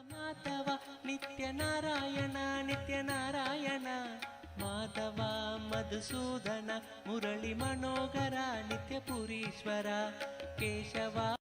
Matava Nithyanarayana Nithyanarayana Madhava Madhusudana Murali Manogara Nityapurishwara Keshava.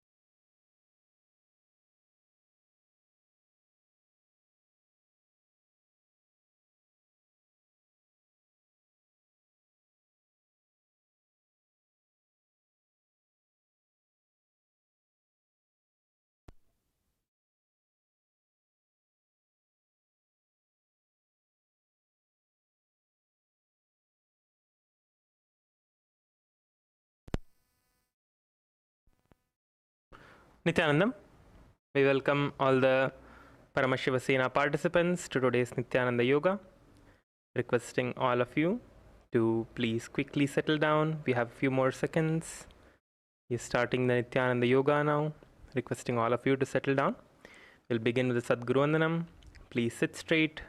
Nithyanandam, we welcome all the Paramashivoham participants to today's Nithyananda Yoga. Requesting all of you to please quickly settle down. We have a few more seconds. We're starting the Nithyananda Yoga now. Requesting all of you to settle down. We'll begin with the Sadguru Vandanam. Please sit straight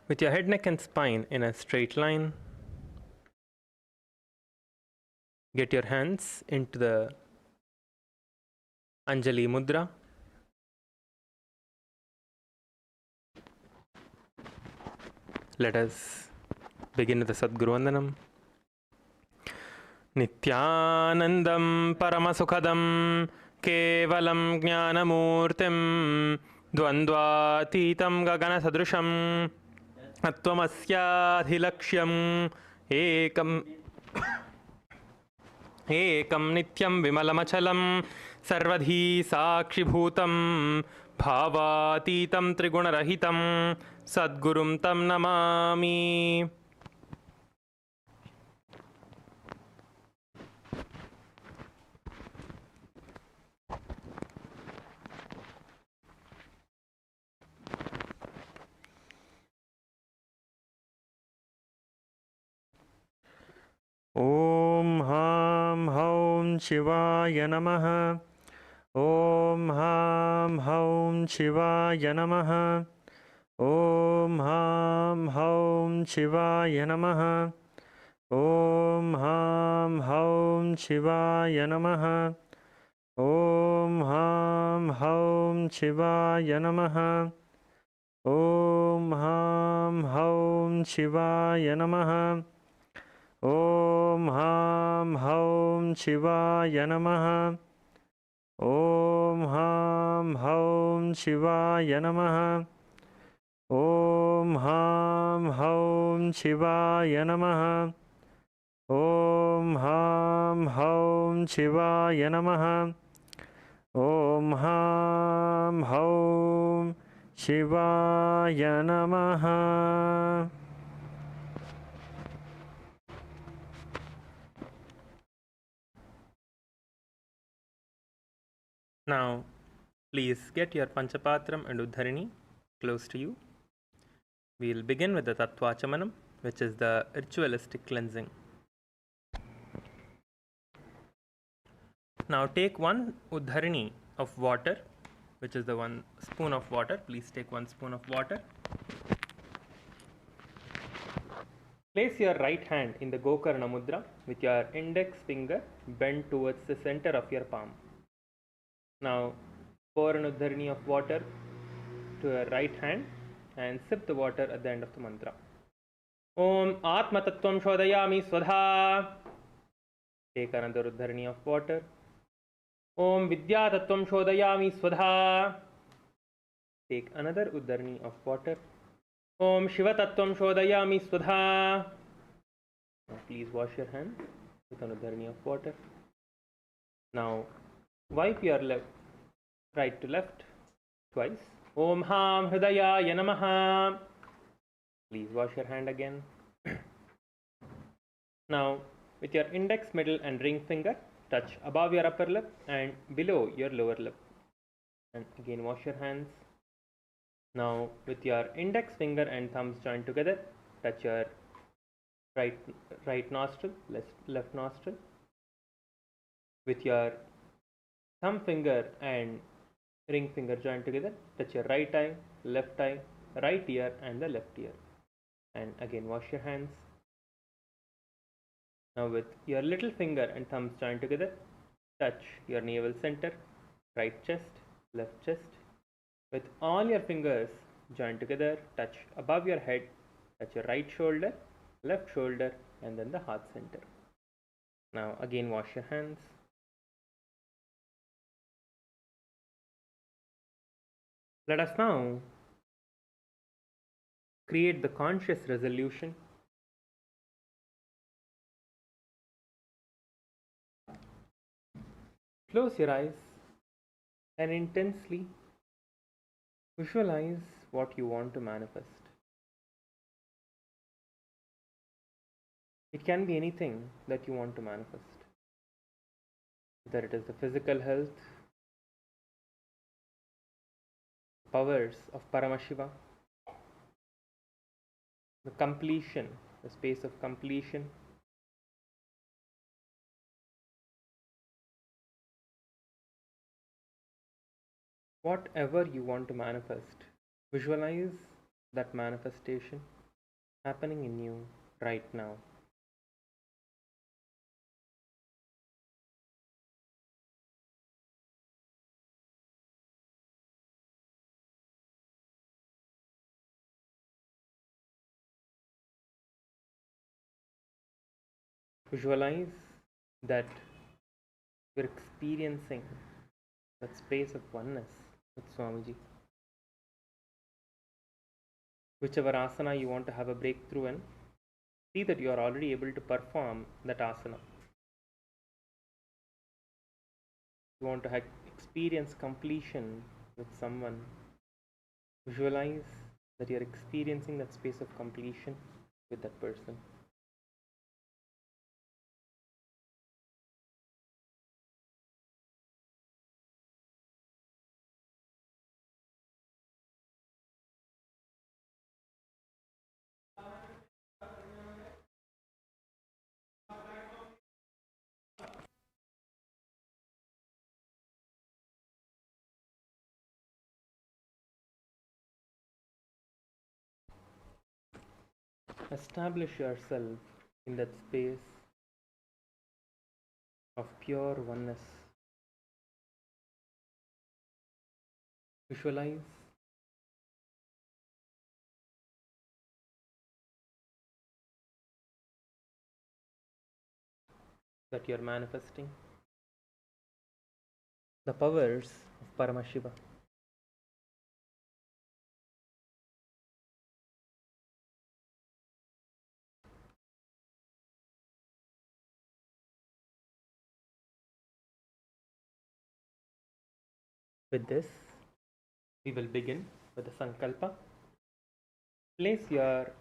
with your head, neck and spine in a straight line. Get your hands into the Anjali Mudra. Let us begin with the Sadguru Vandanam. Nithyanandam Paramasukhadam Kevalam Jnanamurtim Dvandvatitam Gagana Sadrusham Atmaspurana Ekam Nityam Vimalamachalam Sarvadhi Sakshibhutam Bhavatitam Trigunarahitam Sadgurum Tam Namami. Om Ham Haum Shivaya Namaha. Om Ham Haum Shivaya Namaha. Om Ham Haum Shivaya Namaha. Om Ham Haum Shivaya Namaha. Om Ham Haum Shivaya Namaha. Om Ham Haum Shivaya Namaha. Om Ham Haum Shivaya Namaha. Om Ham Haum Shivaya Namaha. Om Ham Haum Shivaya Namaha. Om Ham Haum Shivaya Namaha. Om Ham Haum Shivaya Namaha. Now, please get your Panchapatram and Uddharini close to you. We will begin with the Tattvachamanam, which is the ritualistic cleansing. Now take one Uddharini of water, which is the 1 spoon of water. Please take 1 spoon of water. Place your right hand in the Gokarna Mudra with your index finger bent towards the center of your palm. Now pour an Uddharini of water to your right hand and sip the water at the end of the mantra. Om Atma Shodayami Swadha. Take another Uddharini of water. Om Vidya Shodayami Swadha. Take another Uddharini of water. Om Shiva Shodayami Swadha. Now please wash your hands with an Uddharini of water. Now wipe your right to left twice. Om Ham Hridayaya Namaha. Please wash your hand again. Now with your index, middle and ring finger touch above your upper lip and below your lower lip. And again wash your hands. Now with your index finger and thumbs joined together, touch your right nostril, left nostril. With your thumb finger and ring finger joined together, touch your right eye, left eye, right ear and the left ear. And again wash your hands. Now with your little finger and thumbs joined together, touch your navel center, right chest, left chest. With all your fingers joined together, touch above your head, touch your right shoulder, left shoulder, and then the heart center. Now again wash your hands. Let us now create the conscious resolution close your eyes and intensely visualize what you want to manifest. It can be anything that you want to manifest, whether it is the physical health, powers of Paramashiva, the completion, the space of completion, whatever you want to manifest. Visualize that manifestation happening in you right now. Visualize that you're experiencing that space of oneness with Swamiji. Whichever asana you want to have a breakthrough in, see that you are already able to perform that asana. You want to experience completion with someone, visualize that you are experiencing that space of completion with that person. Establish yourself in that space of pure oneness. Visualize that you are manifesting the powers of Paramashiva. With this, we will begin with the Sankalpa. Place your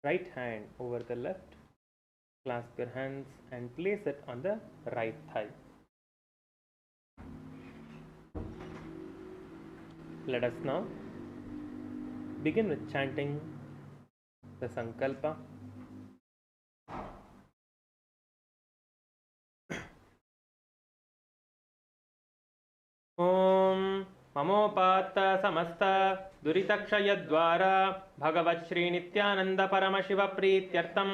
right hand over the left, clasp your hands and place it on the right thigh. Let us now begin with chanting the Sankalpa. Om ममोपात्त समस्त दुरितक्षयद्वारा भगवत् श्री नित्यानंद परमशिव प्रीत्यर्थम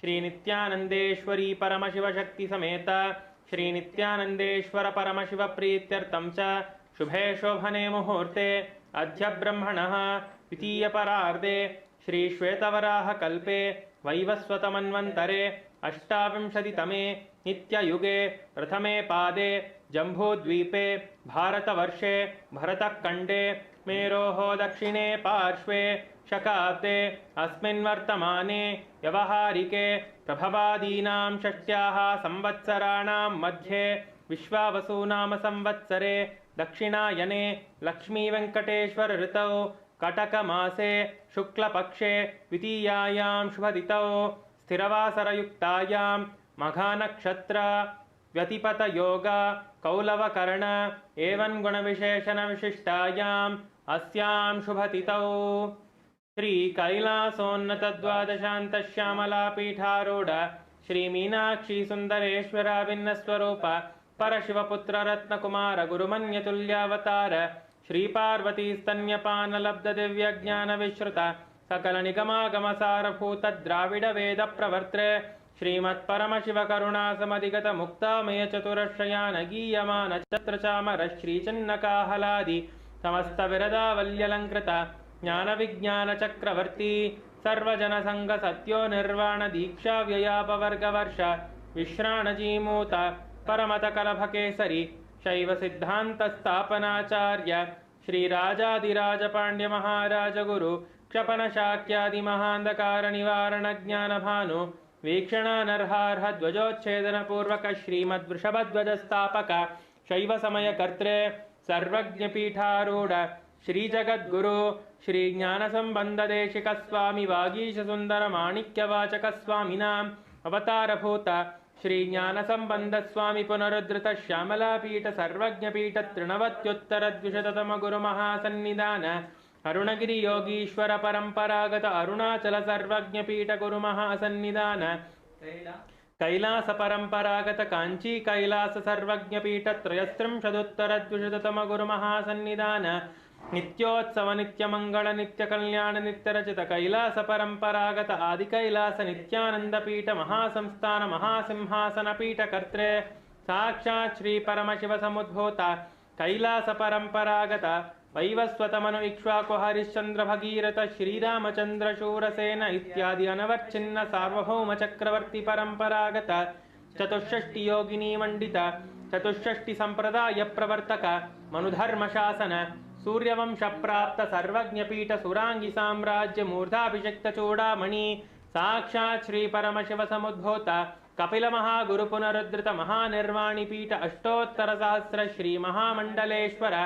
श्री नित्यानंदेश्वरी परमशिव शक्ति समेत श्री नित्यानंदेश्वर परमशिव प्रीत्यर्थम च शुभे शोभने मुहूर्ते अद्य ब्रह्मणः द्वितीय परार्धे श्री श्वेतवराह कल्पे वैवस्वतमन्वन्तरे अष्टाविंशतितमे नित्ययुगे प्रथमे पादे जम्बूद्वीपे भारतवर्षे भरतखण्डे मेरोः दक्षिणे पार्श्वे शकाब्दे अस्मिन् वर्तमाने व्यवहारिके प्रभवादीनां षष्ट्याः संवत्सराणां मध्ये विश्वावसुनाम संवत्सरे दक्षिणायने लक्ष्मीवेङ्कटेश्वर ऋतौ कटकमासे शुक्लपक्षे द्वितीयायां शुभतिथौ स्थिरवासरयुक्तायां मघानक्षत्र व्यतिपतयोग कौलवकर्ण एवं गुणविशेषणविशिष्टायाम् अस्यां शुभतिथौ श्री कैलासोन्नतद्वादशान्तश्यामलापीठारूढ श्री मीनाक्षी सुन्दरेश्वराभिन्नस्वरूप परशिवपुत्र रत्नकुमार गुरुमन्यतुल्यावतार श्री पार्वतीस्तन्यपानलब्ध दिव्यज्ञानविश्रुत सकलनिगमागमसारभूत द्राविड वेद प्रवर्त्रे श्रीमत्परमशिव करुणासमधिगत मुक्तामय चतुरश्रयान गीयमान छत्रचामर श्रीचन्नकाहलादि समस्त विरदावल्यलंकृत ज्ञान विज्ञान चक्रवर्ती सर्वजन संग सत्यो निर्वाण दीक्षा व्ययापवर्गवर्ष विश्राणजीमूत परमत कलभकेसरी शैव सिद्धांत स्थापनाचार्य श्रीराजाधिराज पांड्य महाराज गुरु क्षपन शाक्यादि महांधकार निवारण ज्ञान भानु वीक्षणानर्हार्ह ध्वजोच्छेदन पूर्वक श्रीमद्वृषभध्वज स्थापक शैव समय कर्त्रे सर्वज्ञ पीठारूढ़ श्री जगद्गुरु श्री ज्ञान संबंध देशिक स्वामी वागीश सुंदर माणिक्यवाचक स्वामिनाम अवतार भूत श्री ज्ञान संबंध स्वामी पुनरुद्धृत श्यामला पीठ सर्वज्ञ पीठ तृणवत्युत्तर द्विशततम गुरु महासन्निधान अरुणगिरि योगीश्वर परंपरागत अरुणाचल सर्वज्ञ पीठ गुरु महासन्निधान कैलास परंपरागत कांची कैलास सर्वज्ञ पीठ त्रयस्त्रिंशदुत्तर द्विशततम गुरु महासन्निधान नित्योत्सव नित्य मंगल नित्य कल्याण नित्य रचित कैलास परंपरागत आदि कैलास नित्यानंद पीठ महासंस्थान महासिंहासन पीठ कर्त्रे साक्षात् श्री परमशिव समुद्भूता कैलास परंपरागत वैवस्वतमनु इक्ष्वाकु हरिश्चंद्र भगीरथ श्रीरामचंद्र शूरसेन इत्यादि अनवच्छिन्न सार्वभौम चक्रवर्ती परंपरागत चतुष्षष्टि योगिनी मंडित चतुष्षष्टि संप्रदाय प्रवर्तक मनुधर्म शासन सूर्यवंश प्राप्त सर्वज्ञ पीठ सुरांगी साम्राज्य मूर्धाभिषिक्त चूड़ामणि साक्षात् श्री परमशिव समुद्भूत कपिल महागुरु पुनरुद्धृत महानिर्वाणी पीठ अष्टोत्तर सहस्र श्री महामंडलेश्वर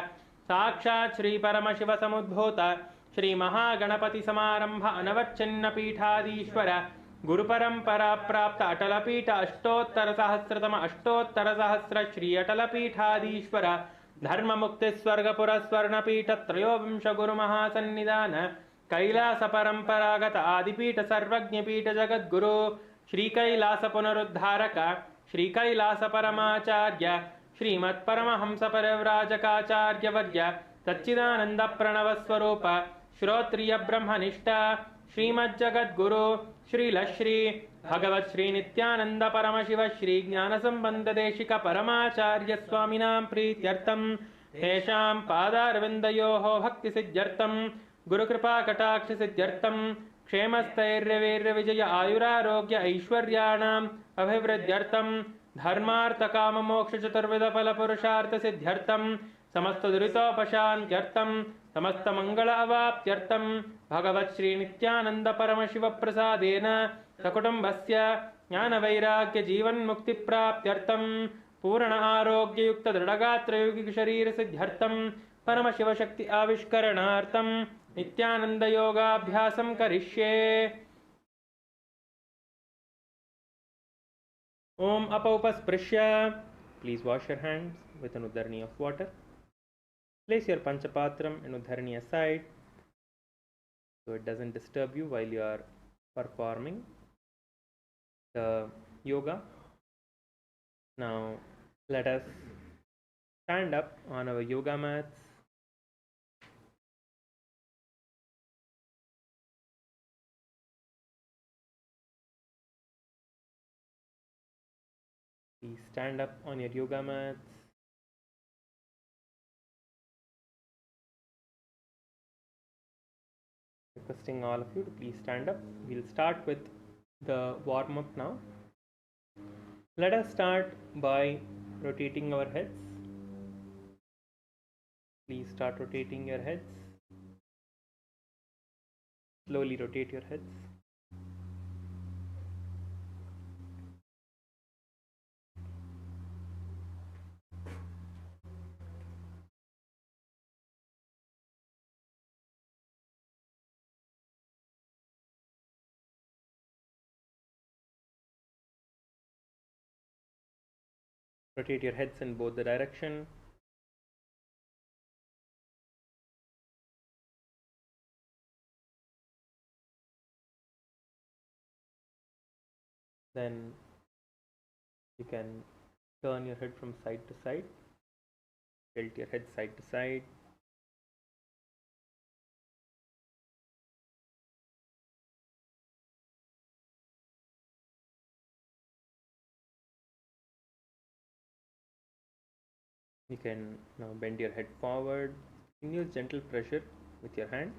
साक्षात् श्री परमशिव समुद्भूत श्री महागणपति समारंभ अनवच्छिन्न पीठाधीश्वर गुरु परंपरा प्राप्त अटल पीठ अष्टोत्तर सहस्रतम अष्टोत्तर सहस्र श्री अटल पीठाधीश्वर धर्म मुक्ति स्वर्गपुर स्वर्ण पीठ त्रयोविंश गुरु महासन्निधान कैलास परंपरागत आदिपीठ सर्वज्ञ पीठ जगद्गुरु श्री कैलास पुनरुद्धारक श्री कैलास परमाचार्य श्रीमत्परमहंस परिव्राजकाचार्य वर्य सच्चिदानंद प्रणव स्वरूप श्रोत्रिय ब्रह्मनिष्ठा श्रीमज्जगद्गुरु श्रीलश्री भगवत् श्री नित्यानंद परमशिव श्री ज्ञान संबंध देशिक परमाचार्य स्वामिनां प्रीत्यर्थं तेषां पादारविन्दयोः भक्ति सिद्ध्यर्थं गुरुकृपा कटाक्ष सिद्ध्यर्थं क्षेमस्थैर्यवीर्य विजय आयुरारोग्य ऐश्वर्याणाम् अभिवृद्ध्यर्थं धर्मार्थ काम मोक्ष चतुर्विध फल पुरुषार्थ सिद्ध्यर्थं समस्त दुरितोपशान्त्यर्थं समस्त मंगल अवाप्त्यर्थं भगवत् श्री नित्यानंद परमशिव प्रसादेन सकुटुम्बस्य ज्ञान वैराग्य जीवन मुक्ति प्राप्त्यर्थं पूर्ण आरोग्य युक्त दृढ़गात्र योगिक शरीर सिद्ध्यर्थं परमशिव शक्ति आविष्करणार्थं नित्यानंद योगाभ्यासं करिष्ये। Om Apaupasprisya. Please wash your hands with an udharni of water. Place your Panchapatram and udharni aside so it doesn't disturb you while you are performing the yoga. Now let us stand up on our yoga mats. Please stand up on your yoga mats. Requesting all of you to please stand up. We'll start with the warm-up now. Let us start by rotating our heads. Please start rotating your heads. Slowly rotate your heads. Rotate your heads in both the direction. Then you can turn your head from side to side. Tilt your head side to side. You can now bend your head forward, Use gentle pressure with your hand.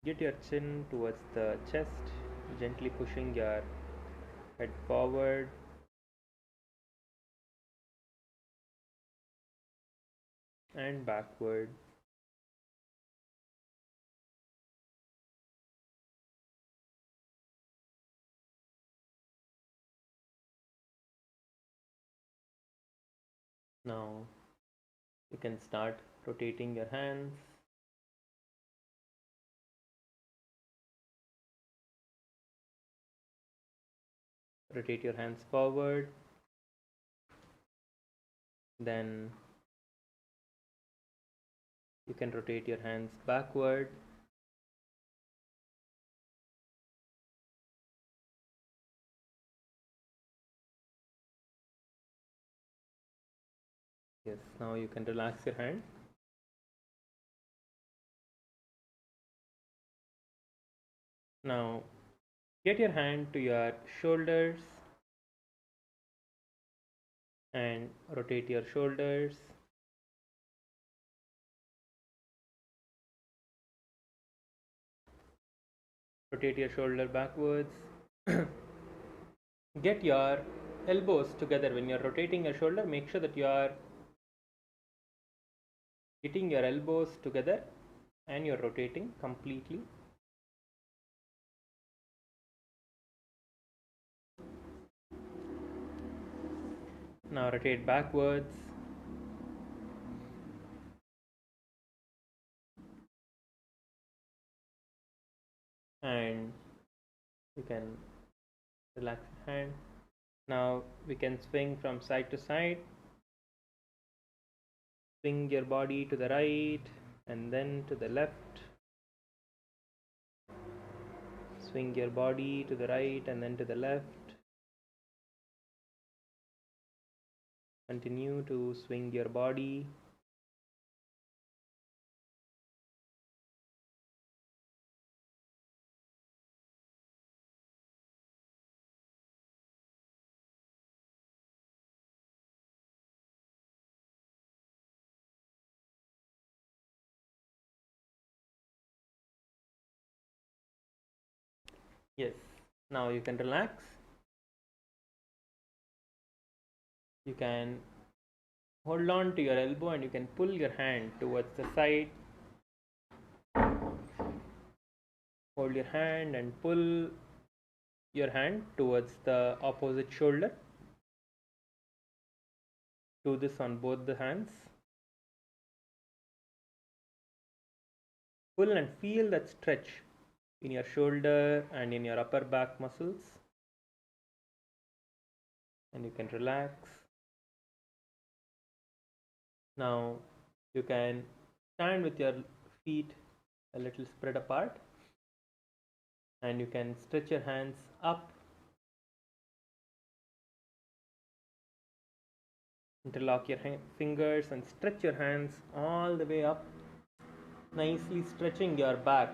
Get your chin towards the chest, gently pushing your head forward. And backward. Now you can start rotating your hands. Rotate your hands forward. Then you can rotate your hands backward. Yes, now you can relax your hand. Now get your hand to your shoulders and rotate your shoulders. Rotate your shoulder backwards. Get your elbows together. When you're rotating your shoulder, make sure that you are getting your elbows together and you're rotating completely. Now rotate backwards. And you can relax your hand. Now we can swing from side to side. Swing your body to the right and then to the left. Swing your body to the right and then to the left. Continue to swing your body. Yes, now you can relax. You can hold on to your elbow and you can pull your hand towards the side. Hold your hand and pull your hand towards the opposite shoulder. Do this on both the hands. Pull and feel that stretch in your shoulder and in your upper back muscles. And you can relax. Now you can stand with your feet a little spread apart and you can stretch your hands up. Interlock your fingers and stretch your hands all the way up, nicely stretching your back.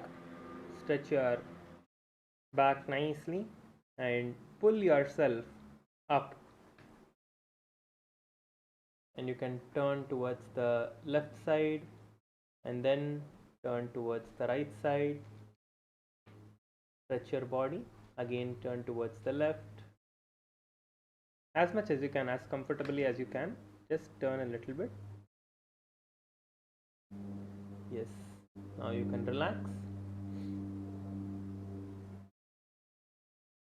Stretch your back nicely and pull yourself up. And you can turn towards the left side and then turn towards the right side. Stretch your body, again turn towards the left. As much as you can, as comfortably as you can, just turn a little bit. Yes, now you can relax.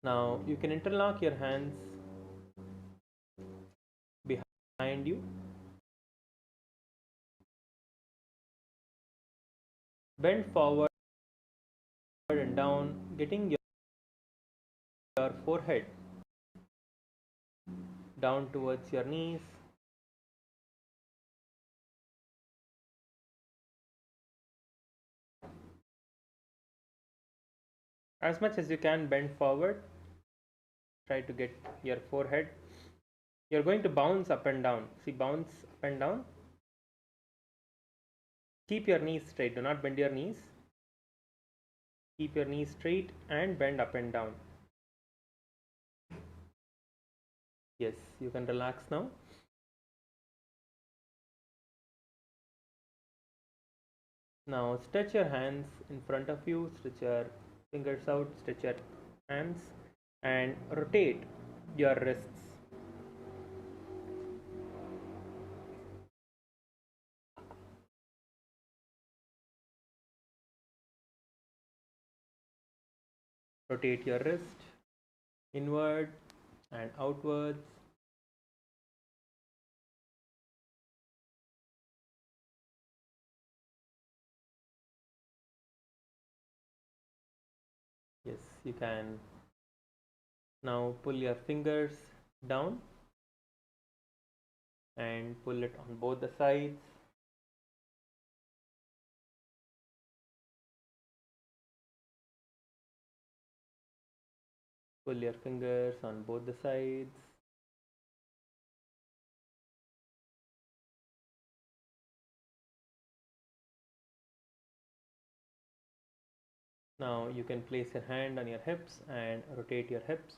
Now you can interlock your hands behind you. Bend forward and down, getting your forehead down towards your knees. As much as you can, bend forward. Try to get your forehead. You're going to bounce up and down. See, bounce up and down. Keep your knees straight. Do not bend your knees. Keep your knees straight and bend up and down. Yes, you can relax now. Now stretch your hands in front of you, stretch your fingers out, stretch your hands and rotate your wrists. Rotate your wrist inward and outwards. Yes, you can now pull your fingers down and pull it on both the sides. Pull your fingers on both the sides. Now you can place your hand on your hips and rotate your hips.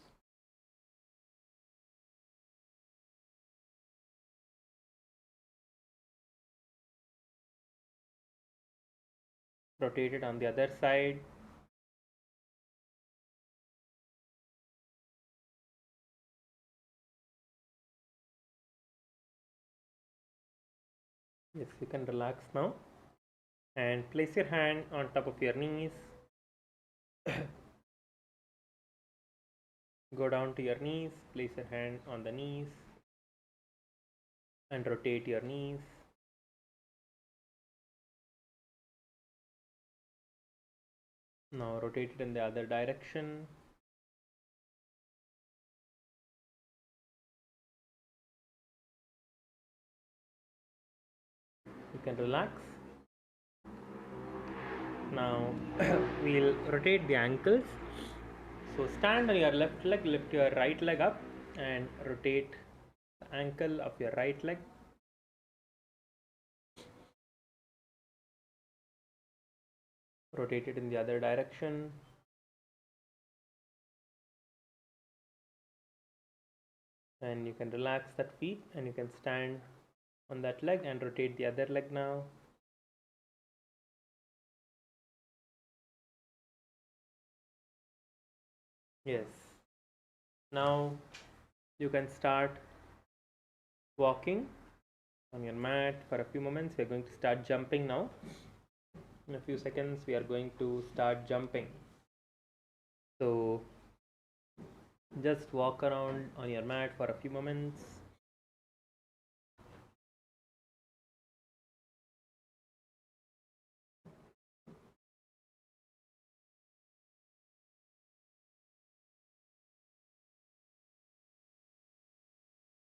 Rotate it on the other side. Yes, you can relax now and place your hand on top of your knees. Go down to your knees, place your hand on the knees and rotate your knees. Now rotate it in the other direction. You can relax. Now we'll rotate the ankles. So stand on your left leg, lift your right leg up and rotate the ankle of your right leg. Rotate it in the other direction. And you can relax that feet and you can stand on that leg and rotate the other leg now. Yes. Now you can start walking on your mat for a few moments. We are going to start jumping now. In a few seconds we are going to start jumping. So just walk around on your mat for a few moments.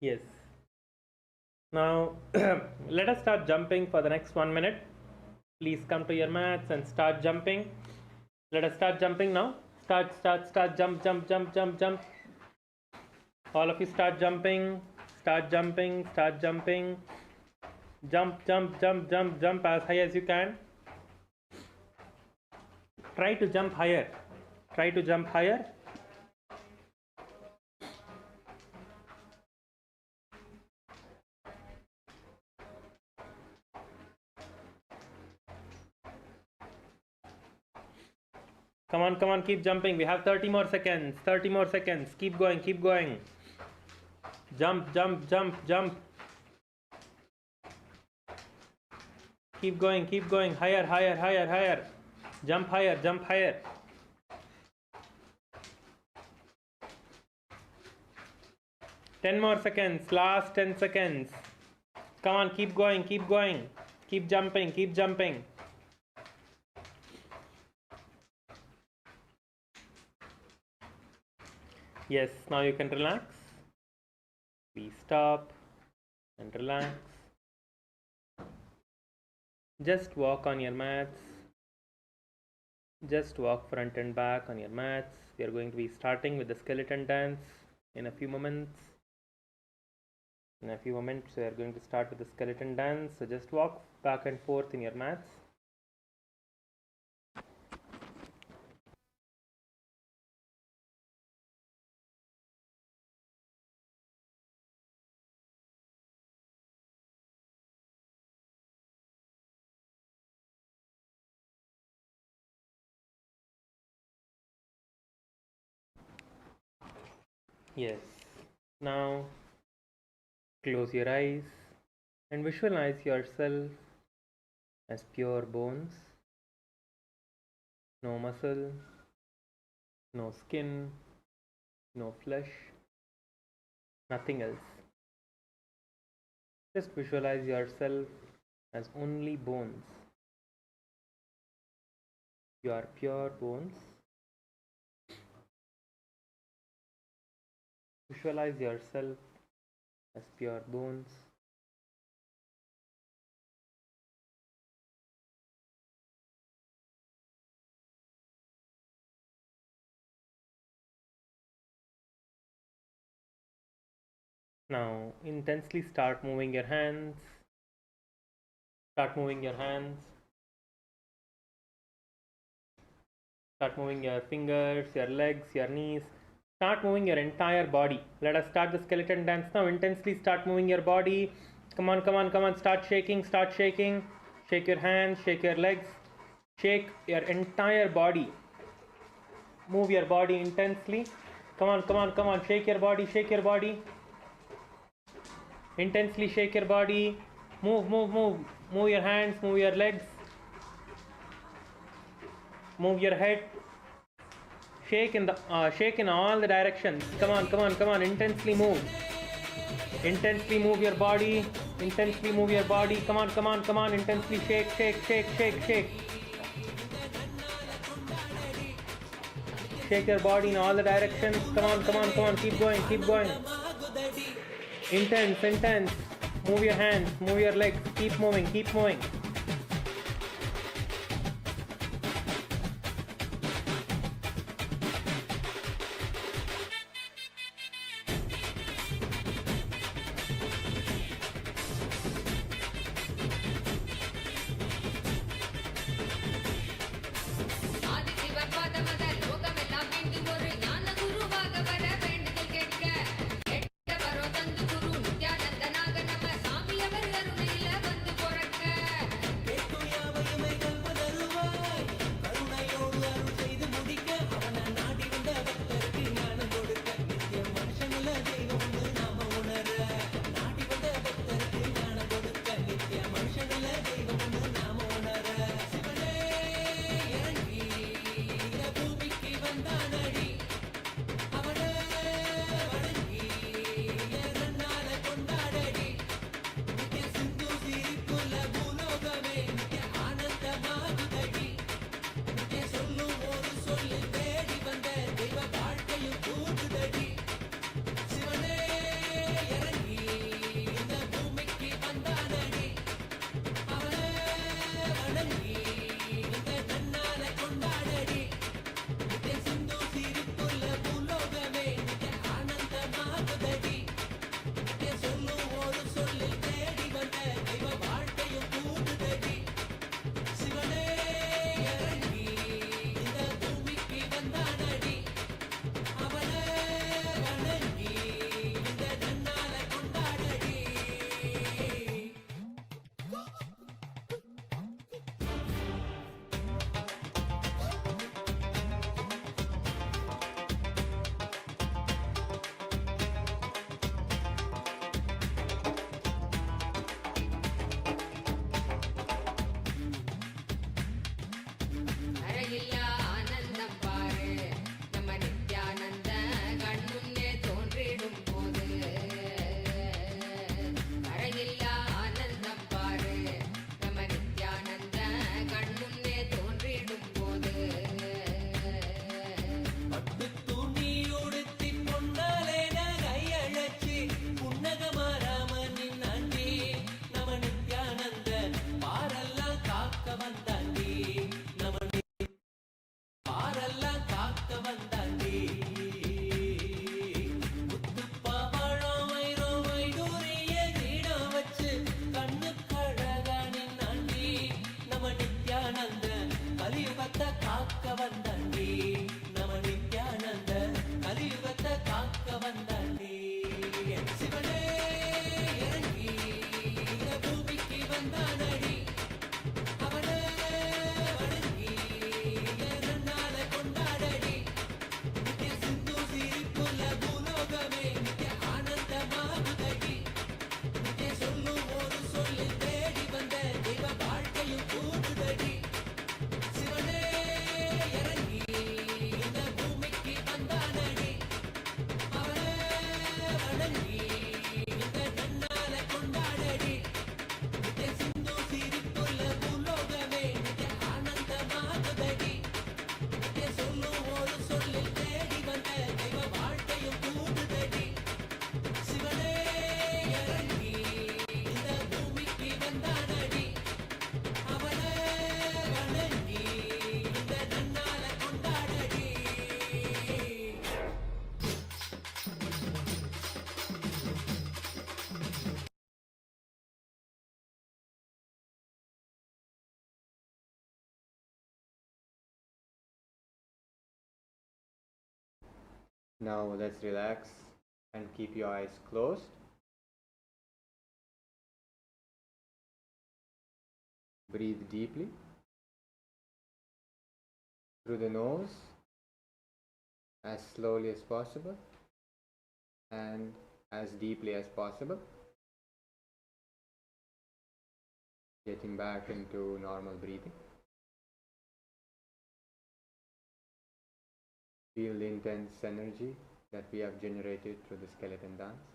Yes. Now let us start jumping for the next 1 minute. Please come to your mats and start jumping. Let us start jumping now. Start, jump, jump, jump, jump, jump. All of you start jumping, start jumping, start jumping. Jump, jump, jump, jump, jump as high as you can. Try to jump higher. Try to jump higher. Come on, keep jumping. We have 30 more seconds. 30 more seconds. Keep going, keep going. Jump, jump, jump, jump. Keep going, keep going. Higher, higher, higher, higher. Jump higher, jump higher. Ten more seconds. Last 10 seconds. Come on, keep going, keep going. Keep jumping, keep jumping. Yes, now you can relax. Please stop and relax. Just walk on your mats. Just walk front and back on your mats. We are going to be starting with the skeleton dance in a few moments. In a few moments, we are going to start with the skeleton dance. So just walk back and forth in your mats. Yes. Now close your eyes and visualize yourself as pure bones, no muscle, no skin, no flesh, nothing else. Just visualize yourself as only bones. You are pure bones. Visualize yourself as pure bones. Now intensely start moving your hands. Start moving your hands. Start moving your fingers, your legs, your knees. Start moving your entire body. Let us start the skeleton dance now. Intensely start moving your body. Come on, come on, come on. Start shaking, start shaking. Shake your hands, shake your legs. Shake your entire body. Move your body intensely. Come on, come on, come on. Shake your body, shake your body. Intensely shake your body. Move, move, move. Move your hands, move your legs. Move your head. Shake in all the directions. Come on, come on, come on. Intensely move. Intensely move your body. Intensely move your body. Come on, come on, come on. Intensely shake, shake, shake, shake, shake. Shake your body in all the directions. Come on, come on, come on. Keep going, keep going. Intense, intense. Move your hands, move your legs. Keep moving, keep moving. Now let's relax and keep your eyes closed. Breathe deeply through the nose as slowly as possible and as deeply as possible. Getting back into normal breathing. Feel the intense energy that we have generated through the skeleton dance.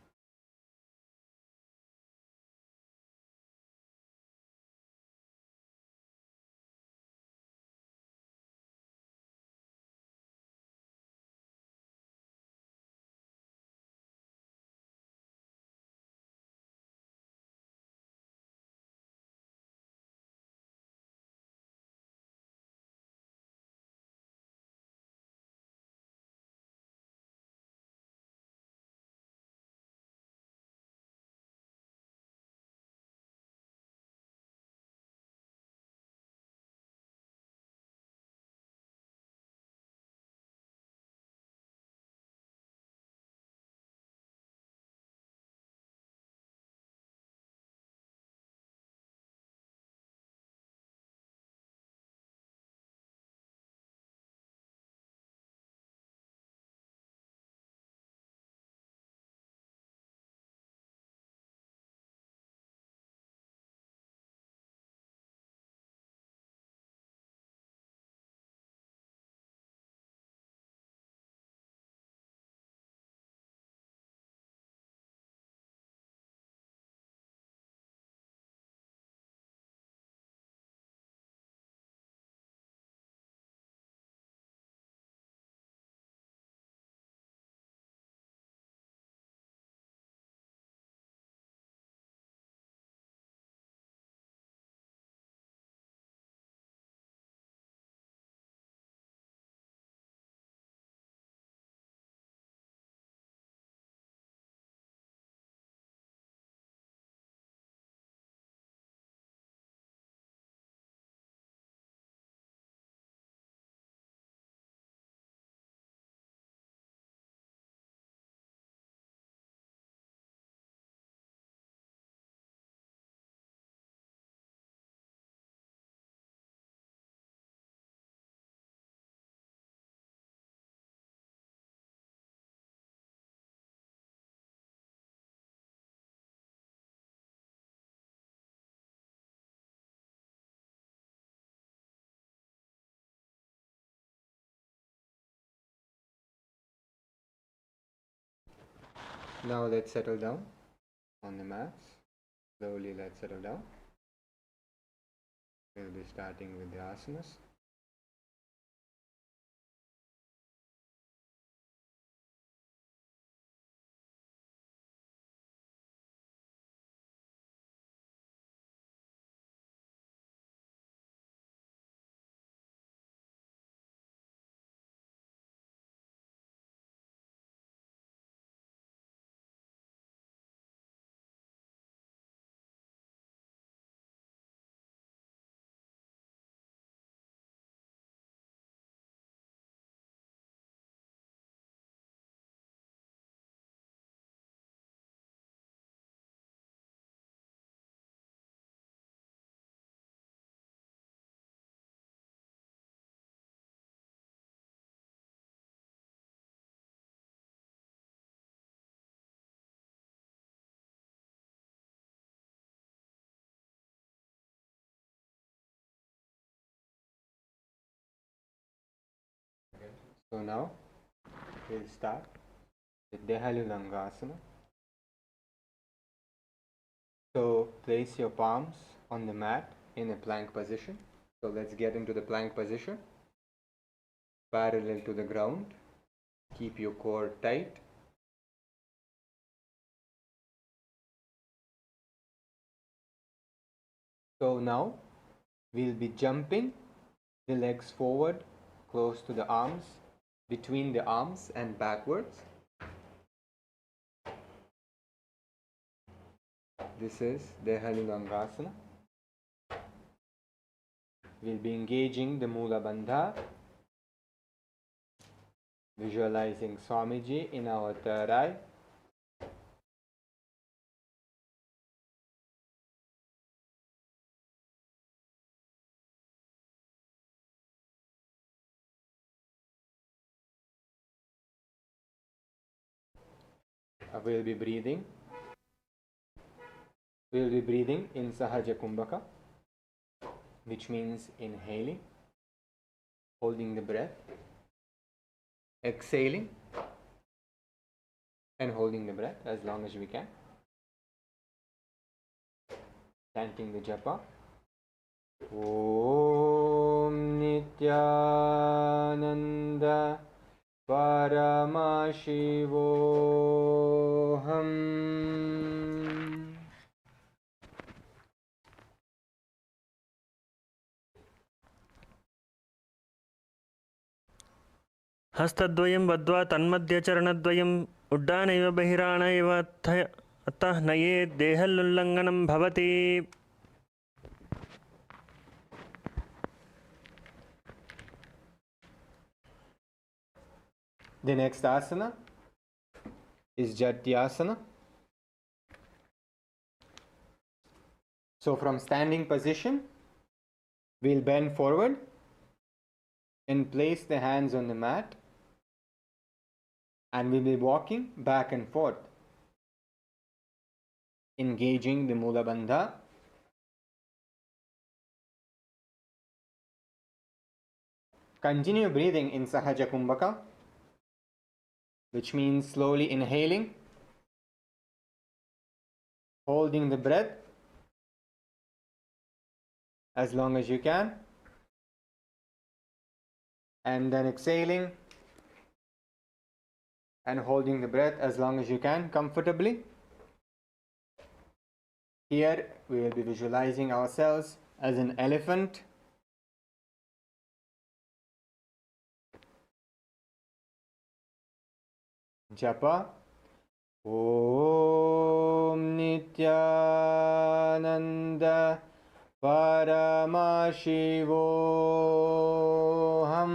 Now let's settle down on the mats. Slowly let's settle down. We'll be starting with the asanas. So now we'll start with Dehalulangasana. So place your palms on the mat in a plank position. So let's get into the plank position. Parallel to the ground. Keep your core tight. So now we'll be jumping the legs forward, close to the arms, between the arms and backwards. This is Dehalulangasana. We'll be engaging the Mula Bandha, Visualizing Swamiji in our third eye. We'll be breathing. We'll be breathing in Sahaja Kumbhaka, which means inhaling, holding the breath, exhaling, and holding the breath as long as we can. Chanting the japa. Om Nithyananda Paramashivoham. हस्तद्वयं बद्ध्वा तन्मध्ये चरणद्वयम् उड्डानैव बहिराण इव अतः नयेत् देहोल्लङ्घनं भवति. The next asana is Jatyasana. So from standing position, we'll bend forward and place the hands on the mat, and we'll be walking back and forth, engaging the Mula Bandha. Continue breathing in Sahaja Kumbhaka, which means slowly inhaling, holding the breath as long as you can, and then exhaling and holding the breath as long as you can comfortably. Here we will be visualizing ourselves as an elephant. Japa. Om Nithyananda Paramashivoham.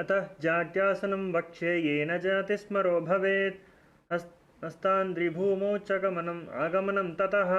अतः जाट्यासनं वक्ष्ये येन जातिस्मरो भवेत्. हस्तान्द्रिभूमौ च गमनम् आगमनं ततः.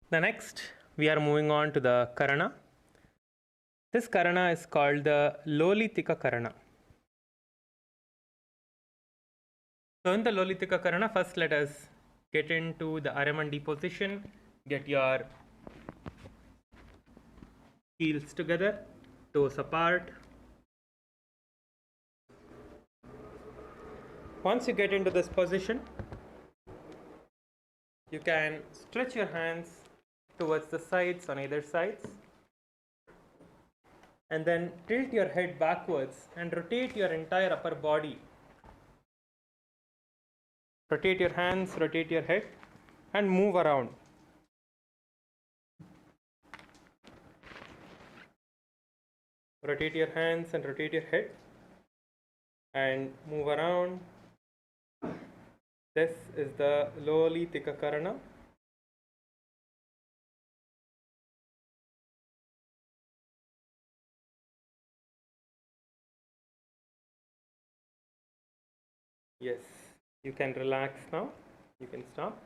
The next, we are moving on to the Karana. This Karana is called the Lolitika Karana. So in the Lolitika Karana, first let us get into the Aramandi position. Get your heels together, toes apart. Once you get into this position, you can stretch your hands towards the sides on either sides, and then tilt your head backwards and rotate your entire upper body. Rotate your hands, rotate your head, and move around. Rotate your hands and rotate your head and move around. This is the Lolitika Karana. Yes, you can relax now. You can stop.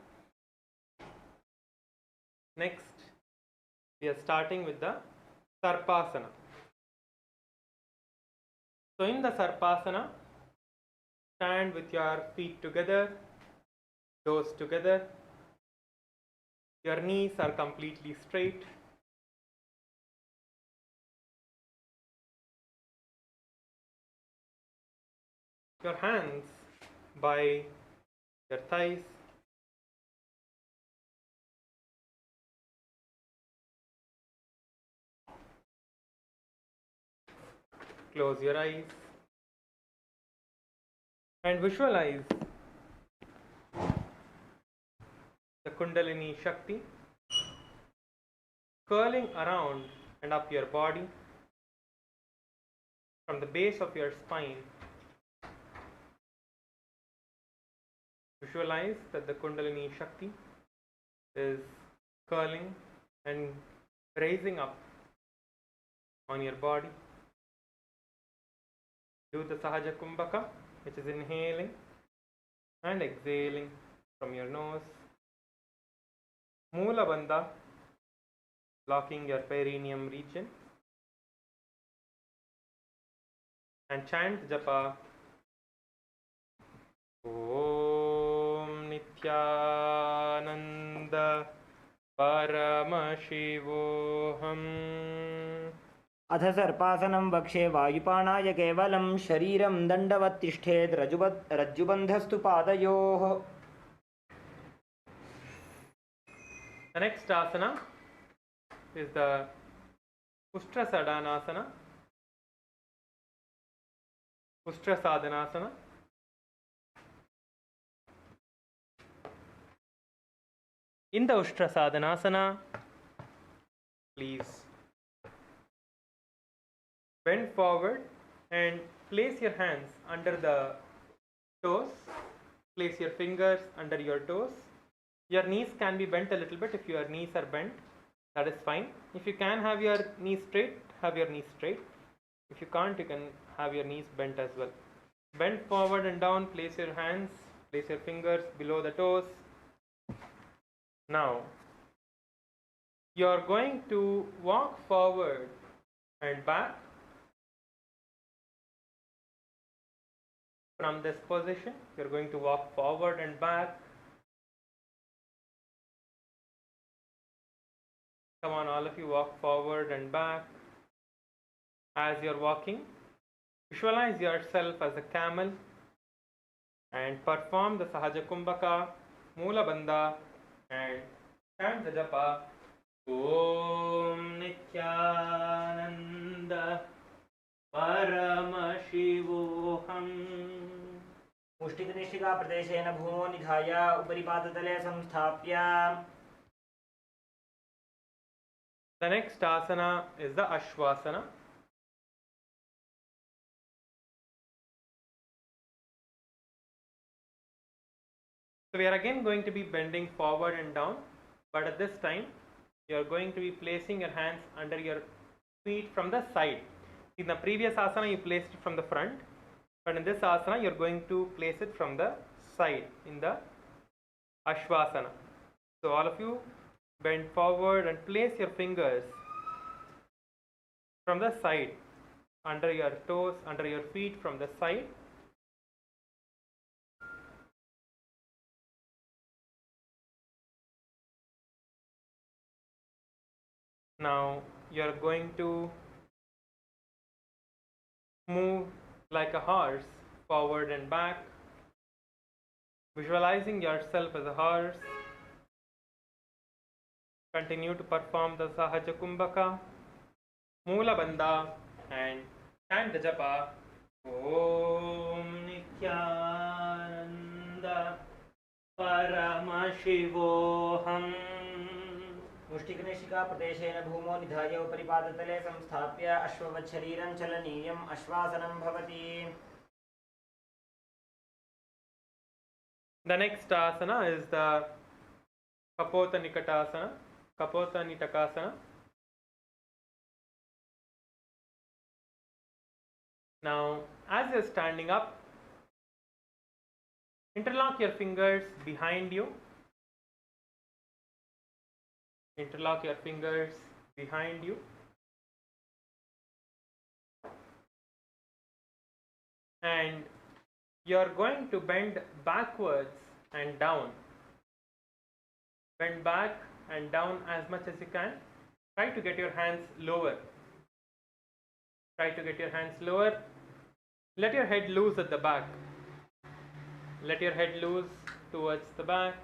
Next, we are starting with the Sarpasana. So in the Sarpasana, stand with your feet together, toes together. Your knees are completely straight. Your hands by your thighs. close your eyes and visualize the Kundalini Shakti curling around and up your body from the base of your spine. Visualize that the Kundalini Shakti is curling and raising up on your body. Do the Sahaja Kumbhaka, which is inhaling and exhaling from your nose. Moola Bandha, blocking your perineum region. And chant japa Om Nithyananda Paramashivoham. अथ सर्पासनं वक्षे वायुपाणाय केवलं शरीरं दण्डवत् तिष्ठेत् रज्जुबन्धस्तु पादयोः. The next asana is the Ustrasadanasana. Ustrasadanasana. In the Ustrasadanasana, please bend forward and place your hands under the toes. Place your fingers under your toes. Your knees can be bent a little bit. If your knees are bent, that is fine. If you can have your knees straight, have your knees straight. If you can't, you can have your knees bent as well. Bend forward and down, place your hands, place your fingers below the toes. Now, you are going to walk forward and back from this position. You are going to walk forward and back. Come on, all of you, walk forward and back. As you're walking, visualize yourself as a camel and perform the Sahaja Kumbhaka, Moola Bandha, and chant the japa Om Nithyananda Paramashivoham. मुष्टिकनिष्ठिका प्रदेशेन भूमो निधाय उपरि पादतले संस्थाप्य. The next asana is the Ashwasana. So we are again going to be bending forward and down, but at this time you are going to be placing your hands under your feet from the side. In the previous asana you placed it from the front, but in this asana you are going to place it from the side in the Ashwasana. So all of you bend forward and place your fingers from the side, under your toes, under your feet from the side. Now you are going to move like a horse forward and back, visualizing yourself as a horse. Continue to perform the Sahaja Kumbhaka, Moola Bandha, and chant the japa Om Nithyananda Paramashivoham. मुष्टिकनिष्ठिका प्रदेशेन भूमो निधाय उपरि पादतले संस्थाप्य अश्ववत् शरीरं चलनीयम् अश्वासनं भवति. The next asana is the Kapota Nikatasana, Kapota Nitakasana. Now, as you're standing up, interlock your fingers behind you. Interlock your fingers behind you. And you're going to bend backwards and down. Bend back and down as much as you can. Try to get your hands lower. Try to get your hands lower. Let your head loose at the back. Let your head loose towards the back.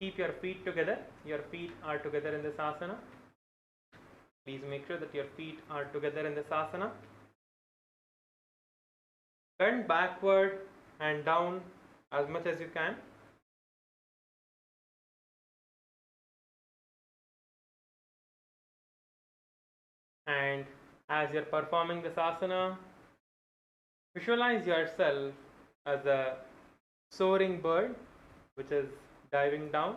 Keep your feet together. Your feet are together in this asana. Please make sure that your feet are together in this asana. Bend backward and down as much as you can. And as you're performing this asana, visualize yourself as a soaring bird which is diving down.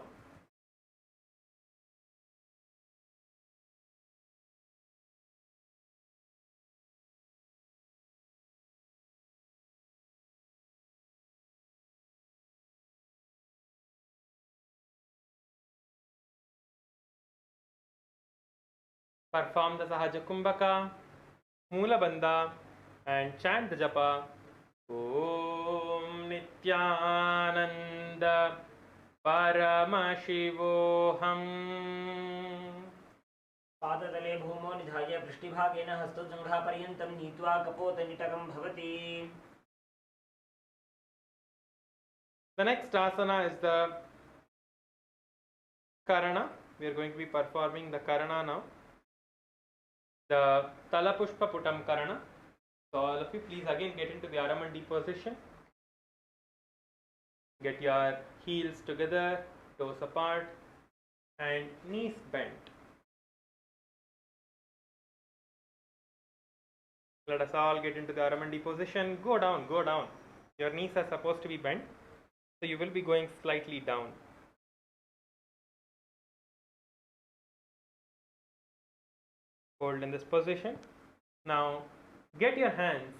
Perform the Sahaja Kumbhaka, Mula Bandha, and chant the japa. Om Nithyananda Paramashivoham. पादतले भूमो निधाय पृष्ठभागेन हस्तोजङ्घापर्यन्तं नीत्वा कपोतनिटकं भवति. The next asana is the Karana. We are going to be performing the Karana now. The Talapushpa Putam Karana. So all of you please again get into the Aramandi position. Get your heels together, toes apart, and knees bent. Let us all get into the Aramandi position. Go down, go down. Your knees are supposed to be bent, so you will be going slightly down. Hold in this position. Now get your hands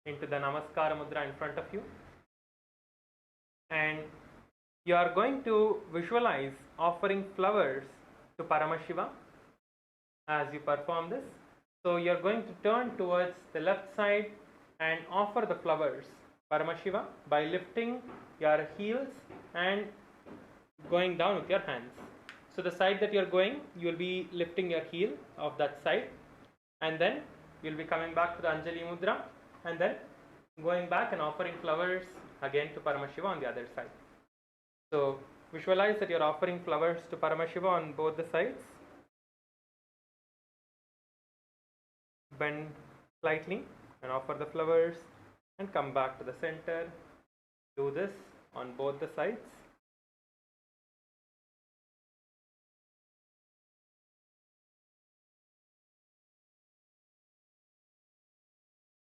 into the Namaskara Mudra in front of you, and you are going to visualize offering flowers to Paramashiva as you perform this. So you are going to turn towards the left side and offer the flowers Paramashiva by lifting your heels and going down with your hands. So the side that you are going, you will be lifting your heel of that side, and then you will be coming back to the Anjali Mudra and then going back and offering flowers again to Paramashiva on the other side. So visualize that you are offering flowers to Paramashiva on both the sides. Bend slightly and offer the flowers and come back to the center. Do this on both the sides.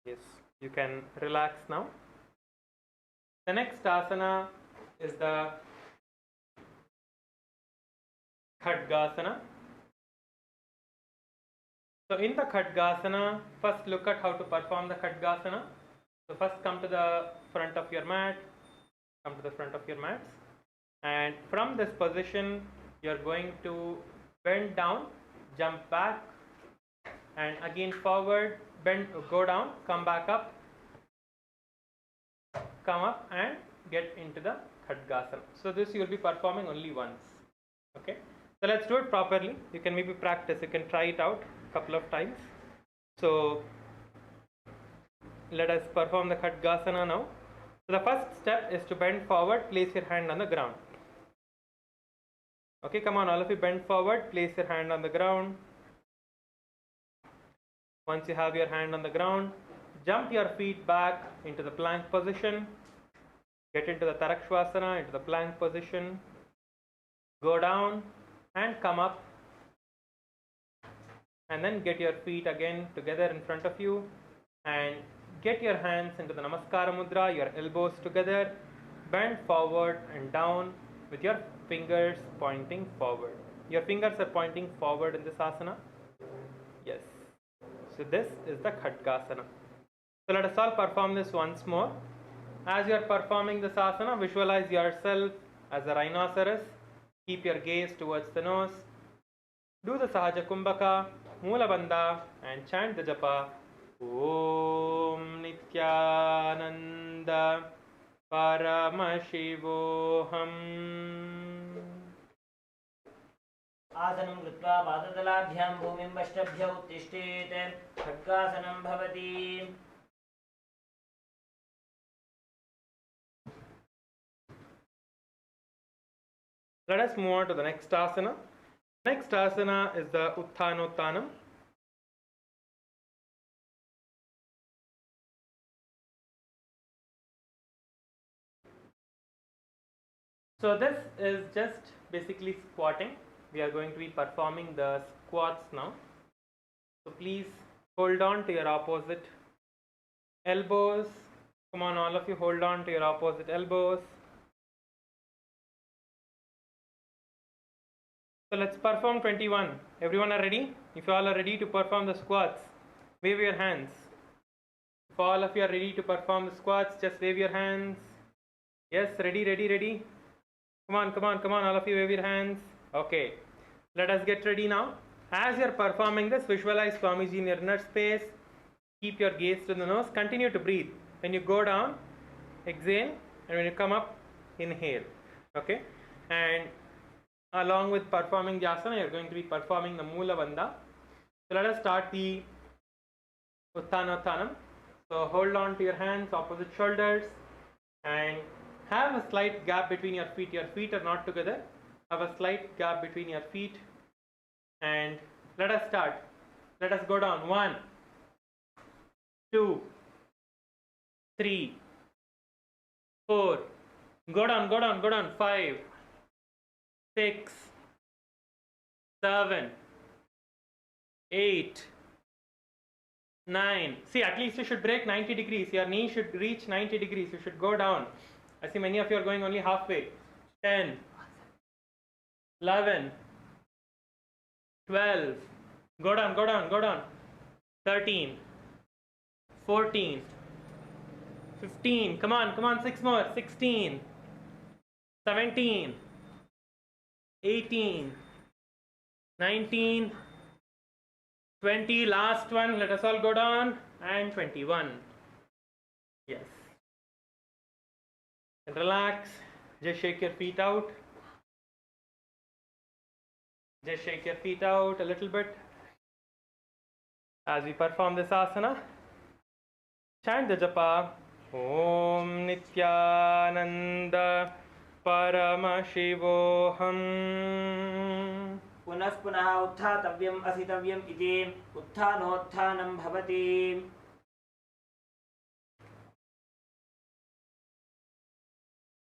Yes, you can relax now. The next asana is the Khadgasana. So in the Khadgasana, first look at how to perform the Khadgasana. So first come to the front of your mat, come to the front of your mats, and from this position you are going to bend down, jump back, and again forward, bend, go down, come back up, come up and get into the Khadgasana. So this you will be performing only once. Okay, so let's do it properly. You can maybe practice, you can try it out a couple of times. So let us perform the Khadgasana now. So the first step is to bend forward, place your hand on the ground. Okay, come on, all of you bend forward, place your hand on the ground. Once you have your hand on the ground, jump your feet back into the plank position. Get into the Tarakshvasana, into the plank position. Go down and come up. And then get your feet again together in front of you. And get your hands into the Namaskara Mudra, your elbows together. Bend forward and down with your fingers pointing forward. Your fingers are pointing forward in this asana. Yes. So this is the Khadgasana. So let us all perform this once more. As you are performing this asana, visualize yourself as a rhinoceros. Keep your gaze towards the nose. Do the Sahaja Kumbhaka, Mula Bandha, and chant the japa. Om Nithyananda Paramashivoham. आसनं कृत्वा पादतलाभ्यां भूमिं वष्टभ्य उत्तिष्ठेत्. खड्गासनं भवति. Let us move on to the next asana. Next asana is the Uttanottanam. So this is just basically squatting. We are going to be performing the squats now. So please hold on to your opposite elbows. Come on, all of you, hold on to your opposite elbows. So let's perform 21. Everyone are ready? If you all are ready to perform the squats, wave your hands. If all of you are ready to perform the squats, just wave your hands. Yes, ready, ready, ready. Come on, come on, come on, all of you wave your hands. Okay, let us get ready now. As you are performing this, visualize Swamiji in your inner space. Keep your gaze to the nose. Continue to breathe. When you go down, exhale, and when you come up, inhale. Okay, and along with performing the asana, you are going to be performing the Mula Bandha. So let us start the Uttanottanam. So hold on to your hands, opposite shoulders, and have a slight gap between your feet. Your feet are not together. Have a slight gap between your feet. And let us start. Let us go down. 1, 2, 3, 4. Go down, go down, go down. 5, 6, 7, 8, 9. See, at least you should break 90 degrees. Your knee should reach 90 degrees. You should go down. I see many of you are going only halfway. 10, 11, 12. Go down, go down, go down. 13, 14, 15. Come on, come on, 6 more. 16, 17, 18, 19, 20. Last one. Let us all go down. And 21. Yes. And relax. Just shake your feet out. Just shake your feet out a little bit. As we perform this asana, chant the japa. Om Nithyananda Paramashivoham. पुनः पुनः उत्थातव्यम् असितव्यम् इति उत्थानोत्थानं भवति.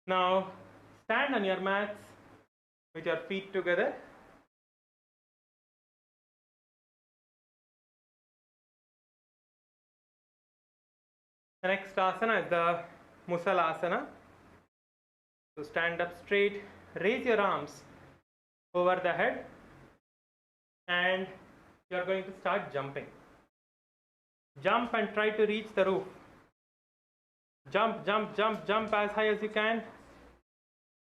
Now stand on your mats with your feet together. The next asana is the Musalasana. So stand up straight, raise your arms over the head, and you are going to start jumping. Jump and try to reach the roof. Jump, jump, jump, jump as high as you can.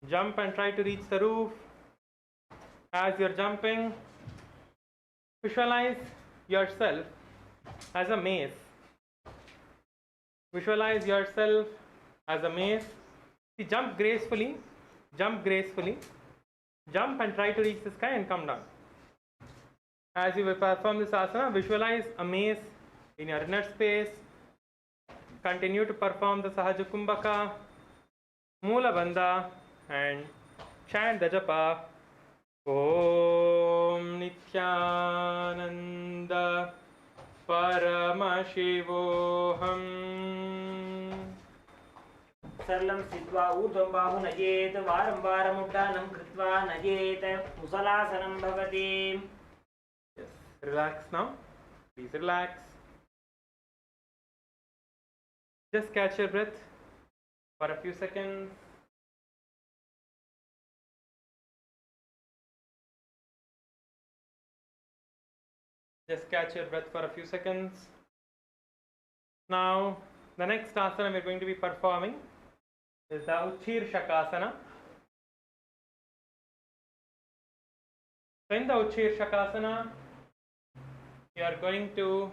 Jump and try to reach the roof. As you are jumping, visualize yourself as a maze. Visualize yourself as a maze. See, jump gracefully, jump gracefully. Jump and try to reach the sky and come down. As you will perform this asana, visualize a maze in your inner space. Continue to perform the Sahaja Kumbhaka, Mula Bandha, and chant the japa. Om Nithyananda Paramashivoham. सरलं स्थित्वा ऊर्ध्वं बाहु नयेत् वारं वारम् उड्डानं कृत्वा नयेत् मुसलासनं भवति. Yes. Relax now. Please relax. Just catch your breath for a few seconds. Just catch your breath for a few seconds. Now, the next asana we're going to be performing is the Utshirshakasana. So in the Utshirshakasana, you are going to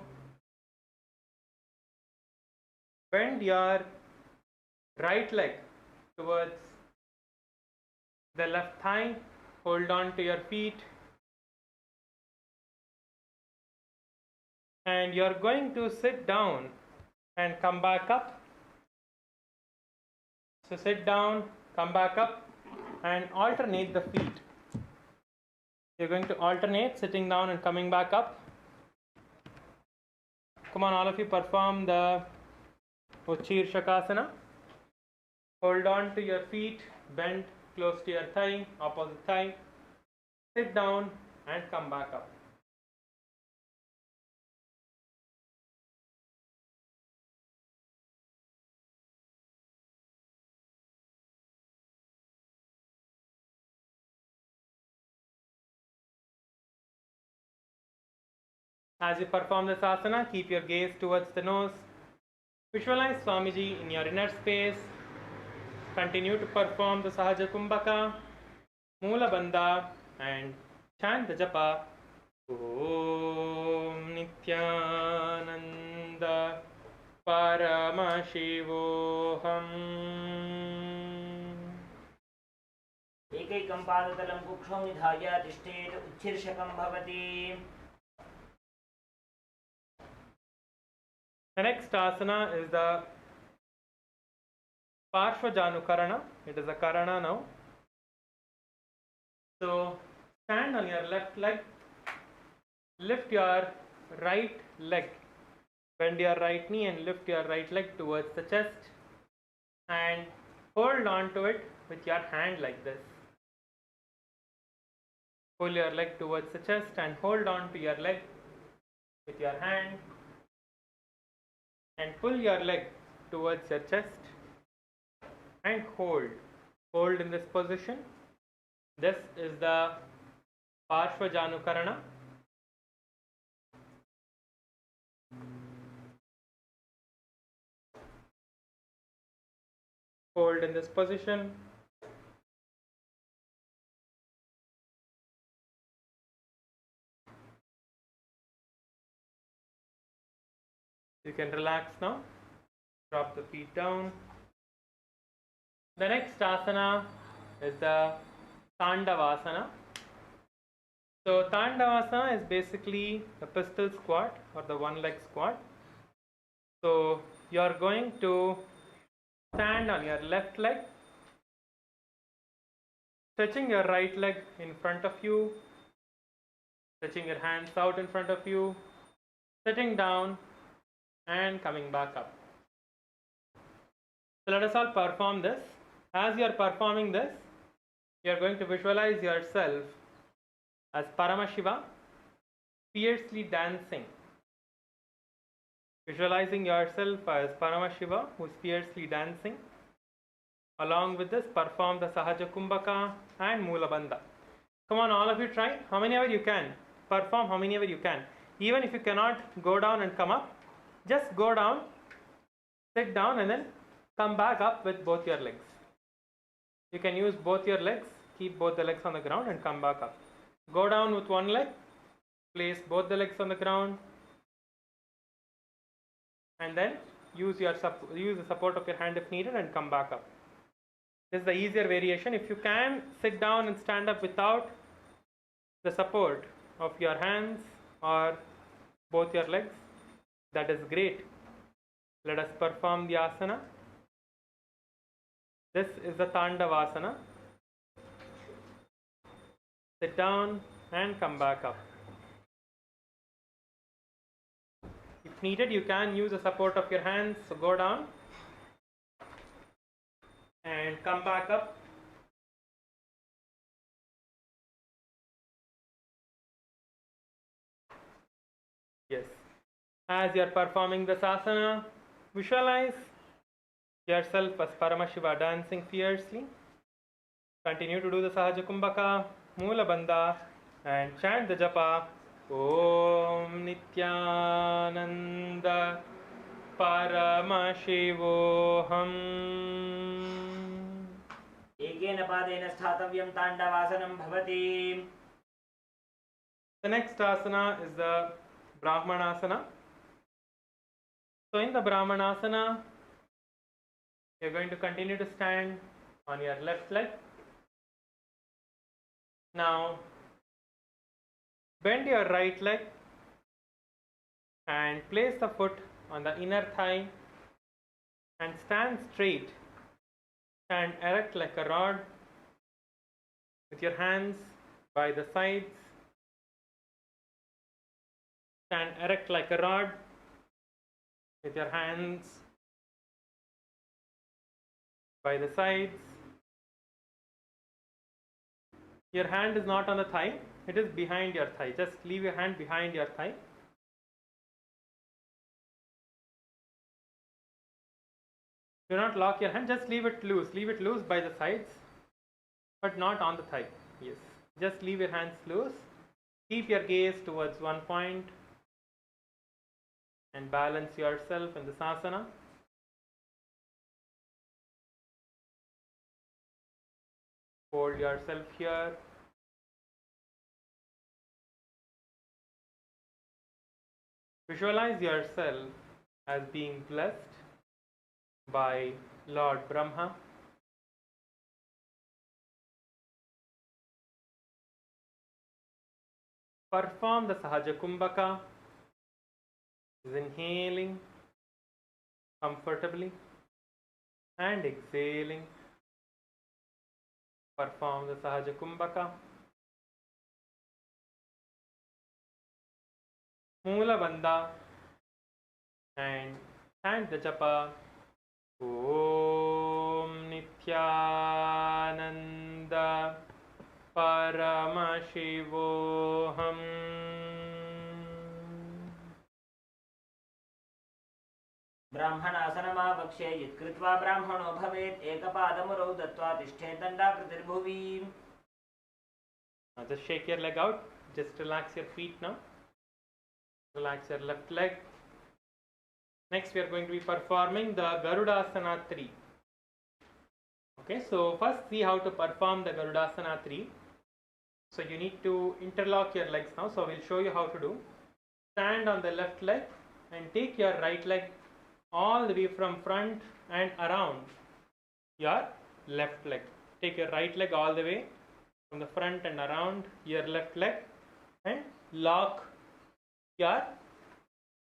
bend your right leg towards the left thigh. Hold on to your feet. And you are going to sit down and come back up. So sit down, come back up, and alternate the feet. You're going to alternate sitting down and coming back up. Come on, all of you, perform the Uchir Shakasana. Hold on to your feet, bend close to your thigh, opposite thigh. Sit down and come back up. As you perform this asana, keep your gaze towards the nose. Visualize Swamiji in your inner space. Continue to perform the Sahaja Kumbhaka, Moola Bandha, and chant the japa. Om Nithyananda Paramashivoham. एकैकं पादतलं कुक्षौ निधाय तिष्ठेत् उच्छीर्षकं भवति. The next asana is the Parshvajanukarana. It is a karana now. So stand on your left leg, lift your right leg, bend your right knee and lift your right leg towards the chest and hold on to it with your hand like this. Pull your leg towards the chest and hold on to your leg with your hand and pull your leg towards your chest and hold. Hold in this position. This is the Parshvajanukarana. Hold in this position. You can relax now. Drop the feet down. The next asana is the Tandavasana. So Tandavasana is basically the pistol squat or the one leg squat. So you are going to stand on your left leg, stretching your right leg in front of you, stretching your hands out in front of you, sitting down and coming back up. So let us all perform this. As you are performing this, you are going to visualize yourself as Paramashiva fiercely dancing. Visualizing yourself as Paramashiva who is fiercely dancing. Along with this, perform the Sahaja Kumbhaka and Moola Bandha. Come on, all of you try. How many ever you can. Perform how many ever you can. Even if you cannot go down and come up, just go down, sit down and then come back up with both your legs. You can use both your legs, keep both the legs on the ground and come back up. Go down with one leg, place both the legs on the ground and then use the support of your hand if needed and come back up. This is the easier variation. If you can sit down and stand up without the support of your hands or both your legs, that is great. Let us perform the asana. This is the Tandavasana. Sit down and come back up. If needed, you can use the support of your hands. So go down and come back up. Yes. As you are performing this asana, visualize yourself as Paramashiva dancing fiercely. Continue to do the Sahaja Kumbhaka, Moola Bandha and chant the japa. Om Nithyananda Paramashivoham. एकेन पादेन स्थातव्यं ताण्डवासनं भवति. The next asana is the Brahmanasana. So in the Brahmanasana, you are going to continue to stand on your left leg. Now bend your right leg and place the foot on the inner thigh and stand straight. Stand erect like a rod with your hands by the sides. Stand erect like a rod with your hands by the sides. Your hand is not on the thigh, it is behind your thigh. Just leave your hand behind your thigh. Do not lock your hand, just leave it loose by the sides, but not on the thigh. Yes, just leave your hands loose. Keep your gaze towards one point and balance yourself in this asana. Hold yourself here. Visualize yourself as being blessed by Lord Brahma. Perform the Sahaja Kumbhaka, inhaling comfortably and exhaling. Perform the Sahaja Kumbhaka. Mula Bandha and chant the japa Om Nithyananda Paramashivoham. ब्राह्मणासनमावक्ष्ये यत्कृत्वा ब्राह्मणो भवेत् एकपादमुरौ दत्त्वा तिष्ठेत् दण्डाकृतिर्भुवि. Now just shake your leg out. Just relax your feet now. Relax your left leg. Next we are going to be performing the Garudasana 3. Okay, so first see how to perform the Garudasana 3. So you need to interlock your legs now. So we'll show you how to do. Stand on the left leg and take your right leg all the way from front and around your left leg. Take your right leg all the way from the front and around your left leg and lock your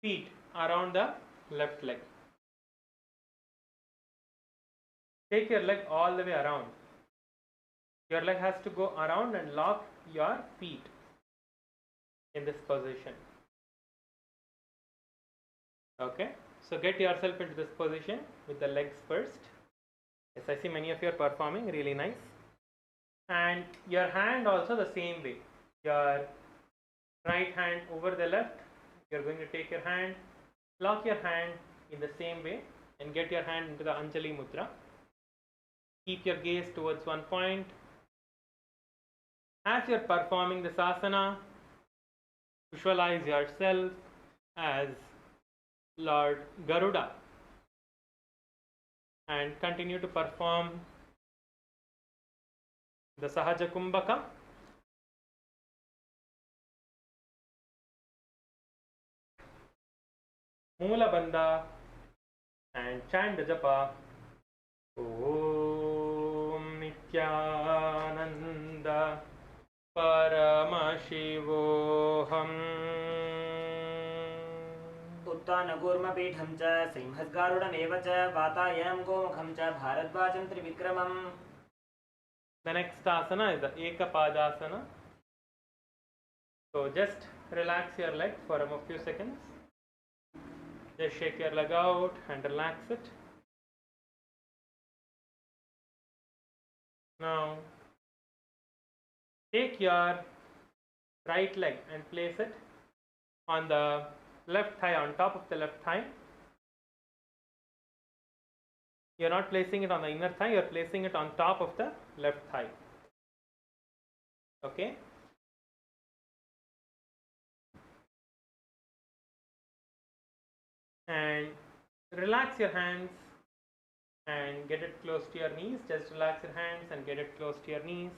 feet around the left leg. Take your leg all the way around. Your leg has to go around and lock your feet in this position. Okay, so get yourself into this position with the legs first. Yes, I see many of you are performing really nice. And your hand also the same way. Your right hand over the left. You are going to take your hand, lock your hand in the same way and get your hand into the Anjali Mudra. Keep your gaze towards one point. As you are performing this asana, visualize yourself as Lord Garuda and continue to perform the Sahaja Kumbhaka. Mula Bandha and chant the japa Om Nithyananda Paramashivoham. उत्तानकूर्मपीठं च सिंहद्गारुडमेव च वातायनं गोमुखं च भारद्वाजं त्रिविक्रमम्. The next asana is the Ekapadasana. So just relax your leg for a few seconds. Just shake your leg out and relax it. Now take your right leg and place it on the left thigh, on top of the left thigh. You are not placing it on the inner thigh, you are placing it on top of the left thigh. Okay. And relax your hands and get it close to your knees. Just relax your hands and get it close to your knees.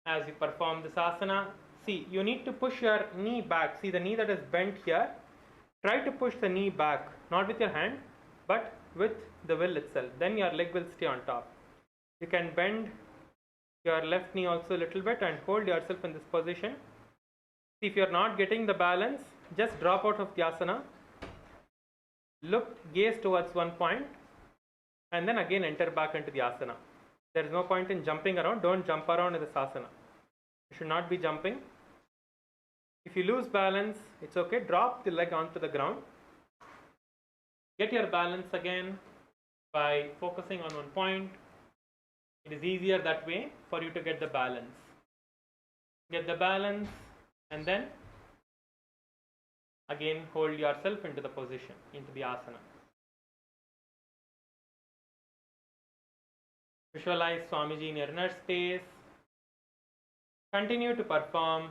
As you perform this asana, see, you need to push your knee back. See the knee that is bent here. Try to push the knee back, not with your hand, but with the will itself. Then your leg will stay on top. You can bend your left knee also a little bit and hold yourself in this position. See, if you are not getting the balance, just drop out of the asana. Look, gaze towards one point and then again enter back into the asana. There is no point in jumping around. Don't jump around in this asana. You should not be jumping. If you lose balance, it's okay. Drop the leg onto the ground. Get your balance again by focusing on one point. It is easier that way for you to get the balance. Get the balance and then again hold yourself into the position, into the asana. Visualize Swamiji in your inner space. Continue to perform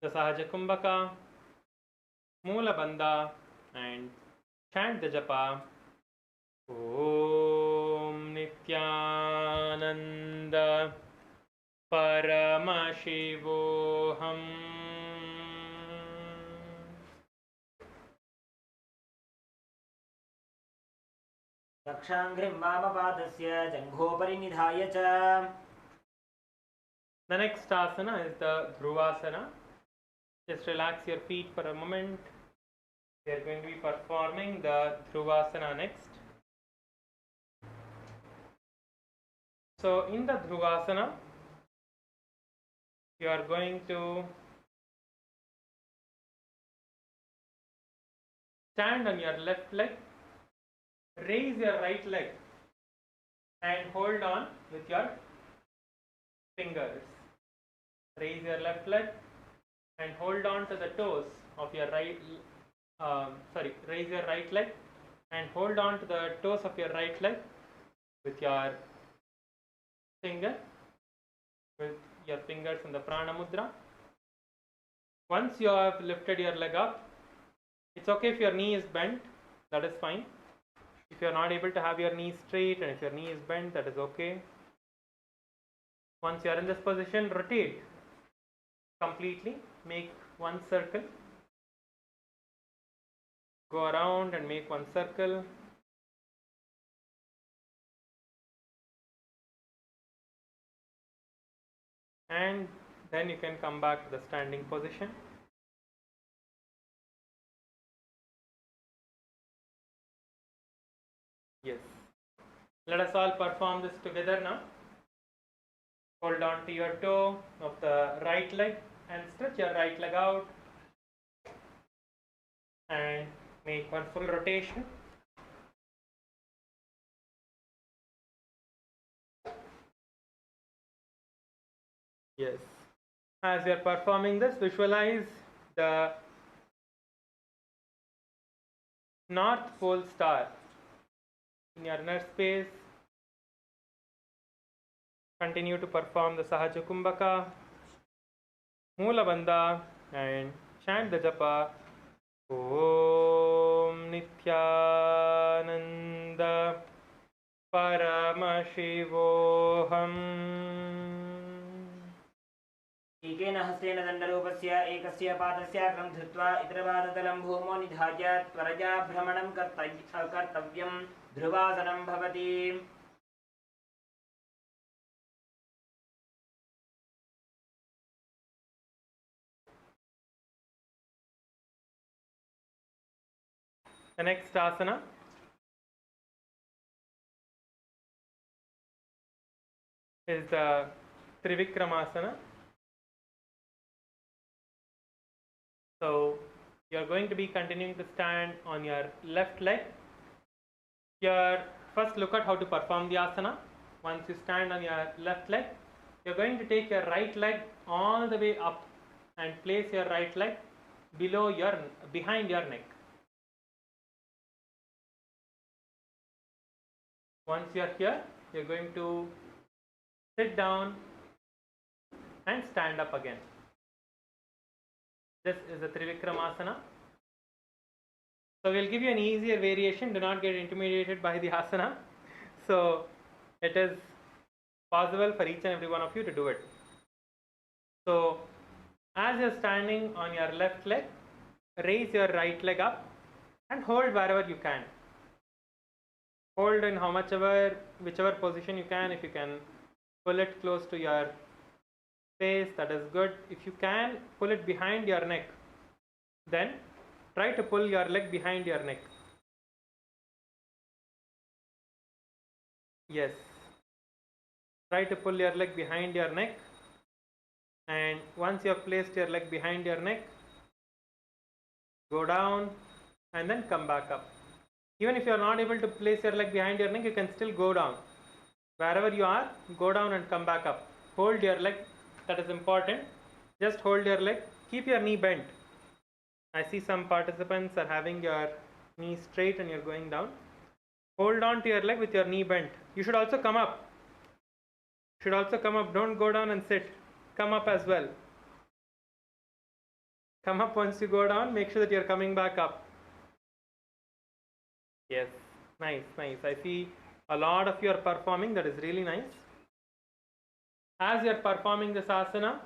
the Sahaja Kumbhaka, Moola Bandha, and chant the japa. Om Nithyananda Paramashivoham. दक्षाङ्घ्रिं वामपादस्य जङ्घोपरि निधाय च. The next asana is the Dhruvasana. Just relax your feet for a moment. We are going to be performing the Dhruvasana next. So in the Dhruvasana, you are going to stand on your left leg, raise your right leg and hold on with your fingers. Raise your left leg and hold on to the toes of your raise your right leg and hold on to the toes of your right leg with your fingers in the Prana Mudra. Once you have lifted your leg up, it's okay if your knee is bent, that is fine. If you are not able to have your knee straight and if your knee is bent, that is okay. Once you are in this position, rotate completely, make one circle, go around and make one circle. And then you can come back to the standing position. Yes. Let us all perform this together now. Hold on to your toe of the right leg and stretch your right leg out and make one full rotation. Yes. As you are performing this, visualize the North Pole star in your inner space. Continue to perform the Sahaja Kumbhaka, Moola Bandha, and chant the japa. Om Nithyananda Paramashivoham. एकेन हस्तेन दण्डरूपस्य एकस्य पादस्य अग्रं धृत्वा इतरपादतलं भूमौ निधाय त्वरया भ्रमणं कर्तव्यं. ध्रुवासनं भवति. The next asana is the Trivikramasana. So you are going to be continuing to stand on your left leg. Here, first look at how to perform the asana. Once you stand on your left leg, you are going to take your right leg all the way up and place your right leg behind your neck. Once you are here, you are going to sit down and stand up again. This is the Trivikramasana. So we'll give you an easier variation. Do not get intimidated by the asana. So it is possible for each and every one of you to do it. So as you're standing on your left leg, raise your right leg up and hold wherever you can. Hold in whichever position you can. If you can pull it close to your face, that is good. If you can pull it behind your neck, then try to pull your leg behind your neck. Yes, Try to pull your leg behind your neck, and once you have placed your leg behind your neck, go down and then come back up. Even if you are not able to place your leg behind your neck, you can still go down. Wherever you are, go down and come back up. Hold your leg, that is important. Just hold your leg, keep your knee bent. I see some participants are having your knee straight and you're going down. Hold on to your leg with your knee bent. You should also come up. Don't go down and sit. Come up as well. Come up once you go down. Make sure that you're coming back up. Yes, nice. I see a lot of you are performing. That is really nice. As you're performing this asana,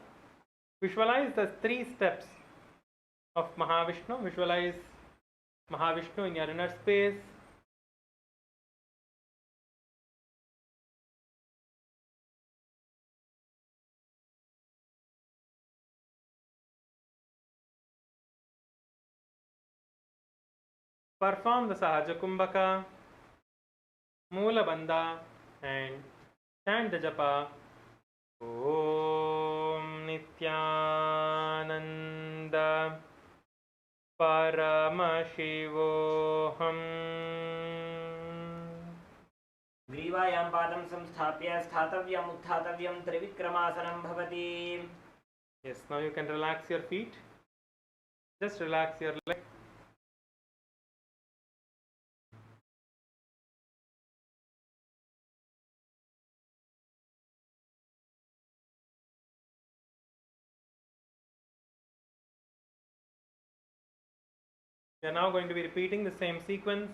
visualize the 3 steps of Mahavishnu. Visualize Mahavishnu in your inner space. Perform the Sahaja Kumbhaka, Moola Bandha, and chant the japa. Om Nithyananda Paramashivoham. ग्रीवायां पादं संस्थाप्य स्थातव्यम् उत्थातव्यं त्रिविक्रमासनं भवति. Yes, now you can relax your feet. Just relax your leg. We are now going to be repeating the same sequence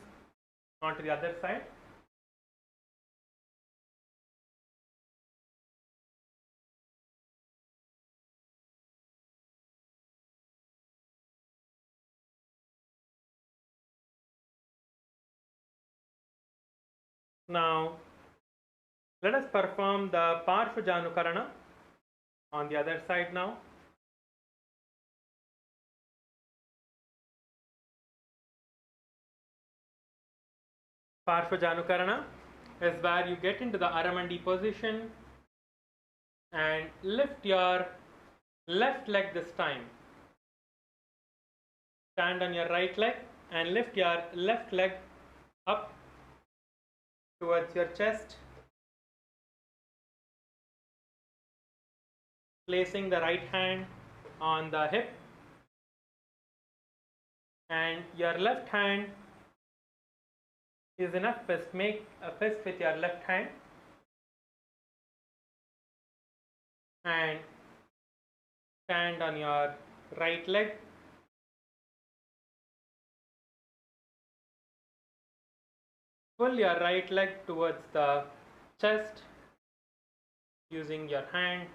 onto the other side. Now, let us perform the Parshvajanukarana on the other side now. Parshvajanukarana is where you get into the Aramandi position and lift your left leg this time. Stand on your right leg and lift your left leg up towards your chest, placing the right hand on the hip and your left hand is in a fist. Make a fist with your left hand and stand on your right leg. Pull your right leg towards the chest using your hand.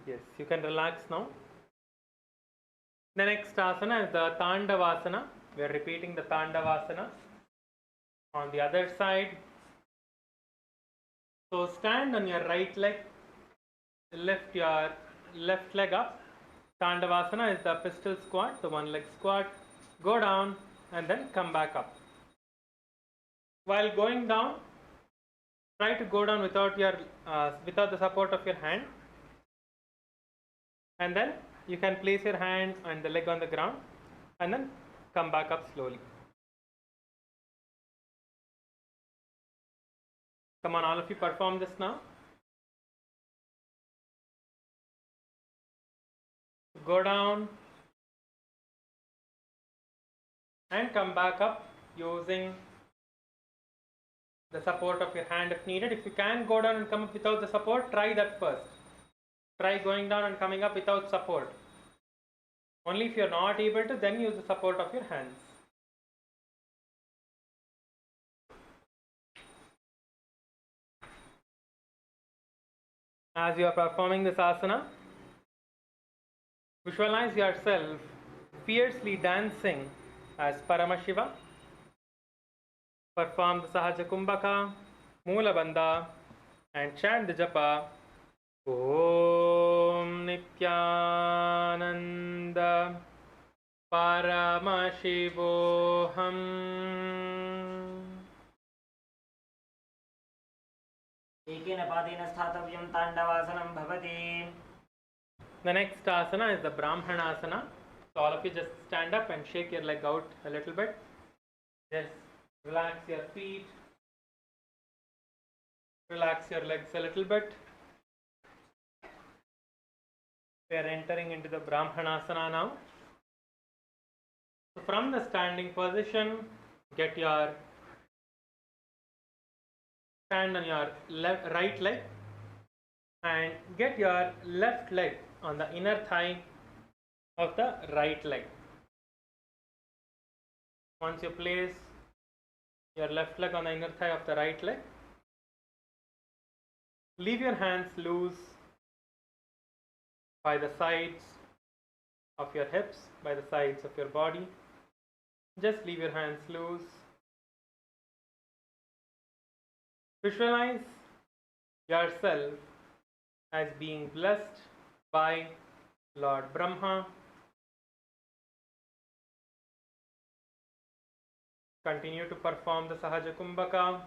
Yes, you can relax now. The next asana is the Tandavasana. We are repeating the Tandavasana on the other side. So stand on your right leg, lift your left leg up. Tandavasana is the pistol squat, the one leg squat. Go down and then come back up. While going down, try to go down without the support of your hand. And then you can place your hand and the leg on the ground and then come back up slowly. Come on, all of you, perform this now. Go down and come back up using the support of your hand if needed. If you can go down and come up without the support, try that first. Try going down and coming up without support. Only if you are not able to, then use the support of your hands. As you are performing this asana, visualize yourself fiercely dancing as Paramashiva. Perform the Sahaja Kumbhaka, Moola Bandha, and chant the japa Om Nithyananda Paramashivoham. एकेन पादेन स्थातव्यं ताण्डवासनं भवति. The next asana is the Brahmanasana. So all of you just stand up and shake your leg out a little bit. Just relax your feet. Relax your legs a little bit. We are entering into the Brahmanasana now. So from the standing position, get your stand on your right leg and get your left leg on the inner thigh of the right leg. Once you place your left leg on the inner thigh of the right leg, leave your hands loose by the sides of your hips, by the sides of your body. Just leave your hands loose. Visualize yourself as being blessed by Lord Brahma. Continue to perform the Sahaja Kumbhaka.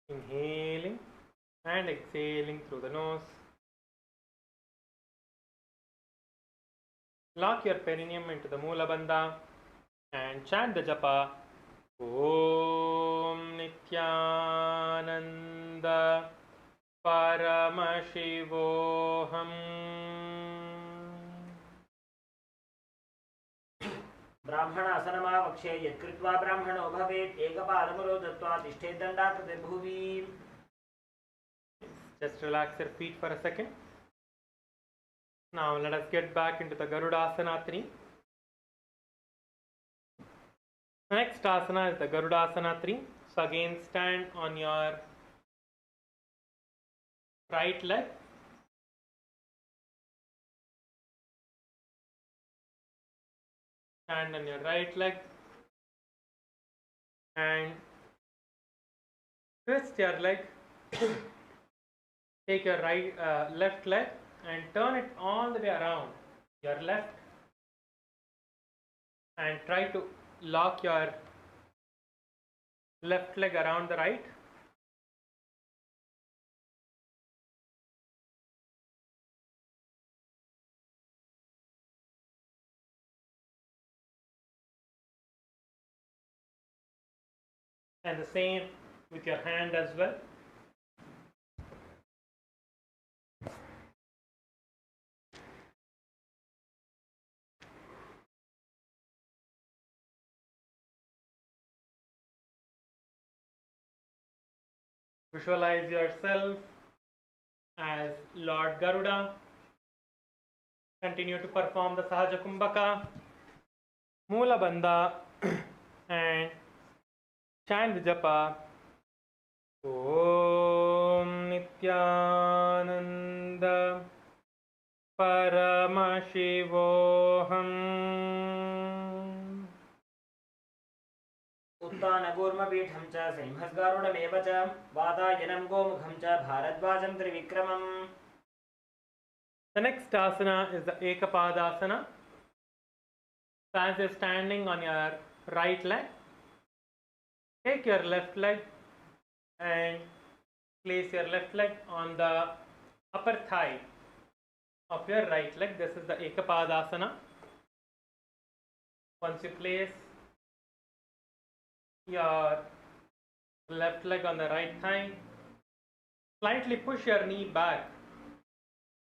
Inhaling and exhaling through the nose. Lock your perineum into the Moola Bandha and chant the japa Om Nithyananda Paramashivoham. ब्राह्मणासनमावक्षे यत्कृत्वा ब्राह्मणो भवेत् एकपादमुरो दत्त्वा तिष्ठेत् दण्डाकृते भुवि. Just relax your feet for a second. Now let us get back into the Garudasana 3. The next asana is the Garudasana 3. So again stand on your right leg. Stand on your right leg and twist your leg. Take your left leg and turn it all the way around your left and try to lock your left leg around the right. And the same with your hand as well. Visualize yourself as Lord Garuda. Continue to perform the Sahaja Kumbhaka, Moola Bandha and chant the japa Om Nithyananda Paramashivoham. उत्तानकूर्मपीठं च सिंहस्गारुडमेव च वातायनं गोमुखं च भारद्वाजं त्रिविक्रमम्. The next asana is the Ekapadasana. So as you're standing on your right leg, take your left leg and place your left leg on the upper thigh of your right leg. This is the Ekapadasana. Once you place your left leg on the right thigh, slightly push your knee back,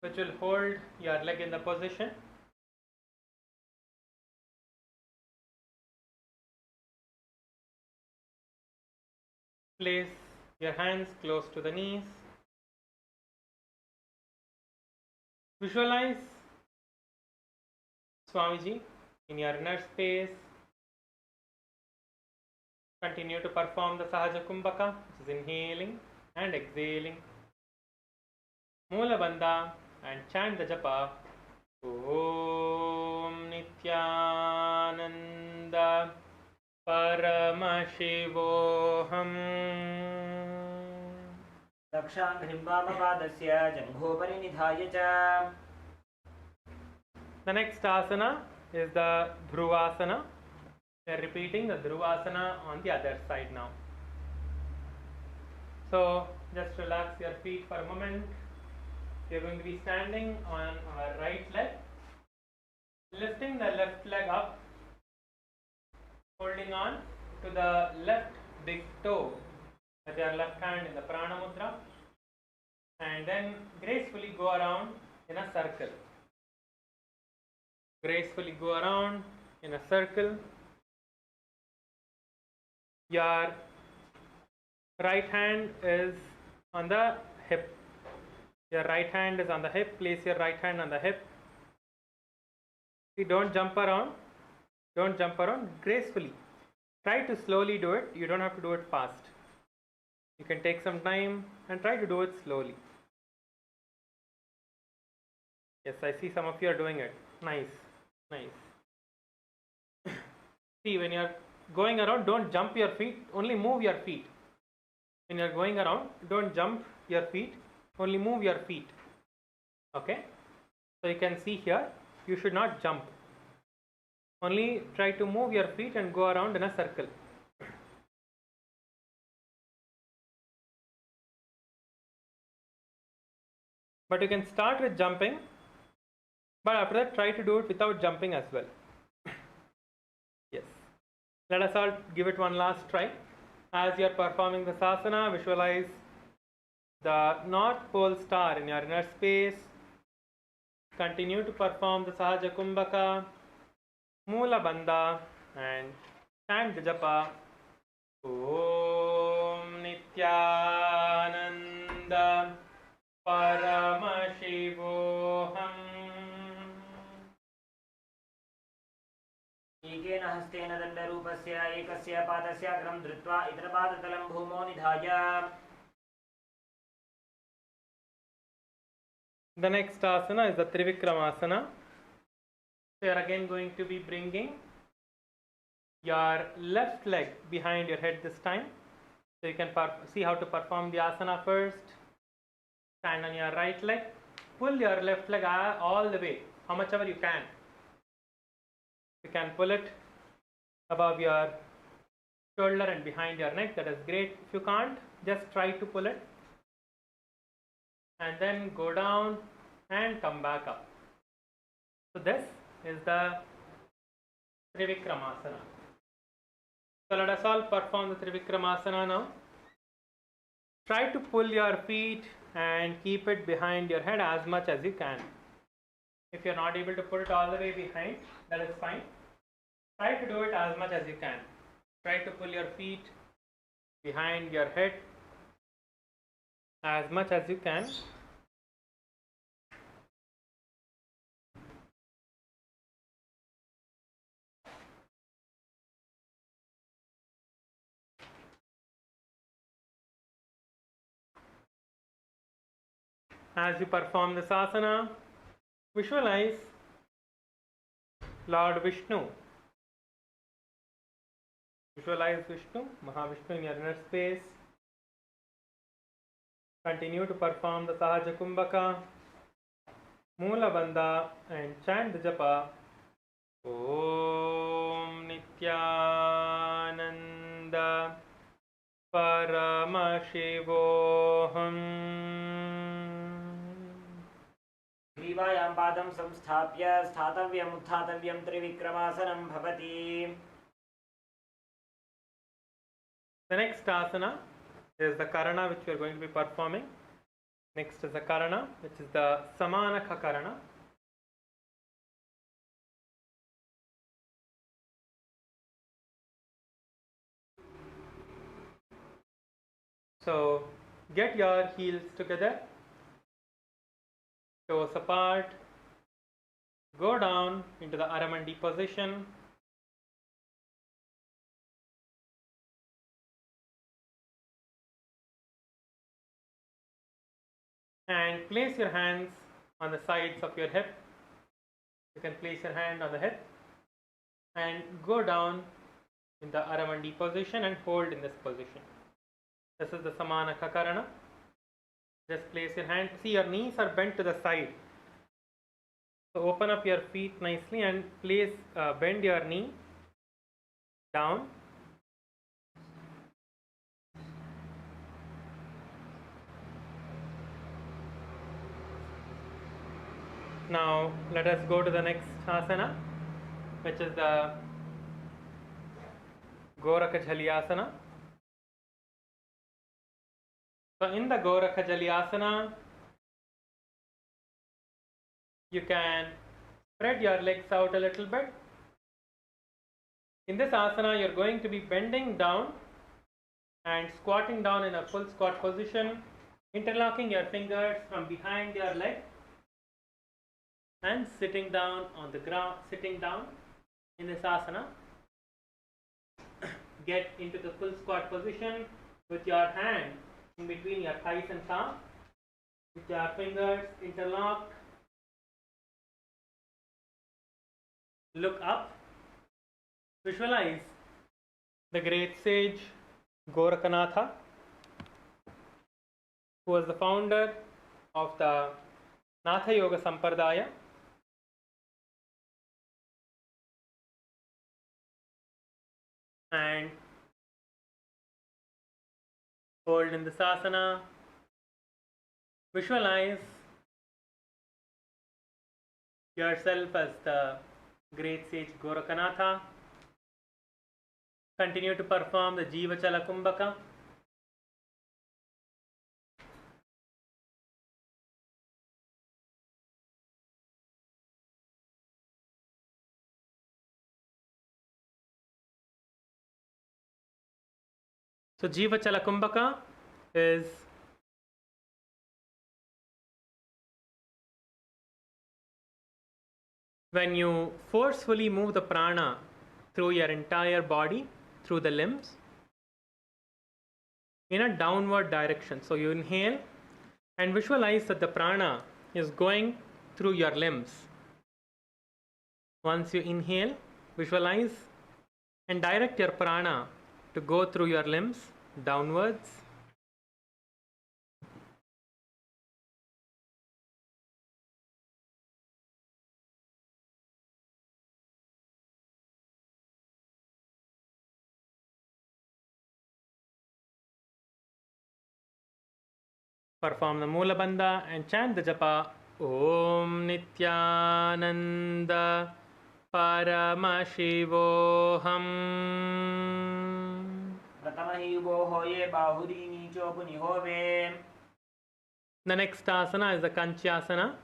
which will hold your leg in the position. Place your hands close to the knees. Visualize Swamiji in your inner space. Continue to perform the Sahaja Kumbhaka, which is inhaling and exhaling. Moola Bandha and chant the japa Om Nithyananda Paramashivoham. दक्षाङ्घ्रिं वामपादस्य जङ्घोपरि निधाय च. The next asana is the Dhruvasana. We are repeating the Dhruvasana on the other side now. So just relax your feet for a moment. We are going to be standing on our right leg, lifting the left leg up, holding on to the left big toe with your left hand in the Prana Mudra, and then gracefully go around in a circle. Gracefully go around in a circle. Your right hand is on the hip. Your right hand is on the hip. Place your right hand on the hip. Don't jump around. Don't jump around. Gracefully. Try to slowly do it. You don't have to do it fast. You can take some time and try to do it slowly. Yes, I see some of you are doing it. Nice. Nice. See, when you are going around, don't jump your feet. Only move your feet. When you are going around, don't jump your feet. Only move your feet. Okay? So you can see here, you should not jump. Only try to move your feet and go around in a circle. But you can start with jumping, but after that try to do it without jumping as well. Yes. Let us all give it one last try. As you are performing the asana, visualize the North Pole star in your inner space. Continue to perform the Sahaja Kumbhaka, Moola Bandha, and chant the japa. Om Nithyananda Paramashivoham. एकेन हस्तेन दण्डरूपस्य एकस्य पादस्य अग्रं धृत्वा इतरपादतलं भूमौ निधाय. The next asana is the Trivikramasana. We are again going to be bringing your left leg behind your head this time. So you can see how to perform the asana first. Stand on your right leg. Pull your left leg all the way, how much ever you can. You can pull it above your shoulder and behind your neck. That is great. If you can't, just try to pull it. And then go down and come back up. So this is the Trivikramasana. So let us all perform the Trivikramasana now. Try to pull your feet and keep it behind your head as much as you can. If you are not able to put it all the way behind, that is fine. Try to do it as much as you can. Try to pull your feet behind your head as much as you can. As you perform this asana, visualize Lord Vishnu. Visualize Vishnu, Mahavishnu in your inner space. Continue to perform the Sahaja Kumbhaka, Moola Bandha, and chant the japa. Om Nithyananda Paramashivoham. ग्रीवायां पादं संस्थाप्य स्थातव्यम् उत्थातव्यं त्रिविक्रमासनं भवति. The next asana is the Karana, which we are going to be performing. Next is the Karana, which is the Samanaka Karana. So get your heels together, toes apart, go down into the Aramandi position. And place your hands on the sides of your hip. You can place your hand on the hip and go down in the Aramandi position and hold in this position. This is the Samanaka Karana. Just place your hand. See, your knees are bent to the side. So open up your feet nicely and bend your knee down. Now let us go to the next asana, which is the Goraka Jhalyasana. So in the Goraka Jhalyasana, you can spread your legs out a little bit. In this asana, you're going to be bending down and squatting down in a full squat position, interlocking your fingers from behind your leg and sitting down on the ground, sitting down in this asana. Get into the full squat position with your hand in between your thighs and thumb, with your fingers interlocked. Look up. Visualize the great sage Gorakhanatha, who was the founder of the Natha Yoga Sampradaya. And hold in the asana. Visualize yourself as the great sage Gorakhanatha. Continue to perform the Jiva Chala Kumbhaka. So Jiva Chala Kumbhaka is when you forcefully move the prana through your entire body, through the limbs, in a downward direction. So you inhale and visualize that the prana is going through your limbs. Once you inhale, visualize and direct your prana to go through your limbs downwards. Perform the Mula Bandha and chant the japa Om Nithyananda Paramashivoham. Pratamahivohoye bahuri nicho punihove. The next asana is the Kanchyasana.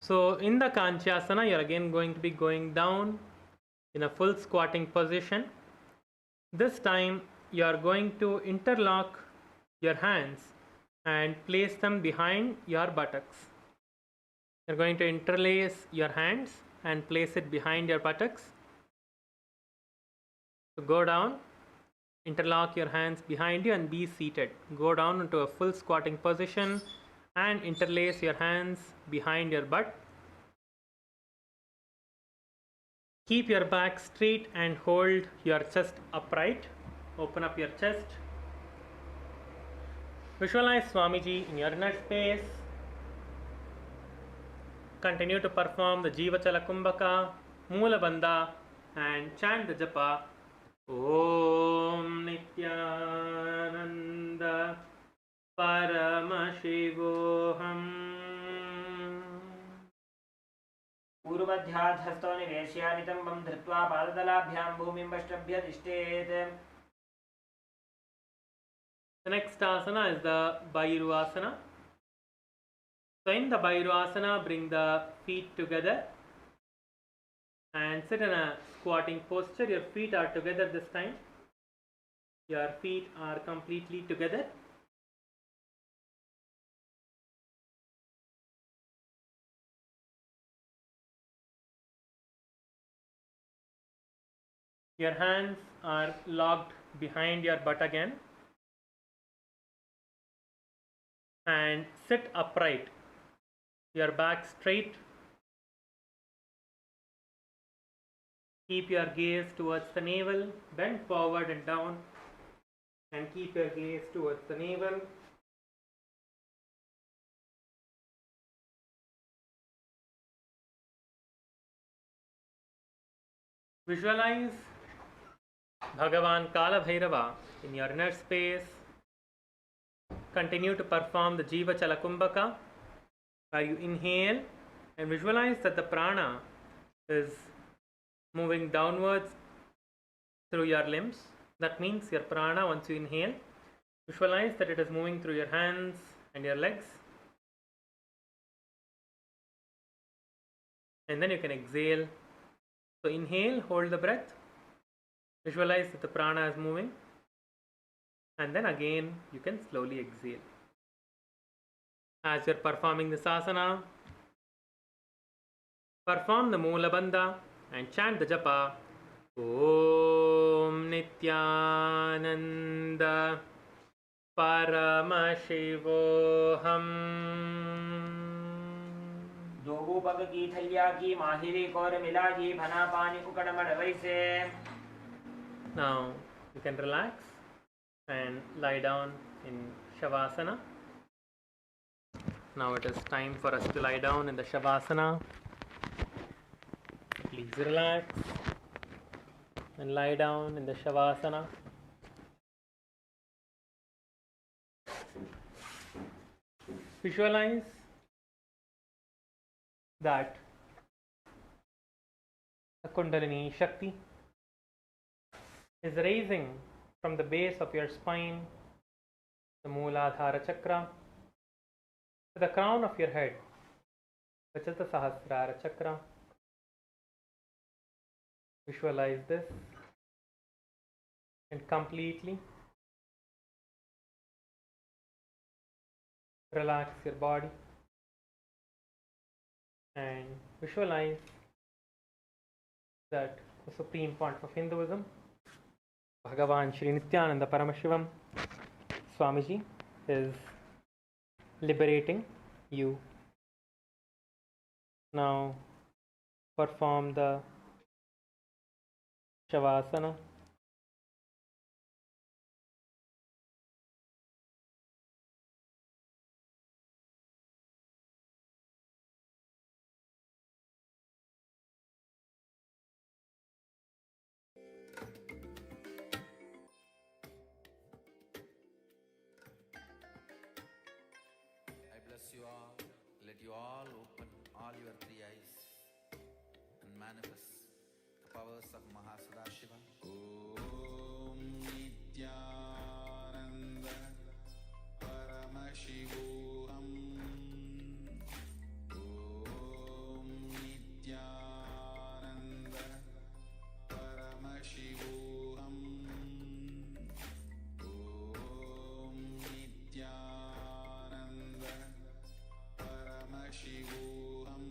So in the Kanchyasana, you are again going to be going down in a full squatting position. This time you are going to interlock your hands and place them behind your buttocks. You are going to interlace your hands and place it behind your buttocks. So go down, interlock your hands behind you and be seated. Go down into a full squatting position and interlace your hands behind your butt. Keep your back straight and hold your chest upright. Open up your chest. Visualize Swamiji in your inner space. Continue to perform the Jiva Chala Kumbhaka, Mula Bandha and chant the japa Om Nithyananda Paramashivoham. पूर्वध्याधस्तो निवेश्यानितम्बं धृत्वा पादतलाभ्यां भूमिं पष्टभ्य तिष्ठेत्. The next asana is the Bhairuvasana. So in the Bhairuvasana, bring the feet together and sit in a squatting posture. Your feet are together this time. Your feet are completely together. Your hands are locked behind your butt again. And sit upright. Your back straight. Keep your gaze towards the navel, bend forward and down, and keep your gaze towards the navel. Visualize Bhagavan Kala Bhairava in your inner space. Continue to perform the Jiva Chalakumbhaka, where you inhale and visualize that the prana is moving downwards through your limbs. That means your prana, once you inhale, visualize that it is moving through your hands and your legs. And then you can exhale. So inhale, hold the breath, visualize that the prana is moving, and then again you can slowly exhale. As you're performing this asana, perform the Moola Bandha and chant the japa Om Nithyananda Paramashivoham. दोगो पग की थलिया की माहिरी कौर मिला की भना पानी कुकड़ मड़ वैसे. Now you can relax and lie down in Shavasana. Now it is time for us to lie down in the Shavasana. Please relax and lie down in the Shavasana. Visualize that the Kundalini Shakti is raising from the base of your spine, the Mooladhara Chakra, to the crown of your head, which is the Sahasrara Chakra. Visualize this and completely relax your body and visualize that the Supreme Pontiff of Hinduism, Bhagavan Shri Nithyananda Paramashivoham Swamiji, is liberating you. Now perform the Shavasana. I bless you all. Let you all open all your three eyes and manifest the powers of Mahasadashiva. Om Nithyananda Paramashivoham. Om Nithyananda Paramashivoham. Om Nithyananda Paramashivoham.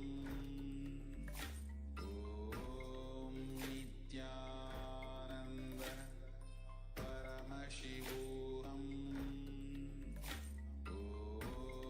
Om Nithyananda Paramashivoham. Om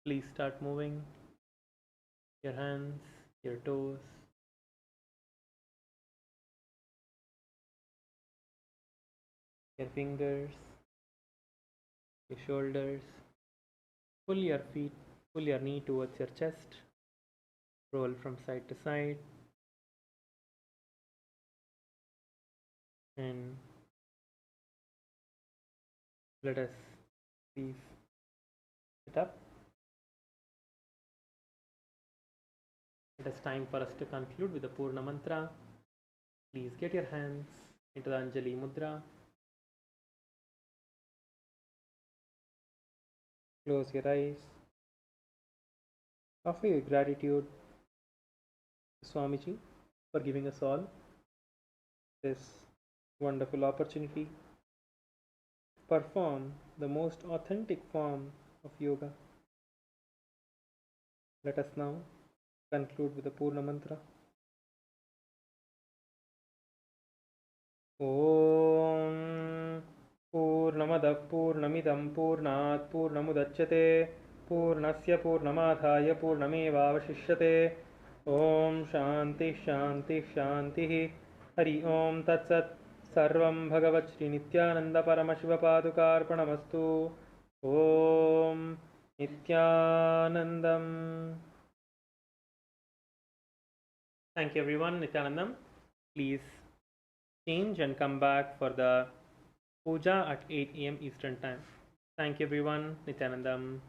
Please start moving your hands, your toes, your fingers, your shoulders. Pull your feet, pull your knee towards your chest. Roll from side to side. And let us please sit up. It is time for us to conclude with the Purna Mantra. Please get your hands into the Anjali Mudra. Close your eyes. Offer your gratitude to Swamiji for giving us all this wonderful opportunity to perform the most authentic form of yoga. Let us now conclude with the Purna Mantra. Om Purnamadah Purnamidam Purnat Purnamudachyate Purnasya Purnamadhaya Purnamevavashishyate Om Shanti Shanti Shanti Hari Om Tat Sat Sarvam Bhagavat Shri Nithyananda Paramashivoham Om Nithyanandam. Thank you everyone. Nithyanandam. Please change and come back for the puja at 8 a.m. Eastern Time. Thank you everyone. Nithyanandam.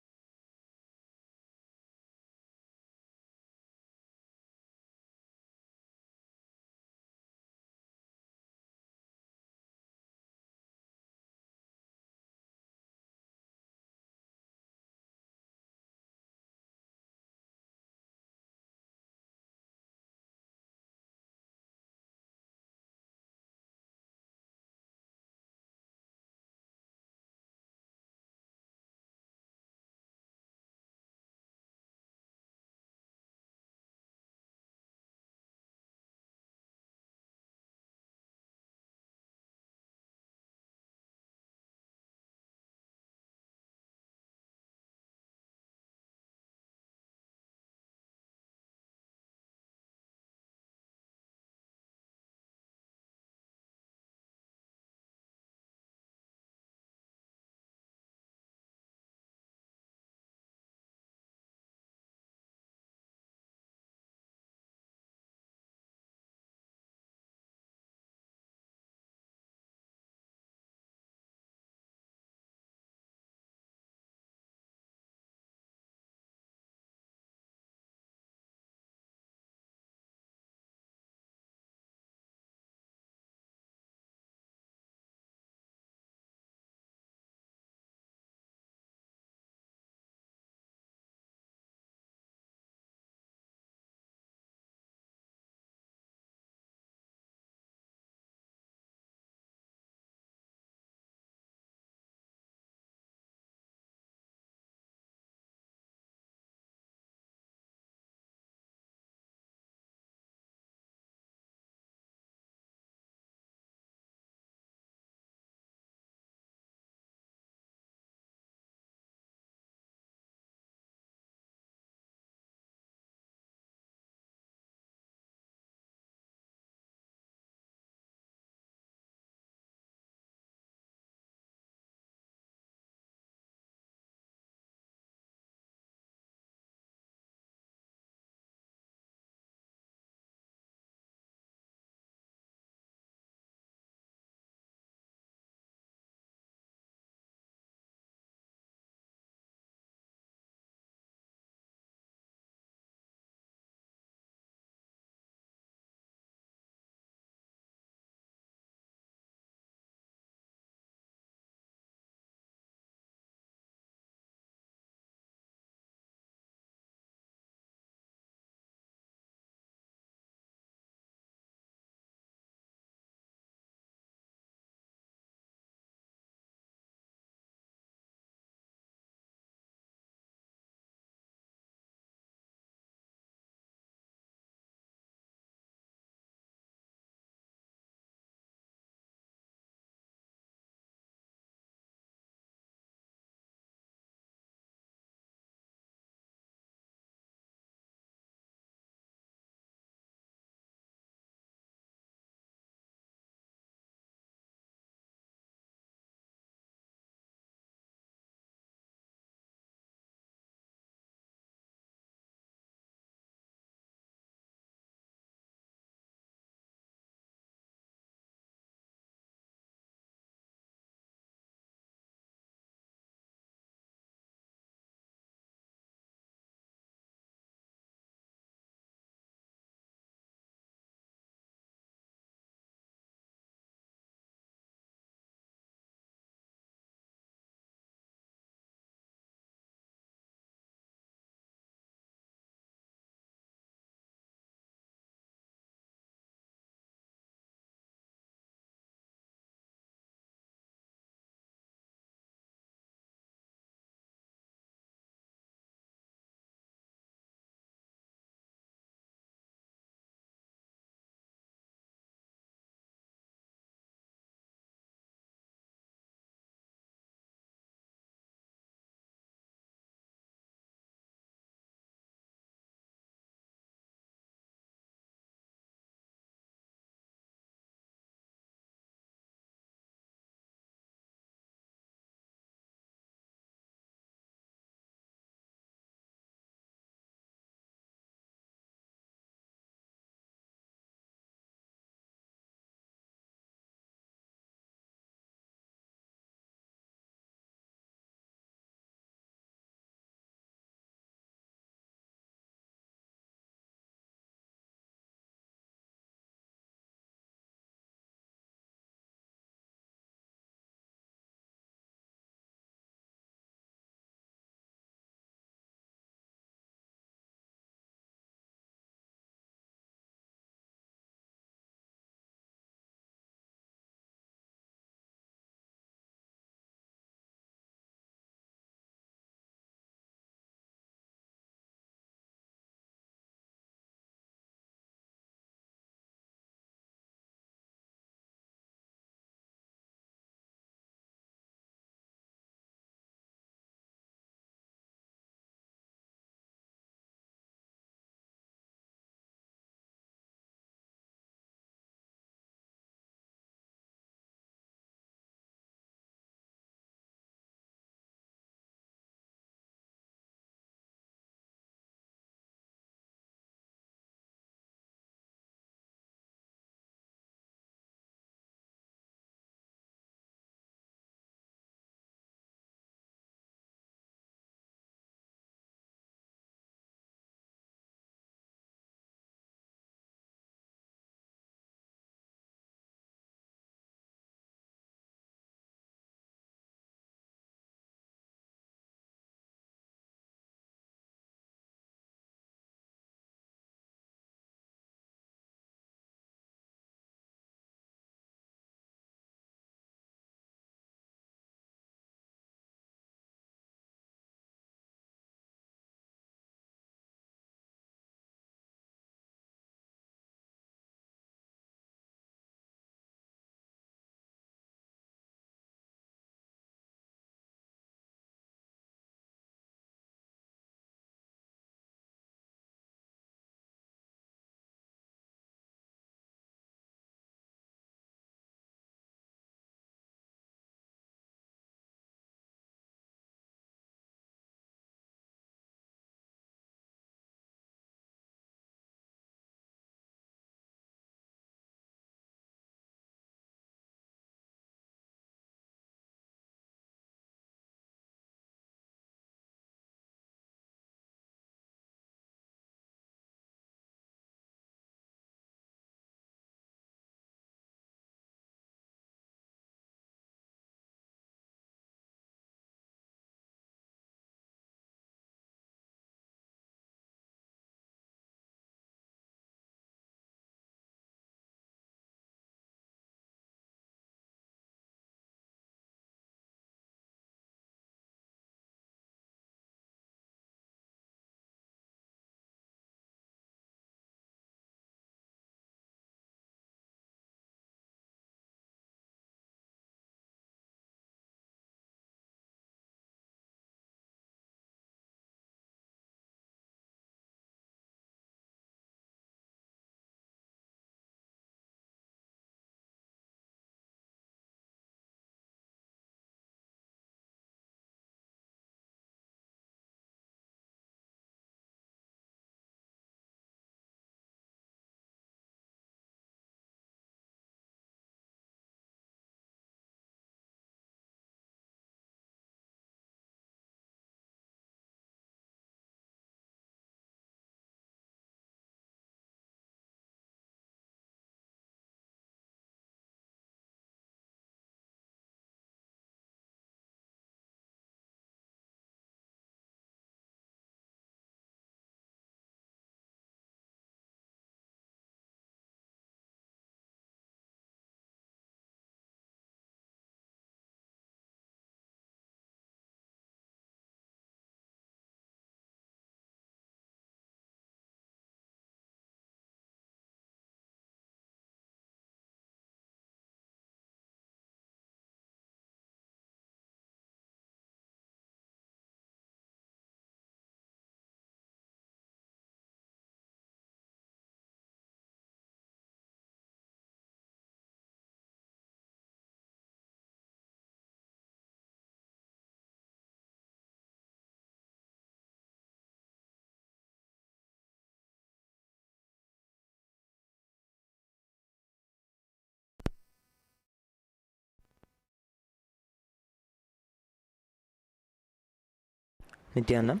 Nithyananda,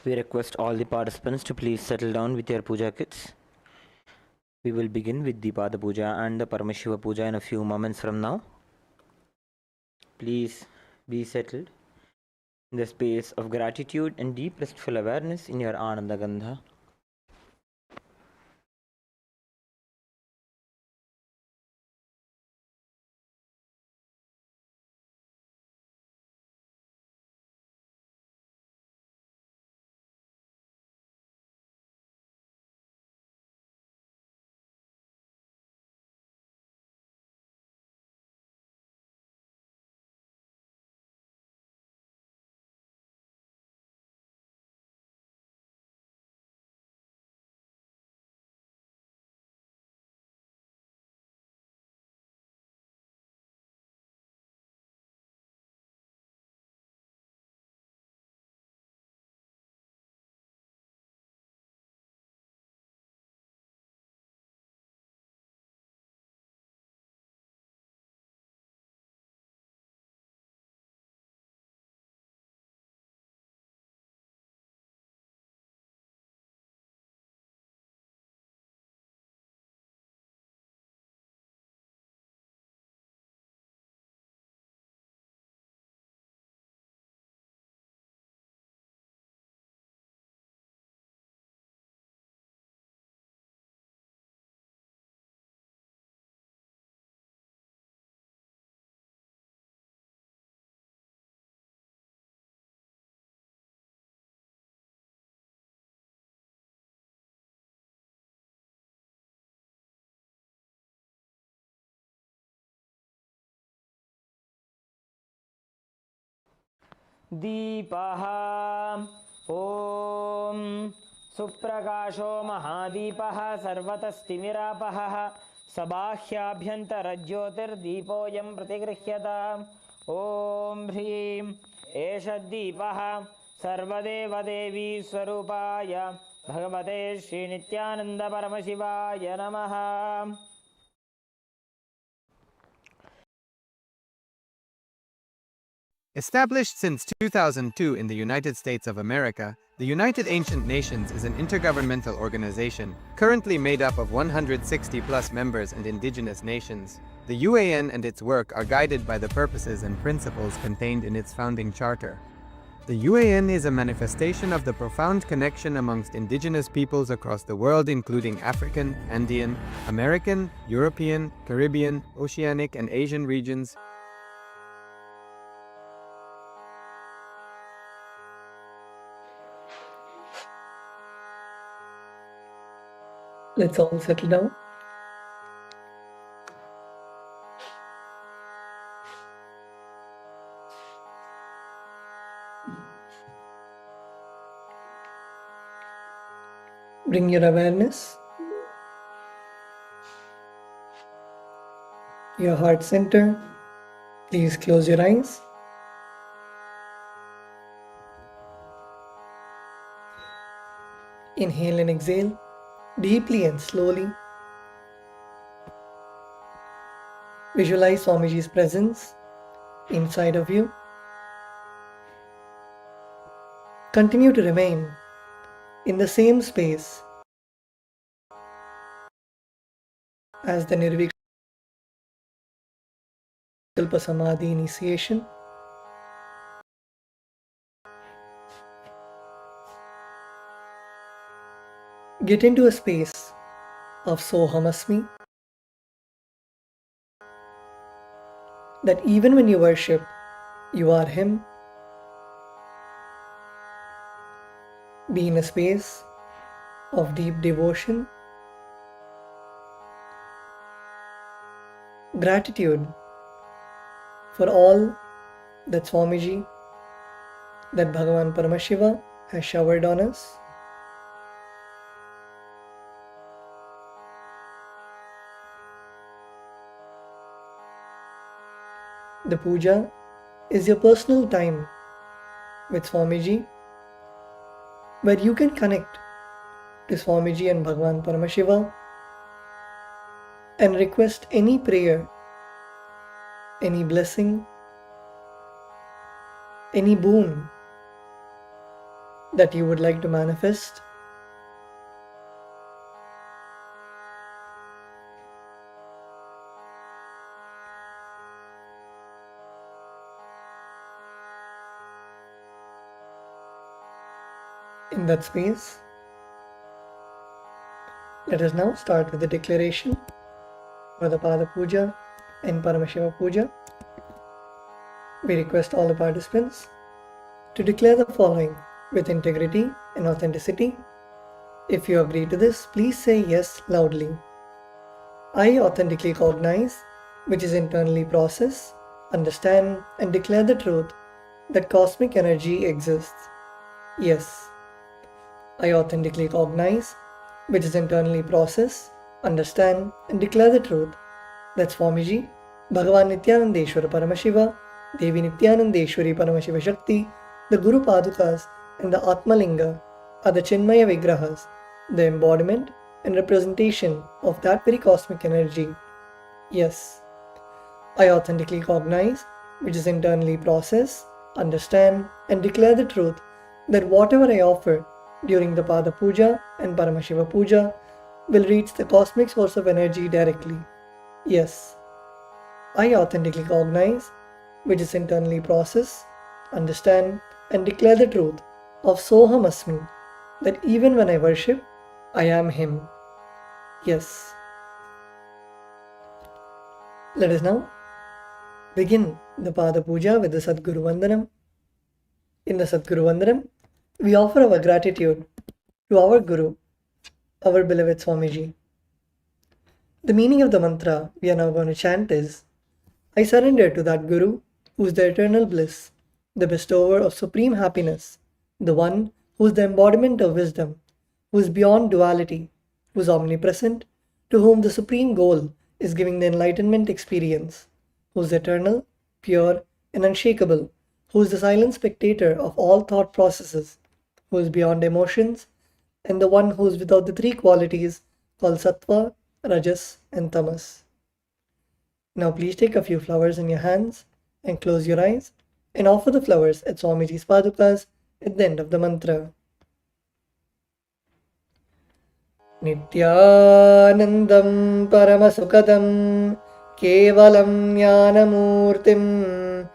we request all the participants to please settle down with your puja kits. We will begin with the Pada Puja and the Paramashiva Puja in a few moments from now. Please be settled in the space of gratitude and deep restful awareness in your Ananda Gandha. दीपः ॐ सुप्रकाशो महादीपः सर्वतस्तिमिरापहः सबाह्याभ्यन्तरज्योतिर्दीपोऽयं प्रतिगृह्यताम् ॐ ह्रीं एष दीपः सर्वदेवदेवी स्वरूपाय भगवते श्रीनित्यानन्दपरमशिवाय नमः. Established since 2002 in the United States of America, the United Ancient Nations is an intergovernmental organization, currently made up of 160+ members and indigenous nations. The UAN and its work are guided by the purposes and principles contained in its founding charter. The UAN is a manifestation of the profound connection amongst indigenous peoples across the world, including African, Andean, American, European, Caribbean, Oceanic, and Asian regions. Let's all settle down. Bring your awareness, your heart center. Please close your eyes. Inhale and exhale deeply and slowly. Visualize Swamiji's presence inside of you. Continue to remain in the same space as the Nirvikalpa Samadhi initiation. Get into a space of Soham Asmi, that even when you worship, you are Him. Be in a space of deep devotion, gratitude for all that Swamiji, that Bhagavan Paramashiva has showered on us. The puja is your personal time with Swamiji, where you can connect to Swamiji and Bhagavan Paramashiva and request any prayer, any blessing, any boon that you would like to manifest. In that space, let us now start with the declaration for the Pada Puja and Paramashiva Puja. We request all the participants to declare the following with integrity and authenticity. If you agree to this, please say yes loudly. I authentically cognize, which is internally process, understand and declare the truth that cosmic energy exists. Yes. I authentically cognize, which is internally process, understand and declare the truth that Swamiji, Bhagavan Nithyanandeshwara Paramashiva, Devi Nithyanandeshwari Paramashiva Shakti, the Guru Padukas and the Atma Linga are the Chinmaya Vigrahas, the embodiment and representation of that very cosmic energy. Yes. I authentically cognize, which is internally process, understand and declare the truth that whatever I offer during the Pada Puja and Paramashiva Puja will reach the cosmic source of energy directly. Yes. I authentically cognize, which is internally process, understand and declare the truth of Soham Asmi, that even when I worship, I am Him. Yes. Let us now begin the Pada Puja with the Sadguru Vandanam. In the Sadguru Vandanam, we offer our gratitude to our Guru, our beloved Swamiji. The meaning of the mantra we are now going to chant is, I surrender to that Guru who is the eternal bliss, the bestower of supreme happiness, the one who is the embodiment of wisdom, who is beyond duality, who is omnipresent, to whom the supreme goal is giving the enlightenment experience, who is eternal, pure and unshakable, who is the silent spectator of all thought processes, who is beyond emotions, and the one who is without the three qualities called Sattva, Rajas and Tamas. Now please take a few flowers in your hands and close your eyes and offer the flowers at Swamiji's Padukas at the end of the mantra. Nithyanandam Paramasukadam Kevalam Jnanamurtim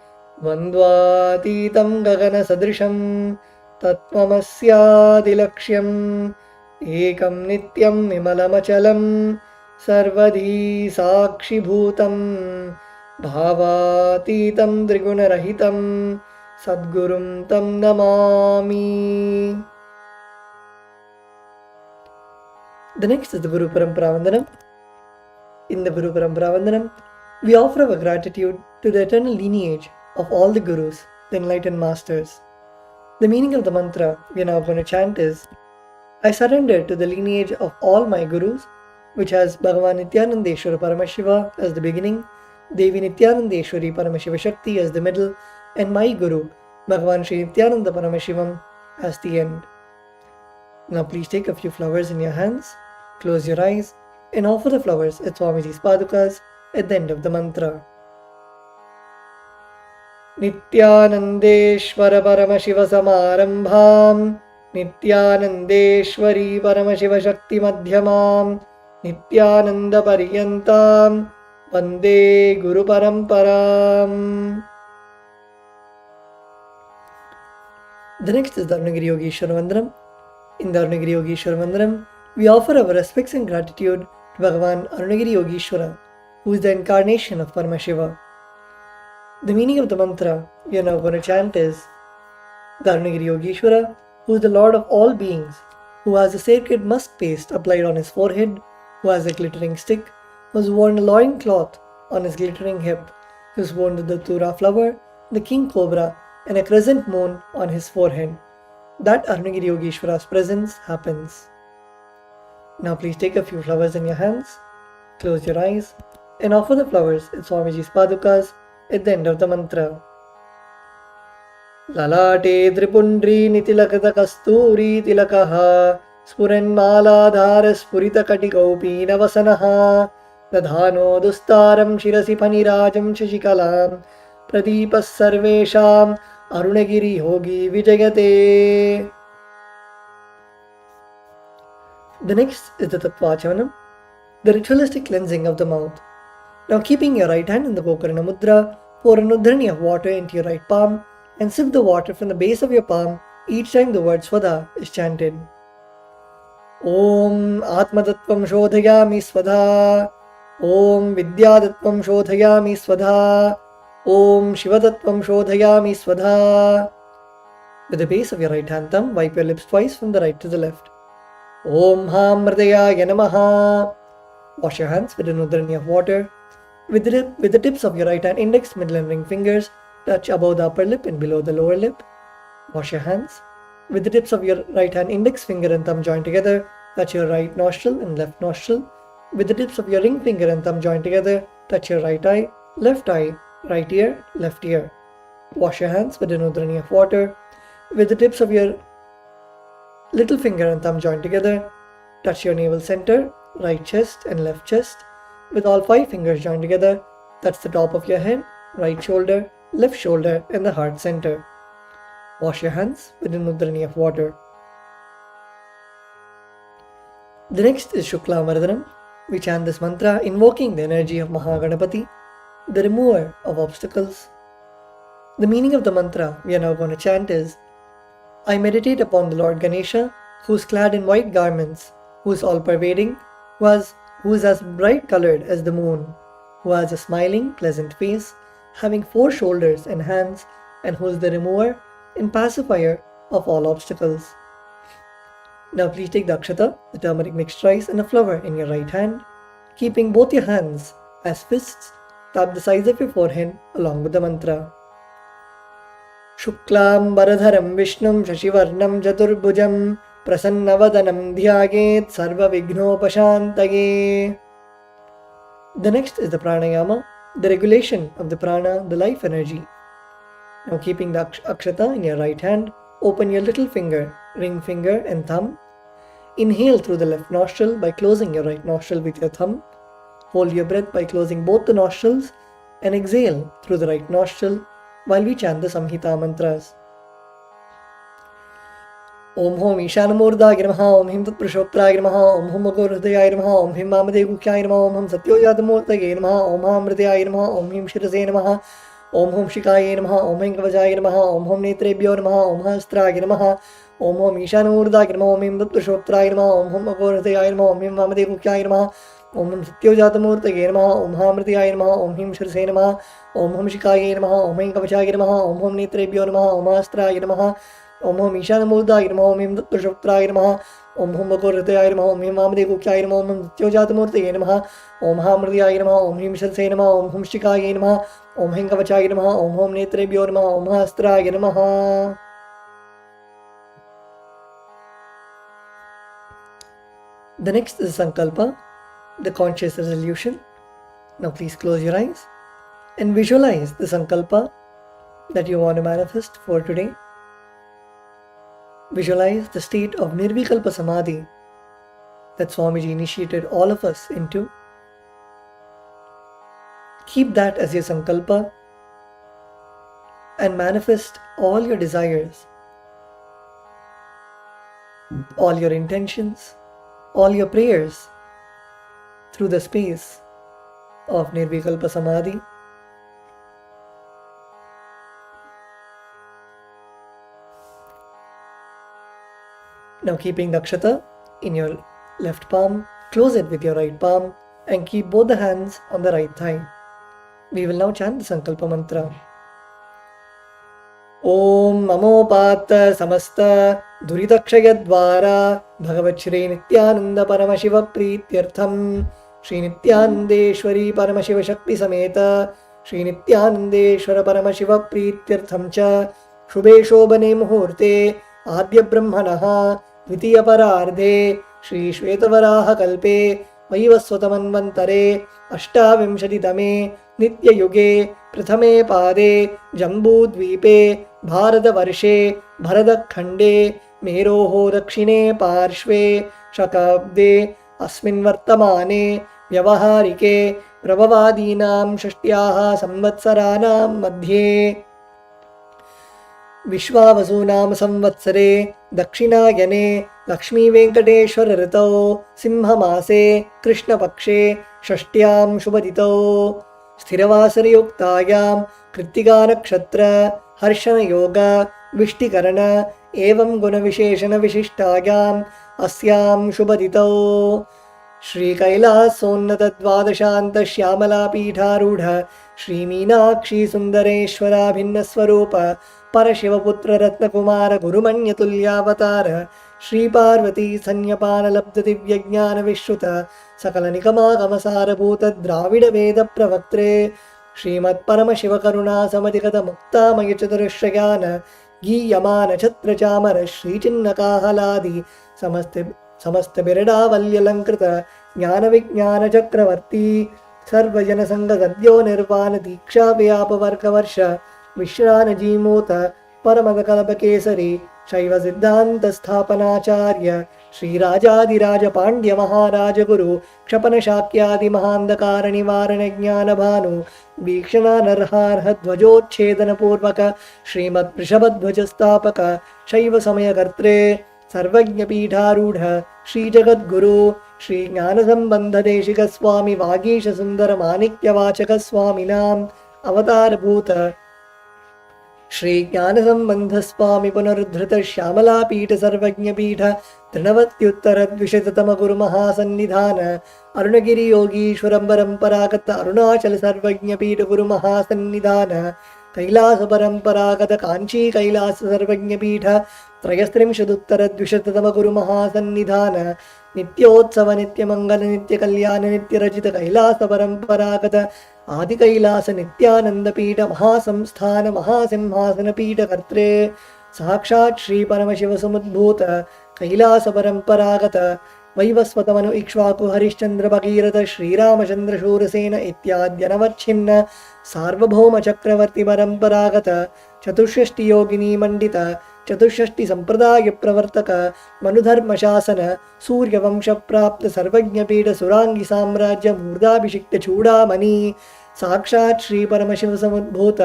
Vandvatitam Gagana Sadrisham Tattvamasyadilaksham Ekam Nityam Vimalamachalam Sarvadhi Sakshibhutam Bhavatitam Trigunarahitam Sadgurum Tam Namami. The next is the Guru Parampara Vandanam. In the Guru Parampara Vandanam, we offer our gratitude to the eternal lineage of all the Gurus, the enlightened masters. The meaning of the mantra we are now going to chant is, I surrender to the lineage of all my Gurus, which has Bhagavan Nithyanandeshwara Paramashiva as the beginning, Devi Nithyanandeshwari Paramashiva Shakti as the middle, and my Guru, Bhagavan Sri Nithyananda Paramashivam as the end. Now please take a few flowers in your hands, close your eyes, and offer the flowers at Swamiji's Padukas at the end of the mantra. Nithyanandeshwara Paramashiva Samarambham Nithyanandeshwari Paramashiva Shakti Madhyamam Nithyananda Pariyantam Vande Guru Paramparam. The next is the Arunagiri Yogeshwara Vandanam. In the Arunagiri Yogeshwara Vandanam, we offer our respects and gratitude to Bhagavan Arunagiri Yogeshwara, who is the incarnation of Paramashiva. The meaning of the mantra we are now going to chant is, the Arunagiri Yogeshwara, who is the Lord of all beings, who has a sacred musk paste applied on his forehead, who has a glittering stick, who has worn a loin cloth on his glittering hip, who has worn the Datura flower, the king cobra, and a crescent moon on his forehead. That Arunagiri Yogeshwara's presence happens. Now please take a few flowers in your hands, close your eyes, and offer the flowers at Swamiji's Padukas at the end of the mantra. Lalate Tripundri Nitilakata Kasturi Tilakaha Spuran Maladhara Spurita Katikaupi Navasanaha Dadhano Dustaram Shirasi Panirajam Shashikalam Pradipas Sarvesham Arunagiri Hogi Vijayate. The next is the Tattvachavanam, the ritualistic cleansing of the mouth. Now keeping your right hand in the Gokarna Mudra, pour an udharani of water into your right palm and sip the water from the base of your palm each time the word Swada is chanted. Om Atmatattvam Shodhayami Swadha. Om Vidyadattvam Shodhayami Swadha. Om Shivadattvam Shodhayami Swadha. With the base of your right hand thumb, wipe your lips twice from the right to the left. Om Ham Mridayaya Namaha. Wash your hands with an udharani of water. With the tips of your right hand index, middle and ring fingers touch above the upper lip and below the lower lip. Wash your hands. With the tips of your right hand index finger and thumb joined together, touch your right nostril and left nostril. With the tips of your ring finger and thumb joined together, touch your right eye, right ear, left ear. Wash your hands with an udharani of water. With the tips of your little finger and thumb joined together, touch your navel center, right chest and left chest. With all 5 fingers joined together, touch the top of your head, right shoulder, left shoulder and the heart center. Wash your hands with an udharani of water. The next is Shukla Mardhanam. We chant this mantra invoking the energy of Mahaganapati, the remover of obstacles. The meaning of the mantra we are now going to chant is: I meditate upon the Lord Ganesha, who is clad in white garments, who is all-pervading, who is as bright colored as the moon, who has a smiling, pleasant face, having 4 shoulders and hands, and who is the remover and pacifier of all obstacles. Now please take the akshata, the turmeric mixed rice, and a flower in your right hand. Keeping both your hands as fists, tap the sides of your forehead along with the mantra. Shuklam Baradharam Vishnum Shashivarnam Jaturbhujam Prasannavadanam Dhyaget Sarva Vignopashantaye. The next is the pranayama, the regulation of the prana, the life energy. Now keeping the akshata in your right hand, open your little finger, ring finger and thumb. Inhale through the left nostril by closing your right nostril with your thumb. Hold your breath by closing both the nostrils and exhale through the right nostril while we chant the Samhita mantras. Om Hom Ishanamurdaya Namaha, Om Him Tatprashoptraya Namaha, Om Hum Agorhdayaya Namaha, Om Him Mamadegukhyaya Namaha, Om Hum Satyojatmurtaye Namaha, Om Ham Mridayaya Namaha, Om Him Shirase Namaha, Om Hum Shikaya Namaha, Om Him Kavajaya Namaha, Om Hum Netrebhyo Namaha, Om Hastraya Namaha, Om Hom Ishanamurdaya Namaha, Om Him Tatprashoptraya Namaha, Om Hum Agorhdayaya Namaha, Om Him Mamadegukhyaya Namaha, Om Hum Satyojatmurtaye Namaha, Om Ham Mridayaya Namaha, Om Him Shirase Namaha, Om Hum Shikaya Namaha, Om Him Kavajaya Namaha, Om Hum Netrebhyo Namaha, Om Hastraya Namaha, Om Hum Ishanamurdaya Namaha, Om Him Tatprashoptraya Namaha, Om Hum Agorhdayaya Namaha, Om Him Mamadegukhyaya Namaha, Om Hum Satyojatmurtaye Namaha, Om Ham Mridayaya Namaha, Om Him Shirase Namaha, Om Hum Shikaya Namaha, Om Him Kavachaya Namaha, Om Hum Netrebhyo Namaha, Om Hastraya Namaha. The next is Sankalpa, the conscious resolution. Now please close your eyes and visualize the Sankalpa that you want to manifest for today. Visualize the state of Nirvikalpa Samadhi that Swamiji initiated all of us into. Keep that as your Sankalpa and manifest all your desires, all your intentions, all your prayers through the space of Nirvikalpa Samadhi. Now keeping the akshata in your left palm, close it with your right palm and keep both the hands on the right thigh. We will now chant the Sankalpa mantra. Om Mamopata Samasta Duritakshayadvara Bhagavat Shri Nithyananda Paramashiva Prityartham Shri Nithyanandeshwari Paramashiva Shakti Sameta Shri Nithyanandeshwara Paramashiva Prityartham Cha Shubhe Shobhane Muhurte Adya Brahmanaha Dvitiya Parardhe Shri Shvetavaraha Kalpe Vaivaswatamanvantare Ashtavimshatitame Nitya Yuge Prathame Pade Jambudvipe Bharatavarše Bharadakhande Meroho Dakshine Parshve Shakabde Asmin Vartamane Vyavaharike Prabhavadinam Shashtyaha Samvatsaranam Madhye विश्वावसूनाम संवत्सरे दक्षिणायने लक्ष्मीवेङ्कटेश्वर ऋतौ सिंहमासे कृष्णपक्षे षष्ट्यां शुभतिथौ स्थिरवासरयुक्तायां कृत्तिकानक्षत्र हर्षणयोग विष्टिकरण एवं गुणविशेषणविशिष्टायाम् अस्यां शुभतिथौ श्रीकैलासोन्नतद्वादशान्तश्यामलापीठारूढ श्रीमीनाक्षी सुन्दरेश्वराभिन्नस्वरूप परशिवपुत्ररत्नकुमार गुरुमन्यतुल्यावतार श्रीपार्वती सन्न्यपानलब्धदिव्यज्ञानविश्रुत सकलनिगमागमसारभूत द्राविडवेदप्रवक्त्रे श्रीमत्परमशिवकरुणासमधिगतमुक्तामयचतुरश्रयान गीयमान छत्रचामर श्रीचिन्नकाहलादि समस्त बिरडावल्यलङ्कृत ज्ञानविज्ञानचक्रवर्ती सर्वजनसङ्गद्यो निर्वाण दीक्षाव्यापवर्गवर्ष विश्रानजीमूत परमदकल्पकेसरी शैव सिद्धान्तस्थापनाचार्य श्रीराजादिराज पाण्ड्य महाराज गुरु क्षपनशाक्यादि महान्धकारनिवारण ज्ञानभानु वीक्षणा नरहार्ह ध्वजोच्छेदनपूर्वक श्रीमद्वृषभध्वजस्थापक शैव समयकर्त्रे सर्वज्ञपीठारूढ श्रीजगद्गुरु श्रीज्ञानसम्बन्धदेशिकस्वामि वागीशसुन्दरमाणिक्यवाचकस्वामिनाम् अवतारभूत श्रीज्ञानसम्बन्धस्वामि पुनरुद्धृत श्यामलापीठ सर्वज्ञपीठ तृणवत्युत्तरद्विशततम गुरुमहासन्निधान अरुणगिरियोगीश्वरं परम्परागत अरुणाचल सर्वज्ञपीठ गुरुमहासन्निधान कैलास परम्परागत काञ्ची कैलास सर्वज्ञपीठ त्रयस्त्रिंशदुत्तरद्विशततम गुरुमहासन्निधान नित्योत्सव नित्यमङ्गल नित्यकल्याण नित्यरचित कैलास परम्परागत आदिकैलास नित्यानन्दपीठ महासंस्थान महासिंहासनपीठ कर्त्रे साक्षात् श्री परमशिव समुद्भूत कैलास परम्परागत वैवस्वतमनु इक्ष्वाकु हरिश्चन्द्र भगीरथ श्रीरामचन्द्र शूरसेन इत्याद्यनवच्छिन्न सार्वभौम चक्रवर्ति परम्परागत चतुष्षष्टि योगिनी मंडित चतुष्षष्टि संप्रदाय प्रवर्तक मनुधर्मशासन सूर्यवंश प्राप्त सर्वज्ञपीठ सुरांगी साम्राज्य मूर्धाभिषिक्त चूड़ामणि साक्षात् श्री परमशिव समुद्भूत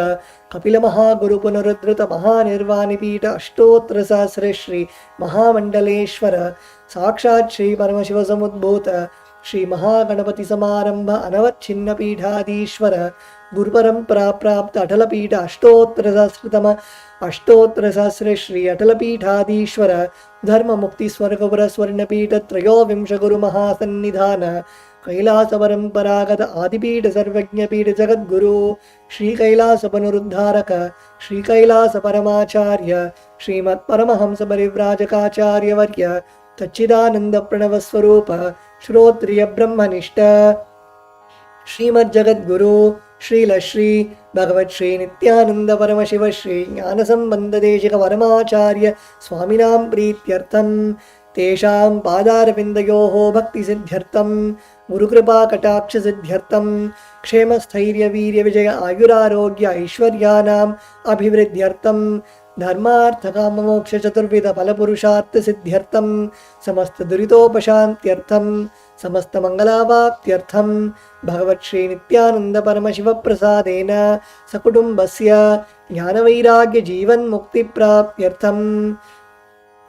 कपिल महागुरु पुनरुद्धृत महानिर्वाणिपीठ अष्टोत्तर सहस्र श्री महामंडलेश्वर साक्षात् श्री परमशिव समुद्भूत श्री महागणपति समारंभ अनवच्छिन्न पीठाधीश्वर गुरुपरंपरा प्राप्त अटलपीठ अष्टोत्तर सहस्र श्री अटलपीठाधीश्वर धर्म मुक्ति स्वर्गपुर स्वर्णपीठ त्रयोविंश गुरु महासन्निधान कैलास परंपरागत आदिपीठ सर्वज्ञपीठ जगद्गुरु श्री कैलास पुनरुद्धारक श्री कैलास परमाचार्य श्रीमत् परमहंस परिव्राजकाचार्य वर्य सच्चिदानंद प्रणव स्वरूप श्रोत्रिय ब्रह्मनिष्ठ श्रीमज्जगद्गुरु श्रीलश्री भगवत् श्री नित्यानंद परमशिव श्री ज्ञानसंबंधदेशिक परमाचार्य स्वामिनां प्रीत्यर्थं तेषां पादारविन्दयोः भक्तिसिद्ध्यर्थं गुरुकृपा कटाक्ष सिद्ध्यर्थं क्षेमस्थैर्य वीर्य विजय आयुरारोग्य ऐश्वर्यानाम् अभिवृद्ध्यर्थं धर्मार्थ काम मोक्ष चतुर्विध फलपुरुषार्थ सिद्ध्यर्थं समस्त दुरितोपशान्त्यर्थं समस्त मंगलावाप्त्यर्थं भगवत् श्री नित्यानंद परमशिव प्रसादेन सकुटुम्बस्य ज्ञानवैराग्य जीवन मुक्ति प्राप्त्यर्थं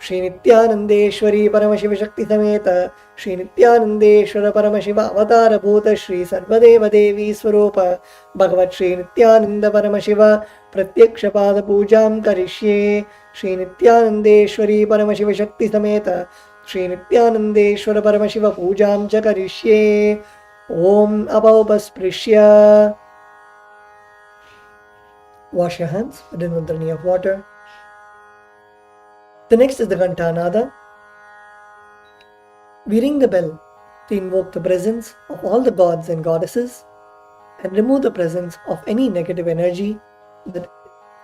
श्री नित्यानंदेश्वरी परमशिव शक्ति समेत श्री नित्यानंदेश्वर परमशिव अवतार भूत श्री सर्वदेव देवी स्वरूप भगवत् श्री नित्यानंद परमशिव प्रत्यक्ष पाद पूजां करिष्ये श्री नित्यानंदेश्वरी परमशिव शक्ति समेत श्री नित्यानंदेश्वर परमशिव पूजां च करिष्ये ओम अपौपस्पृश्य wash your hands with an udrani of water. The next is the Ghantanada. We ring the bell to invoke the presence of all the gods and goddesses and remove the presence of any negative energy that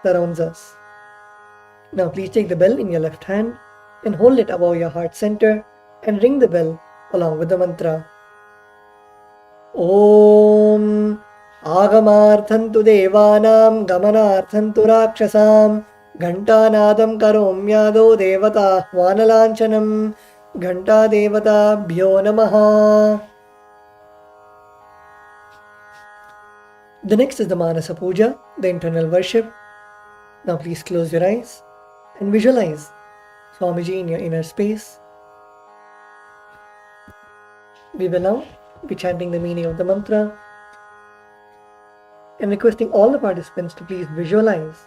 surrounds us. Now please take the bell in your left hand and hold it above your heart center and ring the bell along with the mantra. Om Agamarthantu Devanam Gamanarthantu Rakshasam घंटानादं करोम्यादो देवता वानलांचनं घंटा देवताभ्यो नमः. The next is the Manasa Puja, the internal worship. Now please close your eyes and visualize Swamiji in your inner space. We will now be chanting the meaning of the mantra and requesting all the participants to please visualize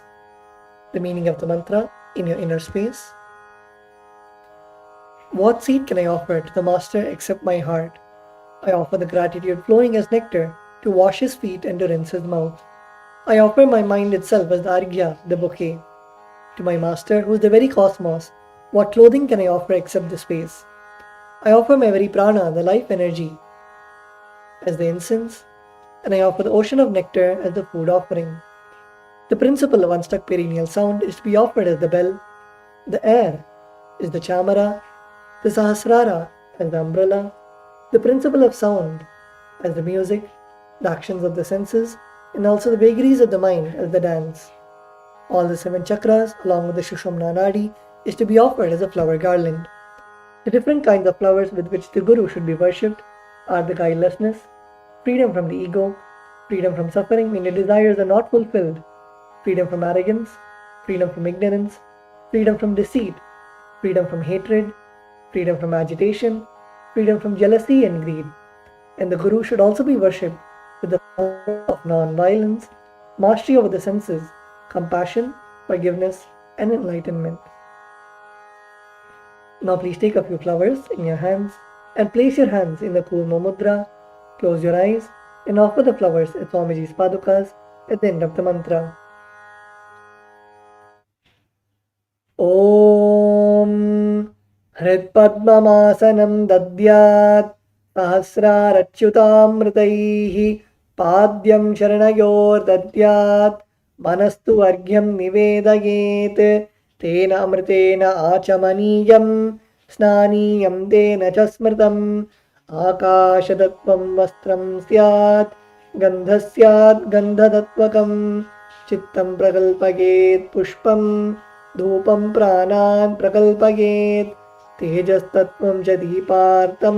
the meaning of the mantra in your inner space. What seed can I offer to the Master except my heart? I offer the gratitude flowing as nectar to wash his feet and to rinse his mouth. I offer my mind itself as the arghya, the bouquet. To my Master, who is the very cosmos, what clothing can I offer except the space? I offer my very prana, the life energy, as the incense, and I offer the ocean of nectar as the food offering. The principle of unstuck perennial sound is to be offered as the bell, the air is the chamara, the sahasrara as the umbrella, the principle of sound as the music, the actions of the senses, and also the vagaries of the mind as the dance. All the 7 chakras along with the Sushumna Nadi is to be offered as a flower garland. The different kinds of flowers with which the Guru should be worshipped are the guilelessness, freedom from the ego, freedom from suffering when your desires are not fulfilled, freedom from arrogance, freedom from ignorance, freedom from deceit, freedom from hatred, freedom from agitation, freedom from jealousy and greed. And the Guru should also be worshipped with the power of non-violence, mastery over the senses, compassion, forgiveness, and enlightenment. Now please take a few flowers in your hands and place your hands in the Kurma Mudra, close your eyes and offer the flowers at Swamiji's Padukas at the end of the mantra. Om Hritpadmamasanam Dadyat Sahasrarachyutamritaihi Padyam Sharanayor Dadyat Manastu Argyam Nivedayet Tena Amritena Achamaniyam Snaniyam Tena Chasmritam Akashadattvam Vastram Syat Gandhasyat Gandhadatvakam Chittam Prakalpaget Pushpam Dhupam Pranan Prakalpaget Tejastattvam Cha Deepartam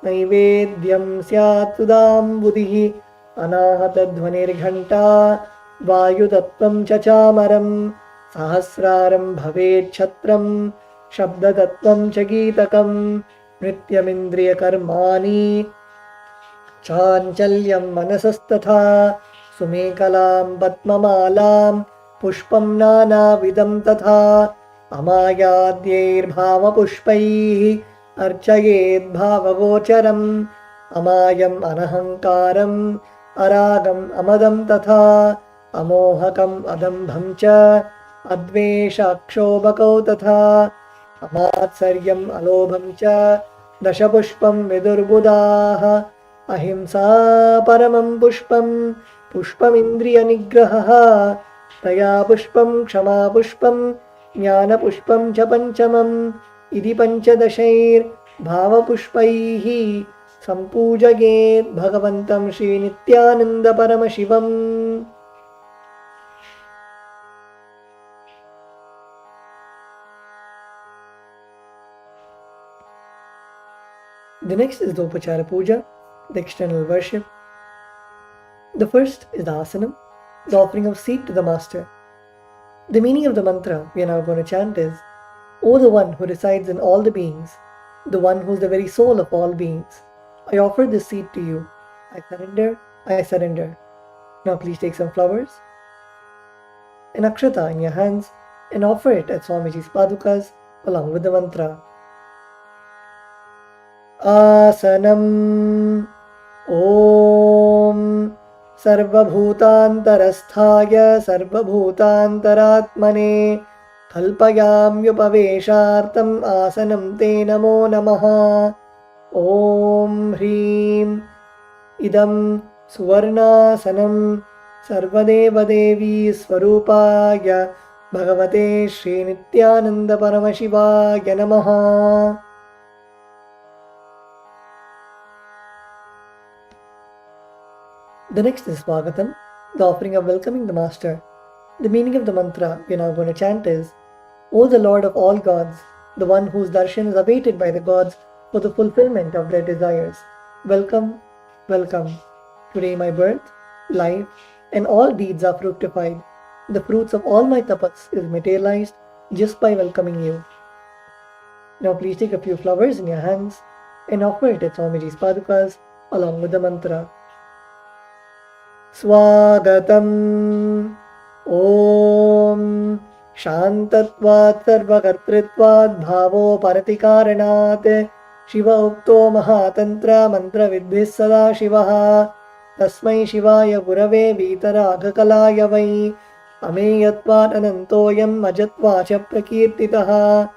Naivedyam Syat Sudam Buddhi Anahatadhvanirghanta Vayutattvam Cha Chamaram Sahasraram Bhavet Chatram Shabdatattvam Cha Geetakam Nityamindriya Karmani Chanchalyam Manasastatha Sumekalam Patmamalam Pushpam Nana Vidam Tatha Amayadyair Bhava Pushpaihi Archayet Bhava Gocharam Amayam Anahankaram Aragam Amadam Tatha Amohakam Adambham Cha Advesha Akshobhakau Tatha Amatsaryam Alobham Cha Dashapushpam Vidurbudaha Ahimsa Paramam Pushpam Pushpam Indriya Nigraha Taya Pushpam Kshama Pushpam Jnana Pushpam Cha Panchamam Idi Panchadashair Bhava Pushpaihi Sampujaget Bhagavantam Shri Nithyananda Paramashivam. The next is the Upachara Puja, the external worship. The first is the Asanam, the offering of seat to the Master. The meaning of the mantra we are now going to chant is, O the one who resides in all the beings, the one who is the very soul of all beings, I offer this seat to you. I surrender, I surrender. Now please take some flowers, an akshata in your hands and offer it at Swamiji's Padukas along with the mantra. Asanam Om Sarvabhutantarasthaya Sarvabhutantaratmane Kalpayamyupaveshartam Asanam Te Namo Namaha. Om Hrim Idam Suvarnasanam Sarvadeva Devi Swarupaya Bhagavate Shri Nithyananda Paramashivaya Namaha. The next is Swagatam, the offering of welcoming the Master. The meaning of the mantra we are now going to chant is, O the Lord of all gods, the one whose darshan is awaited by the gods for the fulfillment of their desires. Welcome, welcome. Today my birth, life, and all deeds are fructified. The fruits of all my tapas is materialized just by welcoming you. Now please take a few flowers in your hands and offer it at Swamiji's padukas along with the mantra. Swagatam Om Shantatvat Sarvakartritvat Bhavo Paratikaranat Shiva Ukto Mahatantra Mantra Vidbhis Sada Shivaha Tasmai Shivaya Gurave Vitaraghkalaya Vai Ameyatvat Anantoyam Ajatvacha Prakirtitaha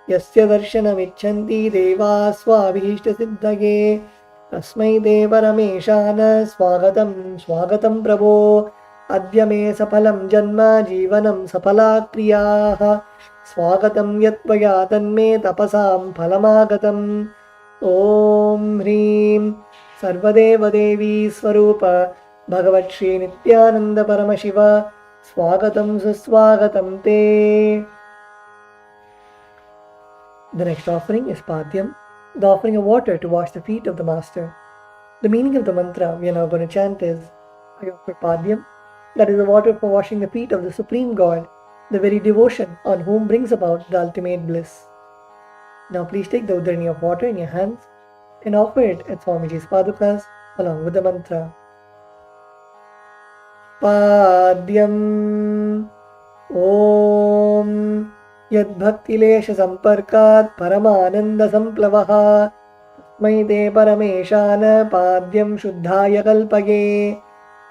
Yasya Darshanamichanti Deva Swabhishta Siddhage Tasmai Devarameshana Swagatam Swagatam Prabho Adya me Sapalam Janma Jivanam Sapala Kriyaha Swagatam Yatvaya Tanme Tapasam Phalamagatam Om Hrim Sarvadeva Devi Swarupa Bhagavat Shri Nithyananda Paramashiva Swagatam Suswagatam Te. The next offering is Padhyam, the offering of water to wash the feet of the Master. The meaning of the mantra we are now going to chant is, I offer Padhyam, that is the water for washing the feet of the Supreme God, the very devotion on whom brings about the ultimate bliss. Now please take the udharani of water in your hands and offer it at Swamiji's padukas along with the mantra. Padhyam Om Yadbhaktilesha Samparkat Paramananda Samplavaha Tasmai Parameshana Padhyam Shuddhaya Kalpage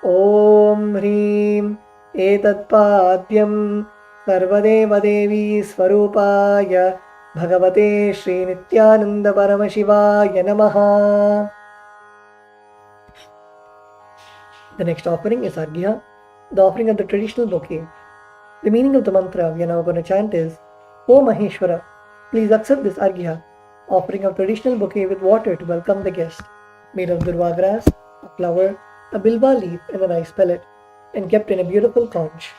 Om Hrim Etat Padhyam Sarvadeva Devi Swarupaya Bhagavate Shri Nithyananda Paramashivaya Namaha. The next offering is Arghya, the offering of the traditional bouquet. The meaning of the mantra we are now going to chant is, O Maheshwara, please accept this Arghya, offering of traditional bouquet with water to welcome the guest, made of durva grass, a flower, a bilva leaf and a rice pellet, and kept in a beautiful conch.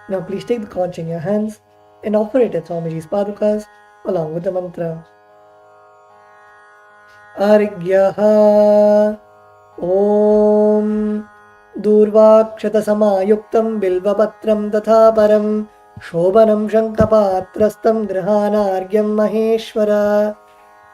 Now please take the conch in your hands and offer it at Swamiji's padukas along with the mantra. Arghyaha Om Durvakshata Samayuktam Bilvapatram Tatha Param Shobhanam Shankapatrastam Grihanargyam Maheshwara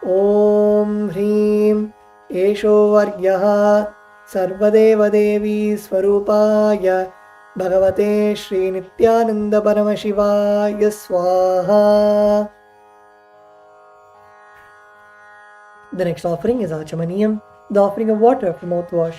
Om Hrim Esho Arghyaha Sarvadeva Devi Swarupaya Bhagavate Shri Nithyananda Paramashivaya Swaha. The next offering is Achamaniyam, the offering of water for mouthwash.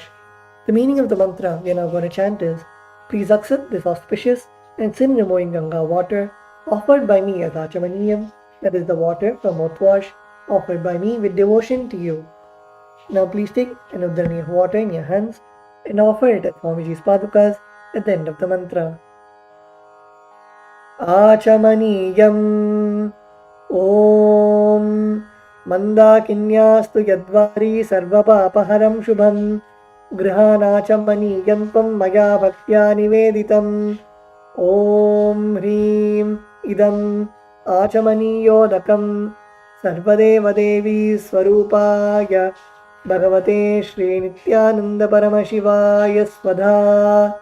The meaning of the mantra we are now going to chant is, please accept this auspicious and sin-removing Ganga water offered by me as Achamaniyam, that is the water for mouthwash offered by me with devotion to you. Now please take an udharani of water in your hands and offer it at Swamiji's padukas at the end of the mantra. Achamaniyam Om Mandakinyastu Yadvari Sarvapapaharam Shubham Grihanachamaniyantam Maya Bhaktya Niveditam Om Hrim Idam Achamaniyodakam Sarvadeva Devi Swarupaya Bhagavate Shri Nithyananda Paramashivaya Swadha.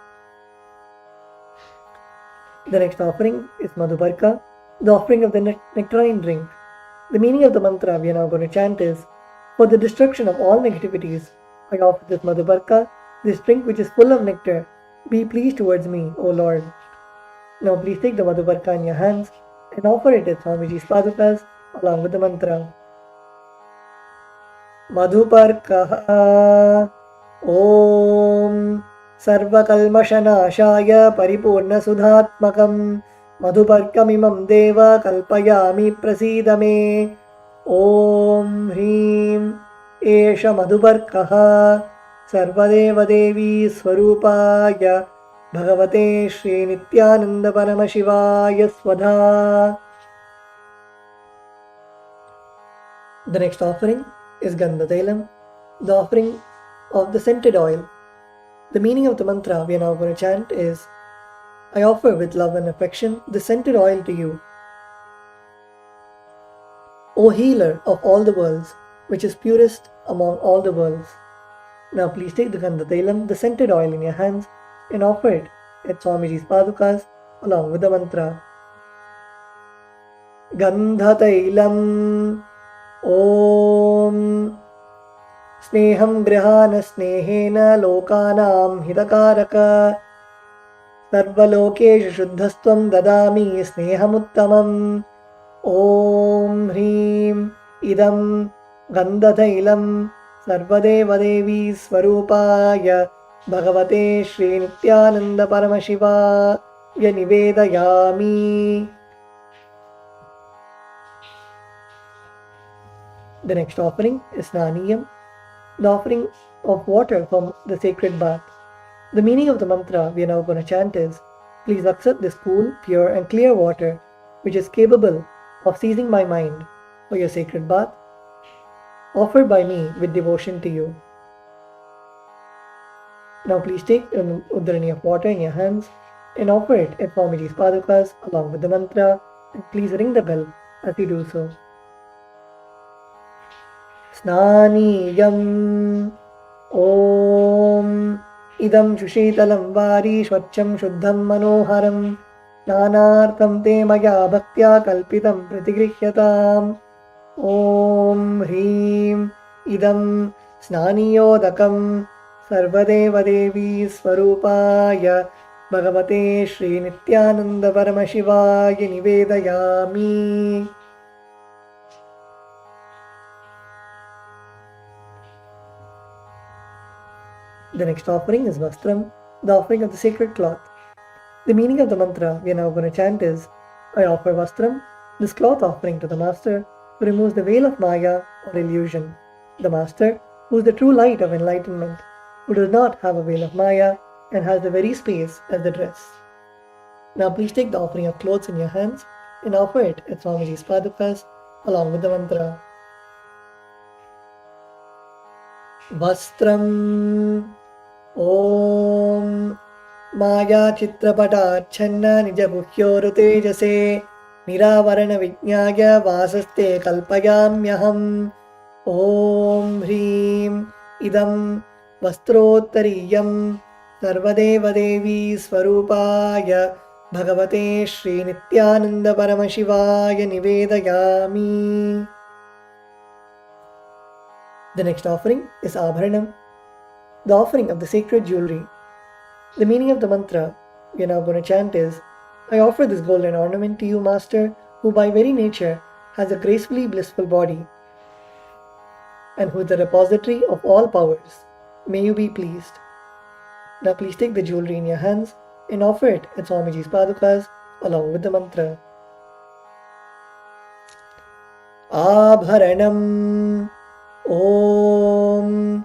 The next offering is Madhubarka, the offering of the nectarine drink. The meaning of the mantra we are now going to chant is, for the destruction of all negativities, I offer this Madhubarka, this drink which is full of nectar. Be pleased towards me, O Lord. Now please take the Madhubarka in your hands and offer it at Swamiji's padukas along with the mantra. Madhubarka Om Sarvakalmashanashaya Paripurna Sudhatmakam Madhubarkamimam Deva Kalpayami Prasidame Om Hrim Esha Madhubarkaha Sarvadeva Devi Swarupaya Bhagavate Shri Nithyananda Paramashivaya Swadha. The next offering is Gandha-tailam, the offering of the scented oil. The meaning of the mantra we are now going to chant is, I offer with love and affection the scented oil to you, O healer of all the worlds, which is purest among all the worlds. Now please take the Gandha-tailam, the scented oil in your hands and offer it at Swamiji's padukas along with the mantra. Gandhatailam Om Sneham Grihana Snehena Lokanam Hitakaraka Sarvalokeshu Shuddhastvam Dadami Snehamuttamam Om Hrim Idam Gandhatailam Sarvadevadevi Swarupaya Bhagavate Shri Nithyananda Paramashiva Nivedayami. The next offering is Snaniyam, the offering of water from the sacred bath. The meaning of the mantra we are now going to chant is, please accept this cool, pure and clear water which is capable of seizing my mind for your sacred bath, offered by me with devotion to you. Now please take an uddarani of water in your hands and offer it at Swamiji's padukas along with the mantra, and please ring the bell as you do so. Snaniyam Om Idam Shushitalam Vari Shvacham Shuddham Manoharam Nanartham Te Maya Bhaktya Kalpitam Pratigrihyatam Om Hrim Idam Snaniyodakam Sarvadevadevi Swarupaya Bhagavate Shri Nithyananda Paramashivaya Nivedayami. The next offering is Vastram, the offering of the sacred cloth. The meaning of the mantra we are now going to chant is, I offer Vastram, this cloth offering to the Master who removes the veil of Maya or illusion. The Master, who is the true light of enlightenment, who does not have a veil of Maya and has the very space as the dress. Now please take the offering of clothes in your hands and offer it at Swamiji's padukas along with the mantra. Vastram Om Maya Chitrapatachanna Nijaguhyoru Tejase Niravarana Vijnaya Vasaste Kalpayamyaham Om Hrim Idam Vastrottariyam Sarvadevadevi Swarupaya Bhagavate Shri Nithyananda Paramashivaya Nivedayami. The next offering is Abharanam, the offering of the sacred jewelry. The meaning of the mantra we are now going to chant is, I offer this golden ornament to you, Master, who by very nature has a gracefully blissful body and who is the repository of all powers. May you be pleased. Now please take the jewelry in your hands and offer it at Swamiji's padukas along with the mantra. Abharanam Om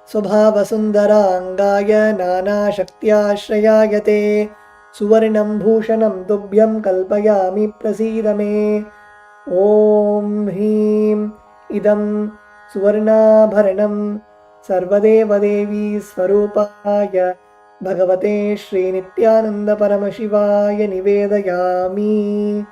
Subhavasundaraangaya Nana Shaktyashrayayate Suvarnam Bhushanam Tubhyam Kalpayami Prasidame Om Hrim Idam Suvarnabharanam Sarvadevadevi Swarupaya Bhagavate Shri Nithyananda Paramashivaya Nivedayami.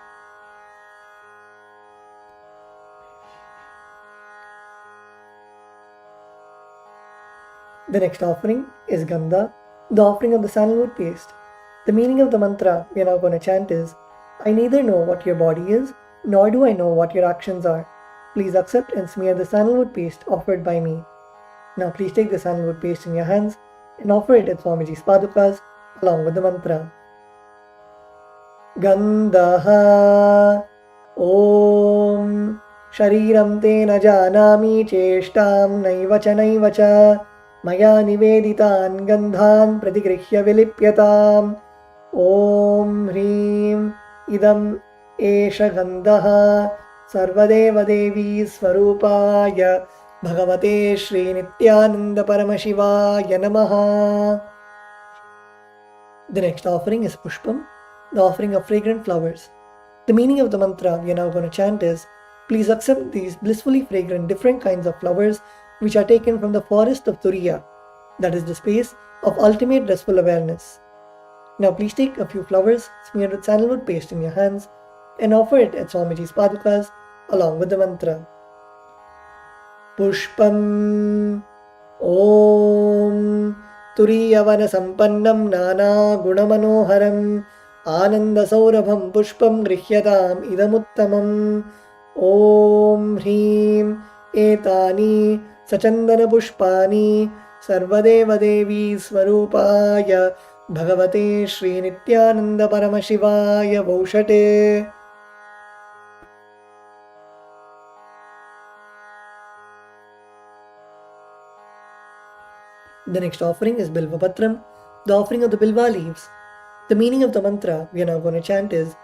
The next offering is Gandha, the offering of the sandalwood paste. The meaning of the mantra we are now going to chant is, I neither know what your body is, nor do I know what your actions are. Please accept and smear the sandalwood paste offered by me. Now please take the sandalwood paste in your hands and offer it at Swamiji's padukas along with the mantra. Gandha Om Shariram te na janami cheshtam naivacha naivacha Maya niveditan gandhan pratigrihya vilipyatam Om Hrim Idam Esha Gandha Sarvadevadevi Swarupaya Bhagavate Shri Nithyananda Paramashivaya Namaha. The next offering is Pushpam, the offering of fragrant flowers. The meaning of the mantra we are now going to chant is, please accept these blissfully fragrant different kinds of flowers which are taken from the forest of Turiya, that is the space of ultimate restful awareness. Now please take a few flowers smeared with sandalwood paste in your hands and offer it at Swamiji's padukas along with the mantra. Pushpam Om तुरीयवनसम्पन्नं नानागुणमनोहरम् आनन्दसौरभं पुष्पं गृह्यताम् इदमुत्तमम् ॐ ह्रीं एतानि सचन्दनपुष्पाणि सर्वदेवदेवी स्वरूपाय भगवते श्रीनित्यानन्दपरमशिवाय वौषटे. The next offering is Bilva Patram, the offering of the Bilva leaves. The meaning of the mantra we are now going to chant is,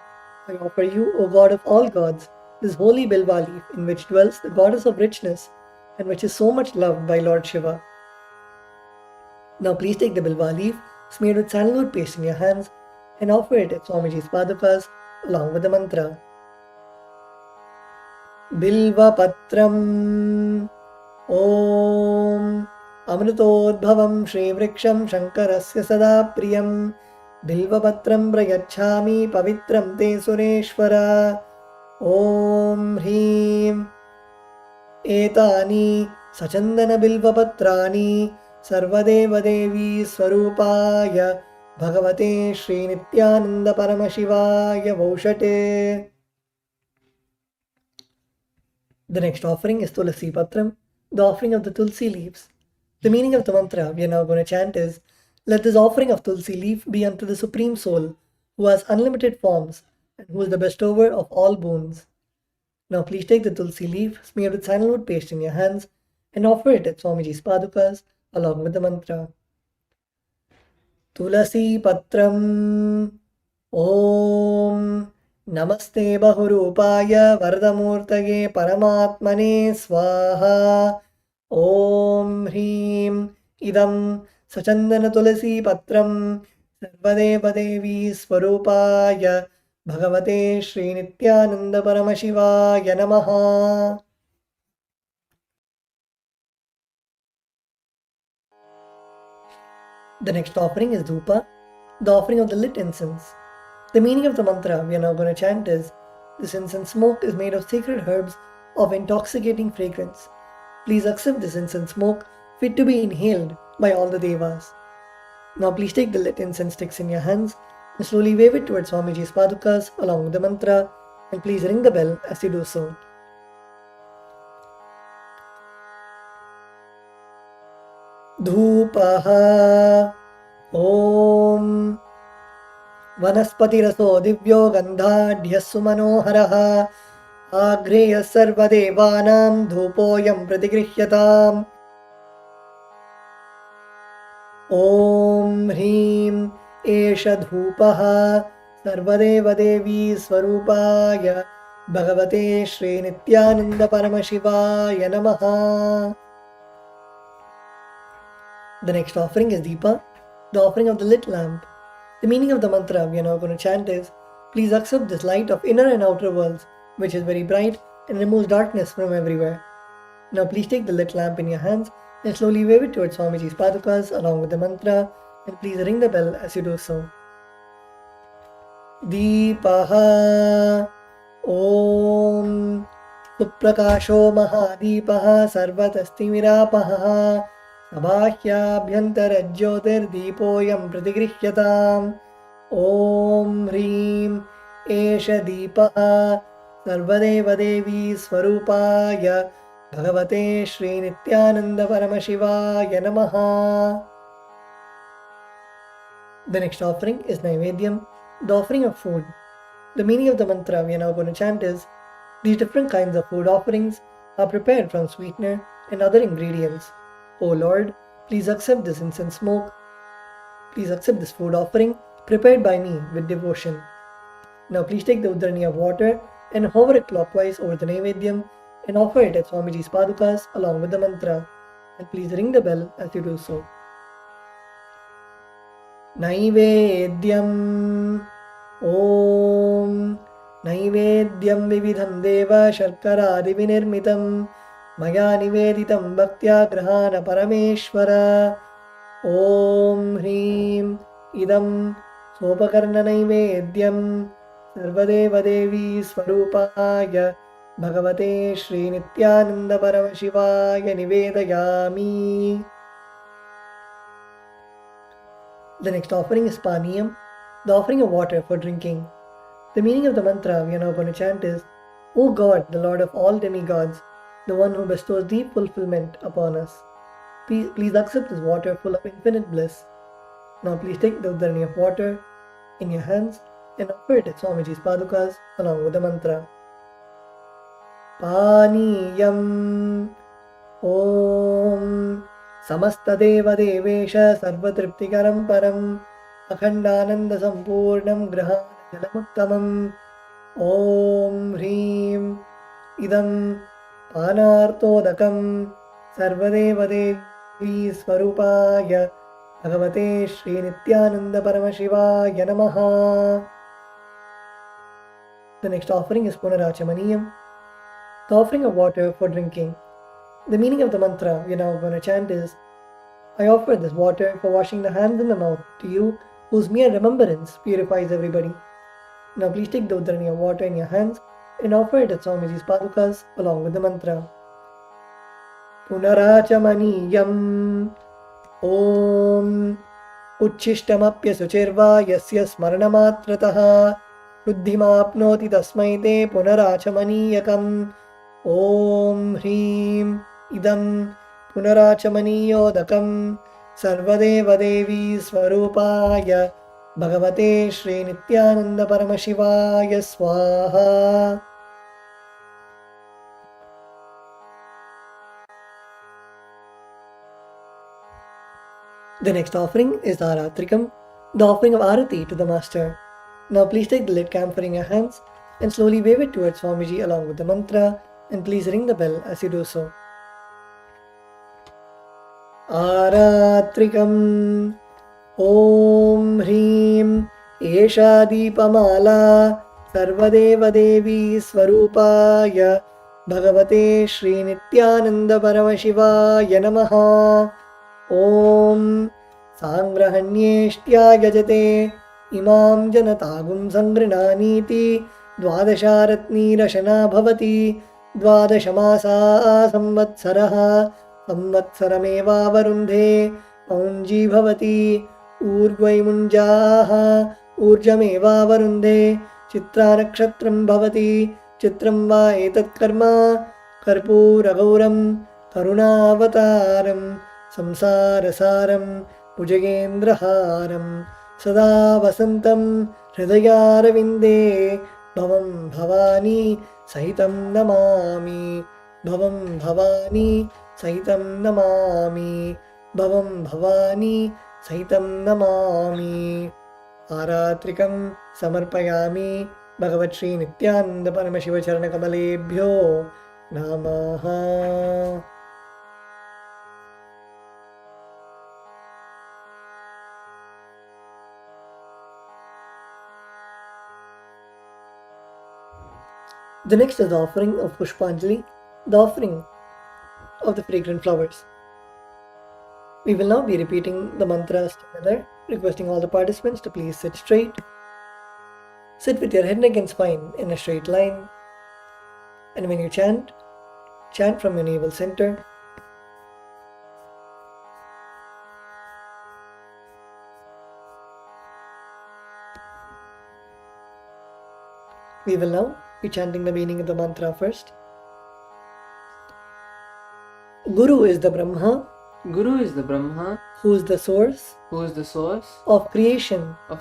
I offer you, O God of all gods, this holy Bilva leaf in which dwells the goddess of richness and which is so much loved by Lord Shiva. Now please take the Bilva leaf smeared with sandalwood paste in your hands and offer it at Swamiji's padukas along with the mantra. Bilva Patram Om Amritodbhavam Shri Vriksham Shankarasya Sada Priyam Bilvapatram Prayachami Pavitram Te Sureshwara Om Hreem Etani Sachandana Bilvapatrani Sarvadeva Devi Swarupaya Bhagavate Shri Nityananda Paramashivaya Vaushate. The next offering is Tulasi Patram, the offering of the Tulsi leaves. The meaning of the mantra we are now going to chant is, let this offering of Tulsi leaf be unto the Supreme Soul, who has unlimited forms and who is the bestower of all boons. Now please take the Tulsi leaf smeared with sandalwood paste in your hands and offer it at Swamiji's padukas along with the mantra. Tulasi Patram Om Namaste Bahurupaya Vardamurtaye Paramatmane Swaha Om Hreem Idam Sachandana Tulasi Patram Sarvadeva Devi Swarupaya Bhagavate Shri Nityananda Paramashivaya Namaha. The next offering is Dhupa, the offering of the lit incense. The meaning of the mantra we are now going to chant is, this incense smoke is made of sacred herbs of intoxicating fragrance. Please accept this incense smoke fit to be inhaled by all the devas. Now please take the lit incense sticks in your hands and slowly wave it towards Swamiji's padukas along with the mantra, and please ring the bell as you do so. Dhupaha Om Vanaspatiraso Divyo Gandhadhyassu Manoharaha Agreyas Sarvadevanam Dhupoyam Pratigrihyatam Om Hreem Esha Dhupaha Sarvadeva Devi Swarupaya Bhagavate Shri Nityananda Paramashivaya Namaha. The next offering is Deepa, the offering of the lit lamp. The meaning of the mantra we are now going to chant is, please accept this light of inner and outer worlds, which is very bright and removes darkness from everywhere. Now please take the lit lamp in your hands and slowly wave it towards Swamiji's padukas along with the mantra, and please ring the bell as you do so. Deepaha Om Suprakasho Mahadeepaha Sarvatastimiراpaha Sabhahyabhyantarajyotirdeepoyam Pratigrihyatam Om Hreem Esha Deepaha Sarvadeva Devi Swarupaya Bhagavate Shri Nityananda Paramashivaya Namaha. The next offering is Naivedyam, the offering of food. The meaning of the mantra we are now going to chant is, these different kinds of food offerings are prepared from sweetener and other ingredients. O Lord, please accept this incense smoke. Please accept this food offering prepared by me with devotion. Now please take the udrani of water and hover it clockwise over the Naivedyam and offer it at Swamiji's padukas along with the mantra, and please ring the bell as you do so. Naivedyam Om Naivedyam Vividham Deva Sharkara Divinirmitam Maya Niveditam Bhaktya Grahana Parameshwara Om Hreem Idam Sopakarna Naivedyam Sarvadeva Devi Swarupaya Bhagavate Shri Nityananda Paramashivaya Nivedayami. The next offering is Paniyam, the offering of water for drinking. The meaning of the mantra we are now going to chant is, O God, the Lord of all demigods, the one who bestows deep fulfillment upon us, please accept this water full of infinite bliss. Now please take the udharani of water in your hands and offer it at Swamiji's padukas along with the mantra. Paniyam Om Samastadeva Devesha Sarvatriptikaram Param Akhandananda Sampurnam Grahana Jalamuttamam Om Hreem Idam Panartodakam Sarvadeva Devi Swarupaya Bhagavate Shri Nithyananda Paramashivaya Namaha. The next offering is Punarachamaniyam, the offering of water for drinking. The meaning of the mantra we are now going to chant is, I offer this water for washing the hands and the mouth to you, whose mere remembrance purifies everybody. Now please take the udharani of water in your hands and offer it at Swamiji's padukas along with the mantra. Punarachamaniyam Om Uchishtamapya Suchirva Yasya Smaranamatrataha Buddhimapnoti Tasmai Te Punarachamaniyakam Om Hreem Idam Punarachamaniyodakam Sarvadeva Devi Swarupaya Bhagavate Shri Nithyananda Paramashivaya Swaha. The next offering is Aratrikam, the offering of Arati to the Master. Now please take the lit camphor in your hands and slowly wave it towards Swamiji along with the mantra, and please ring the bell as you do so. Aratrikam Om Hreem Esha Deepamala Sarvadeva Devi Swarupaya Bhagavate Shri Nithyananda Paramashivaya Namaha. Om Sangrahanyeshtya Yajate Imam Janatagum Sangrinaniti Dvadasharatni Rashana Bhavati Dvadashamasa Samvatsaraha Samvatsarameva Varundhe Paunji Bhavati Urvaimunjaha Urjameva Varundhe Chitra Nakshatram Bhavati Chitram Va Etat Karma Karpuragauram Karunavataram Samsarasaram Bhujagendraharam Sada Vasantam Hridayaravinде Bhavam Bhavani Sahitam Namami Bhavam Bhavani Sahitam Namami Bhavam Bhavani Sahitam Namami. Aratrikam Samarpayami Bhagavat Shri Nithyananda Paramashiva Charana Kamalebhyo Namaha. The next is the offering of Pushpanjali, the offering of the fragrant flowers. We will now be repeating the mantras together, requesting all the participants to please sit straight. Sit with your head, neck and spine in a straight line. And when you chant, chant from your navel center. We will now be chanting the meaning of the mantra first. Guru is the Brahma, Guru is the Brahma, who is the source who is the source of creation of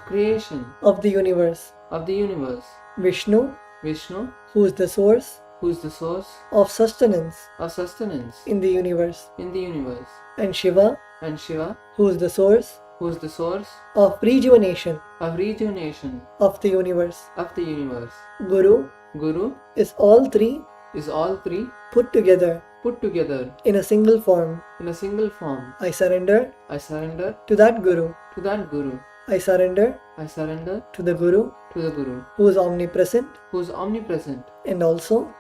of the universe. the universe. Vishnu, Vishnu, who is the source who is the source of sustenance of sustenance in the universe. in the universe. And Shiva, And Shiva, who is the source who is the source of rejuvenation of rejuvenation of the universe. of the universe. Guru Guru is all three is all three put together put together in a single form. in a single form. I surrender I surrender to that Guru. to that Guru. I surrender I surrender to the Guru to the Guru, who is omnipresent who is omnipresent and also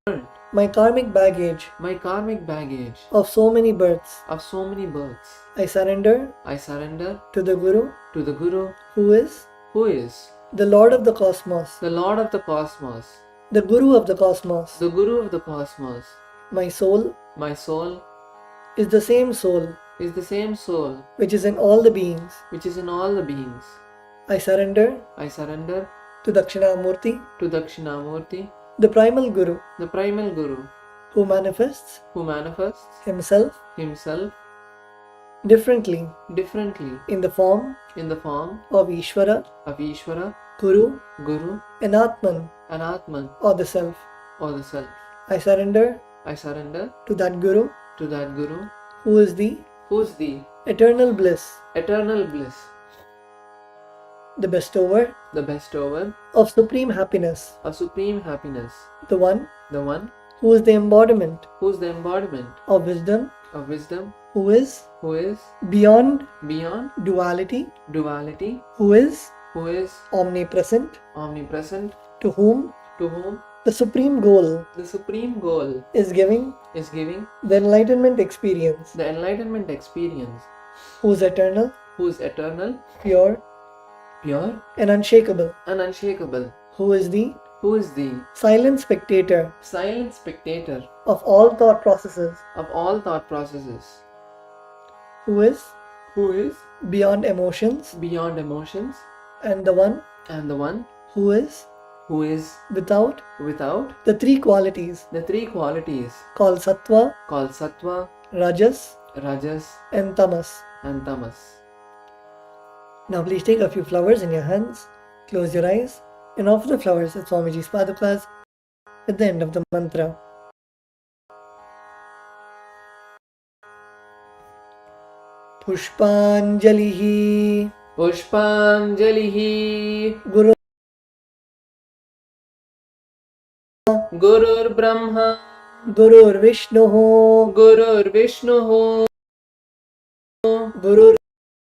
my karmic baggage my karmic baggage of so many births. of so many births. I surrender I surrender to the Guru, to the Guru, who is who is the Lord of the cosmos, the Lord of the cosmos, the Guru of the cosmos. the Guru of the cosmos. My soul My soul is the same soul is the same soul which is in all the beings. which is in all the beings. I surrender I surrender to Dakshinamurti, to Dakshinamurti, the primal Guru, the primal Guru, who manifests who manifests himself himself differently differently in the form in the form of Ishvara, of Ishvara, Guru, Guru, and Atman, and Atman, or the Self. or the Self. I surrender I surrender to that Guru, to that Guru, who is the who's the eternal bliss, eternal bliss, the bestower the bestower of supreme happiness, of supreme happiness, the one the one who is the embodiment who's the embodiment of wisdom, of wisdom, who is who is beyond beyond duality, duality, who is who is omnipresent, omnipresent, to whom to whom the supreme goal the supreme goal is giving is giving the enlightenment experience, the enlightenment experience, who is eternal, who is eternal, pure, pure, and unshakable, and unshakable, who is the who is the silent spectator silent spectator of all thought processes, of all thought processes, who is who is beyond emotions, beyond emotions, and the one and the one who is who is without without the three qualities the three qualities called sattva, called sattva, rajas, rajas, and tamas. and tamas. Now please take a few flowers in your hands, close your eyes, and offer the flowers at Swamiji's padukas at the end of the mantra. Pushpanjalihi Pushpanjalihi Guru Gurur Brahma Gurur Vishnuhu Gurur Vishnuhu Gurur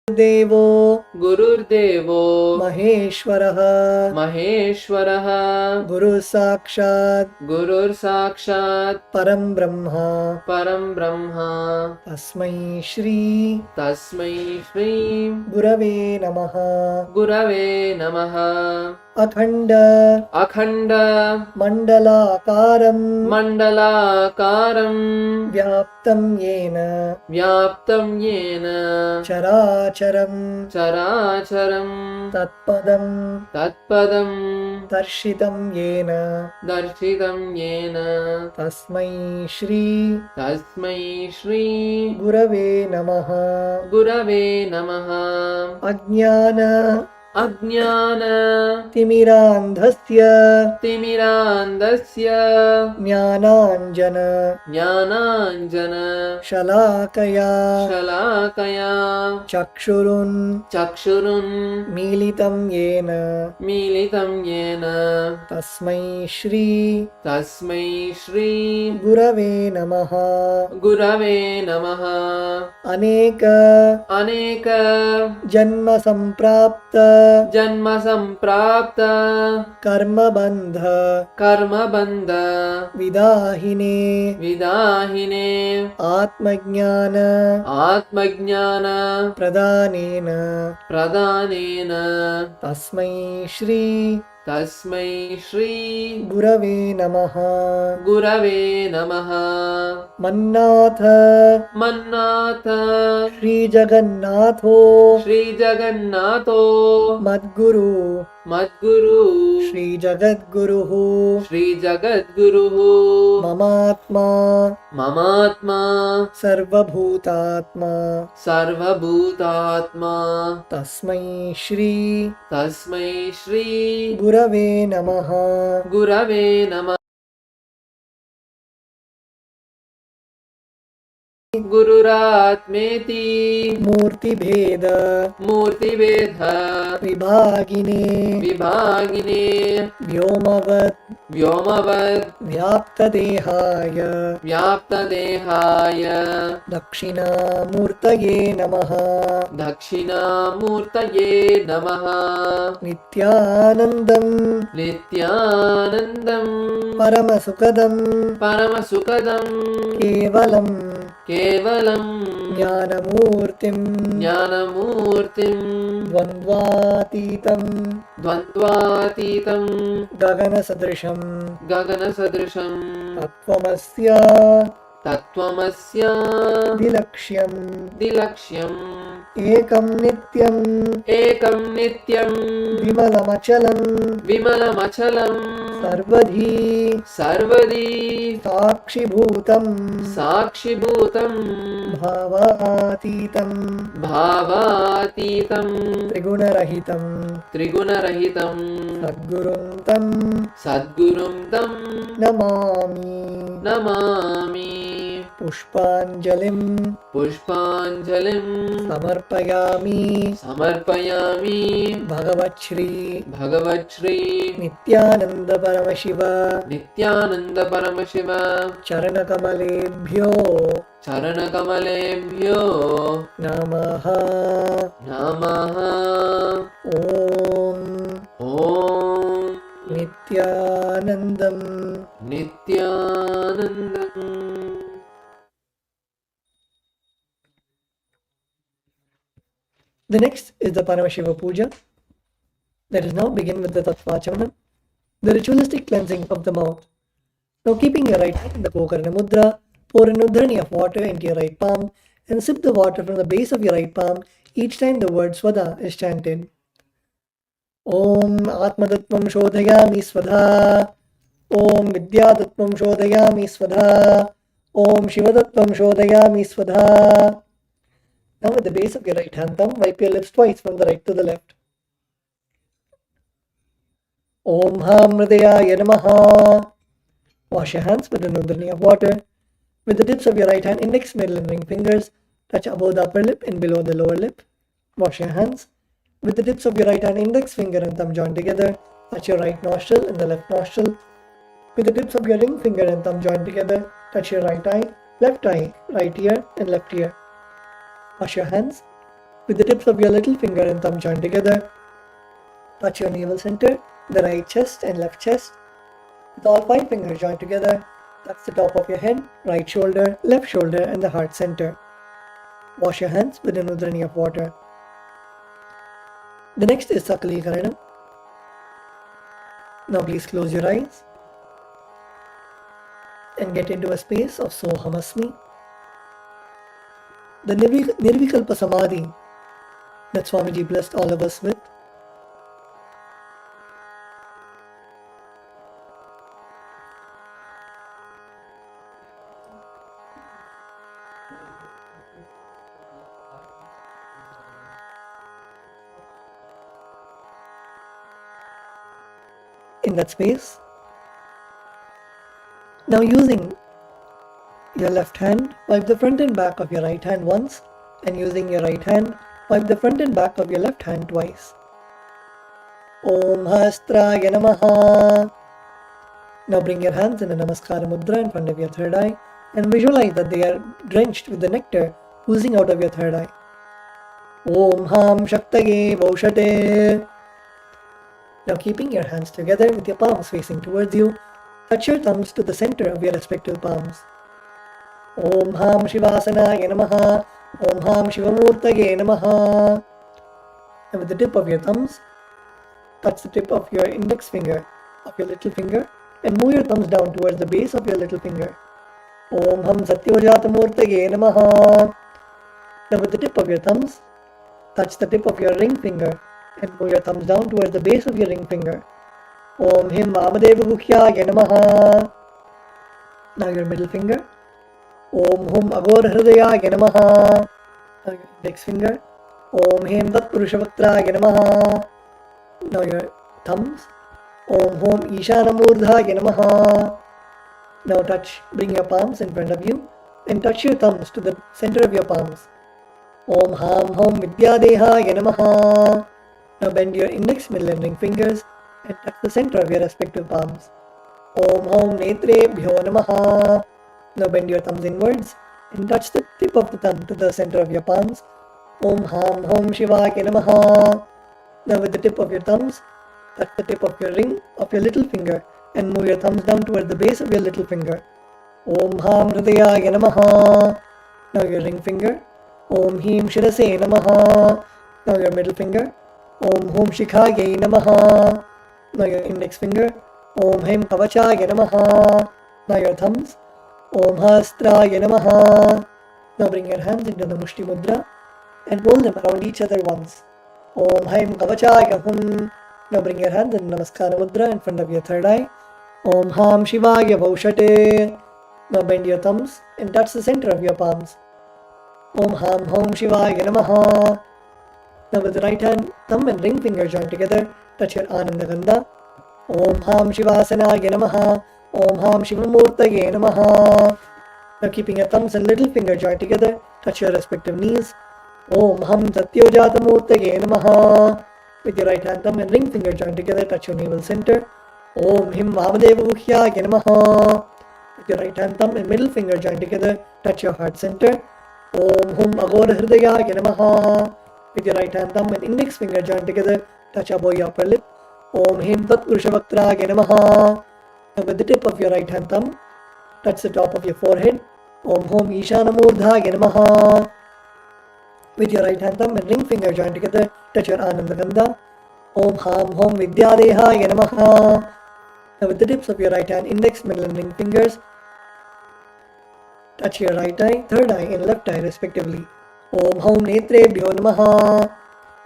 Devo Gurur Devo Maheshwaraha Maheshwaraha Guru Sakshat Gurur Sakshat Param Brahma Param Brahma Tasmai Shri Tasmai Shri Gurave Namaha Gurave Namaha Akhanda Akhanda Mandalakaram Mandalakaram Vyaptam Yena Vyaptam Yena Characharam Characharam Tatpadam Tatpadam Darshitam Yena Darshitam Yena Tasmai Shri Tasmai Shri Gurave Namaha Gurave Namaha Ajnana Ajnana Timirandhasya Timirandasya Jnananjana Jnananjana Shalakaya Shalakaya Chakshurun Chakshurun Militam Yena Militam Yena Tasmai Shri Tasmai Shri Gurave Namaha Gurave Namaha Aneka Aneka Janma Samprapta Janma Samprapta Karma Bandha Karma Bandha Vidahine Vidahine Atmajnana Atmajnana Pradhanena Pradhanena Tasmai Shri Tasmai Shri Gurave Namaha Gurave Namaha Mannatha Mannatha Shri Jagannatho Shri Jagannatho Madguru Madguru Shri Jagadguruhu Shri Jagadguruhu Mamatma Mamatma Sarvabhutatma Sarvabhutatma Tasmai Shri Tasmai Shri Gurave Namaha Gurave Namaha गुरुरात्मेति मूर्तिभेद मूर्तिभेद विभागिने विभागिने व्योमवत् व्योमवद् व्याप्तदेहाय व्याप्तदेहाय दक्षिणामूर्तये नमः। दक्षिणामूर्तये नमः। नित्यानन्दं नित्यानन्दं परमसुखदं परमसुखदं केवलं केवलं ज्ञानमूर्तिं ज्ञानमूर्तिं द्वन्द्वातीतं द्वन्द्वातीतं गगनसदृशं गगनसदृशं तत्त्वमस्य तत्त्वमस्य दिलक्ष्यं दिलक्ष्यम् एकं नित्यं विमलमचलं विमलमचलं सर्वधी सर्वदी साक्षिभूतं भावातीतं भावातीतं त्रिगुणरहितं सद्गुरुं तं नमामि। पुष्पाञ्जलिं समर्पयामि भगवच्छ्री नित्यानन्द परमशिव चरणकमलेभ्यो नमः। ॐ नित्यानन्दम्। The next is the Paramashiva Puja. Let us now begin with the Tattvachanam, the ritualistic cleansing of the mouth. Now, keeping your right hand in the Gokarna Mudra, pour an udhrani of water into your right palm and sip the water from the base of your right palm each time the word Swada is chanted. Om Atmadattvam Shodhayami Swadha. Om Vidyadattvam Shodhayami Swadha. Om Shivadattvam Shodhayami Swadha. Now with the base of your right hand thumb, wipe your lips twice from the right to the left. Om Ham Hridayaya Namaha. Wash your hands with an udhrani of water. With the tips of your right hand, index, middle and ring fingers touch above the upper lip and below the lower lip. Wash your hands. With the tips of your right hand, index finger and thumb joined together, touch your right nostril and the left nostril. With the tips of your ring finger and thumb joined together, touch your right eye, right ear and left ear. Wash your hands. With the tips of your little finger and thumb joined together, touch your navel center, the right chest and left chest. With all 5 fingers joined together, touch the top of your head, right shoulder, left shoulder and the heart center. Wash your hands with an udhrani of water. The next is Sakalikaranam. Now please close your eyes and get into a space of Sohamasmi. The Nirvikalpa Samadhi that Swamiji blessed all of us with. In that space, now using your left hand, wipe the front and back of your right hand once, and using your right hand, wipe the front and back of your left hand twice. Om Hastraya Namaha. Now bring your hands in a Namaskara Mudra in front of your third eye and visualize that they are drenched with the nectar oozing out of your third eye. Om Ham Shaktaye Vaushate. Now keeping your hands together with your palms facing towards you, touch your thumbs to the center of your respective palms. Om Ham Shivasanaya Namaha. Om Ham Shivamurtaye Namaha. And with the tip of your thumbs, touch the tip of your index finger of your little finger and move your thumbs down towards the base of your little finger. Om Ham Satyavajatamurtaye Namaha. Now with the tip of your thumbs, touch the tip of your ring finger and move your thumbs down towards the base of your ring finger. Om Him Vamadeva Gukhyaya Namaha. Now your middle finger. Om Hum Agor Hridayaya Namaha. Now your index finger. Om Him Tat Purushavatraya Namaha. Now your thumbs. Om Hum Ishanamurdhaya Namaha. Now bring your palms in front of you and touch your thumbs to the center of your palms. Om Ham Hom Vidyadehaya Namaha. Now bend your index, middle and ring fingers and touch the center of your respective palms. Om Hom Netrebhyo Namaha. Now bend your thumbs inwards and touch the tip of the thumb to the center of your palms. Om Ham Hom Shivaya Namaha. Now with the tip of your thumbs, touch the tip of your ring of your little finger and move your thumbs down toward the base of your little finger. Om Ham Hridayaya Namaha. Now your ring finger. Om Him Shirase Namaha. Now your middle finger. Om Hum Shikhaya Namaha. Now your index finger. Om Him Kavachaya Namaha. Now your thumbs. Om Hastraya Namaha. Now bring your hands into the Mushti Mudra and roll them around each other once. Om Haim Kavachaya Hum. Now bring your hands in Namaskara Mudra in front of your third eye. Om Ham Shivaya Vaushate. Now bend your thumbs and touch the center of your palms. Om Ham Hom Shivaya Namaha. Now with the right hand, thumb and ring finger joined together, touch your Ananda Gandha. Om Ham Shivasanaya Namaha. Om Ham Shivamurtaye Namaha. Now keeping your thumbs and little finger joined together, touch your respective knees. Om Ham Satyojata Namaha. With your right hand, thumb and ring finger joined together, touch your navel center. Om Him Vamadevuhyaya Namaha. With your right hand, thumb and middle finger joined together, touch your heart center. Om Hum Agora Hridayaya Namaha. With your right hand, thumb and index finger joined together, touch above your upper lip. Om Him Tat Purushavaktraya Namaha. Now with the tip of your right hand thumb, touch the top of your forehead. Om Hum Ishanamurdhaya Namaha. With your right hand thumb and ring finger joined together, touch your Ananda Gandha. Om Ham Hom Vidyadehaya Namaha. Now with the tips of your right hand, index, middle and ring fingers, touch your right eye, third eye and left eye respectively. Om Hom Netrebhyo Namaha.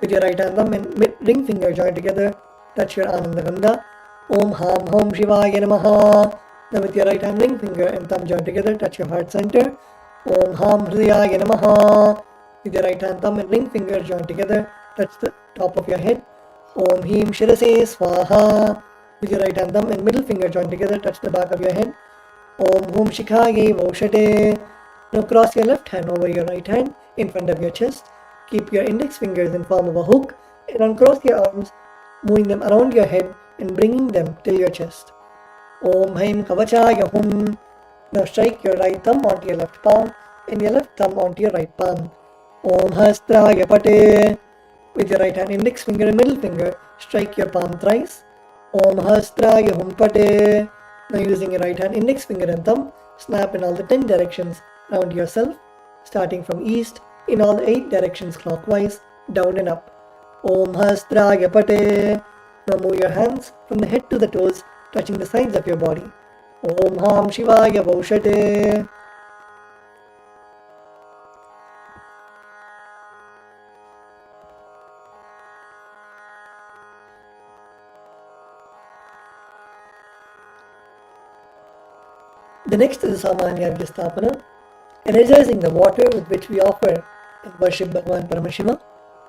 With your right hand thumb and ring finger joined together, touch your Ananda Gandha. Om Ham Hom Shivaya Namaha. Now with your right hand ring finger and thumb joined together, touch your heart center. Om Ham Hridayaya Namaha. With your right hand thumb and ring finger joined together, touch the top of your head. Om Him Shirase Swaha. With your right hand thumb and middle finger joined together, touch the back of your head. Om Hum Shikhaye Vaushate. Now cross your left hand over your right hand in front of your chest. Keep your index fingers in form of a hook and uncross your arms, moving them around your head and bringing them till your chest. Om Haim Kavachaya Hum. Now strike your right thumb onto your left palm and your left thumb onto your right palm. Om Hastraya Pate. With your right hand index finger and middle finger, strike your palm thrice. Om Hastraya Hum Pate. Now using your right hand index finger and thumb, snap in all the 10 directions around yourself, starting from east in all the 8 directions clockwise, down and up. Om Hastraya Pate. Now move your hands from the head to the toes, touching the sides of your body. Om Ham Shivaya Vaushate. The next is Samanya Arghya, energizing the water with which we offer and worship Bhagwan Paramashiva.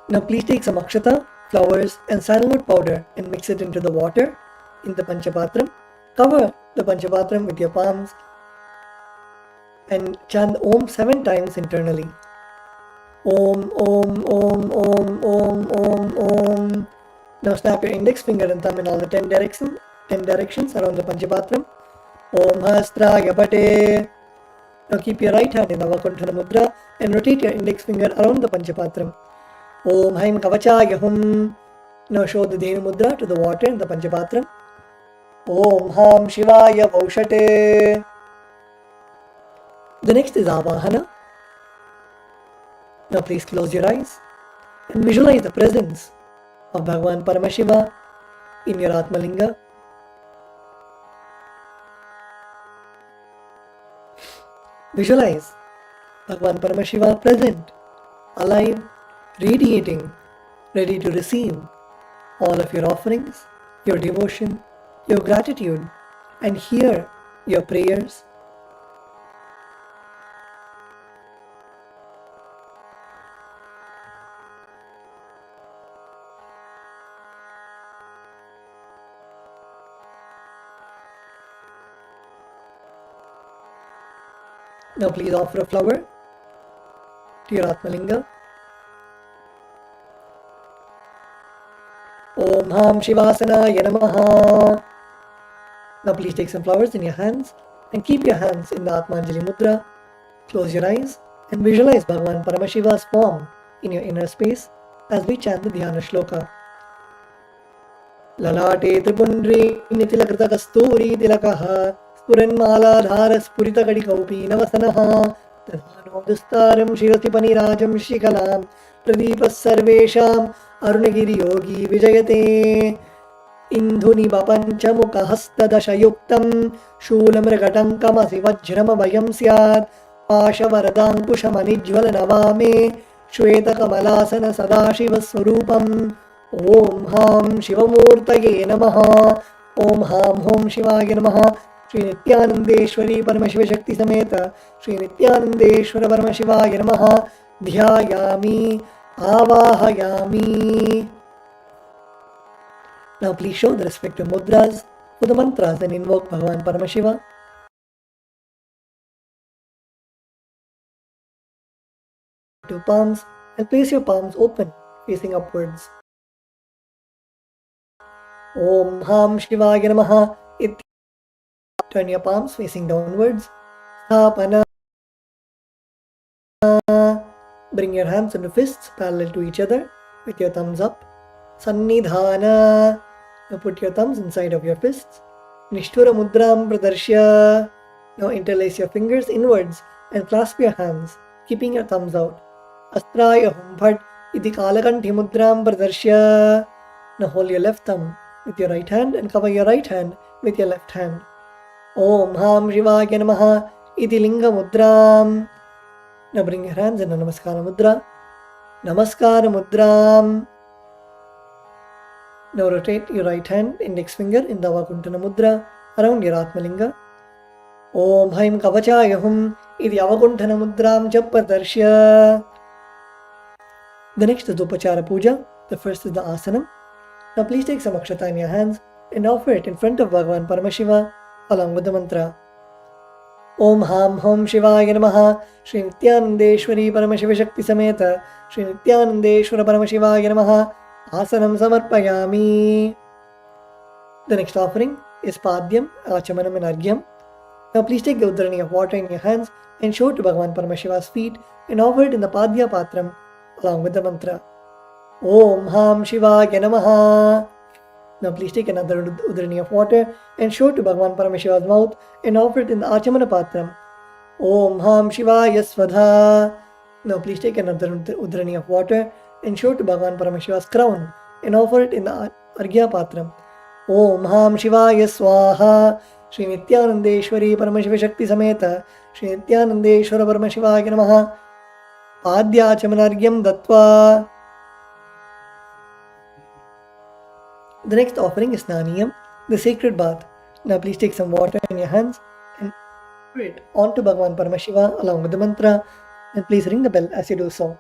Now please take some akshata, flowers and sandalwood powder and mix it into the water in the Panchapatram. Cover the Panchapatram with your palms and chant Om 7 times internally. Om, Om, Om, Om, Om, Om, Om. Now snap your index finger and thumb in all the 10 directions around the Panchapatram. Om Hastraya Pate. Now keep your right hand in Avakunthana Mudra and rotate your index finger around the Panchapatram. Om Haim Kavachaya Hum. Now show the Dhenu Mudra to the water in the Panchapatram. Om Ham Shivaya Vaushate. The next is Avahana. Now please close your eyes and visualize the presence of Bhagwan Paramashiva in your Atma Linga. Visualize Bhagwan Paramashiva present, alive, radiating, ready to receive all of your offerings, your devotion, your gratitude, and hear your prayers. Now please offer a flower to your Atmalinga. Om Ham Shivasanaya Namaha. Now please take some flowers in your hands and keep your hands in the Atmanjali Mudra. Close your eyes and visualize Bhagavan Paramashiva's form in your inner space as we chant the Dhyana Shloka. Lalate Tripundri Nitilakrita Kasturi Tilakaha Spuranmaladhara Spurita Kadikaupi Navasanaha Tadhano Dustaram Shirati Panirajam Shikalam Pradipas Sarvesham Arunagiri Yogi Vijayate Indhuni Bapanchamuka Hastadashayuktam Shulamragatam Kamasi Vajramabhayam Syat Pashavardam Kushamanijwala Navame Shweta Kamalasana Sadashiva Swarupam Om Ham Shivamurtaye Namaha Om Ham Hom Shivaya Namaha Shri Nithyanandeshwari Paramashiva Shakti Sameta Shri Nithyanandeshwara Paramashivaya Namaha Dhyayami Avahayami. Now please show the respective mudras for the mantras and invoke Bhagavan Paramashiva. Two palms and place your palms open facing upwards. Om Ham Shivaya Namaha. Turn your palms facing downwards. Sthapana. Bring your hands into fists parallel to each other with your thumbs up. Sannidhana. Now put your thumbs inside of your fists. Nishtura Mudram Pradarshya. Now interlace your fingers inwards and clasp your hands, keeping your thumbs out. Astraya Humbhat Iti Kalakanthi Mudram Pradarshya. Now hold your left thumb with your right hand and cover your right hand with your left hand. Om Ham Shivaya Namaha Iti Linga Mudram. Now bring your hands in a Namaskara Mudra. Namaskara Mudram. Now rotate your right hand index finger in the Avakuntana Mudra around your Atmalinga. Om Haim Kavachaya Hum Iti Avakuntana Mudram Jappadarshya. The next is Upachara Puja. The first is the Asanam. Now please take some akshata in your hands and offer it in front of Bhagavan Paramashiva along with the mantra. Om Ham Hom Shivaya Namaha Shri Nithyanandeshwari Paramashiva Shakti Sameta Shri Nithyanandeshwara Paramashivaya Namaha Asanam Samarpayami. The next offering is Padyam, Achamanam and Argyam. Now please take the Uddarani of water in your hands and show it to Bhagavan Paramashiva's feet and offer it in the Padya Patram along with the mantra. Om Ham Shivaya Namaha. Now please take another Uddarani of water and show it to Bhagavan Paramashiva's mouth and offer it in the Achamana Patram. Om Ham Shivaya Svadha. Now please take another Uddarani of water and show it to Bhagavan Paramashiva's crown and offer it in the Argya Patram. Om Ham Shivaya Swaha. Shri Nithyanandeshwari Paramashiva Shakti Sameta Shri Nithyanandeshwara Paramashivaya Namaha Padya Chamanargyam Dattva. The next offering is Snaniyam, the sacred bath. Now please take some water in your hands and pour it onto Bhagavan Paramashiva along with the mantra and please ring the bell as you do so.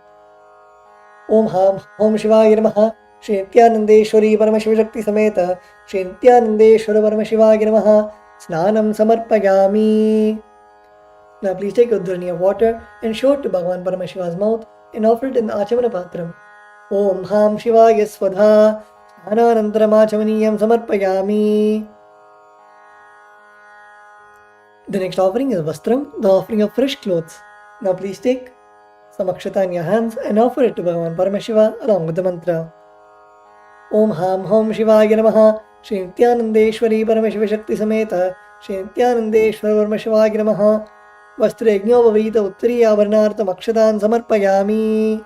Om Ham Om Shivaya Namaha Shri Nithyanandeshwari Paramashiva Shakti Sameta Shri Nithyanandeshwara Paramashivaya Namaha Snanam Samarpayami. Now please take a Uddarani of water and show it to Bhagavan Paramashiva's mouth and offer it in the Achamana Patram. Om Ham Shivaya Svadha Ananantaram Achamaniyam Samarpayami. The next offering is Vastram, the offering of fresh clothes. Now please take some akshata in your hands and offer it to Bhagavan Paramashiva along with the mantra. Om Ham Hom Shivaya Namaha Shri Nithyanandeshwari Paramashiva Shakti Sameta Shri Nithyanandeshwara Paramashivaya Namaha Vastre Yajñopavita Uttariya Varnartam Akshatan Samarpayami.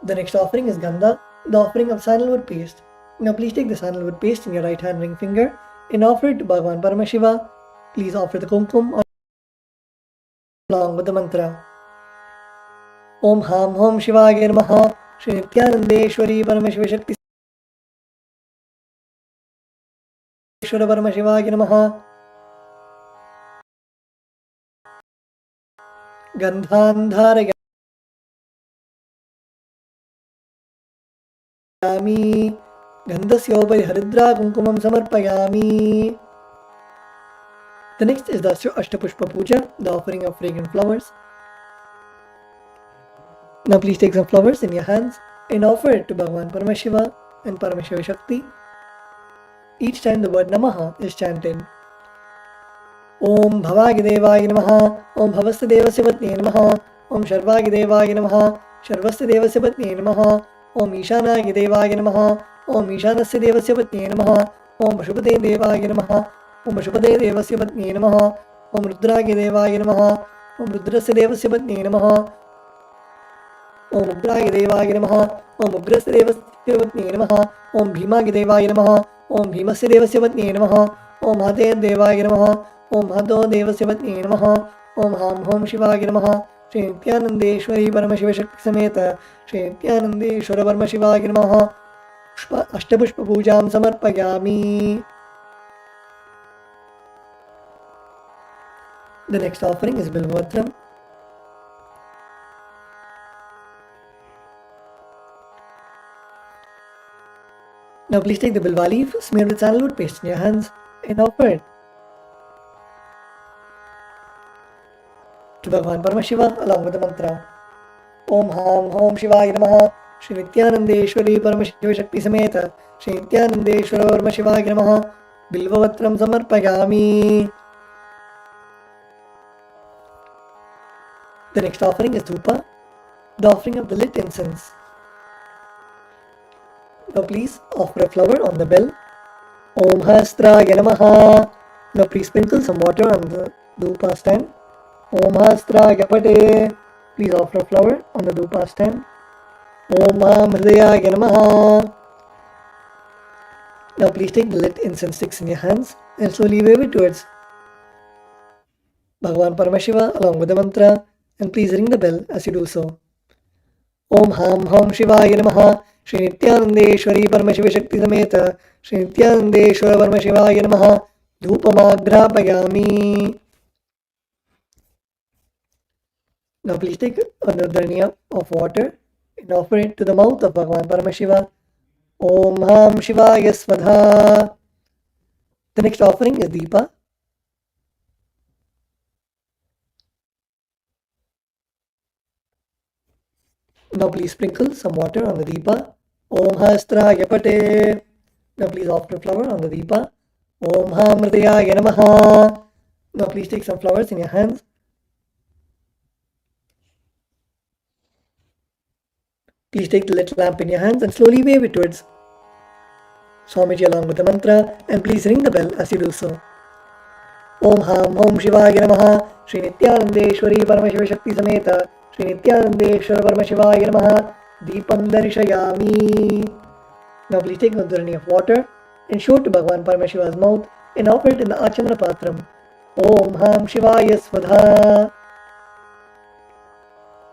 The next offering is Gandha, the offering of sandalwood paste. Now please take the sandalwood paste in your right hand ring finger and offer it to Bhagavan Paramashiva. Please offer the kumkum along with the mantra. Om Ham Hom Shivaya Namaha Shri Nithyanandeshwari Paramashiva Shakti Shwara Paramashivaya Namaha Gandhandharayami Gandhasyopari Haridra Kumkumam Samarpayami. The next is the Ashtapushpa Puja, the offering of fragrant flowers. Now please take some flowers in your hands and offer it to Bhagavan Paramashiva and Paramashiva Shakti. Each time the word Namaha is chanted. Om Bhavagidevaya Namaha, Om Bhavasya Devasya Patnye Namaha, Om Sharvagidevaya Namaha, Sharvasya Devasya Patnye Namaha, Om Ishanagidevaya Namaha, Om Ishanasya Devasya Patnye Namaha, Om Pashupate Devaya Namaha, Om Pashupate Devasya Patnye Namaha, Om Rudragidevaya Namaha, Om Rudrasya Devasya Patnye Namaha, Om Ugragidevaya Namaha, Om Ugrasya Devasya Patnye Namaha, Om Bhimagidevaya Namaha, Om Bhimasya Devasya Patnye Namaha, Om Hate Devaya Namaha, Om Hato Devasya Patnye Namaha, Om Ham Hom Shivaya Namaha, Shri Nithyanandeshwari Paramashiva Shakti Sameta, Shri Nithyanandeshwara Paramashiva Namaha, Ashtapushpa Pujam Samarpayami. The next offering is Bilvatram. Now please take the bilva leaf smeared with sandalwood paste in your hands and offer it to Bhagavan Paramashiva along with the mantra Om Ham Hom Shivaya Namaha, Shri Nithyanandeshwari Paramashiva Shakti Sameta, Shri Nithyanandeshwara Paramashiva Namaha, Bilvavatram Samarpayami. The next offering is Dhupa, the offering of the lit incense. Now please offer a flower on the bell. Om Hastraya Namaha. Now please sprinkle some water on the Dhupa stand. Om Hastraya Pate. Please offer a flower on the Dhupa stand. Om Hridayaya Namaha. Now please take the lit incense sticks in your hands and slowly wave it towards Bhagavan Paramashiva along with the mantra, and please ring the bell as you do so. Om Ham Hom Shivaya Namaha, Shri Nithyanandeshwari Paramashiva Shakti Sameta, Shri Nithyanandeshwara Paramashiva Namaha, Dhupamagrapayami. Now please take another dharniya of water and offer it to the mouth of Bhagavan Paramashiva. Om Ham Shivaya Svadha. The next offering is Deepa. Now please sprinkle some water on the Deepa. Om Hastraya Pate. Now please offer a flower on the Deepa. Om Hamridayaya Namaha. Now please take some flowers in your hands. Please take the lit lamp in your hands and slowly wave it towards Swamiji along with the mantra, and please ring the bell as you do so. Om Ham Hom Shivaya Namaha, Shri Nithyanandeshwari Paramashiva Shakti Sameta, Shri Nithyanandeshwara Paramashiva Namaha, Deepam Darshayami. Now please take a dharni of water and show it to Bhagavan Paramashiva's mouth and offer it in the Achamana Patram. Om Ham Shivaya Svadha.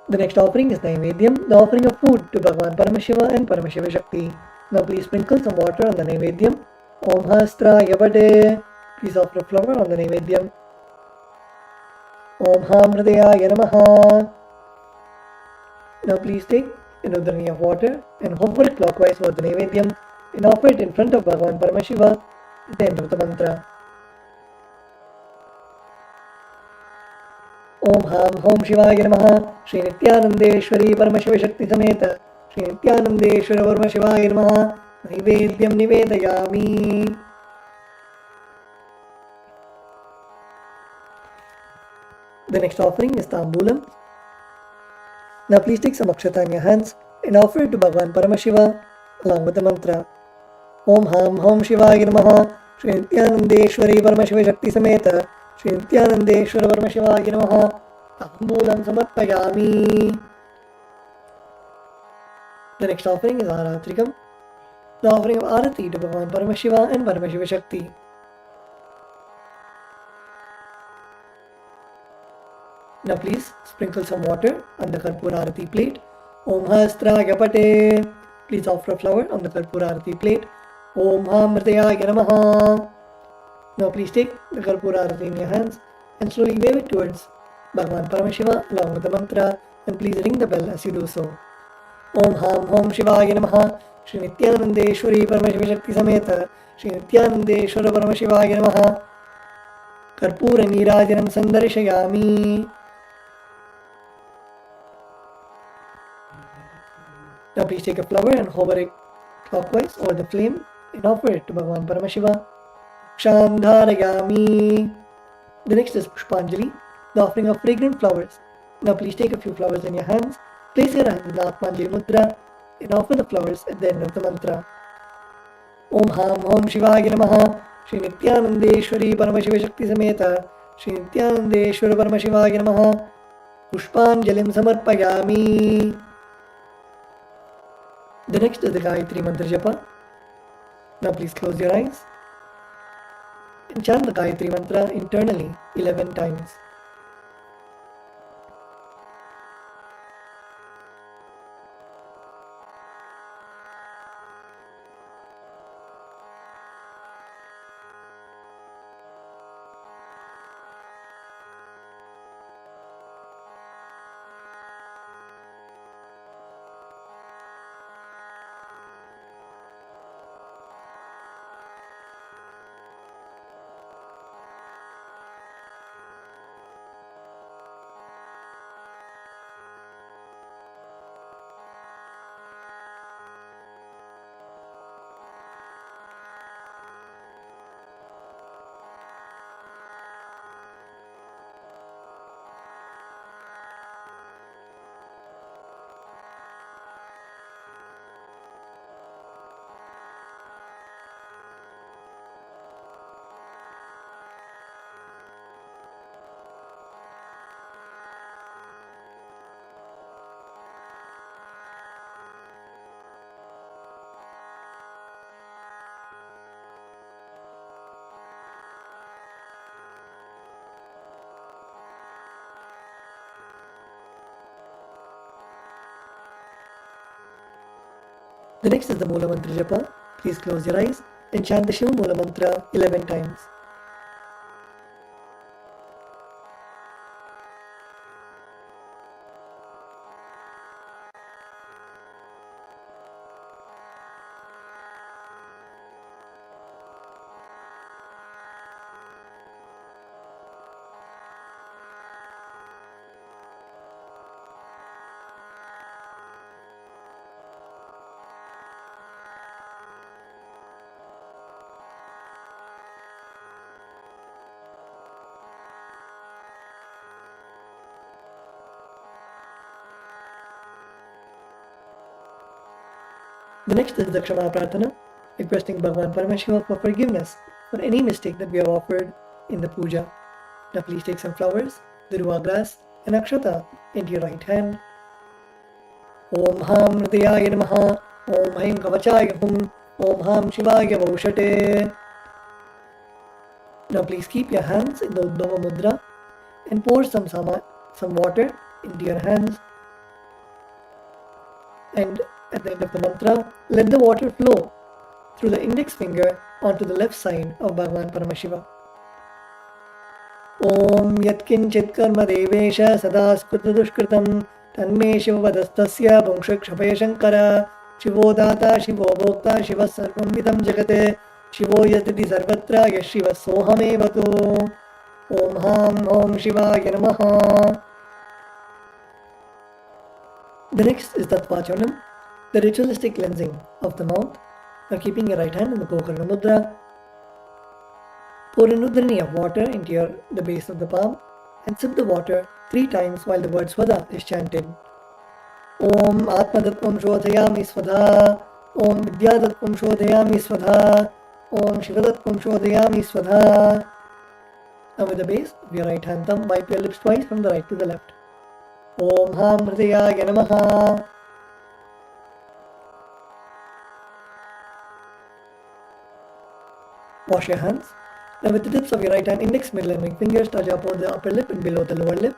The next offering is Naivedyam, the offering of food to Bhagavan Paramashiva and Paramashiva Shakti. Now please sprinkle some water on the Naivedyam. Om Hastraya Pate. Please offer a flower on the Naivedyam. Om Hamridayaya Namaha. Now please take another dharni of water and hover it clockwise over the Naivedyam and offer it in front of Bhagavan Paramashiva at the end of the mantra. Om Ham Hom Shivaya Namaha, Shri Nithyanandeshwari Paramashiva Shakti Sameta, Shri Nithyanandeshwara Paramashiva Namaha, Naivedyam Nivedayami. The next offering is Tambulam. Now please take some akshata in your hands and offer it to Bhagavan Paramashiva along with the mantra. Om Ham Hom Shivaya Namaha, Shri Nithyanandeshwari Paramashiva Shakti Sameta, Shri Nithyanandeshwara Paramashiva Namaha, Tambulam Samarpayami. The next offering is Aratrikam, the offering of Arati to Bhagavan Paramashiva and Paramashiva Shakti. Now please sprinkle some water on the Karpura Arati plate. Om Hastraya Pate. Please offer a flower on the Karpura Arati plate. Om Hamridayaya Namaha. Now please take the Karpura Arati in your hands and slowly wave it towards Bhagavan Paramashiva along with the mantra, and please ring the bell as you do so. Om Ham Hom Shivaya Namaha, Shri Nithyanandeshwari Paramashiva Shakti Sameta, Shri Nithyanandeshwara Paramashiva Namaha, Karpura Nirajanam Sandarshayami. Now please take a flower and hover it clockwise over the flame and offer it to Bhagavan Paramashiva. Kshandharayami. The next is Pushpanjali, the offering of fragrant flowers. Now please take a few flowers in your hands, place your hands in the Atmanjali Mudra and offer the flowers at the end of the mantra. Om Ham Om Shivaya Namaha. Shri Nithyanandeshwari Paramashiva Shakti Sameta Shri Nithyanandeshwara Paramashivaya Namaha. Pushpanjalim Samarpayami. The next is the Gayatri Mantra Japa. Now please close your eyes and chant the Gayatri Mantra internally 11 times. The next is the Mula Mantra Japa. Please close your eyes and chant the Shiva Mula Mantra 11 times. The next is the Kshama Prarthana, requesting Bhagavan Paramashiva for forgiveness for any mistake that we have offered in the puja. Now please take some flowers, the ruwa grass and akshata into your right hand. Om Ham Nithyanaya Namaha. Om Haim Kavachaya Hum. Om Ham Shivaya Vaushate. Now please keep your hands in the Uddhava Mudra and pour some water into your hands. And at the end of the mantra, let the water flow through the index finger onto the left side of Bhagavan Paramashiva. Om Yatkinchit Karma Devesha Sadaskruta Dushkritam Tanme Shivavadastasya Bhungshakshapaya Shankara Shivo Data Shivo Bhokta Shiva Sarvam Vidam Jagate Shivo Yatiti Sarvatra Yashiva Sohame Vatu. Om Ham Om Shivaya Namaha. The next is Tattvachanam, the ritualistic cleansing of the mouth. Now keeping your right hand in the Gokarna Mudra, pour an udhrani of water into the base of the palm and sip the water 3 times while the word Swada is chanted. Om Atma Shodhayami Swadha. Om Vidyadatvam Shodhayami Swadha. Om Shivadatvam Shodhayami Swadha. Now with the base of your right hand thumb, wipe your lips twice from the right to the left. Om Ham Hridayaya Namaha. Wash your hands. Now with the tips of your right hand, index, middle and ring fingers touch upon the upper lip and below the lower lip.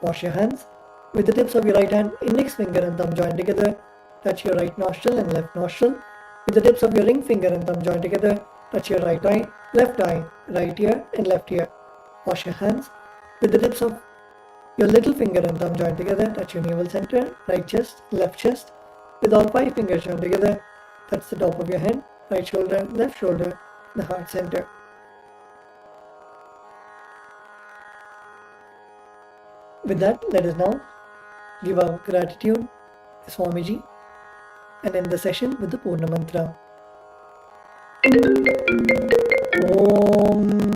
Wash your hands. With the tips of your right hand, index finger and thumb join together. Touch your right nostril and left nostril. With the tips of your ring finger and thumb join together. Touch your right eye, right ear and left ear. Wash your hands. With the tips of your little finger and thumb join together. Touch your navel center, right chest, left chest. With all 5 fingers joined together, touch the top of your head, right shoulder, left shoulder, the heart center. With that, let us now give our gratitude to Swamiji and end the session with the Purna Mantra. Om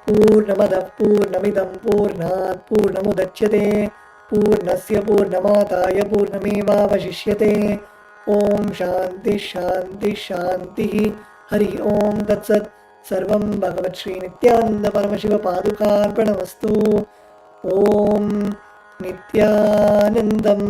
Purnamadav Purnamidam Purnat Purnamudachyate Purnasya Purnamataya Purnamevavashishyate Om Shanti Shanti Shanti Hari Om Tat Sat Sarvam Bhagavat Shri Nithyananda Paramashiva Padukarpanamastu Om Nithyanandam.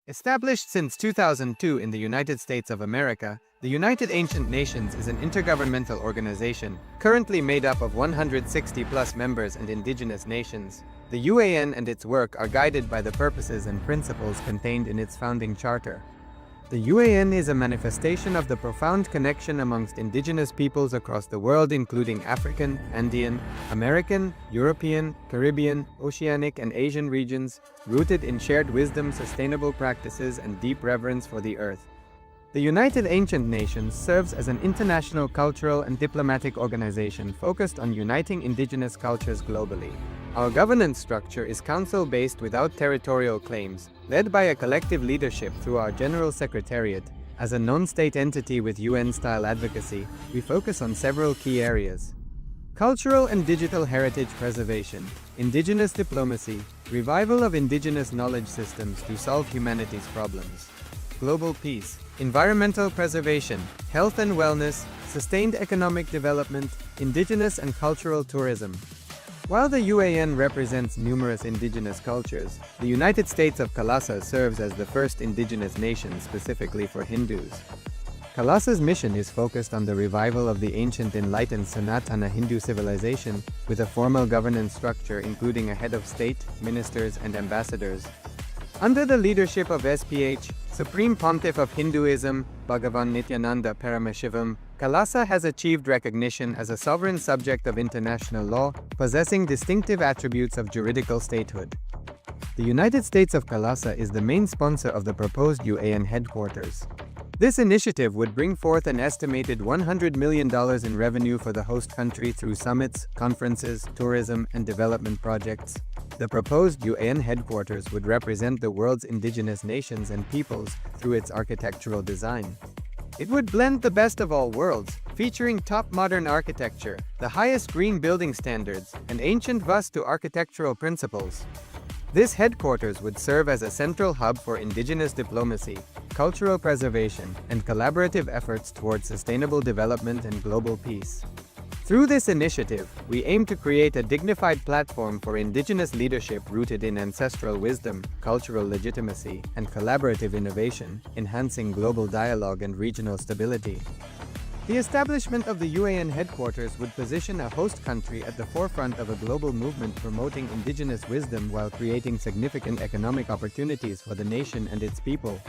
Established since 2002 in the United States of America, the United Ancient Nations is an intergovernmental organization, currently made up of 160 plus members and indigenous nations. The UAN and its work are guided by the purposes and principles contained in its founding charter. The UAN is a manifestation of the profound connection amongst indigenous peoples across the world, including African, Andean, American, European, Caribbean, Oceanic, and Asian regions, rooted in shared wisdom, sustainable practices, and deep reverence for the earth. The United Ancient Nations serves as an international cultural and diplomatic organization focused on uniting indigenous cultures globally. Our governance structure is council-based without territorial claims, led by a collective leadership through our General Secretariat. As a non-state entity with UN-style advocacy, we focus on several key areas: cultural and digital heritage preservation, indigenous diplomacy, revival of indigenous knowledge systems to solve humanity's problems, global peace, environmental preservation, health and wellness, sustained economic development, indigenous and cultural tourism. While the UAN represents numerous indigenous cultures, the United States of KAILASA serves as the first indigenous nation specifically for Hindus. KAILASA's mission is focused on the revival of the ancient enlightened Sanatana Hindu civilization with a formal governance structure including a head of state, ministers, and ambassadors. Under the leadership of SPH, Supreme Pontiff of Hinduism, Bhagavan Nithyananda Paramashivoham, KAILASA has achieved recognition as a sovereign subject of international law, possessing distinctive attributes of juridical statehood. The United States of KAILASA is the main sponsor of the proposed UAN headquarters. This initiative would bring forth an estimated $100 million in revenue for the host country through summits, conferences, tourism, and development projects. The proposed UAN headquarters would represent the world's indigenous nations and peoples through its architectural design. It would blend the best of all worlds, featuring top modern architecture, the highest green building standards, and ancient Vastu architectural principles. This headquarters would serve as a central hub for indigenous diplomacy, cultural preservation, and collaborative efforts towards sustainable development and global peace. Through this initiative, we aim to create a dignified platform for indigenous leadership rooted in ancestral wisdom, cultural legitimacy, and collaborative innovation, enhancing global dialogue and regional stability. The establishment of the UAN headquarters would position a host country at the forefront of a global movement promoting indigenous wisdom while creating significant economic opportunities for the nation and its people.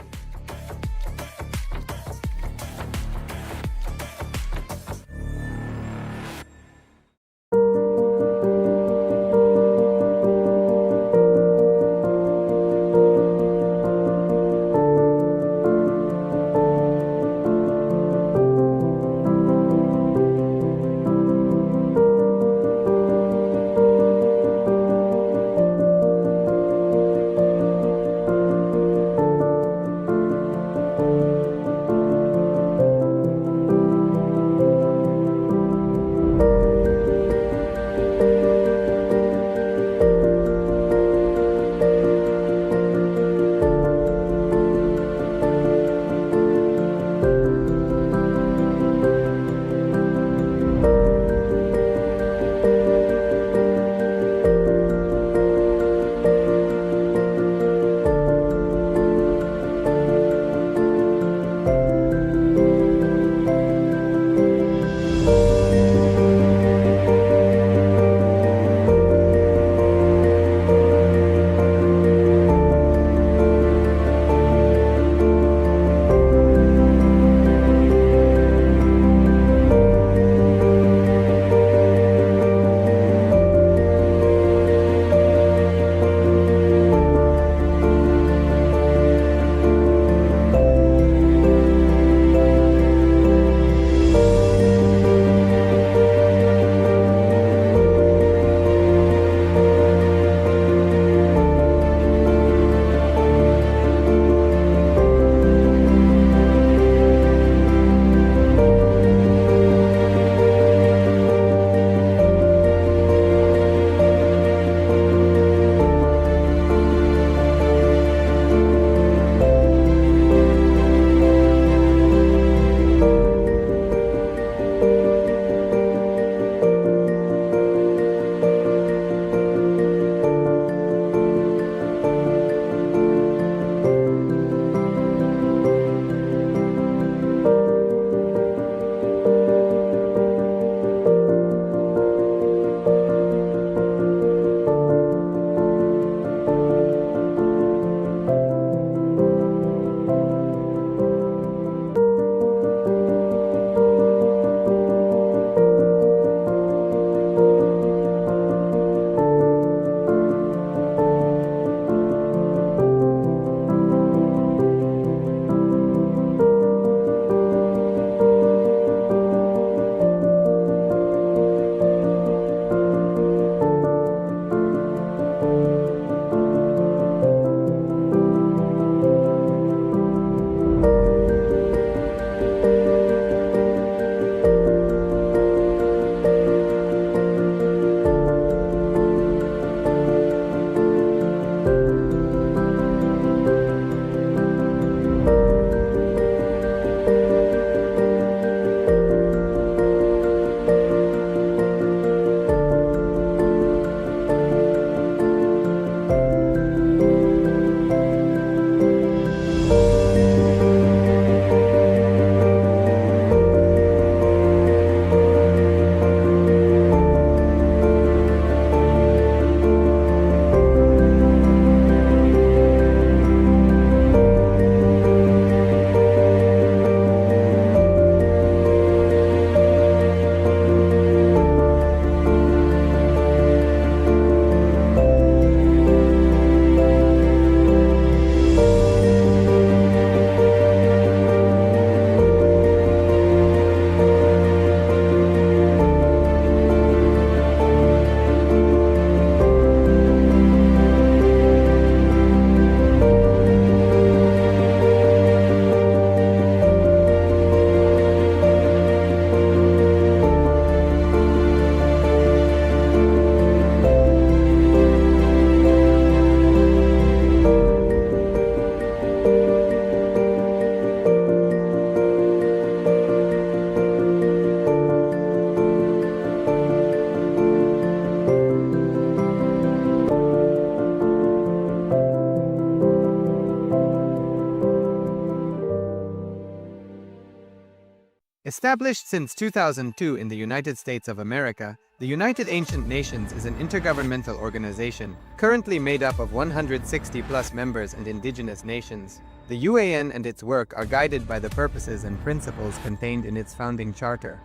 Established since 2002 in the United States of America, the United Ancient Nations is an intergovernmental organization currently made up of 160 plus members and indigenous nations. The UAN and its work are guided by the purposes and principles contained in its founding charter.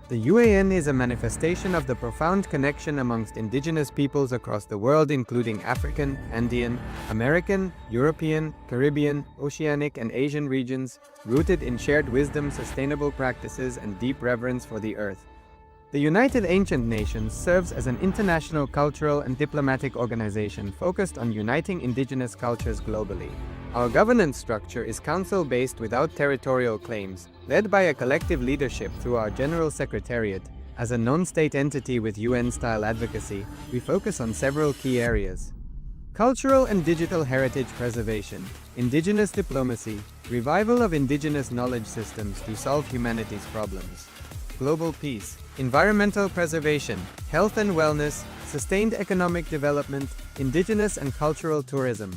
The UAN is a manifestation of the profound connection amongst indigenous peoples across the world, including African, Andean, American, European, Caribbean, Oceanic, and Asian regions, rooted in shared wisdom, sustainable practices, and deep reverence for the earth. The United Ancient Nations serves as an international cultural and diplomatic organization focused on uniting indigenous cultures globally. Our governance structure is council-based without territorial claims, led by a collective leadership through our General Secretariat. As a non-state entity with UN-style advocacy, we focus on several key areas: cultural and digital heritage preservation, indigenous diplomacy, revival of indigenous knowledge systems to solve humanity's problems, global peace, environmental preservation, health and wellness, sustained economic development, indigenous and cultural tourism.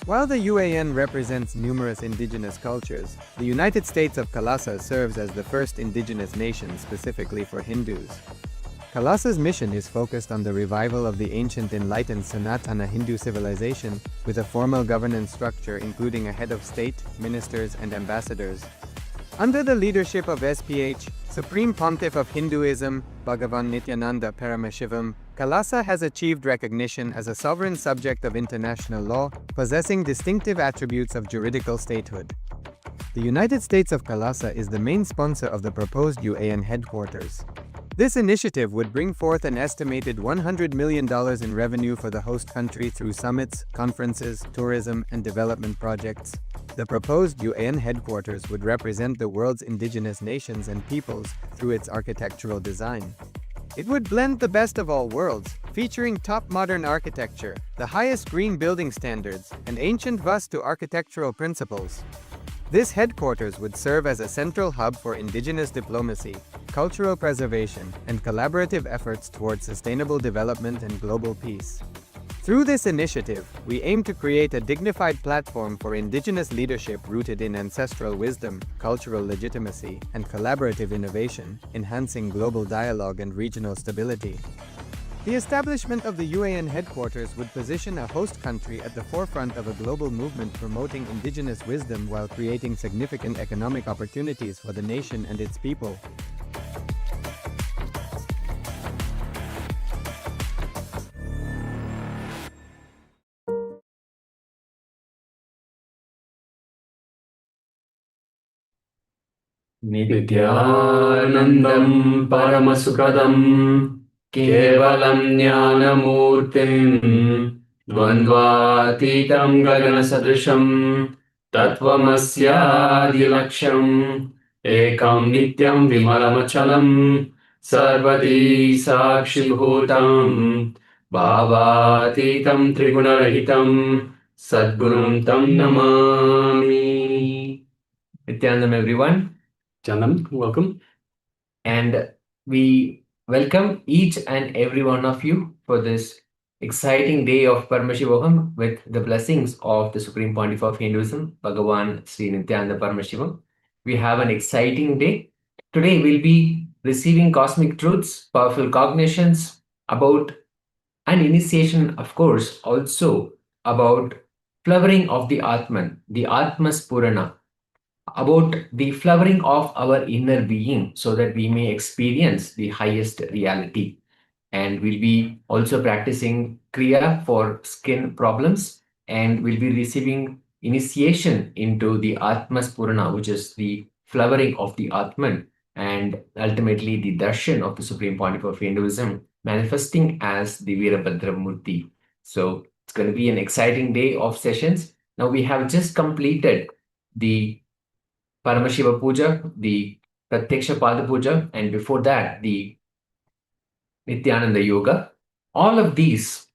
While the UAN represents numerous indigenous cultures, the United States of KAILASA serves as the first indigenous nation specifically for Hindus. KAILASA's mission is focused on the revival of the ancient enlightened Sanatana Hindu civilization with a formal governance structure including a head of state, ministers, and ambassadors. Under the leadership of SPH, Supreme Pontiff of Hinduism, Bhagavan Nithyananda Paramashivoham, KAILASA has achieved recognition as a sovereign subject of international law, possessing distinctive attributes of juridical statehood. The United States of KAILASA is the main sponsor of the proposed UAN headquarters. This initiative would bring forth an estimated $100 million in revenue for the host country through summits, conferences, tourism, and development projects. The proposed UAN headquarters would represent the world's indigenous nations and peoples through its architectural design. It would blend the best of all worlds, featuring top modern architecture, the highest green building standards, and ancient Vastu architectural principles. This headquarters would serve as a central hub for indigenous diplomacy, cultural preservation, and collaborative efforts towards sustainable development and global peace. Through this initiative, we aim to create a dignified platform for indigenous leadership rooted in ancestral wisdom, cultural legitimacy, and collaborative innovation, enhancing global dialogue and regional stability. The establishment of the UAN headquarters would position a host country at the forefront of a global movement promoting indigenous wisdom while creating significant economic opportunities for the nation and its people. नित्यानन्दं परमसुखदं केवलं ज्ञानमूर्तिं द्वन्द्वातीतं गगनसदृशं तत्त्वमस्यादिलक्ष्यम् एकं नित्यं विमलमचलं सर्वदी साक्षिभूतं भावातीतं त्रिगुणरहितं सद्गुरुं तं Namami. Nithyanandam, everyone. Chandan, welcome. And we welcome each and every one of you for this exciting day of Paramashivoham with the blessings of the Supreme Pontiff of Hinduism, Bhagavan Sri Nithyananda Paramashivoham. We have an exciting day. Today we'll be receiving cosmic truths, powerful cognitions about an initiation, of course, also about flowering of the Atman, the Atma Spurana, about the flowering of our inner being so that we may experience the highest reality. And we'll be also practicing Kriya for skin problems, and we'll be receiving initiation into the Atma Spurana, which is the flowering of the Atman, and ultimately the darshan of the Supreme Pontiff of Hinduism, manifesting as the Veerabhadra Murti. So it's going to be an exciting day of sessions. Now we have just completed the Paramashiva Puja, the Pratyaksha Pada Puja, and before that, the Nithyananda Yoga. All of these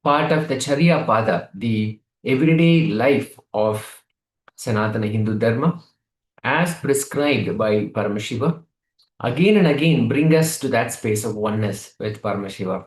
part of the Charya Pada, the everyday life of Sanatana Hindu Dharma, as prescribed by Paramashiva, again and again bring us to that space of oneness with Paramashiva.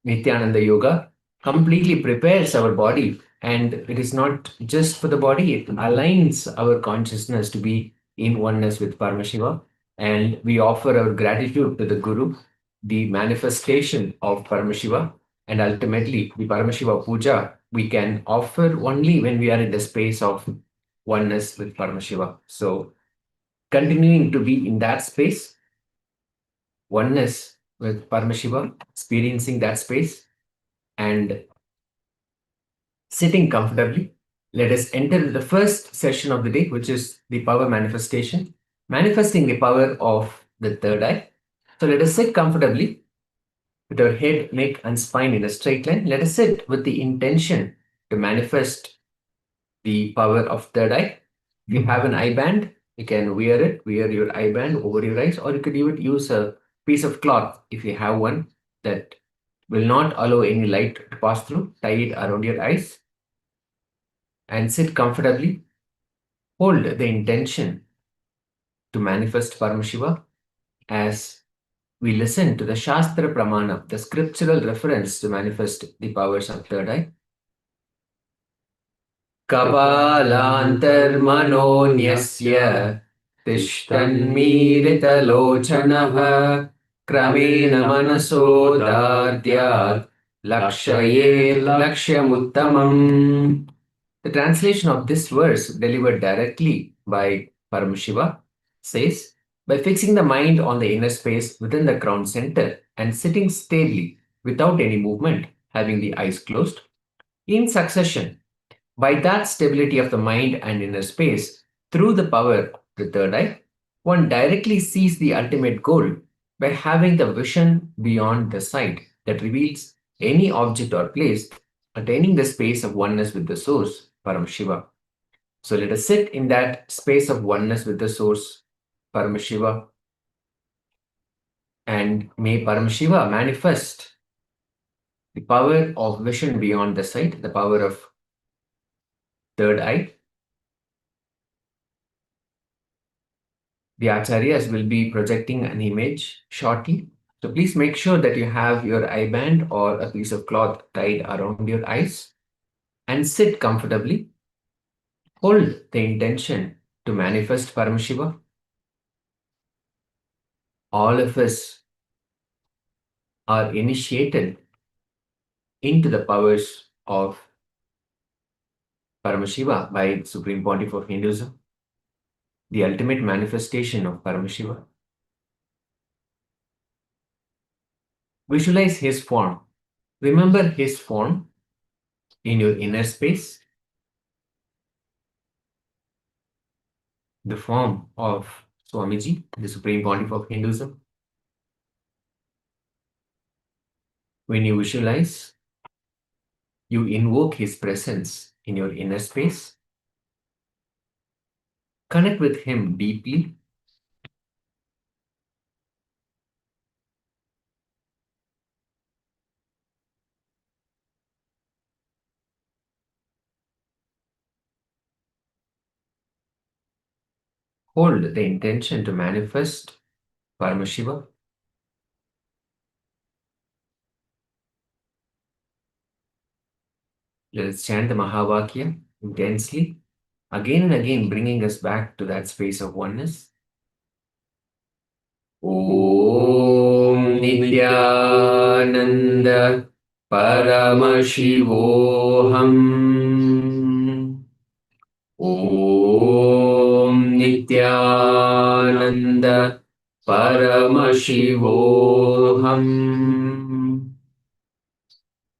Nithyananda Yoga completely prepares our body, and it is not just for the body, it aligns our consciousness to be in oneness with Paramashiva. and we offer our gratitude to the Guru, the manifestation of Paramashiva, and ultimately the Paramashiva Puja we can offer only when we are in the space of oneness with Paramashiva. So continuing to be in that space, oneness with Paramashiva, experiencing that space, and sitting comfortably, let us enter the first session of the day, which is the power manifestation, manifesting the power of the third eye. So let us sit comfortably with our head, neck, and spine in a straight line. Let us sit with the intention to manifest the power of third eye. If you have an eye band, you can wear your eye band over your eyes, or you could even use a piece of cloth if you have one that will not allow any light to pass through. Tie it around your eyes and sit comfortably. Hold the intention to manifest Paramashiva as we listen to the Shastra Pramana, the scriptural reference to manifest the powers of third eye. Kapalantarmanonyasya tishthanmiritalochanaha kramena manasodardyat lakshayet lakshyamuttamam. The translation of this verse, delivered directly by Paramashiva, says, by fixing the mind on the inner space within the crown center and sitting stably without any movement, having the eyes closed, in succession, by that stability of the mind and inner space, through the power of the third eye, one directly sees the ultimate goal by having the vision beyond the sight that reveals any object or place, attaining the space of oneness with the source, Paramashiva. So let us sit in that space of oneness with the source, Paramashiva, and may Paramashiva manifest the power of vision beyond the sight, the power of third eye. The Acharyas will be projecting an image shortly. So please make sure that you have your eye band or a piece of cloth tied around your eyes and sit comfortably. Hold the intention to manifest Paramashiva. All of us are initiated into the powers of Paramashiva by the Supreme Pontiff of Hinduism, the ultimate manifestation of Paramashiva. Visualize his form. Remember his form in your inner space. The form of Swamiji, the Supreme Pontiff of Hinduism. When you visualize, you invoke his presence in your inner space. Connect with him deeply. Hold the intention to manifest Paramashiva. Let us chant the Mahavakya intensely, again and again, bringing us back to that space of oneness. Om Nithyananda Paramashivoham. Om Nithyananda Paramashivoham.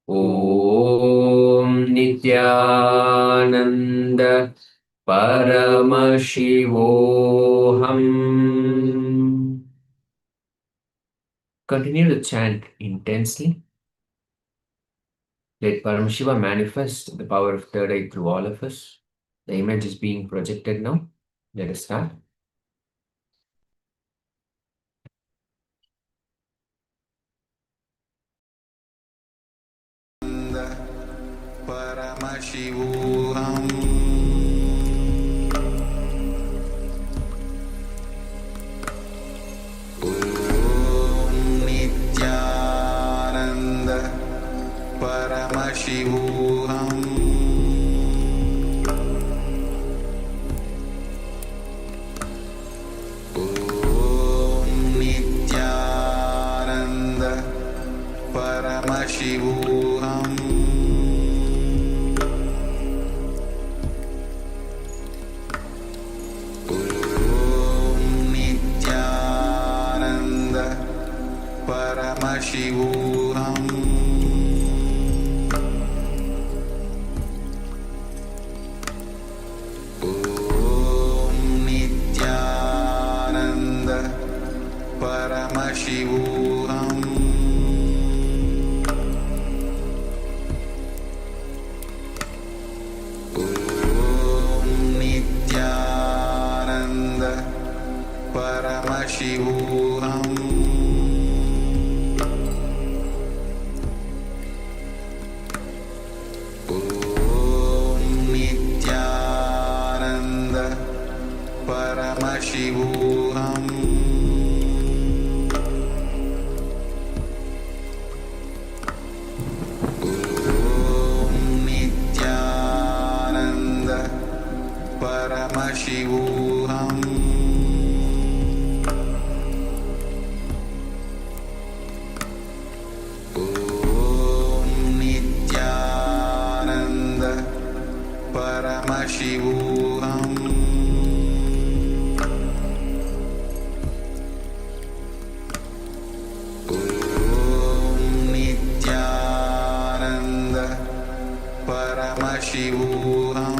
Om Nithyananda Paramashivoham. Continue to chant intensely. Let Paramashiva manifest the power of third eye through all of us. The image is being projected now. Let us start. Paramashivoham. Om Nithyananda Paramashivoham. Om Paramashivoham Om Nithyananda Paramashivoham Paramashivoham Om Nithyananda Paramashivoham Om Nithyananda Paramashivoham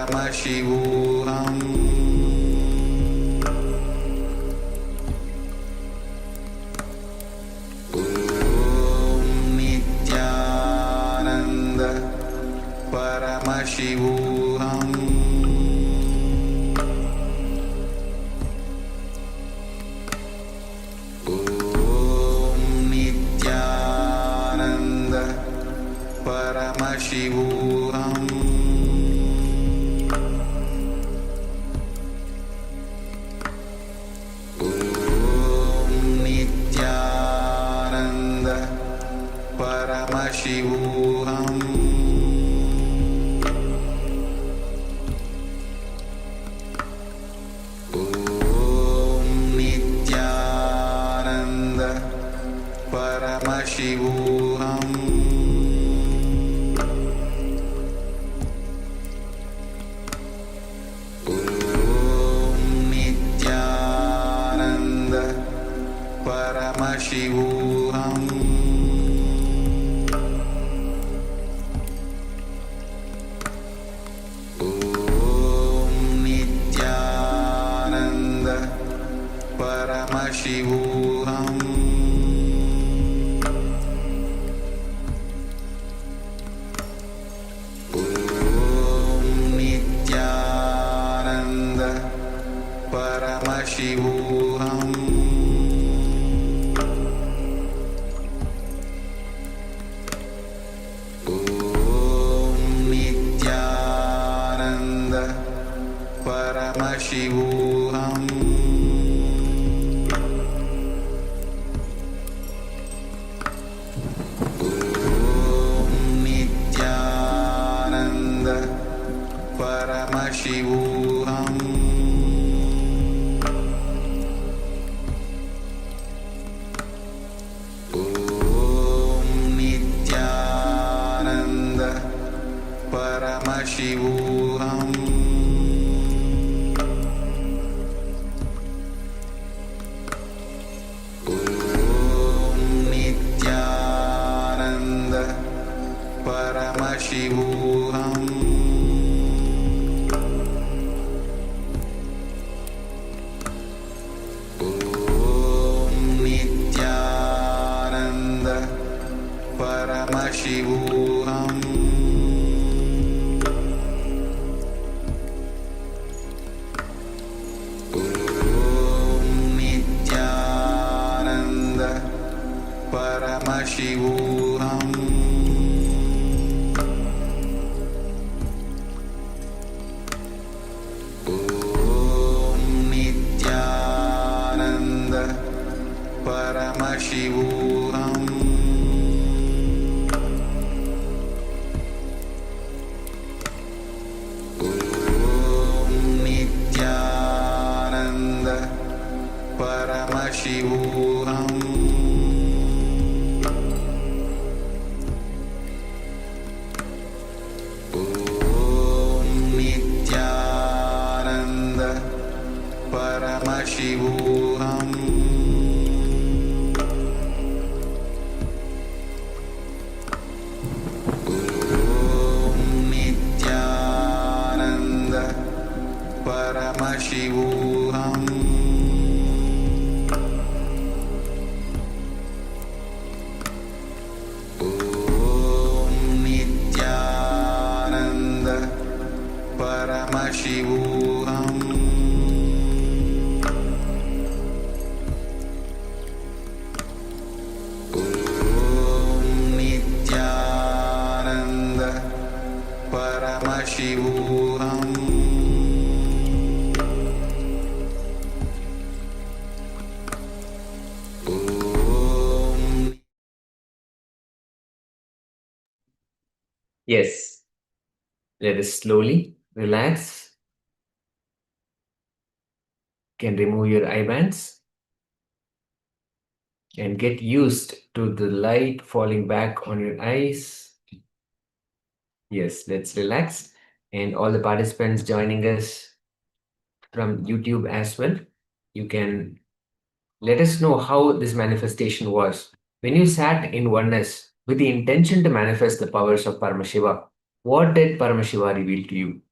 Paramashivoham Om Nithyananda Paramashivoham Om Nithyananda Paramashivoham Paramashivoham Om Nithyananda Paramashivoham Om Nithyananda Paramashivoham Paramashivoham Om Nithyananda Paramashivoham Om Nithyananda Paramashivoham Paramashivoham Om Nithyananda Paramashivoham Om Nithyananda Paramashivoham Paramashivoham Om Nithyananda Paramashivoham Om Nithyananda Paramashivoham Paramashivoham Om Nithyananda Paramashivoham Om Nithyananda Paramashivoham Paramashivoham Om Nithyananda Paramashivoham Om. Yes, let us slowly relax. Can remove your eye bands and get used to the light falling back on your eyes. Yes, let's relax. And all the participants joining us from YouTube as well, you can let us know how this manifestation was. When you sat in oneness with the intention to manifest the powers of Paramashiva, what did Paramashiva reveal to you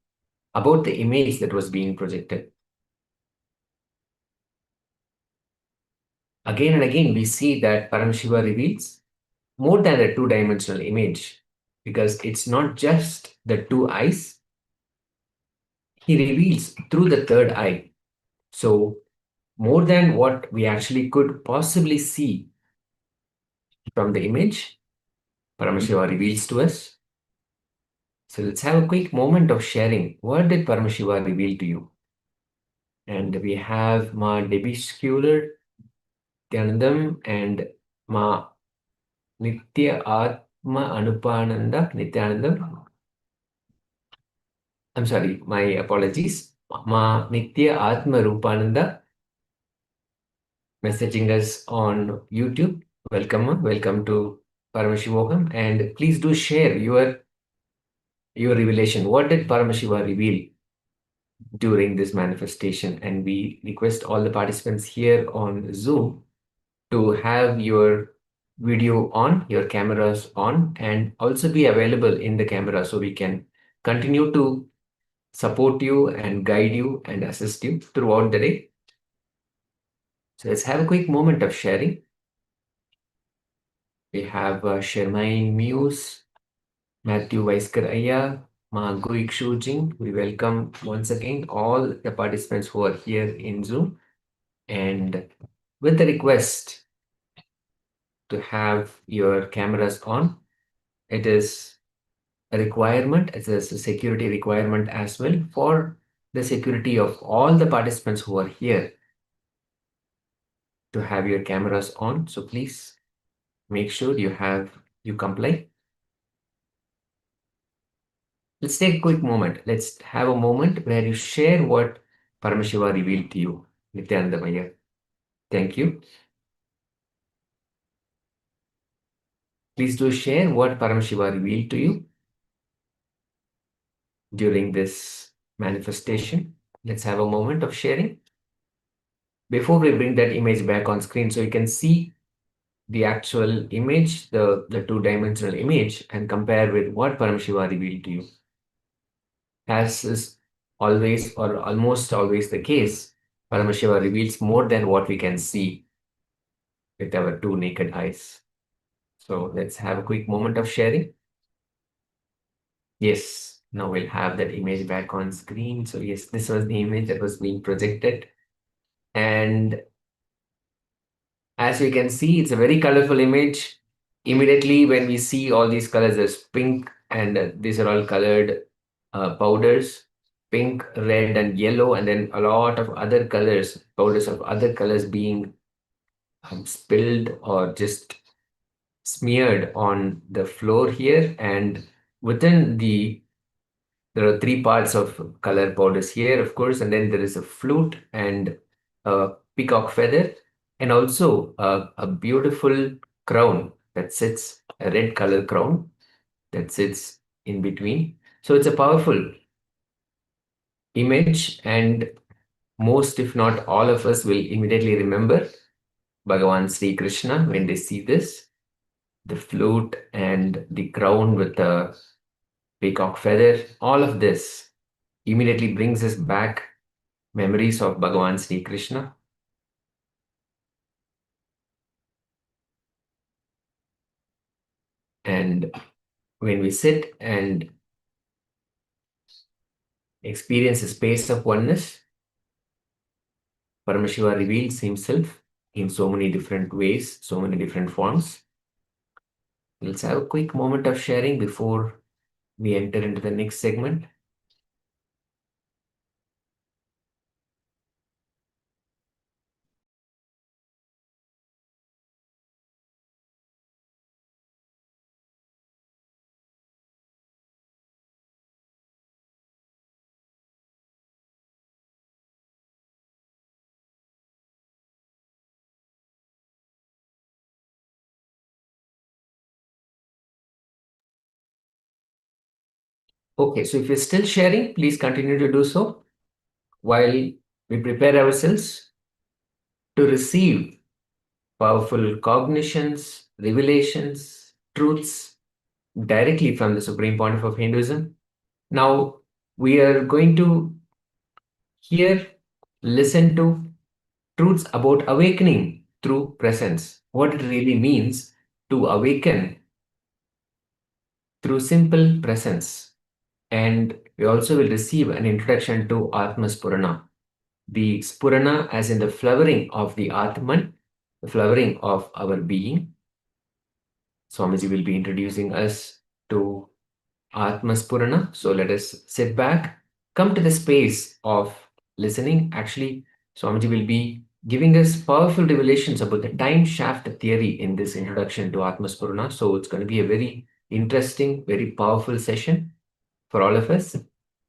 about the image that was being projected? Again and again, we see that Paramashiva reveals more than a two-dimensional image, because it's not just the two eyes. He reveals through the third eye. So more than what we actually could possibly see from the image, Paramashiva reveals to us. So let's have a quick moment of sharing. What did Paramashiva reveal to you? And we have Ma Debbie Schuler, Nithyanandam, and Ma Nitya Atma Anupananda Nithyanandam. I'm sorry, my apologies. Ma Nitya Atma Rupananda messaging us on YouTube. Welcome, welcome to Paramashivoham, and please do share your revelation. What did Paramashiva reveal during this manifestation? And we request all the participants here on Zoom to have your video on, your cameras on, and also be available in the camera so we can continue to support you and guide you and assist you throughout the day. So let's have a quick moment of sharing. We have Shermaine Muse, Matthew Weisker Aya, Ma Guik Shujing. We welcome once again all the participants who are here in Zoom, and with the request to have your cameras on. It is a requirement, it's a security requirement as well for the security of all the participants who are here to have your cameras on. So please make sure you comply. Let's take a quick moment. Let's have a moment where you share what Paramashiva revealed to you. Nithyananda Maya. Thank you. Please do share what Paramashiva revealed to you during this manifestation. Let's have a moment of sharing. Before we bring that image back on screen so you can see the actual image, the two-dimensional image, and compare with what Paramashiva revealed to you. As is always or almost always the case, Paramashiva reveals more than what we can see with our two naked eyes. So let's have a quick moment of sharing. Yes, now we'll have that image back on screen. So yes, this was the image that was being projected. And as you can see, it's a very colorful image. Immediately when we see all these colors, there's pink, and these are all colored powders, pink, red, and yellow, and then a lot of other colors, powders of other colors being spilled or just smeared on the floor here. And within there are three parts of color powders here, of course, and then there is a flute and a peacock feather, and also a beautiful crown that sits, a red color crown that sits in between. So it's a powerful image, and most, if not all of us, will immediately remember Bhagavan Sri Krishna when they see this, the flute and the crown with the peacock feather. All of this immediately brings us back memories of Bhagavan Sri Krishna. And when we sit and experience a space of oneness. Paramashiva reveals himself in so many different ways, so many different forms. Let's have a quick moment of sharing before we enter into the next segment. Okay, so if you're still sharing, please continue to do so while we prepare ourselves to receive powerful cognitions, revelations, truths directly from the Supreme Pontiff of Hinduism. Now, we are going to hear, listen to truths about awakening through presence. What it really means to awaken through simple presence. And we also will receive an introduction to Atma Spurana. The Spurana as in the flowering of the Atman, the flowering of our being. Swamiji will be introducing us to Atma Spurana. So let us sit back, come to the space of listening. Actually, Swamiji will be giving us powerful revelations about the time shaft theory in this introduction to Atma Spurana. So it's going to be a very interesting, very powerful session for all of us.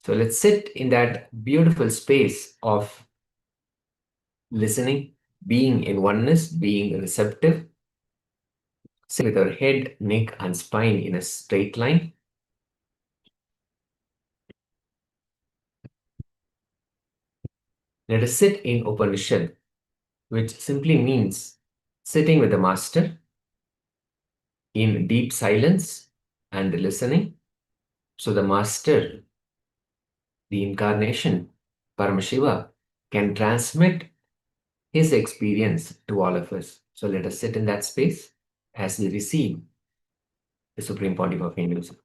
So let's sit in that beautiful space of listening, being in oneness, being receptive. Sit with our head, neck, and spine in a straight line. Let us sit in Upanishad, which simply means sitting with the master in deep silence and listening. So the master, the incarnation, Paramashiva, can transmit his experience to all of us. So let us sit in that space as we receive the Supreme Pontiff of Hinduism.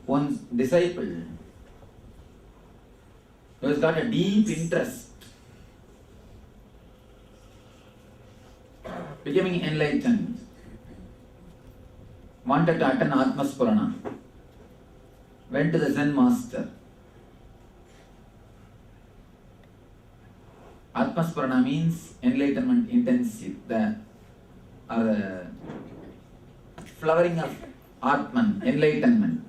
One's disciple who has got a deep interest becoming enlightened, wanted to attend Atma Spurana, went to the Zen master. Atma Spurana means enlightenment intensive, the flowering of Atman, enlightenment.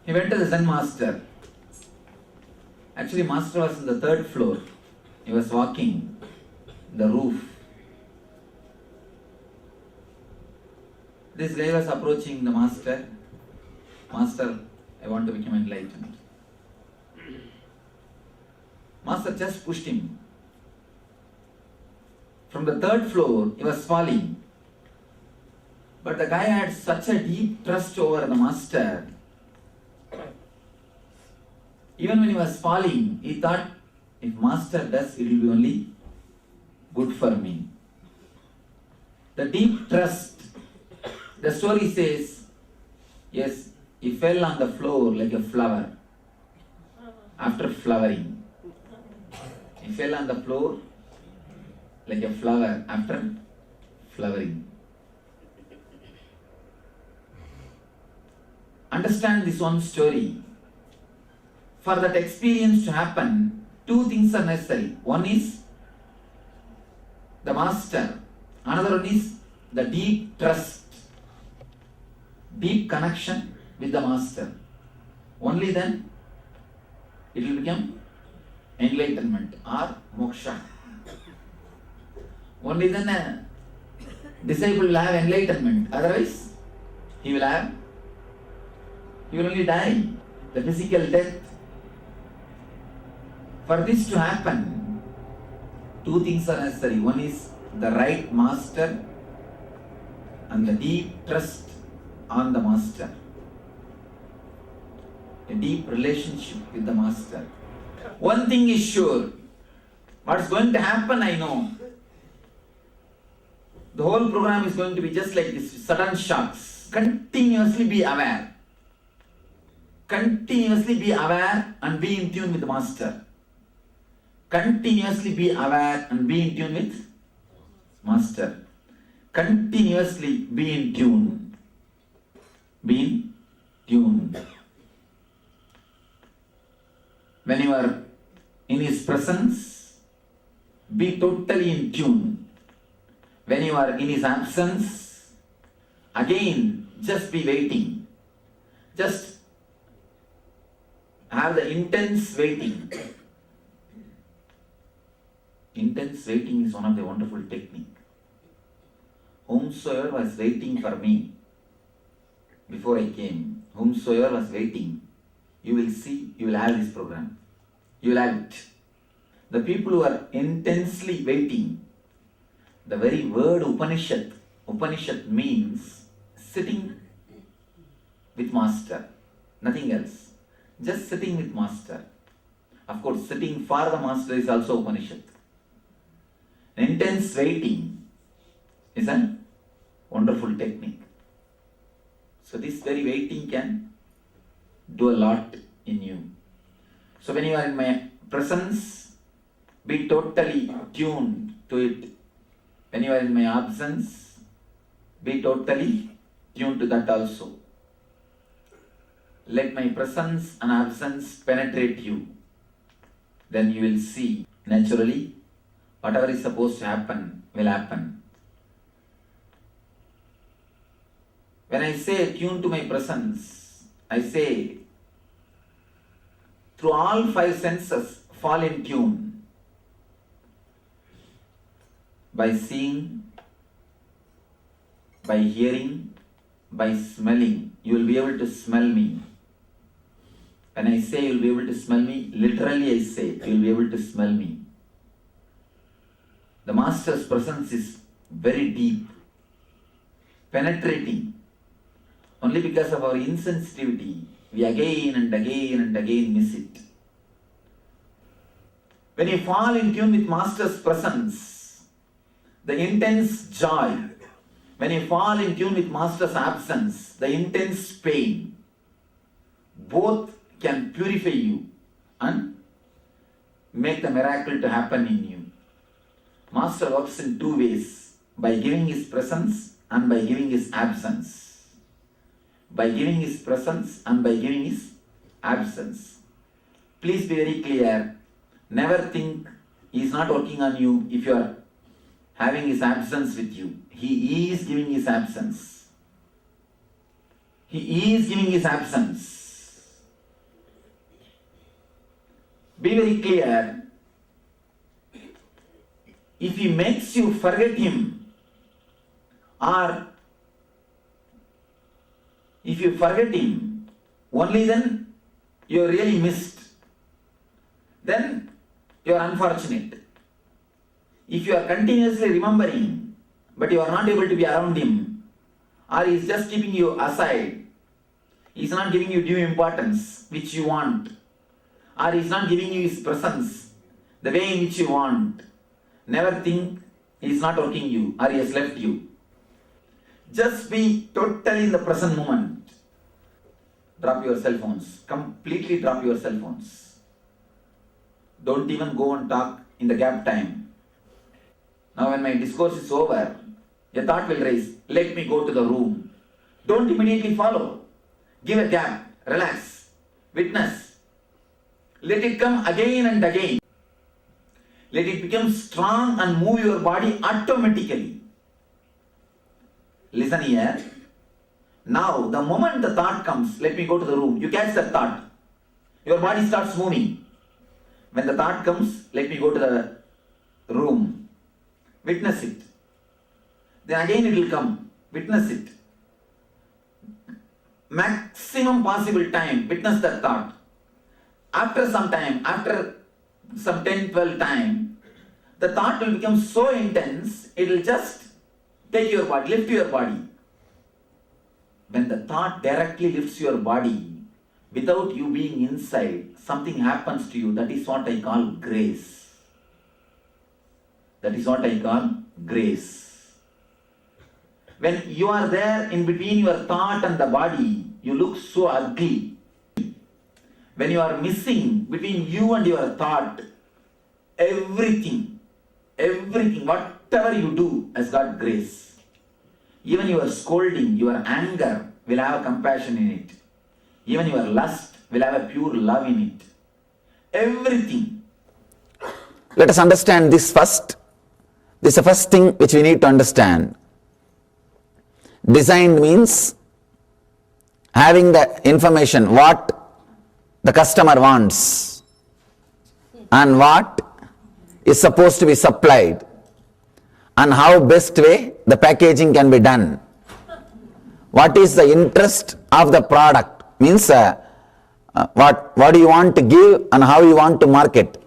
He went to the Zen master. Actually, master was in the 3rd floor. He was walking the roof. This guy was approaching the master. Master, I want to become enlightened. Master just pushed him. From the 3rd floor, he was falling. But the guy had such a deep trust over the master. Even when he was falling, he thought, if master does, it will be only good for me. The deep trust. The story says, yes, he fell on the floor like a flower after flowering. He fell on the floor like a flower after flowering. Understand this one story. For that experience to happen, 2 things are necessary. One is the master. Another one is the deep trust, deep connection with the master. Only then it will become enlightenment or moksha. Only then a disciple will have enlightenment. Otherwise, he will only die, the physical death. For this to happen, 2 things are necessary. One is the right master and the deep trust on the master. a deep relationship with the Master. One thing is sure, what's going to happen I know. The whole program is going to be just like this, sudden shocks. Continuously be aware. Continuously be aware and be in tune with the Master. Continuously be aware and be in tune with Master. Continuously be in tune. Be in tune. When you are in His presence, be totally in tune. When you are in His absence, again, just be waiting. Just have the intense waiting. Intense waiting is one of the wonderful technique. Whomsoever was waiting for me before I came, whomsoever was waiting, you will see, you will have this program. You will have it. The people who are intensely waiting, the very word Upanishad means sitting with Master, nothing else. Just sitting with Master. Of course, sitting for the Master is also Upanishad. Intense waiting is a wonderful technique. So this very waiting can do a lot in you. So when you are in my presence, be totally tuned to it. When you are in my absence, be totally tuned to that also. Let my presence and absence penetrate you. Then you will see naturally whatever is supposed to happen will happen. When I say tune to my presence, I say through all five senses fall in tune. By seeing, by hearing, by smelling, you will be able to smell me. When I say you will be able to smell me, literally I say you will be able to smell me. The Master's presence is very deep, penetrating. Only because of our insensitivity, we again and again and again miss it. When you fall in tune with Master's presence, the intense joy. When you fall in tune with Master's absence, the intense pain, both can purify you and make the miracle to happen in you. Master works in two ways, by giving His presence and by giving His absence. By giving His presence and by giving His absence. Please be very clear. Never think He is not working on you if you are having His absence with you. He is giving His absence. He is giving His absence. Be very clear. If He makes you forget Him, or if you forget Him, only then you are really missed. Then you are unfortunate. If you are continuously remembering, but you are not able to be around Him, or He is just keeping you aside, He is not giving you due importance which you want, or He is not giving you His presence the way in which you want, never think He is not working you or He has left you. Just be totally in the present moment. Drop your cell phones. Completely drop your cell phones. Don't even go and talk in the gap time. Now when my discourse is over, a thought will rise. Let me go to the room. Don't immediately follow. Give a gap. Relax. Witness. Let it come again and again. Let it become strong and move your body automatically. Listen here. Now, the moment the thought comes, let me go to the room, you catch that thought. Your body starts moving. When the thought comes, let me go to the room. Witness it. Then again it will come. Witness it. Maximum possible time, witness that thought. After some time, after some 10-12 time, the thought will become so intense, it will just take your body, lift your body. When the thought directly lifts your body, without you being inside, something happens to you. That is what I call grace. That is what I call grace. When you are there in between your thought and the body, you look so ugly. When you are missing between you and your thought, everything, whatever you do has got grace. Even your scolding, your anger will have a compassion in it. Even your lust will have a pure love in it. Everything. Let us understand this first. This is the first thing which we need to understand. Designed means having the information what the customer wants and what is supposed to be supplied and how best way the packaging can be done. What is the interest of the product means what do you want to give and how you want to market.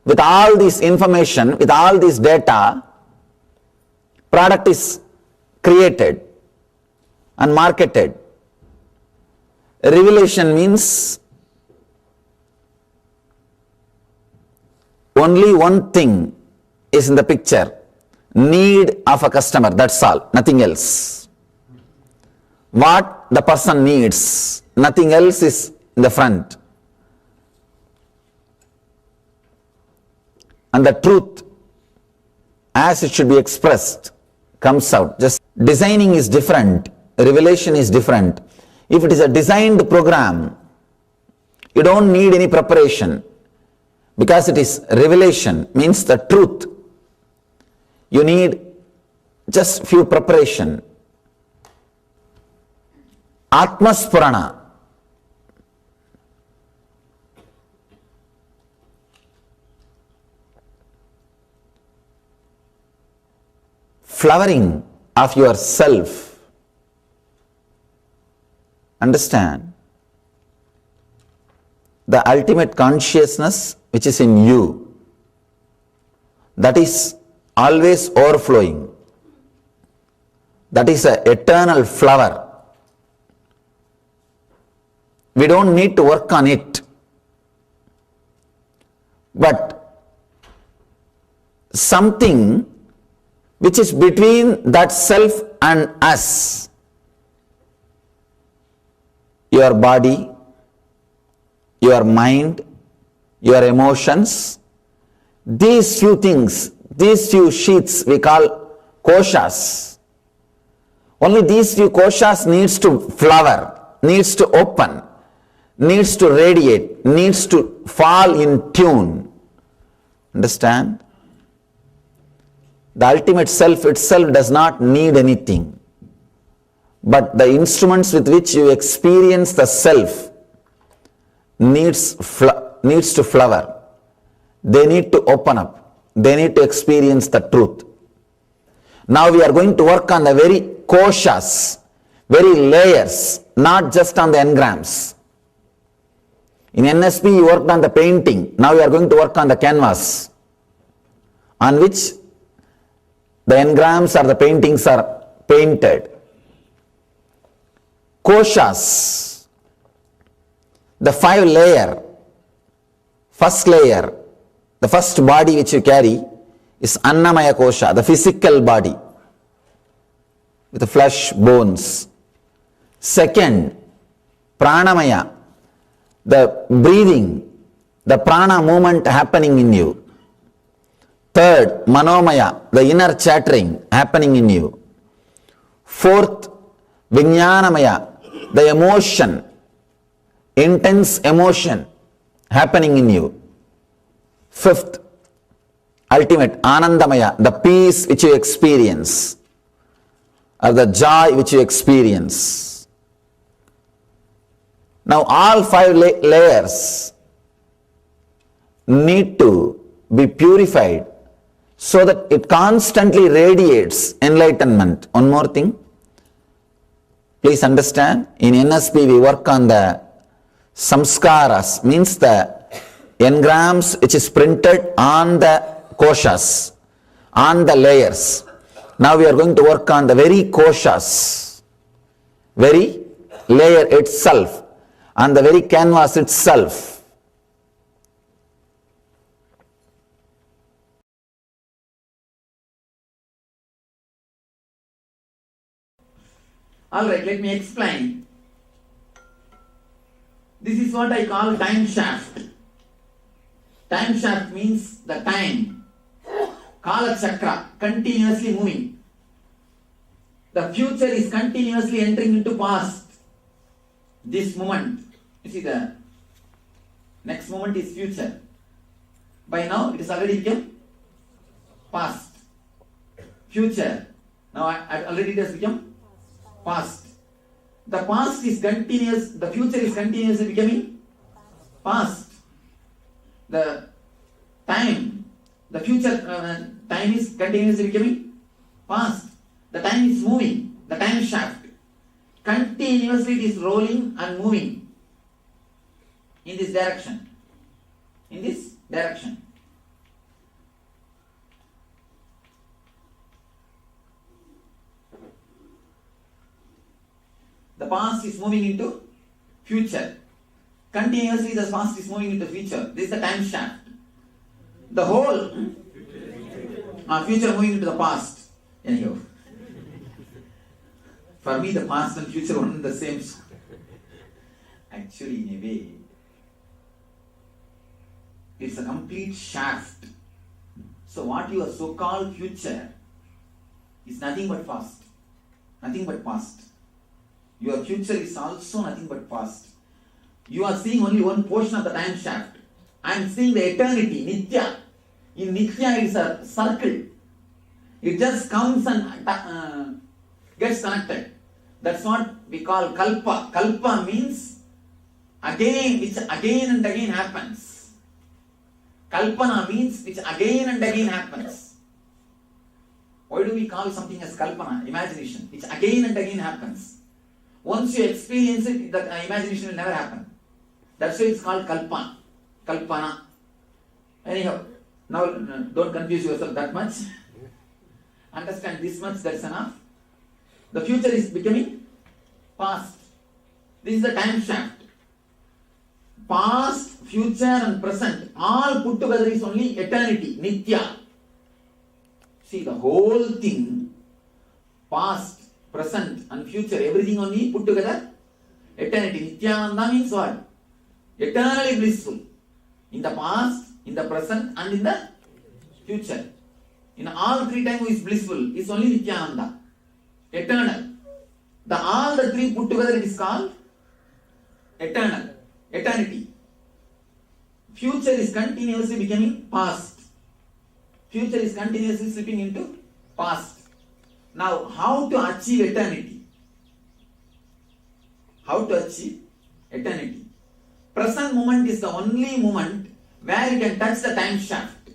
With all this information, with all this data, product is created and marketed. Revelation means only one thing is in the picture, need of a customer, that's all, nothing else. What the person needs, nothing else is in the front. And the truth as it should be expressed comes out. Just designing is different, revelation is different. If it is a designed program, you don't need any preparation because it is revelation, means the truth. You need just few preparation. Atma Spurana. Flowering of yourself. Understand? The ultimate consciousness which is in you, that is always overflowing. That is an eternal flower. We don't need to work on it. But something which is between that self and us, your body, your mind, your emotions, these few things, these few sheaths we call Koshas. Only these few Koshas needs to flower, needs to open, needs to radiate, needs to fall in tune. Understand? The ultimate self itself does not need anything. But the instruments with which you experience the self needs to flower. They need to open up. They need to experience the truth. Now we are going to work on the very koshas, very layers, not just on the engrams. In NSP you worked on the painting. Now we are going to work on the canvas on which the engrams or the paintings are painted. Koshas, the 5 layer, first layer, the first body which you carry is Annamaya Kosha, the physical body with the flesh, bones. Second, Pranamaya, the breathing, the prana movement happening in you. Third, Manomaya, the inner chattering happening in you. Fourth, Vijnanamaya, the emotion, intense emotion happening in you. Fifth, ultimate, Anandamaya, the peace which you experience or the joy which you experience. Now all 5 layers need to be purified so that it constantly radiates enlightenment. One more thing, please understand, in NSP we work on the samskaras, means the engrams which is printed on the koshas, on the layers. Now we are going to work on the very koshas, very layer itself, on the very canvas itself. Alright, let me explain. This is what I call time shaft. Time shaft means the time. Kala chakra, continuously moving. The future is continuously entering into past. This moment, you see the next moment is future. By now it is already become past. Future. Now already it has become past. The past is continuous, the future is continuously becoming past. The time, the future time is continuously becoming past. The time is moving, the time shaft. Continuously it is rolling and moving in this direction. In this direction. The past is moving into future. Continuously the past is moving into future. This is the time shaft. The whole future moving into the past. Anyhow. For me the past and future one the same. Actually in a way, it's a complete shaft. So what your so-called future is nothing but past. Nothing but past. Your future is also nothing but past. You are seeing only one portion of the time shaft. I am seeing the eternity, Nithya. In Nithya it is a circle. It just comes and gets connected. That's what we call kalpa. Kalpa means again, which again and again happens. Kalpana means which again and again happens. Why do we call something as kalpana? Imagination. Which again and again happens. Once you experience it, the imagination will never happen. That's why it's called kalpa. Kalpana. Anyhow, now don't confuse yourself that much. Understand this much, that's enough. The future is becoming past. This is the time shaft. Past, future and present, all put together is only eternity, Nithya. See, the whole thing, past, present and future, everything only put together, eternity. Nithyananda means what? Eternally blissful. In the past, in the present and in the future. In all three times who is blissful is only Nithyananda. Eternal. All the three put together it is called eternal. Eternity. Future is continuously becoming past. Future is continuously slipping into past. Now, how to achieve eternity? How to achieve eternity? Present moment is the only moment where you can touch the time shaft.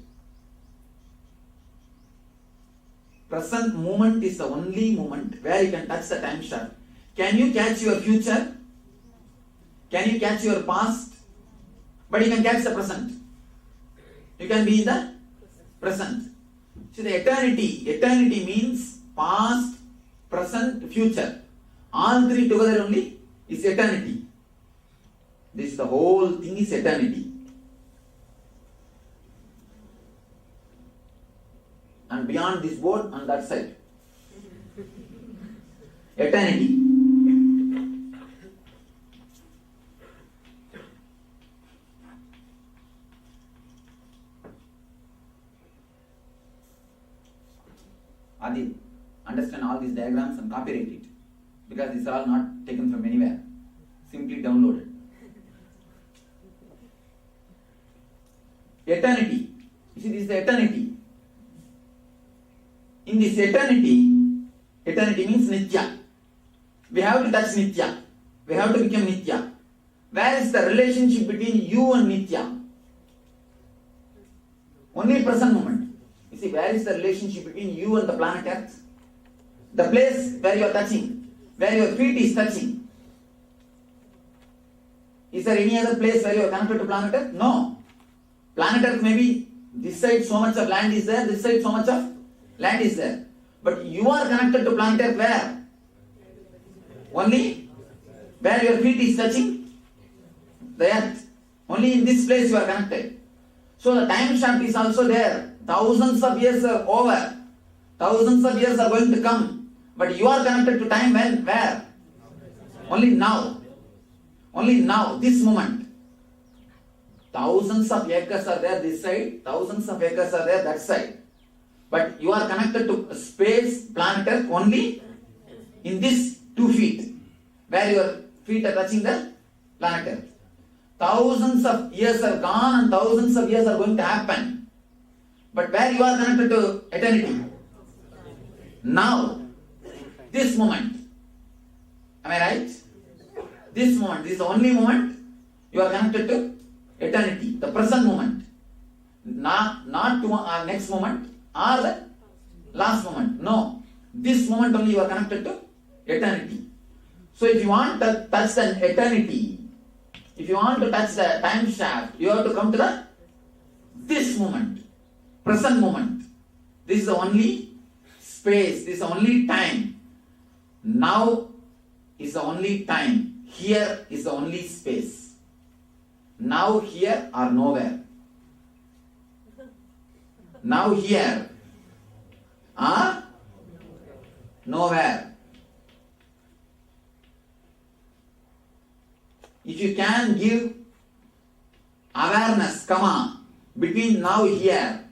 Present moment is the only moment where you can touch the time shaft. Can you catch your future? Can you catch your past? But you can catch the present. You can be in the present. See, the eternity means past, present, future. All three together only is eternity. This the whole thing is eternity. And beyond this board, on that side. Eternity. Adi, understand all these diagrams and copyright it. Because these are all not taken from anywhere. Simply downloaded. Eternity. You see, this is the eternity. In this eternity means Nithya. We have to touch Nithya. We have to become Nithya. Where is the relationship between you and Nithya? Only present moment. You see, where is the relationship between you and the planet Earth? The place where you are touching, where your feet is touching. Is there any other place where you are connected to planet Earth? No. Planet Earth may be this side so much of land is there, this side so much of land is there. But you are connected to planet Earth where? Only where your feet is touching the earth. Only in this place you are connected. So the time shaft is also there. Thousands of years are over. Thousands of years are going to come. But you are connected to time when? Where? Only now. Only now, this moment. Thousands of acres are there this side, thousands of acres are there that side. But you are connected to space, planet Earth only in this 2 feet, where your feet are touching the planet Earth. Thousands of years are gone and thousands of years are going to happen. But where you are connected to eternity? Now, this moment. Am I right? This moment, this is the only moment you are connected to eternity, the present moment. Not to our next moment or the last moment. No. This moment only you are connected to eternity. So if you want to touch the eternity, if you want to touch the time shaft, you have to come to this moment, present moment. This is the only space, this is the only time. Now is the only time. Here is the only space. Now, here, or nowhere. Now, here, or nowhere. If you can give awareness, comma, between now here,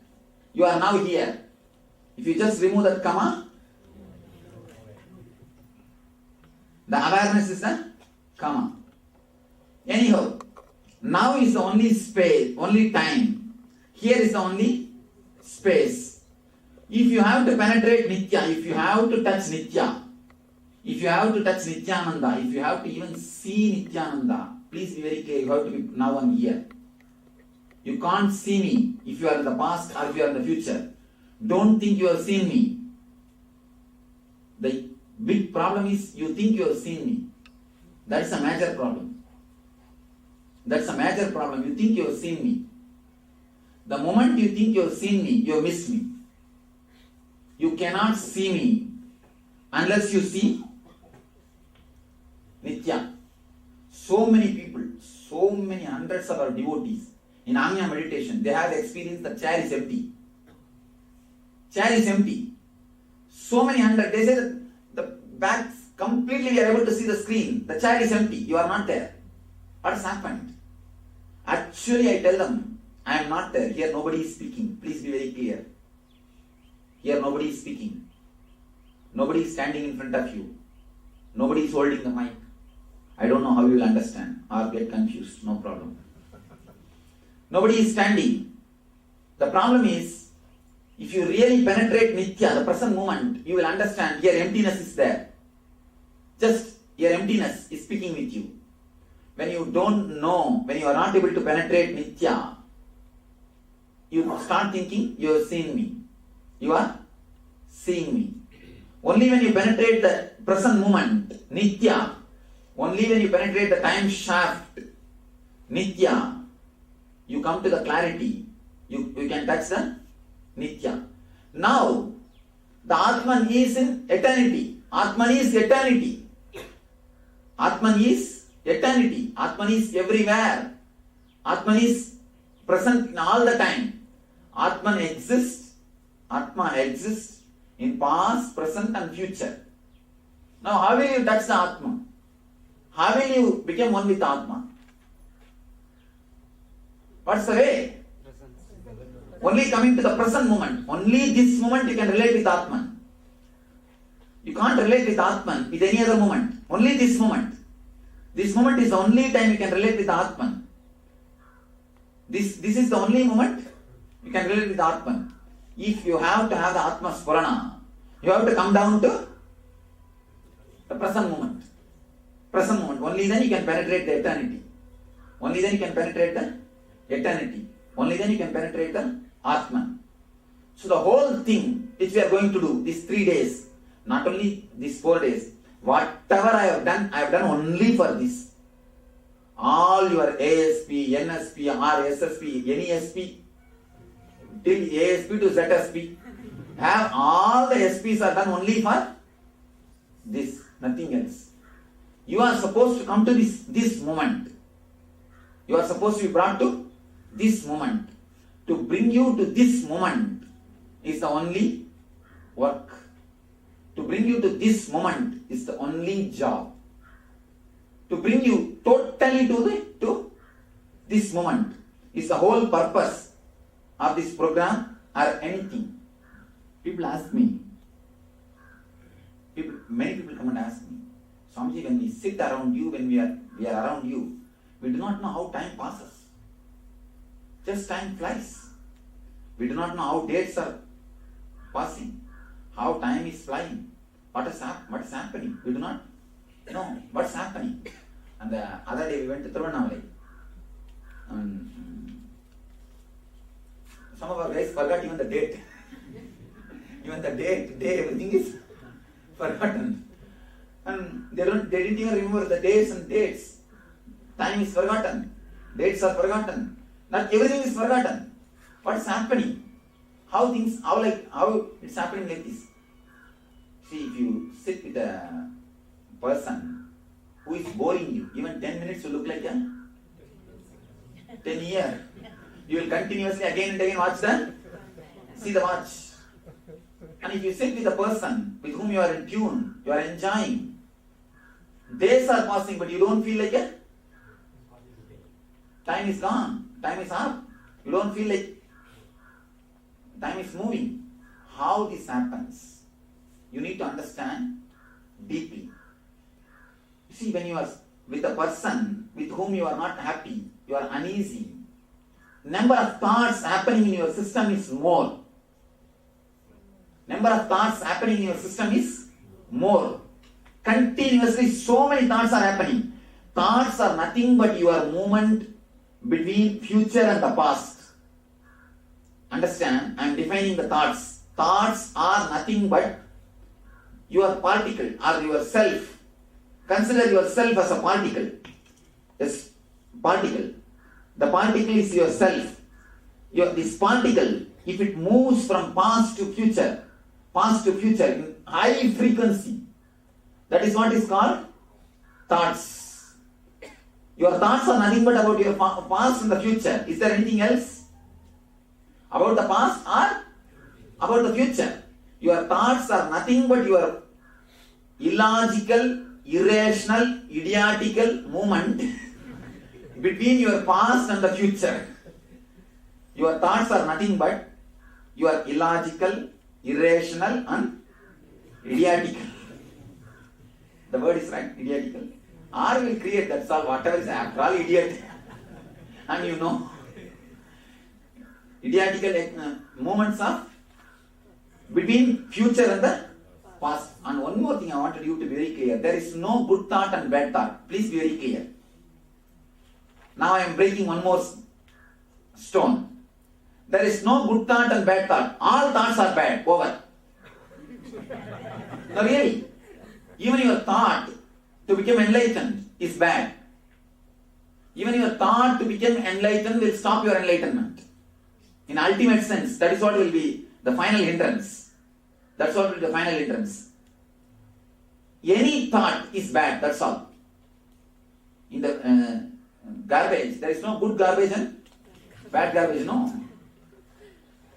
you are now here. If you just remove that comma, the awareness is the comma. Anyhow, now is the only space, only time. Here is the only space. If you have to penetrate Nithya, if you have to touch Nithya, if you have to touch Nithyananda, if you have to even see Nithyananda, please be very clear, you have to be now and here. You can't see me if you are in the past or if you are in the future. Don't think you have seen me. The big problem is you think you have seen me. That's a major problem. That's a major problem. You think you have seen me. The moment you think you have seen me, you have missed me. You cannot see me unless you see Nithya. So many people, so many hundreds of our devotees in Anya meditation, they have experienced the chair is empty. Chair is empty. So many hundreds, they say that the backs completely we are able to see the screen. The chair is empty. You are not there. What has happened? Actually, I tell them, I am not there. Here nobody is speaking. Please be very clear. Here nobody is speaking. Nobody is standing in front of you. Nobody is holding the mic. I don't know how you will understand or get confused. No problem. Nobody is standing. The problem is, if you really penetrate Nithya, the present moment, you will understand your emptiness is there. Just your emptiness is speaking with you. When you don't know, when you are not able to penetrate Nithya, you start thinking you are seeing me. You are seeing me. Only when you penetrate the present moment, Nithya, only when you penetrate the time shaft, Nithya, you come to the clarity. You can touch the Nithya. Now, the Atman is in eternity. Atman is eternity. Atman is eternity. Atman is everywhere. Atman is present in all the time. Atman exists. Atma exists in past, present and future. Now, how will you touch the Atma? How will you become one with Atma? What's the way? Only coming to the present moment. Only this moment you can relate with Atman. You can't relate with Atman with any other moment. Only this moment. This moment is the only time you can relate with Atman. This is the only moment you can relate with Atman. If you have to have the Atma Spurana, you have to come down to the present moment. Present moment. Only then you can penetrate the eternity. Only then you can penetrate the eternity. Only then you can penetrate the Atman. So the whole thing which we are going to do, these 3 days, not only these 4 days, whatever I have done only for this. All your ASP, NSP, RSSP, NESP, till ASP to ZSP, have all the SPs are done only for this, nothing else. You are supposed to come to this moment. You are supposed to be brought to this moment. To bring you to this moment is the only work. To bring you to this moment is the only job. To bring you totally to this moment is the whole purpose of this program or anything. People ask me, many people come and ask me, Swamiji, when we sit around you, when we are around you, we do not know how time passes. Just time flies. We do not know how dates are passing, how time is flying, what is happening. We do not know what's happening. And the other day we went to Tiruvannamalai. Some of our guys forgot even the date. Even the date, day, everything is forgotten. And they didn't even remember the days and dates. Time is forgotten. Dates are forgotten. Not everything is forgotten. What is happening? How it's happening like this? See, if you sit with a person who is boring you, even 10 minutes will look like a 10 years. You will continuously again and again see the watch. And if you sit with a person with whom you are in tune, you are enjoying, days are passing but you don't feel like a time is gone, time is up. You don't feel like time is moving. How this happens, you need to understand deeply. See, when you are with a person with whom you are not happy, you are uneasy, number of thoughts happening in your system is more. Number of thoughts happening in your system is more. Continuously so many thoughts are happening. Thoughts are nothing but your movement between future and the past. Understand? I am defining the thoughts. Thoughts are nothing but your particle or yourself. Consider yourself as a particle. Yes, particle. The particle is yourself. This particle, if it moves from past to future in high frequency, that is what is called thoughts. Your thoughts are nothing but about your past and the future. Is there anything else? About the past or about the future? Your thoughts are nothing but your illogical, irrational, idiotical movement between your past and the future. Your thoughts are nothing but your illogical, irrational and idiotical. The word is right, idiotical. R will create, that's all, whatever is after all idiot. And you know, idiotical moments of between future and the past. And one more thing I wanted you to be very clear. There is no good thought and bad thought. Please be very clear. Now I am breaking one more stone. There is no good thought and bad thought. All thoughts are bad. Over. No, really. Even your thought to become enlightened is bad. Even your thought to become enlightened will stop your enlightenment. In ultimate sense, that is what will be the final hindrance. That's what will be the final hindrance. Any thought is bad, that's all. In the garbage, there is no good garbage and bad garbage, no.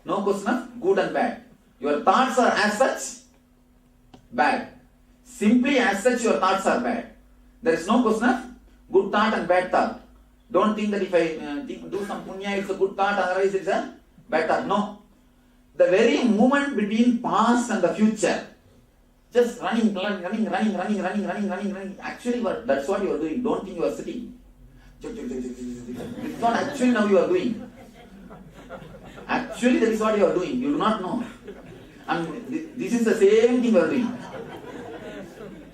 No question of good and bad. Your thoughts are as such bad. Simply as such your thoughts are bad. There is no question of good thought and bad thought. Don't think that if I do some punya, it's a good thought, otherwise it's a bad thought. No. The very movement between past and the future, just running. Actually, that's what you are doing. Don't think you are sitting. It's not actually now you are doing. Actually, that is what you are doing. You do not know. And this is the same thing you are doing.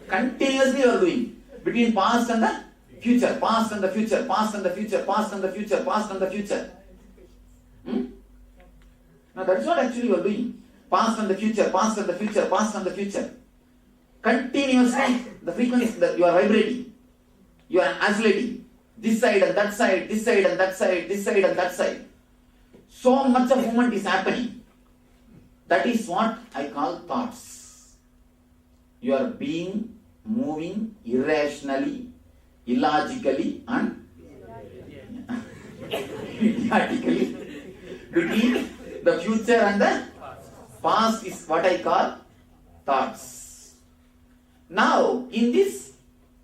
Continuously you are doing. Between past and the future. Past and the future. Past and the future. Past and the future. Past and the future. Now that is what actually you are doing. Past and the future. Past and the future. Past and the future. Continuously the frequency that you are vibrating. You are oscillating. This side and that side. This side and that side. This side and that side. So much of movement is happening. That is what I call thoughts. You are being, moving irrationally, illogically and idiotically, between the future and the past is what I call thoughts. Now, in this,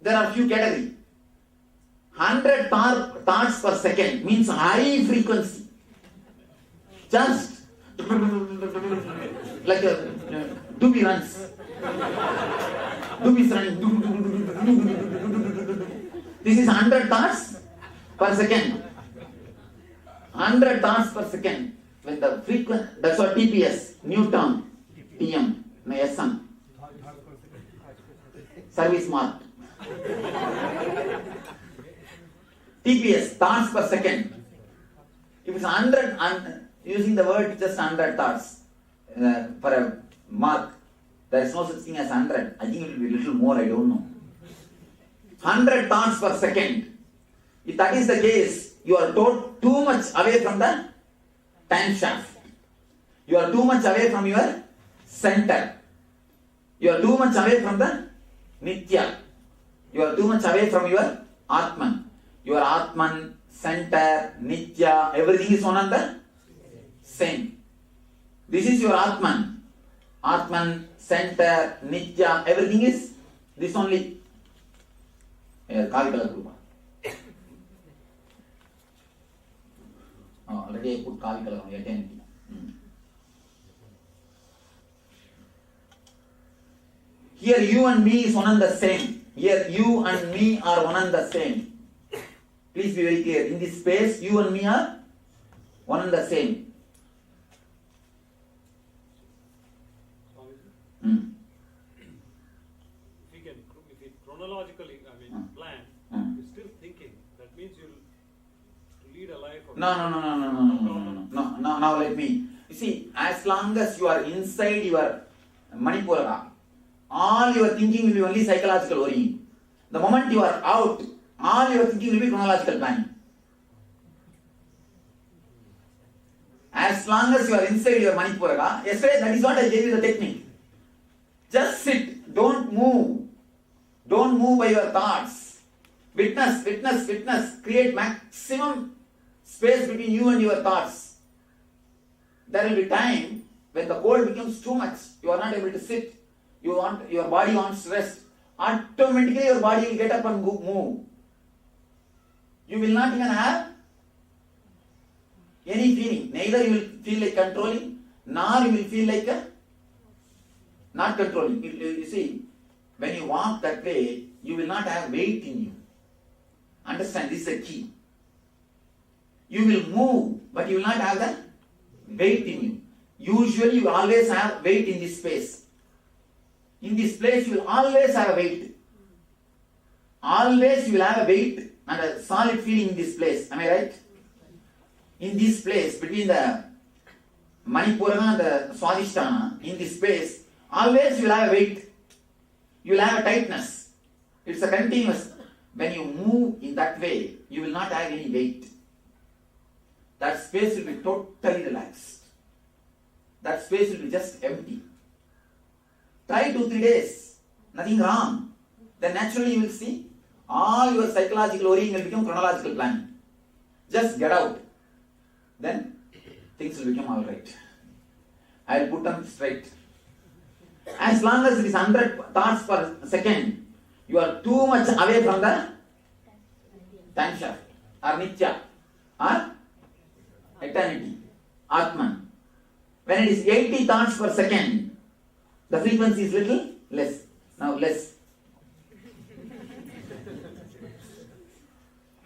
there are few categories. 100 thoughts per second means high frequency. Just like a doobie runs. Doobie's running. This is 100 thoughts per second. 100 thoughts per second. When the frequency, that's what TPS, new term, TM, no SM. Service mark. TPS, thoughts per second. If it's 100, using the word just 100 thoughts for a mark, there is no such thing as 100. I think it will be a little more, I don't know. 100 thoughts per second. If that is the case, you are too much away from the time shaft. You are too much away from your center. You are too much away from the Nithya. You are too much away from your Atman. Your Atman, center, Nithya, everything is one and the same. This is your Atman. Atman, center, Nithya, everything is this only. Kavikala Rupa. Already I put Kavikala on eternity. Here you and me is one and the same. Here you and me are one and the same. Please be very clear. In this space, you and me are one and the same. If you chronologically, plan, you're still thinking. That means you'll lead a life of... No. Now let me. You see, as long as you are inside your Manipura, all your thinking will be only psychological worrying. The moment you are out, all your thinking will be chronological planning. As long as you are inside your Manipura, yesterday that is what I gave you the technique. Just sit, don't move. Don't move by your thoughts. Witness. Create maximum space between you and your thoughts. There will be time when the cold becomes too much. You are not able to sit. Your body wants to rest. Automatically your body will get up and move. You will not even have any feeling. Neither you will feel like controlling, nor you will feel like not controlling. You see, when you walk that way, you will not have weight in you. Understand, this is the key. You will move, but you will not have the weight in you. Usually you always have weight in this space. In this place you will always have a weight. Always you will have a weight and a solid feeling in this place. Am I right? In this place, between the Manipura and the Swadhisthana, in this space, always you will have a weight. You will have a tightness. It's a continuous. When you move in that way, you will not have any weight. That space will be totally relaxed. That space will be just empty. Try 2-3 days. Nothing wrong. Then naturally you will see all your psychological worrying will become chronological planning. Just get out. Then things will become alright. I will put them straight. As long as it is 100 thoughts per second, you are too much away from the time shaft or Nithya or eternity, Atman. When it is 80 thoughts per second, the frequency is little less. Now less.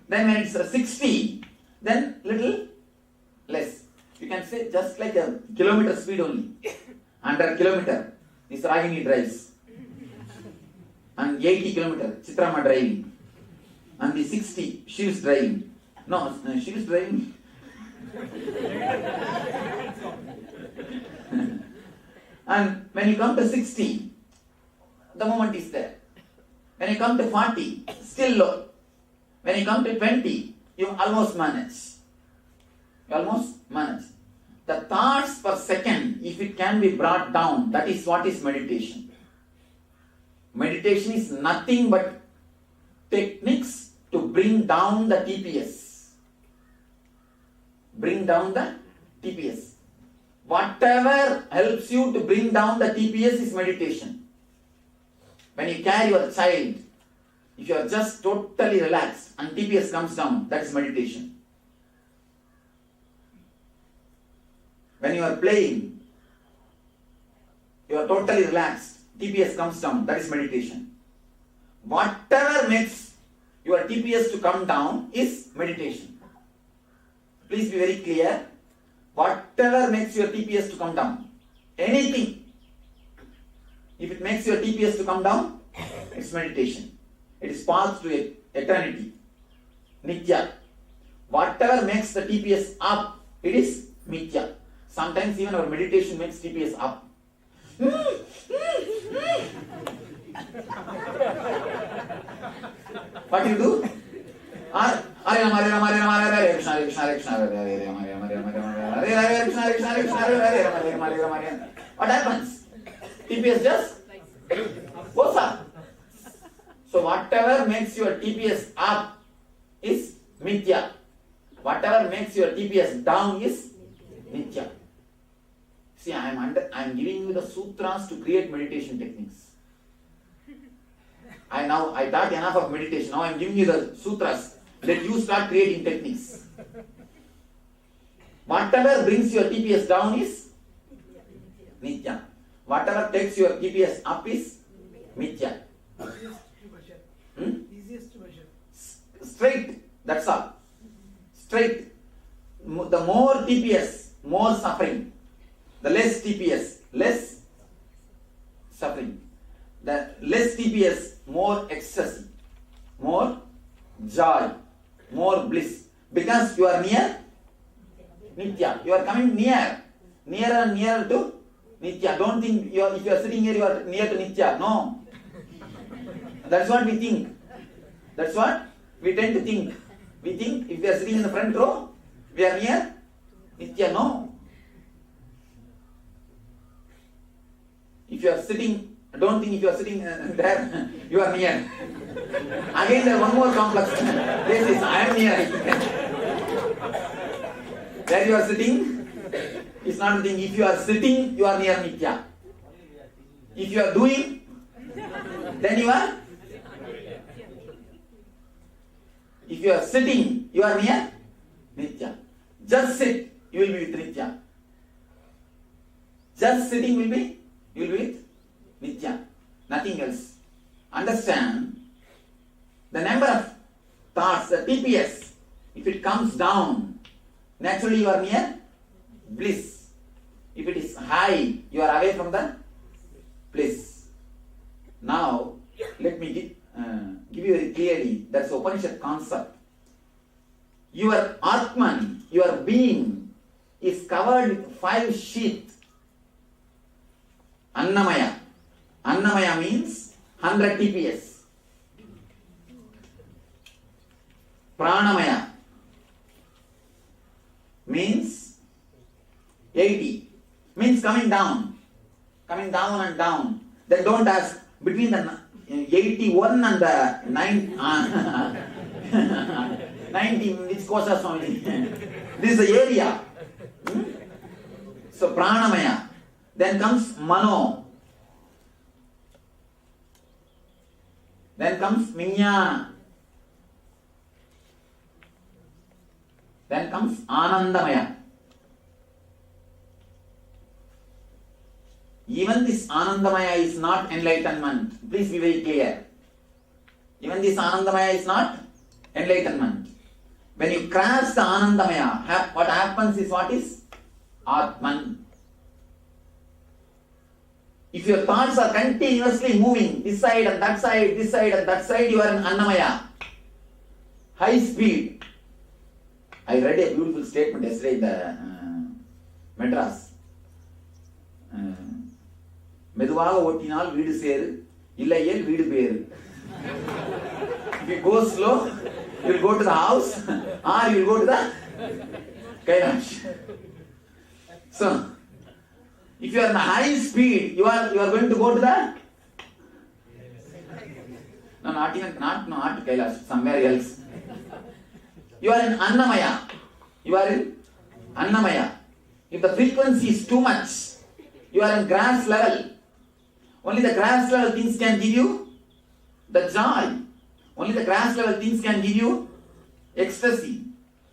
Then when it's 60, then little less. You can say just like a kilometer speed only. 100 kilometer, this Ragini drives. And 80 kilometer, Chitrama driving. And the 60, she is driving. No, she is driving. And when you come to 60, the moment is there. When you come to 40, still low. When you come to 20, you almost manage. You almost manage. The thoughts per second, if it can be brought down, that is what is meditation. Meditation is nothing but techniques to bring down the TPS. bring down the TPS. Whatever helps you to bring down the TPS is meditation. When you carry your child, if you are just totally relaxed and TPS comes down, that is meditation. When you are playing, you are totally relaxed, TPS comes down, that is meditation. Whatever makes your TPS to come down is meditation. Please be very clear. Whatever makes your TPS to come down, anything, if it makes your TPS to come down, it's meditation. It is path to eternity. Nithya. Whatever makes the TPS up, it is mithya. Sometimes even our meditation makes TPS up. What do you do? What happens? TPS just goes up. So whatever makes your TPS up is mithya. Whatever makes your TPS down is nithya. See, I am giving you the sutras to create meditation techniques. I taught enough of meditation. Now I am giving you the sutras. Let you start creating techniques. Whatever brings your TPS down is nithya. Whatever takes your TPS up is mithya. Easiest to measure. Straight, that's all. Straight. The more TPS, more suffering. The less TPS, less suffering. The less TPS, more ecstasy, more joy, more bliss. Because you are near nithya. You are coming nearer and nearer to nithya. Don't think if you are sitting here, you are near to nithya. No. That's what we think. That's what we tend to think. We think if we are sitting in the front row, we are near nithya. No. If you are sitting, don't think if you are sitting there, you are near. Again, there is one more complex. This is, I am near. Where you are sitting, is not a thing. If you are sitting, you are near nithya. If you are doing, then you are. If you are sitting, you are near nithya. Just sit, you will be with nithya. Just sitting you will be with nithya. Nothing else. Understand, the number of thoughts, the TPS, if it comes down, naturally you are near bliss. If it is high, you are away from the bliss. Now, let me give you very clearly, that's Upanishad concept. Your Atman, your being, is covered with 5 sheaths. Annamaya. Annamaya means 100 TPS. Pranamaya means 80. Means coming down and down. Then don't ask between the 81 and the 90, which Koshas only. This is the area. So Pranamaya. Then comes Mano. Then comes Vijnana. Then comes Anandamaya. Even this Anandamaya is not enlightenment. Please be very clear. Even this Anandamaya is not enlightenment. When you cross the Anandamaya, what happens is what is? Atman. If your thoughts are continuously moving this side and that side, this side and that side, you are in Annamaya. High speed. I read a beautiful statement yesterday in the Madras. மெதுவாக ஓட்டினால் வீடு சேரு இல்லையேல் வீடு பேரு. If you go slow, you will go to the house or you will go to the Kailash. So, if you are in the high speed, you are going to go to the not Kailash, somewhere else. You are in Annamaya. You are in Annamaya. If the frequency is too much, you are in grass level. Only the grass level things can give you the joy. Only the grass level things can give you ecstasy.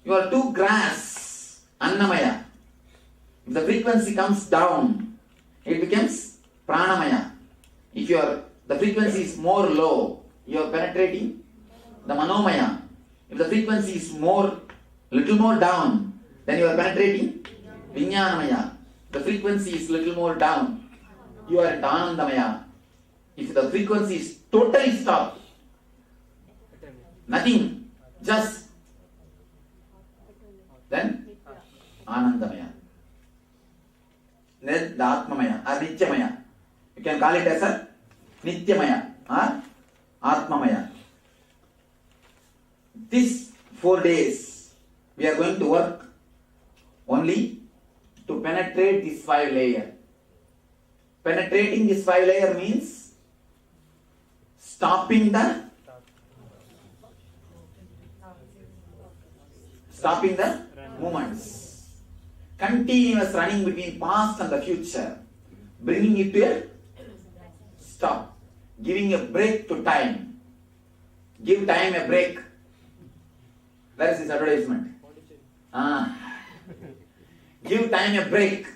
You are too grass. Annamaya. If the frequency comes down, it becomes pranamaya. If the frequency is more low, you are penetrating the manomaya. If the frequency is little more down, then you are penetrating Vijnanamaya. The frequency is little more down, you are into Anandamaya. If the frequency is totally stopped, nothing, just, then Anandamaya. Then the Atmamaya or Nityamaya. You can call it as a Nityamaya or Atmamaya. These 4 days we are going to work only to penetrate this 5 layer. Penetrating this 5 layer means stopping the movements. Continuous running between past and the future. Bringing it to a stop. Giving a break to time. Give time a break. Where is this advertisement? Give time a break.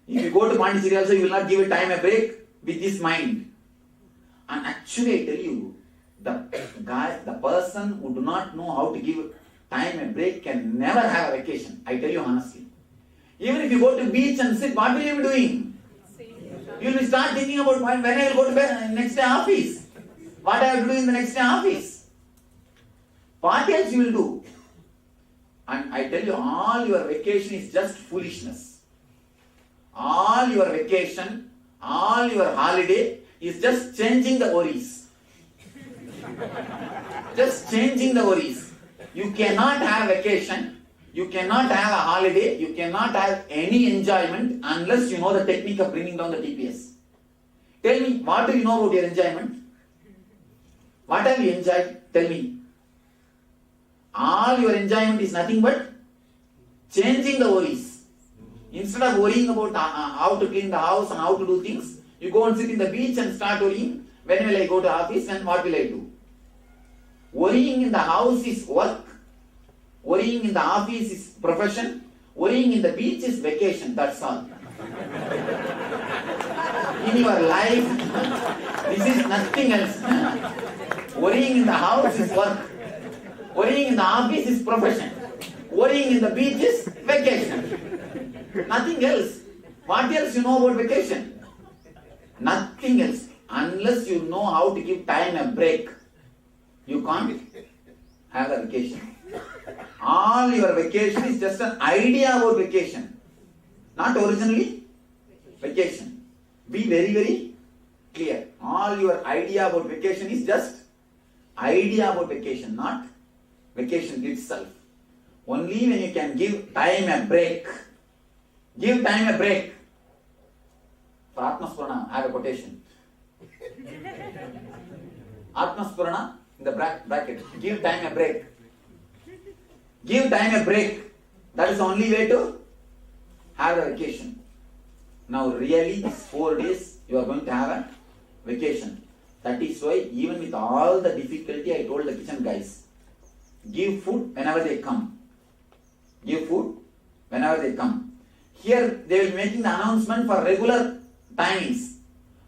If you go to Pondicherry also, you will not give a time a break with this mind. And actually I tell you, the person who do not know how to give time a break can never have a vacation. I tell you honestly. Even if you go to beach and sit, what will you be doing? You will start thinking about when I will go to bed next day office. What I will do in the next day office. What else you will do? And I tell you, all your vacation is just foolishness. All your vacation, all your holiday is just changing the worries. Just changing the worries. You cannot have vacation, you cannot have a holiday, you cannot have any enjoyment unless you know the technique of bringing down the TPS. Tell me, what do you know about your enjoyment? What have you enjoyed? Tell me. All your enjoyment is nothing but changing the worries. Instead of worrying about how to clean the house and how to do things, you go and sit in the beach and start worrying, when will I go to office and what will I do? Worrying in the house is work. Worrying in the office is profession. Worrying in the beach is vacation. That's all. In your life, this is nothing else. Worrying in the house is work. Worrying in the office is profession. Worrying in the beach is vacation. Nothing else. What else you know about vacation? Nothing else. Unless you know how to give time a break, you can't have a vacation. All your vacation is just an idea about vacation. Not originally vacation. Be very, very clear. All your idea about vacation is just idea about vacation, not vacation itself. Only when you can give time a break. Give time a break. For Atma Spurana, I have a quotation. Atma Spurana, in the bracket, give time a break. Give time a break. That is the only way to have a vacation. Now really these 4 days you are going to have a vacation. That is why even with all the difficulty, I told the kitchen guys, give food whenever they come. Give food whenever they come. Here they will be making the announcement for regular timings.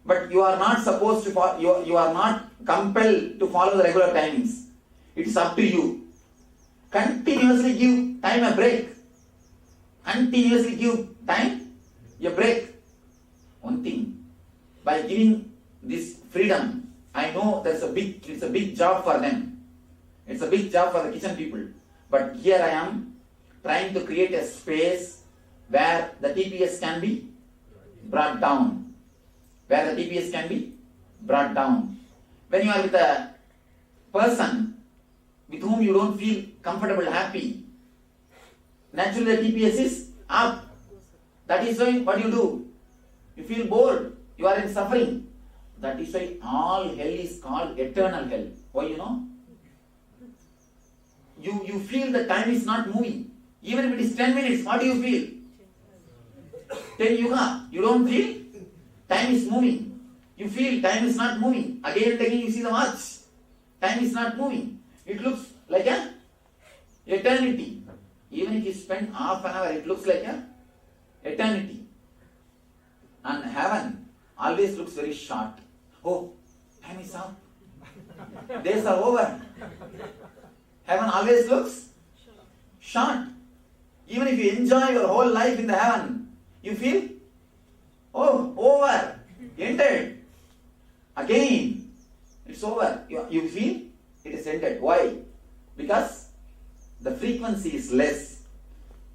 But you are not supposed to follow, you are not compelled to follow the regular timings. It is up to you. Continuously give time a break. Continuously give time a break. One thing, by giving this freedom, I know it's a big job for them. It's a big job for the kitchen people. But here I am trying to create a space where the TPS can be brought down. Where the TPS can be brought down. When you are with a person with whom you don't feel comfortable, happy, naturally the TPS is up. That is why what you do? You feel bored. You are in suffering. That is why all hell is called eternal hell. Why you know? You feel the time is not moving. Even if it is 10 minutes, what do you feel? 10 yuga, you don't feel? Time is moving. You feel time is not moving. Again and again you see the watch. Time is not moving. It looks like a eternity. Even if you spend half an hour, it looks like a eternity. And heaven always looks very short. Oh, time is up. Days are over. Heaven always looks short. Even if you enjoy your whole life in the heaven, you feel, oh, over, ended. Again, it's over. You feel it is ended. Why? Because the frequency is less.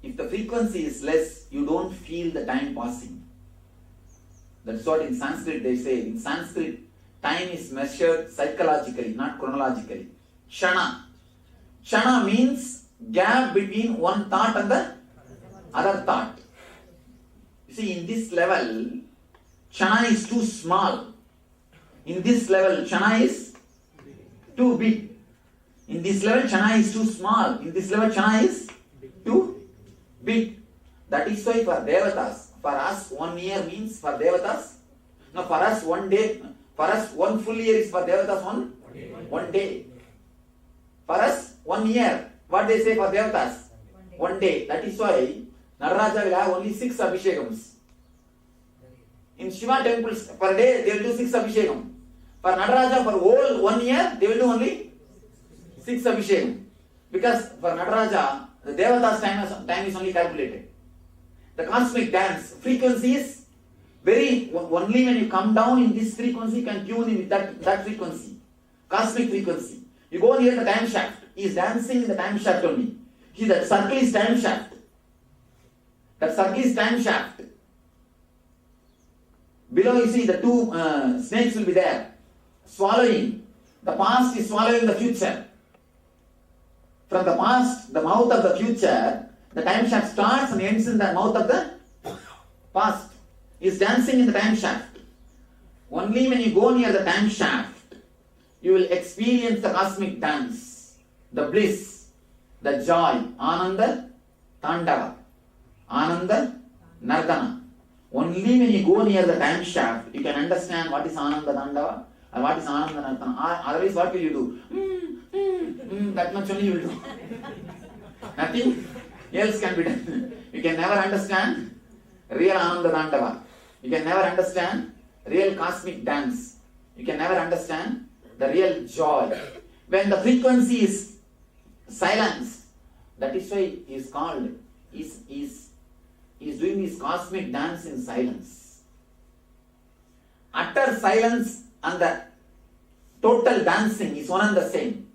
If the frequency is less, you don't feel the time passing. That's what in Sanskrit they say. In Sanskrit, time is measured psychologically, not chronologically. Shana. Shana means gap between one thought and the other thought. You see, in this level, Shana is too small. In this level, Shana is too big. In this level, Shana is too small. In this level, Shana is too big. That is why for Devatas, for us 1 year means for Devatas. No, for us 1 day, for us 1 full year is for Devatas 1 day. For us 1 year, what they say for Devatas? 1 day. That is why Nararaja will have only 6 Abhishekams. In Shiva temples per day they will do 6 Abhishekam. For Nataraja for whole 1 year they will do only 6 Abhishekam. Because for Nataraja the Devata's time is only calculated. The cosmic dance frequency is very, only when you come down in this frequency you can tune in with that frequency. Cosmic frequency. You go near the time shaft. He is dancing in the time shaft only. See, that circle is time shaft. That circle is time shaft. Below you see the 2 snakes will be there. Swallowing. The past is swallowing the future. From the past, the mouth of the future, the time shaft starts and ends in the mouth of the past. He is dancing in the time shaft. Only when you go near the time shaft, you will experience the cosmic dance, the bliss, the joy, Ananda Tandava, Ananda Nardana. Only when you go near the time shaft, you can understand what is Ananda Tandava and what is Ananda Nardana. Otherwise, what will you do? That much only you will do. Nothing else can be done. You can never understand real Ananda Tandava. You can never understand real cosmic dance. You can never understand the real joy. When the frequency is silence, that is why he is called, he is doing his cosmic dance in silence. Utter silence and the total dancing is one and the same.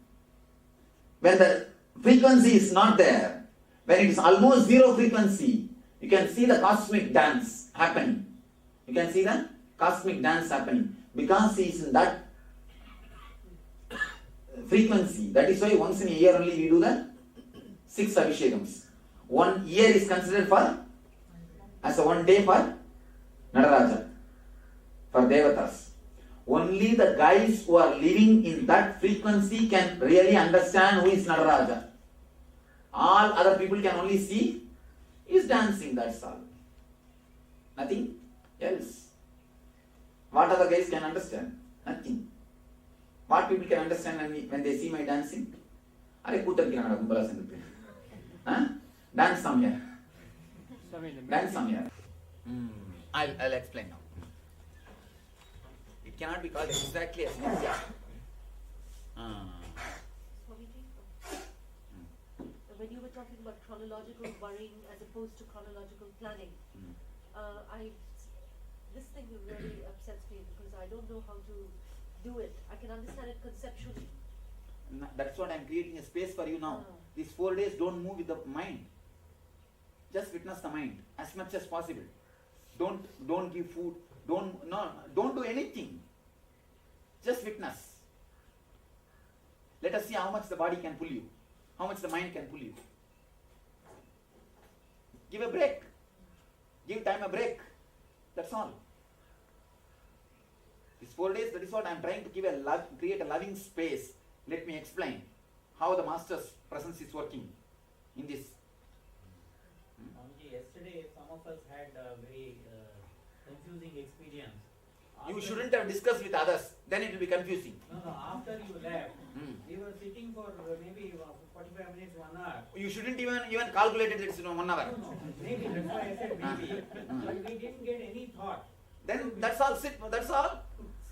When the frequency is not there, when it is almost zero frequency, you can see the cosmic dance happening. You can see the cosmic dance happening because he is in that frequency. That is why once in a year only we do the 6 Abhishekams. 1 year is considered for as a 1 day for Nataraja, for Devatas. Only the guys who are living in that frequency can really understand who is Nataraja. All other people can only see he is dancing, that's all. Nothing else. What other guys can understand? Nothing. What people can understand when they see my dancing? Dance somewhere. Dance somewhere. I'll explain now. It cannot be called exactly as Nithya. When you were talking about chronological worrying as opposed to chronological planning, this thing really upsets me because I don't know how to do it. I can understand it conceptually. That's what I'm creating a space for you now. These 4 days don't move with the mind. Just witness the mind as much as possible. Don't give food. Don't do anything. Just witness. Let us see how much the body can pull you, how much the mind can pull you. Give a break. Give time a break. That's all. These 4 days, that is what I am trying to create a loving space. Let me explain how the Master's presence is working in this of us had a very confusing experience. You shouldn't have discussed with others, then it will be confusing. No, after you left, we were sitting for maybe 45 minutes, 1 hour. You shouldn't even calculate it, it's 1 hour. No, maybe, that's why I said maybe, but we didn't get any thought. Then that's all, that's all.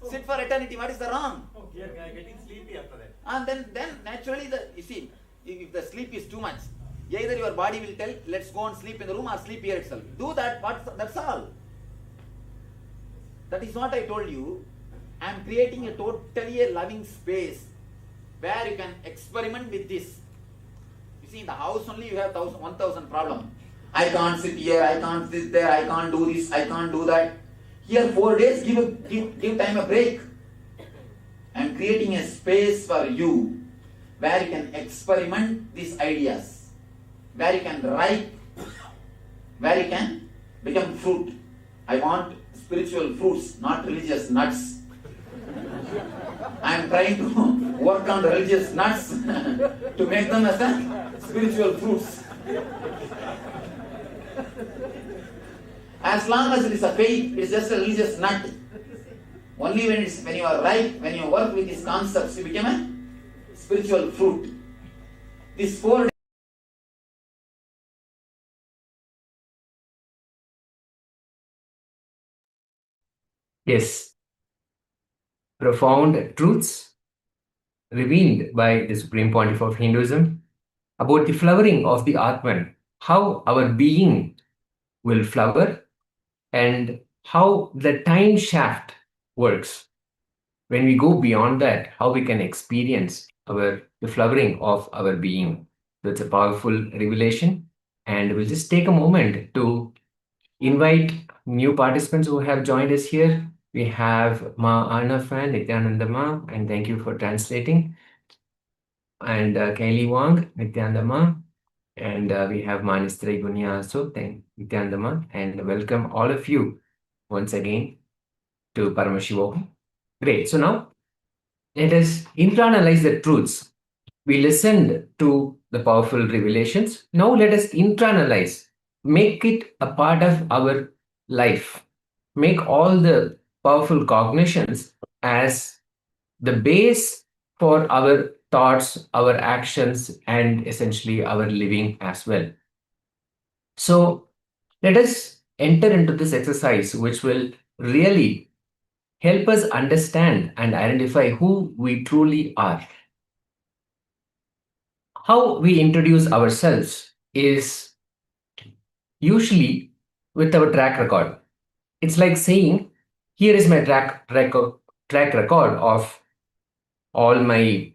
Sit for eternity, what is the wrong? We are getting sleepy after that. And then naturally, you see, if the sleep is too much, either your body will tell, let's go and sleep in the room or sleep here itself. Do that, that's all. That is what I told you. I am creating a totally a loving space where you can experiment with this. You see, in the house only you have 1,000 problems. I can't sit here, I can't sit there, I can't do this, I can't do that. Here 4 days, give time a break. I am creating a space for you where you can experiment these ideas, where you can ripe, where you can become fruit. I want spiritual fruits, not religious nuts. I am trying to work on the religious nuts to make them as a spiritual fruits. As long as it is a faith, it is just a religious nut. Only when you are ripe, when you work with these concepts, you become a spiritual fruit. These 4 Yes, profound truths revealed by the Supreme Pontiff of Hinduism about the flowering of the Atman, how our being will flower, and how the time shaft works. When we go beyond that, how we can experience the flowering of our being. That's a powerful revelation, and we'll just take a moment to invite new participants who have joined us here. We have Ma Anafan, Nithyananda Ma, and thank you for translating. And Kaili Wang, Nithyananda Ma, and we have Manistri Gunya also, thank Nithyananda Ma, and welcome all of you once again to Paramashivoham. Great. So now let us internalize the truths. We listened to the powerful revelations. Now let us internalize, make it a part of our life. Make all the powerful cognitions as the base for our thoughts, our actions, and essentially our living as well. So let us enter into this exercise, which will really help us understand and identify who we truly are. How we introduce ourselves is usually with our track record. It's like saying, here is my track record of all my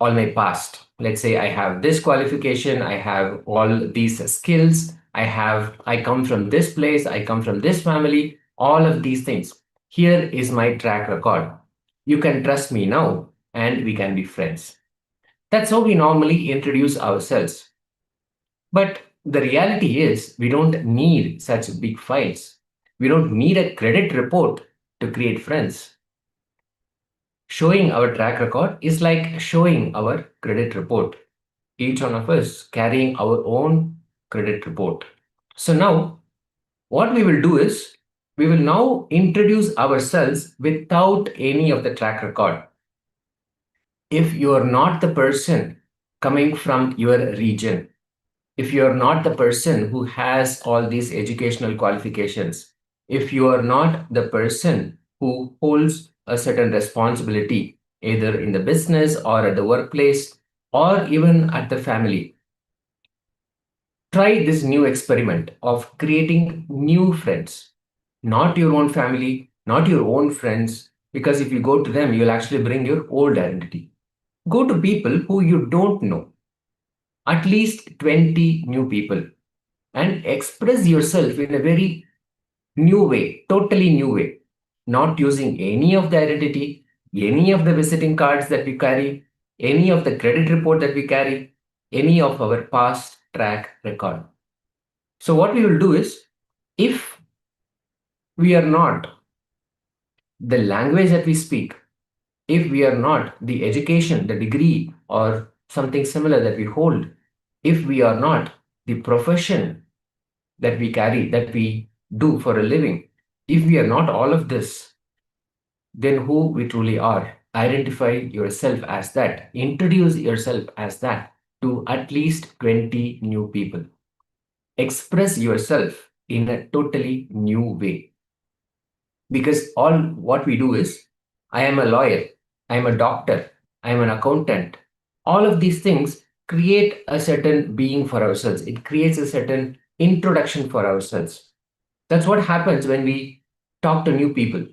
past. Let's say I have this qualification, I have all these skills, I come from this place, I come from this family, all of these things. Here is my track record. You can trust me now, and we can be friends. That's how we normally introduce ourselves. But the reality is, we don't need such big files. We don't need a credit report to create friends. Showing our track record is like showing our credit report. Each one of us carrying our own credit report. So now, what we will do is, we will now introduce ourselves without any of the track record. If you are not the person coming from your region, if you are not the person who has all these educational qualifications, if you are not the person who holds a certain responsibility, either in the business or at the workplace or even at the family, try this new experiment of creating new friends. Not your own family, not your own friends, because if you go to them, you'll actually bring your old identity. Go to people who you don't know, at least 20 new people, and express yourself in a very new way, totally new way, not using any of the identity, any of the visiting cards that we carry, any of the credit report that we carry, any of our past track record. So what we will do is, if we are not the language that we speak, if we are not the education, the degree, or something similar that we hold, if we are not the profession that we carry, that we do for a living, if we are not all of this, then who we truly are. Identify yourself as that. Introduce yourself as that to at least 20 new people. Express yourself in a totally new way. Because all what we do is, I am a lawyer, I am a doctor, I am an accountant. All of these things create a certain being for ourselves. It creates a certain introduction for ourselves. That's what happens when we talk to new people.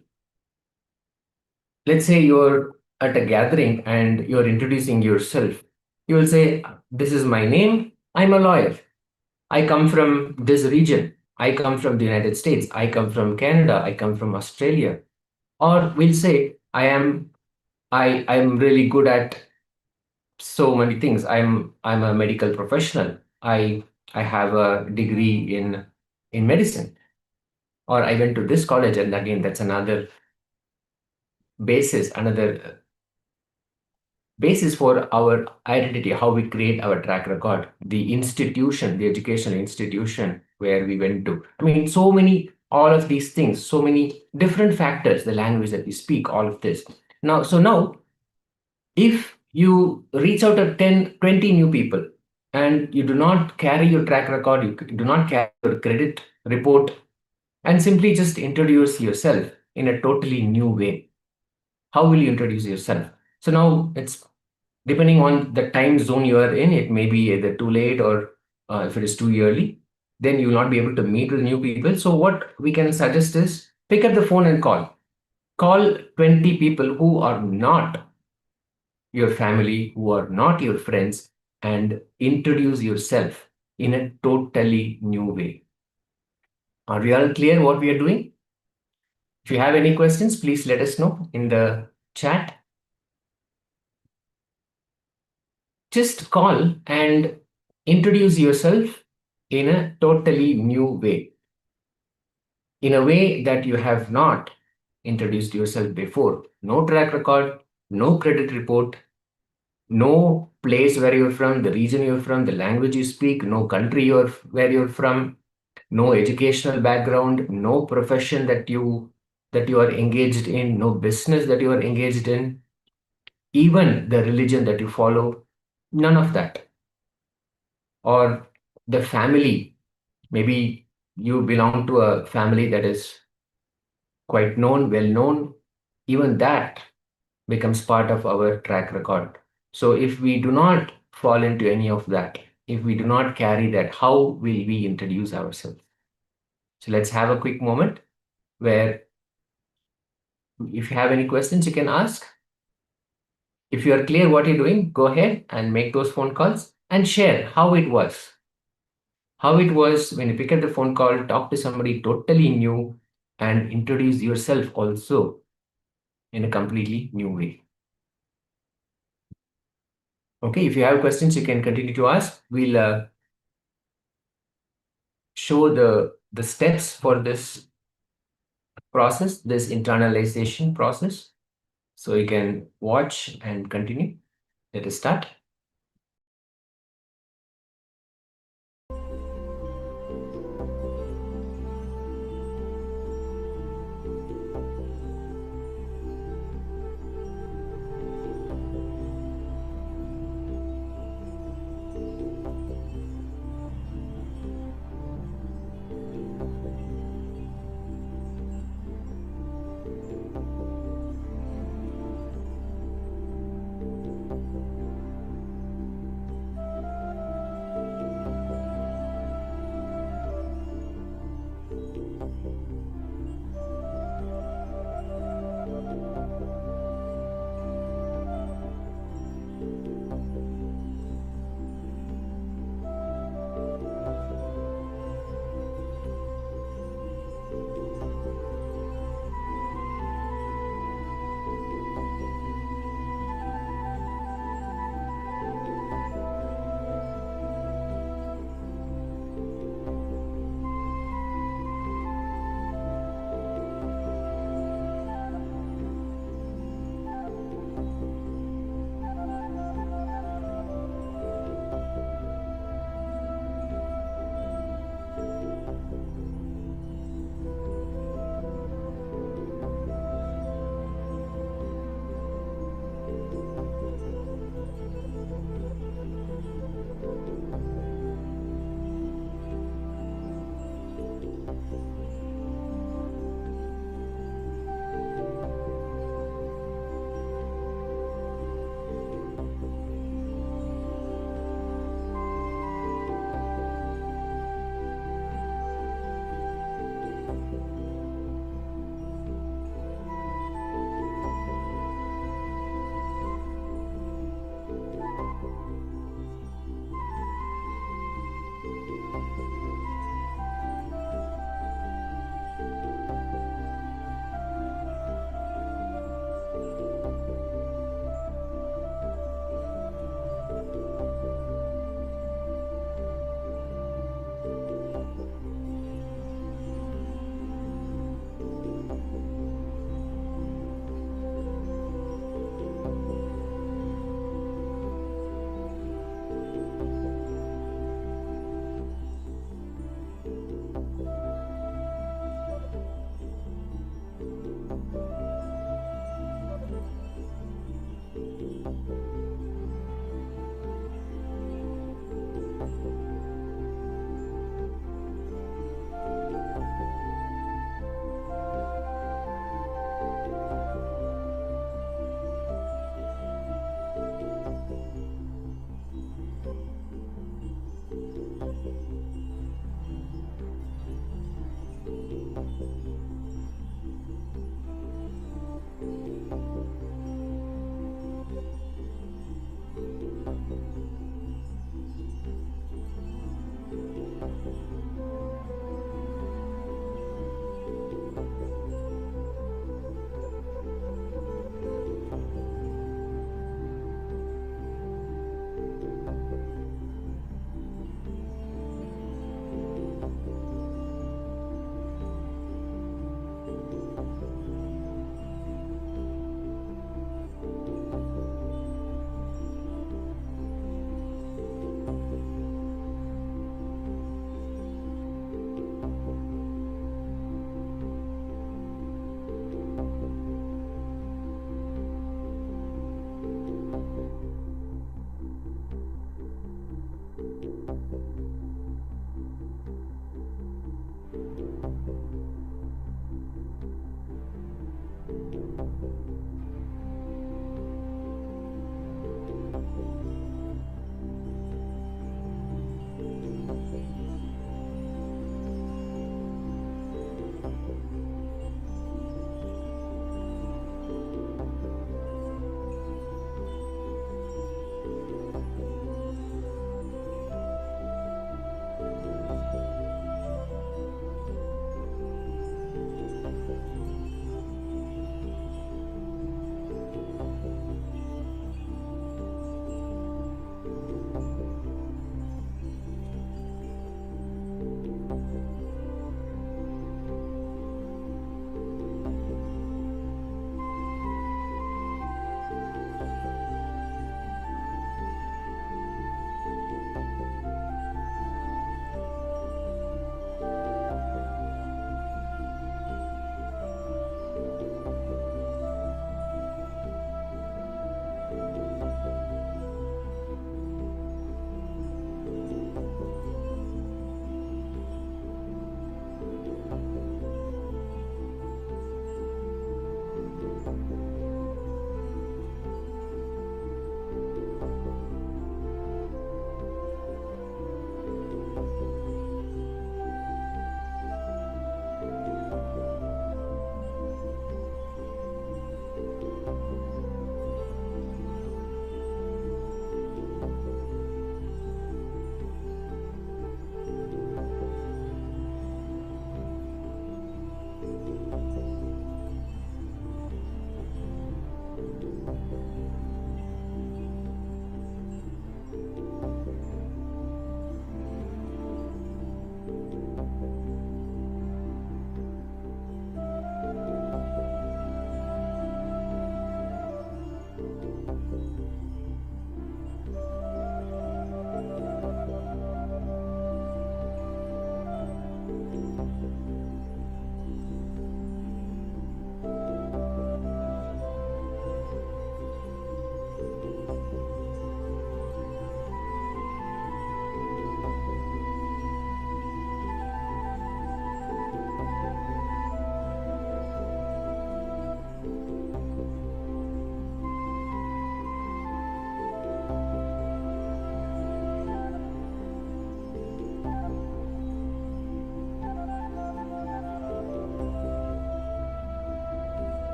Let's say you're at a gathering and you're introducing yourself. You will say, this is my name, I'm a lawyer. I come from this region. I come from the United States. I come from Canada. I come from Australia. Or we'll say, I'm really good at so many things. I'm a medical professional. I have a degree in medicine. Or I went to this college, and again, that's another basis for our identity, how we create our track record, the institution, the educational institution where we went to. I mean, so many, all of these things, so many different factors, the language that we speak, all of this. Now, if you reach out to 10, 20 new people and you do not carry your track record, you do not carry your credit report, and simply just introduce yourself in a totally new way, how will you introduce yourself? So now it's depending on the time zone you are in, it may be either too late or if it is too early, then you will not be able to meet with new people. So what we can suggest is pick up the phone and call. Call 20 people who are not your family, who are not your friends, and introduce yourself in a totally new way. Are we all clear what we are doing? If you have any questions, please let us know in the chat. Just call and introduce yourself in a totally new way, in a way that you have not introduced yourself before. No track record, no credit report, no place where you're from, the region you're from, the language you speak, no country where you're from, no educational background, no profession that you are engaged in, no business that you are engaged in, even the religion that you follow, none of that. Or the family, maybe you belong to a family that is quite known, well known, even that becomes part of our track record. So if we do not fall into any of that, if we do not carry that, how will we introduce ourselves? So let's have a quick moment where if you have any questions, you can ask. If you are clear what you're doing, go ahead and make those phone calls and share how it was. How it was when you pick up the phone call, talk to somebody totally new, and introduce yourself also in a completely new way. Okay, if you have questions, you can continue to ask. We'll show the steps for this process, this internalization process. So you can watch and continue. Let us start.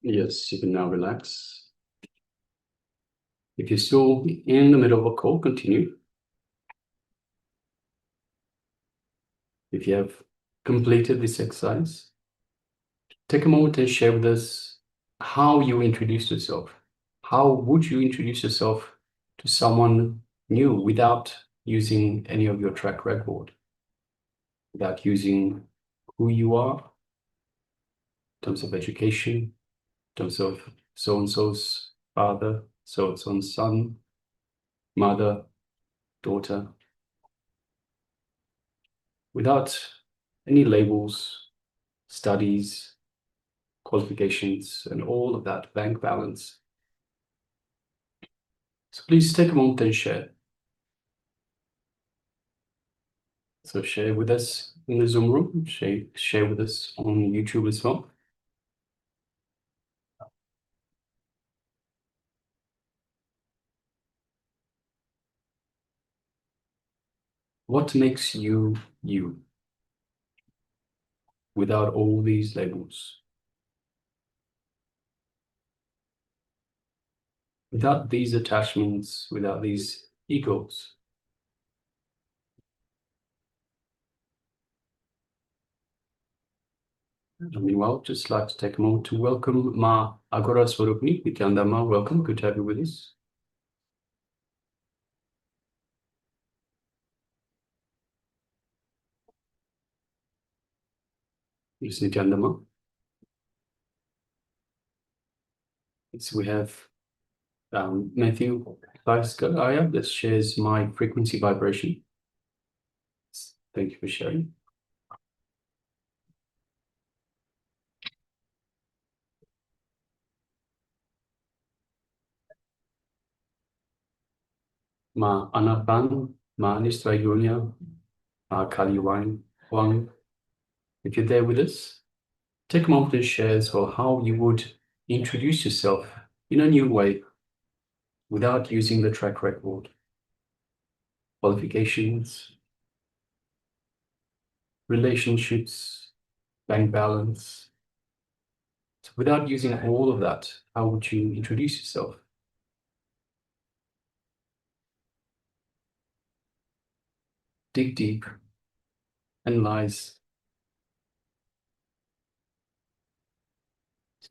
Yes, you can now relax. If you're still in the middle of a call, continue. If you have completed this exercise, take a moment and share with us how you introduced yourself. How would you introduce yourself to someone new without using any of your track record, without using who you are in terms of education, in terms of so-and-so's father, so-and-so's son, mother, daughter, without any labels, studies, qualifications, and all of that bank balance. So please take a moment and share. So share with us in the Zoom room, share with us on YouTube as well. What makes you you without all these labels? Without these attachments, without these egos? Meanwhile, just like to take a moment to welcome Ma Agora Swarupni. Nithyananda Ma, welcome. Good to have you with us. Yes, Nithyananda Ma. So we have Matthew Aya that shares my frequency vibration. Thank you for sharing. Ma Anapan, Ma Nisvaigunya, Ma Kali Wang. If you're there with us, take a moment and share as well how you would introduce yourself in a new way without using the track record, qualifications, relationships, bank balance. So without using all of that, how would you introduce yourself? Dig deep, analyze.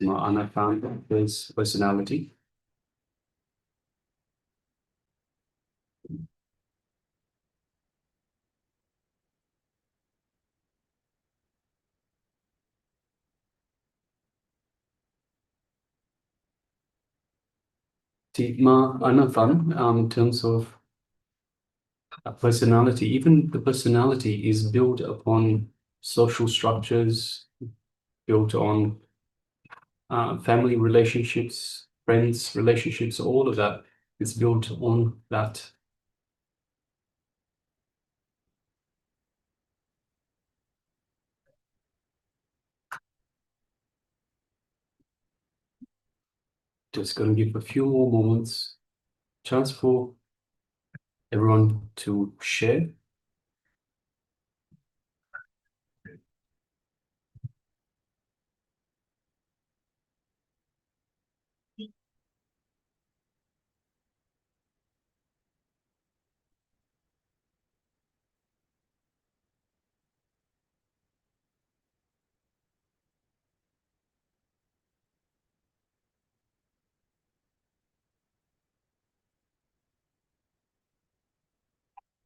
Anna found his personality. Ma Anafan, in terms of personality, even the personality is built upon social structures, built on family relationships, friends relationships, all of that is built on that. Just going to give a few more moments, chance for everyone to share.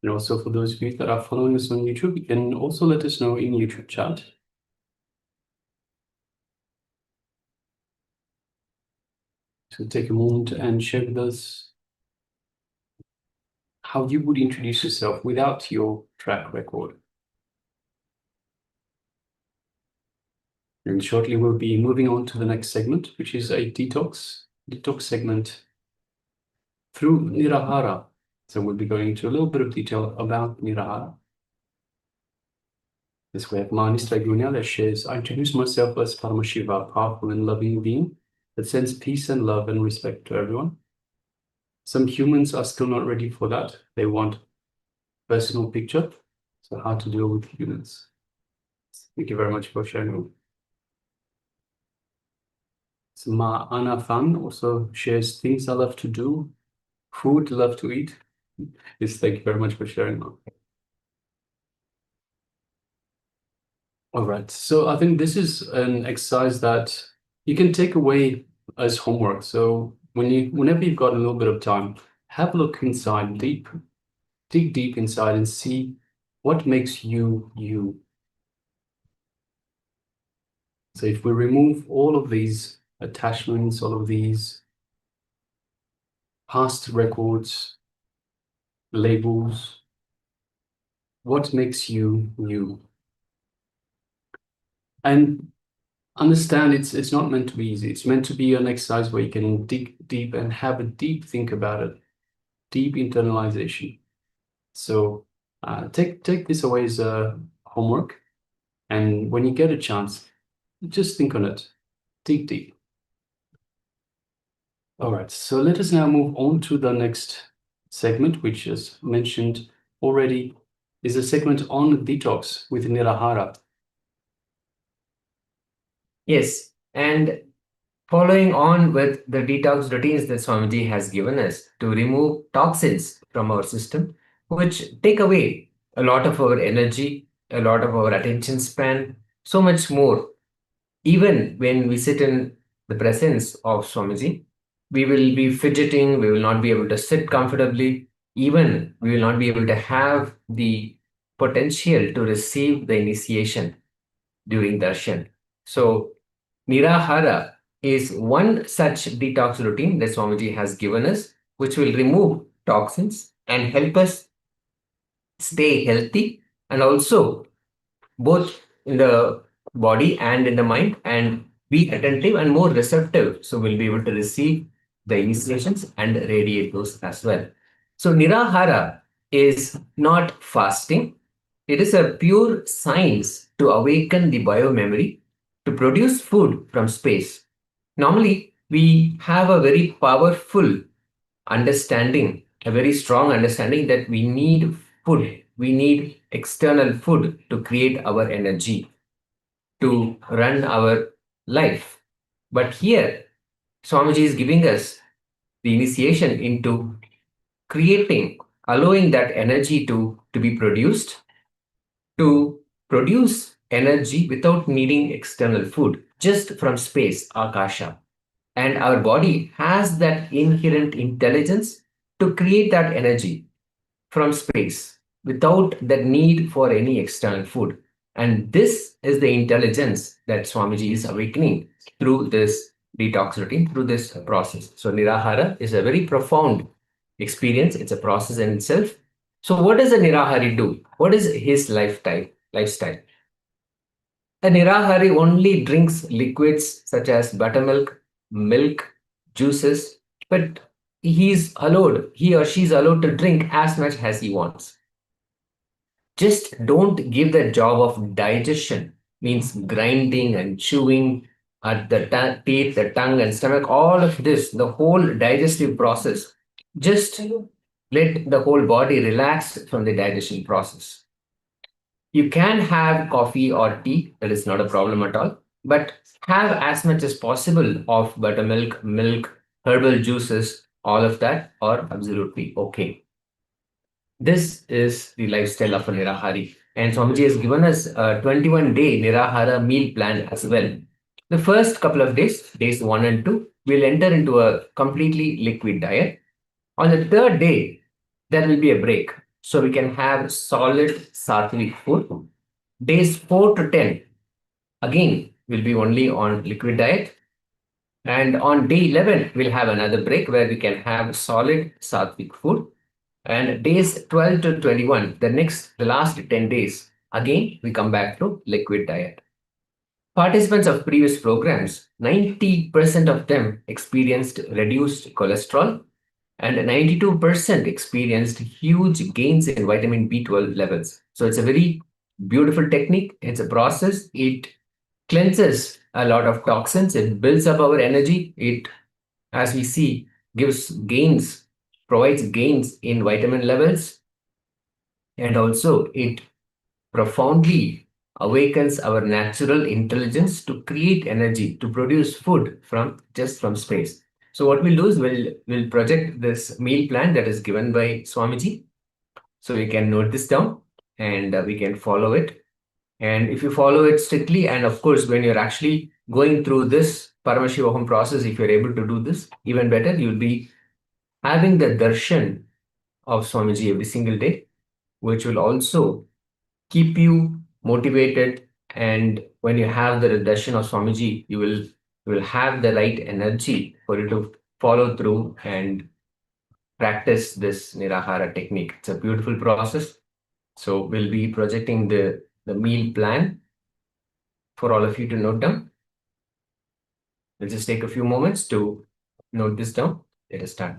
And also for those of you that are following us on YouTube, you can also let us know in YouTube chat. So take a moment and share with us how you would introduce yourself without your track record. And shortly we'll be moving on to the next segment, which is a detox segment through Nirahara. So we'll be going into a little bit of detail about Nirahara. This way, Manis Tragunya that shares, I introduce myself as Paramashiva, powerful and loving being that sends peace and love and respect to everyone. Some humans are still not ready for that. They want personal picture. So how to deal with humans. Thank you very much for sharing. So Ma Ana Fan also shares things I love to do, food I love to eat. Yes, thank you very much for sharing, Ma. All right, so I think this is an exercise that you can take away as homework. So whenever you've got a little bit of time, have a look inside deep, dig deep inside and see what makes you you. So if we remove all of these attachments, all of these past records, labels, what makes you you? And understand it's not meant to be easy. It's meant to be an exercise where you can dig deep and have a deep think about it, deep internalization. So take this away as a homework, and when you get a chance, just think on it, dig deep. All right, so let us now move on to the next segment, which is mentioned already, is a segment on detox with Nirahara. Yes, and following on with the detox routines that Swamiji has given us to remove toxins from our system, which take away a lot of our energy, a lot of our attention span, so much more. Even when we sit in the presence of Swamiji, we will be fidgeting, we will not be able to sit comfortably, even we will not be able to have the potential to receive the initiation during darshan. So Nirahara is one such detox routine that Swamiji has given us, which will remove toxins and help us stay healthy, and also both in the body and in the mind, and be attentive and more receptive. So we'll be able to receive the initiations and radiate those as well. So Nirahara is not fasting. It is a pure science to awaken the biomemory to produce food from space. Normally, we have a very powerful understanding, a very strong understanding that we need food, we need external food to create our energy, to run our life. But here, Swamiji is giving us the initiation into creating, allowing that energy to be produced, to produce energy without needing external food, just from space, Akasha. And our body has that inherent intelligence to create that energy from space without the need for any external food. And this is the intelligence that Swamiji is awakening through this detox routine, through this process. So Nirahara is a very profound experience. It's a process in itself. So what does a Nirahari do? What is his lifestyle? A Nirahari only drinks liquids such as buttermilk, milk, juices, but he or she is allowed to drink as much as he wants. Just don't give the job of digestion, means grinding and chewing at the teeth, the tongue and stomach, all of this, the whole digestive process. Just let the whole body relax from the digestion process. You can have coffee or tea, that is not a problem at all, but have as much as possible of buttermilk, milk, herbal juices, all of that are absolutely okay. This is the lifestyle of a Nirahari. And Swamiji has given us a 21-day Nirahara meal plan as well. The first couple of days, days 1 and 2, we'll enter into a completely liquid diet. On the third day, there will be a break. So we can have solid sattvic food. Days 4 to 10, again, will be only on liquid diet. And on day 11, we'll have another break where we can have solid sattvic food. And days 12 to 21, the last 10 days, again, we come back to liquid diet. Participants of previous programs, 90% of them experienced reduced cholesterol, and 92% experienced huge gains in vitamin B12 levels. So it's a very beautiful technique. It's a process. It cleanses a lot of toxins. It builds up our energy. It, as we see, gives gains, provides gains in vitamin levels. And also it profoundly awakens our natural intelligence to create energy, to produce food from space. So what we'll do is we'll project this meal plan that is given by Swamiji. So you can note this down and we can follow it. And if you follow it strictly, and of course, when you're actually going through this Paramashivoham process, if you're able to do this, even better, you'll be having the darshan of Swamiji every single day, which will also keep you motivated. And when you have the darshan of Swamiji, you will have the right energy for you to follow through and practice this Nirahara technique. It's a beautiful process. So we'll be projecting the meal plan for all of you to note down. We'll just take a few moments to note this down. Let us start.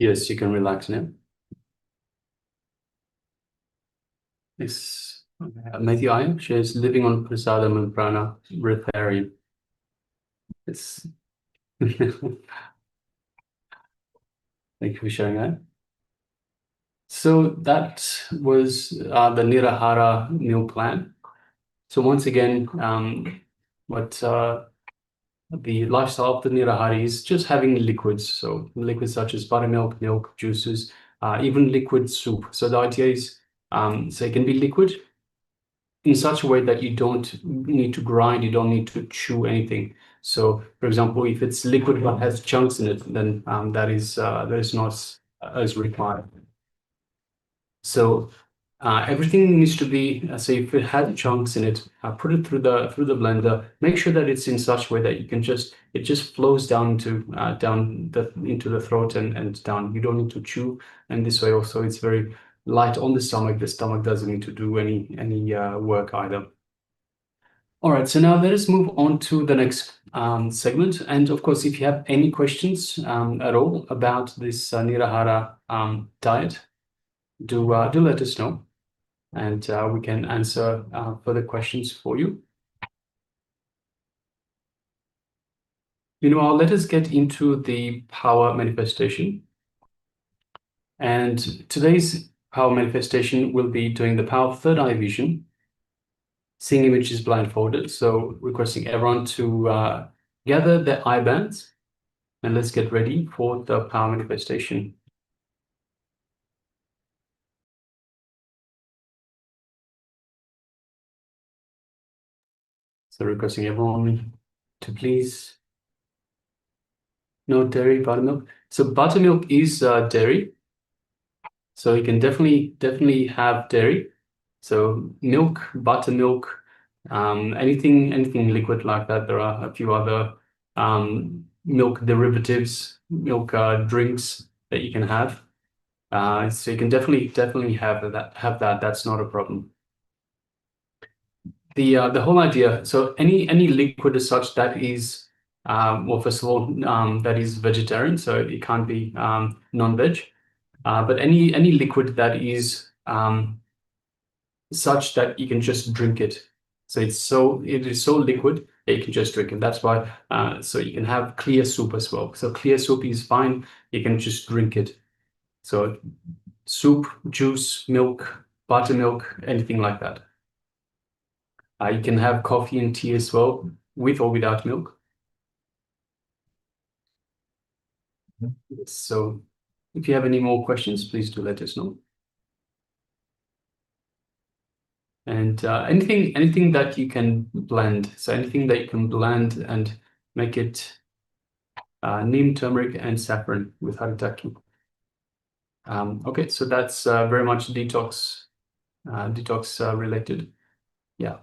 Yes, you can relax now. Yes. Matthew Ayo shares living on prasadam and prana breatharian. It's Thank you for sharing that. So that was the Nirahara meal plan. So once again, what the lifestyle of the Nirahari is just having liquids. So liquids such as buttermilk, milk, juices, even liquid soup. So the idea is, so it can be liquid in such a way that you don't need to grind, you don't need to chew anything. So, for example, if it's liquid but has chunks in it, then that is not as required. So everything needs to be, so if it had chunks in it, put it through the blender. Make sure that it's in such a way that you can it just flows down to into the throat and down. You don't need to chew, and this way also it's very light on the stomach. The stomach doesn't need to do any work either. All right, so now let us move on to the next segment. And of course, if you have any questions at all about this Nirahara diet, do let us know, and we can answer further questions for you. Meanwhile, let us get into the power manifestation. And today's power manifestation will be doing the power of third eye vision, seeing images blindfolded. So requesting everyone to gather their eye bands, and let's get ready for the power manifestation. So requesting everyone to please, no dairy, buttermilk. So buttermilk is dairy. So you can definitely have dairy. So milk, buttermilk, anything liquid like that. There are a few other milk derivatives, milk drinks that you can have. So you can definitely have that. That's not a problem. The whole idea. So any liquid as such that is well, first of all, that is vegetarian, so it can't be non-veg. But any liquid that is such that you can just drink it. So it is so liquid that you can just drink it. That's why. So you can have clear soup as well. So clear soup is fine. You can just drink it. So soup, juice, milk, buttermilk, anything like that. You can have coffee and tea as well, with or without milk. So if you have any more questions, please do let us know. And anything that you can blend. So anything that you can blend and make it neem, turmeric, and saffron with haritaki. Okay, so that's very much detox related. Yeah.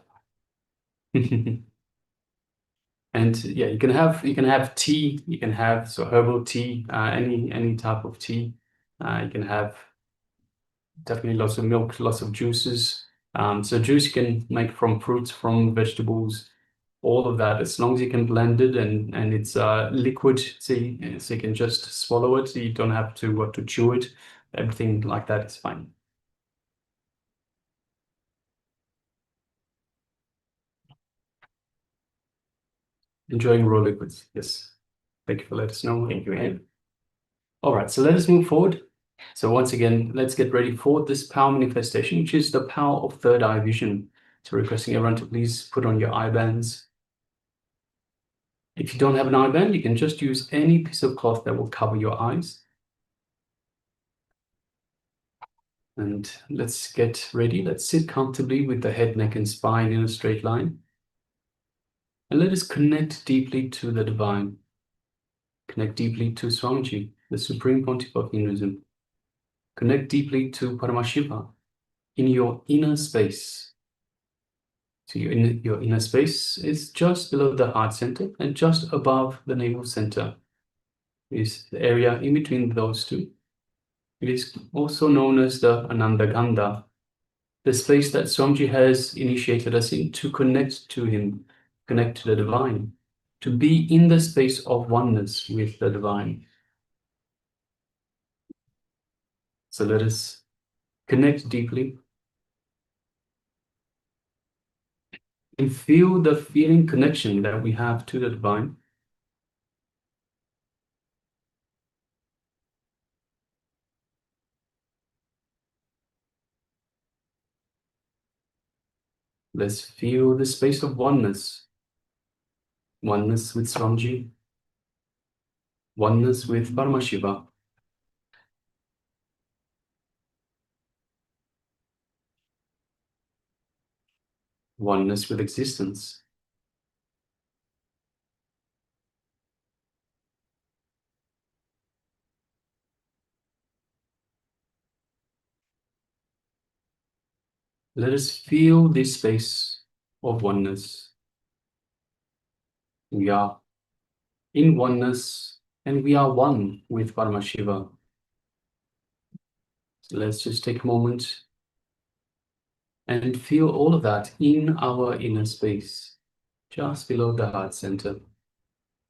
And yeah, you can have tea, you can have herbal tea, any type of tea. You can have definitely lots of milk, lots of juices. So juice you can make from fruits, from vegetables, all of that, as long as you can blend it and it's liquid, so you can just swallow it. So you don't have to chew it. Everything like that is fine. Enjoying raw liquids, yes. Thank you for letting us know. Thank you. All right, so let us move forward. So once again, let's get ready for this power manifestation, which is the power of third eye vision. So requesting everyone to please put on your eye bands. If you don't have an eye band, you can just use any piece of cloth that will cover your eyes. And let's get ready. Let's sit comfortably with the head, neck, and spine in a straight line. And let us connect deeply to the divine. Connect deeply to Swamiji, the Supreme Pontiff of Hinduism. Connect deeply to Paramashiva in your inner space. So your inner space is just below the heart center and just above the navel center. Is the area in between those two. It is also known as the Ananda Gandha, the space that Swamiji has initiated us in to connect to him, connect to the divine, to be in the space of oneness with the divine. So let us connect deeply and feel the feeling connection that we have to the divine. Let's feel the space of oneness. Oneness with Swamiji. Oneness with Paramashiva. Oneness with existence. Let us feel this space of oneness. We are in oneness and we are one with Paramashiva. So let's just take a moment and feel all of that in our inner space, just below the heart center,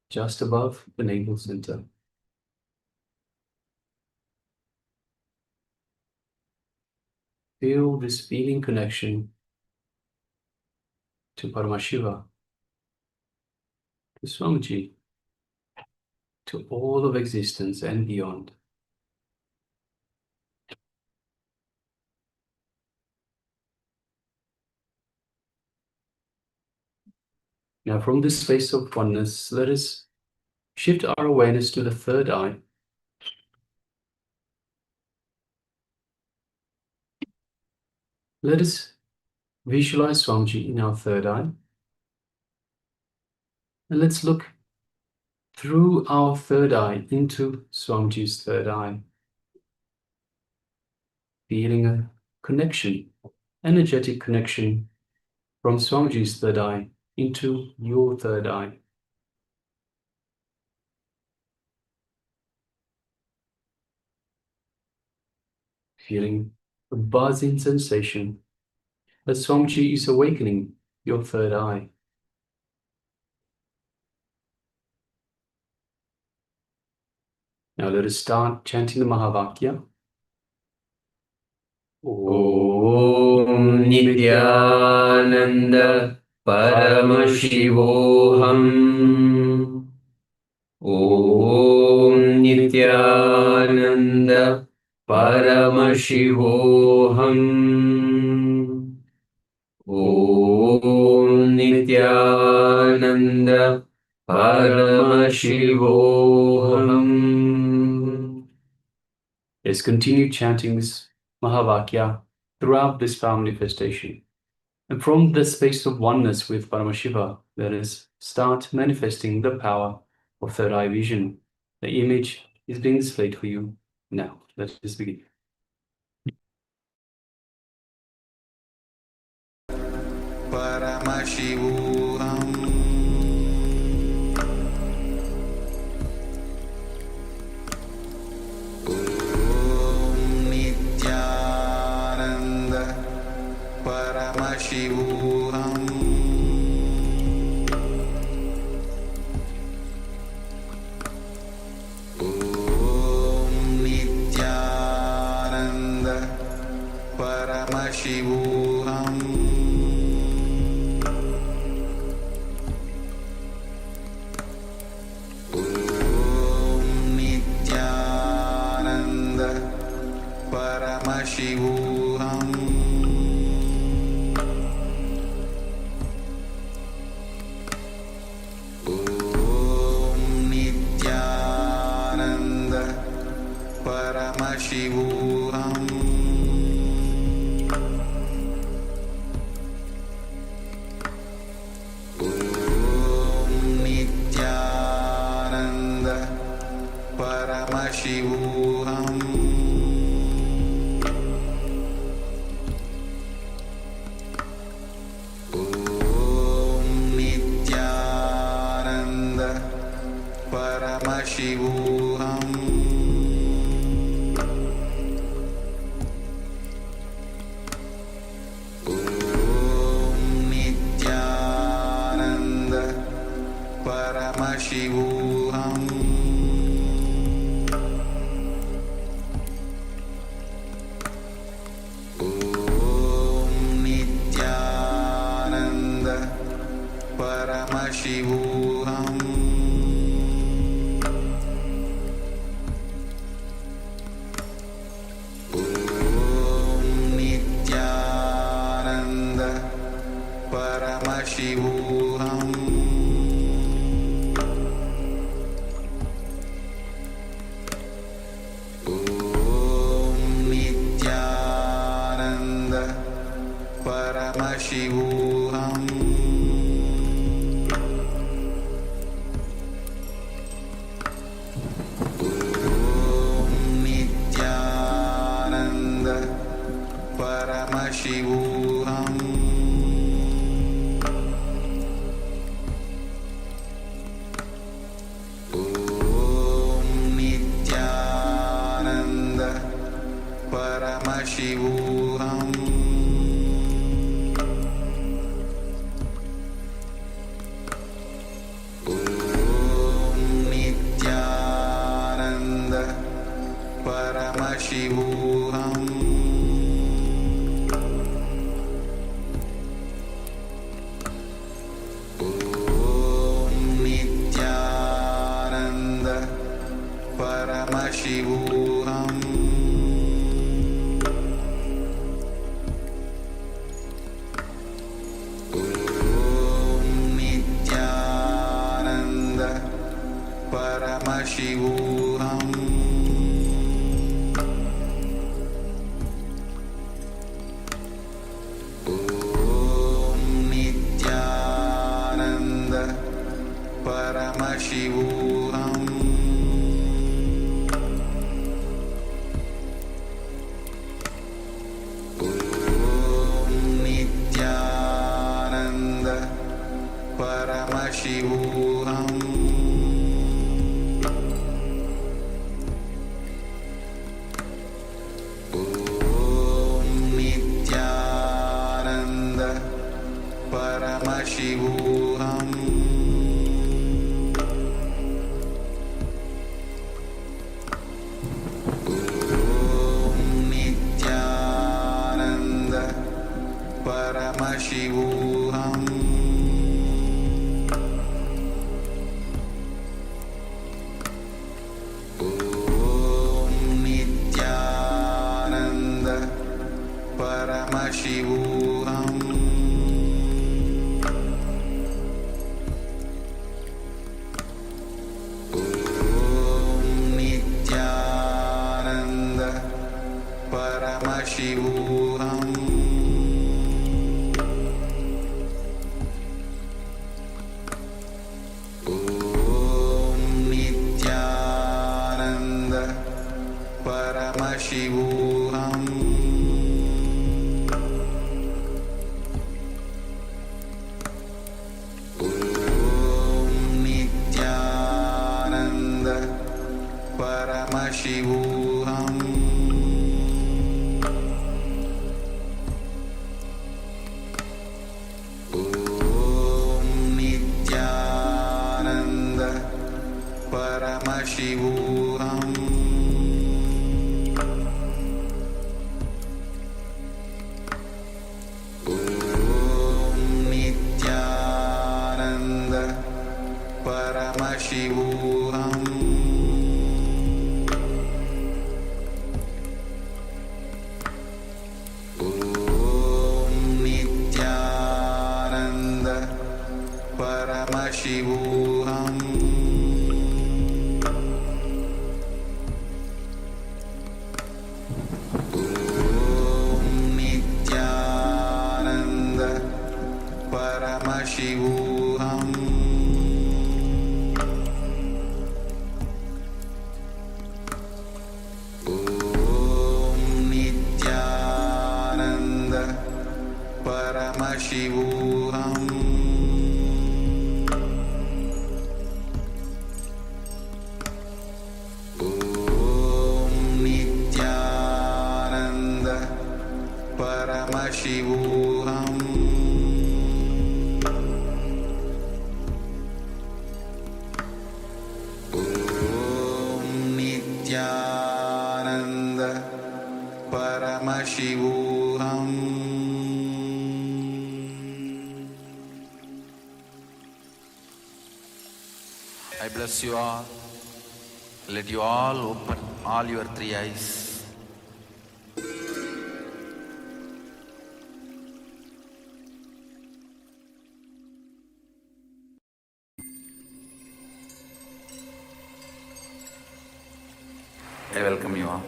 just above the navel center. Feel this feeling connection to Paramashiva, to Swamiji, to all of existence and beyond. Now, from this space of oneness, let us shift our awareness to the third eye. Let us visualize Swamiji in our third eye. And let's look through our third eye into Swamiji's third eye. Feeling a connection, energetic connection from Swamiji's third eye into your third eye. Feeling a buzzing sensation that Swamiji is awakening your third eye. Now let us start chanting the Mahavakya. Om Nithyananda Paramashivoham. Om Nithyananda Paramashivoham. Om Nithyananda Paramashivoham. Let's continue chanting this Mahavakya throughout this power manifestation. And from the space of oneness with Paramashiva, let us start manifesting the power of third eye vision. The image is being displayed for you now. Let us begin. Paramashivoham. Paramashivoham. Om Nithyananda Paramashivoham. Om Nithyananda Paramashivoham. Paramashivoham. Om Nithyananda Paramashivoham. Om Nithyananda Paramashivoham. Paramashivoham. Om Nithyananda Paramashivoham. Om Nithyananda Paramashivoham Om Nithyananda Paramashivoham Om Nithyananda Paramashivoham Om Nithyananda Paramashivoham Om Nithyananda Paramashivoham Om Nithyananda Paramashivoham Om Nithyananda Paramashivoham Om Nithyananda Paramashivoham Om Nithyananda Paramashivoham Om Nithyananda Paramashivoham Om Nithyananda Paramashivoham Om Nithyananda Paramashivoham Om Nithyananda Paramashivoham Om Nithyananda Paramashivoham Om Nithyananda Paramashivoham Om Nithyananda Paramashivoham Om Nithyananda Paramashivoham Om Nithyananda Paramashivoham Om Nithyananda Paramashivoham I bless you all. Let you all open all your three eyes. I welcome you all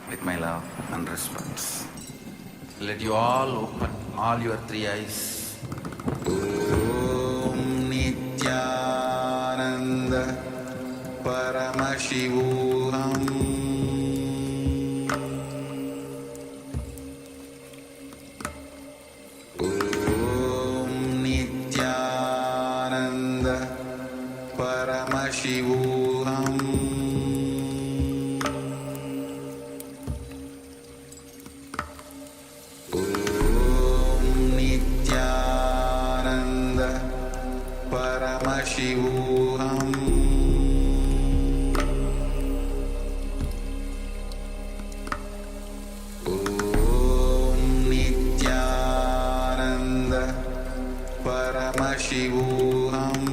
with my love and respect. Let you all open all your three eyes. Om Nithyananda Paramashivoham Om Nithyananda Paramashivoham Paramashivoham Om Nithyananda Paramashivoham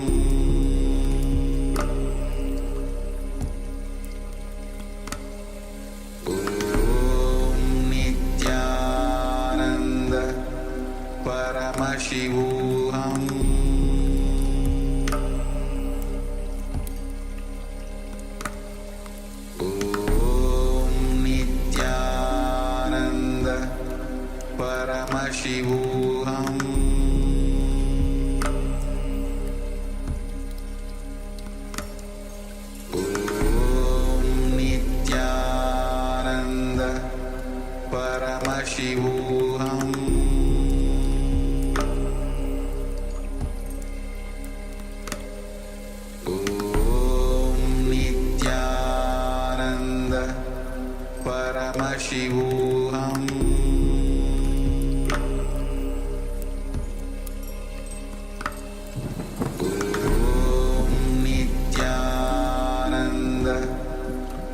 Om Nithyananda Paramashivoham Om Nithyananda Paramashivoham Om Nithyananda Paramashivoham Om Nithyananda Paramashivoham Om Nithyananda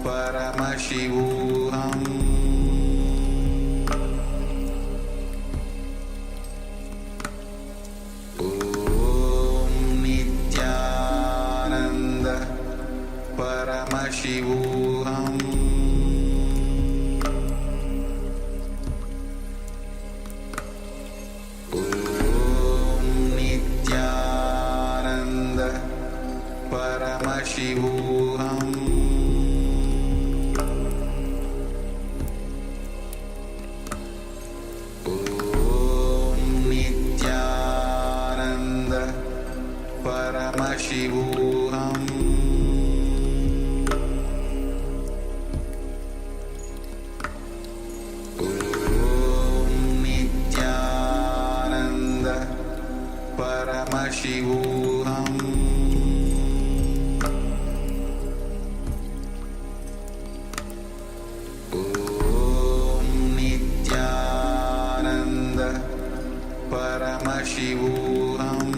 Paramashivoham Om Nithyananda Paramashivoham Om Nithyananda Paramashivoham Om Nithyananda Paramashivoham Om Nithyananda Paramashivoham Om Nithyananda Paramashivoham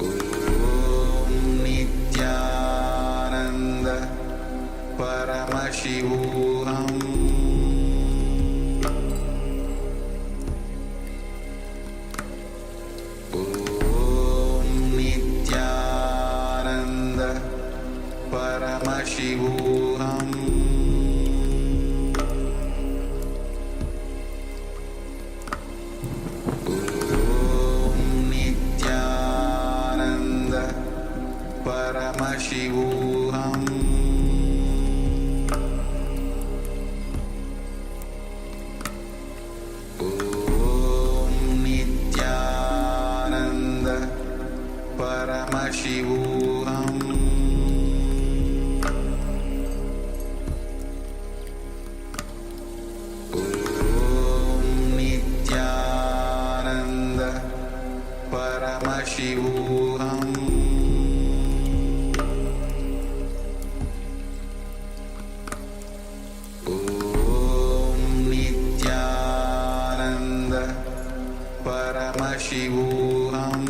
Om Nithyananda Paramashivoham Om Nithyananda Paramashivoham Om Nithyananda Paramashivoham Om Nithyananda Paramashivoham Om Nithyananda Paramashivoham Om Nithyananda Paramashivoham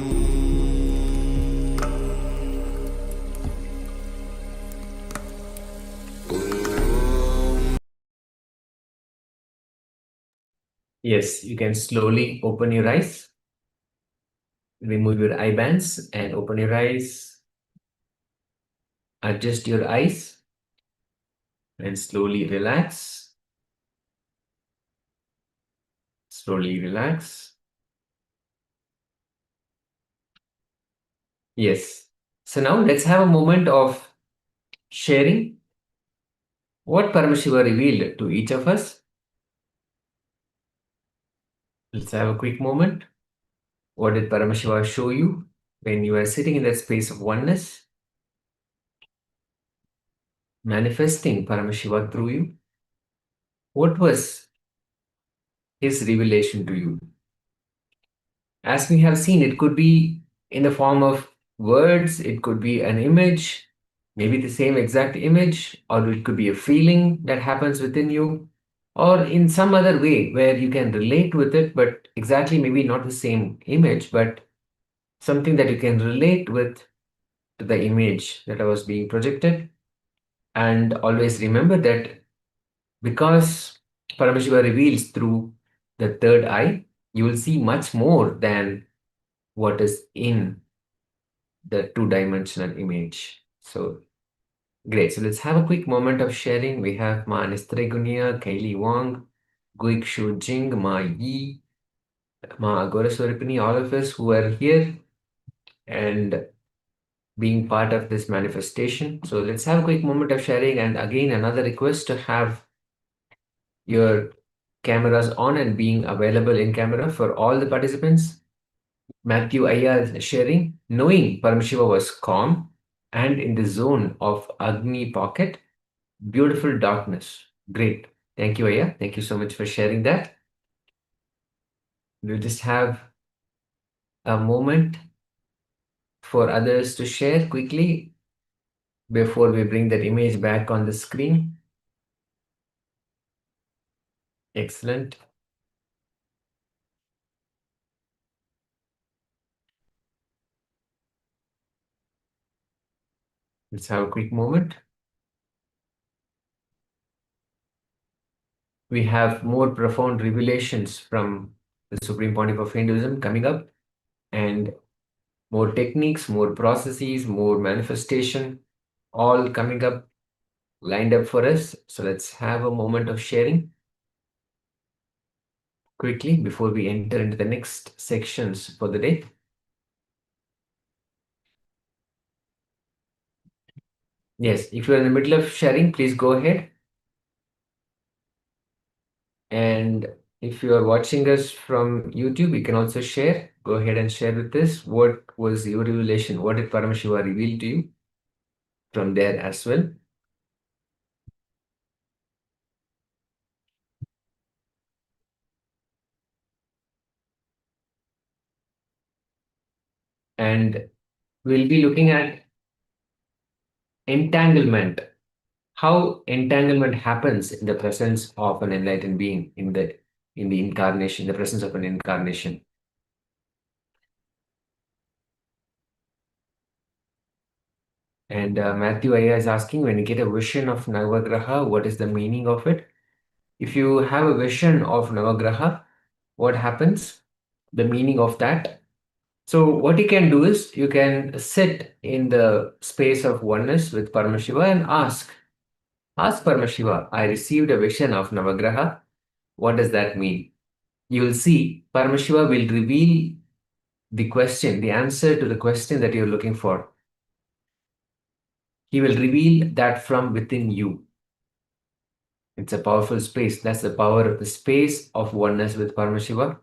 Yes, you can slowly open your eyes. Remove your eye bands and open your eyes. Adjust your eyes and slowly relax. Slowly relax. Yes. So now let's have a moment of sharing what Paramashiva revealed to each of us. Let's have a quick moment. What did Paramashiva show you when you are sitting in that space of oneness? Manifesting Paramashiva through you. What was his revelation to you? As we have seen, it could be in the form of words, it could be an image, maybe the same exact image, or it could be a feeling that happens within you. or in some other way where you can relate with it, but exactly maybe not the same image, but something that you can relate with to the image that was being projected. And always remember that because Paramashiva reveals through the third eye, you will see much more than what is in the two-dimensional image. So great. So let's have a quick moment of sharing. We have Ma Nistregunia, Kaili Wong, Guik Shu Jing, Ma Yi, Ma Agora Swaripini, all of us who are here and being part of this manifestation. So let's have a quick moment of sharing. And again, another request to have your cameras on and being available in camera for all the participants. Matthew Ayya is sharing, knowing Paramashiva was calm and in the zone of Agni pocket, beautiful darkness. Great. Thank you, Ayya. Thank you so much for sharing that. We'll just have a moment for others to share quickly before we bring that image back on the screen. Excellent. Let's have a quick moment. We have more profound revelations from the Supreme Pontiff of Hinduism coming up, and more techniques, more processes, more manifestation, all coming up, lined up for us. So let's have a moment of sharing quickly before we enter into the next sections for the day. Yes, if you're in the middle of sharing, please go ahead. And if you are watching us from YouTube, you can also share. Go ahead and share with us what was your revelation. What did Paramashiva reveal to you from there as well? And we'll be looking at entanglement, how entanglement happens in the presence of an enlightened being, in the incarnation, the presence of an incarnation. And Matthew Ayya is asking, when you get a vision of Navagraha, what is the meaning of it? If you have a vision of Navagraha, what happens? The meaning of that. So what you can do is you can sit in the space of oneness with Paramashiva and ask Paramashiva, I received a vision of Navagraha. What does that mean? You will see Paramashiva will reveal the question, the answer to the question that you're looking for. He will reveal that from within you. It's a powerful space. That's the power of the space of oneness with Paramashiva.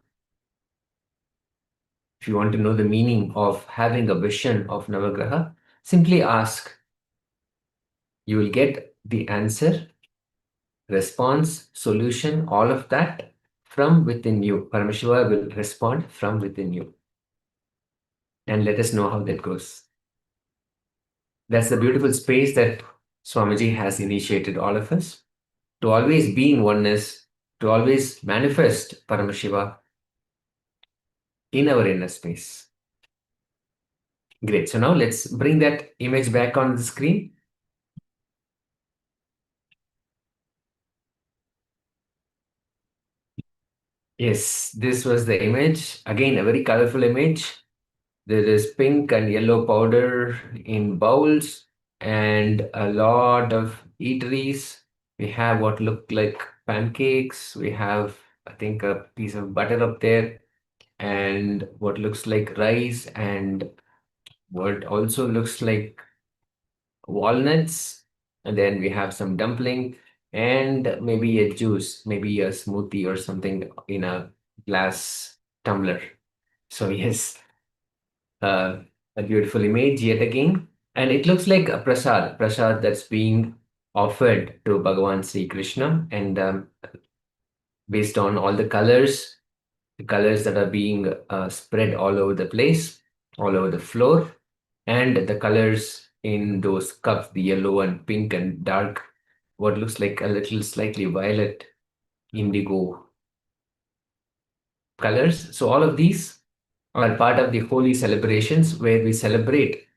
If you want to know the meaning of having a vision of Navagraha, simply ask. You will get the answer, response, solution, all of that from within you. Paramashiva will respond from within you. And let us know how that goes. That's the beautiful space that Swamiji has initiated all of us to always be in oneness, to always manifest Paramashiva in our inner space. Great. So now let's bring that image back on the screen. Yes, this was the image. Again, a very colorful image. There is pink and yellow powder in bowls and a lot of eateries. We have what look like pancakes. We have, I think, a piece of butter up there and what looks like rice and what also looks like walnuts. And then we have some dumpling and maybe a juice, maybe a smoothie or something in a glass tumbler. So yes, a beautiful image yet again. And it looks like a prasad that's being offered to Bhagavan Sri Krishna. And based on all the colors that are being spread all over the place, all over the floor, and the colors in those cups, the yellow and pink and dark, what looks like a little slightly violet indigo colors. So all of these are part of the holy celebrations where we celebrate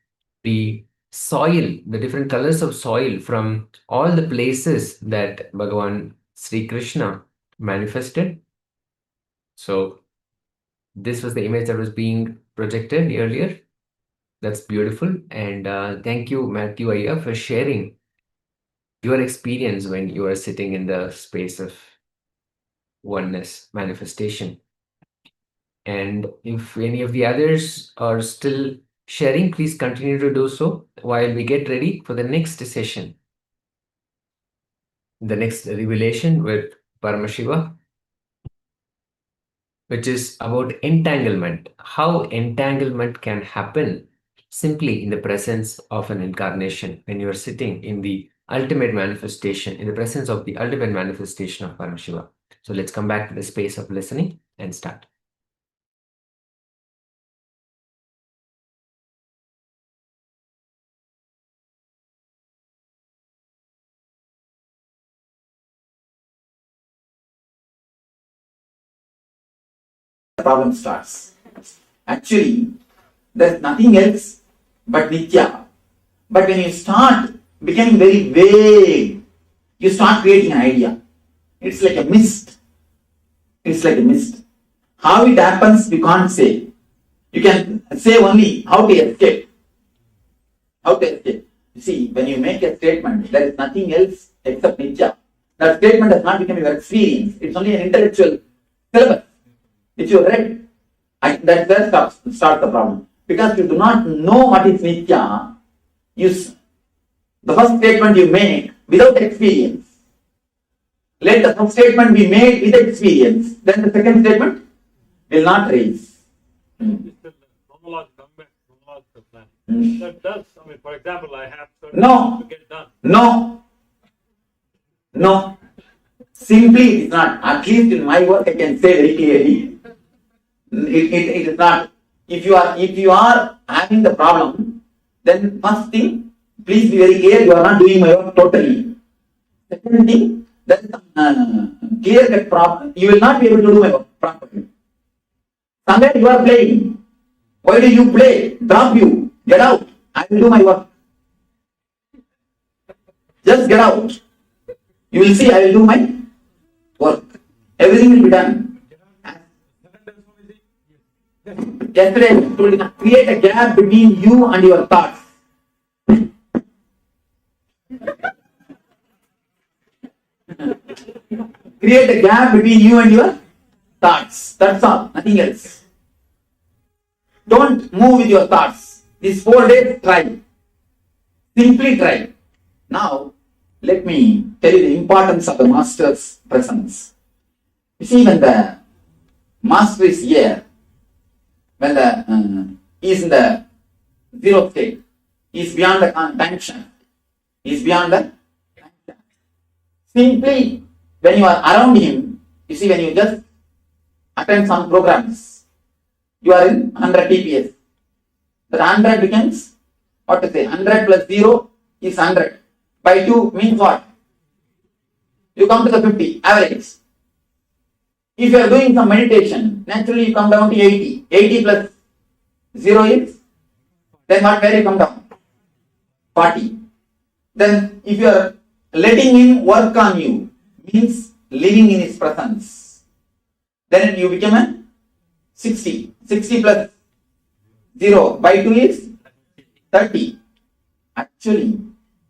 the soil, the different colors of soil from all the places that Bhagavan Sri Krishna manifested. So this was the image that was being projected earlier. That's beautiful. And thank you, Matthew Ayya, for sharing your experience when you are sitting in the space of oneness manifestation. And if any of the others are still sharing, please continue to do so while we get ready for the next session, the next revelation with Paramashiva, which is about entanglement, how entanglement can happen simply in the presence of an incarnation when you are sitting in the ultimate manifestation, in the presence of the ultimate manifestation of Paramashiva. So let's come back to the space of listening and start. The problem starts. Actually, there's nothing else but Nitya. But when you start becoming very vague, you start creating an idea. It's like a mist. It's like a mist. How it happens, you can't say. You can say only how to escape. How to escape. You see, when you make a statement, there is nothing else except Nitya. That statement does not become your experience. It's only an intellectual syllabus. If you read, that starts the problem. Because you do not know what is Nitya, the first statement you make without experience. Let the first statement be made with experience. Then the second statement will not raise. Chronological plan. That does, I mean, for example, I have certain No. things to get done. No. Simply it is not. At least in my work I can say very clearly. It is not. If you are having the problem, then first thing, please be very clear, you are not doing my work totally. Second thing, that is clear cut problem. You will not be able to do my work properly. Somewhere you are playing. Why do you play? Drop you. Get out. I will do my work. Just get out. You will see I will do my work. Everything will be done. Yesterday I told you, create a gap between you and your thoughts. Create a gap between you and your thoughts. That's all. Nothing else. Don't move with your thoughts. These 4 days, try. Simply try. Now, let me tell you the importance of the Master's presence. You see, when the Master is here, when he is in the zero state, he is beyond the tension, he is beyond the tension. Simply, when you are around him, you see, when you just attend some programs, you are in 100 TPS. That 100 becomes, what to say, 100 plus 0 is 100. By 2 means what? You come to the 50, average. If you are doing some meditation, naturally you come down to 80. 80 plus 0 is, then what, where you come down? 40. Then if you are letting him work on you, means living in his presence, then you become a 60. 60 plus 0 by 2 is 30. Actually,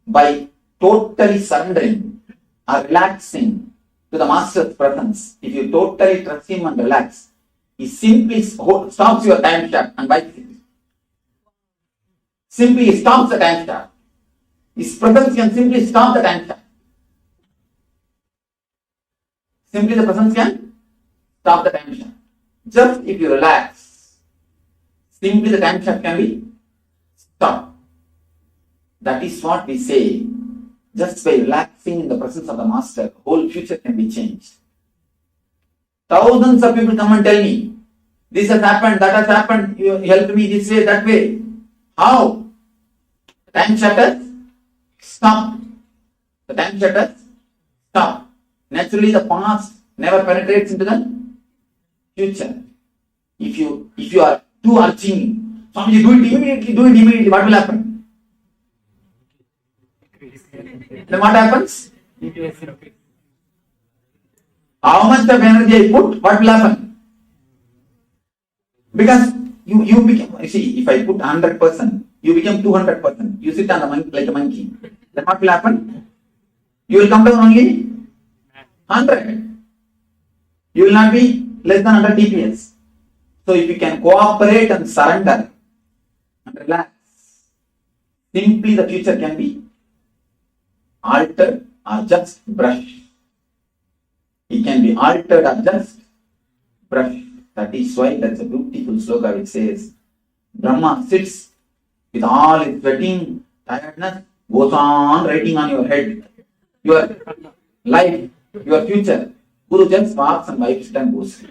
by totally surrendering or relaxing to the Master's presence, if you totally trust him and relax, he simply stops your time shaft and wipes it. Simply he stops the time shaft. His presence can simply stop the time shaft. Simply the presence can stop the time shaft. Just if you relax, simply the time shaft can be stopped. That is what we say. Just by relaxing in the presence of the Master, whole future can be changed. Thousands of people come and tell me, this has happened, that has happened, you helped me this way, that way. How? The time shaft has stopped. The time shaft has stopped. Naturally, the past never penetrates into the future. If you are too urging, Swamiji, do it immediately, what will happen? Then what happens? How much of energy I put, what will happen? Because you become, see, if I put 100%, you become 200%. You sit on the monkey like a monkey. Then what will happen? You will come down only 100. You will not be less than 100 TPS. So if you can cooperate and surrender and relax, simply the future can be altered or just brushed. It can be altered or just brushed. That is why that's a beautiful sloka which says, Brahma sits with all his sweating, tiredness, goes on writing on your head, your life, your future. Guru just walks and wipes it and goes.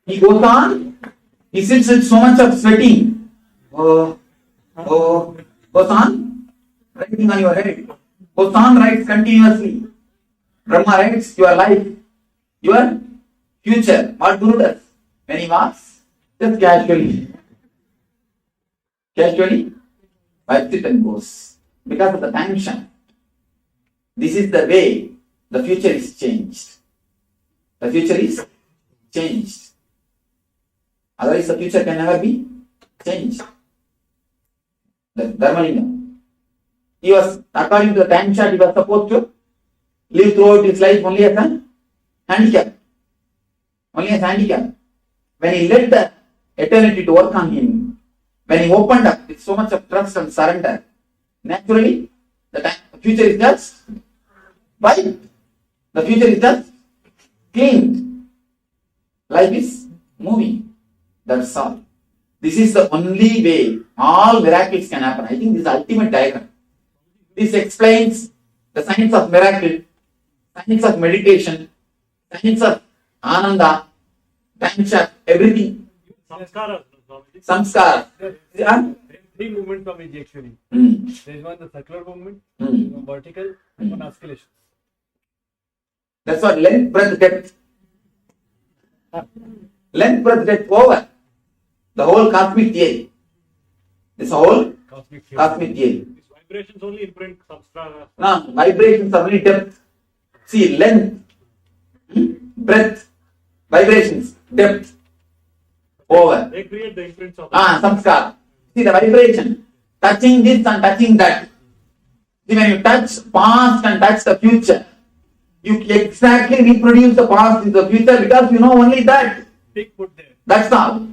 He goes on, he sits with so much of sweating. Goes on, writing on your head. Goes on, writes continuously. Brahma writes your life, your future. What Guru does? When he walks, just casually wipes it and goes. Because of the tension. This is the way the future is changed. The future is changed. Otherwise, the future can never be changed. The Dharmalingam. He was, according to the time chart, he was supposed to live throughout his life only as a handicap. Only as handicap. When he let the eternity to work on him, when he opened up with so much of trust and surrender, naturally, the future is just wiped. The future is just cleaned. Life is moving. That's all. This is the only way all miracles can happen. I think this is the ultimate diagram. This explains the science of miracle, science of meditation, science of ananda, time chart, everything. Samskara. There are 3 movements of it actually. There is one the circular movement, one vertical, and one oscillation. That's what length, breadth, depth. Length, breadth, depth over. The whole cosmic theory. This whole cosmic theory. These vibrations only imprint samskara. No, vibrations are only depth. See, length, breadth, vibrations, depth, over. They create the imprints of samskara. See the vibration, touching this and touching that. See, when you touch past and touch the future, you exactly reproduce the past in the future because you know only that. That's all.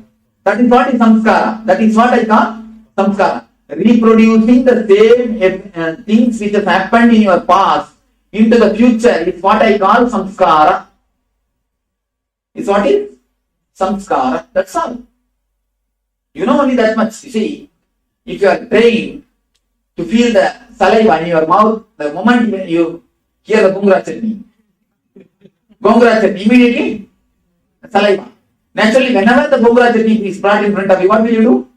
That is what is samskara. That is what I call samskara. Reproducing the same things which has happened in your past into the future is what I call samskara. Is what is samskara. That's all. You know only that much. You see, if you are trained to feel the saliva in your mouth, the moment you hear the gongura chutney, immediately saliva. Naturally, whenever the gongura chutney is brought in front of you, what will you do?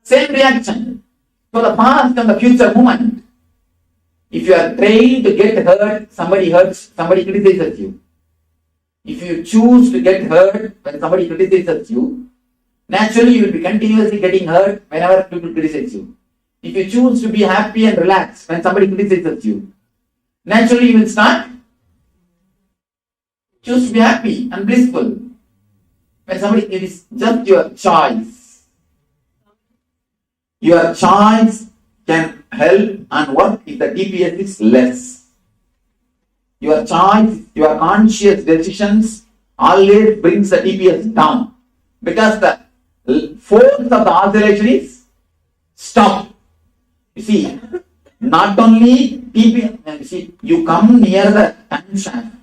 Same reaction. So the past and the future moment. If you are trained to get hurt, somebody hurts, somebody criticizes you. If you choose to get hurt when somebody criticizes you, naturally you will be continuously getting hurt whenever people criticize you. If you choose to be happy and relaxed when somebody criticizes you, naturally you will start choose to be happy and blissful. When somebody, it is just your choice. Your choice can help and work if the TPS is less. Your choice, your conscious decisions always brings the TPS down because the force of the oscillation is stopped. You see, not only TPS, you come near the time shaft,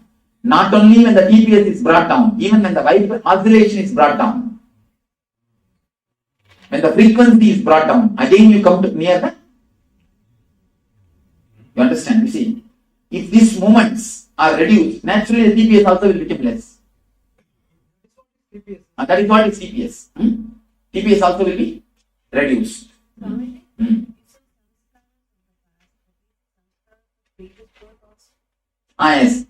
not only when the TPS is brought down, even when the oscillation is brought down. When the frequency is brought down, again you come to near the. You understand? You see, if these moments are reduced, naturally the TPS also will become less. And that is what is TPS. TPS also will be reduced. Yes.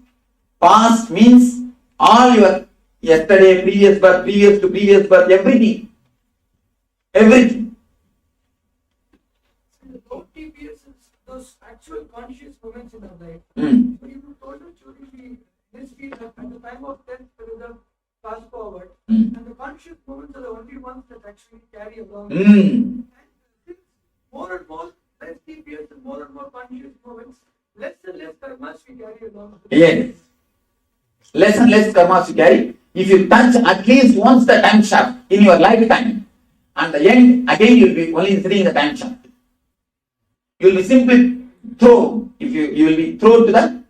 Past means all your yesterday, previous birth, previous to previous birth, everything. Everything. The OTPS is those actual conscious moments in our life. Mm. So you told us during this field that at the time of death there is a fast forward, Mm. and the conscious moments are the only ones that actually carry along. Mm. And more and more less TPS and more conscious moments, less and less karmas we carry along. Yes. Less and less karmas you carry. If you touch at least once the time shaft in your lifetime, and the end again you will be only sitting in the time shaft. You will be simply thrown. If you will be thrown to the,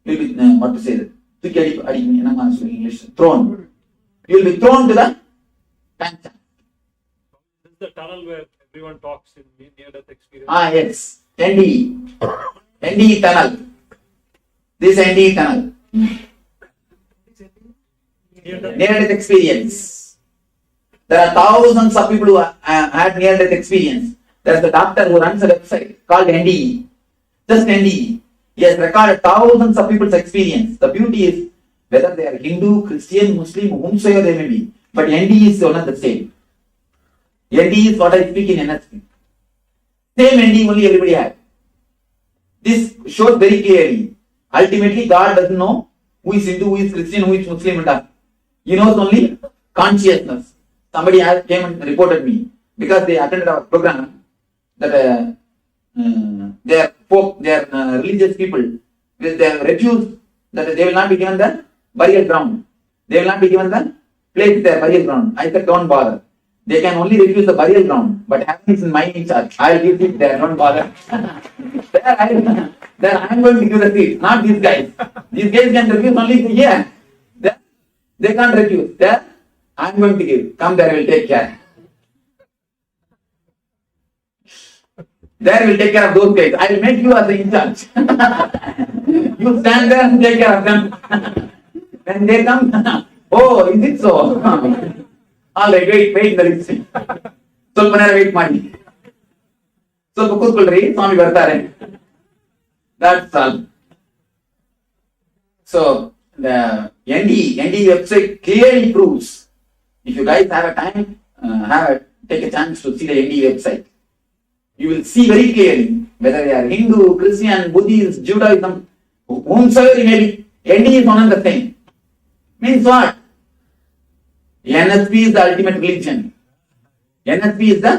you will be what to say that? English thrown. You will be thrown to the time shaft. This is the tunnel where everyone talks in near-death experience. Yes. NDE. NDE tunnel. This NDE tunnel. Near-death experience. There are thousands of people who had near-death experience. There is a doctor who runs a website called NDE. Just NDE. He has recorded thousands of people's experience. The beauty is whether they are Hindu, Christian, Muslim, whomsoever they may be. But NDE is one and the same. NDE is what I speak in NSP. Same NDE only everybody had. This shows very clearly. Ultimately, God doesn't know who is Hindu, who is Christian, who is Muslim and all. He knows only consciousness. Somebody came and reported me because they attended our program that they are religious people. They have refused that they will not be given the burial ground. They will not be given the place their burial ground. I said, don't bother. They can only refuse the burial ground, but heaven is in my charge. I will give it there, don't bother. There I am going to give the seat, not these guys. These guys can refuse only here. They can't refuse. There I am going to give. Come there, I will take care. There I will take care of those guys. I will make you as the in charge. You stand there and take care of them. When they come, oh, is it so? All right, wait, there is. ಸ್ವಲ್ಪ ನೇರ wait ಮಾಡಿ. ಸ್ವಲ್ಪ ಕೂತ್ಕೊಳ್ಳ್ರಿ, ಸ್ವಾಮಿ ಬರ್ತಾರೆ. That's all. So the ND website clearly proves. If you guys have a time, take a chance to see the ND website. You will see very clearly whether they are Hindu, Christian, Buddhist, Judaism, whomsoever it may be. ND is one and the same. Means what? NSP is the ultimate religion. NSP is the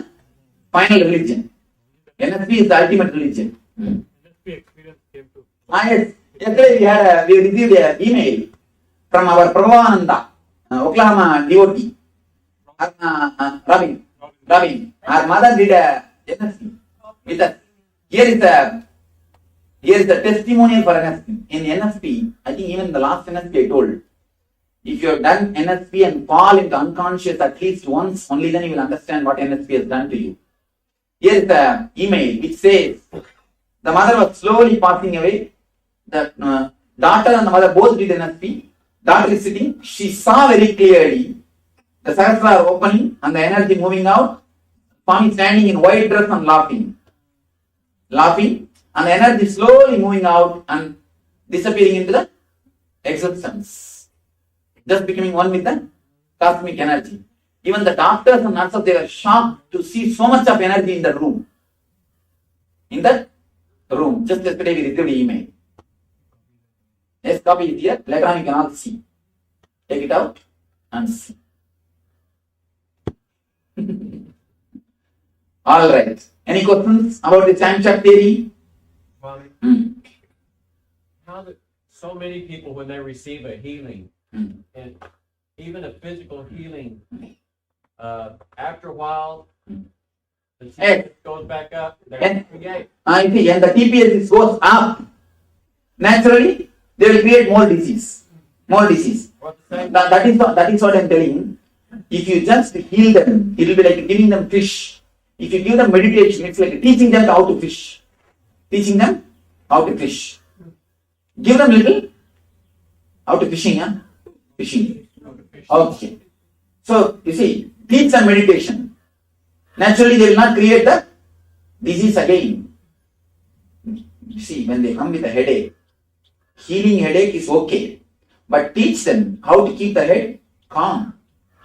final religion. NSP is the ultimate religion. NSP experience came to. Yes. Yesterday we received an email from our Prabhavananda, Oklahoma devotee, Robin. Our mother did a NSP with us. Here is the testimonial for NSP. In NSP, I think even the last NSP I told, if you have done NSP and fall into unconscious at least once, only then you will understand what NSP has done to you. Here is the email which says, the mother was slowly passing away. The daughter and the mother both did NSP. Daughter is sitting. She saw very clearly the sahasrara opening and the energy moving out. Swami standing in white dress and laughing, and the energy slowly moving out and disappearing into the existence. Just becoming one with the cosmic energy. Even the doctors and nurses, they were shocked to see so much of energy in the room. In that room. Just yesterday we received an email. Yes, copy it here. Later on you can all see. Take it out and see. All right. Any questions about the time chart theory? How that so many people, when they receive a healing, and even a physical healing, after a while, the TPS goes back up. I see, and the TPS goes up. Naturally, they will create more disease. That is what I am telling. If you just heal them, it will be like giving them fish. If you give them meditation, it's like teaching them how to fish. Give them little how to fishing. Okay. So you see, teach them meditation. Naturally, they will not create the disease again. You see, when they come with a headache, healing headache is okay, but teach them how to keep the head calm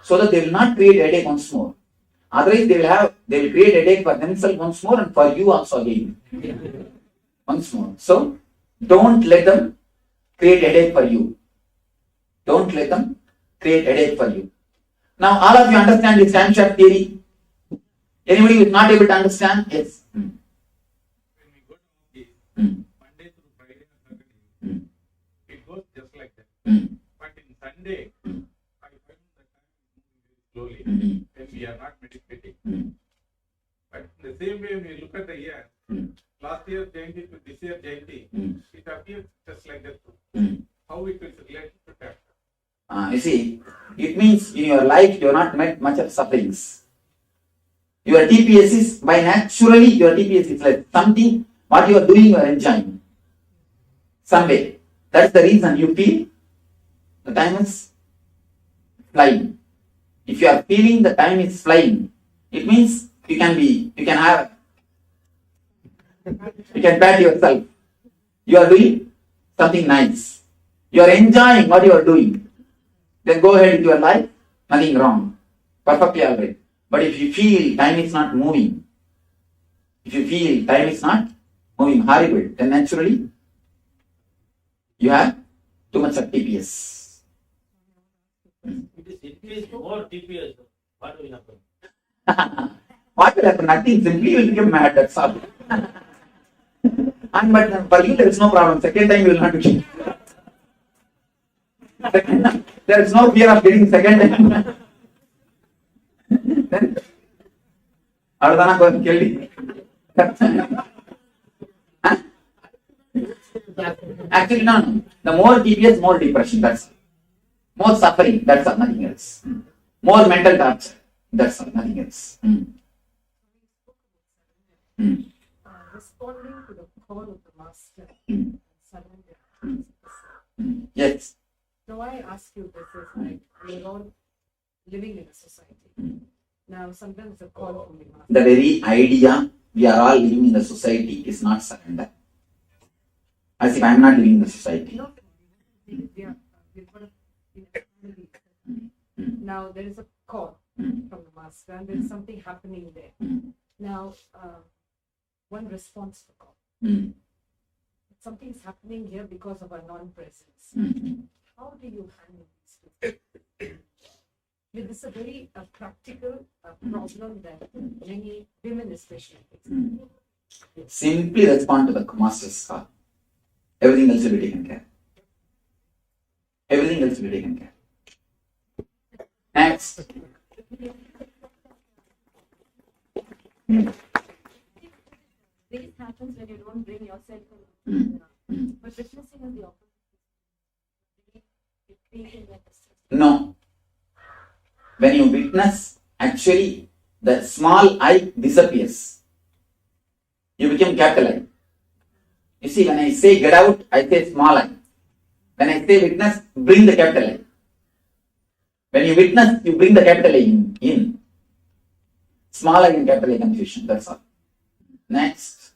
so that they will not create headache once more. Otherwise, they will create headache for themselves once more and for you also again. Once more. So, don't let them create headache for you. Don't let them create headache for you. Now, all of you understand this time shift theory? Anybody who is not able to understand? Yes. Monday through Friday and Saturday, it goes just like that. But in Sunday, I find the time moving very slowly when we are not meditating. But in the same way, when we look at the year, last year Jayanti to this year Jayanti, it appears just like that. How it is related to that? You see, it means in your life you have not met much of sufferings. Your TPS is, by naturally, your TPS is like something, what you are doing, you are enjoying. Some way. That's the reason you feel the time is flying. If you are feeling the time is flying, it means you can pat yourself. You are doing something nice. You are enjoying what you are doing. Then go ahead with your life, nothing wrong. Perfectly alright. But if you feel time is not moving, horrible, then naturally you have too much of TPS. It is more TPS. What will happen? What will happen? Nothing. Simply you will become mad. That's all. But for you there is no problem. Second time you will not be killed. There is no fear of getting second time. Ardana going killed. Actually, no. The more TPS, more depression. That's more suffering. That's all, nothing else. More mental torture. That's all, nothing else. Responding to the call of the master and surrender. Yes. So I ask you, this is like we're all living in a society. Now sometimes the call from the master. The very idea we are all living in the society is not surrender. As if I am not living in the society. Now there is a call from the master and there is something happening there. Now one responds to the call. Something is happening here because of our non-presence. How do you handle these two? This is a very practical problem that many women especially face. Simply respond to the master's call. Everything else will be taken care. Everything else will be taken care. Next. This happens when you don't bring yourself in. But witnessing is the opposite. No. When you witness, actually, the small I disappears. You become capital I. You see, when I say get out, I say small I. When I say witness, bring the capital I. When you witness, you bring the capital I in. Small I and capital I confusion, that's all. Next.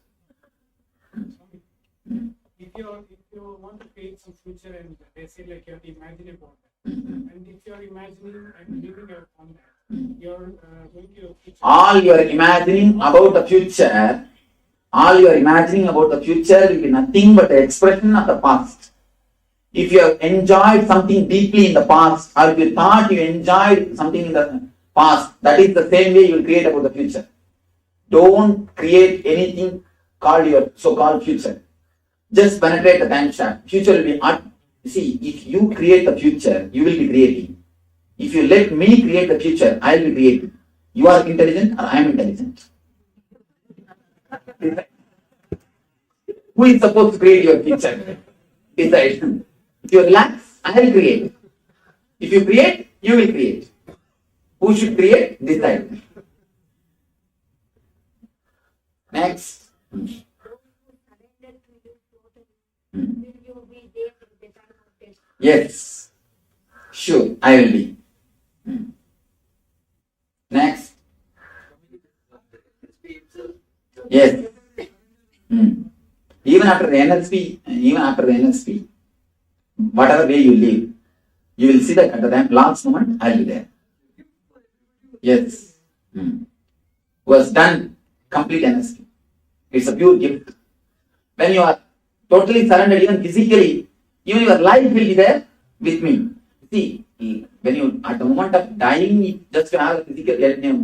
If you want to create some future and they say like you have to imagine about that. And if you are imagining and living upon that, you are going to your future. All you are imagining about the future will be nothing but the expression of the past. If you have enjoyed something deeply in the past, or if you thought you enjoyed something in the past, that is the same way you will create about the future. Don't create anything called your so-called future. Just penetrate the time shaft. Future will be art. See, if you create the future, you will be creating. If you let me create the future, I will be creating. You are intelligent or I am intelligent. Who is supposed to create your future? Decide. If you relax, I will create. If you create, you will create. Who should create? Decide. Next. Yes. Sure, I will be. Next. Yes. Even after the NLP, whatever way you live, you will see that at the last moment, I will be there. Yes. Who has done complete honesty. It's a pure gift. When you are totally surrendered, even physically, even your life will be there with me. See, when you, at the moment of dying, just to have a physical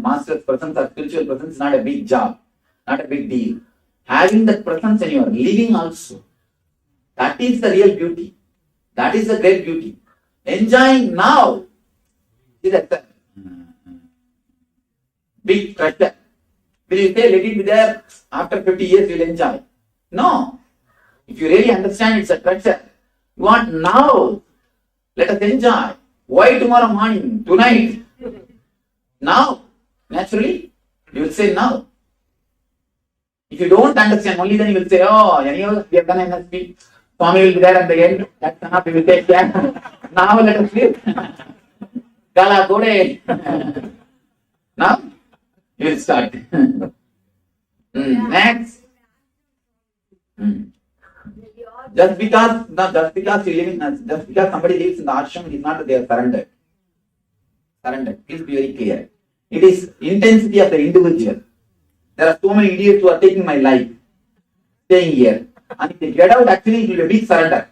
master's presence or spiritual presence is not a big job, not a big deal. Having that presence when you are living also, that is the real beauty. That is the great beauty. Enjoying now is a big treasure. Will you say, let it be there, after 50 years you will enjoy? No. If you really understand it's a treasure, you want now. Let us enjoy. Why tomorrow morning? Tonight? Now? Naturally, you will say now. If you don't understand, only then you will say, oh, anyhow, we have done NSP. Swami will be there at the end. That's enough, we will take care. Now let us live. Kala Kode. Now, you will start. Next. Just because you live in, just because somebody lives in the ashram, it is not that they are surrendered. Surrendered. Please be very clear. It is intensity of the individual. There are so many idiots who are taking my life, staying here. And if they get out, actually it will be a big surrender.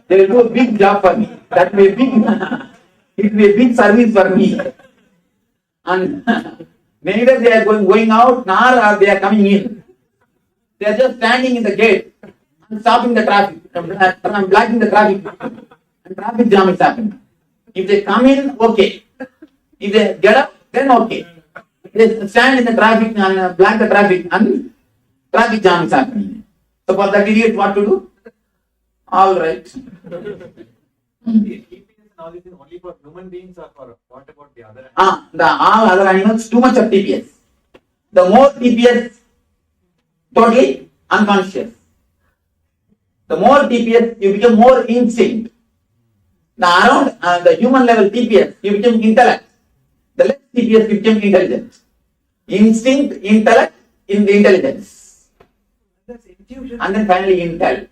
They will do a big job for me. That may be it will be a big service for me. And neither they are going out, nor are they are coming in. They are just standing in the gate and stopping the traffic. I'm blocking the traffic. And traffic jam is happening. If they come in, okay. If they get up, then okay. They stand in the traffic and block the traffic and traffic jam is happening. So for that idiot, what to do? All right. Only for human beings or for what about the other animals? The all other animals, too much of TPS. The more TPS, totally unconscious. The more TPS, you become more instinct. The around the human level TPS, you become intellect. The less TPS, you become intelligent. Instinct, intellect, in the intelligence. And then finally intel.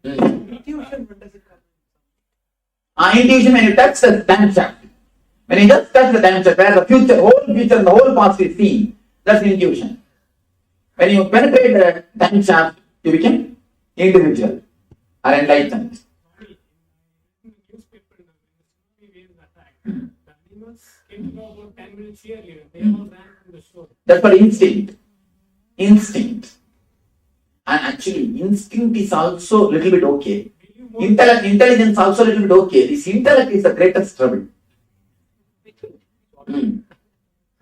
Intuition, when does it come? Intuition when you touch the time shaft. When you just touch the time shaft, where the future, whole future and the whole past is seen, that's intuition. When you penetrate the time shaft, you become individual or enlightened. That's called instinct. Instinct. And actually, instinct is also a little bit okay. Intelligence also a little bit okay. This intellect is the greatest trouble.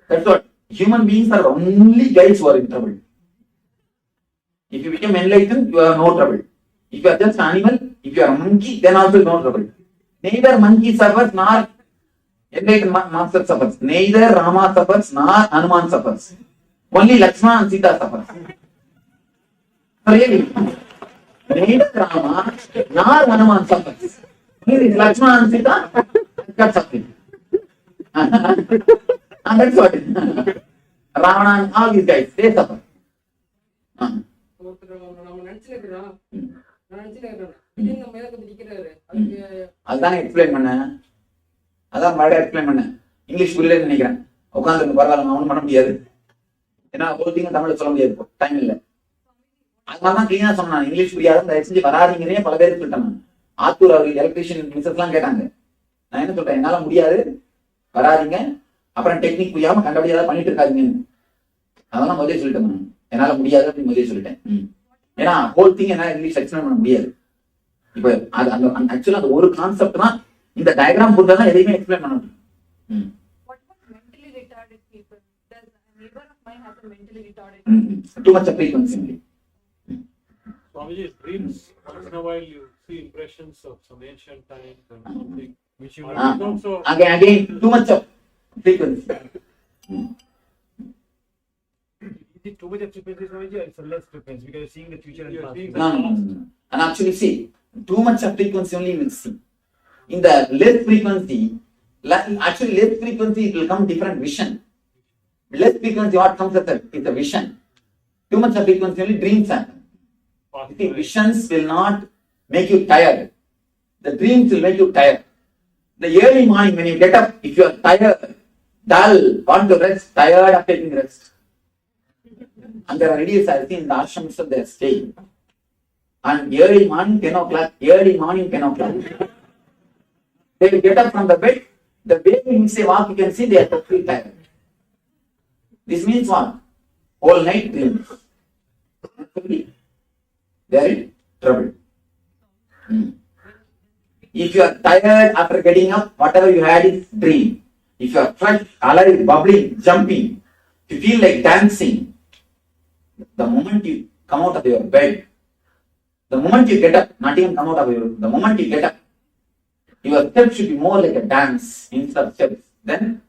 That's what human beings are only guys who are in trouble. If you become enlightened, you have no trouble. If you are just animal, if you are a monkey, then also no trouble. Neither monkey suffers nor enlightened master suffers. Neither Rama suffers nor Hanuman suffers. Only Lakshmana and Sita suffers. Really? Neither Rama nor Hanuman suffers. Only Lakshmana and Sita got suffering. And that's what Ravana and all these guys, they suffer. அதான் explain பண்ண அதான் மறுபடியும் explain பண்ண English புரியலன்னு நினைக்கிறேன். உட்காந்து பரவாயில்ல, அவனும் பண்ண முடியாது. ஏன்னா ஒருத்தையும் தமிழ்ல சொல்ல முடியாது, டைம் இல்லை. அது மாதிரிதான் கிளீனா சொன்னான். இங்கிலீஷ் புரியாத தயவு செஞ்சு வராதிங்கன்னே பல பேருக்கு சொல்லிட்டேன். ஆத்தூர் அவர் எலக்ட்ரிஷியன் மிஸ்ஸஸ் எல்லாம் கேட்டாங்க. நான் என்ன சொல்றேன், என்னால முடியாது, வராதிங்க, அப்புறம் டெக்னிக் புரியாம கண்டபடி ஏதாவது பண்ணிட்டு இருக்காதிங்கன்னு. அதெல்லாம் முதலே சொல்லிட்டேன். என்னால முடியாது அப்படின்னு முதலே சொல்லிட்டேன். ஏன்னா ஹோல் திங் என்னால இங்கிலீஷ் எக்ஸ்பிளைன் பண்ண முடியாது. இப்ப அது அந்த ஆக்சுவலா அந்த ஒரு கான்செப்ட் தான் இந்த டயக்ராம் போட்டுதான் எதையுமே எக்ஸ்பிளைன் பண்ண முடியும். Too much of frequency. Swamiji, dreams, once in a while you see impressions of some ancient times and something which you also... Again, too much of frequency. Is it too much of frequency, Swamiji, or it's a less frequency because you're seeing the future and past? No. And actually see, too much of frequency only you will see. In the less frequency, actually less frequency it will come different vision. Less frequency what comes as is a vision. Too much of frequency only dreams happen. You see, visions will not make you tired. The dreams will make you tired. The early morning when you get up, if you are tired, dull, want to rest, tired of taking rest. And there are ladies I have seen in the ashrams they are staying. And early morning 10 o'clock, they will get up from the bed. The way you say walk, you can see they are totally tired. This means what? Whole night dreams. They are in trouble. If you are tired after getting up, whatever you had is dream. If you are fresh, alive, bubbling, jumping, if you feel like dancing, the moment you come out of your bed, the moment you get up, not even come out of your, the moment you get up, your steps should be more like a dance instead of steps. Then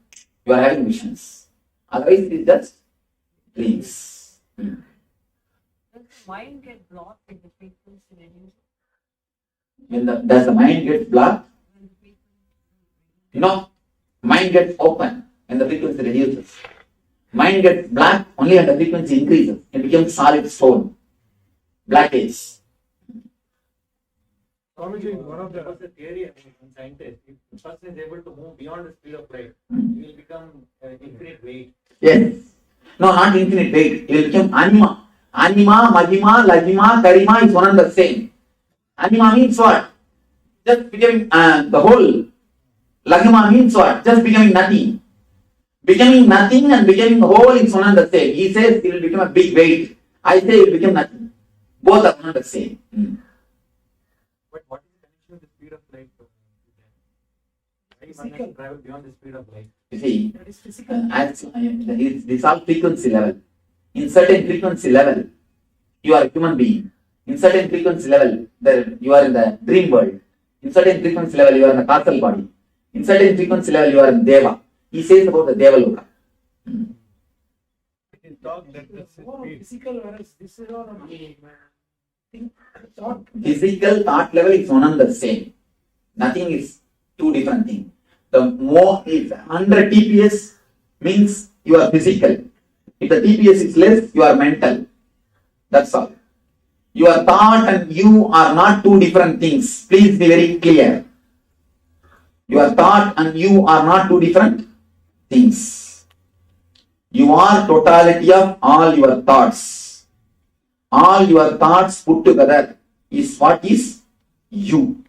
you are having visions. Otherwise, it is just dreams. Does the mind get blocked in the frequency reduces? Does the mind get blocked? No. Mind gets open and the frequency reduces. Mind gets black only when the frequency increases. It becomes solid stone. Blackage. Swamiji, one of the theory in scientists, if the person is able to move beyond the speed of light, he will become infinite weight. Yes. No, not infinite weight. It will become anima. Anima, mahima, lagima, karima is one and the same. Anima means what? Just becoming the whole. Lagima means what? Just becoming nothing. Becoming nothing and becoming whole is one and the same. He says it will become a big weight. I say it will become nothing. Both are one and the same. But what is the connection with the speed of light? Why one has to travel beyond the speed of light? You see, That is physical. this is all frequency level. In certain frequency level, you are a human being. In certain frequency level, you are in the dream world. In certain frequency level, you are in the castle body. In certain frequency level, you are in Deva. He says about the Deva Loka. It is thought that the speed. Physical, whereas this is all of the thought. Physical thought level is one and the same. Nothing is two different things. The more, if 100 TPS means you are physical. If the TPS is less, you are mental. That's all. Your thought and you are not two different things. Please be very clear. Your thought and you are not two different things. You are totality of all your thoughts. All your thoughts put together is what is you.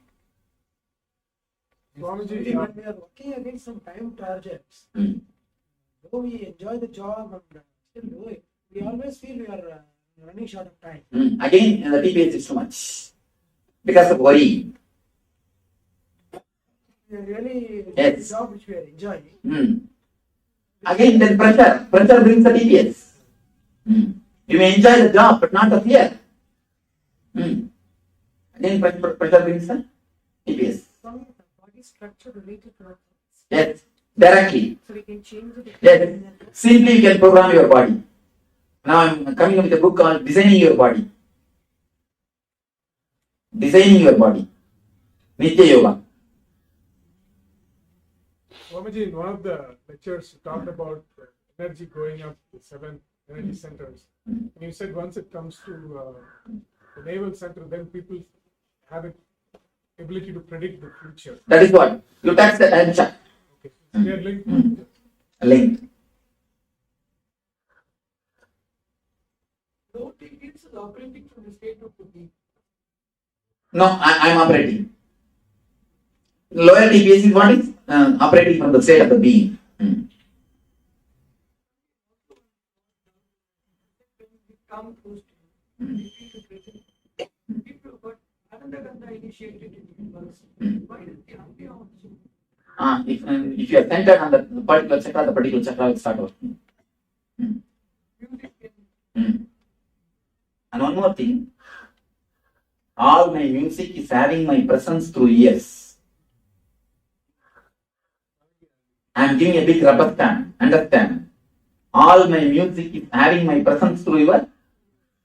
Swamiji, when we are working against some time targets, though we enjoy the job and still do it, we always feel we are running short of time. Again, the TPS is too much because of worry. We are really Yes. the job which we are enjoying. Again, then pressure. Pressure brings the TPS. You may enjoy the job, but not the fear. Again, pressure brings the TPS. Some body structure related to our thoughts. Yes, directly. So we can change it. Yes, simply you can program your body. Now I'm coming up with a book called Designing Your Body. Designing Your Body. Nitya Yoga. Swamiji, in one of the lectures, you talked about energy going up to 7 energy centers. And you said once it comes to the naval center, then people have the ability to predict the future. That is what? You touch the time chart. Okay. So they are linked. Linked. Low TPS is operating from the state of the being. No, I am operating. Lower TPS is what is operating from the state of the being. Come close to you. People who got Ananda initiated in the universe. Why did the Andi also? If you are centered on the particular chakra, the particular chakra will start working. And one more thing. All my music is having my presence through ears. I am giving a big rubber stamp. Understand? All my music is having my presence through your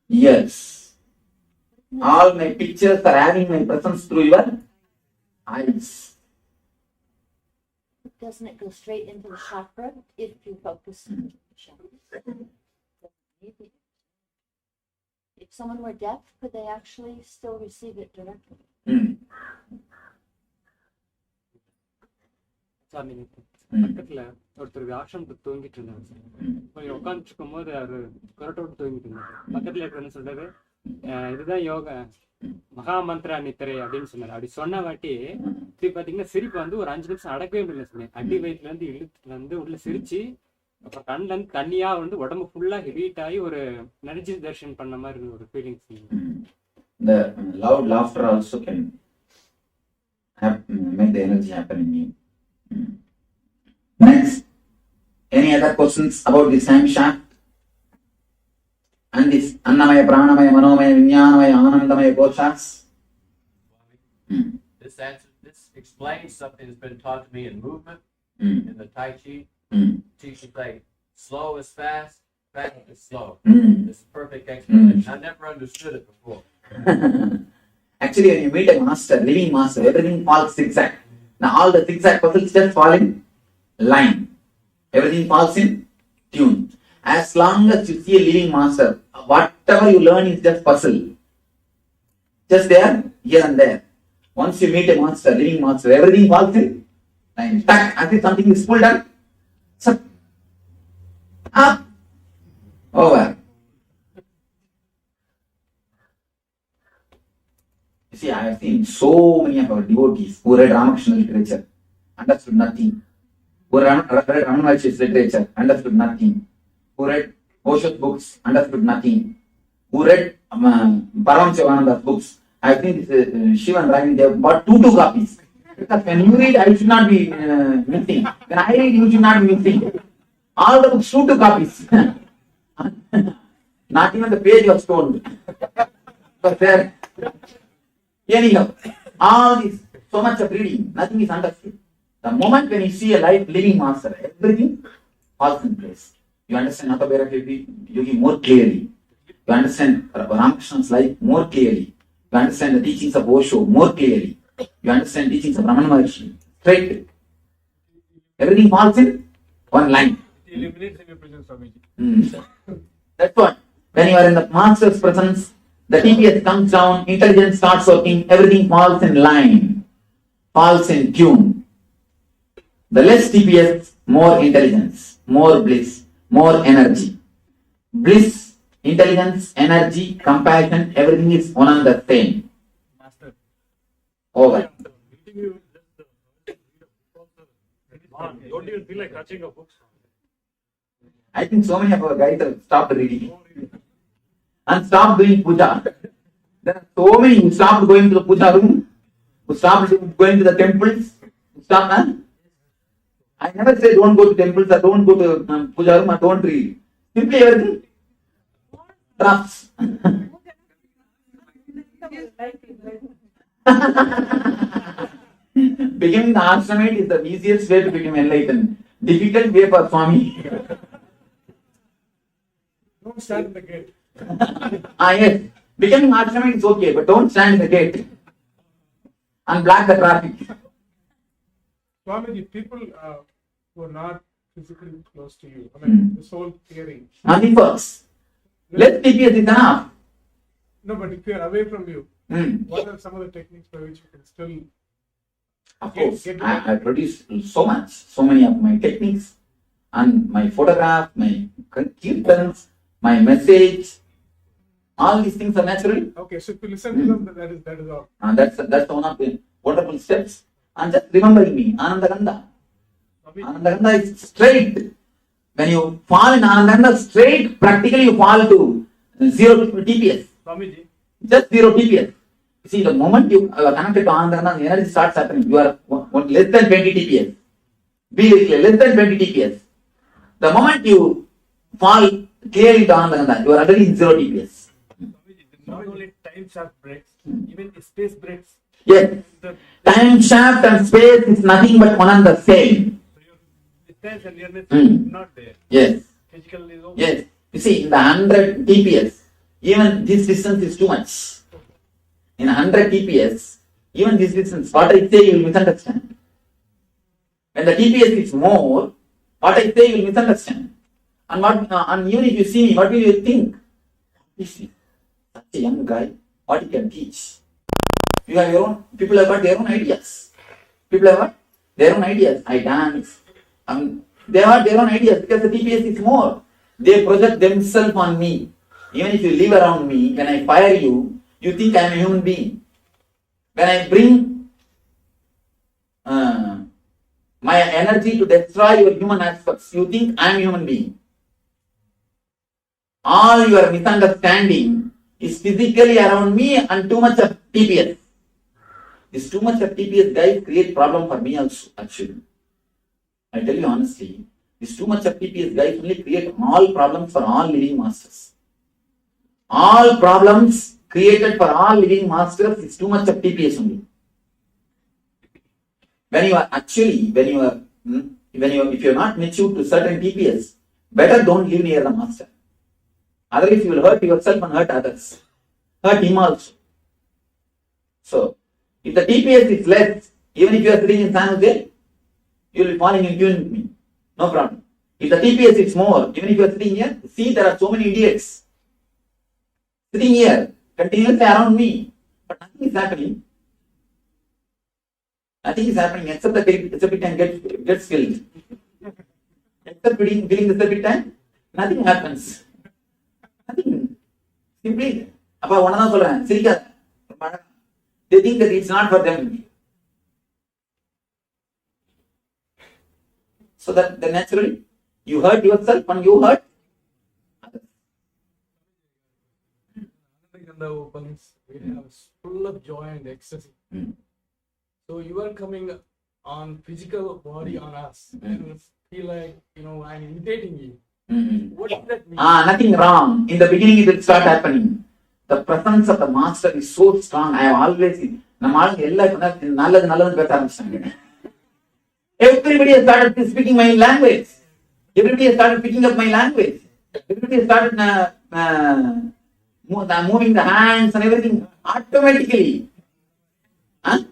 ears. All my pictures are having my presence through your eyes. Doesn't it go straight into the chakra if you focus on the chakra? If if someone were deaf, could they actually still receive it directly? பக்கத்துல ஒருத்தர் ஆசிரமத்துக்கு தூங்கிட்டு இருந்தாங்க sir. கொஞ்சம் உட்காந்துட்டு இருக்கும் போது அவரு கொரட்டோட்டு தூங்கிட்டு இருந்தாரு. பக்கத்துல இருக்கிற என்ன சொல்றாரு, இதுதான் யோகா மகா மந்திரா நித்திரை அப்படின்னு சொன்னாரு. அப்படி சொன்ன வாட்டி இப்படி பாத்தீங்கன்னா சிரிப்பு வந்து ஒரு 5 நிமிஷம் அடக்கவே முடியல சொன்னேன். அடி வயிற்றுல இருந்து இழுத்துட்டு வந்து உள்ள சிரிச்சு அப்புறம் கண்ணுல இருந்து தண்ணியா வந்து உடம்பு ஃபுல்லா ஹீட் ஆகி ஒரு எனர்ஜி தர்ஷன் பண்ண மாதிரி ஒரு feelings. The loud laughter also can make the energy happen in you. Next, any other questions about the same shaft? And this Annamaya, Pranamaya, Manomaya, Vijnanamaya, Anandamaya, Koshas? This explains something that's been taught to me in movement, in the Tai Chi. Teachers say, slow is fast, fast is slow. It's a perfect explanation. I never understood it before. Actually, when you meet a master, living master, everything falls zigzag. Now all the zigzag puzzles just fall in line. Everything falls in tune. As long as you see a living master, whatever you learn is just puzzle. Just there, here and there. Once you meet a master, living master, everything falls in line. Tuck, as if something is pulled up. Up. Over. You see, I have seen so many of our devotees who read Ramakrishna literature, understood nothing. Who read Ramanuja's literature, understood nothing. Who read Koshas books, understood nothing. Who read Paramashivoham books. I think Shiva and Ravi, they have bought two copies. Because when you read, I should not be missing. When I read, you should not be missing. All the books, two copies. Not even the page was torn. But there. Anyhow, all this, so much of reading, nothing is understood. The moment when you see a living master, everything falls in place. You understand Atma Spurana more clearly. You understand Ramakrishna's life more clearly. You understand the teachings of Osho more clearly. You understand teachings of Ramana Maharshi. Straight. Everything falls in one line. It eliminates your presence, Swamiji. That's what. When you are in the master's presence, the TPS comes down, intelligence starts working, everything falls in line, falls in tune. The less TPS, more intelligence, more bliss, more energy. Bliss, intelligence, energy, compassion, everything is one and the same. Master. Over. Don't even feel like touching a book. I think so many of our guys have stopped reading and stopped doing puja. There are so many who stopped going to the puja room, who stopped going to the temples, who stopped. I never say don't go to temples or don't go to puja room or don't read. Simply everything drops. Becoming the ashramite is the easiest way to become enlightened. Difficult way for Swami. Don't stand in the gate. Yes. Becoming ashramite is okay, but don't stand in the gate and block the traffic. Swamiji, people who are not physically close to you, I mean, this whole theory. Nothing works. Let TPS is enough. No, but if you are away from you, what are some of the techniques by which you can still? Of course, I produce so much, so many of my techniques and my photograph, my kirtans, my message. All these things are natural. Okay, so if you listen to them, that is all. And that's one of the wonderful steps. And just remembering me, Anandaganda. Anandaganda is straight. When you fall in Anandaganda straight, practically you fall to 0 TPS. Swamiji. Just 0 TPS. See, the moment you are connected to Anandaganda, the energy starts happening. You are less than 20 TPS. Be very clear, less than 20 TPS. The moment you fall clearly to Anandaganda, you are already in 0 TPS. Not only time shaft breaks, even space breaks. Yes. Time shaft and space is nothing but one and the same. Distance and nearness is not there. Yes. Physical is over. Yes. You see, in the 100 TPS, even this distance is too much. In 100 TPS, even this distance, what I say you will misunderstand. When the TPS is more, what I say you will misunderstand. And even if you see me, what will you think? Such a young guy, what he can teach. You have your own, people have got their own ideas. People have got their own ideas. I dance. They have their own ideas because the TPS is more. They project themselves on me. Even if you live around me, when I fire you, you think I am a human being. When I bring my energy to destroy your human aspects, you think I am a human being. All your misunderstanding is physically around me and too much of TPS. This too much of TPS guys create problem for me also, actually. I tell you honestly, this too much of TPS guys only create all problems for all living masters. All problems created for all living masters is too much of TPS only. When you are actually, if you are not mature to certain TPS, better don't live near the master. Otherwise you will hurt yourself and hurt others. Hurt him also. So, if the TPS is less, even if you are sitting in San Jose, you will be falling in tune with me. No problem. If the TPS is more, even if you are sitting here, see there are so many idiots sitting here, continuously around me, but nothing is happening. Nothing is happening except the time gets filled. Except filling the circuit time, nothing happens. Nothing. Simply, they think that it's not for them. So that then naturally, you hurt yourself and you hurt others. The opens, we have full of joy and ecstasy. So you are coming on physical body on us and feel like, I'm imitating you. What does that mean? Nothing wrong. In the beginning it will start happening. The presence of the master is so strong. I have always seen. Everybody has started speaking my language. Everybody has started picking up my language. Everybody has started moving the hands and everything automatically. And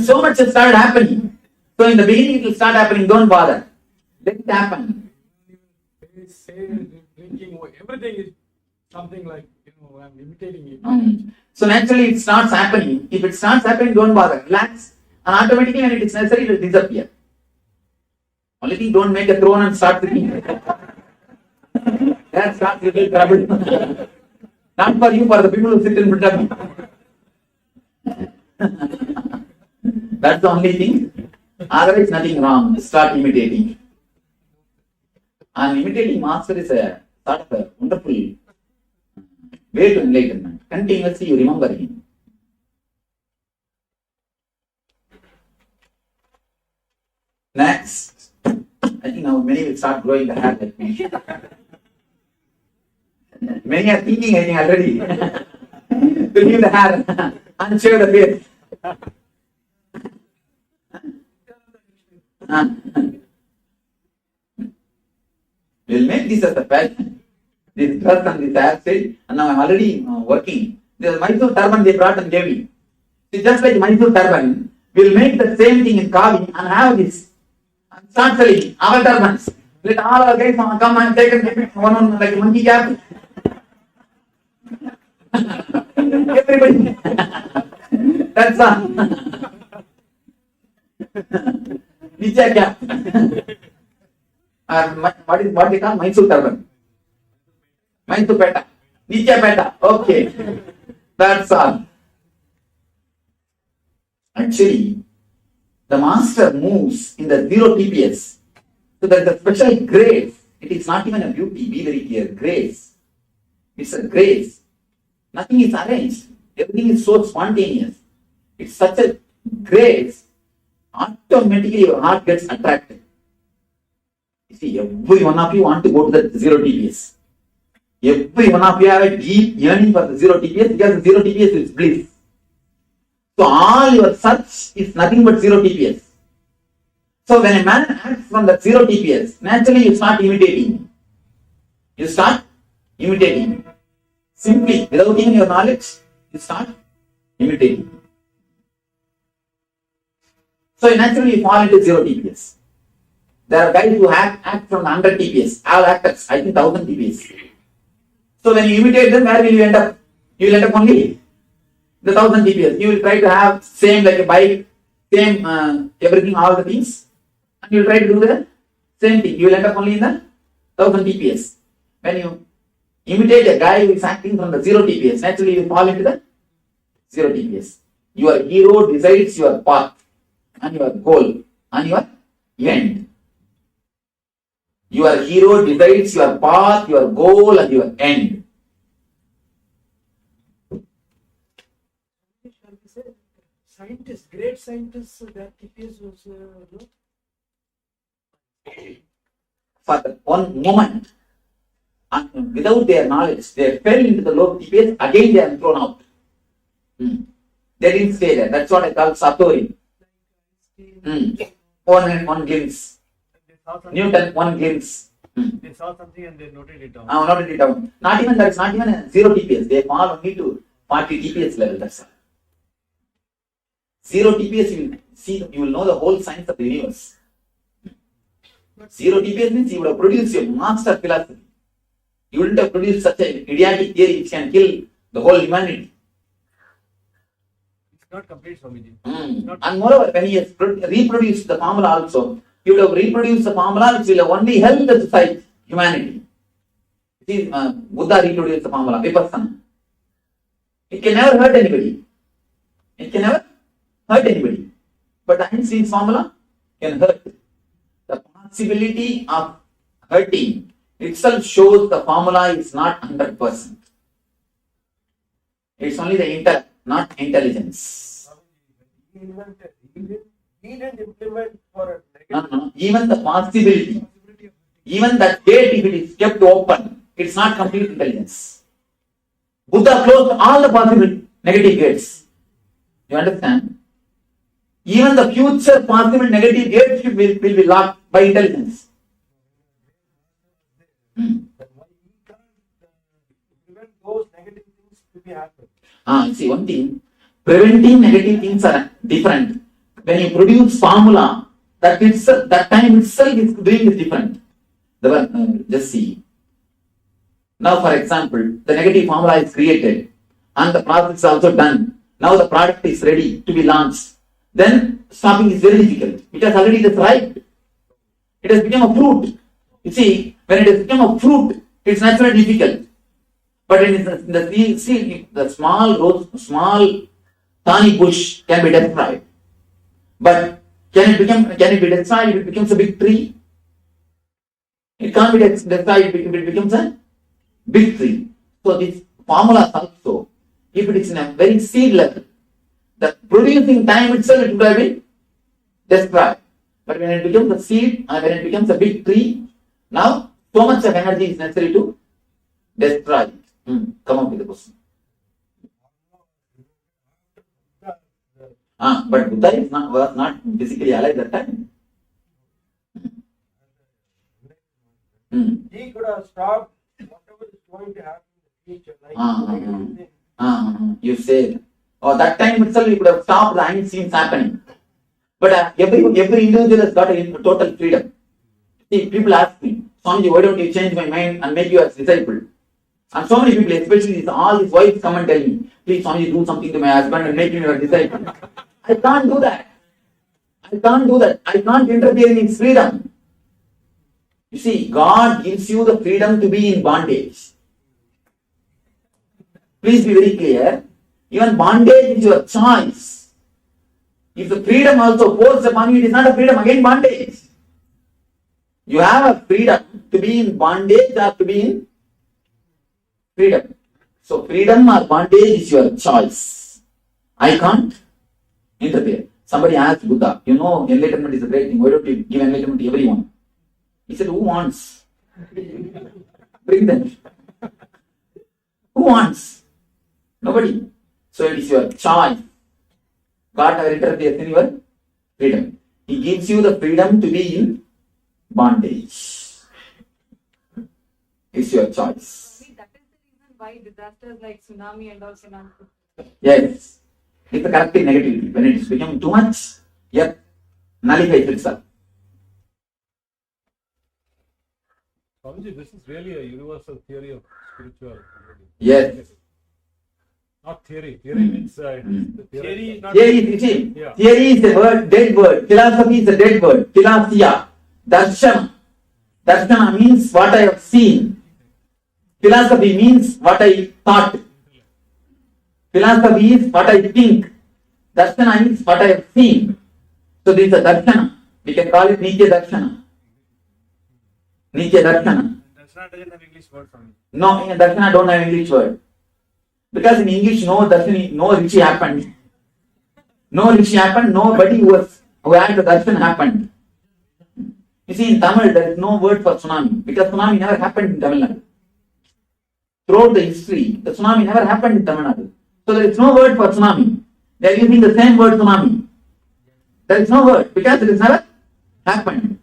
so much has started happening. So in the beginning it will start happening. Don't bother. Let it happen. They say drinking, everything is something like, I'm imitating you. So naturally it starts happening. If it starts happening, don't bother. Relax. And automatically when it is necessary, it will disappear. Only thing, don't make a throne and start thinking. That starts little trouble. Not for you, for the people who sit in front of you. That's the only thing. Otherwise, nothing wrong. Start imitating. And imitating master is a sort of a wonderful way to enlightenment. Continuously you remember him. Next. I think now many will start growing the hair like me. Many are thinking, I think, already to leave the hair and shave the face. We'll make this as a passion. This dress and this hairstyle, and now I'm already working. The Mysore turban they brought and gave me. See, just like Mysore turban, we'll make the same thing in Kavi and have this. And start selling our turbans. Let all our guys come and take one like a monkey cap. Everybody. That's all. Nitya cap. What they call Mysore turban. Mysore peta. Nitya peta. Okay. That's all. Actually, the master moves in the 0 TPS. So there's a special grace. It is not even a beauty. Be very clear. Grace. It's a grace. Nothing is arranged. Everything is so spontaneous. It's such a grace. Automatically your heart gets attracted. You see, every one of you want to go to the 0 TPS. Every one of you have a deep yearning for the 0 TPS because the 0 TPS is bliss. So all your search is nothing but 0 TPS. So when a man acts from the 0 TPS, naturally you start imitating. You start imitating. Simply, without even your knowledge, you start imitating. So naturally you fall into 0 TPS. There are guys who act from 100 TPS. All actors, I think 1000 TPS. So when you imitate them, where will you end up? You will end up only the 1000 TPS. You will try to have same like a bike, same everything, all the things, and you will try to do the same thing. You will end up only in the 1000 TPS. When you imitate a guy who is acting from the 0 TPS, naturally you fall into the 0 TPS. Your hero decides your path and your goal and your end. Your hero decides your path, your goal and your end. Scientists, great scientists, their TPS was low. For the one moment, and without their knowledge, they fell into the low TPS, again they are thrown out. They didn't stay there. That's what I call Satori. One glimpse. Newton, one glimpse. They saw something and they noted it down. Noted it down. Not even that's not even a 0 TPS. They fall only to 40 TPS level. That's all. 0 TPS, you will see, you will know the whole science of the universe. 0 TPS means you would have produced a master philosophy. You wouldn't have produced such an idiotic theory which can kill the whole humanity. It's not complete, Swamiji. And moreover, when he has reproduced the formula also, he would have reproduced the formula which will have only help the society, humanity. See, Buddha reproduced the formula, Vipassana. It can never hurt anybody. It can never hurt anybody. But Einstein's formula can hurt. The possibility of hurting itself shows the formula is not 100%. It's only the intellect, not intelligence. He didn't implement for a No. Even the possibility, even that gate, if it is kept open, it's not complete intelligence. Buddha closed all the possible negative gates. You understand? Even the future possible negative gates will be locked by intelligence. prevent those negative things to be happening. See one thing, preventing negative things are different. When you produce formula, that time itself is doing is different. Just see. Now, for example, the negative formula is created and the process is also done. Now the product is ready to be launched. Then stopping is very difficult. It has already arrived. It has become a fruit. You see, when it has become a fruit, it's naturally difficult. But in the small thorny bush can be destroyed. But can it be destroyed if it becomes a big tree? It can't be destroyed if it becomes a big tree. So this formula also, if it is in a very seed level, the producing time itself it would have been destroyed. But when it becomes a seed and when it becomes a big tree, now so much of energy is necessary to destroy it. Come up with the question. But Buddha was not physically alive at that time. He could have stopped whatever is going to happen in the future. You say, that time itself he could have stopped the unseen happening. But every individual has got a total freedom. See, people ask me, Swamiji, why don't you change my mind and make you a disciple? And so many people, especially all these wives, come and tell me, please Swamiji, do something to my husband and make him your disciple. I can't do that. I can't interfere in his freedom. You see, God gives you the freedom to be in bondage. Please be very clear. Even bondage is your choice. If the freedom also forced upon you, it is not a freedom, again bondage. You have a freedom to be in bondage or to be in freedom. So freedom or bondage is your choice. I can't interfere. Somebody asked Buddha, enlightenment is a great thing. Why don't you give enlightenment to everyone? He said, who wants? Bring them. Who wants? Nobody. So it is your choice. God never interferes in your freedom. He gives you the freedom to be in bondage. It's your choice. That is the reason why disasters like tsunami and all cannot. Yes. It's a corrective negativity. When it is becoming too much, nullifies itself. Swamiji, this is really a universal theory of spiritual. Yes. Not theory. Theory means theory is not. Yeah. Theory is a word, dead word. Philosophy is a dead word. Philosophia. Darshana. Darshana means what I have seen. Philosophy means what I thought. Philosophy is what I think. Darshana is what I have seen. So this is a darshana. We can call it Nitya darshana. Nitya darshana. Darshana doesn't have English word for me. No, in darshana don't have English word. Because in English, no darshan, no rishi happened. No rishi happened, nobody who had the darshan happened. You see, in Tamil, there is no word for tsunami. Because tsunami never happened in Tamil Nadu. Throughout the history, the tsunami never happened in Tamil Nadu. So there is no word for tsunami. They are using the same word tsunami. There is no word because it has never happened.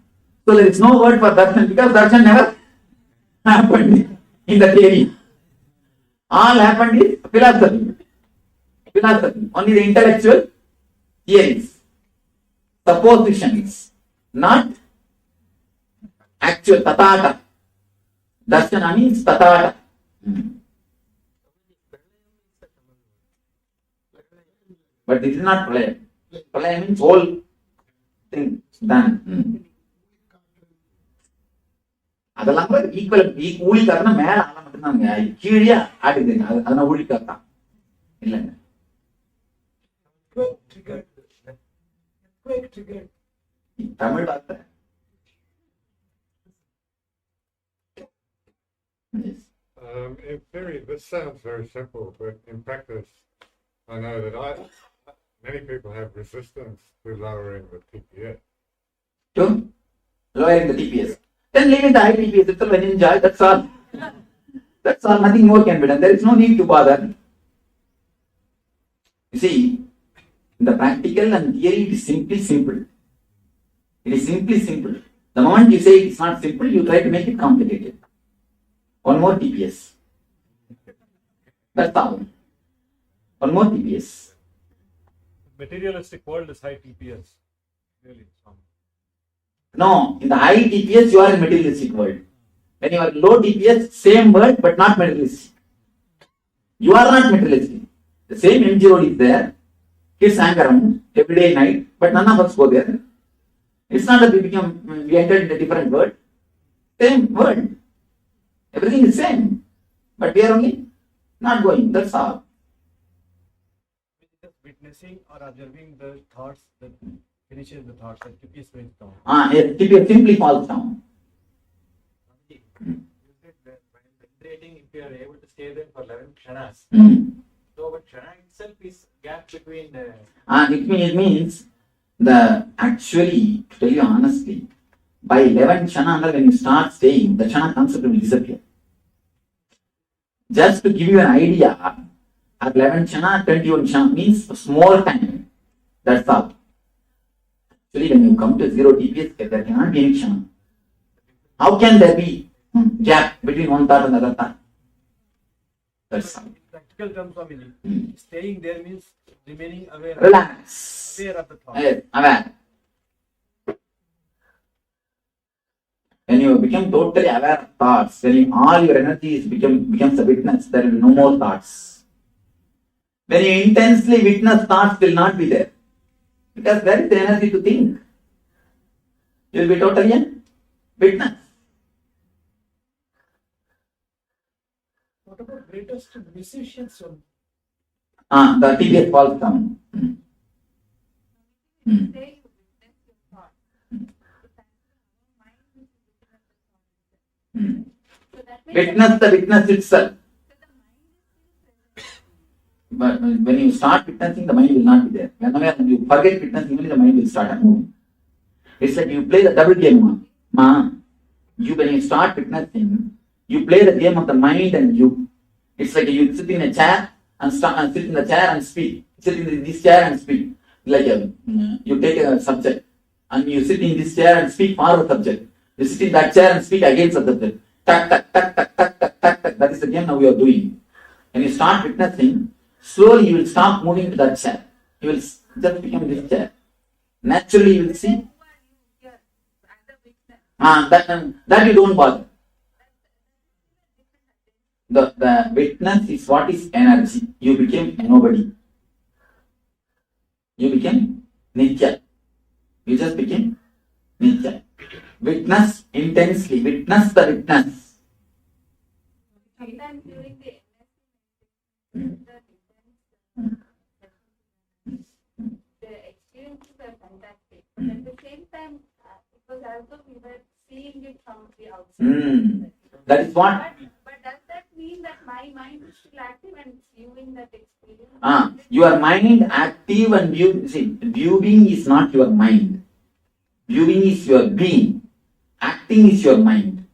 So there is no word for darshan because darshan never happened in that area. All happened is philosophy. Philosophy. Only the intellectual theories. Suppositions. Not actual tatata. Darshana means tatata. But this is not pralaya. Pralaya means whole thing done. அதெல்லாம் கூட equal ஊழிக்காரனா மேல ஆள மட்டும்தாங்க கீழே ஆடுதுங்க அதெல்லாம் ஊழிக்காரதான் இல்லைங்க தமிழ் வார்த்தை This sounds very simple, but in practice, I know that many people have resistance to lowering the TPS. To lowering the TPS. Then leave the high TPS itself and enjoy. That's all. That's all. Nothing more can be done. There is no need to bother. You see, in the practical and theory, it is simply simple. It is simply simple. The moment you say it is not simple, you try to make it complicated. One more TPS. That's all. One more TPS. Materialistic world is high TPS. Really. No, in the high TPS, you are in materialistic world. When you are low TPS, same word but not materialistic. You are not materialistic. The same MG road is there. Kids hang around every day night, but none of us go there. It's not that we entered in a different world. Same world. Everything is same. But we are only not going. That's all. Just witnessing or observing the thoughts that finishes the thoughts that TPS went down. Yes, TPS simply falls down. You said that when meditating, if you are able to stay there for 11 kshanas, so but kshana itself is gap between the. It means actually, to tell you honestly, by 11 kshana, when you start staying, the kshana concept will disappear. Just to give you an idea, at 11 kshana, 21 kshana means small time. That's all. Actually, when you come to zero TPS, there cannot be any kshana. How can there be gap between one thought and another thought? That's all. Practical terms, Swamiji, staying there means remaining aware. Relax. Aware of the thought. Yes, aware. When you become totally aware of thoughts, when all your energy becomes a witness, there will be no more thoughts. When you intensely witness, thoughts will not be there. Because there is the energy to think. You will be totally a witness. What about greatest musicians? The TPS falls down. Witness the witness itself. But when you start witnessing, the mind will not be there. Whenever you forget witnessing, only the mind will start moving. It's like you play the double game. When you start witnessing, you play the game of the mind and you. It's like you sit in a chair and sit in the chair and speak. Sit in this chair and speak. Like you take a subject and you sit in this chair and speak for the subject. You sit in that chair and speak against the subject. Tak, tak, tak, tak, tak, tak, tak, tak. That is the game now we are doing. When you start witnessing, slowly you will stop moving to that chair. You will just become this chair. Naturally you will see. That you don't bother. The witness is what is energy. You became nobody. You became Nithya. You just became Nithya. Witness intensely. Witness the witness. Sometimes during the experiences are fantastic, but at the same time, it was as though we were seeing it from the outside. That is what? But does that mean that my mind is still active and viewing that experience? Your mind active and view. See, viewing is not your mind. Viewing is your being. Acting is your mind.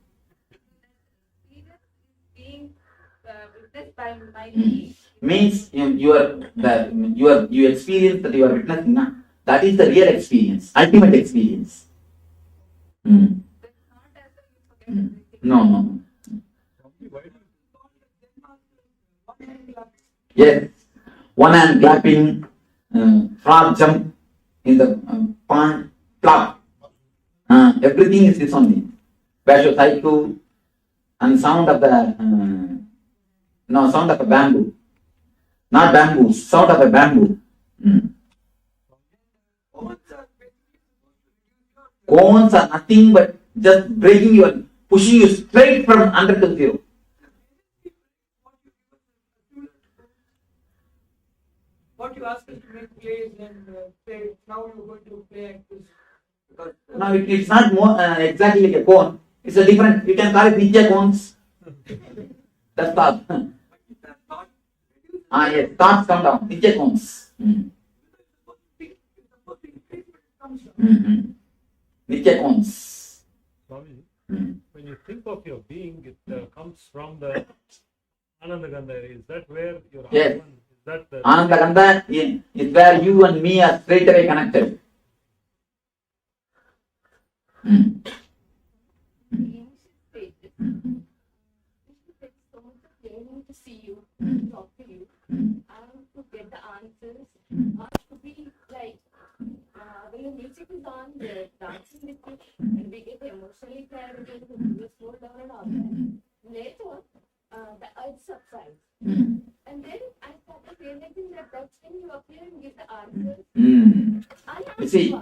Being witnessed by my being. Means you experience that you are witnessing. That is the real experience, ultimate experience. No. Yes, one hand clapping, frog jump in the pond, plop. Everything is this only. Basho cycle and sound of the sound of a bamboo. Not bamboo, sound of a bamboo. Cones are nothing but just breaking you, pushing you straight from 100 to 0. What you ask us to make plays and say, now you're going to play like this. No, it's not more exactly like a cone. It's a different, you can call it Nithya cones. That's thought. Yes, thoughts come down. Nithya cones. Nithya cones. Swamiji, when you think of your being, it comes from the Anandagandha. Is that where your Yes. Atman, is that the Anandagandha is where you and me are straight away connected. To see you, to talk to you, and to get the answers, or to be like, when the music is on, they're dancing with you, and we get emotionally tired because we slow down and all that. Later, the urge subsides. And then I started realizing that that's when you appear and give the answers. I You see,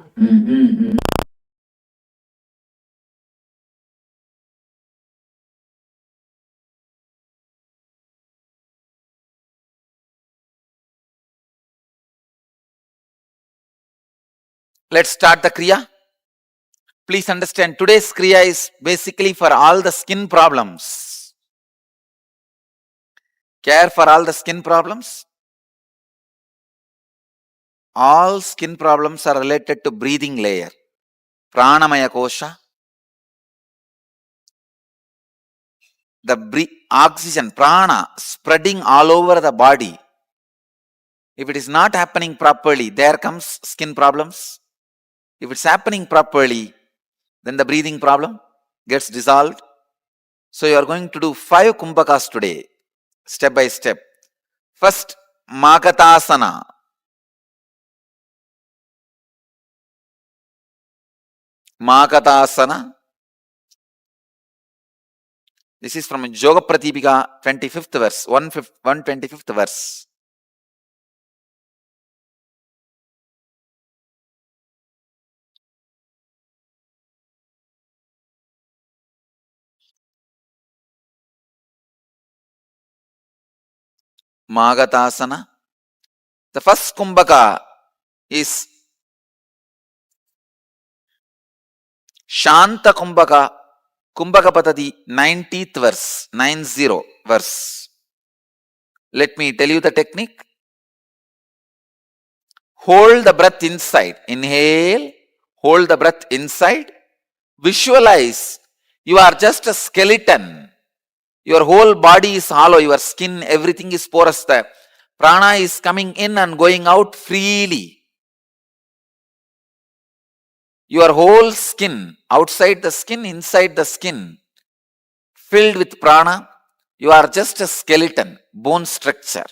Let's start the Kriya. Please understand, today's Kriya is basically for all the skin problems. Care for all the skin problems. All skin problems are related to breathing layer. Pranamaya Kosha. The oxygen, prana, spreading all over the body. If it is not happening properly, there comes skin problems. If it's happening properly, then the breathing problem gets dissolved. So you are going to do 5 kumbhakas today, step by step. First, Magatasana. Magatasana. This is from Yoga Pratipika, 25th verse, 125th verse. Magatasana. The first kumbhaka is Shanta Kumbhaka, Kumbhaka Patadi, 90th verse, 90 verse. Let me tell you the technique. Hold the breath inside. Inhale, hold the breath inside. Visualize you are just a skeleton. Your whole body is hollow, your skin, everything is porous. The prana is coming in and going out freely. Your whole skin, outside the skin, inside the skin, filled with prana. You are just a skeleton, bone structure.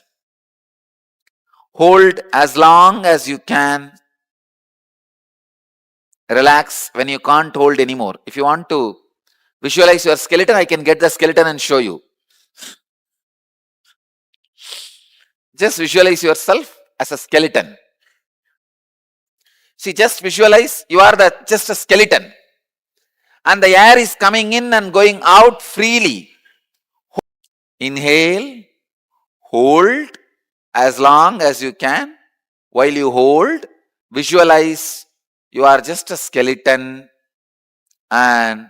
Hold as long as you can. Relax when you can't hold anymore. If you want to visualize your skeleton, I can get the skeleton and show you. Just visualize yourself as a skeleton. See, just visualize you are just a skeleton. And the air is coming in and going out freely. Inhale, hold as long as you can. While you hold, visualize you are just a skeleton and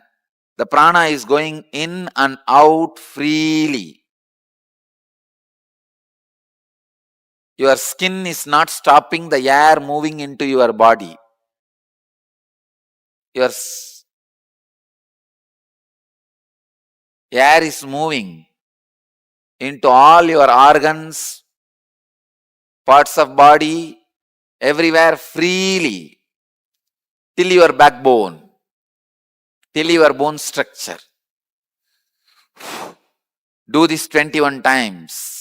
the prana is going in and out freely. Your skin is not stopping the air moving into your body. Your air is moving into all your organs, parts of body, everywhere freely, till your backbone, till your bone structure. Do this 21 times.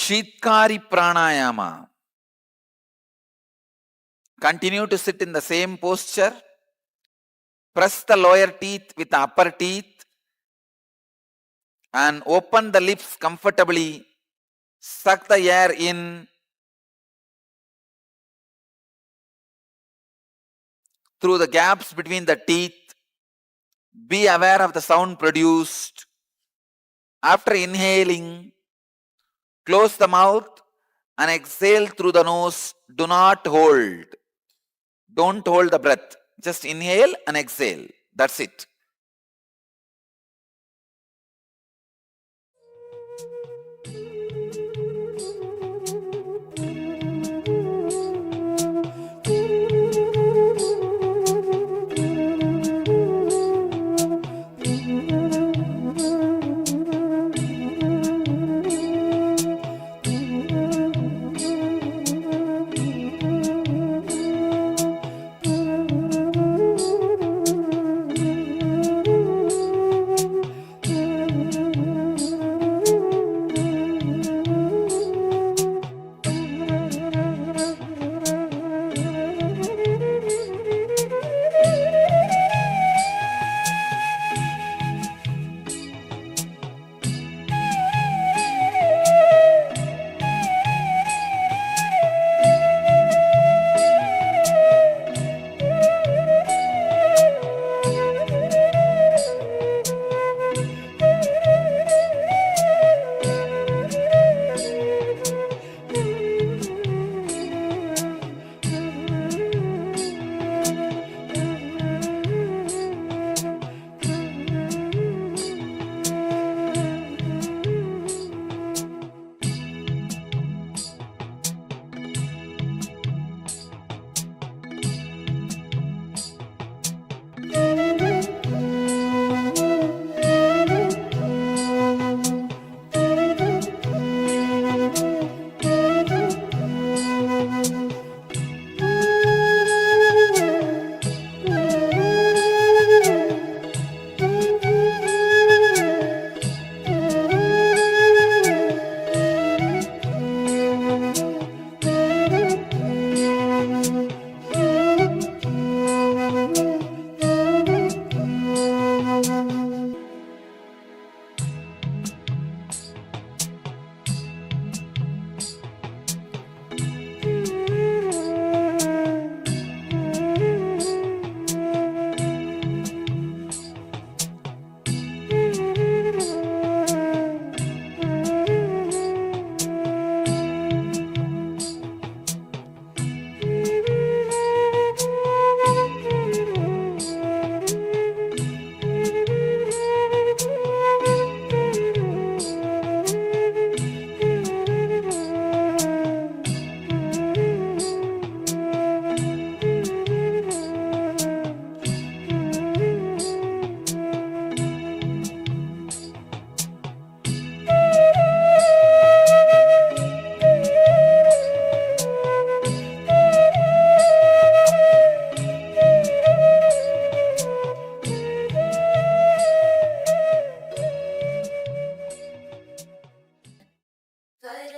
Shitkari pranayama. Continue to sit in the same posture. Press the lower teeth with the upper teeth and open the lips comfortably. Suck the air in through the gaps between the teeth. Be aware of the sound produced. After inhaling, close the mouth and exhale through the nose. Do not hold. Don't hold the breath. Just inhale and exhale. That's it.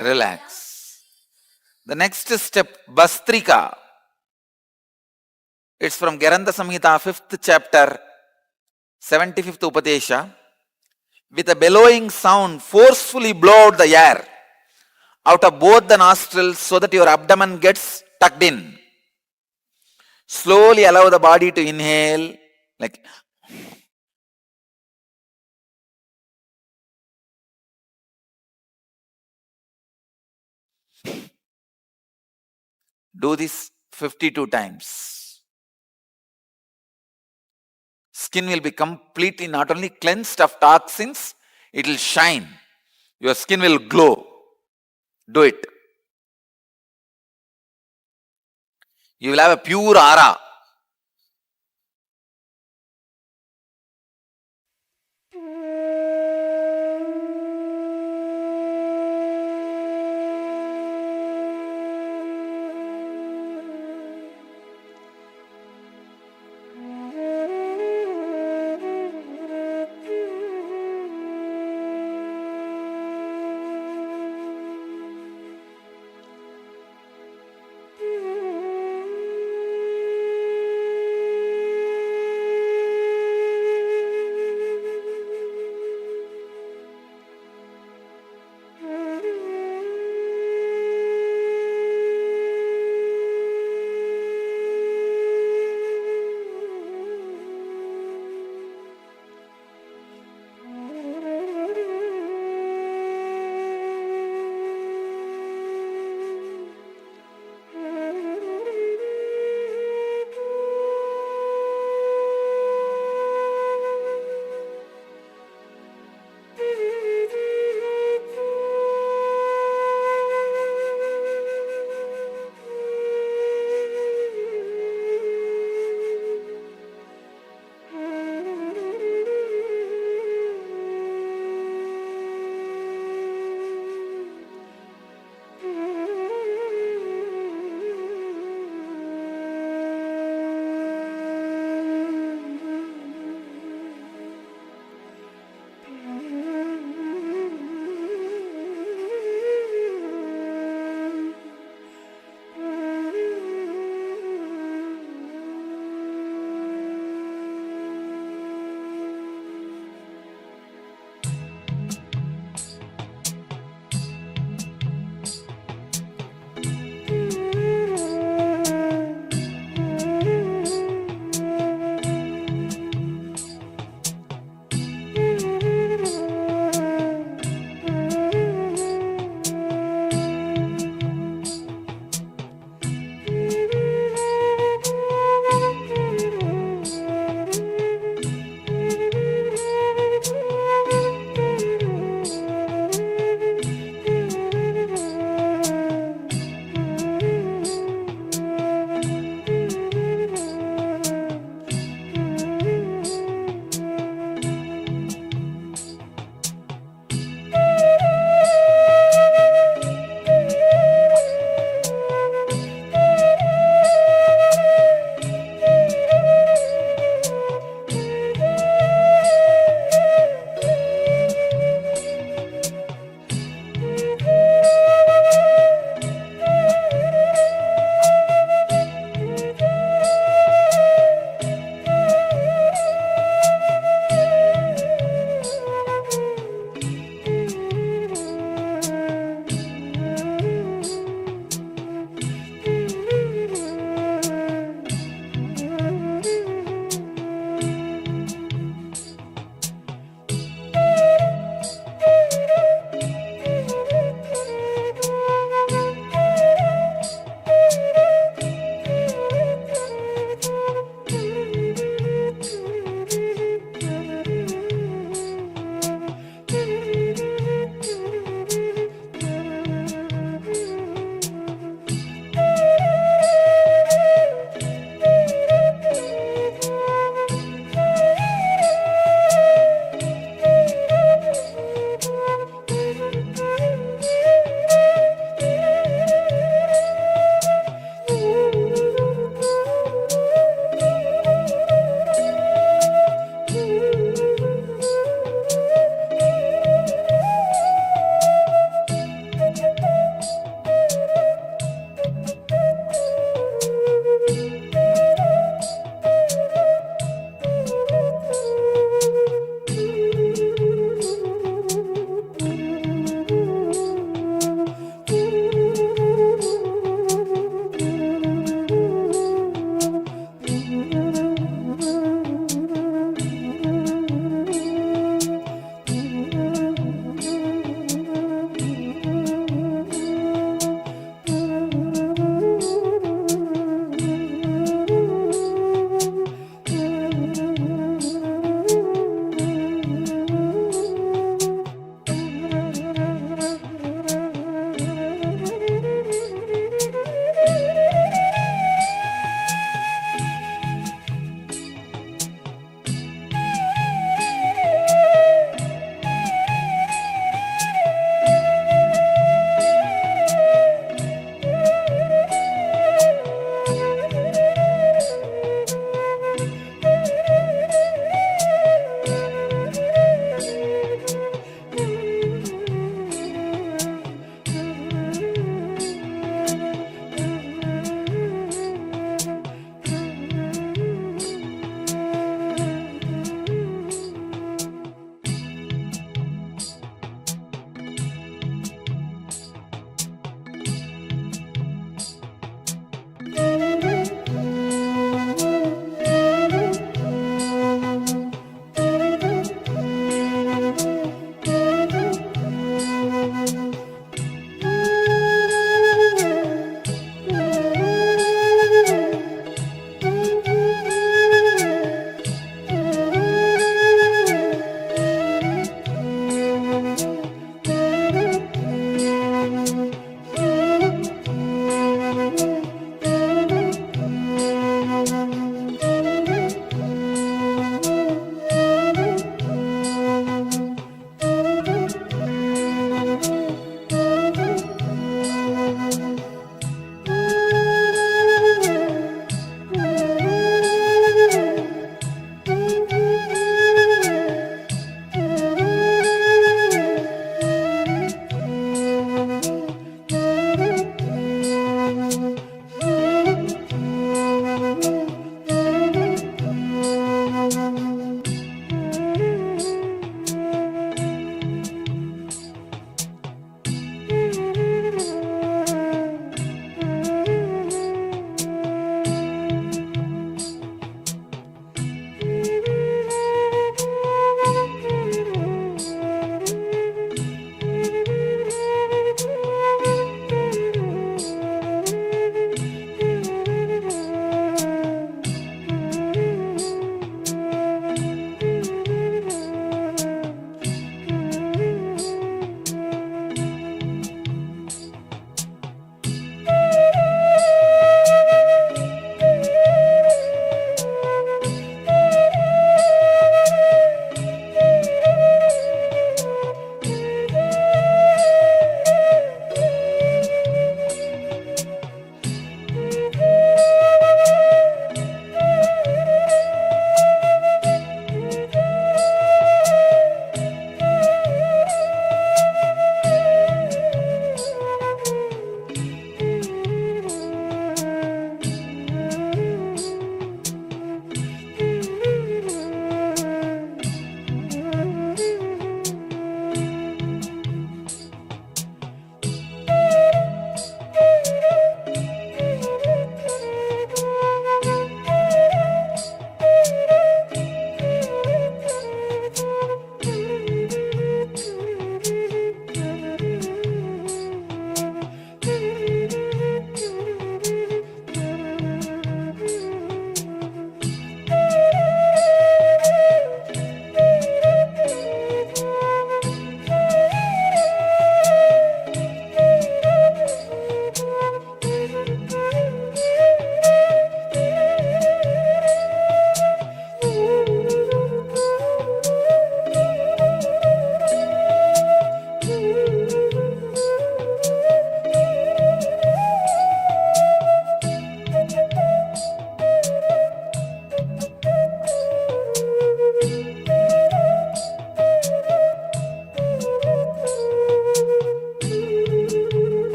Relax. The next step, Bastrika. It's from Geranda Samhita, 5th chapter, 75th Upadesha. With a bellowing sound, forcefully blow out the air out of both the nostrils so that your abdomen gets tucked in. Slowly allow the body to inhale, like do this 52 times. Skin will be completely not only cleansed of toxins, it will shine. Your skin will glow. Do it. You will have a pure aura.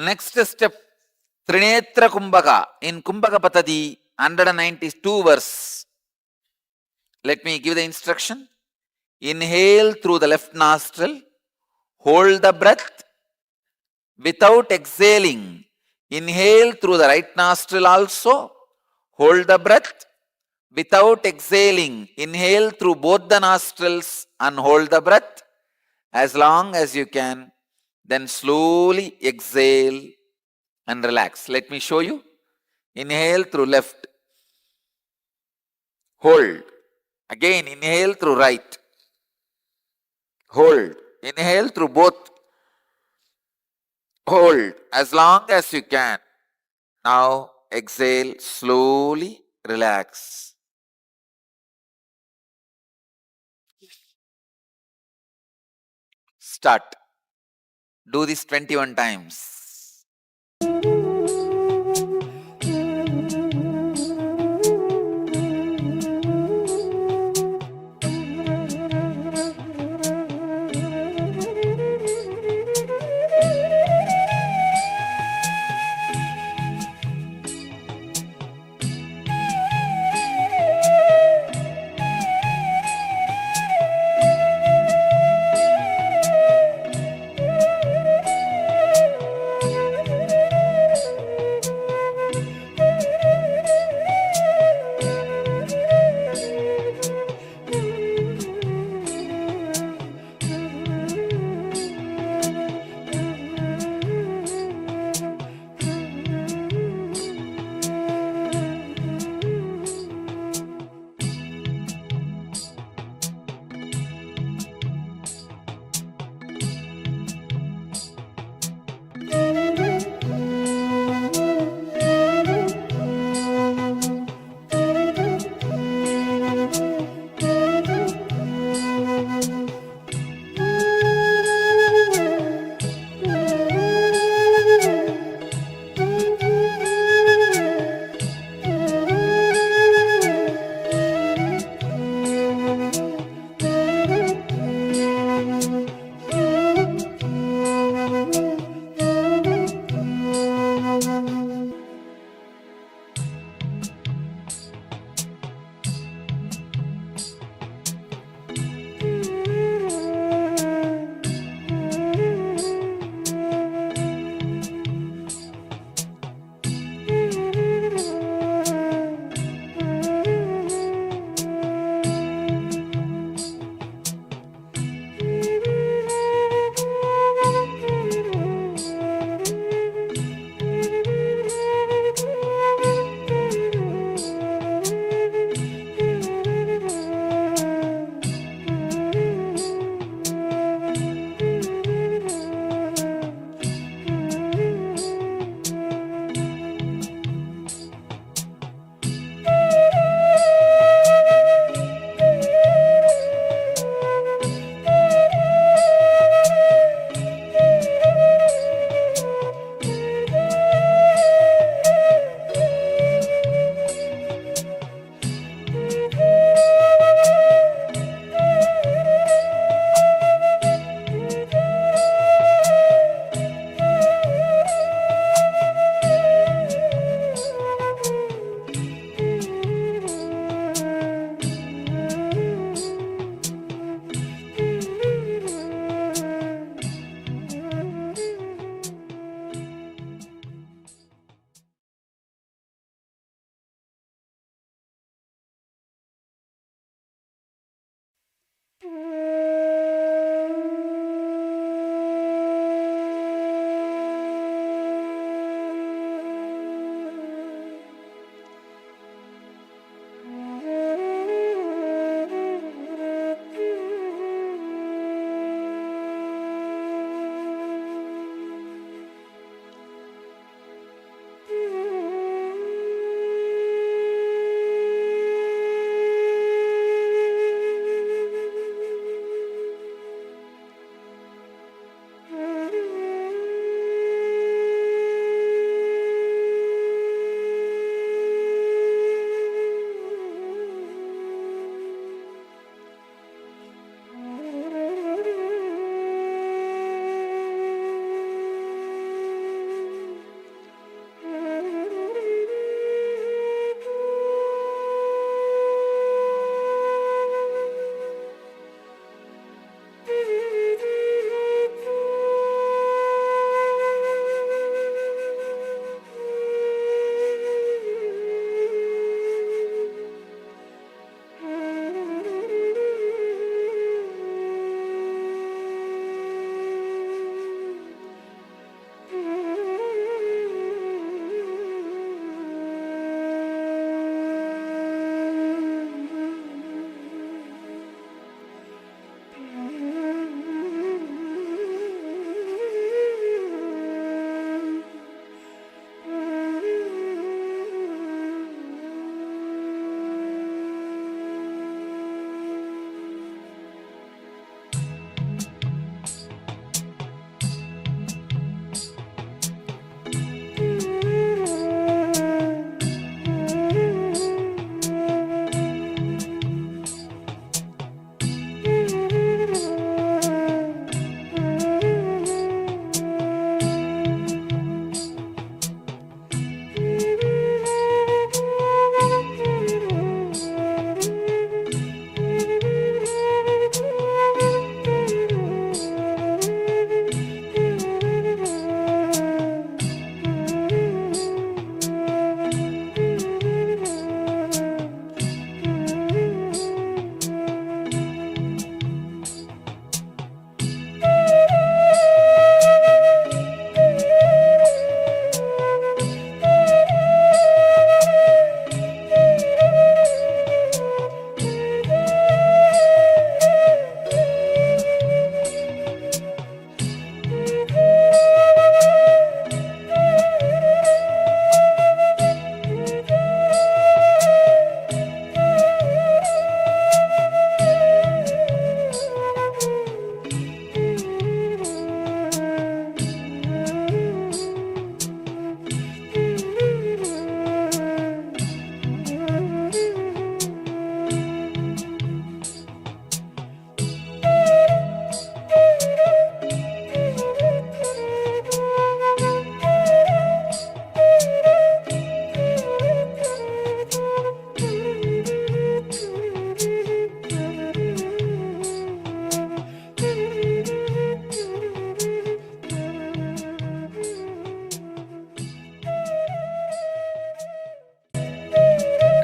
Next step, Trinetra Kumbhaka in Kumbhaka Patadi, 192 verse. Let me give the instruction. Inhale through the left nostril, hold the breath without exhaling. Inhale through the right nostril also, hold the breath without exhaling. Inhale through both the nostrils and hold the breath as long as you can. Then slowly exhale and relax. Let me show you. Inhale through left. Hold. Again, inhale through right. Hold. Inhale through both. Hold as long as you can. Now exhale, slowly relax. Start. Do this 21 times.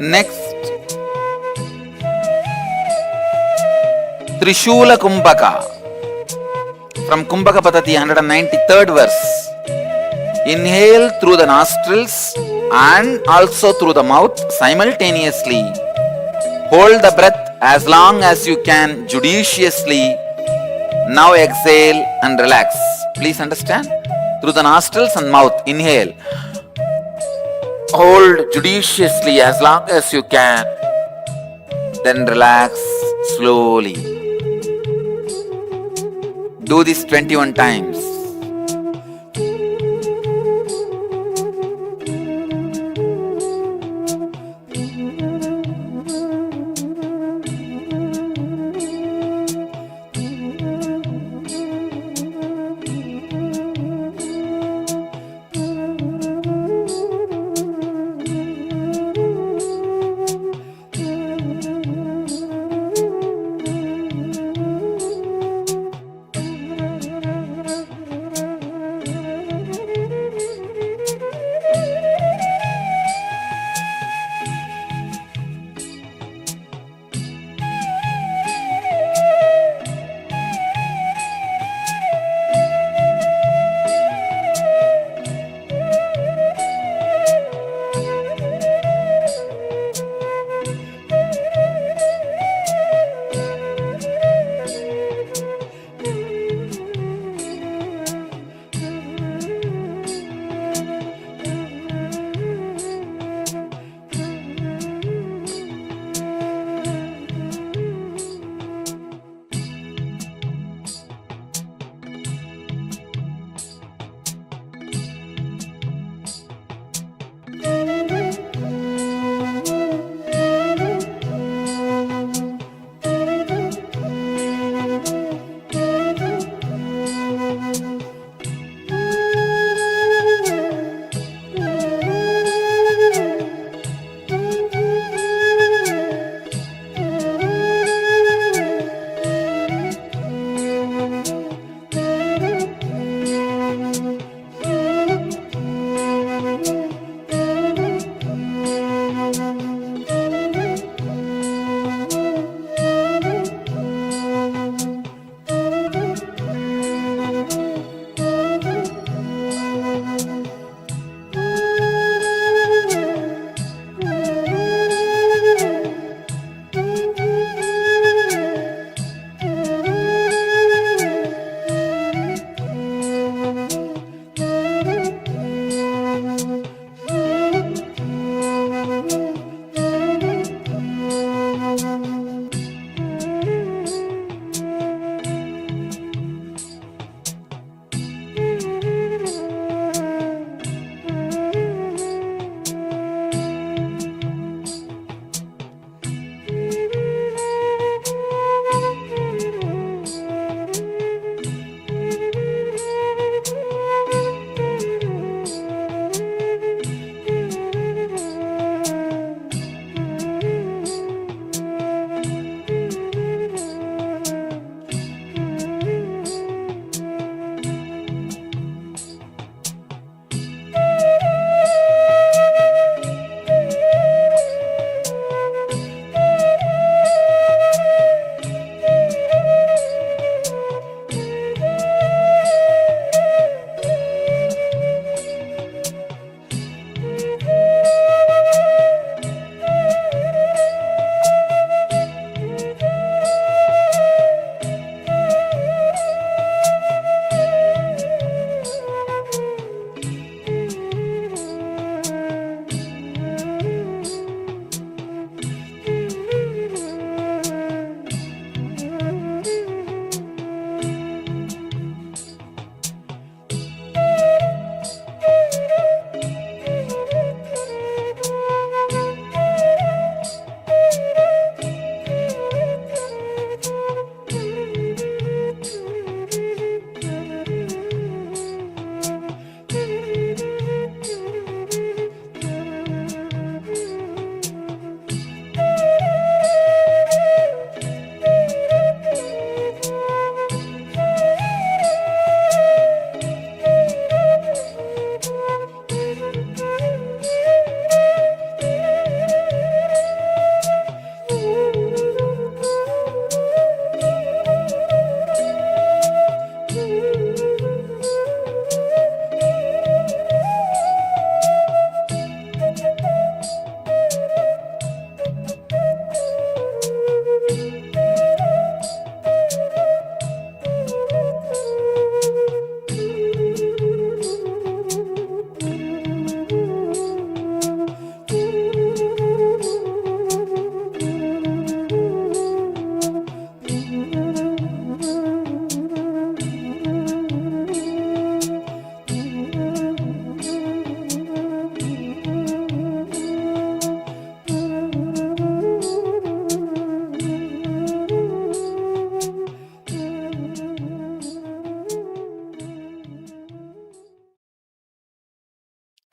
Next, Trishula Kumbhaka. From Kumbhaka Patati, 193rd verse. Inhale through the nostrils and also through the mouth simultaneously. Hold the breath as long as you can judiciously. Now exhale and relax. Please understand. Through the nostrils and mouth, inhale. Hold judiciously as long as you can. Then relax slowly. Do this 21 times.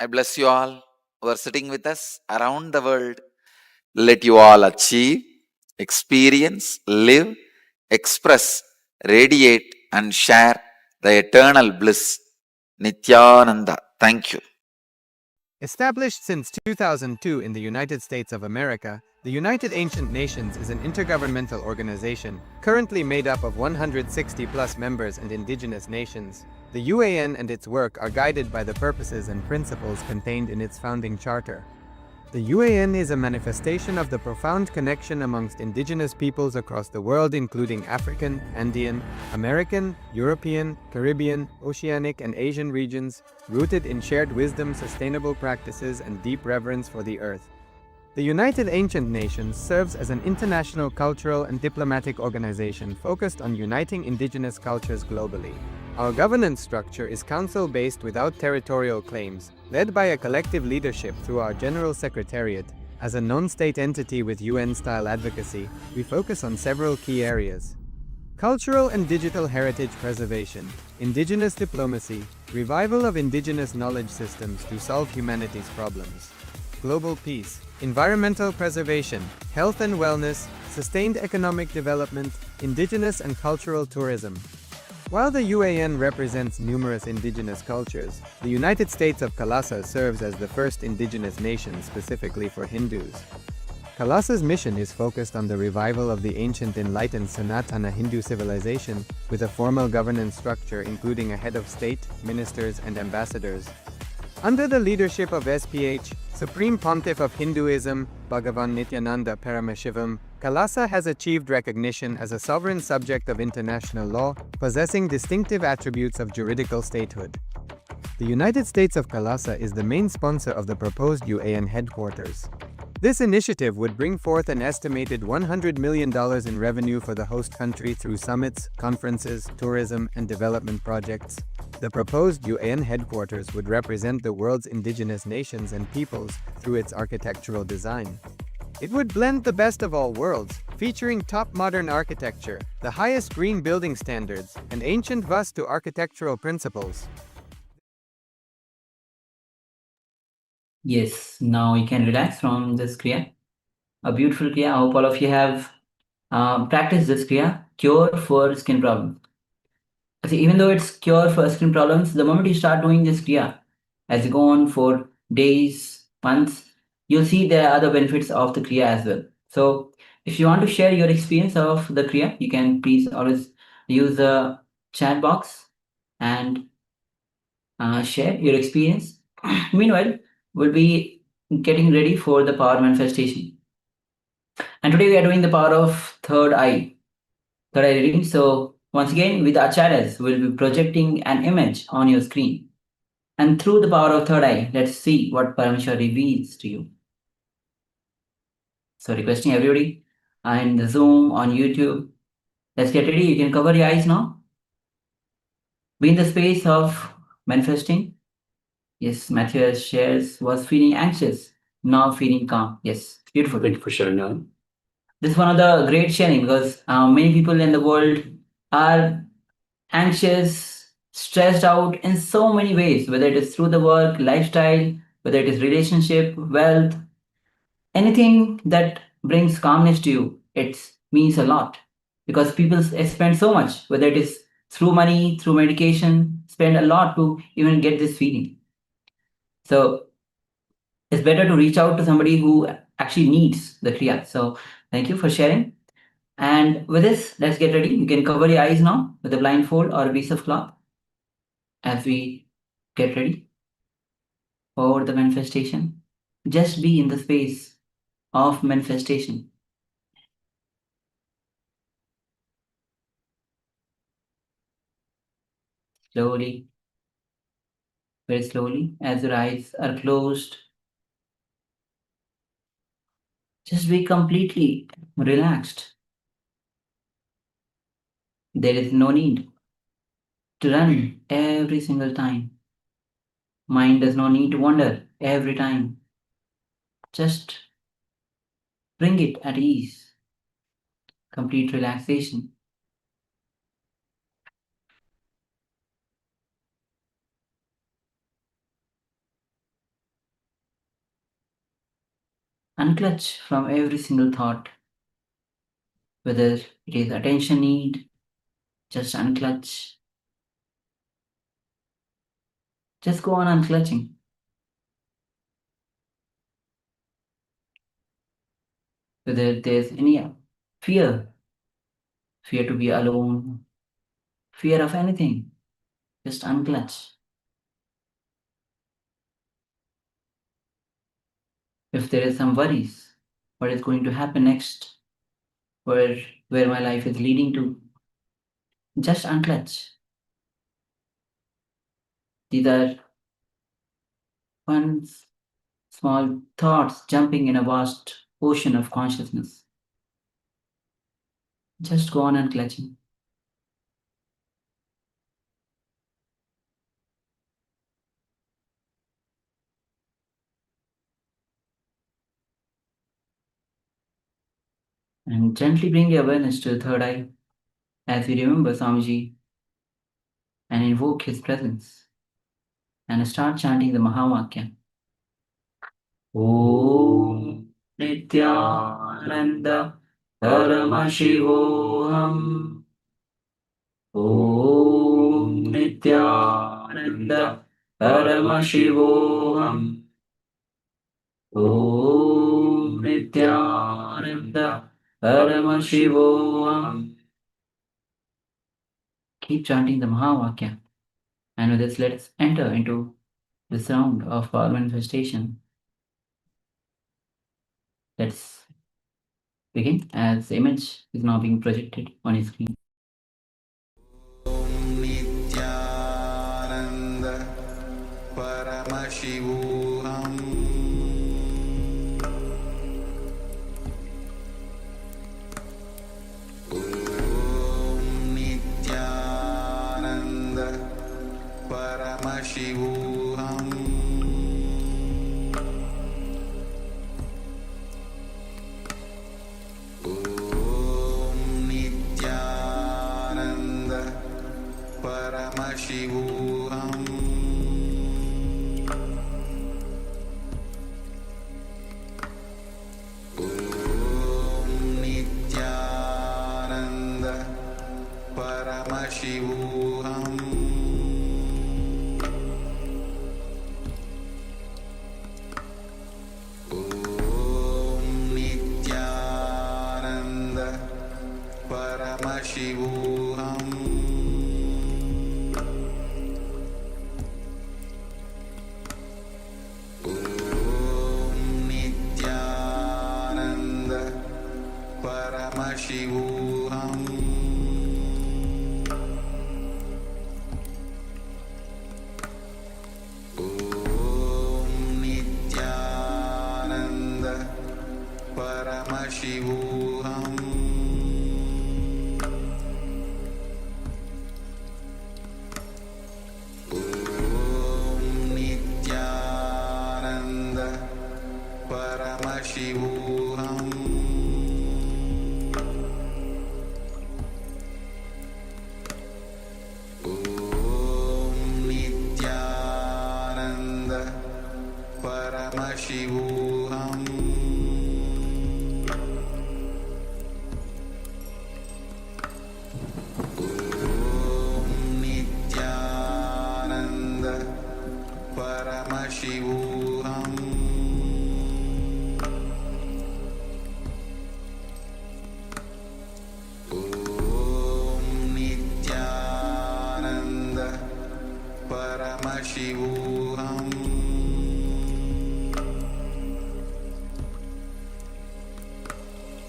I bless you all who are sitting with us around the world. Let you all achieve, experience, live, express, radiate, and share the eternal bliss. Nithyananda. Thank you. Established since 2002 in the United States of America, the United Ancient Nations is an intergovernmental organization currently made up of 160 plus members and indigenous nations. The UAN and its work are guided by the purposes and principles contained in its founding charter. The UAN is a manifestation of the profound connection amongst indigenous peoples across the world, including African, Andean, American, European, Caribbean, Oceanic, and Asian regions, rooted in shared wisdom, sustainable practices, and deep reverence for the earth. The United Ancient Nations serves as an international cultural and diplomatic organization focused on uniting indigenous cultures globally. Our governance structure is council-based without territorial claims, led by a collective leadership through our General Secretariat. As a non-state entity with UN-style advocacy, we focus on several key areas: cultural and digital heritage preservation, indigenous diplomacy, revival of indigenous knowledge systems to solve humanity's problems, global peace, environmental preservation, health and wellness, sustained economic development, indigenous and cultural tourism. While the UAN represents numerous indigenous cultures, the United States of KAILASA serves as the first indigenous nation specifically for Hindus. KAILASA's mission is focused on the revival of the ancient enlightened Sanatana Hindu civilization with a formal governance structure including a head of state, ministers, and ambassadors. Under the leadership of SPH, Supreme Pontiff of Hinduism, Bhagavan Nithyananda Paramashivoham, KAILASA has achieved recognition as a sovereign subject of international law, possessing distinctive attributes of juridical statehood. The United States of KAILASA is the main sponsor of the proposed UAN headquarters. This initiative would bring forth an estimated $100 million in revenue for the host country through summits, conferences, tourism, and development projects. The proposed UAN headquarters would represent the world's indigenous nations and peoples through its architectural design. It would blend the best of all worlds, featuring top modern architecture, the highest green building standards, and ancient Vastu architectural principles. Yes, now you can relax from this Kriya. A beautiful Kriya. I hope all of you have practiced this Kriya. Cure for skin problems. See, even though it's cure for skin problems, the moment you start doing this Kriya, as you go on for days, months, you'll see there are other benefits of the Kriya as well. So if you want to share your experience of the Kriya, you can please always use the chat box and share your experience. Meanwhile, we'll be getting ready for the power manifestation. And today we are doing the power of third eye reading. So once again, with acharyas, we'll be projecting an image on your screen. And through the power of third eye, let's see what Paramashiva reveals to you. So requesting everybody in the Zoom, on YouTube, let's get ready. You can cover your eyes now. Be in the space of manifesting. Yes, Matthew shares, was feeling anxious, now feeling calm. Yes, beautiful. Thank you for sharing that. This is one of the great sharing because many people in the world are anxious, stressed out in so many ways, whether it is through the work, lifestyle, whether it is relationship, wealth, anything that brings calmness to you, it means a lot because people spend so much, whether it is through money, through medication, spend a lot to even get this feeling. So it's better to reach out to somebody who actually needs the Kriya. So thank you for sharing. And with this, let's get ready. You can cover your eyes now with a blindfold or a piece of cloth as we get ready for the manifestation. Just be in the space of manifestation. Slowly, very slowly, as your eyes are closed, just be completely relaxed. There is no need to run every single time. Mind does not need to wander every time. Just bring it at ease. Complete relaxation. unclutch from every single thought. Whether it is attention need, just unclutch. Just go on unclutching. Whether there's any fear to be alone, fear of anything, just unclutch. If there is some worries, what is going to happen next, where my life is leading to, just unclutch. These are one small thoughts jumping in a vast ocean of consciousness. Just go on unclutching. And gently bring your awareness to the third eye as we remember Swamiji and invoke his presence and start chanting the Mahavakya. Om Nithyananda Paramashivoham. Om Nithyananda Paramashivoham. Om Nithyananda Paramashivoham. Keep chanting the Mahavakya. And with this, let's enter into this round of power manifestation. Let's begin as the image is now being projected on your screen. Nithyananda Paramashivoham. Om Nithyananda Paramashivoham. Om Nithyananda Paramashivoham. Om Nithyananda Paramashivoham. Om Nithyananda Paramashivoham. Om Nithyananda Paramashivoham. Om Nithyananda Paramashivoham. Om Nithyananda Paramashivoham. Om Nithyananda Paramashivoham. Om Nithyananda Paramashivoham. Om Nithyananda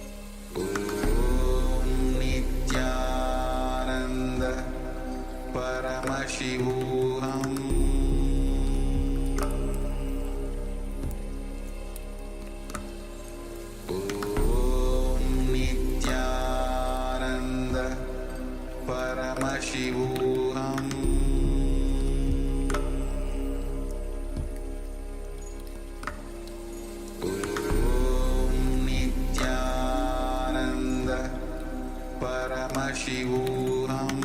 Paramashivoham. Om Nithyananda Paramashivoham. Om Nithyananda Paramashivoham. Om Nithyananda Paramashivoham.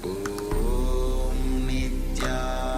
Om Nithyananda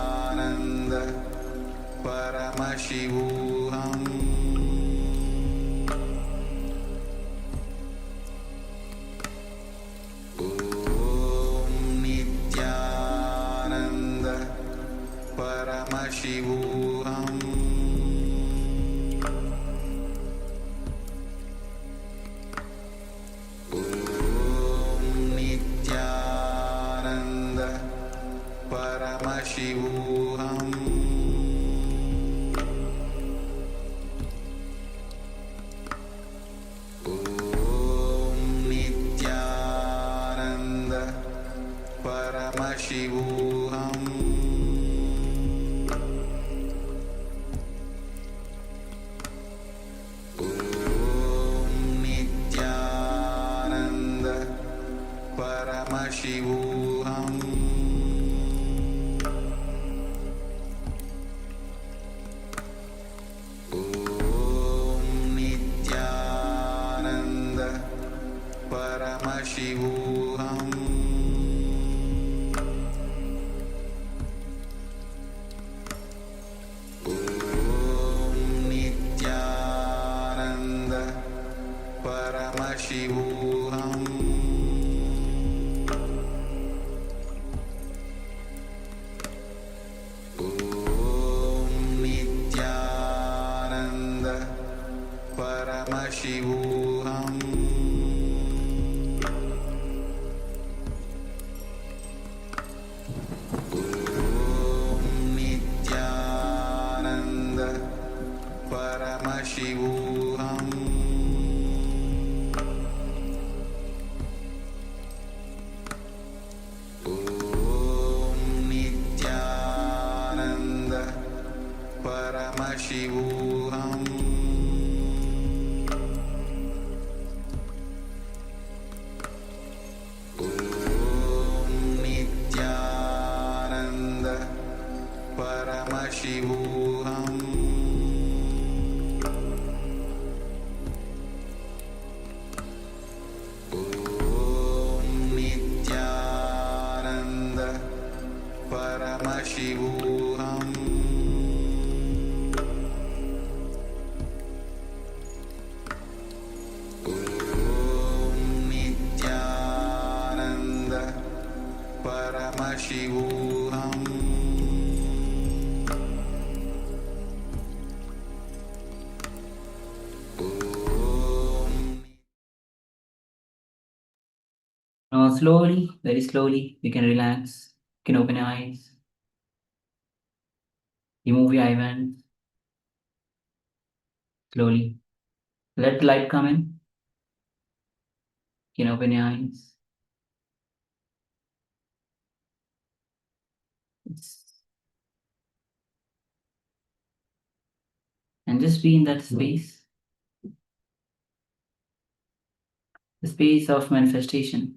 Nithyananda Paramashivoham Nithyananda Paramashivoham Nithyananda Paramashivoham Nithyananda Paramashivoham Nithyananda Paramashivoham Nithyananda Paramashivoham Nithyananda Paramashivoham Nithyananda Paramashivoham Nithyananda Paramashivoham Nithyananda Paramashivoham Nithyananda Paramashivoham Nithyananda Paramashivoham Nithyananda Paramashivoham Now, slowly, very slowly, you can relax. You can open your eyes. You move your eyelids slowly. Let the light come in. You can open your eyes. And just be in that space. The space of manifestation.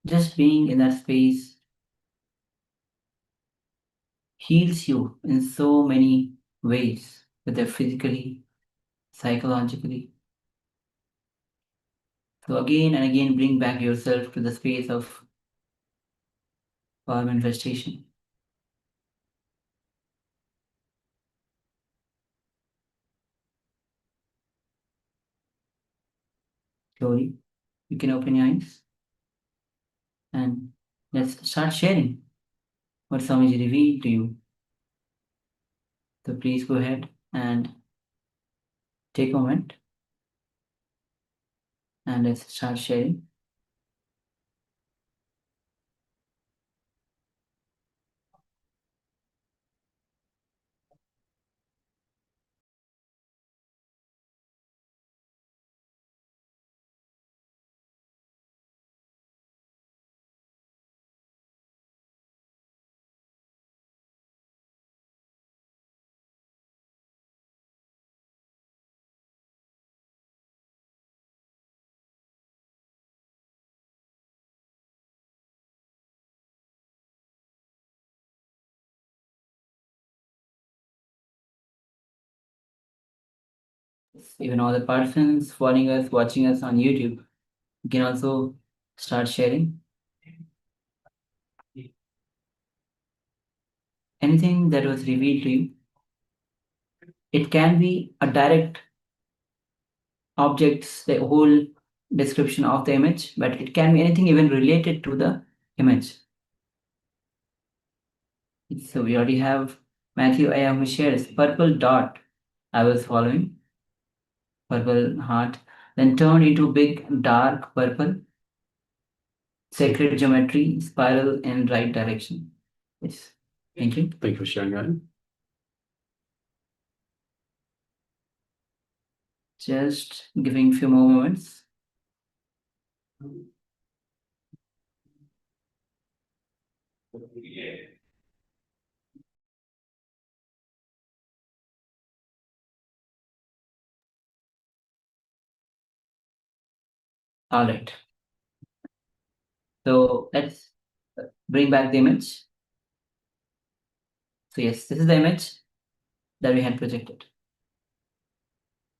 Just being in that space heals you in so many ways, whether physically, psychologically. So again and again, bring back yourself to the space of power manifestation. Slowly, you can open your eyes and let's start sharing what Swamiji revealed to you. So please go ahead and take a moment and let's start sharing. Even all the participants following us, watching us on YouTube, you can also start sharing. Anything that was revealed to you. It can be a direct objects, the whole description of the image, but it can be anything even related to the image. So we already have Matthew, I have shared purple dot. I was following purple heart, then turned into big dark purple. Sacred geometry, spiral in right direction. Yes. Thank you. Thank you for sharing that. Just giving few more moments. All right. So let's bring back the image. So yes, this is the image that we had projected.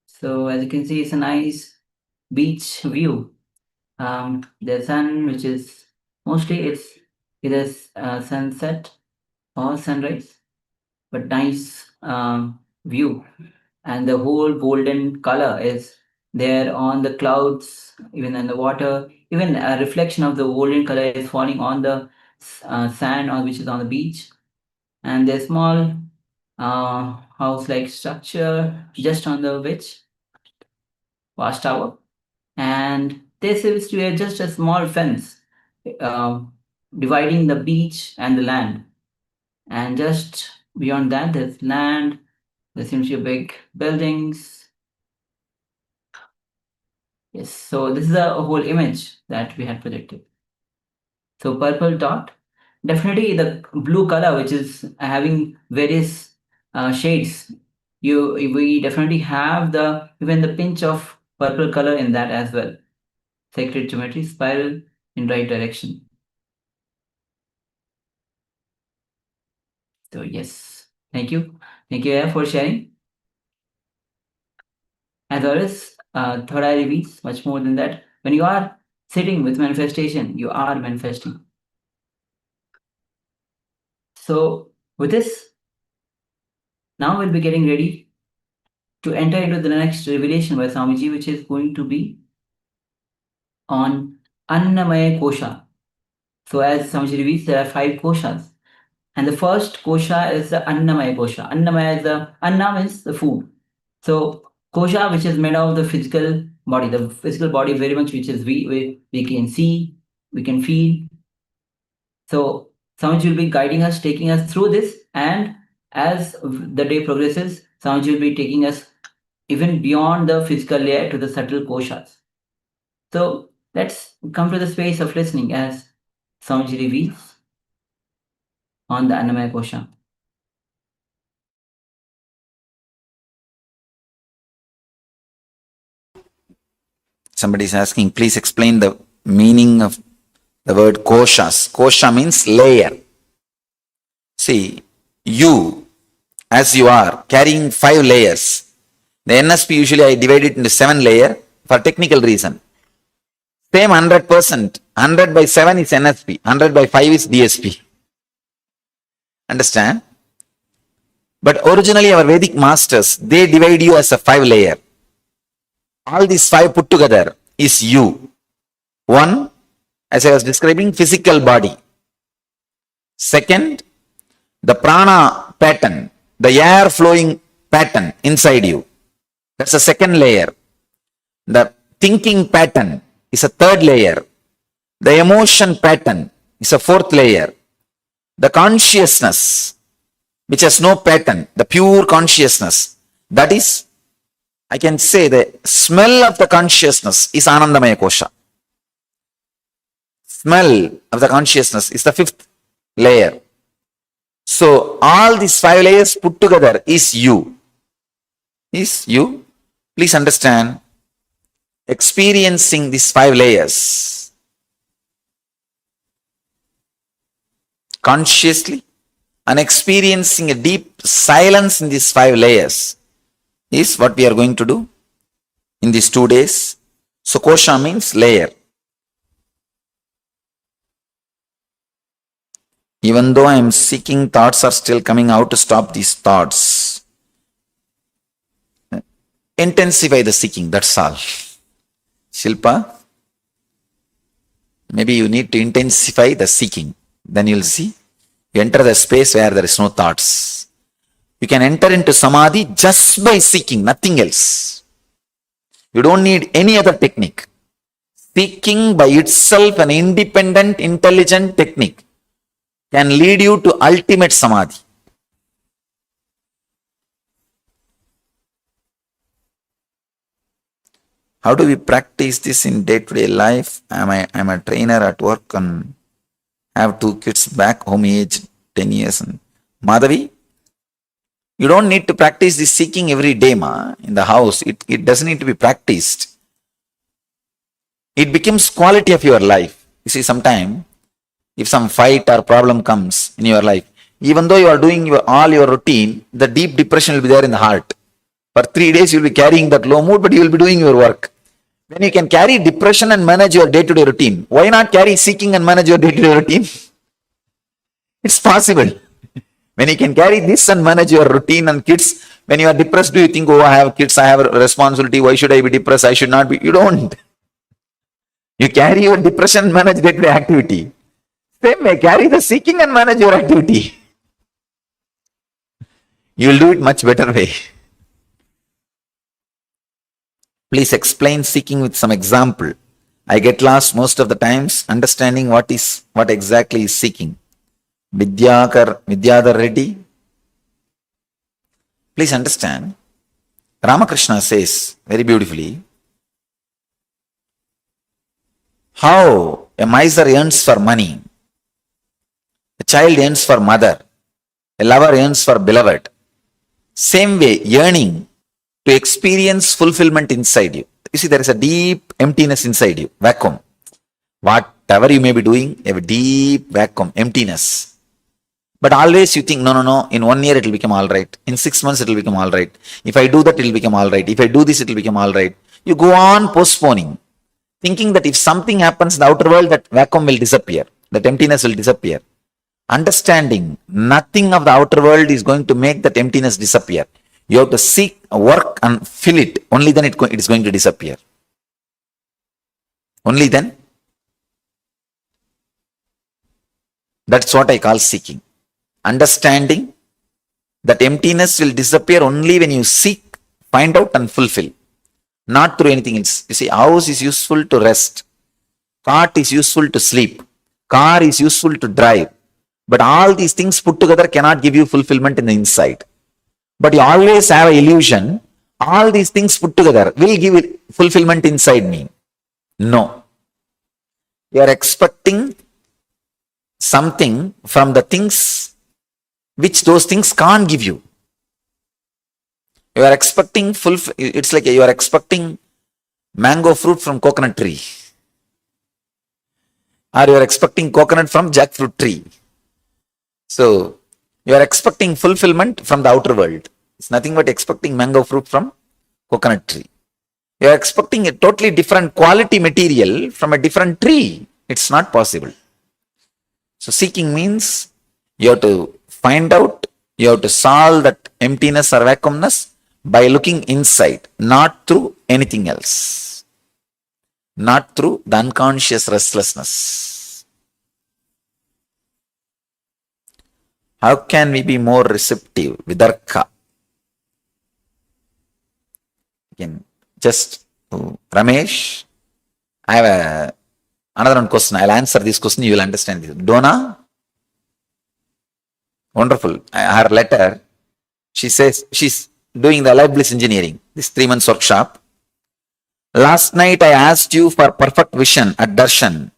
So as you can see, it's a nice beach view. The sun, which is mostly it's either sunset or sunrise, but nice view, and the whole golden color is there on the clouds, even in the water. Even a reflection of the golden color is falling on the sand, on which is on the beach, and there's small house-like structure just on the which watchtower, and this seems to be just a small fence dividing the beach and the land, and just beyond that there's land. There seems to be big buildings. Yes, so this is a whole image that we had projected. So purple dot, definitely the blue color, which is having various shades. We definitely have the even the pinch of purple color in that as well. Sacred geometry, spiral in right direction. So yes, thank you Aya, for sharing. As always, third eye reveals much more than that. When you are sitting with manifestation, you are manifesting. So with this, now we'll be getting ready to enter into the next revelation by Swamiji, which is going to be on Annamaya Kosha. So as Swamiji reveals, there are 5 koshas. And the first kosha is the Annamaya Kosha. Annamaya is the Anna means the food. So kosha, which is made of the physical body very much, which is we can see, we can feel. So Swamiji will be guiding us, taking us through this, and as the day progresses, Swamiji will be taking us even beyond the physical layer to the subtle koshas. So let's come to the space of listening as Swamiji reveals on the Annamaya Kosha. Somebody is asking, please explain the meaning of the word koshas. Kosha means layer. See, you, as you are, carrying 5 layers. The NSP usually I divide it into 7 layers for technical reason. Same 100%. 100 by 7 is NSP. 100 by 5 is DSP. Understand? But originally our Vedic masters, they divide you as a 5 layer. All these 5 put together is you. One, as I was describing, physical body. Second, the prana pattern, the air flowing pattern inside you. That's the second layer. The thinking pattern is a third layer. The emotion pattern is a fourth layer. The consciousness, which has no pattern, the pure consciousness, that is, I can say the smell of the consciousness is Anandamaya Kosha. Smell of the consciousness is the 5th layer. So all these 5 layers put together is you. Is you. Please understand, experiencing these 5 layers consciously and experiencing a deep silence in these 5 layers is what we are going to do in these 2 days. So kosha means layer. Even though I am seeking, thoughts are still coming out. To stop these thoughts, intensify the seeking, that's all. Shilpa, maybe you need to intensify the seeking. Then you'll see, you enter the space where there is no thoughts. You can enter into samadhi just by seeking, nothing else. You don't need any other technique. Seeking by itself, an independent, intelligent technique, can lead you to ultimate samadhi. How do we practice this in day-to-day life? I'm a trainer at work and have 2 kids back home, aged 10 years. And Madhavi, you don't need to practice this seeking every day, in the house. It doesn't need to be practiced. It becomes quality of your life. You see, sometime, if some fight or problem comes in your life, even though you are doing all your routine, the deep depression will be there in the heart. For 3 days, you will be carrying that low mood, but you will be doing your work. When you can carry depression and manage your day-to-day routine, why not carry seeking and manage your day-to-day routine? It's possible. When you can carry this and manage your routine and kids, when you are depressed, do you think, oh, I have kids, I have a responsibility, why should I be depressed? I should not be. You don't. You carry your depression and manage day-to-day activity. Same way, carry the seeking and manage your activity. You will do it much better way. Please explain seeking with some example. I get lost most of the times understanding what exactly is seeking. Vidyadhar Reddy. Please understand. Ramakrishna says very beautifully how a miser yearns for money, a child yearns for mother, a lover yearns for beloved. Same way, yearning to experience fulfillment inside you. You see, there is a deep emptiness inside you, vacuum. Whatever you may be doing, you have a deep vacuum, emptiness. But always you think, no, in 1 year it will become all right. In 6 months it will become all right. If I do that, it will become all right. If I do this, it will become all right. You go on postponing, thinking that if something happens in the outer world, that vacuum will disappear, that emptiness will disappear. Understanding nothing of the outer world is going to make that emptiness disappear. You have to seek, work and fill it. Only then it is going to disappear. Only then. That's what I call seeking. Understanding that emptiness will disappear only when you seek, find out and fulfill. Not through anything else. You see, house is useful to rest. Cart is useful to sleep. Car is useful to drive. But all these things put together cannot give you fulfillment in the inside. But you always have an illusion, all these things put together will give fulfillment inside me. No. You are expecting something from the things which those things can't give you. You are expecting it's like you are expecting mango fruit from coconut tree. Or you are expecting coconut from jackfruit tree. So, you are expecting fulfillment from the outer world. It's nothing but expecting mango fruit from coconut tree. You are expecting a totally different quality material from a different tree. It's not possible. So seeking means you have to find out, you have to solve that emptiness or vacuumness by looking inside, not through anything else. Not through the unconscious restlessness. How can we be more receptive? Vidarka. Again, just Ramesh, I have another one question. I'll answer this question, you will understand this. Donna, wonderful. Her letter, she says she's doing the Life Bliss Engineering, this 3 months workshop. Last night I asked you for perfect vision at Darshan,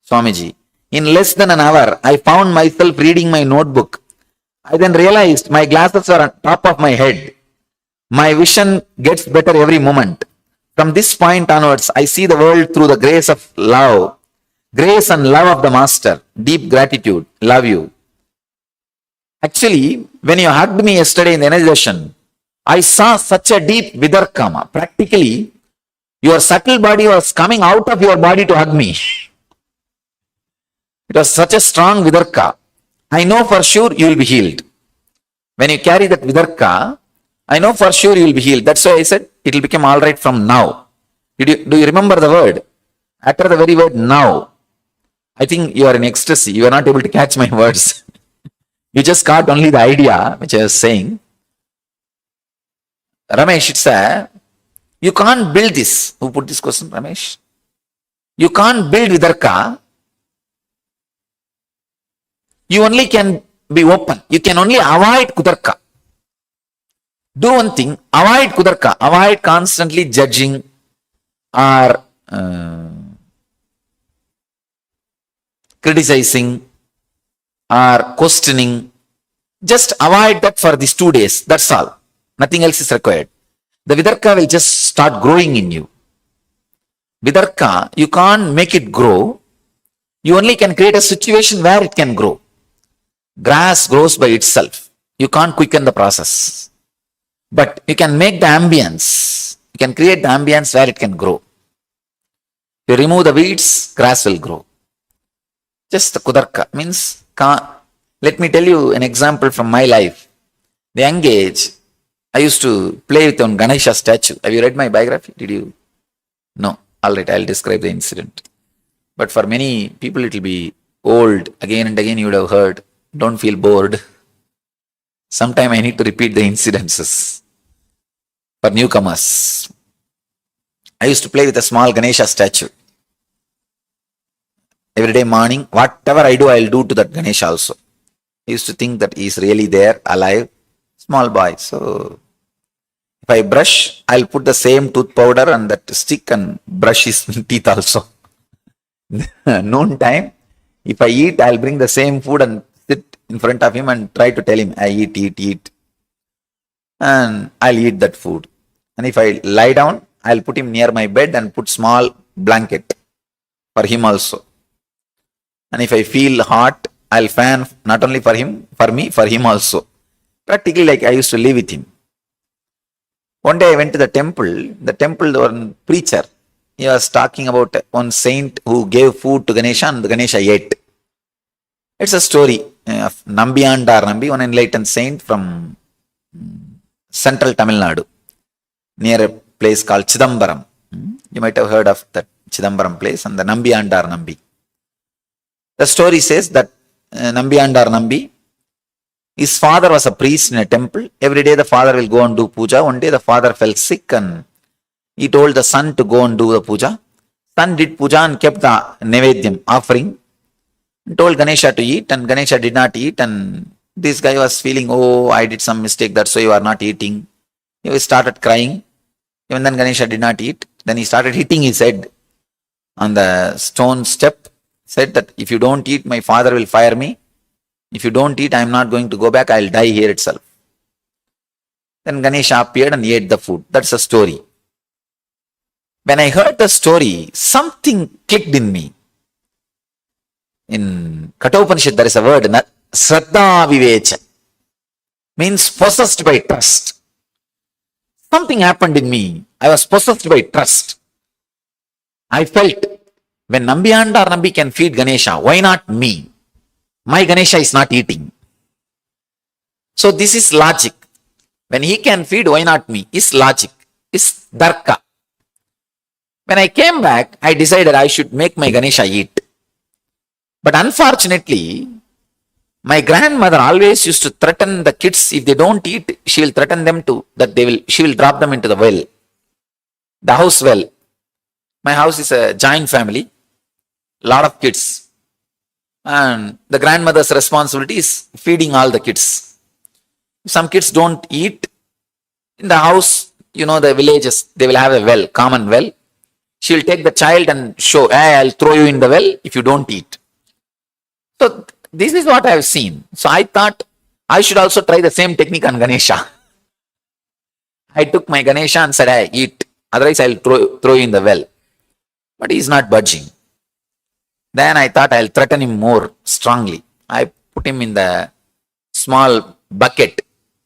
Swamiji. In less than an hour, I found myself reading my notebook. I then realized my glasses are on top of my head. My vision gets better every moment. From this point onwards, I see the world through the grace of love. Grace and love of the Master. Deep gratitude. Love you. Actually, when you hugged me yesterday in the energy session, I saw such a deep vidarkama. Practically, Your subtle body was coming out of your body to hug me. It was such a strong vidarka. I know for sure you will be healed. When you carry that vidarka, I know for sure you will be healed. That's why I said it will become all right from now. Do you remember the word? After the very word now, I think you are in ecstasy. You are not able to catch my words. You just caught only the idea which I was saying. Ramesh, it's you can't build this. Who put this question, Ramesh? You can't build vidarka. You only can be open. You can only avoid kudarka. Do one thing, avoid kudarka. Avoid constantly judging or criticizing or questioning. Just avoid that for these 2 days. That's all. Nothing else is required. The vidarka will just start growing in you. Vidarka, you can't make it grow. You only can create a situation where it can grow. Grass grows by itself. You can't quicken the process. But you can make the ambience. You can create the ambience where it can grow. You remove the weeds, grass will grow. Just the kudarka means, let me tell you an example from my life. The young age, I used to play with one Ganesha statue. Have you read my biography? Did you? No. All right, I'll describe the incident. But for many people, it will be old. Again and again, you would have heard. Don't feel bored. Sometime I need to repeat the incidences for newcomers. I used to play with a small Ganesha statue. Every day morning, whatever I do, I'll do to that Ganesha also. I used to think that he's really there, alive, small boy. So if I brush, I'll put the same tooth powder and that stick and brush his teeth also. Noon time, if I eat, I'll bring the same food and sit in front of him and try to tell him, I eat. And I'll eat that food. And if I lie down, I'll put him near my bed and put small blanket for him also. And if I feel hot, I'll fan not only for him, for me, for him also. Practically like I used to live with him. One day I went to the temple, one preacher, he was talking about one saint who gave food to Ganesha and the Ganesha ate. It's a story of Nambiyandar Nambi, one enlightened saint from central Tamil Nadu, near a place called Chidambaram. You might have heard of that Chidambaram place and the Nambiyandar Nambi. The story says that Nambiyandar Nambi, his father was a priest in a temple. Every day the father will go and do puja. One day the father fell sick and he told the son to go and do the puja. Son did puja and kept the nevedyam, offering, and told Ganesha to eat, and Ganesha did not eat, and this guy was feeling, oh, I did some mistake, that's why you are not eating. He started crying. Even then Ganesha did not eat. Then he started hitting his head on the stone step, said that if you don't eat, my father will fire me. If you don't eat, I am not going to go back, I will die here itself. Then Ganesha appeared and ate the food. That's the story. When I heard the story, something clicked in me. In Kathopanishad, there is a word, Shraddha Vivecha, means possessed by trust. Something happened in me. I was possessed by trust. I felt, when Nambiyandar Nambi can feed Ganesha, why not me? My Ganesha is not eating. So this is logic. When he can feed, why not me? Is logic. Is darka. When I came back, I decided I should make my Ganesha eat. But unfortunately, my grandmother always used to threaten the kids, if they don't eat, she will threaten them to, she will drop them into the well. The house well. My house is a joint family, lot of kids. And the grandmother's responsibility is feeding all the kids. If some kids don't eat, in the house, the villages, they will have a well, common well. She will take the child and show, hey, I'll throw you in the well if you don't eat. So this is what I have seen. So I thought I should also try the same technique on Ganesha. I took my Ganesha and said, hey, eat. Otherwise I'll throw you in the well. But he is not budging. Then I thought I'll threaten him more strongly. I put him in the small bucket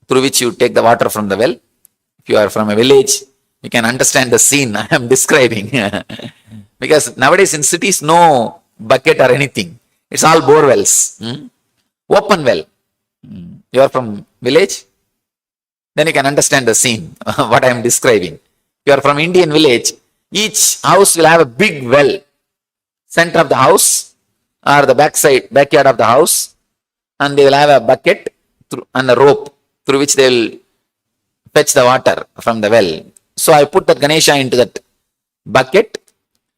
through which you take the water from the well. If you are from a village, You can understand the scene I am describing. Because nowadays in cities, no bucket or anything. It's all bore wells. Open well. You are from village? Then you can understand the scene, what I am describing. You are from Indian village. Each house will have a big well. Center of the house or the backyard of the house. And they will have a bucket and a rope through which they will fetch the water from the well. So I put that Ganesha into that bucket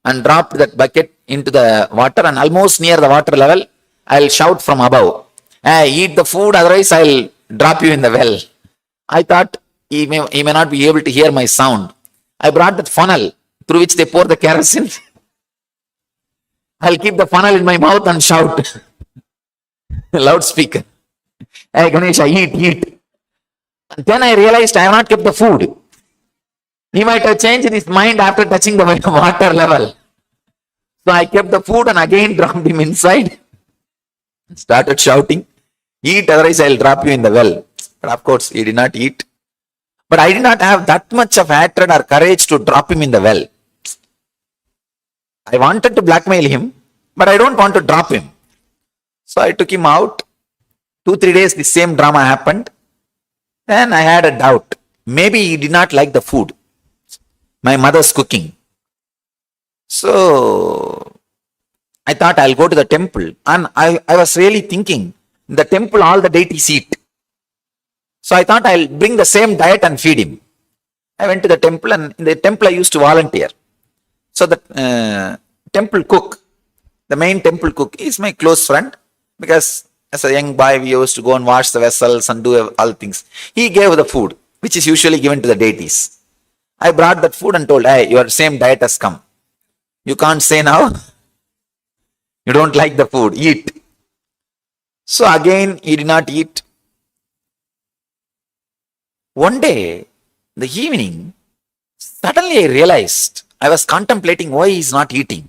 and dropped that bucket into the water, and almost near the water level, I'll shout from above, "Hey, eat the food, otherwise I'll drop you in the well." I thought he may not be able to hear my sound. I brought that funnel through which they pour the kerosene. I'll keep the funnel in my mouth and shout. Loudspeaker. "Hey Ganesha, eat. And then I realized I have not kept the food. He might have changed his mind after touching the water level. So I kept the food and again dropped him inside. Started shouting, "Eat, otherwise I'll drop you in the well." But of course, he did not eat. But I did not have that much of hatred or courage to drop him in the well. I wanted to blackmail him, but I don't want to drop him. So I took him out. 2-3 days, the same drama happened. Then I had a doubt. Maybe he did not like the food, my mother's cooking. So I thought I'll go to the temple. And I was really thinking, in the temple all the deities eat. So I thought I'll bring the same diet and feed him. I went to the temple, and in the temple I used to volunteer. So the temple cook, the main temple cook, is my close friend, because as a young boy we used to go and wash the vessels and do all things. He gave the food, which is usually given to the deities. I brought that food and told, "Hey, your same diet has come. You can't say now you don't like the food, eat." So again he did not eat. One day, the evening, suddenly I realized, I was contemplating why he is not eating.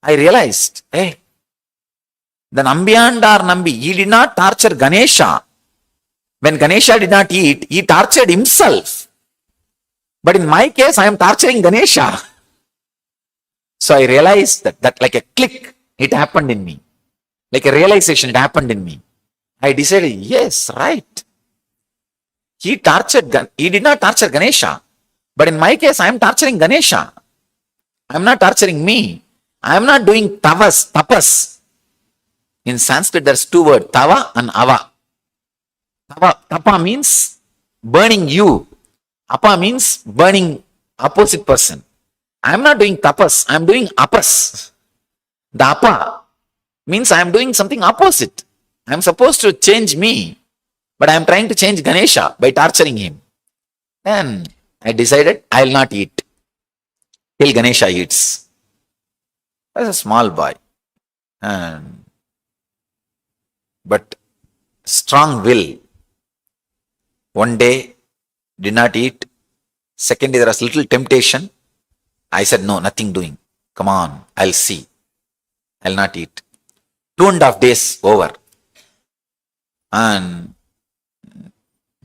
I realized, hey, the Nambiyandar Nambi, he did not torture Ganesha. When Ganesha did not eat, he tortured himself. But in my case, I am torturing Ganesha. So I realized that like a click, it happened in me. Like a realization, it happened in me. I decided, yes, right. He did not torture Ganesha. But in my case, I am torturing Ganesha. I am not torturing me. I am not doing tapas. In Sanskrit, there's 2 words, tava and ava. Tapa means burning you. Apa means burning opposite person. I am not doing tapas, I am doing apas. The apa means I am doing something opposite. I am supposed to change me, but I am trying to change Ganesha by torturing him. Then I decided I will not eat till Ganesha eats. I was a small boy. But strong will. One day, did not eat. Second day, there was little temptation. I said, no, nothing doing. Come on, I'll see. I'll not eat. 2.5 days over. And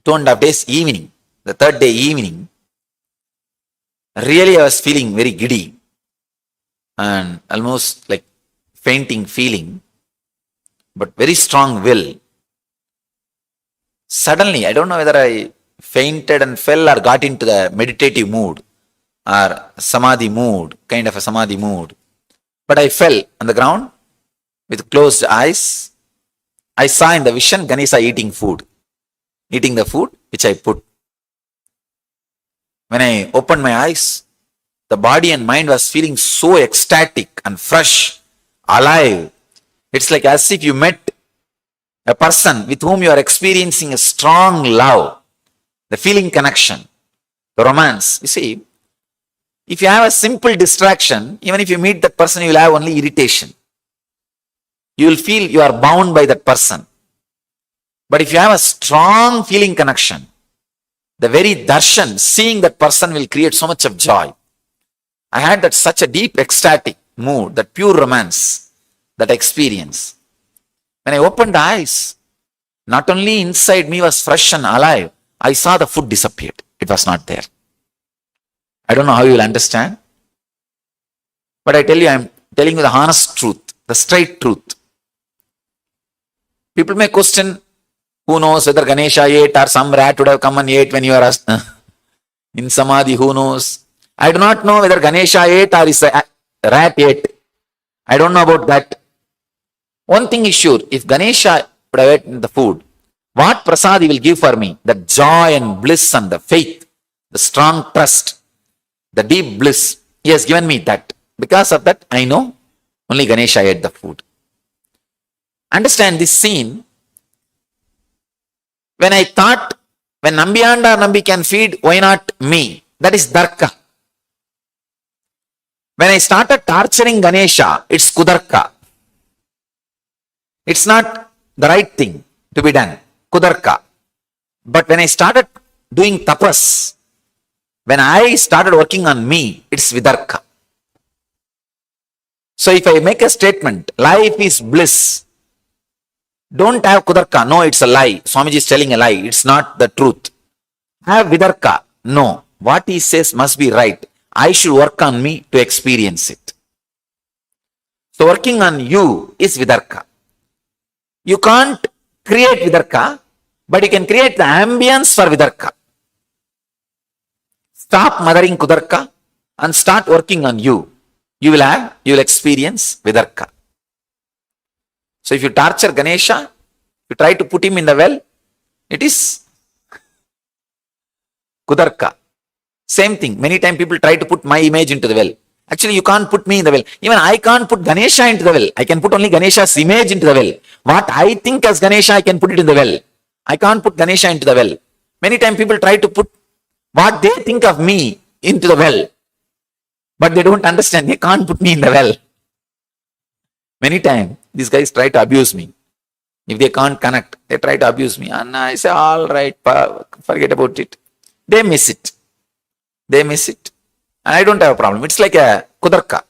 2.5 days evening, the third day evening, really I was feeling very giddy and almost like fainting feeling, but very strong will. Suddenly, I don't know whether I fainted and fell or got into the meditative mood or samadhi mood, kind of a samadhi mood. But I fell on the ground with closed eyes. I saw in the vision Ganesha eating the food which I put. When I opened my eyes, the body and mind was feeling so ecstatic and fresh, alive. It's like as if you met a person with whom you are experiencing a strong love, the feeling connection, the romance. You see, if you have a simple distraction, even if you meet that person, you will have only irritation. You will feel you are bound by that person. But if you have a strong feeling connection, the very darshan, seeing that person will create so much of joy. I had that such a deep ecstatic mood, that pure romance, that experience. When I opened the eyes, not only inside me was fresh and alive, I saw the food disappeared. It was not there. I don't know how you will understand. But I tell you, I am telling you the honest truth, the straight truth. People may question, who knows whether Ganesha ate or some rat would have come and ate when you are in Samadhi, who knows? I do not know whether Ganesha ate or is a rat ate. I don't know about that. One thing is sure, if Ganesha would have eaten the food, what prasad he will give for me? The joy and bliss and the faith, the strong trust, the deep bliss. He has given me that. Because of that, I know only Ganesha ate the food. Understand this scene. When I thought, when Nambiyanda or Nambi can feed, why not me? That is Darka. When I started torturing Ganesha, it's Kudarka. It's not the right thing to be done. Kudarka. But when I started doing tapas, when I started working on me, it's Vidarka. So if I make a statement, life is bliss, don't have Kudarka. No, it's a lie. Swamiji is telling a lie. It's not the truth. Have Vidarka. No. What he says must be right. I should work on me to experience it. So working on you is Vidarka. You can't create Vidarka, but you can create the ambience for Vidarka. Stop mothering Kudarka and start working on you. You will experience Vidarka. So if you torture Ganesha, you try to put him in the well, it is Kudarka. Same thing. Many times people try to put my image into the well. Actually, you can't put me in the well. Even I can't put Ganesha into the well. I can put only Ganesha's image into the well. What I think as Ganesha, I can put it in the well. I can't put Ganesha into the well. Many times people try to put what they think of me into the well. But they don't understand. They can't put me in the well. Many times, these guys try to abuse me. If they can't connect, they try to abuse me. And I say, all right, forget about it. They miss it. They miss it. And I don't have a problem. It's like a Kudarka.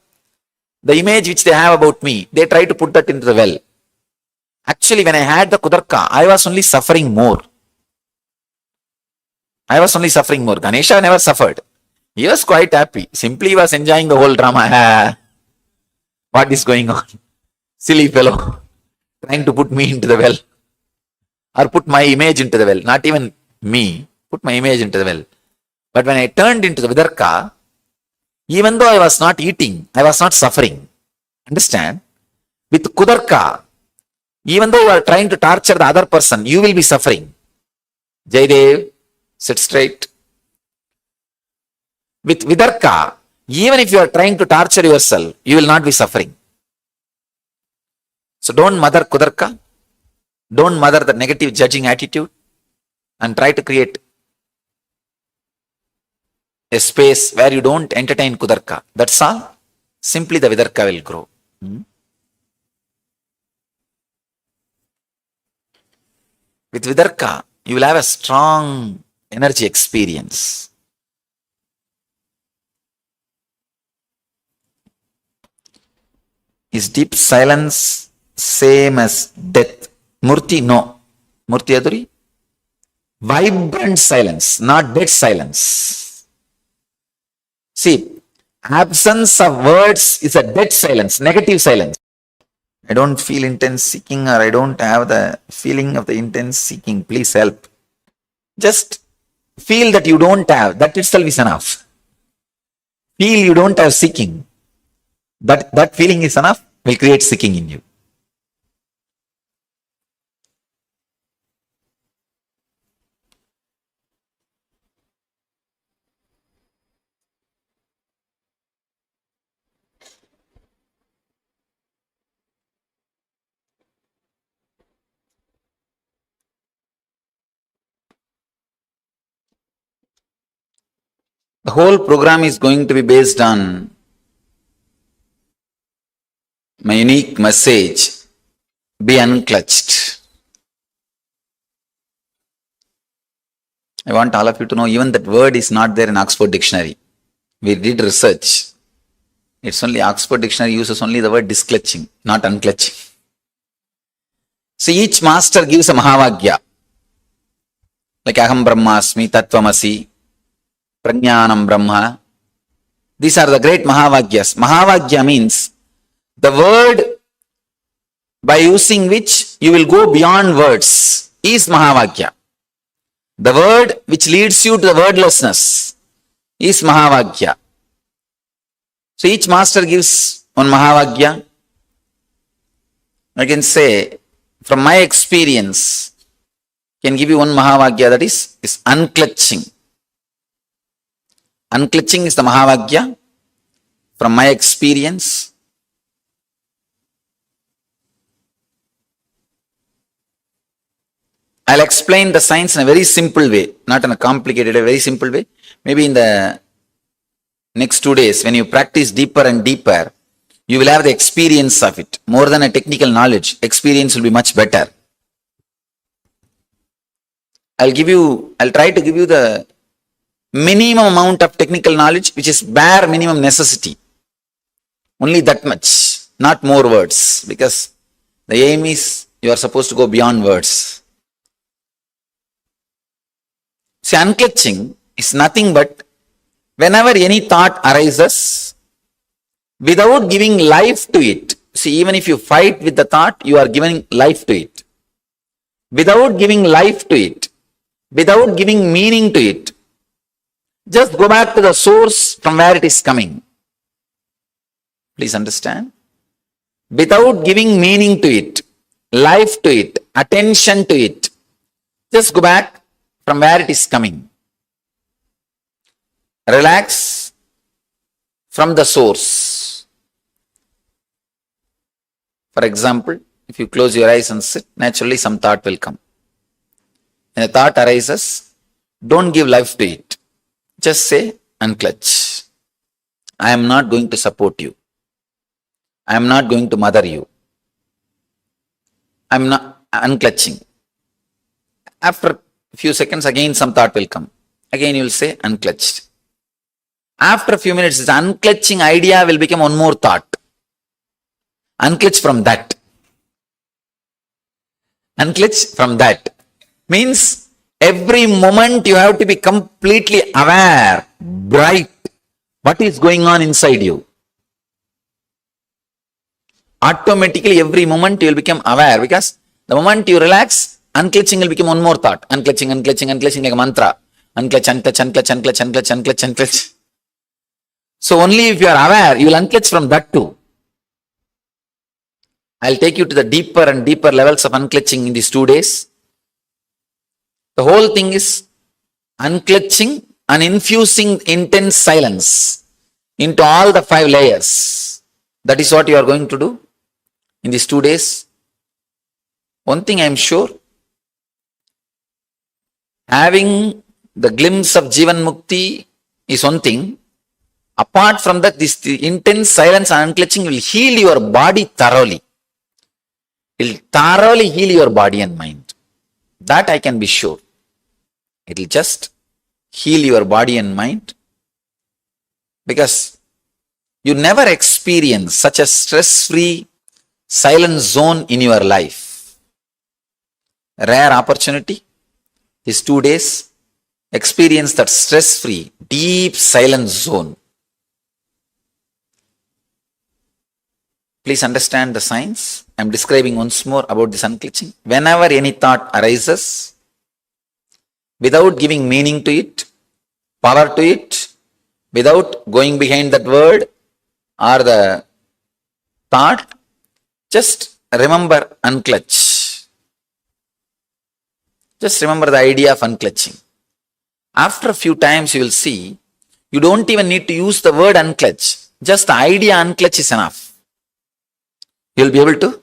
The image which they have about me, they try to put that into the well. Actually, when I had the Kudarka, I was only suffering more. I was only suffering more. Ganesha never suffered. He was quite happy. Simply he was enjoying the whole drama. What is going on? Silly fellow. Trying to put me into the well. Or put my image into the well. Not even me. Put my image into the well. But when I turned into the Vidarka, even though I was not eating, I was not suffering. Understand? With Kudarka, even though you are trying to torture the other person, you will be suffering. Jaidev, sit straight. With Vidarka, even if you are trying to torture yourself, you will not be suffering. So don't mother Kudarka. Don't mother the negative judging attitude. And try to create a space where you don't entertain Kudarka. That's all. Simply the Vidarka will grow. With Vidarka, you will have a strong energy experience. Is deep silence same as death? Murti, no. Murti Aduri? Vibrant silence, not dead silence. See, absence of words is a dead silence, negative silence. I don't feel intense seeking, or I don't have the feeling of the intense seeking. Please help. Just feel that you don't have. That itself is enough. Feel you don't have seeking. That feeling is enough. Will create seeking in you. The whole program is going to be based on my unique message, be unclutched. I want all of you to know, even that word is not there in Oxford Dictionary. We did research. It's only Oxford Dictionary uses only the word disclutching, not unclutching. So each master gives a Mahavagya. Like Aham Brahmasmi, Tattvamasi, Prajnanam Brahma, These are the great Mahavagyas. Mahavagya means the word by using which you will go beyond words is Mahavagya. The word which leads you to the wordlessness is Mahavagya. So each master gives one Mahavagya. I can say, from my experience, can give you one Mahavagya, that is unclutching. Unclutching is the Mahavagya from my experience. I'll explain the science in a very simple way, not in a complicated, a very simple way. Maybe in the next 2 days, when you practice deeper and deeper, you will have the experience of it. More than a technical knowledge, experience will be much better. I'll try to give you the minimum amount of technical knowledge, which is bare minimum necessity. Only that much, not more words, because the aim is you are supposed to go beyond words. See, unclutching is nothing but whenever any thought arises, without giving life to it. See, even if you fight with the thought, you are giving life to it. Without giving life to it, without giving meaning to it, just go back to the source from where it is coming. Please understand. Without giving meaning to it, life to it, attention to it, just go back from where it is coming. Relax from the source. For example, if you close your eyes and sit, naturally some thought will come. When a thought arises, don't give life to it. Just say, unclutch. I am not going to support you. I am not going to mother you. I am not unclutching. After a few seconds, again some thought will come. Again you will say, unclutched. After a few minutes, this unclutching idea will become one more thought. Unclutch from that. Unclutch from that. Means every moment you have to be completely aware, bright, what is going on inside you. Automatically every moment you will become aware, because the moment you relax, unclutching will become one more thought. Unclutching, unclutching, unclutching, like a mantra. Unclutch, unclutch, unclutch, unclutch, unclutch, unclutch, unclutch. So only if you are aware, you will unclutch from that too. I'll take you to the deeper and deeper levels of unclutching in these 2 days. The whole thing is unclutching and infusing intense silence into all the 5 layers. That is what you are going to do in these 2 days. One thing I am sure, having the glimpse of Jivan Mukti is one thing. Apart from that, this intense silence and unclutching will heal your body thoroughly. It will thoroughly heal your body and mind. That I can be sure. It will just heal your body and mind, because you never experience such a stress-free silent zone in your life. Rare opportunity. These 2 days, experience that stress-free, deep silent zone. Please understand the science. I am describing once more about this unclutching. Whenever any thought arises, without giving meaning to it, power to it, without going behind that word or the thought, just remember unclutch. Just remember the idea of unclutching. After a few times you will see, you don't even need to use the word unclutch. Just the idea unclutch is enough. You will be able to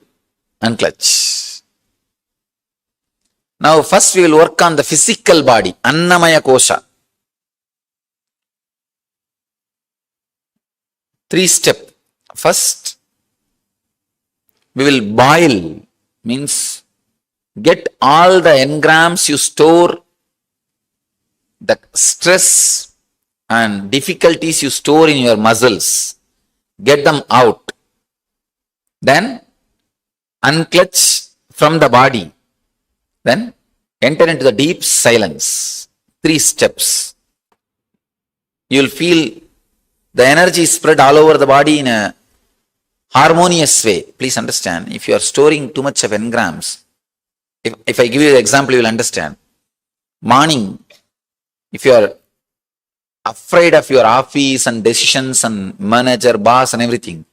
unclutch. Now first we will work on the physical body, Annamaya Kosha. 3 steps. First, we will boil, means get all the engrams you store, the stress and difficulties you store in your muscles, get them out. Then unclutch from the body. Then enter into the deep silence. 3 steps. You will feel The energy is spread all over the body in a harmonious way. Please understand, if you are storing too much of engrams, if I give you the example, you will understand. Morning, if you are afraid of your office and decisions and manager, boss and everything,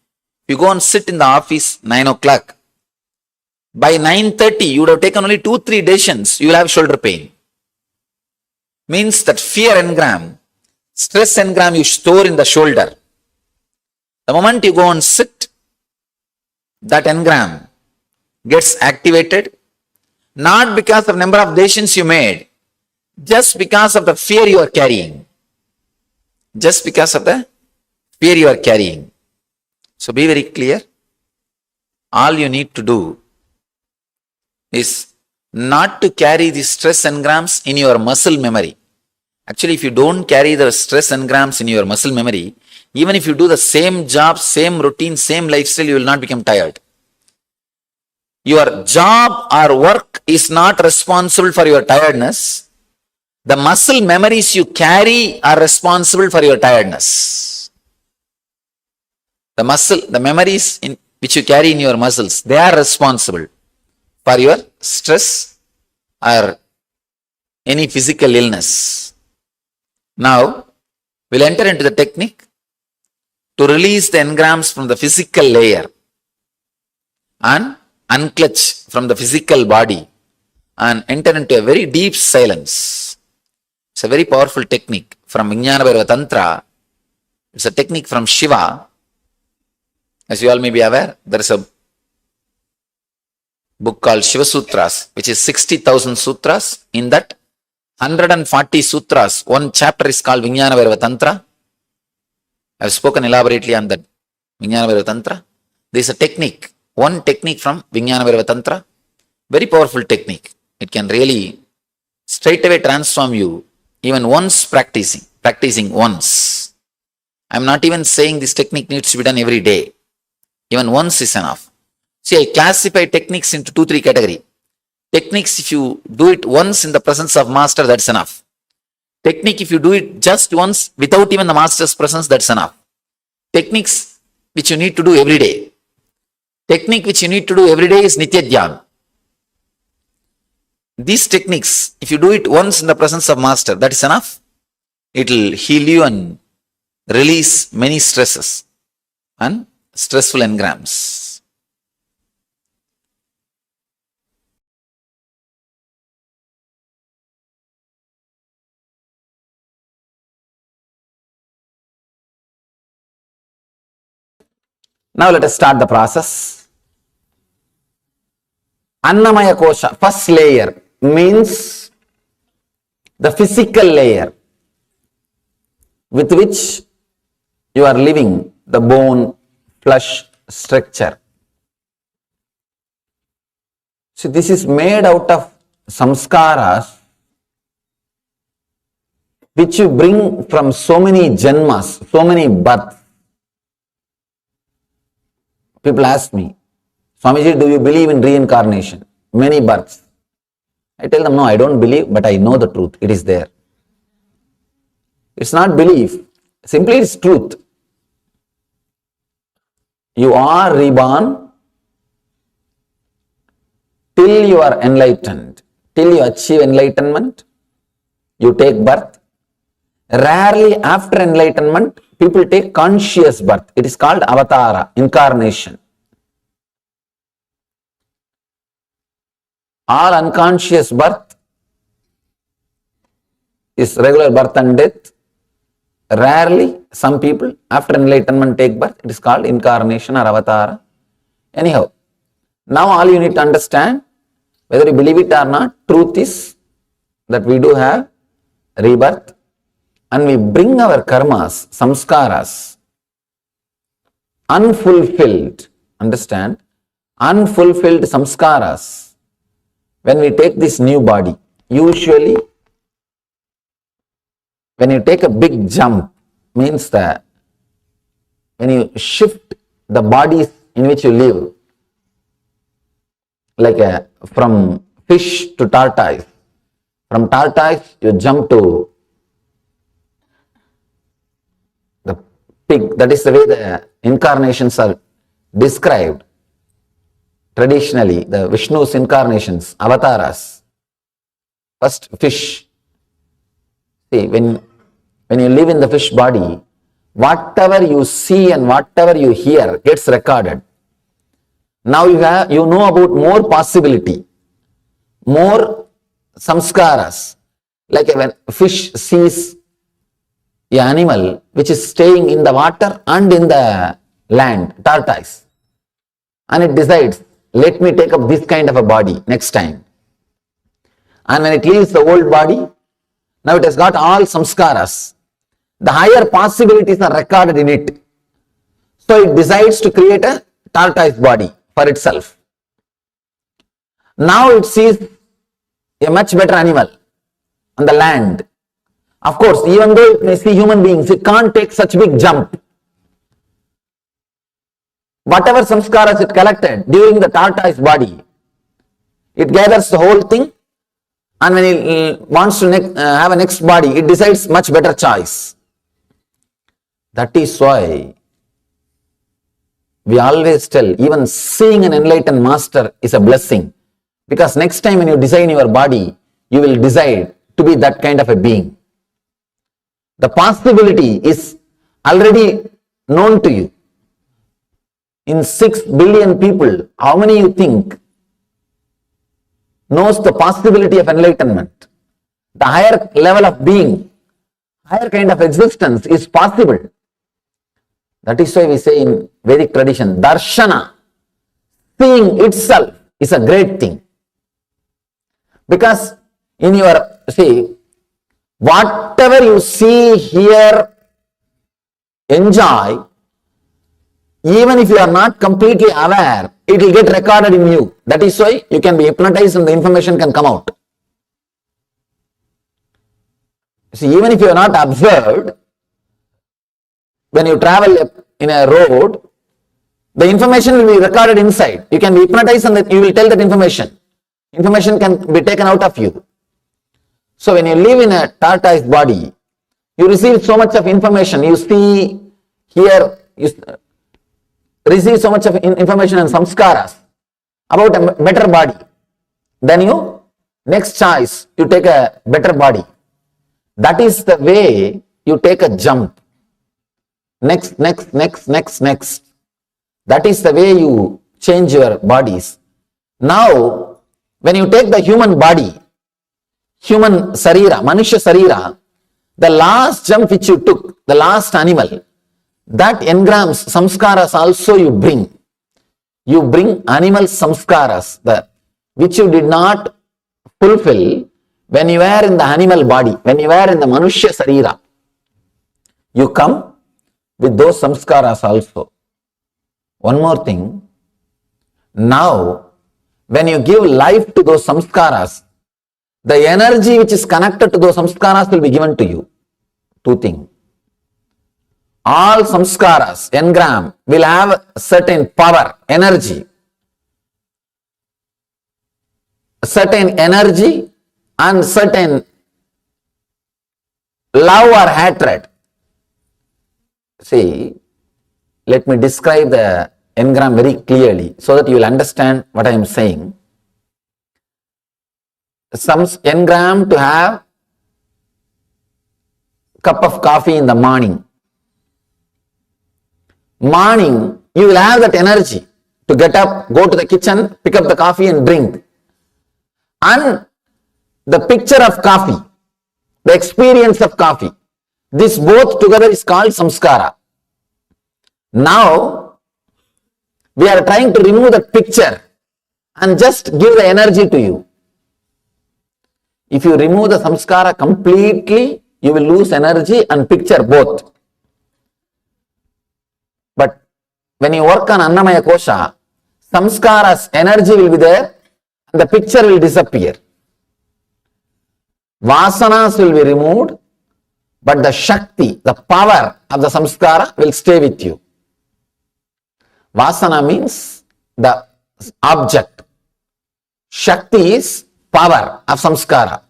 you go and sit in the office 9 o'clock. By 9:30, you would have taken only 2-3 decisions, you will have shoulder pain. Means that fear engram, stress engram you store in the shoulder. The moment you go and sit, that engram gets activated, not because of number of decisions you made, just because of the fear you are carrying. Just because of the fear you are carrying. So be very clear. All you need to do is not to carry the stress engrams in your muscle memory. Actually, if you don't carry the stress engrams in your muscle memory, even if you do the same job, same routine, same lifestyle, you will not become tired. Your job or work is not responsible for your tiredness. The muscle memories you carry are responsible for your tiredness. The memories which you carry in your muscles, they are responsible for your stress or any physical illness. Now, we'll enter into the technique to release the engrams from the physical layer and unclutch from the physical body and enter into a very deep silence. It's a very powerful technique from Vijnana Bhairava Tantra. It's a technique from Shiva. As you all may be aware, there is a book called Shiva Sutras, which is 60,000 sutras. In that 140 sutras, one chapter is called Vijnana Bhairava Tantra. I have spoken elaborately on that Vijnana Bhairava Tantra. There is a technique, one technique from Vijnana Bhairava Tantra, very powerful technique. It can really straight away transform you, even once practicing once. I am not even saying this technique needs to be done every day. Even once is enough. See, I classify techniques into 2-3 categories. Techniques, if you do it once in the presence of master, that's enough. Technique, if you do it just once without even the master's presence, that's enough. Techniques which you need to do every day. Technique which you need to do every day is Nitya Dhyan. These techniques, if you do it once in the presence of master, that is enough. It will heal you and release many stresses and stressful engrams. Now let us start the process. Annamaya Kosha, first layer, means the physical layer with which you are living, the bone, flesh structure. So this is made out of samskaras which you bring from so many janmas, so many births. People ask me, Swamiji, do you believe in reincarnation? Many births. I tell them, no, I don't believe, but I know the truth. It is there. It's not belief. Simply it's truth. You are reborn till you are enlightened. Till you achieve enlightenment, you take birth. Rarely after enlightenment, people take conscious birth. It is called avatara, incarnation. All unconscious birth is regular birth and death. Rarely, some people after enlightenment take birth. It is called incarnation or avatara. Anyhow, now all you need to understand, whether you believe it or not, truth is that we do have rebirth and we bring our karmas, samskaras, unfulfilled. Understand? Unfulfilled samskaras. When we take this new body, usually when you take a big jump, means that when you shift the bodies in which you live, like from fish to tortoise, from tortoise you jump to the pig. That is the way the incarnations are described. Traditionally, the Vishnu's incarnations, avataras. First, fish. See, when you live in the fish body, whatever you see and whatever you hear gets recorded. Now you know about more possibility, more samskaras. Like when a fish sees an animal which is staying in the water and in the land, tortoise, and it decides, let me take up this kind of a body next time. And when it leaves the old body, now it has got all samskaras. The higher possibilities are recorded in it. So it decides to create a tortoise body for itself. Now it sees a much better animal on the land. Of course, even though it may see human beings, it can't take such big jump. Whatever samskaras it collected during the tortoise body, it gathers the whole thing, and when it wants to have a next body, it decides much better choice. That is why we always tell, even seeing an enlightened master is a blessing. Because next time when you design your body, you will decide to be that kind of a being. The possibility is already known to you. In 6 billion people, how many you think knows the possibility of enlightenment? The higher level of being, higher kind of existence is possible. That is why we say in Vedic tradition, darshana, seeing itself is a great thing. Because in your, whatever you see, hear, enjoy, even if you are not completely aware, it will get recorded in you. That is why you can be hypnotized and the information can come out. See, even if you are not observed, when you travel in a road, the information will be recorded inside. You can be hypnotized and you will tell that information. Information can be taken out of you. So when you live in a tortoise body, you receive so much of information. You see, hear, you receive so much of information and samskaras about a better body. Then you, next choice, you take a better body. That is the way you take a jump. Next. That is the way you change your bodies. Now, when you take the human body, human sarira, manusha sarira, the last jump which you took, the last animal, that engrams samskaras also you bring. You bring animal samskaras, which you did not fulfill when you were in the animal body, when you were in the manusha sarira. You come with those samskaras also. One more thing, now when you give life to those samskaras, the energy which is connected to those samskaras will be given to you. Two things. All samskaras, engram, will have a certain power, energy. Certain energy and certain love or hatred. See, let me describe the engram very clearly so that you will understand what I am saying. Some engram to have a cup of coffee in the morning. Morning, you will have that energy to get up, go to the kitchen, pick up the coffee and drink. And the picture of coffee, the experience of coffee, this both together is called samskara. Now, we are trying to remove that picture and just give the energy to you. If you remove the samskara completely, you will lose energy and picture both. But when you work on Annamaya Kosha, samskara's energy will be there and the picture will disappear. Vasanas will be removed, but the Shakti, the power of the samskara will stay with you. Vasana means the object. Shakti is power of samskara.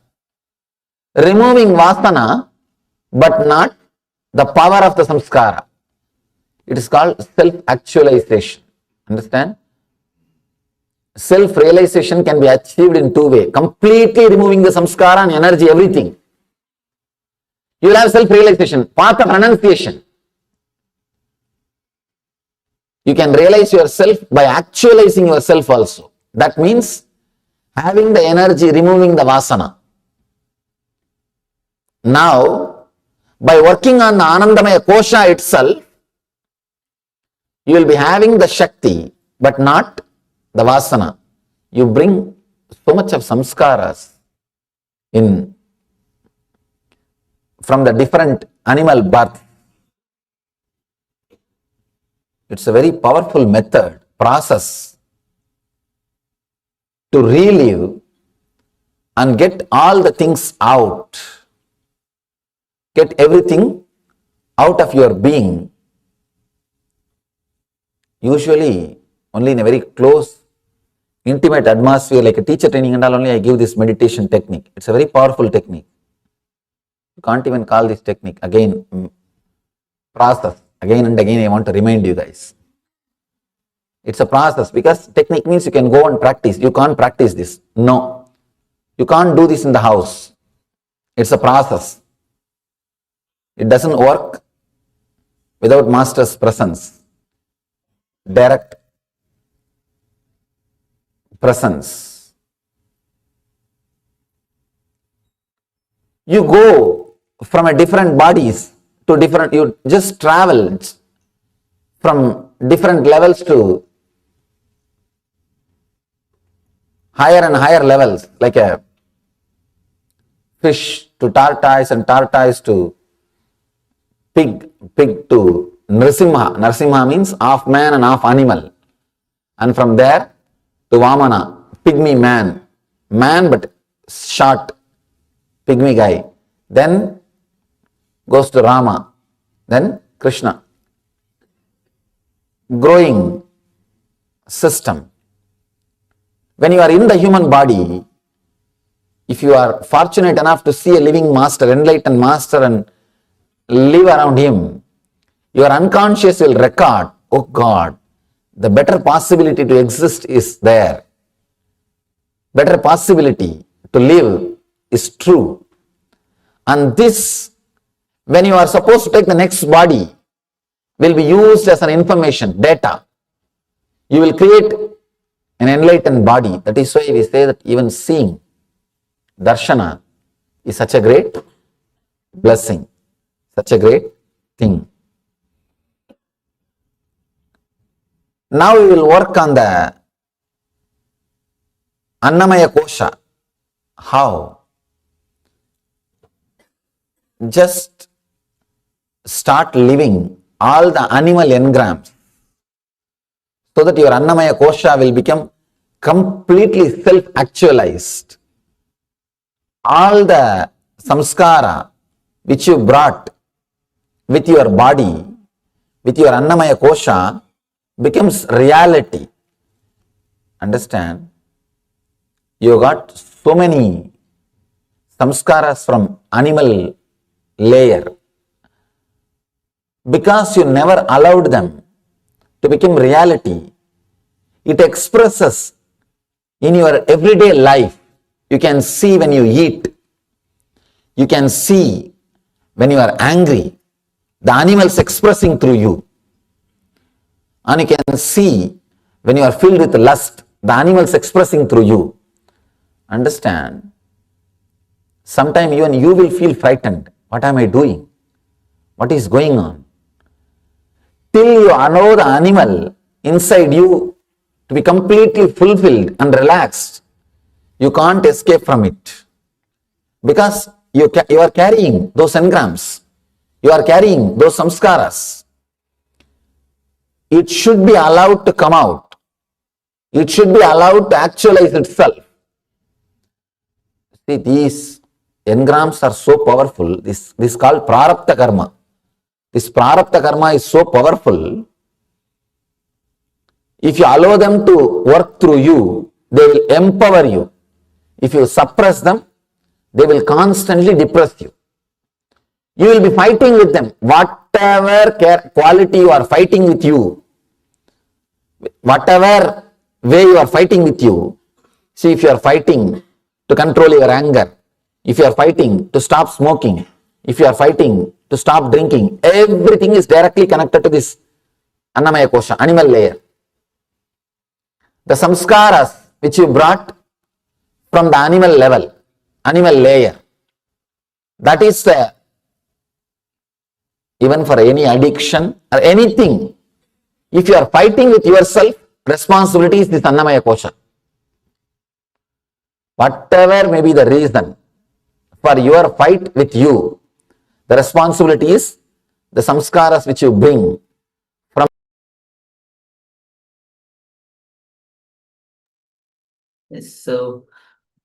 Removing vasana, but not the power of the samskara. It is called self-actualization. Understand? Self-realization can be achieved in two ways. Completely removing the samskara and energy, everything. You will have self-realization, path of renunciation. You can realize yourself by actualizing yourself also. That means having the energy, removing the vasana. Now, by working on the Anandamaya Kosha itself, you will be having the Shakti, but not the Vasana. You bring so much of samskaras from the different animal birth. It's a very powerful method, process to relive and get all the things out. Get everything out of your being. Usually, only in a very close, intimate atmosphere, like a teacher training and all, only I give this meditation technique. It's a very powerful technique. You can't even call this technique. Again, process. Again and again, I want to remind you guys. It's a process, because technique means you can go and practice. You can't practice this. No. You can't do this in the house. It's a process. It doesn't work without master's presence. Direct presence. You go from a different bodies to different, you just travel from different levels to higher and higher levels, like a fish to tortoise and tortoise to pig to Nrsimha. Nrsimha means half man and half animal. And from there to Vamana, pygmy man. Man but short, pygmy guy. Then goes to Rama. Then Krishna. Growing system. When you are in the human body, if you are fortunate enough to see a living master, enlightened master, and live around him, your unconscious will record, oh God, the better possibility to exist is there. Better possibility to live is true. And this, when you are supposed to take the next body, will be used as an information, data. You will create an enlightened body. That is why we say that even seeing, darshana, is such a great blessing. Such a great thing. Now we will work on the Annamaya Kosha. How? Just start living all the animal engrams so that your Annamaya Kosha will become completely self-actualized. All the samskara which you brought with your body, with your Annamaya Kosha, becomes reality. Understand? You got so many samskaras from animal layer. Because you never allowed them to become reality, it expresses in your everyday life. You can see when you eat. You can see when you are angry, the animals expressing through you. And you can see when you are filled with lust, the animals expressing through you. Understand? Sometimes even you will feel frightened. What am I doing? What is going on? Till you allow the animal inside you to be completely fulfilled and relaxed, you can't escape from it. Because you are carrying those engrams. You are carrying those samskaras. It should be allowed to come out. It should be allowed to actualize itself. See, these engrams are so powerful. This is called prarabdha karma. This prarabdha karma is so powerful. If you allow them to work through you, they will empower you. If you suppress them, they will constantly depress you. you will be fighting with them. Whatever quality you are fighting with you, whatever way you are fighting with you, see, if you are fighting to control your anger, if you are fighting to stop smoking, if you are fighting to stop drinking, everything is directly connected to this Annamaya Kosha, animal layer. The samskaras which you brought from the animal level, animal layer, that is the, even for any addiction or anything, if you are fighting with yourself, responsibility is this Annamaya Kosha. Whatever may be the reason for your fight with you, the responsibility is the samskaras which you bring from. Yes, so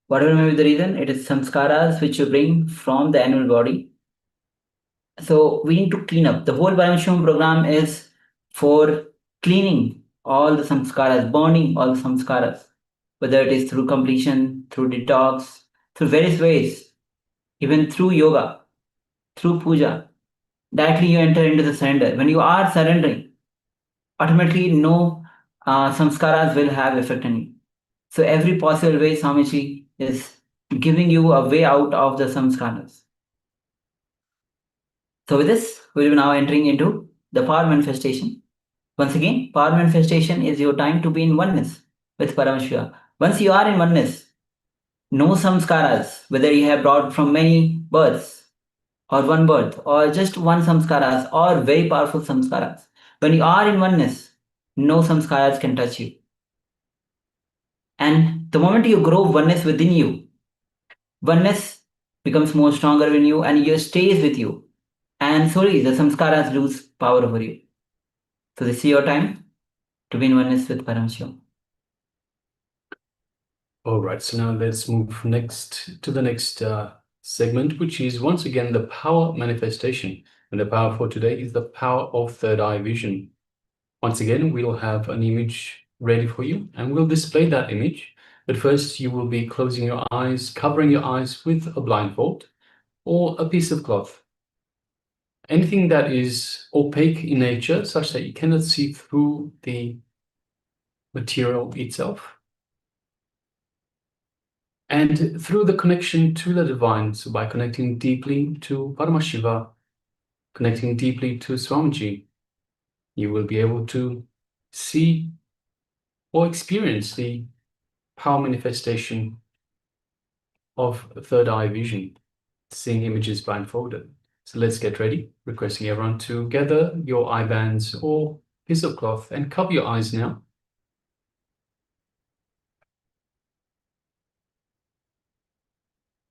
whatever may be the reason, it is samskaras which you bring from the animal body. So we need to clean up. The whole Paramashivoham program is for cleaning all the samskaras, burning all the samskaras, whether it is through completion, through detox, through various ways, even through yoga, through puja. Directly you enter into the surrender. When you are surrendering, automatically no samskaras will have effect on you. So every possible way, Swamiji is giving you a way out of the samskaras. So with this, we will be now entering into the power manifestation. Once again, power manifestation is your time to be in oneness with Paramashiva. Once you are in oneness, no samskaras, whether you have brought from many births or one birth or just one samskaras or very powerful samskaras. When you are in oneness, no samskaras can touch you. And the moment you grow oneness within you, oneness becomes more stronger in you and it stays with you. And slowly the samskaras lose power over you. So this is your time to be in oneness with Paramashiva. All right, so now let's move next to the next segment, which is once again the power manifestation. And the power for today is the power of third eye vision. Once again, we'll have an image ready for you and we'll display that image. But first, you will be closing your eyes, covering your eyes with a blindfold or a piece of cloth. Anything that is opaque in nature, such that you cannot see through the material itself. And through the connection to the divine, so by connecting deeply to Paramashiva, connecting deeply to Swamiji, you will be able to see or experience the power manifestation of third eye vision, seeing images blindfolded. So let's get ready, requesting everyone to gather your eye bands or piece of cloth and cover your eyes now.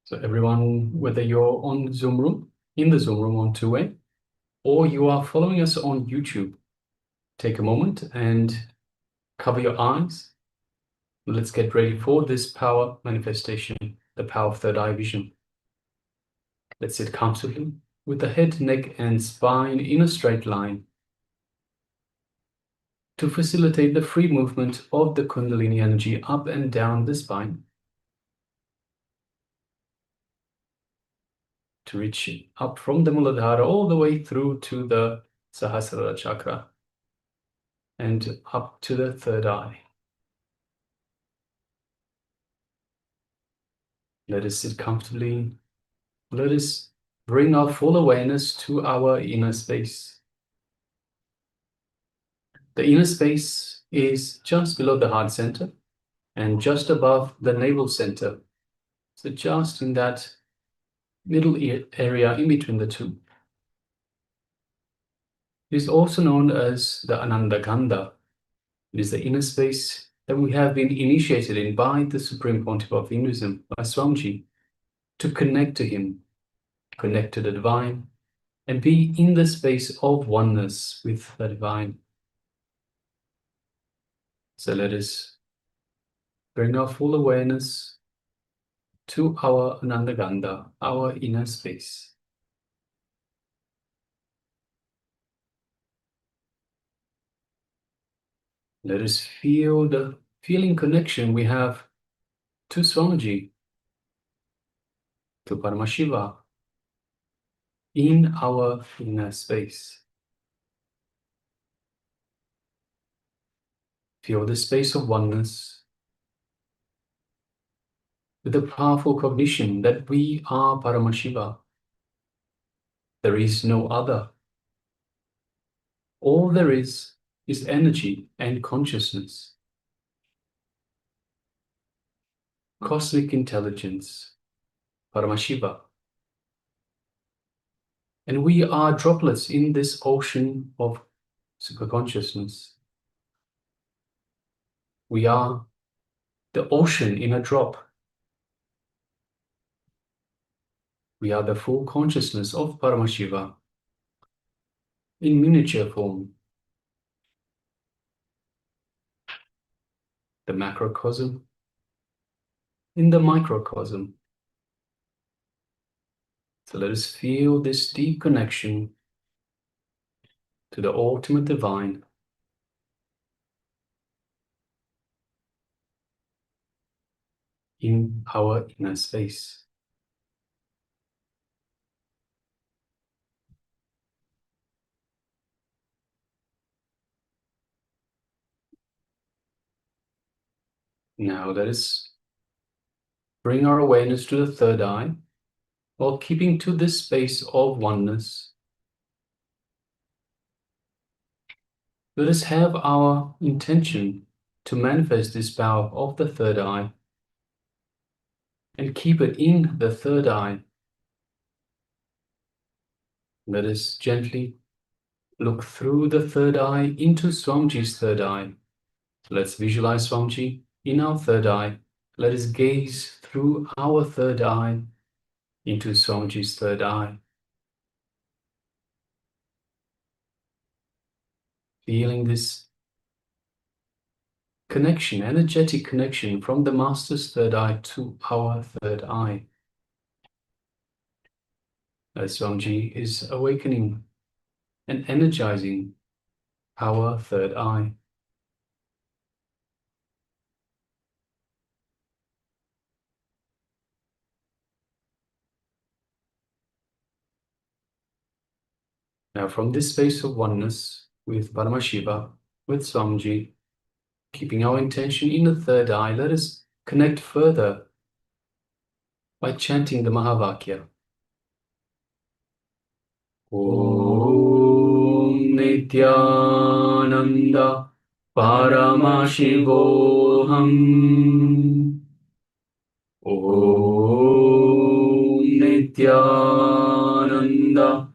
So everyone, whether you're on Zoom room, in the Zoom room on two-way, or you are following us on YouTube, take a moment and cover your eyes. Let's get ready for this power manifestation, the power of third eye vision. Let's sit comfortably with the head, neck, and spine in a straight line to facilitate the free movement of the Kundalini energy up and down the spine, to reach up from the Muladhara all the way through to the Sahasrara chakra and up to the third eye. Let us sit comfortably. Let us bring our full awareness to our inner space. The inner space is just below the heart center and just above the navel center. So just in that middle area in between the two. It is also known as the Ananda Gandha. It is the inner space that we have been initiated in by the Supreme Pontiff of Hinduism, by Swamiji, to connect to him, connect to the divine, and be in the space of oneness with the divine. So let us bring our full awareness to our Ananda Gandha, our inner space. Let us feel the feeling connection we have to Swamiji, to Paramashiva, in our inner space. Feel the space of oneness with the powerful cognition that we are Paramashiva. There is no other. All there is energy and consciousness, cosmic intelligence, Paramashiva. And we are droplets in this ocean of superconsciousness. We are the ocean in a drop. We are the full consciousness of Paramashiva in miniature form. The macrocosm in the microcosm. So let us feel this deep connection to the ultimate divine. In our inner space. Now let us bring our awareness to the third eye while keeping to this space of oneness. Let us have our intention to manifest this power of the third eye and keep it in the third eye. Let us gently look through the third eye into Swamiji's third eye. Let's visualize Swamiji in our third eye. Let us gaze through our third eye into Swamiji's third eye. Feeling this connection, energetic connection from the Master's third eye to our third eye. As Swamiji is awakening and energizing our third eye. Now from this space of oneness with Paramashiva, with Swamiji, keeping our intention in the third eye, let us connect further by chanting the Mahavakya. Om Nithyananda Paramashivoham. Om Nithyananda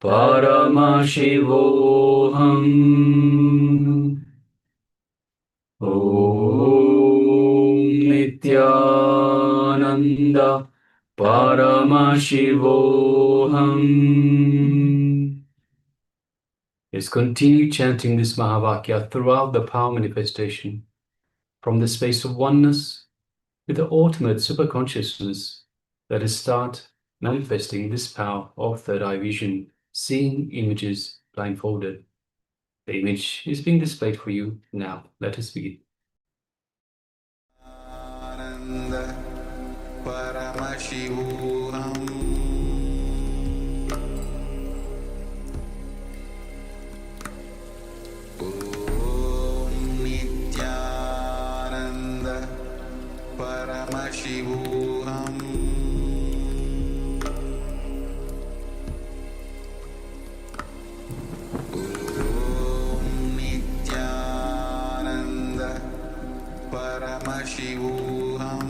Paramashivoham. Om Nithyananda Paramashivoham. Let's continue chanting this Mahavakya throughout the power manifestation from the space of oneness with the ultimate superconsciousness. Let us start manifesting this power of third eye vision, seeing images blindfolded. The image is being displayed for you now. Let us begin. Paramashivoham. Om Nithyananda Paramashivoham. Om Nithyananda Paramashivoham.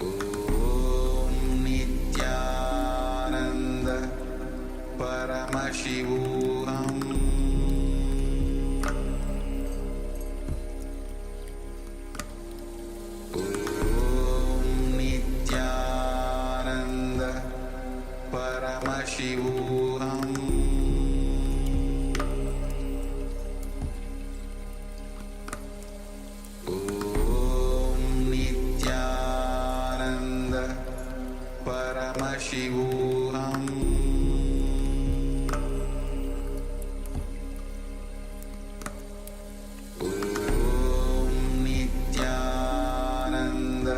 Om Nithyananda Paramashivoham. Om Nithyananda Paramashivoham. Om Nithyananda Paramashivoham. Om Nithyananda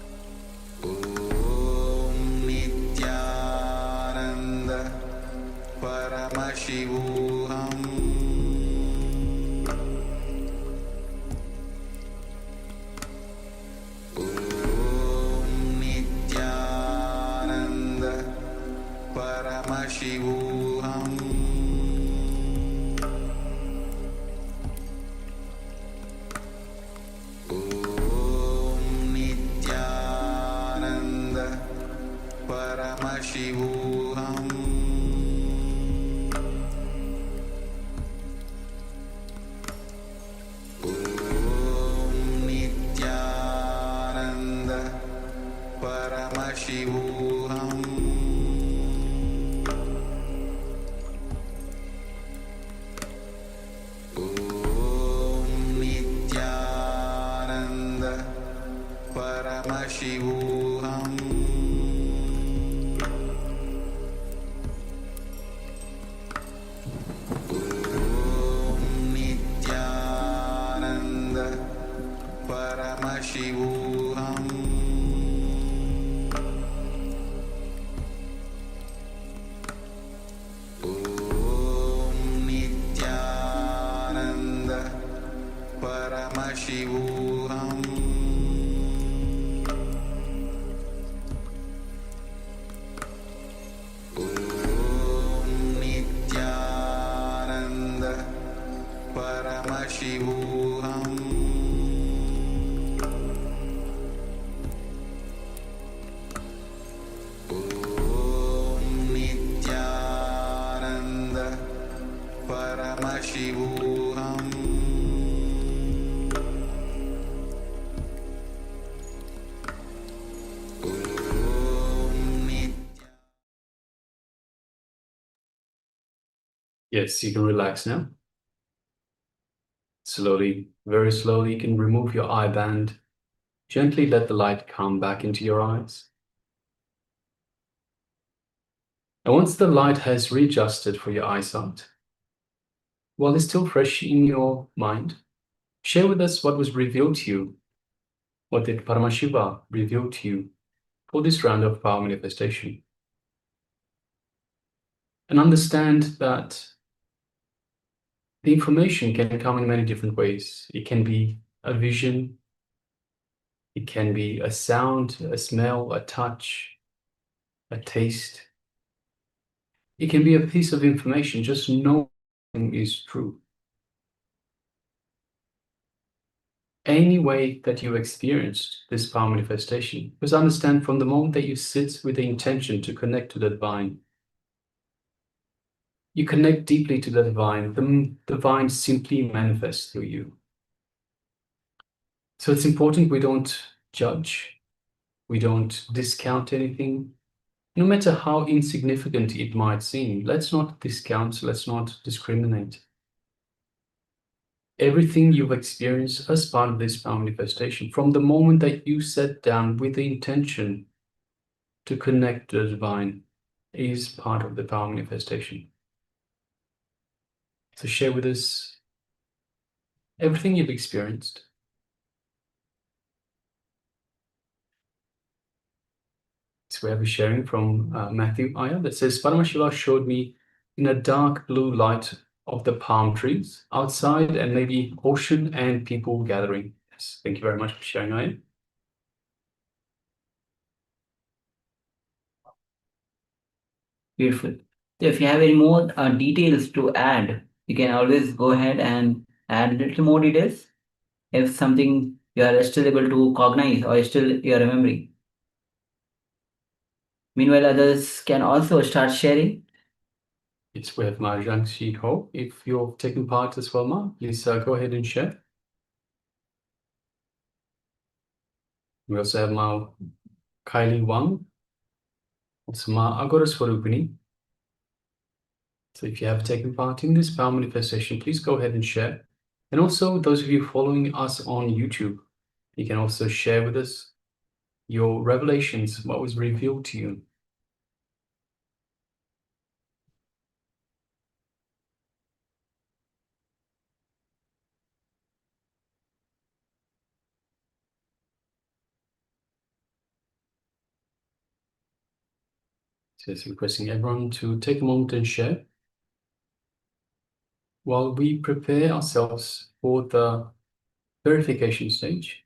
Paramashivoham Om Nithyananda Paramashivoham Om Nithyananda Paramashivoham Om Nithyananda Paramashivoham Om Nithyananda Paramashivoham Yes, you can relax now. Slowly, very slowly, you can remove your eye band. Gently let the light come back into your eyes. And once the light has readjusted for your eyesight, while it's still fresh in your mind, share with us what was revealed to you. What did Paramashiva reveal to you for this round of power manifestation? And understand that the information can come in many different ways. It can be a vision, it can be a sound, a smell, a touch, a taste. It can be a piece of information, just knowing is true. Any way that you experienced this power manifestation, just understand from the moment that you sit with the intention to connect to the divine, you connect deeply to the divine simply manifests through you. So it's important we don't judge, we don't discount anything, no matter how insignificant it might seem. Let's not discount, let's not discriminate. Everything you've experienced as part of this power manifestation, from the moment that you sat down with the intention to connect to the divine, is part of the power manifestation. So share with us everything you've experienced. So we have a sharing from Matthew Iyer that says, Paramashiva showed me in a dark blue light of the palm trees outside and maybe ocean and people gathering. Yes, thank you very much for sharing, Iyer. Beautiful. So if you have any more details to add, you can always go ahead and add a little more details if something you are still able to cognize or still you are remembering. Meanwhile, others can also start sharing. It's with Ma Jiangxi Ho. If you're taking part as well, Ma, please go ahead and share. We also have Ma Kylie Wang. Also Ma Agora Swarupini. So if you have taken part in this power manifestation, please go ahead and share. And also those of you following us on YouTube, you can also share with us your revelations, what was revealed to you. So it's requesting everyone to take a moment and share while we prepare ourselves for the verification stage.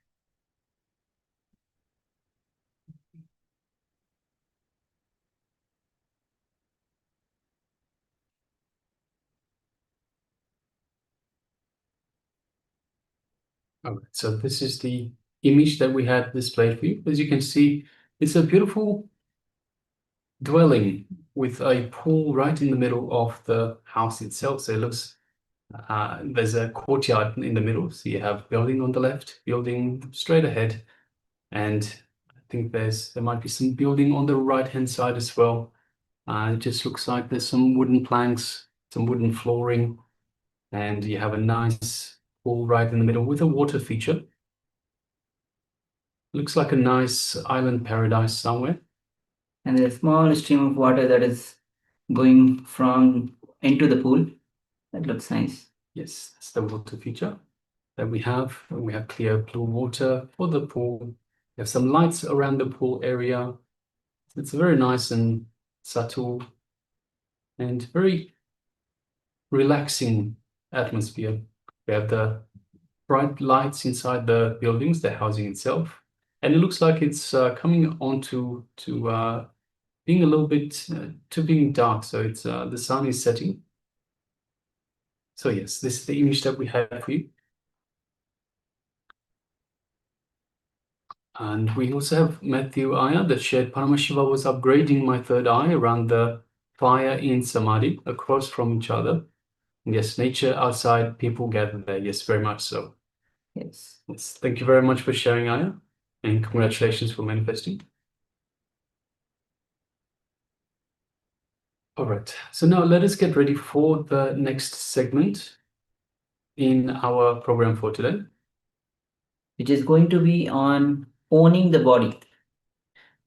All right, so this is the image that we had displayed for you. As you can see, it's a beautiful dwelling with a pool right in the middle of the house itself. So it looks, there's a courtyard in the middle. So you have building on the left, building straight ahead. And I think there might be some building on the right-hand side as well. It just looks like there's some wooden planks, some wooden flooring, and you have a nice pool right in the middle with a water feature. Looks like a nice island paradise somewhere. And there's a small stream of water that is going from into the pool. That looks nice. Yes, that's the water feature that we have. We have clear blue water for the pool. We have some lights around the pool area. It's very nice and subtle and very relaxing atmosphere. We have the bright lights inside the buildings, the housing itself, and it looks like it's coming on to being a little bit to being dark. So it's the sun is setting. So yes, this is the image that we have for you. And we also have Matthew Aya that shared Paramashiva was upgrading my third eye around the fire in Samadhi across from each other. And yes, nature outside, people gather there. Yes, very much so. Yes. Yes. Thank you very much for sharing, Aya. And congratulations for manifesting. All right. So now let us get ready for the next segment in our program for today, which is going to be on owning the body.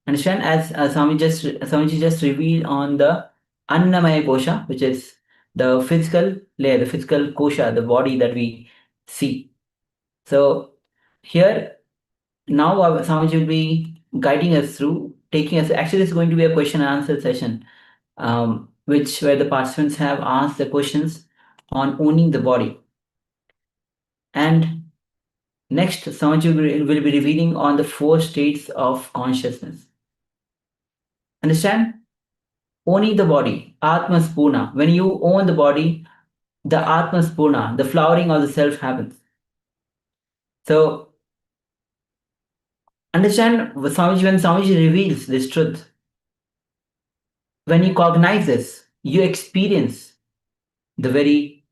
Understand, as Swamiji just revealed on the Annamaya Kosha, which is the physical layer, the physical kosha, the body that we see. So here, now Swamiji will be guiding us through, taking us. Actually, it's going to be a question and answer session, where the participants have asked the questions on owning the body. And next, Swamiji will be revealing on the 4 states of consciousness. Understand? Owning the body, Atma Spurana. When you own the body, the Atma Spurana, the flowering of the self happens. So, understand when Swamiji reveals this truth, when you cognize this, you experience the very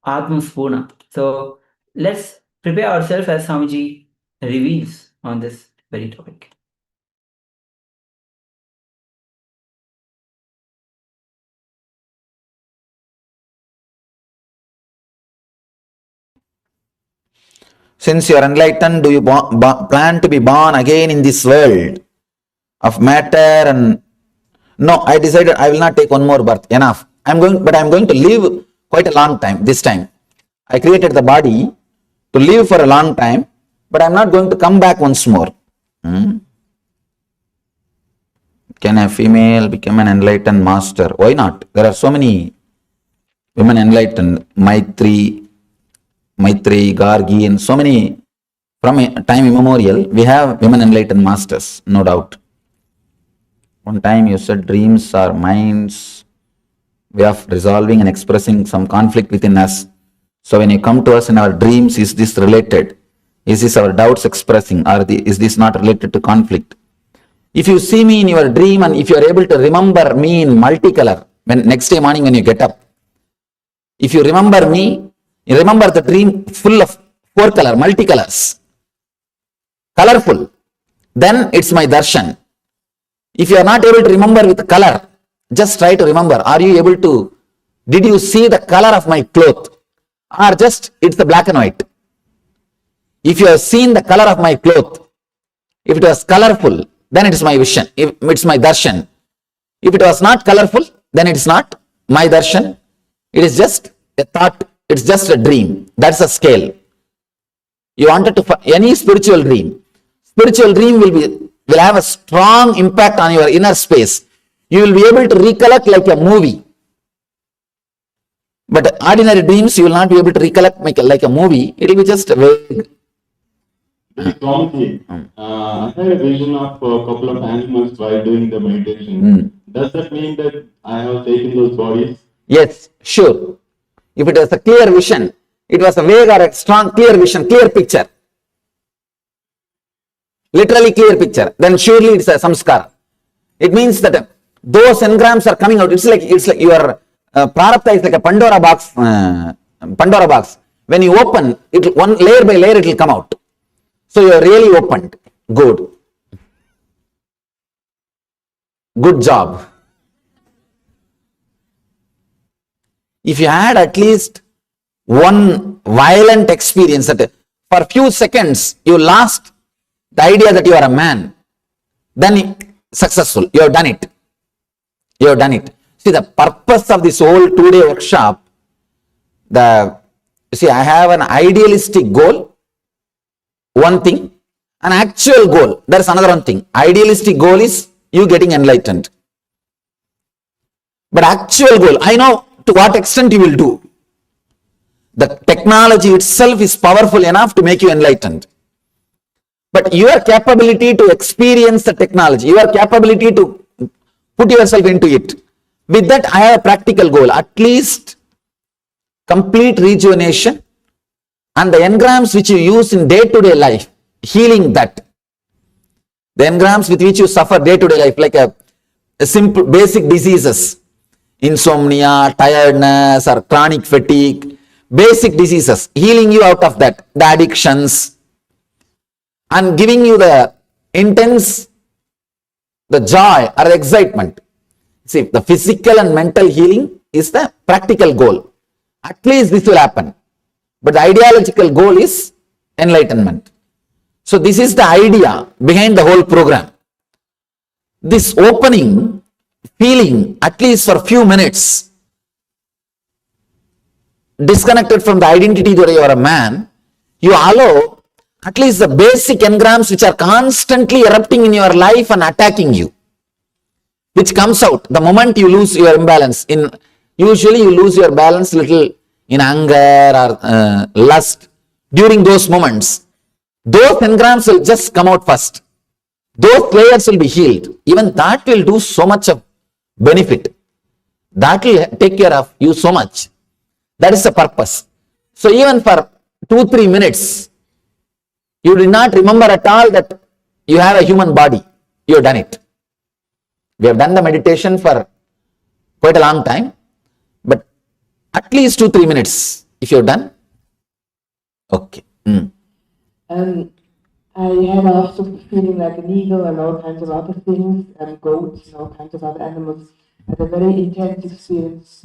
Atma Spurana. So, let's prepare ourselves as Swamiji reveals on this very topic. Since you are enlightened, do you plan to be born again in this world of matter? And no, I decided I will not take one more birth. Enough. I'm going to live quite a long time this time. I created the body to live for a long time, but I'm not going to come back once more. Can a female become an enlightened master? Why not? There are so many women enlightened. Maitri, Gargi, and so many. From time immemorial, we have women enlightened masters, no doubt. One time you said dreams are mind's way of resolving and expressing some conflict within us. So when you come to us in our dreams, is this related? Is this our doubts expressing? Is this not related to conflict? If you see me in your dream and if you are able to remember me in multicolor, when next day morning when you get up, if you remember me, you remember the dream full of 4 color, multicolors, colorful, then it's my darshan. If you are not able to remember with color, just try to remember. Did you see the color of my cloth? Or just it's the black and white? If you have seen the color of my cloth, if it was colorful, then it is my vision. If it's my darshan. If it was not colorful, then it is not my darshan. It is just a thought. It's just a dream. That's a scale. You wanted to any spiritual dream. Spiritual dream will have a strong impact on your inner space. You will be able to recollect like a movie. But ordinary dreams, you will not be able to recollect like a movie. It will be just vague. I had a vision of a couple of animals while doing the meditation. Does that mean that I have taken those bodies? Yes, sure. If it was a clear vision, it was a vague or a strong clear vision, clear picture. Literally clear picture. Then surely it's a samskara. It means that those engrams are coming out. It's like your prarabdha is like a Pandora box. When you open it, one layer by layer, it will come out. So you are really opened. Good. Good job. If you had at least one violent experience that for a few seconds you lost the idea that you are a man, then successful. You have done it. You have done it. See, the purpose of this whole 2-day workshop, I have an idealistic goal, one thing, an actual goal, there is another one thing. Idealistic goal is you getting enlightened. But actual goal, I know to what extent you will do. The technology itself is powerful enough to make you enlightened. But your capability to experience the technology, your capability to put yourself into it, with that I have a practical goal, at least complete rejuvenation and the engrams which you use in day-to-day life, healing that. The engrams with which you suffer day-to-day life, like a simple basic diseases, insomnia, tiredness or chronic fatigue, basic diseases, healing you out of that, the addictions, and giving you the intense, the joy or the excitement. See, the physical and mental healing is the practical goal. At least this will happen. But the ideological goal is enlightenment. So this is the idea behind the whole program. This opening, feeling, at least for a few minutes, disconnected from the identity that you are a man, you allow at least the basic engrams which are constantly erupting in your life and attacking you, which comes out the moment you lose your imbalance. Usually you lose your balance little in anger or lust. During those moments, those engrams will just come out first. Those layers will be healed. Even that will do so much of benefit. That will take care of you so much. That is the purpose. So even for 2-3 minutes, you did not remember at all that you have a human body. You have done it. We have done the meditation for quite a long time, but at least 2-3 minutes, if you have done. Okay. I had also feeling like an eagle and all kinds of other things, and goats and all kinds of other animals. I had a very intense experience.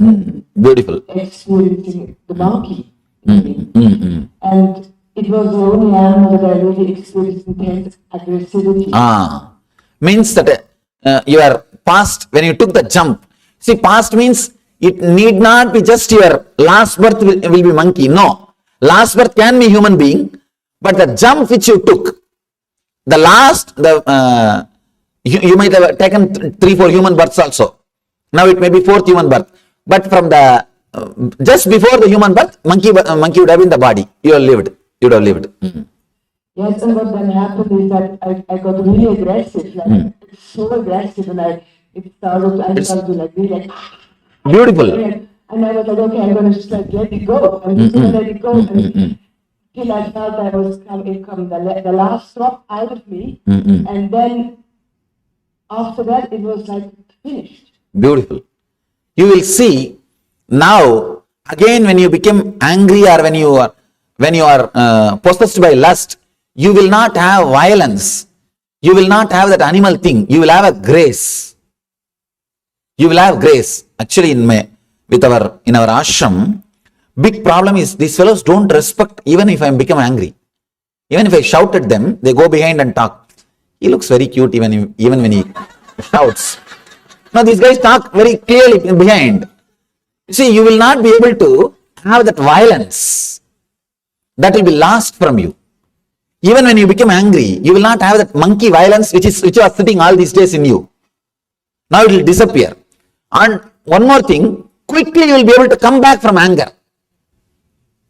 Beautiful. Experiencing the monkey. And it was the only animal that I really experienced intense aggressivity. Means that your past, when you took the jump, see, past means it need not be just your last birth will be monkey. No. Last birth can be human being, but the jump which you took, the last, you might have taken 3-4 human births also. Now it may be 4th human birth. But from the, just before the human birth, monkey would have been the body. You have lived. You would have lived. Yes, and what then happened is that I got really aggressive, like so aggressive, and I started to like really like, beautiful. And I was like, okay, I'm going to just like let it go. I'm just going to let it go. Till I felt I was come the last drop out of me. And then after that, it was like finished. Beautiful. You will see now, again, when you become angry or when you are possessed by lust, you will not have violence. You will not have that animal thing. You will have a grace. You will have grace. Actually, in our ashram, big problem is these fellows don't respect even if I become angry. Even if I shout at them, they go behind and talk. He looks very cute even when he shouts. Now these guys talk very clearly behind. See, you will not be able to have that violence. That will be lost from you. Even when you become angry, you will not have that monkey violence which was sitting all these days in you. Now it will disappear. And one more thing, quickly you will be able to come back from anger.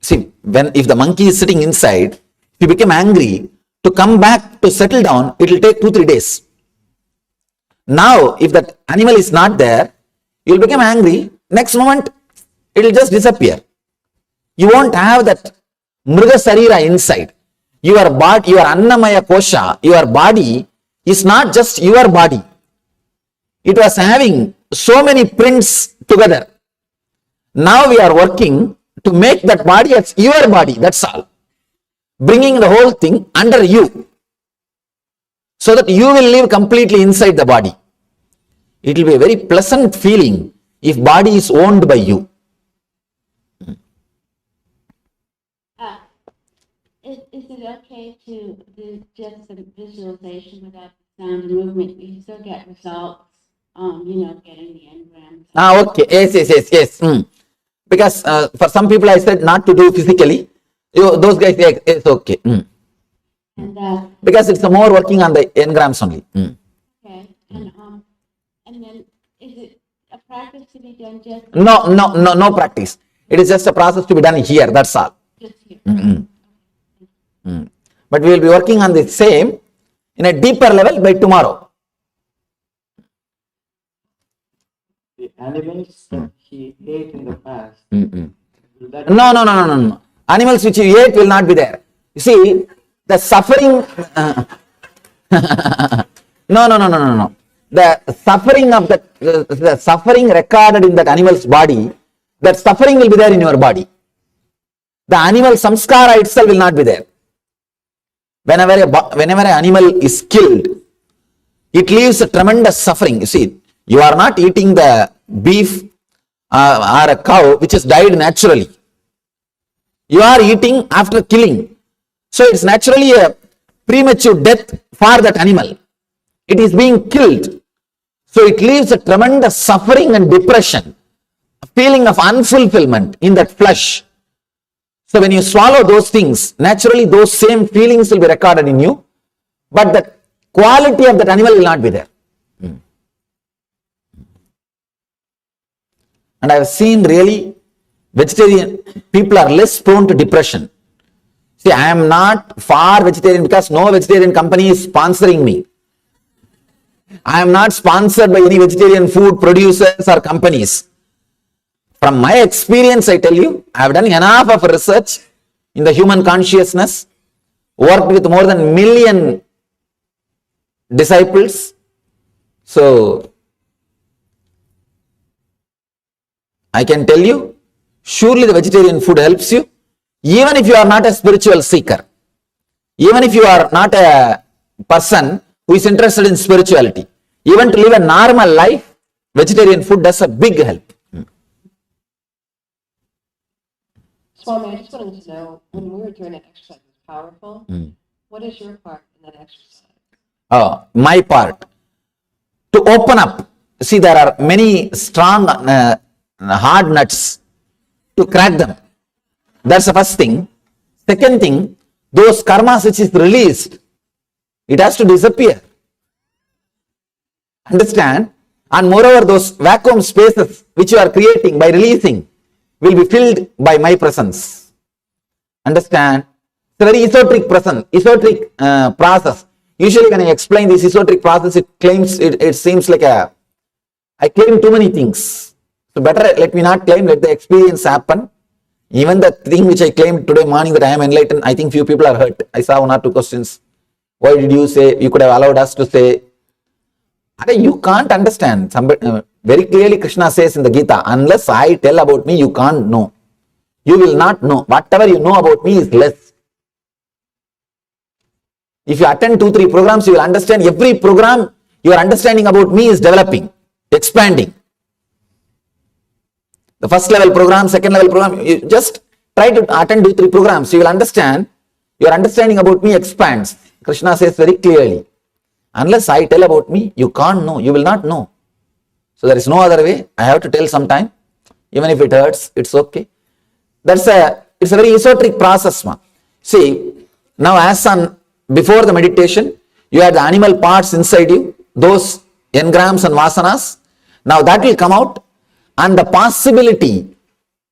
See, if the monkey is sitting inside, if you become angry, to come back, to settle down, it will take 2-3 days. Now, if that animal is not there, you will become angry. Next moment, it will just disappear. You won't have that Mriga Sarira inside. Your body, your Annamaya Kosha, your body is not just your body. It was having so many prints together. Now we are working to make that body as your body, that's all. Bringing the whole thing under you, so that you will live completely inside the body. It will be a very pleasant feeling if body is owned by you. is it okay to do just the visualization without the sound and movement? You still get results, getting the engrams. Okay. Yes. Because for some people I said not to do physically. Those guys, it's okay. And because it's more working on the engrams only. Okay. And then is it a practice to be done just? No practice. It is just a process to be done here. That's all. Just here. But we will be working on the same in a deeper level by tomorrow. The animals that he ate in the past. No. Animals which you ate will not be there. You see, the suffering. No. The suffering of the suffering recorded in that animal's body, that suffering will be there in your body. The animal samskara itself will not be there. Whenever an animal is killed, it leaves a tremendous suffering. You see, you are not eating the beef or a cow which has died naturally. You are eating after killing. So it's naturally a premature death for that animal. It is being killed. So it leaves a tremendous suffering and depression, a feeling of unfulfillment in that flesh. So when you swallow those things, naturally those same feelings will be recorded in you, but the quality of that animal will not be there. And I have seen really vegetarian people are less prone to depression. See, I am not for vegetarian because no vegetarian company is sponsoring me. I am not sponsored by any vegetarian food producers or companies. From my experience, I tell you, I have done enough of research in the human consciousness, worked with more than 1 million disciples. So, I can tell you, surely the vegetarian food helps you, even if you are not a spiritual seeker, even if you are not a person who is interested in spirituality, even to live a normal life, vegetarian food does a big help. Swami, I just wanted to know, when we were doing that exercise, it was powerful. What is your part in that exercise? My part, to open up. See, there are many strong, hard nuts, to crack them. That's the first thing. Second thing, those karmas which is released, it has to disappear. Understand? And moreover, those vacuum spaces which you are creating by releasing will be filled by my presence. Understand? It's a very esoteric process. Usually when I explain this esoteric process, it seems like I claim too many things. So better let me not claim, let the experience happen. Even the thing which I claimed today morning that I am enlightened, I think few people are hurt. I saw 1 or 2 questions. Why did you say, you could have allowed us to say? You can't understand. Very clearly Krishna says in the Gita, unless I tell about me, you can't know. You will not know. Whatever you know about me is less. If you attend 2-3 programs, you will understand every program, your understanding about me is developing, expanding. The first level program, second level program, you just try to attend 2-3 programs, you will understand, your understanding about me expands. Krishna says very clearly, unless I tell about me, you can't know, you will not know. So there is no other way. I have to tell sometime, even if it hurts, it's okay. It's a very esoteric process. See, now as on before the meditation, you have the animal parts inside you, those engrams and vasanas. Now that will come out, and the possibility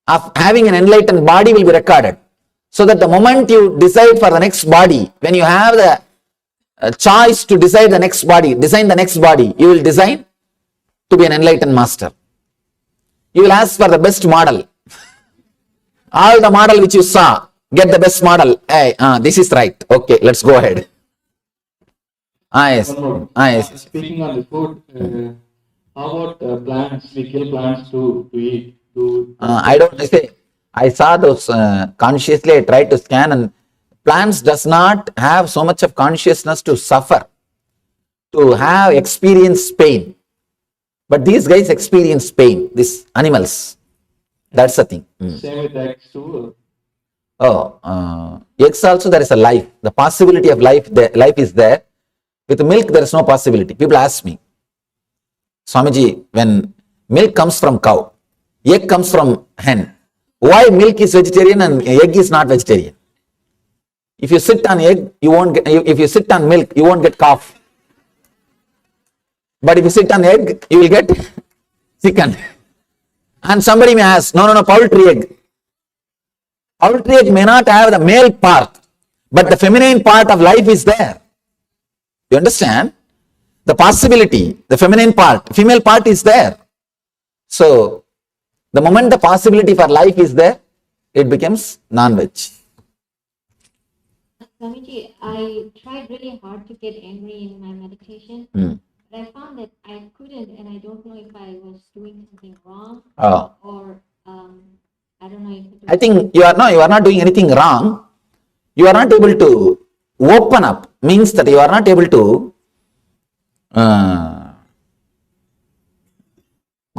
of having an enlightened body will be recorded. So that the moment you decide for the next body, when you have the choice to decide the next body, design the next body, you will design to be an enlightened master. You will ask for the best model. All the model which you saw, get the best model. Hey, this is right. Okay, let's go ahead. Yes. Yes. Speaking on the food, how about plants? We kill plants to eat. I saw those consciously. I tried to scan, and plants does not have so much of consciousness to suffer, to have experience pain. But these guys experience pain, these animals. That's the thing. Same with eggs too? Eggs also there is a life. The possibility of life is there. With milk there is no possibility. People ask me, Swamiji, when milk comes from cow, egg comes from hen, why milk is vegetarian and egg is not vegetarian? If you sit on egg, you won't get, if you sit on milk, you won't get cough. But if you sit on egg, you will get chicken. And somebody may ask, no, poultry egg. Poultry egg may not have the male part, but the feminine part of life is there. You understand? The possibility, the feminine part, female part is there. So, the moment the possibility for life is there, it becomes non-veg. Swamiji, I tried really hard to get angry in my meditation, but I found that I couldn't, and I don't know if I was doing something wrong or I don't know if it was... I think you are not doing anything wrong. You are not able to open up, means that you are not able to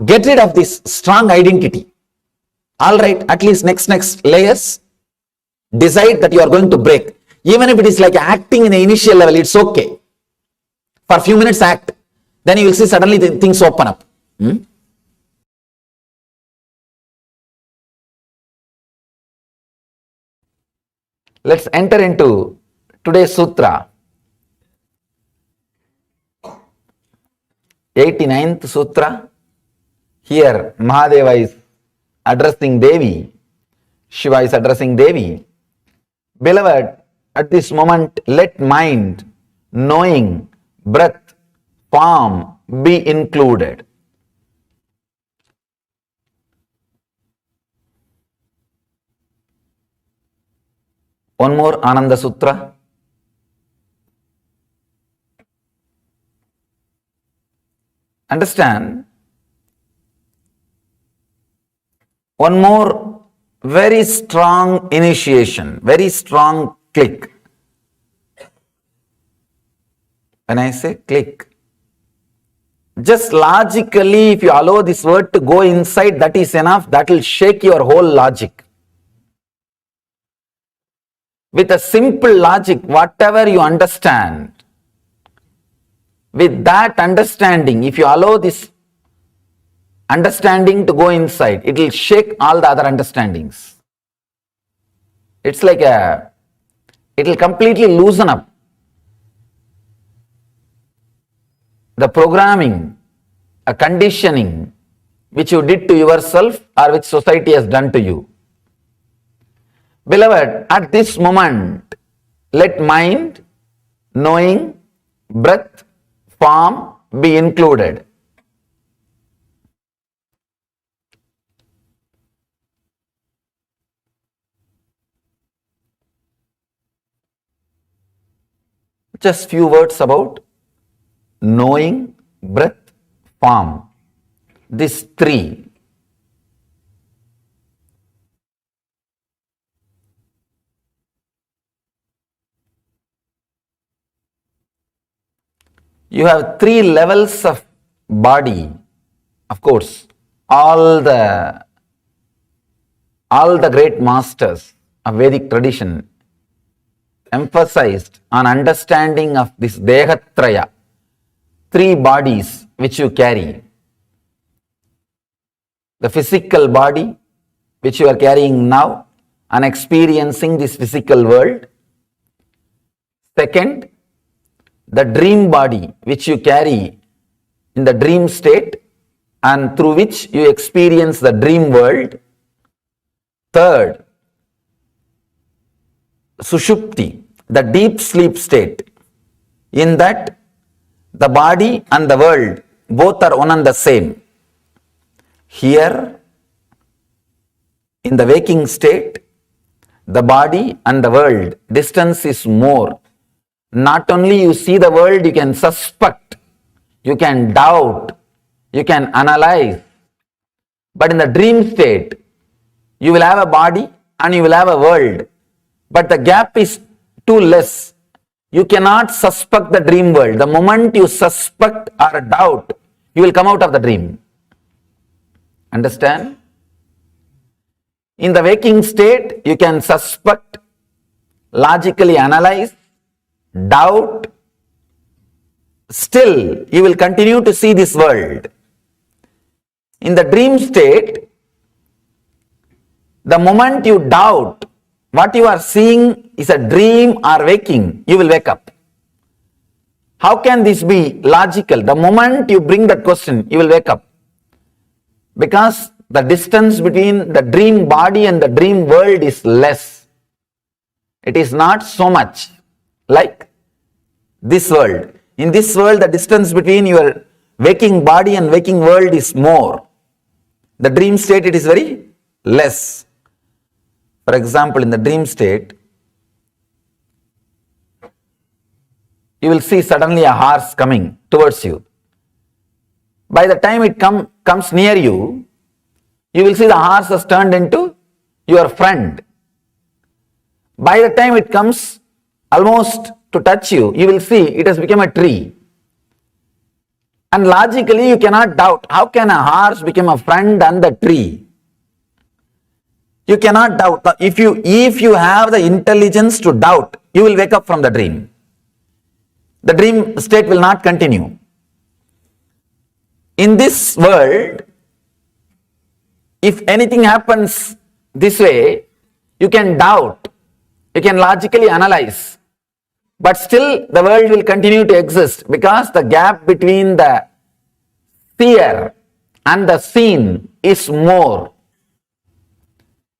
get rid of this strong identity. All right, at least next layers, decide that you are going to break. Even if it is like acting in the initial level, it's okay. For a few minutes act, then you will see suddenly the things open up. Let's enter into today's sutra. 89th sutra. Here Mahadeva is addressing Devi. Shiva is addressing Devi. Beloved, at this moment, let mind, knowing, breath, form be included. One more Ananda Sutra. Understand? One more very strong initiation, very strong click. When I say click, just logically, if you allow this word to go inside, that is enough. That will shake your whole logic. With a simple logic, whatever you understand, with that understanding, if you allow this understanding to go inside, it will shake all the other understandings. It's like it will completely loosen up the programming, a conditioning which you did to yourself or which society has done to you. Beloved, at this moment, let mind, knowing, breath, form be included. Just few words about knowing, breath, form. These three. You have three levels of body. Of course, all the great masters of Vedic tradition emphasized on understanding of this Dehatraya, three bodies which you carry. The physical body which you are carrying now and experiencing this physical world. Second, the dream body which you carry in the dream state and through which you experience the dream world. Third, Sushupti, the deep sleep state. In that, the body and the world both are one and the same. Here, in the waking state, the body and the world, distance is more. Not only you see the world, you can suspect, you can doubt, you can analyze. But in the dream state, you will have a body and you will have a world. But the gap is too less. You cannot suspect the dream world. The moment you suspect or doubt, you will come out of the dream. Understand? In the waking state, you can suspect, logically analyze, doubt. Still, you will continue to see this world. In the dream state, the moment you doubt what you are seeing is a dream or waking, you will wake up. How can this be logical? The moment you bring that question, you will wake up. Because the distance between the dream body and the dream world is less. It is not so much like this world. In this world, the distance between your waking body and waking world is more. The dream state, it is very less. For example, in the dream state, you will see suddenly a horse coming towards you. By the time it comes near you, you will see the horse has turned into your friend. By the time it comes almost to touch you, you will see it has become a tree. And logically, you cannot doubt, how can a horse become a friend and the tree? You cannot doubt. If you have the intelligence to doubt, you will wake up from the dream. The dream state will not continue. In this world, if anything happens this way, you can doubt, you can logically analyze, but still the world will continue to exist because the gap between the seer and the seen is more.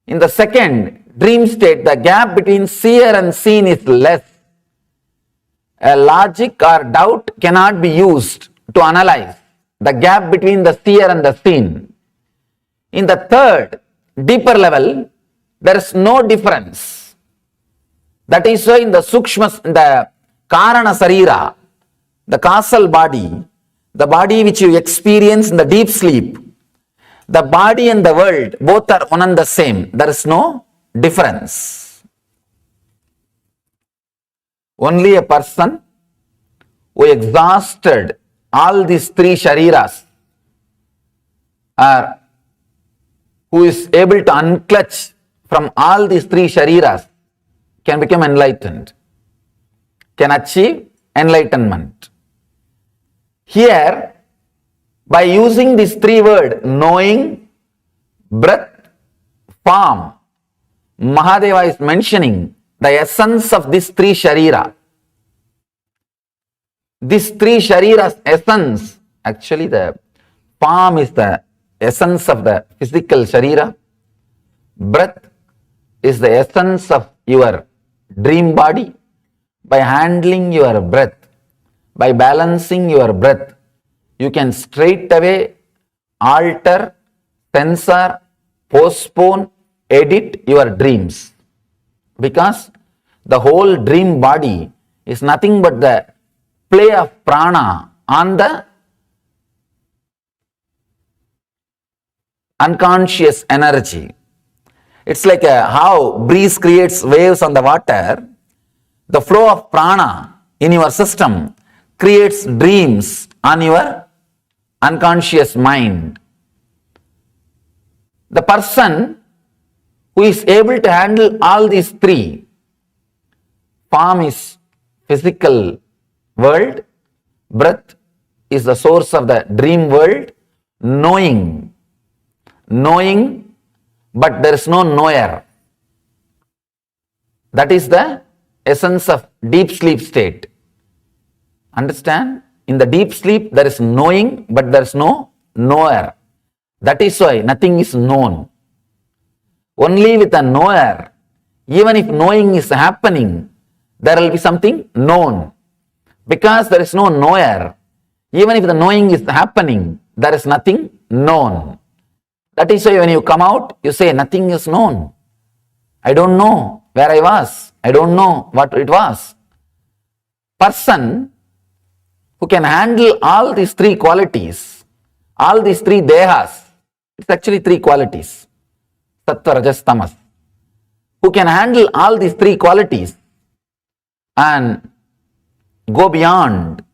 In the second dream state, the gap between seer and seen is less. A logic or doubt cannot be used to analyze the gap between the seer and the seen. In the third, deeper level, there is no difference. That is why in the Sukshma, the Karana Sarira, the causal body, the body which you experience in the deep sleep, the body and the world, both are one and the same. There is no difference. Only a person who exhausted all these three shariras, or who is able to unclutch from all these three shariras, can become enlightened, can achieve enlightenment. Here, by using these three words, knowing, breath, form, Mahadeva is mentioning the essence of these three sharira. These three shariras' essence, actually the form is the essence of the physical sharira. Breath is the essence of your dream body. By handling your breath, by balancing your breath, you can straight away alter, censor, postpone, edit your dreams. Because the whole dream body is nothing but the play of prana on the unconscious energy. It's like how breeze creates waves on the water. The flow of prana in your system creates dreams on your unconscious mind. The person who is able to handle all these three, form is physical world, breath is the source of the dream world, knowing, but there is no knower. That is the essence of deep sleep state. Understand? In the deep sleep, there is knowing, but there is no knower. That is why nothing is known. Only with a knower, even if knowing is happening, there will be something known. Because there is no knower, even if the knowing is happening, there is nothing known. That is why when you come out, you say nothing is known. I don't know where I was. I don't know what it was. Person who can handle all these three qualities, all these three dehas, it's actually three qualities, sattva, rajas, tamas, who can handle all these three qualities and go beyond,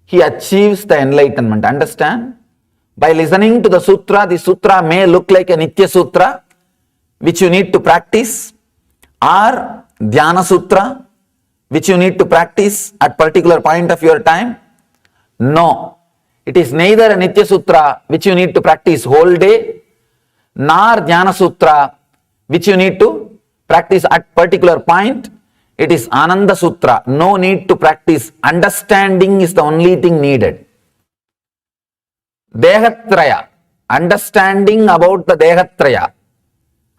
he achieves the enlightenment. Understand? By listening to the sutra may look like a Nitya Sutra. which you need to practice, or Dhyana Sutra, which you need to practice at particular point of your time? No. It is neither a Nitya Sutra, which you need to practice whole day, nor Dhyana Sutra, which you need to practice at particular point. It is Ananda Sutra. No need to practice. Understanding is the only thing needed. Dehatraya. Understanding about the Dehatraya.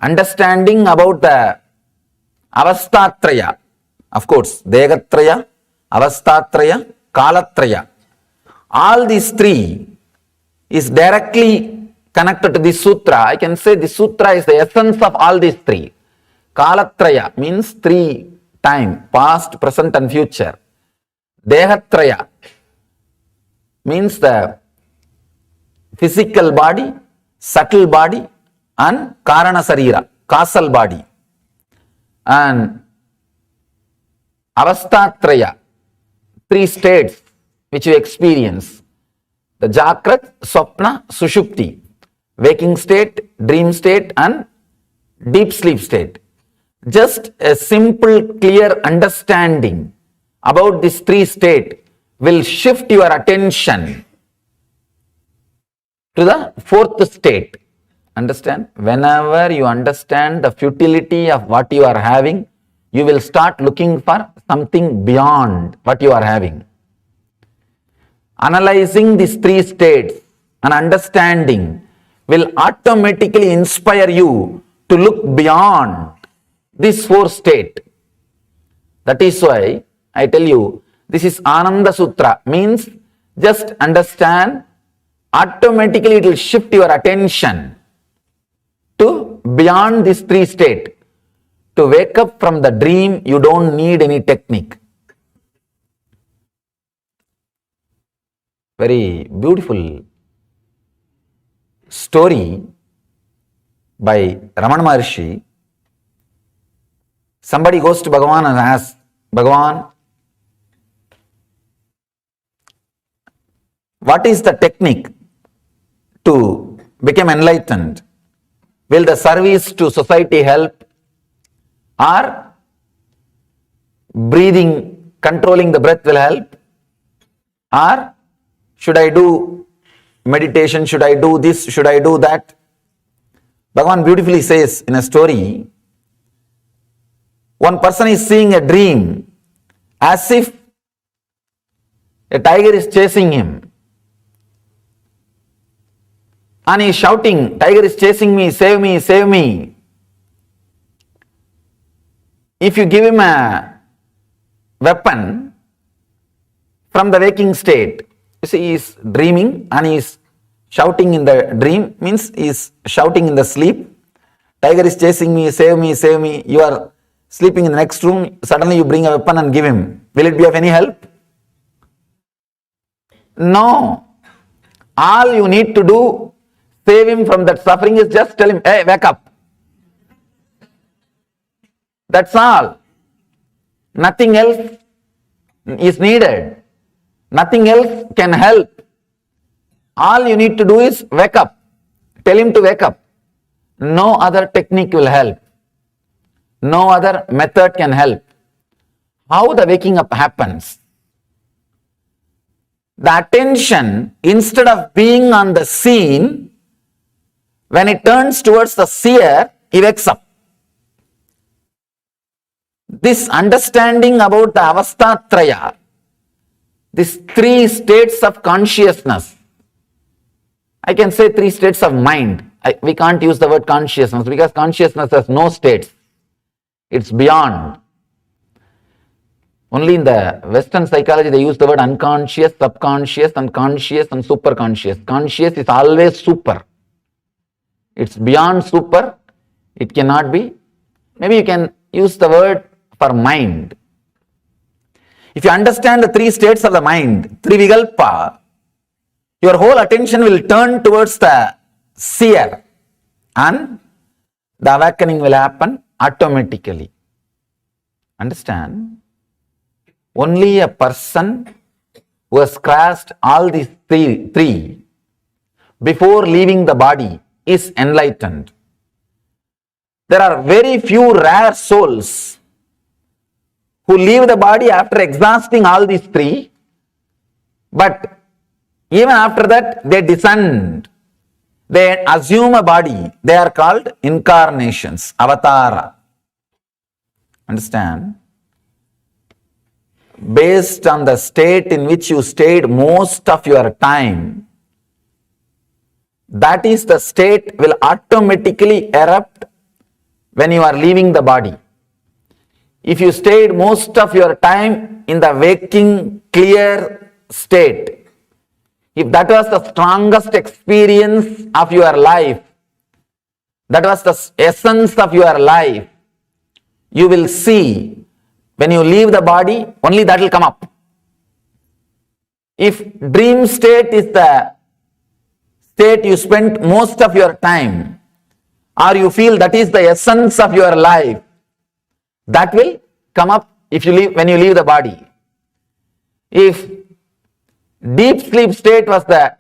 Understanding about the Avastatraya. Of course, Dehatraya, Avastatraya, Kalatraya. All these three is directly connected to this sutra. I can say this sutra is the essence of all these three. Kalatraya means three time, past, present and future. Dehatraya means the physical body, subtle body and Karana Sarira, causal body. And Avastatraya, three states which you experience. The Jagrat, Swapna, Sushupti. Waking state, dream state and deep sleep state. Just a simple, clear understanding about these three states will shift your attention to the fourth state. Understand? Whenever you understand the futility of what you are having, you will start looking for something beyond what you are having. Analyzing these three states and understanding will automatically inspire you to look beyond this fourth state. That is why I tell you, this is Ananda Sutra, means just understand, automatically it will shift your attention to beyond these three states. To wake up from the dream, you don't need any technique. Very beautiful story by Ramana Maharshi. Somebody goes to Bhagavan and asks, Bhagavan, what is the technique to become enlightened? Will the service to society help? Or breathing, controlling the breath will help? Or should I do meditation? Should I do this? Should I do that? Bhagavan beautifully says in a story, one person is seeing a dream as if a tiger is chasing him. And he is shouting, tiger is chasing me, save me, save me. If you give him a weapon from the waking state, you see he is dreaming and he is shouting in the dream, means he is shouting in the sleep. Tiger is chasing me, save me, save me. You are sleeping in the next room, suddenly you bring a weapon and give him. Will it be of any help? No. All you need to do, save him from that suffering, is just tell him, hey, wake up. That's all. Nothing else is needed. Nothing else can help. All you need to do is wake up. Tell him to wake up. No other technique will help. No other method can help. How the waking up happens? The attention, instead of being on the scene, when it turns towards the seer, he wakes up. This understanding about the Avastatraya, these three states of consciousness, I can say three states of mind. We can't use the word consciousness because consciousness has no states. It's beyond. Only in the Western psychology they use the word unconscious, subconscious and conscious and superconscious. Conscious is always super. It's beyond super. It cannot be. Maybe you can use the word for mind. If you understand the three states of the mind, Trivikalpa, your whole attention will turn towards the seer and the awakening will happen automatically. Understand? Only a person who has crossed all these three before leaving the body is enlightened. There are very few rare souls who leave the body after exhausting all these three, but even after that they descend. They assume a body. They are called incarnations, avatara. Understand? Based on the state in which you stayed most of your time, that is the state will automatically erupt when you are leaving the body. If you stayed most of your time in the waking, clear state, if that was the strongest experience of your life, that was the essence of your life, you will see when you leave the body, only that will come up. If dream state is the state you spent most of your time, or you feel that is the essence of your life, that will come up if you leave, when you leave the body. If deep sleep state was the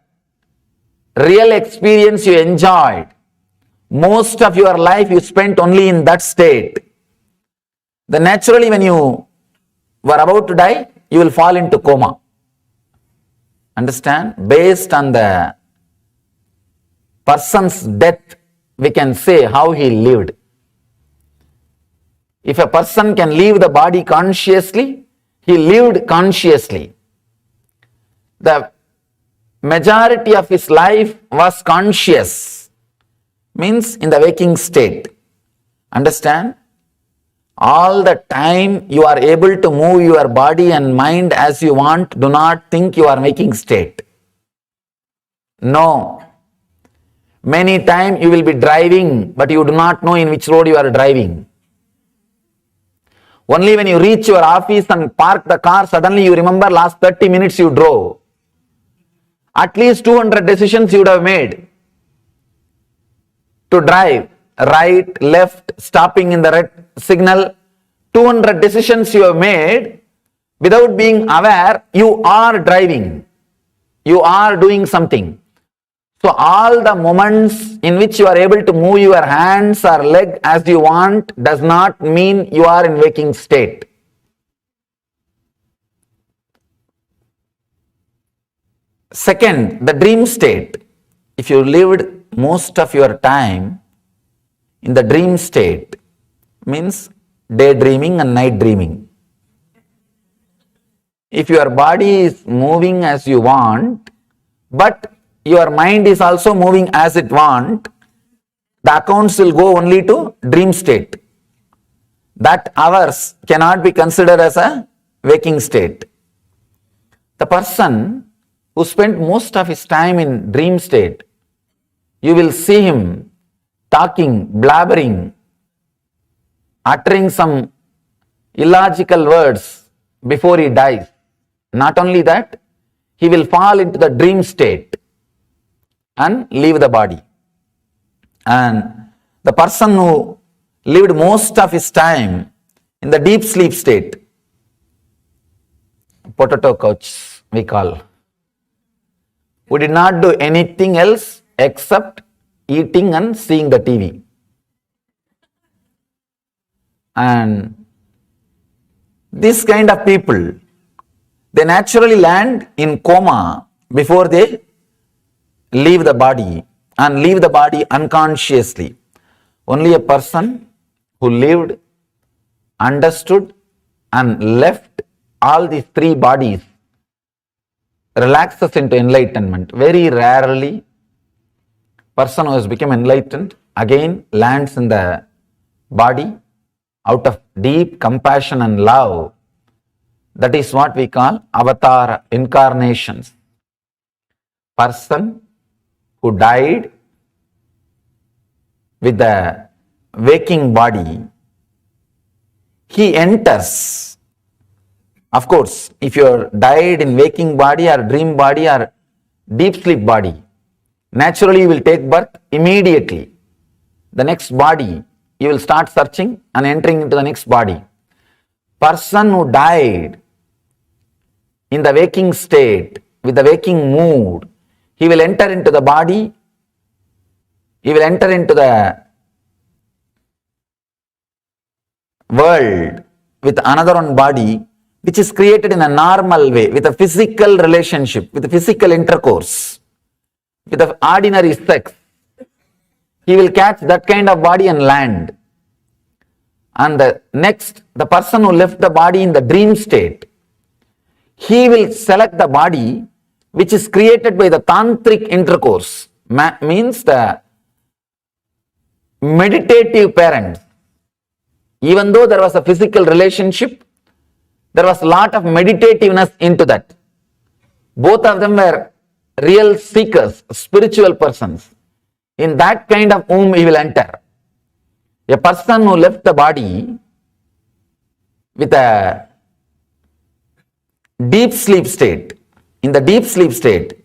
real experience you enjoyed, most of your life you spent only in that state, then naturally when you were about to die, you will fall into coma. Understand? Based on the person's death, we can say how he lived. If a person can leave the body consciously, he lived consciously. The majority of his life was conscious, means in the waking state. Understand? All the time you are able to move your body and mind as you want, do not think you are waking state. No. Many times you will be driving, but you do not know in which road you are driving. Only when you reach your office and park the car, suddenly you remember last 30 minutes you drove. At least 200 decisions you would have made to drive, right, left, stopping in the red signal. 200 decisions you have made without being aware you are driving. You are doing something. So all the moments in which you are able to move your hands or leg as you want does not mean you are in waking state. Second, the dream state. If you lived most of your time in the dream state, means daydreaming and night dreaming. If your body is moving as you want, but your mind is also moving as it wants, the accounts will go only to dream state. That hours cannot be considered as a waking state. The person who spent most of his time in dream state, you will see him talking, blabbering, uttering some illogical words before he dies. Not only that, he will fall into the dream state and leave the body. And the person who lived most of his time in the deep sleep state, potato couch we call, who did not do anything else except eating and seeing the TV. And this kind of people, they naturally land in coma before they leave the body, and leave the body unconsciously. Only a person who lived, understood and left all these three bodies relaxes into enlightenment. Very rarely person who has become enlightened again lands in the body out of deep compassion and love. That is what we call avatar incarnations. Person who died with the waking body, he enters. Of course, if you died in waking body or dream body or deep sleep body, naturally you will take birth immediately. The next body, you will start searching and entering into the next body. Person who died in the waking state, with the waking mood, he will enter into the body, he will enter into the world with another one body which is created in a normal way, with a physical relationship, with a physical intercourse, with an ordinary sex, he will catch that kind of body and land. And the person who left the body in the dream state, he will select the body which is created by the tantric intercourse, means the meditative parents. Even though there was a physical relationship, there was a lot of meditativeness into that. Both of them were real seekers, spiritual persons. In that kind of womb he will enter. A person who left the body with a deep sleep state, in the deep sleep state,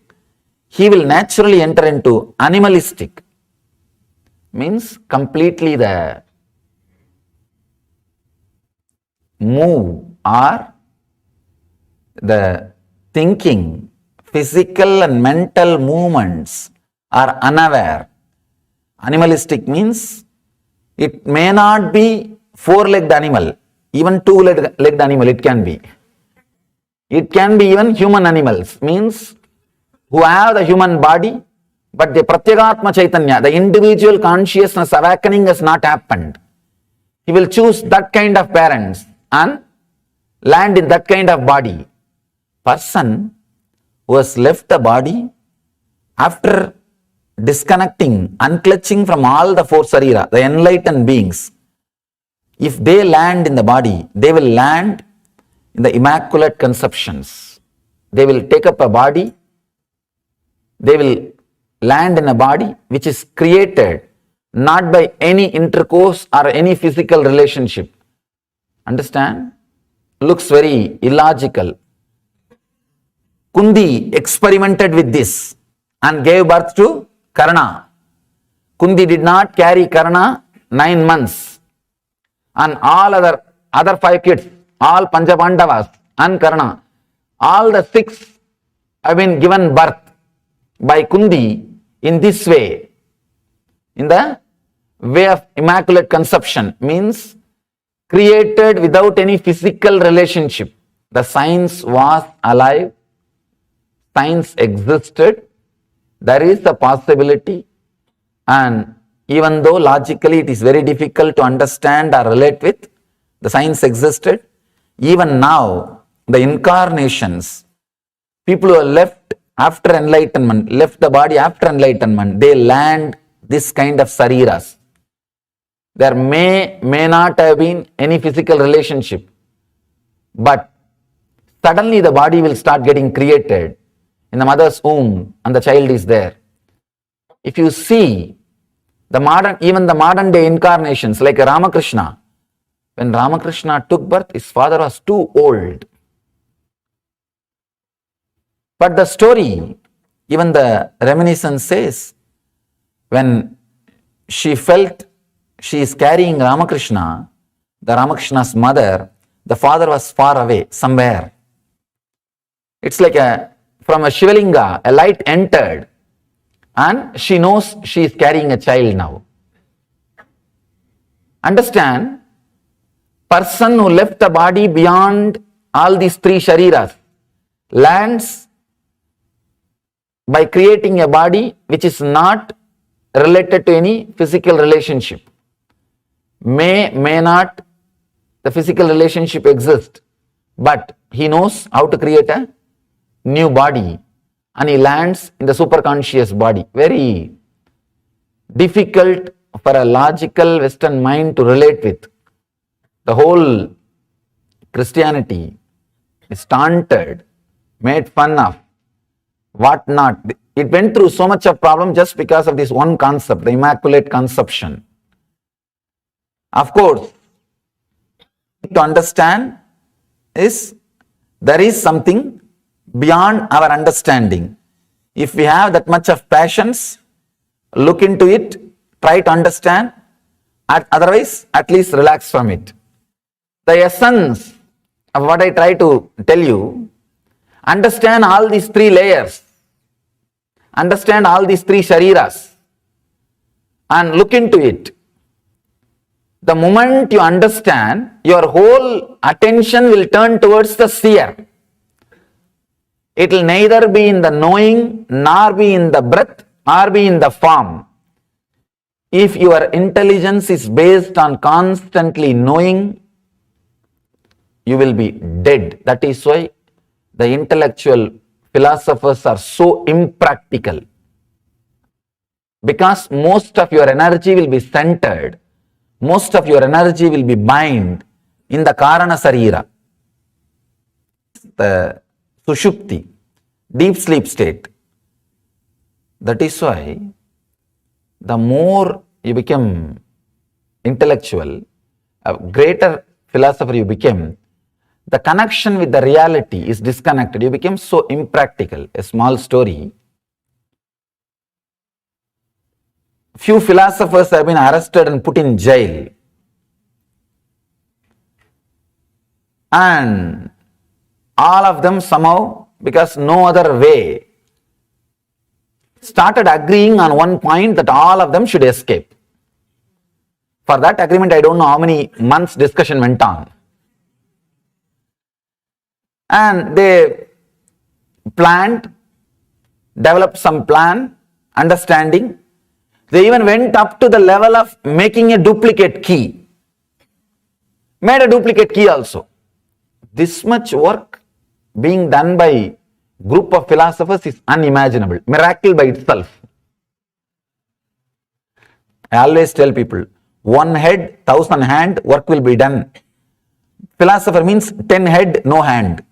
he will naturally enter into animalistic, means completely the move or the thinking, physical and mental movements are unaware. Animalistic means it may not be four-legged animal, even two-legged animal it can be. It can be even human animals, means who have the human body, but the Pratyagatma Chaitanya, the individual consciousness awakening has not happened. He will choose that kind of parents and land in that kind of body. Person who has left the body after disconnecting, unclutching from all the four sarira, the enlightened beings, if they land in the body, they will land in the immaculate conceptions. They will take up a body, they will land in a body which is created not by any intercourse or any physical relationship. Understand? Looks very illogical. Kundi experimented with this and gave birth to Karna. Kundi did not carry Karna 9 months. And all other 5 kids, all Panchabandavas and Karna, all the 6 have been given birth by Kundi in this way, in the way of immaculate conception, means created without any physical relationship. The science was alive, science existed, there is a possibility, and even though logically it is very difficult to understand or relate with, the science existed. Even now, the incarnations, people who are left after enlightenment, left the body after enlightenment, they land this kind of sariras. There may not have been any physical relationship, but suddenly the body will start getting created in the mother's womb and the child is there. If you see even the modern day incarnations like Ramakrishna, when Ramakrishna took birth, his father was too old. But the story, even the reminiscence says, when she felt she is carrying Ramakrishna, the Ramakrishna's mother, the father was far away, somewhere. It's like from a Shivalinga, a light entered and she knows she is carrying a child now. Understand, person who left the body beyond all these 3 shariras lands by creating a body which is not related to any physical relationship. May not the physical relationship exist, but he knows how to create a new body and he lands in the superconscious body. Very difficult for a logical Western mind to relate with. The whole Christianity is taunted, made fun of, what not. It went through so much of problem just because of this one concept, the Immaculate Conception. Of course, to understand is there is something beyond our understanding. If we have that much of passions, look into it, try to understand, otherwise at least relax from it. The essence of what I try to tell you, understand all these 3 layers, understand all these 3 shariras and look into it. The moment you understand, your whole attention will turn towards the seer. It will neither be in the knowing, nor be in the breath, or be in the form. If your intelligence is based on constantly knowing, you will be dead. That is why the intellectual philosophers are so impractical. Because most of your energy will be centered, most of your energy will be mined in the Karana Sarira, the Sushupti, deep sleep state. That is why the more you become intellectual, a greater philosopher you become, the connection with the reality is disconnected. You become so impractical. A small story. Few philosophers have been arrested and put in jail. And all of them somehow, because no other way, started agreeing on one point that all of them should escape. For that agreement, I don't know how many months discussion went on. And they planned, developed some plan, understanding. They even went up to the level of making a duplicate key. Made a duplicate key also. This much work being done by group of philosophers is unimaginable. Miracle by itself. I always tell people, 1 head, 1,000 hand, work will be done. Philosopher means 10 head, no hand.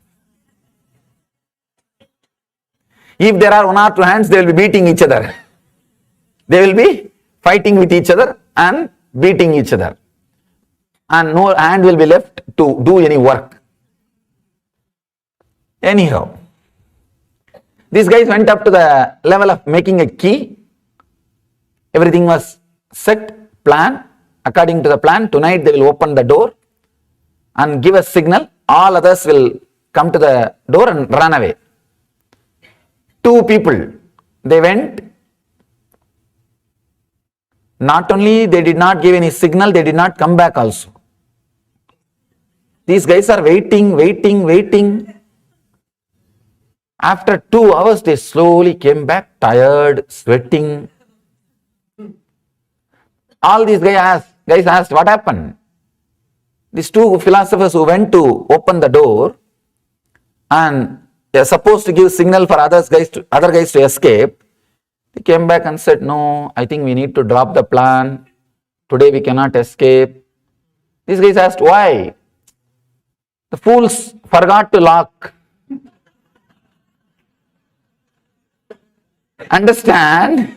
If there are 1 or 2 hands, they will be beating each other. They will be fighting with each other and beating each other. And no hand will be left to do any work. Anyhow, these guys went up to the level of making a key. Everything was set, plan. According to the plan, tonight they will open the door and give a signal. All others will come to the door and run away. 2 people, they went. Not only they did not give any signal, they did not come back also. These guys are waiting. After 2 hours, they slowly came back, tired, sweating. All these guys asked, what happened? These 2 philosophers who went to open the door and they are supposed to give signal for other guys to escape. They came back and said, no, I think we need to drop the plan. Today we cannot escape. These guys asked, why? The fools forgot to lock. Understand?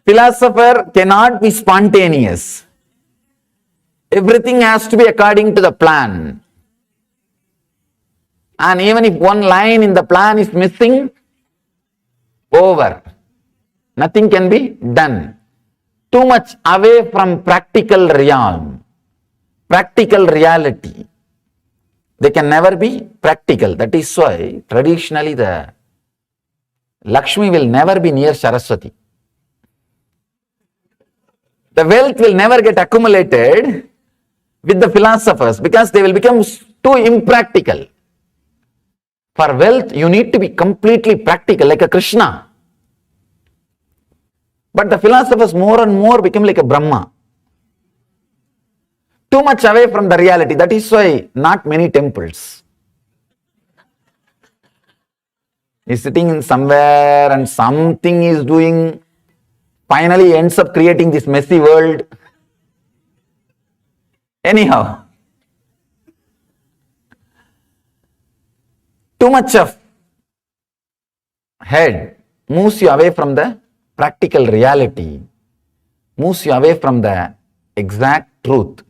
Philosopher cannot be spontaneous. Everything has to be according to the plan. And even if 1 line in the plan is missing, over. Nothing can be done. Too much away from practical realm, practical reality. They can never be practical. That is why traditionally the Lakshmi will never be near Saraswati. The wealth will never get accumulated with the philosophers because they will become too impractical. For wealth, you need to be completely practical, like a Krishna. But the philosophers more and more become like a Brahma. Too much away from the reality. That is why not many temples. He's sitting in somewhere and something is doing, finally ends up creating this messy world. Anyhow, too much of head moves you away from the practical reality, moves you away from the exact truth.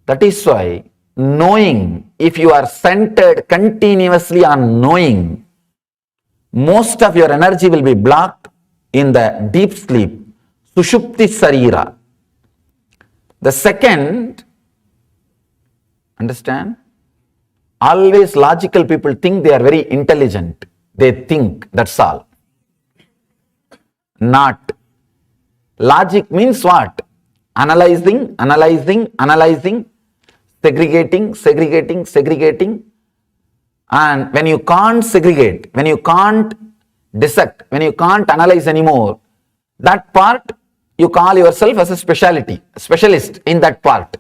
That is why knowing, if you are centered continuously on knowing, most of your energy will be blocked in the deep sleep, Sushupti Sarira. The second, understand? Always logical people think they are very intelligent. They think, that's all. Not. Logic means what? Analyzing, segregating. And when you can't segregate, when you can't dissect, when you can't analyze anymore, that part you call yourself as a specialist in that part.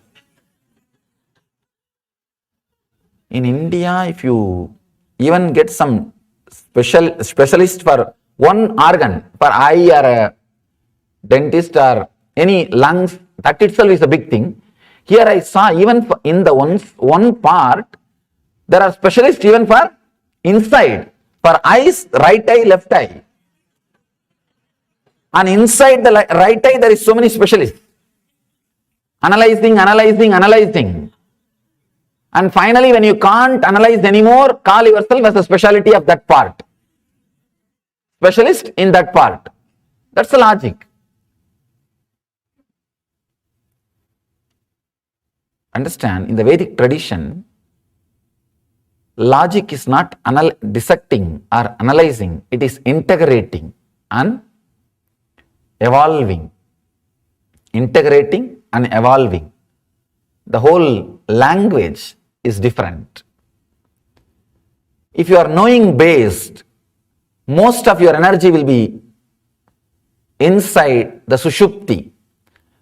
In India, if you even get some specialist for one organ, for eye or a dentist or any lungs, that itself is a big thing. Here I saw even in the one part, there are specialists even for inside, for eyes, right eye, left eye. And inside the right eye, there is so many specialists. Analyzing. And finally, when you can't analyze anymore, call yourself as a specialty of that part. Specialist in that part. That's the logic. Understand, in the Vedic tradition, logic is not dissecting or analyzing, it is integrating and evolving. Integrating and evolving. The whole language is different. If you are knowing based, most of your energy will be inside the Sushupti.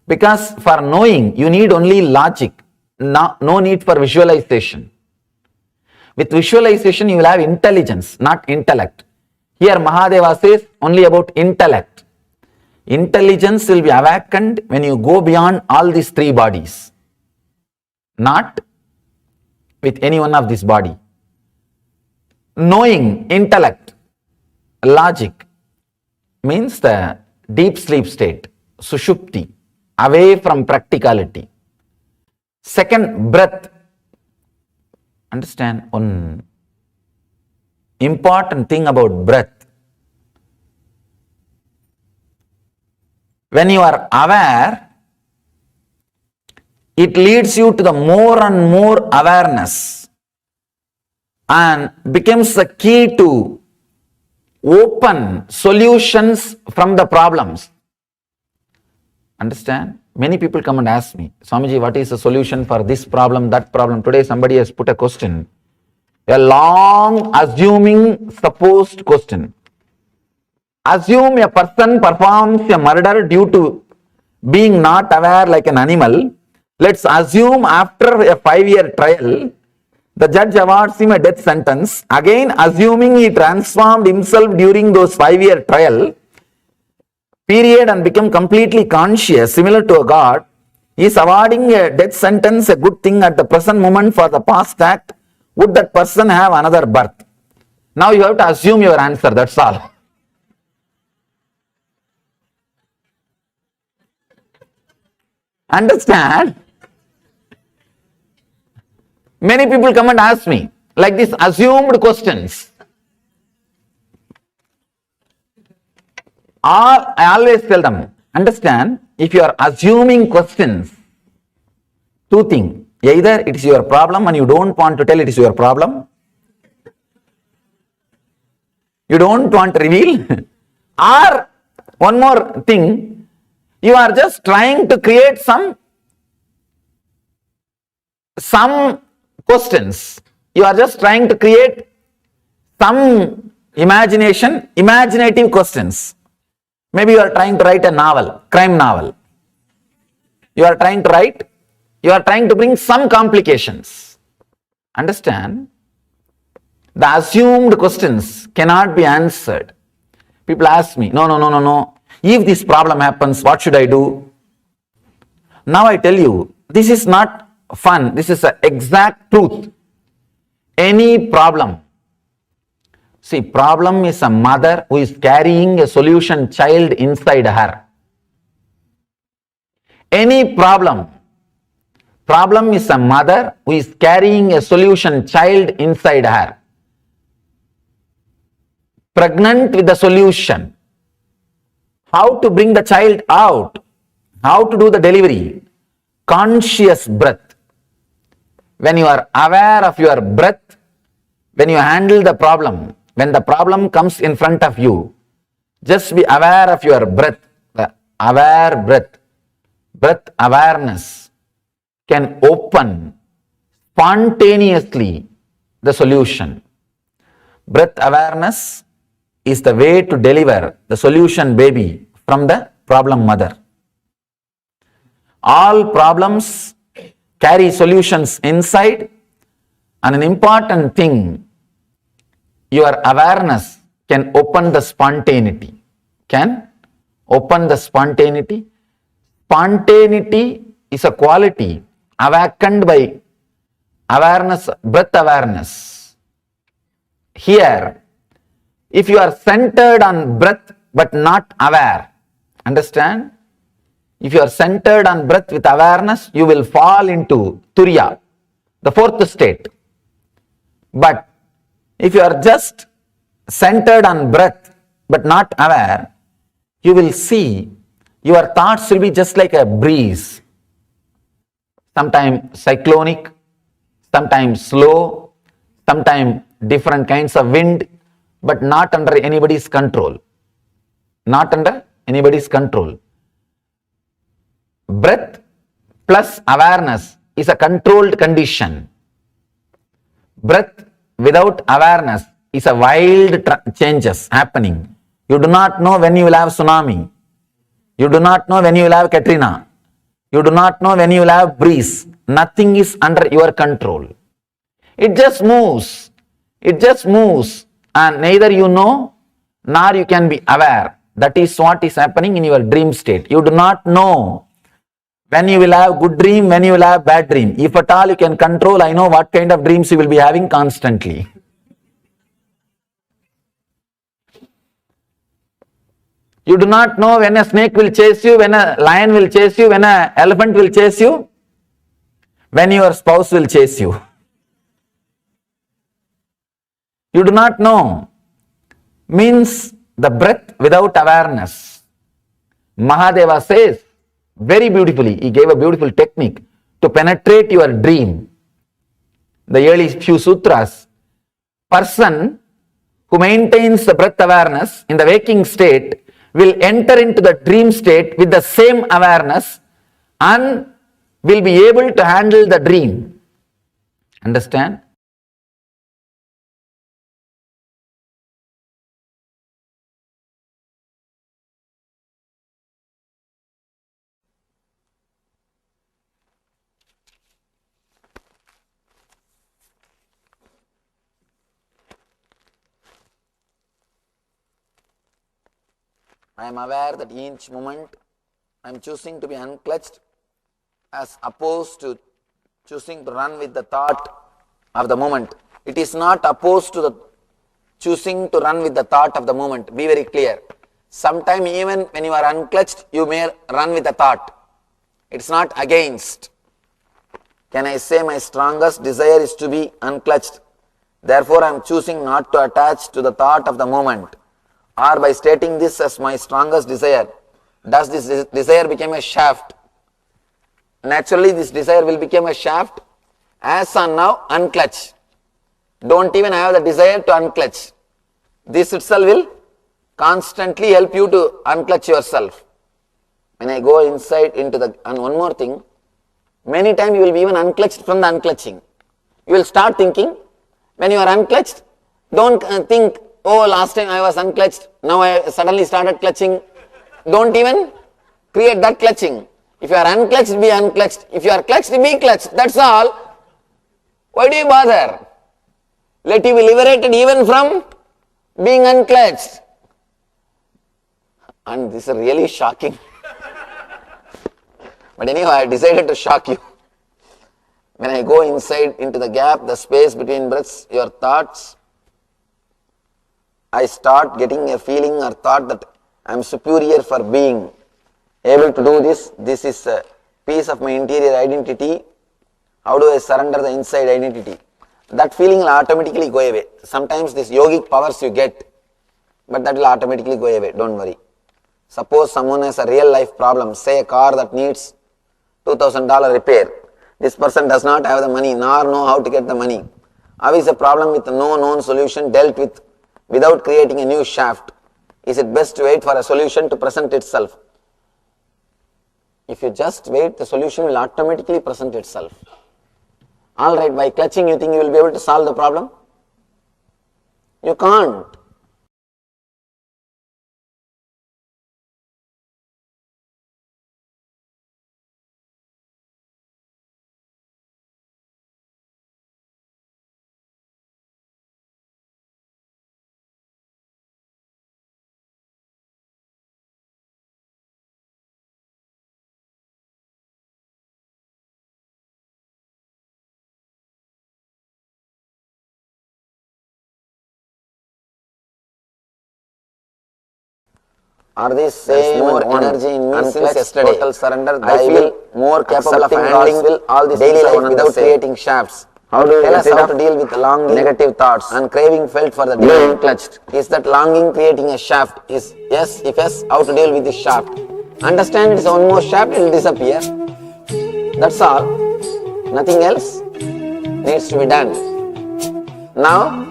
Because for knowing, you need only logic, no need for visualization. With visualization, you will have intelligence, not intellect. Here Mahadeva says only about intellect. Intelligence will be awakened when you go beyond all these three bodies. Not with any one of this body. Knowing, intellect, logic means the deep sleep state, Sushupti, away from practicality. Second, breath. Understand one important thing about breath. When you are aware, it leads you to the more and more awareness and becomes the key to open solutions from the problems. Understand? Many people come and ask me, Swamiji, what is the solution for this problem, that problem? Today somebody has put a question, a long assuming supposed question. Assume a person performs a murder due to being not aware like an animal. Let's assume after a 5-year trial, the judge awards him a death sentence. Again, assuming he transformed himself during those 5-year trial period and become completely conscious, similar to a god, he is awarding a death sentence, a good thing at the present moment for the past act. Would that person have another birth? Now you have to assume your answer, that's all. Understand? Many people come and ask me like this assumed questions. I always tell them, understand, if you are assuming questions, two things. Either it is your problem and you don't want to tell it is your problem. You don't want to reveal. Or one more thing, you are just trying to create some questions. You are just trying to create some imaginative questions. Maybe you are trying to write a novel, crime novel. You are trying to bring some complications. Understand? The assumed questions cannot be answered. People ask me, no. If this problem happens, what should I do? Now I tell you, this is not fun. This is the exact truth. Any problem. See, problem is a mother who is carrying a solution child inside her. Any problem. Problem is a mother who is carrying a solution child inside her. Pregnant with the solution. How to bring the child out? How to do the delivery? Conscious breath. When you are aware of your breath, when you handle the problem, when the problem comes in front of you, just be aware of your breath. The aware breath, breath awareness can open spontaneously the solution. Breath awareness is the way to deliver the solution baby from the problem mother. All problems carry solutions inside, and an important thing, your awareness can open the spontaneity. Can open the spontaneity. Spontaneity is a quality awakened by awareness, breath awareness. Here, if you are centered on breath but not aware, understand? If you are centered on breath with awareness, you will fall into Turiya, the fourth state. But if you are just centered on breath but not aware, you will see your thoughts will be just like a breeze. Sometimes cyclonic, sometimes slow, sometimes different kinds of wind, but not under anybody's control. Not under anybody's control. Breath plus awareness is a controlled condition. Breath without awareness is a wild changes happening. You do not know when you will have tsunami. You do not know when you will have Katrina. You do not know when you will have breeze. Nothing is under your control. It just moves. It just moves. And neither you know nor you can be aware. That is what is happening in your dream state. You do not know when you will have good dream, when you will have bad dream. If at all you can control, I know what kind of dreams you will be having constantly. You do not know when a snake will chase you, when a lion will chase you, when an elephant will chase you, when your spouse will chase you. You do not know. Means the breath without awareness. Mahadeva says very beautifully, he gave a beautiful technique to penetrate your dream. The early few sutras, person who maintains the breath awareness in the waking state will enter into the dream state with the same awareness and will be able to handle the dream. Understand? I am aware that each moment I am choosing to be unclutched as opposed to choosing to run with the thought of the moment. It is not opposed to the choosing to run with the thought of the moment. Be very clear. Sometimes even when you are unclutched, you may run with the thought. It's not against. Can I say my strongest desire is to be unclutched? Therefore I am choosing not to attach to the thought of the moment. Or by stating this as my strongest desire, does this desire become a shaft? Naturally this desire will become a shaft. As on now, unclutch. Don't even have the desire to unclutch. This itself will constantly help you to unclutch yourself. When I go inside into the, and one more thing, many times you will be even unclutched from the unclutching. You will start thinking, when you are unclutched, don't think, oh, last time I was unclutched, now I suddenly started clutching. Don't even create that clutching. If you are unclutched, be unclutched. If you are clutched, be clutched. That's all. Why do you bother? Let you be liberated even from being unclutched. And this is really shocking. But anyhow, I decided to shock you. When I go inside into the gap, the space between breaths, your thoughts, I start getting a feeling or thought that I am superior for being able to do this. This is a piece of my interior identity. How do I surrender the inside identity? That feeling will automatically go away. Sometimes these yogic powers you get, but that will automatically go away. Don't worry. Suppose someone has a real life problem, say a car that needs $2,000 repair. This person does not have the money nor know how to get the money. How is a problem with no known solution dealt with without creating a new shaft? Is it best to wait for a solution to present itself? If you just wait, the solution will automatically present itself. Alright, by clutching you think you will be able to solve the problem? You can't. Are these same more energy in me since yesterday? Total surrender, I feel more capable of handling all this daily life without creating shafts. How do you tell us how to deal with longing, negative thoughts, and craving felt for the day unclutched? Is that longing creating a shaft? Is yes? If yes, how to deal with this shaft? Understand it's one more shaft, it will disappear. That's all. Nothing else needs to be done. Now,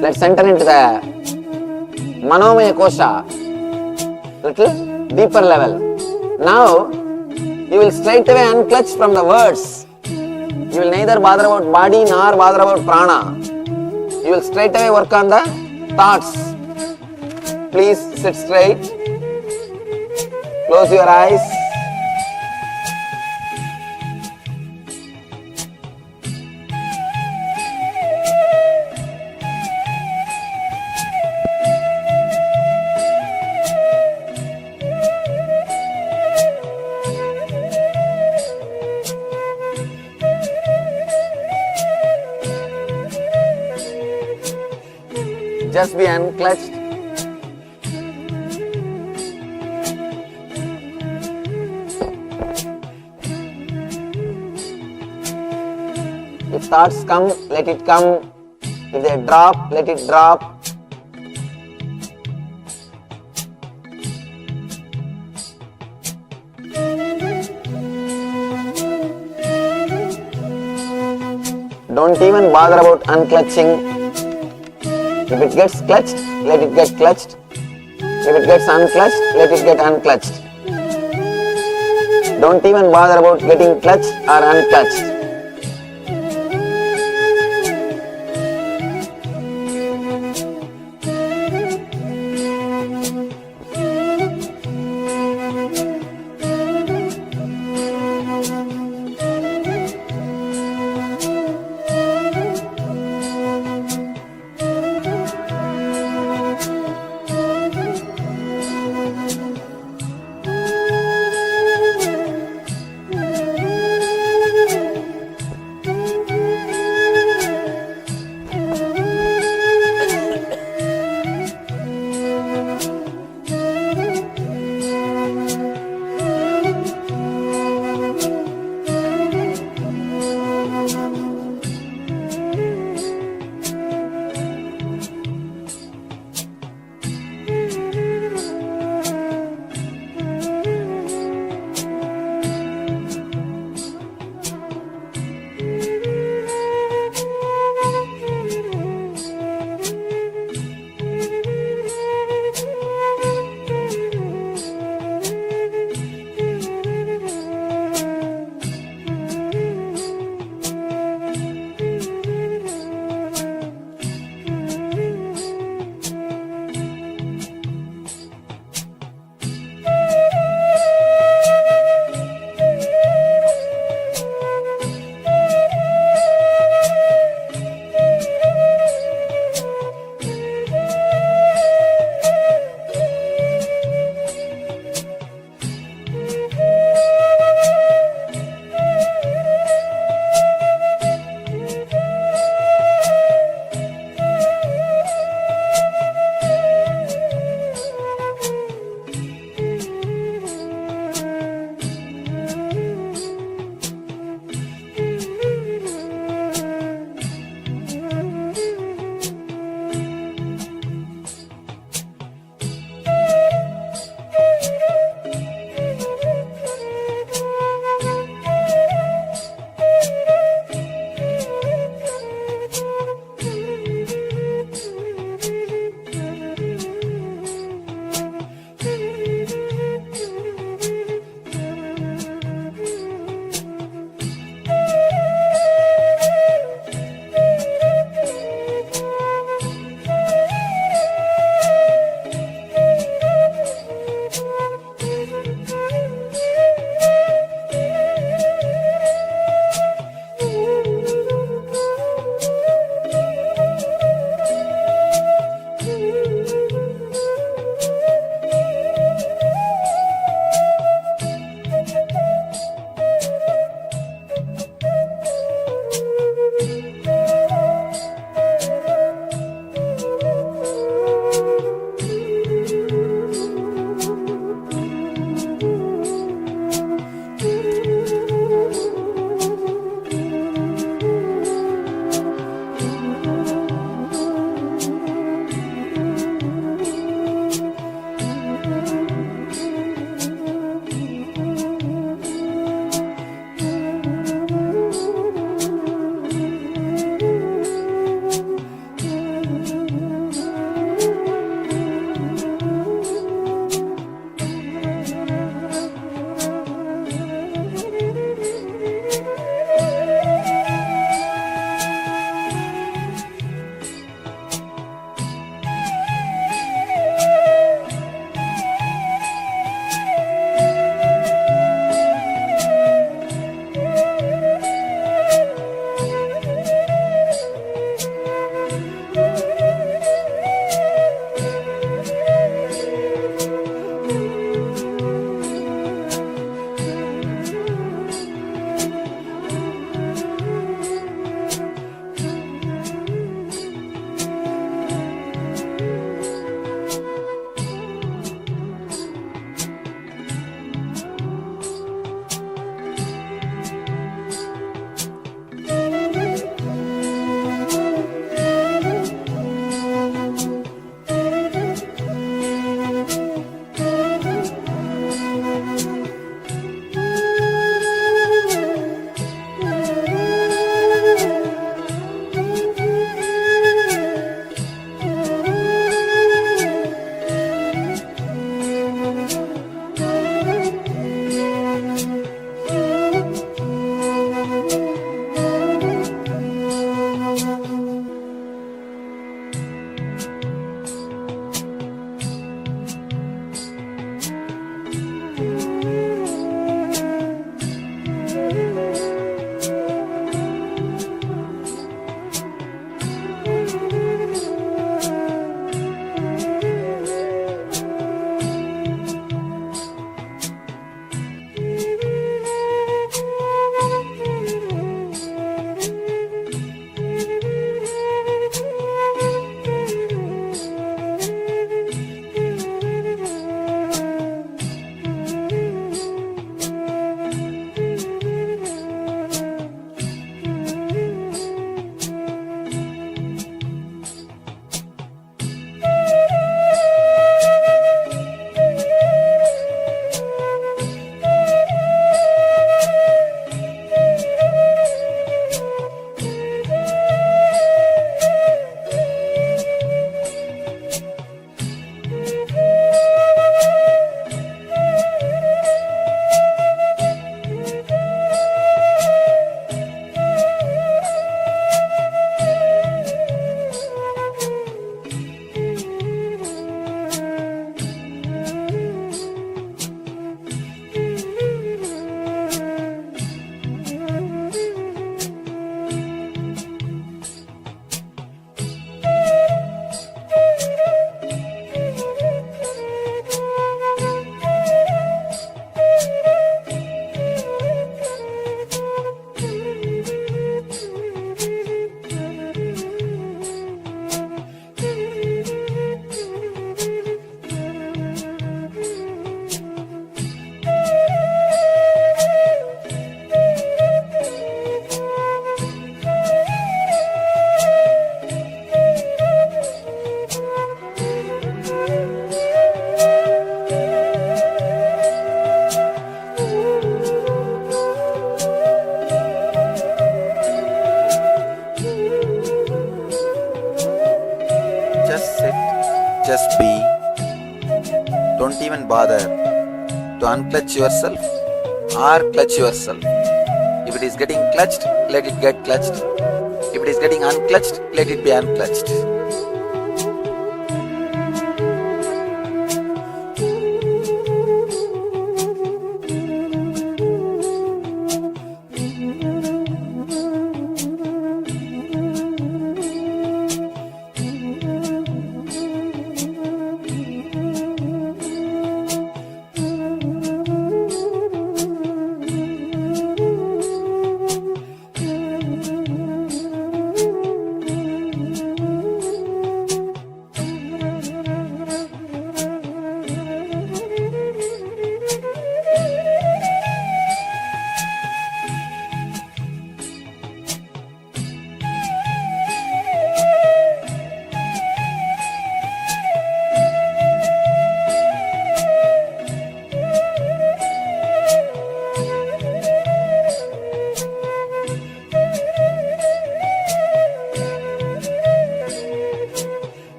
let's enter into the Manomaya Kosha, little deeper level. Now, you will straight away unclutch from the words. You will neither bother about body nor bother about prana. You will straight away work on the thoughts. Please sit straight. Close your eyes. Just be unclutched. If thoughts come, let it come. If they drop, let it drop. Don't even bother about unclutching. If it gets clutched, let it get clutched. If it gets unclutched, let it get unclutched. Don't even bother about getting clutched or unclutched. bother to unclutch yourself or clutch yourself. If it is getting clutched, let it get clutched. If it is getting unclutched, let it be unclutched.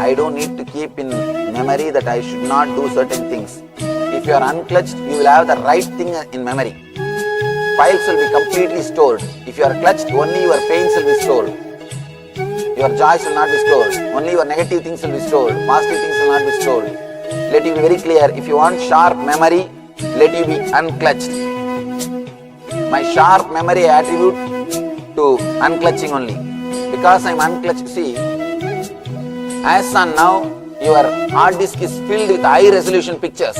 I don't need to keep in memory that I should not do certain things. If you are unclutched, you will have the right thing in memory. Files will be completely stored. If you are clutched, only your pains will be stored. Your joys will not be stored. Only your negative things will be stored. Positive things will not be stored. Let you be very clear. If you want sharp memory, let you be unclutched. My sharp memory I attribute to unclutching only. Because I am unclutched, see, as on now, your hard disk is filled with high resolution pictures.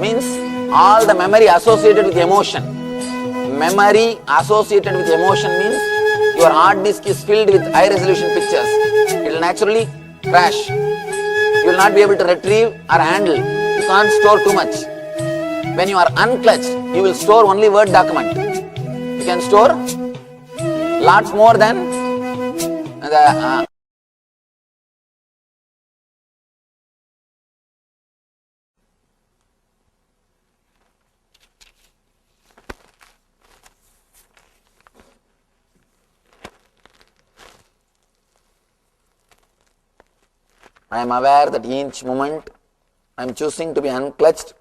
Means all the memory associated with emotion. Memory associated with emotion means your hard disk is filled with high resolution pictures. It will naturally crash. You will not be able to retrieve or handle. You can't store too much. When you are unclutched, you will store only Word document. You can store lot more than the I am aware that each moment I am choosing to be unclutched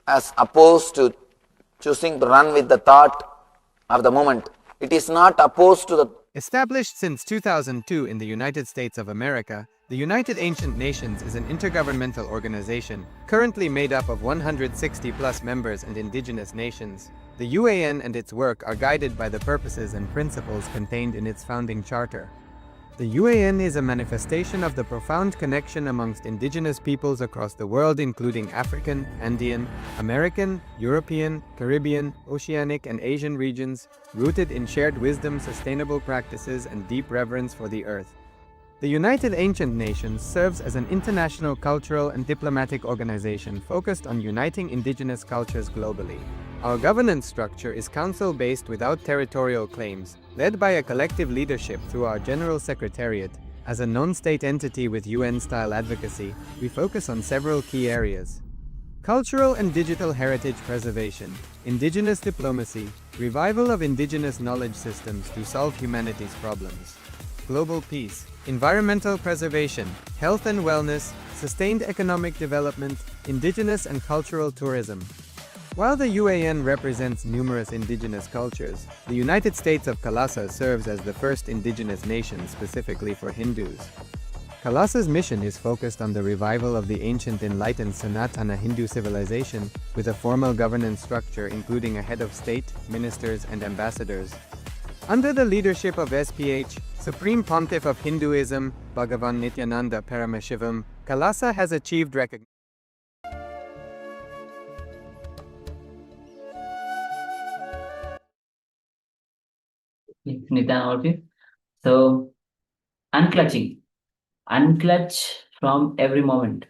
as opposed to choosing to run with the thought of the moment. It is not opposed to the... Established since 2002 in the United States of America, the United Ancient Nations is an intergovernmental organization currently made up of 160 plus members and indigenous nations. The UAN and its work are guided by the purposes and principles contained in its founding charter. The UAN is a manifestation of the profound connection amongst indigenous peoples across the world, including African, Andean, American, European, Caribbean, Oceanic, and Asian regions, rooted in shared wisdom, sustainable practices, and deep reverence for the earth. The United Ancient Nations serves as an international cultural and diplomatic organization focused on uniting indigenous cultures globally. Our governance structure is council-based without territorial claims, led by a collective leadership through our General Secretariat. As a non-state entity with UN-style advocacy, we focus on several key areas: cultural and digital heritage preservation, indigenous diplomacy, revival of indigenous knowledge systems to solve humanity's problems, global peace, environmental preservation, health and wellness, sustained economic development, indigenous and cultural tourism. While the UAN represents numerous indigenous cultures, the United States of KAILASA serves as the first indigenous nation specifically for Hindus. KAILASA's mission is focused on the revival of the ancient enlightened Sanatana Hindu civilization with a formal governance structure including a head of state, ministers, and ambassadors. Under the leadership of SPH, Supreme Pontiff of Hinduism, Bhagavan Nithyananda Paramashivoham, KAILASA has achieved recognition. Nityan, all of you. So, unclutching. Unclutch from every moment.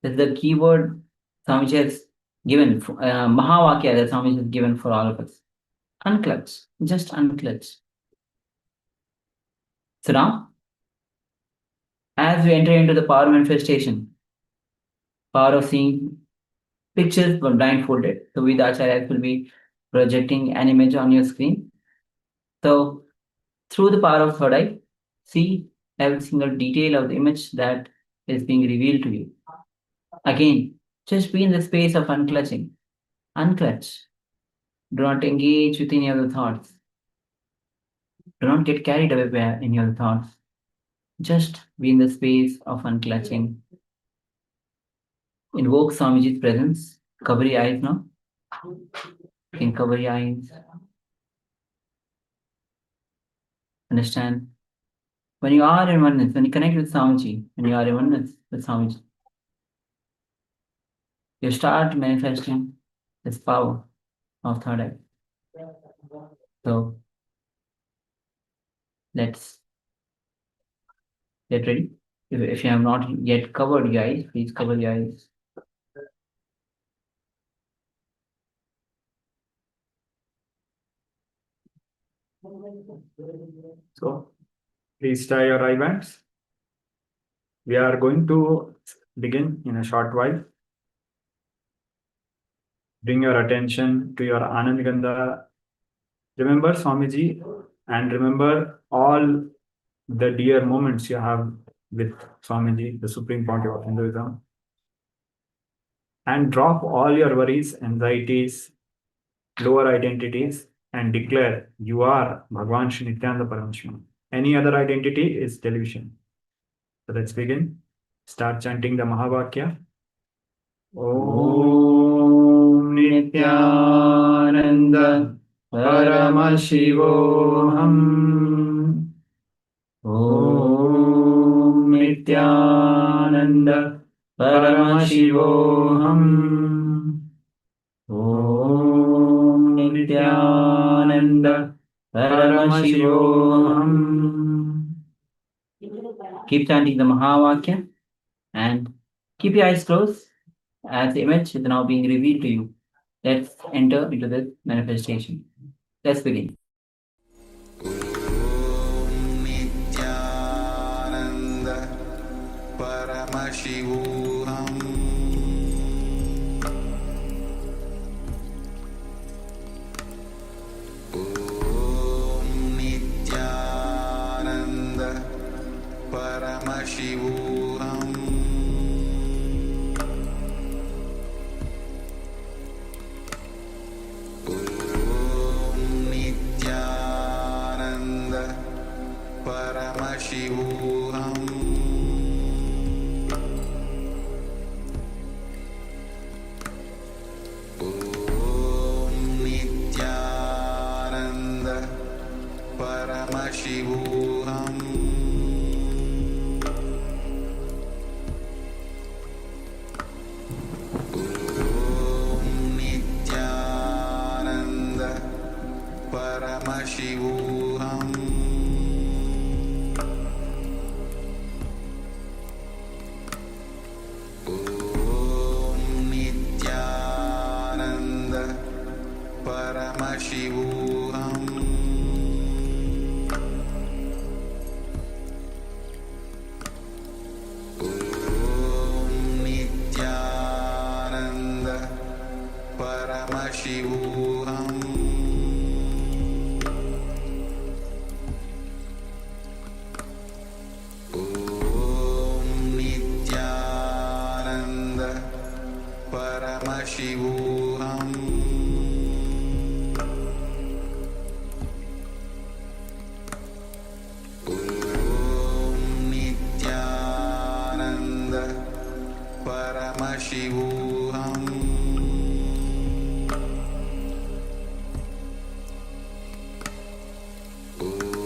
That's the keyword Swamiji has given, Mahavakya that Swamiji has given for all of us. Unclutch. Just unclutch. So now, as we enter into the power manifestation, power of seeing pictures but blindfolded. So with Acharya will be projecting an image on your screen. So through the power of third eye, see every single detail of the image that is being revealed to you. Again, just be in the space of unclutching. Unclutch. Do not engage with any other thoughts. Do not get carried away in your thoughts. Just be in the space of unclutching. Invoke Swamiji's presence. Cover your eyes now. You can cover your eyes. Understand? When you are in oneness, when you connect with Swamiji, when you are in oneness with Swamiji, you start manifesting this power of third eye. So let's get ready. If you have not yet covered your eyes, please cover your eyes. So please tie your eye bands. We are going to begin in a short while. Bring your attention to your Anand Gandha. Remember Swamiji and remember all the dear moments you have with Swamiji, the Supreme Pontiff of Hinduism. And drop all your worries, anxieties, lower identities and declare you are Bhagwan Shri Nithyananda Paramashivoham. Any other identity is delusion. So let's begin. Start chanting the Mahavakya. Om Nithyananda Paramashivoham. Om Nithyananda Paramashivoham. Om Nithyananda Paramashivoham. Keep chanting the Mahavakya and keep your eyes closed as the image is now being revealed to you. Let's enter into this manifestation. Let's begin. Nithyananda Paramashivoham. Om Nithyananda Paramashivoham. Om Nithyananda Paramashivoham. Om Nithyananda Paramashivoham. Om Nithyananda Paramashivoham. Om Nithyananda Paramashivoham. Om Nithyananda Paramashivoham. Om Nithyananda Paramashivoham. Om Nithyananda Paramashivoham.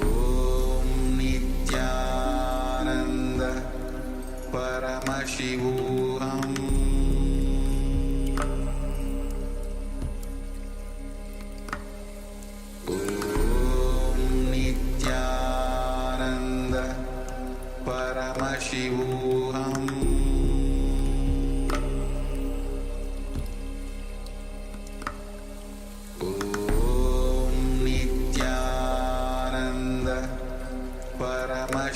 Om Nithyananda Paramashivoham. Om Nithyananda Paramashivoham. Om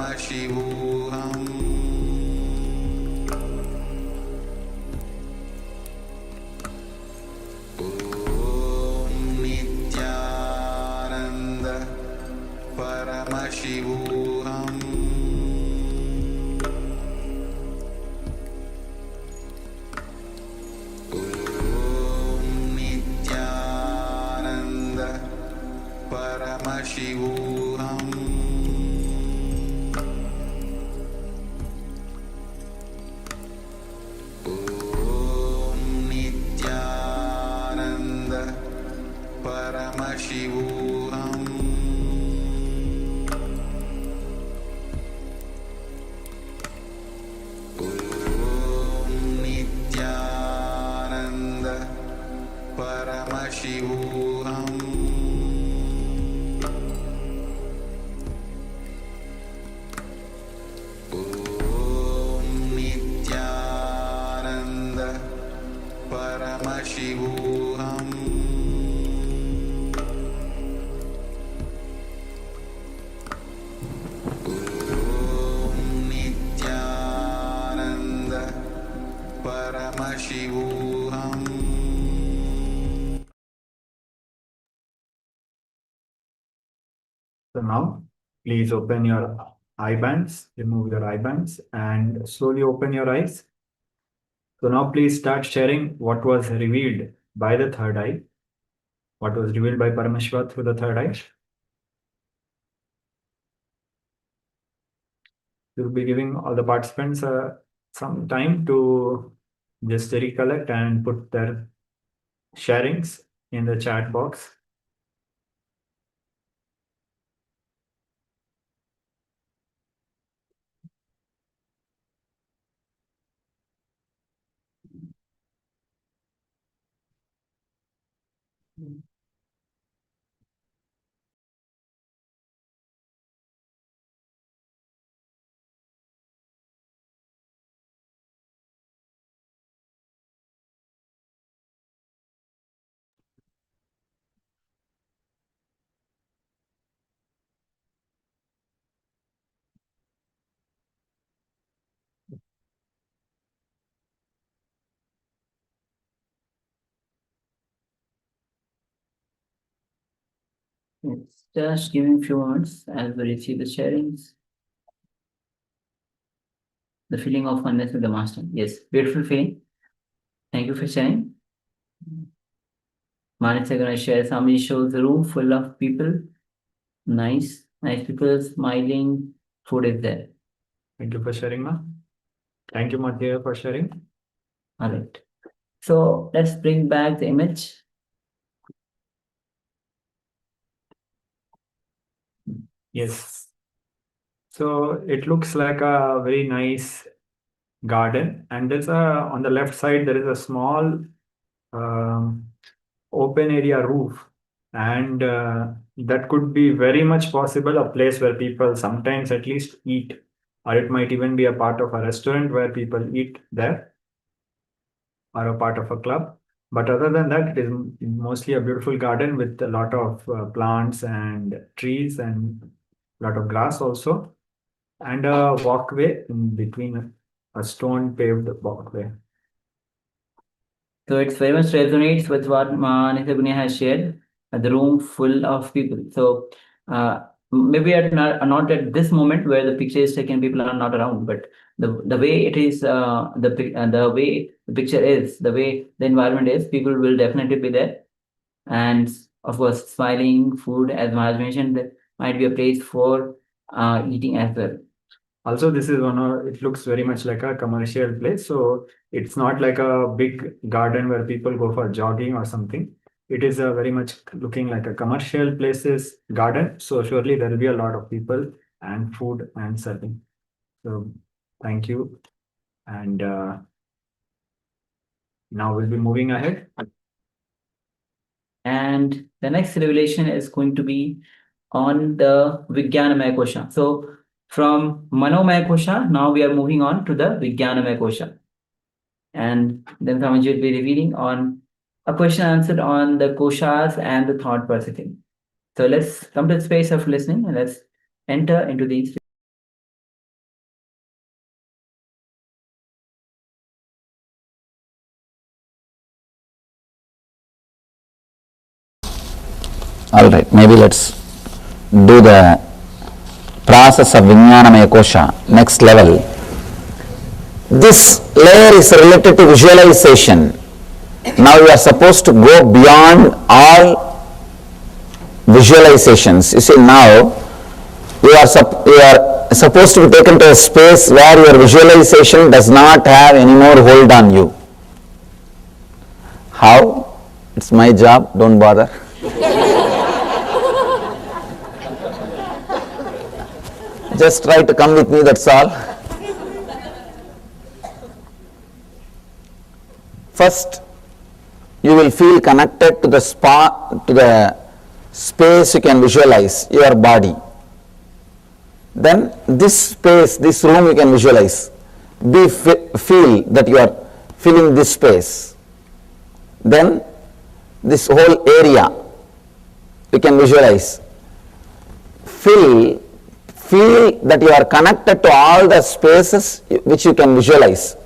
Paramashivoham Om Nithyananda Paramashivoham Om Nithyananda Paramashivoham Om Nithyananda Paramashivoham Om Nithyananda Paramashivoham Om Nithyananda Paramashivoham Om Nithyananda Paramashivoham So now, please open your eye bands, remove your eye bands, and slowly open your eyes. So now, please start sharing what was revealed by the third eye, what was revealed by Paramashiva through the third eye. We'll be giving all the participants some time to just recollect and put their sharings in the chat box. It's just giving a few moments as we receive the sharings. The feeling of oneness with the master. Yes, beautiful feeling. Thank you for sharing. Manis is going to share. Somebody shows a room full of people. Nice people smiling. Food is there. Thank you for sharing, ma. Thank you, Madhya, for sharing. All right. So let's bring back the image. Yes. So it looks like a very nice garden, and there's on the left side there is a small open area roof, and that could be very much possible a place where people sometimes at least eat, or it might even be a part of a restaurant where people eat there, or a part of a club. But other than that, it is mostly a beautiful garden with a lot of plants and trees and a lot of grass also, and a walkway in between, a stone paved walkway. So it's very much resonates with what Nithyananda has shared, the room full of people. So maybe not at this moment where the picture is taken, people are not around, but the way it is, the way the picture is, the way the environment is, people will definitely be there. And of course, smiling, food, as Maharaj mentioned, there might be a place for eating as well. Also, this is it looks very much like a commercial place. So it's not like a big garden where people go for jogging or something. It is a very much looking like a commercial places garden. So surely there will be a lot of people and food and serving. So thank you. And now we'll be moving ahead. And the next revelation is going to be on the Vijnanamaya Kosha. So from Manomaya Kosha, now we are moving on to the Vijnanamaya Kosha. And then Swamiji will be revealing on a question answered on the Koshas and the thought processing. So let's come to the space of listening and let's enter into these All right, maybe let's do the process of Vijnanamaya Kosha, next level. This layer is related to visualization. Now you are supposed to go beyond all visualizations. You see, now you are supposed to be taken to a space where your visualization does not have any more hold on you. How? It's my job, don't bother. Just try to come with me, that's all. First, you will feel connected to the space you can visualize, your body. Then this space, this room you can visualize. Feel that you are filling this space. Then this whole area you can visualize. Feel that you are connected to all the spaces which you can visualize.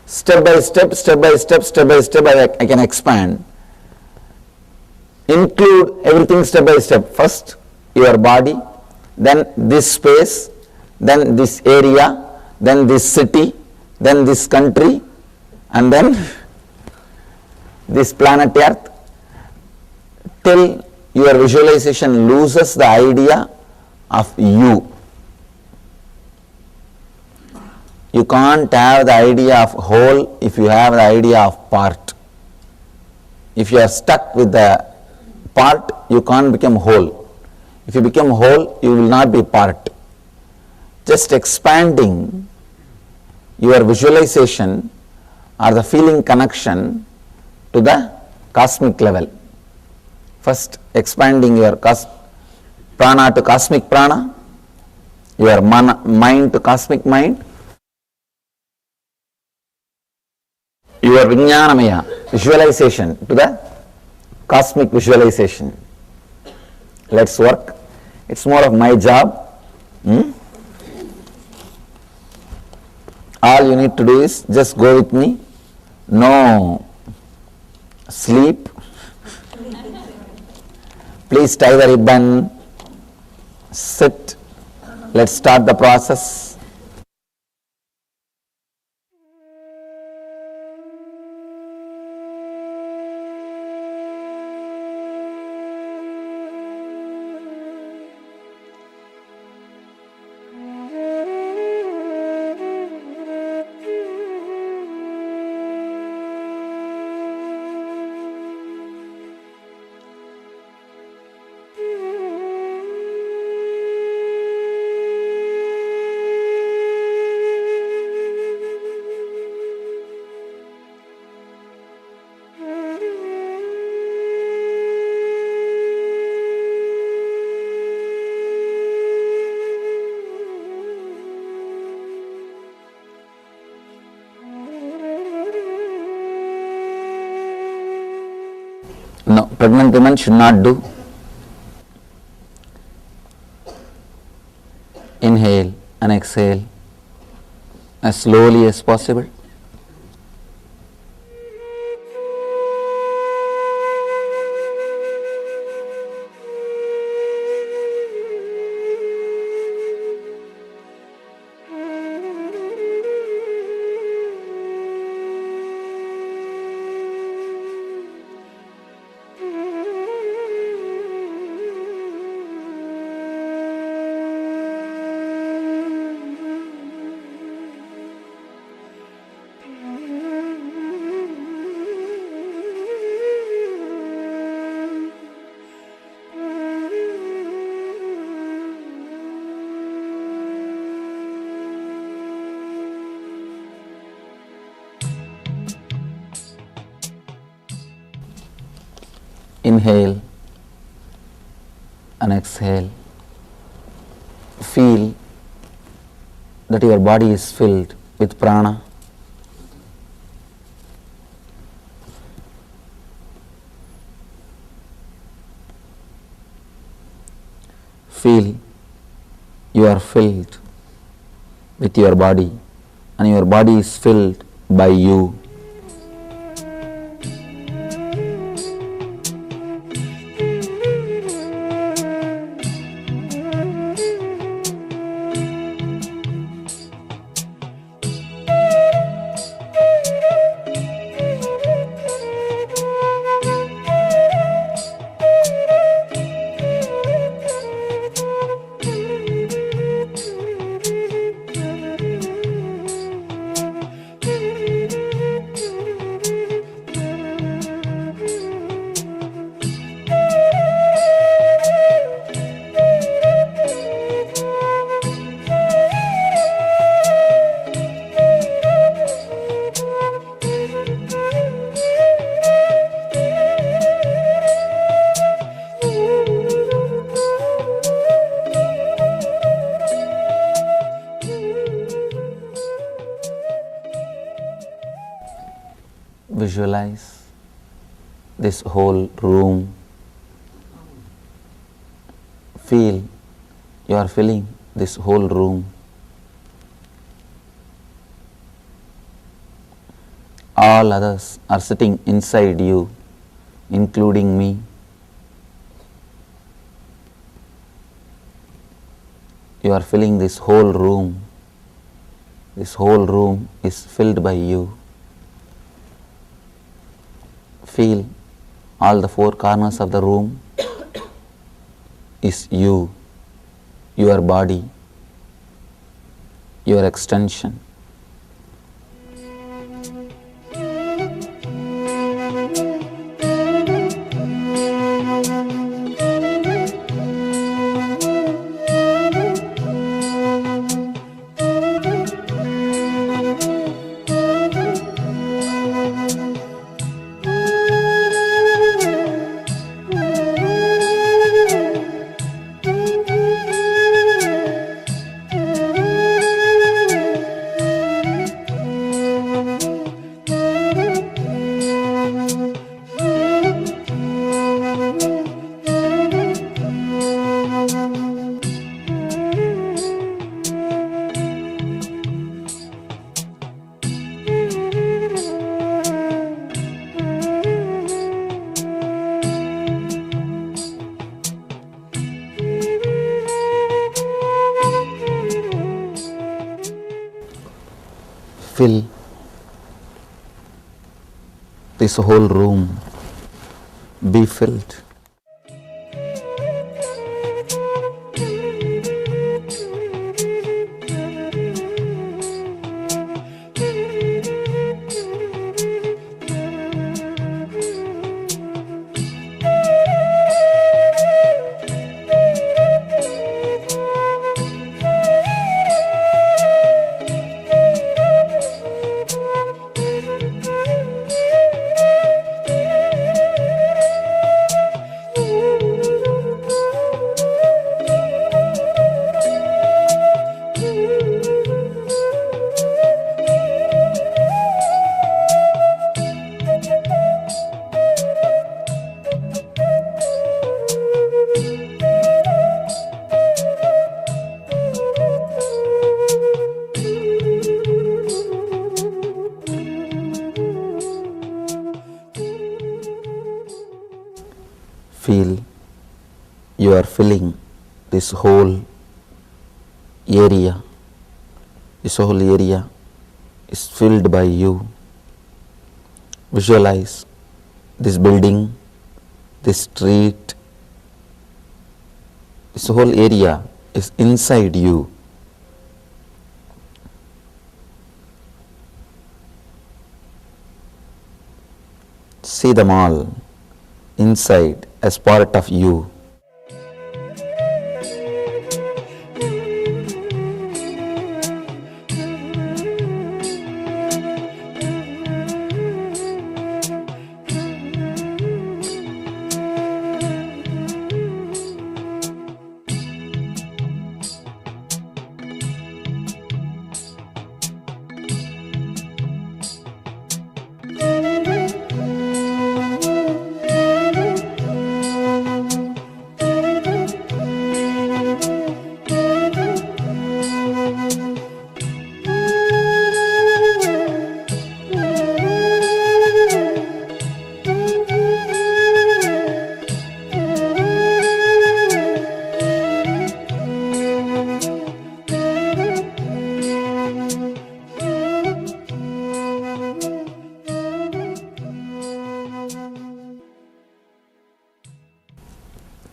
Step by step, I can expand. Include everything step by step. First, your body, then this space, then this area, then this city, then this country, and then this planet Earth, till your visualization loses the idea of you. You can't have the idea of whole if you have the idea of part. If you are stuck with the part, you can't become whole. If you become whole, you will not be part. Just expanding your visualization or the feeling connection to the cosmic level. First, expanding your prana to cosmic prana, your mind to cosmic mind, your Vijnanamaya visualization to the cosmic visualization. Let's work. It's more of my job. All you need to do is just go with me. No sleep. Please tie the ribbon. Sit. Let's start the process. No, pregnant women should not do. Inhale and exhale as slowly as possible. Inhale and exhale. Feel that your body is filled with prana. Feel you are filled with your body and your body is filled by you. Visualize this whole room. Feel you are filling this whole room. All others are sitting inside you, including me. You are filling this whole room. This whole room is filled by you. Feel all the four corners of the room is you, your body, your extension. Fill this whole room. Be filled. Feel you are filling this whole area. This whole area is filled by you. Visualize this building, this street, this whole area is inside you. See them all inside as part of you.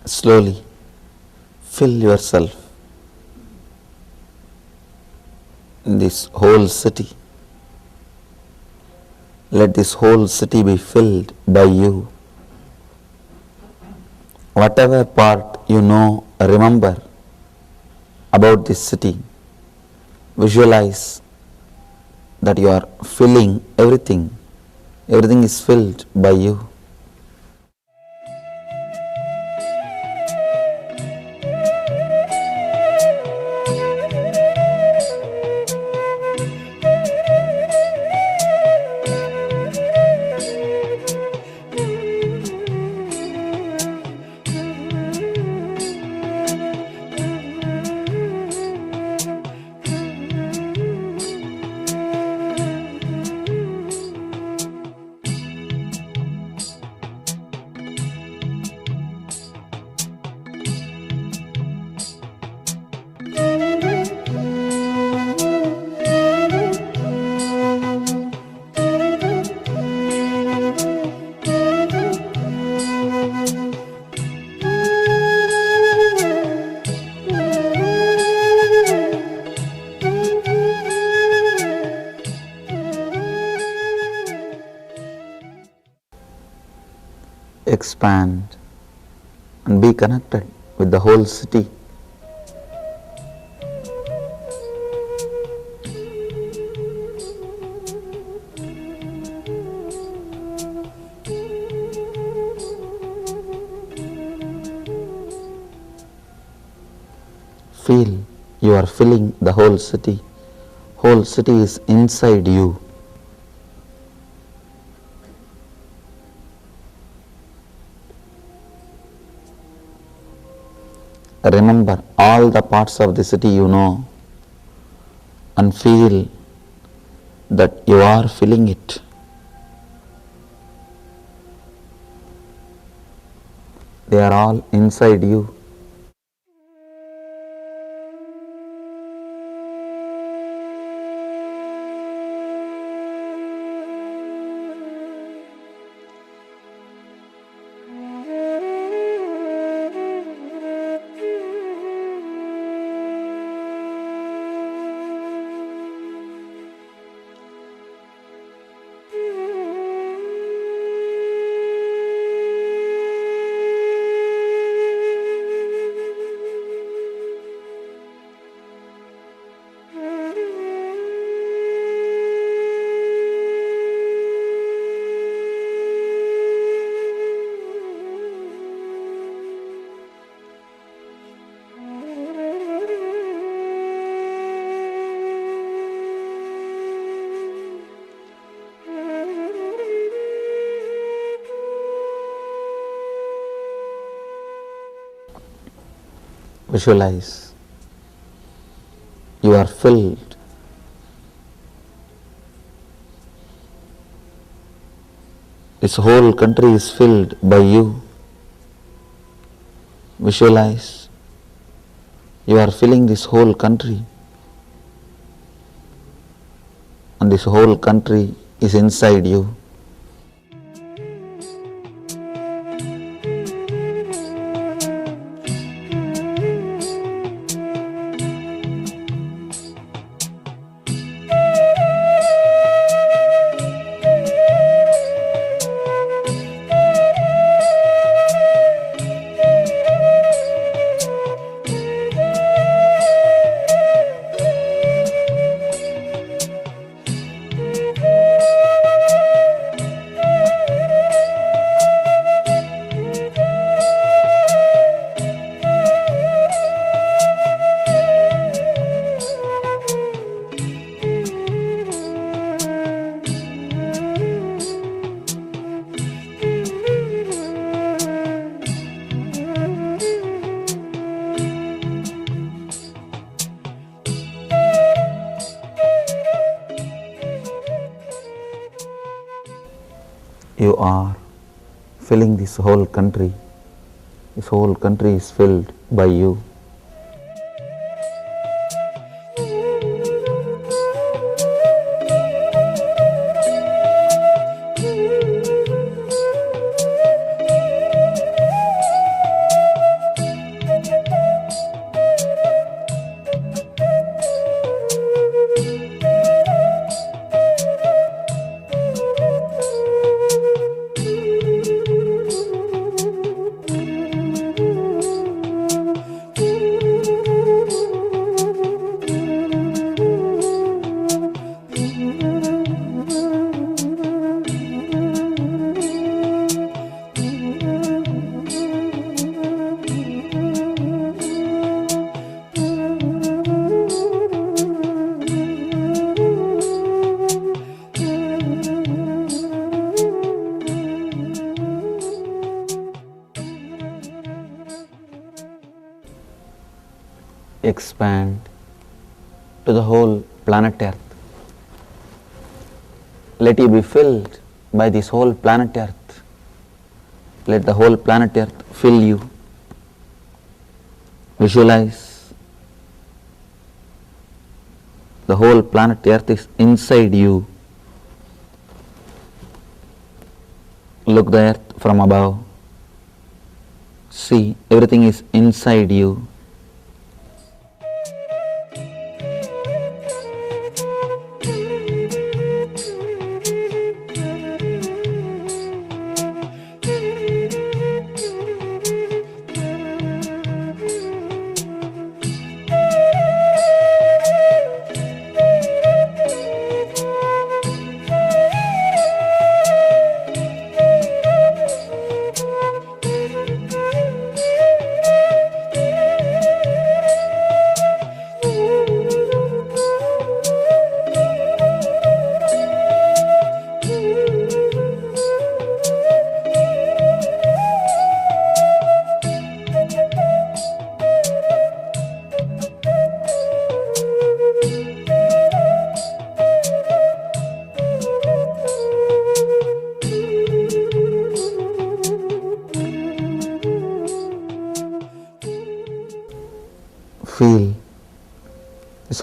Slowly fill yourself in this whole city. Let this whole city be filled by you. Whatever part you know, remember about this city, visualize that you are filling everything. Everything is filled by you. expand and be connected with the whole city. Feel you are filling the whole city. Whole city is inside you. Remember all the parts of the city you know and feel that you are filling it. They are all inside you. Visualize you are filled. This whole country is filled by you. Visualize you are filling this whole country, and this whole country is inside you. You are filling this whole country. This whole country is filled by you. Expand to the whole planet Earth. Let you be filled by this whole planet Earth. Let the whole planet Earth fill you. Visualize the whole planet Earth is inside you. Look the earth from above. See, everything is inside you.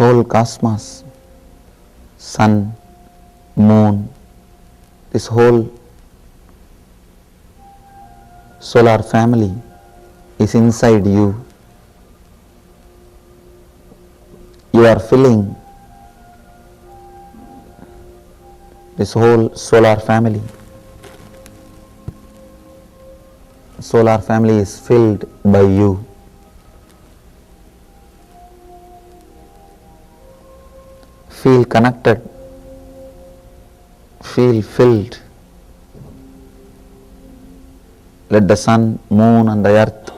whole cosmos, sun, moon, this whole solar family is inside you. You are filling this whole solar family. Solar family is filled by you. Feel connected, feel filled. Let the sun, moon and the earth,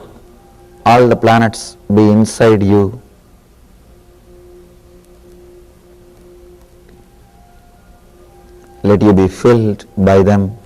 all the planets be inside you. Let you be filled by them.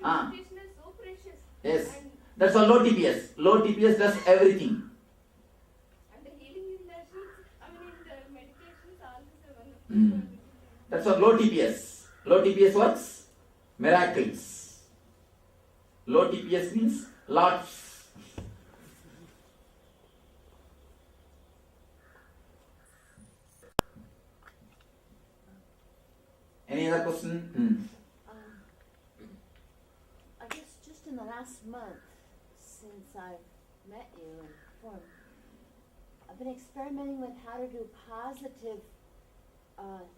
meditation is so precious. Yes. That's all low TPS. Low TPS does everything. And the healing in the sheaths, in the meditations also is a wonderful. That's what low TPS. Low TPS works? Miracles. Low TPS means lots. Any other question? I guess just in the last month since I've met you and formed, I've been experimenting with how to do positive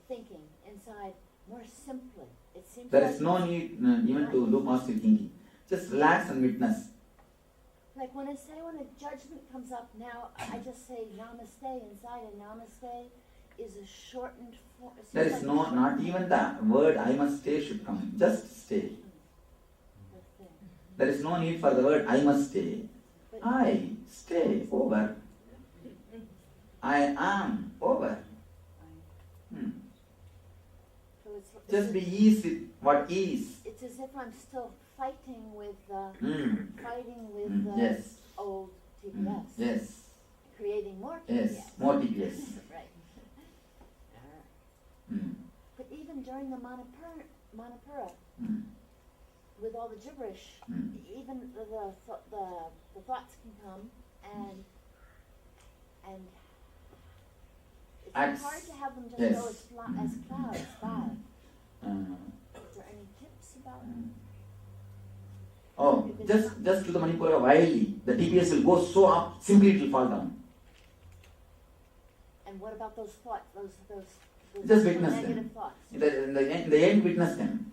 thinking inside more simply. It seems There like is no need even to do positive thinking. Just relax and witness. like when a judgment comes up now, I just say namaste inside, and namaste is a shortened form. There is not even the word I must stay should come. Just stay. There is no need for the word I must stay. I stay over. I am over. So it's Just be easy with what is. It's as if I'm still fighting with Yes. old TPS. Yes. Creating more TPS. Yes. More TPS. Right. But even during the Manipura, with all the gibberish, even the thoughts can come and it's hard to have them just go as clouds by. Is there any tips about Oh, just do the Manipura wildly. The TPS will go so up, simply it will fall down. And what about those thoughts, those Just witness negative them. thoughts? In the end, witness them.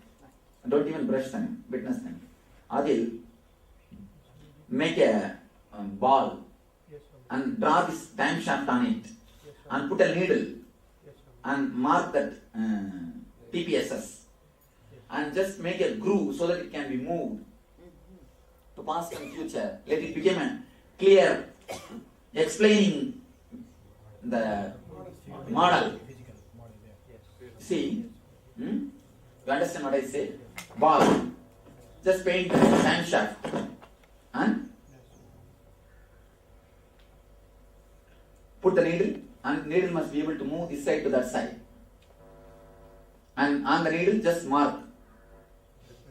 Don't even brush them. Witness them. Adil, make a ball and draw this time shaft on it and put a needle and mark that TPSs and just make a groove so that it can be moved to past and future. Let it become a clear explaining the model. See? You understand what I say? Ball. Just paint the time shaft and put the needle, and needle must be able to move this side to that side. And on the needle just mark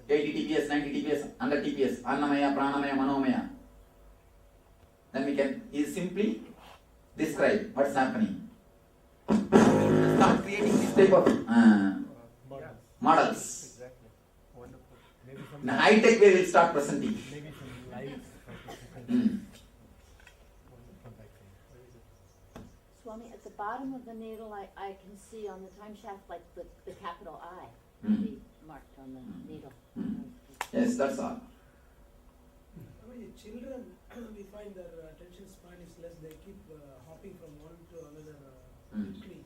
80 TPS, 90 TPS, 100 TPS, Annamaya, Pranamaya, Manomaya. Then we can simply describe what's happening. Start creating this type of models. In a high-tech way, we'll start presenting. Swami, at the bottom of the needle, I can see on the time shaft like the capital I marked on the needle. Yes, that's all. Children, we find their attention span is less. They keep hopping from one to another quickly.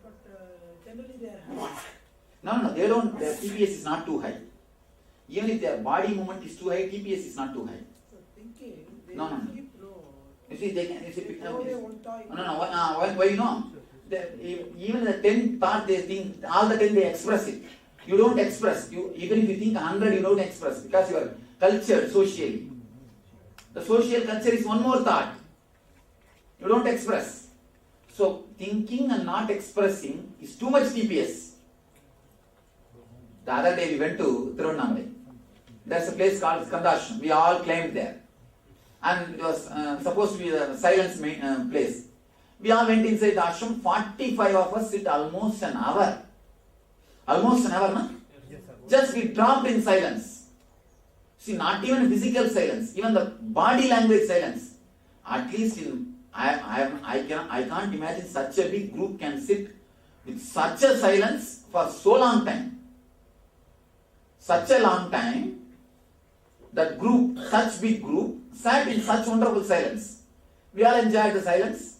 But generally they are happy. No, they don't. Their TPS is not too high. Even if their body movement is too high, TPS is not too high. So thinking, they No. keep You see, they can. why Why you know? Even the 10 thought they think, all the 10 they express it. You don't express. Even if you think 100, you don't express because you are cultured socially. The social culture is one more thought. You don't express. So thinking and not expressing is too much TPS. The other day we went to Tirunnamalai. There's a place called Skandashram. We all climbed there. And it was supposed to be a silence place. We all went inside the ashram. 45 of us sit almost an hour. Almost an hour, no? Yes, sir. Just we dropped in silence. See, not even physical silence, even the body language silence. At least I can't imagine such a big group can sit with such a silence for so long time. Such a long time, that group, such big group, sat in such wonderful silence. We all enjoyed the silence.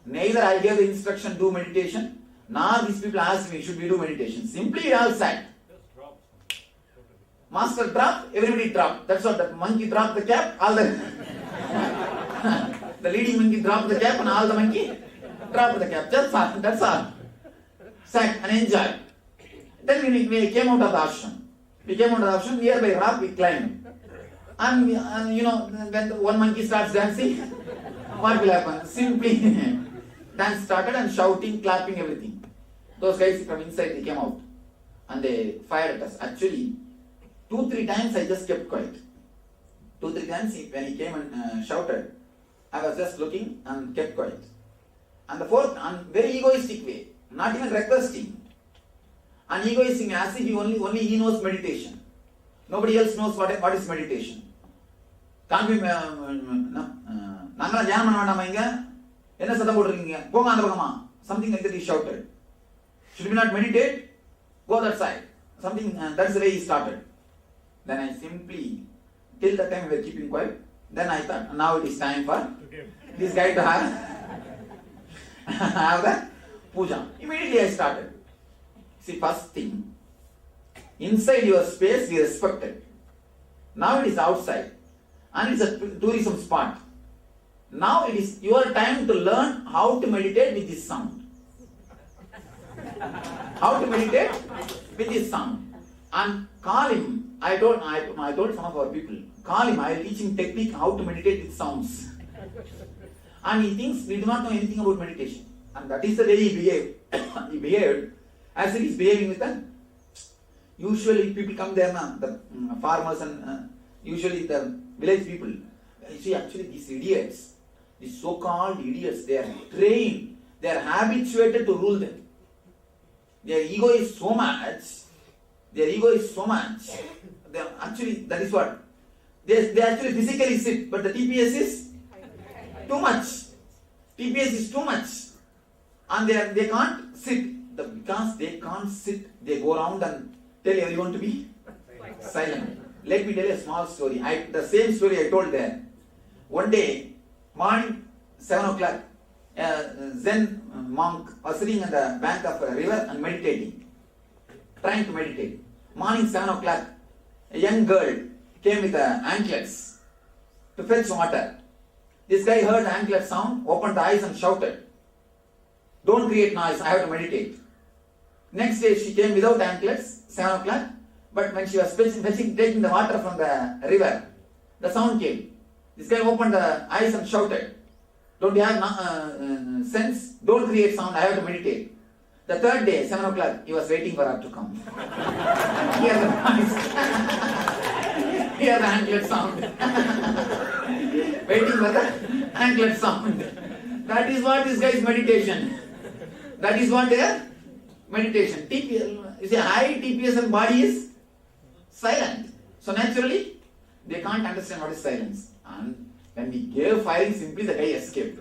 Neither I gave the instruction, do meditation, nor these people asked me, should we do meditation. Simply we all sat. Master dropped, everybody dropped. That's what the monkey dropped the cap, all the the leading monkey dropped the cap and all the monkey dropped the cap. That's all. Sat and enjoyed. Then we came out of the ashram. We came on the option, nearby rock, we climbed. And you know, when one monkey starts dancing, what will happen? Simply dance started and shouting, clapping, everything. Those guys from inside, they came out and they fired at us. Actually, 2-3 times I just kept quiet. 2-3 times when he came and shouted, I was just looking and kept quiet. And the fourth, very egoistic way, not even requesting. And egoistic as if only he knows meditation. Nobody else knows what is meditation. Can't be something like that he shouted. Should we not meditate? Go that side. Something that's the way he started. Then I simply, till the time we were keeping quiet, then I thought, now it is time for this guy to have the puja. Immediately I started. See, first thing, inside your space we respected. Now it is outside. And it's a tourism spot. Now it is your time to learn how to meditate with this sound. How to meditate with this sound. And call him. I told some of our people, call him, I will teach him technique how to meditate with sounds. And he thinks we do not know anything about meditation. And that is the way he behaved. He behaved as if he is behaving with them. Usually people come there now, the farmers and usually the village people. You see, actually these idiots, these so-called idiots, they are trained, they are habituated to rule them. Their ego is so much. Actually, that is what. They actually physically sit, but the TPS is too much. TPS is too much. And they can't sit. Because they can't sit, they go around and tell everyone to be silent. Let me tell you a small story. The same story I told there. One day, morning, 7 o'clock, a Zen monk was sitting on the bank of a river and meditating. Trying to meditate. Morning 7 o'clock, a young girl came with anklets to fetch water. This guy heard the anklet sound, opened the eyes and shouted, "Don't create noise, I have to meditate." Next day she came without anklets, 7 o'clock, but when she was taking the water from the river, the sound came. This guy opened the eyes and shouted, "Don't you have sense? Don't create sound, I have to meditate." The third day, 7 o'clock, he was waiting for her to come. Hear the noise. Hear the anklet sound. Waiting for the anklet sound. That is what this guy's meditation. That is what their meditation. TPS, you see, high TPS and body is silent. So naturally, they can't understand what is silence. And when we gave firing, simply the guy escaped.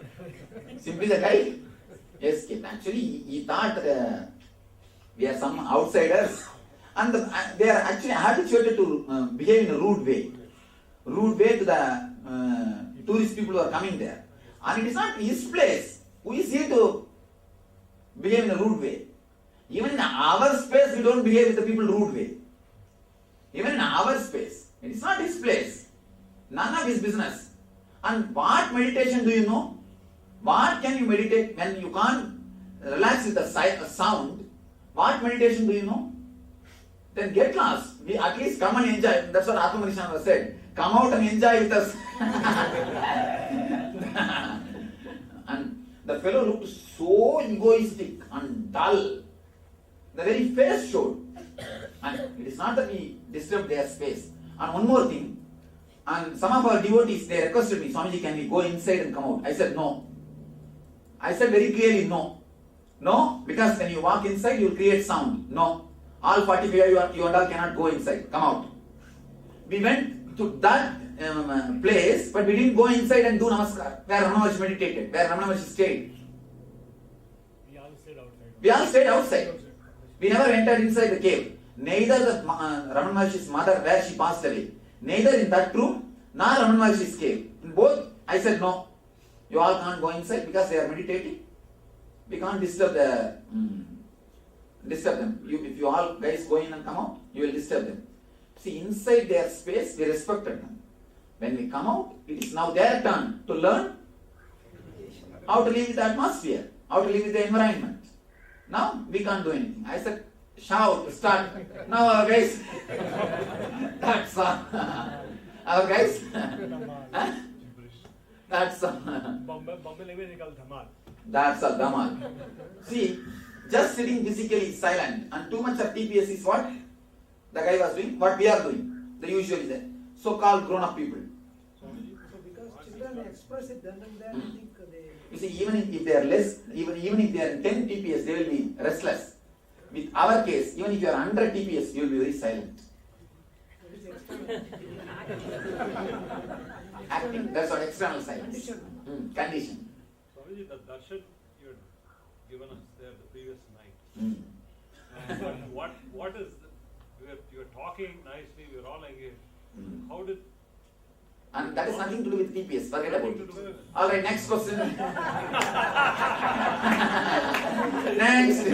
Actually, he thought we are some outsiders. And they are actually habituated to behave in a rude way. Rude way to the tourist people who are coming there. And it is not his place. Who is here to behave in a rude way? Even in our space, we don't behave with the people rude way. Even in our space. It is not his place. None of his business. And what meditation do you know? What can you meditate when you can't relax with the sound? What meditation do you know? Then get lost. We at least come and enjoy. That's what Atma Spurana said. Come out and enjoy with us. And the fellow looked so egoistic and dull. The very face showed. And it is not that we disturb their space. And one more thing. And some of our devotees, they requested me, "Swamiji, can we go inside and come out?" I said no. I said very clearly no. No, because when you walk inside, you will create sound. No. All 45, you and all cannot go inside. Come out. We went to that place, but we didn't go inside and do namaskar, where Ramana Maharshi meditated, where Ramana Maharshi stayed. We all stayed outside. We all stayed outside. We never entered inside the cave. Neither the Ramana Maharshi's mother, where she passed away, neither in that room, nor Ramana Maharshi's cave. In both, I said no. You all can't go inside because they are meditating. We can't disturb them. If you all guys go in and come out, you will disturb them. See, inside their space, we respected them. When we come out, it is now their turn to learn how to live with the atmosphere, how to live with the environment. Now, we can't do anything. I said, shout, start. Now our guys, that's all. Our guys, that's all. Bombay language is called dhamal. That's all, Dhamal. See, just sitting physically silent and too much of TPS is what the guy was doing, what we are doing. The usual is that so-called grown-up people. So because children express it then and there, I think they... You see, even if they are less, even if they are in 10 TPS, they will be restless. With our case, even if you are 100 TPS, you will be very silent. Acting, that's what external silence. Condition. Swamiji, the darshan you had given us there the previous night. What is you were talking nicely, we were all engaged. How did? And that is nothing to do with TPS. Forget about it. All right, next question. Next.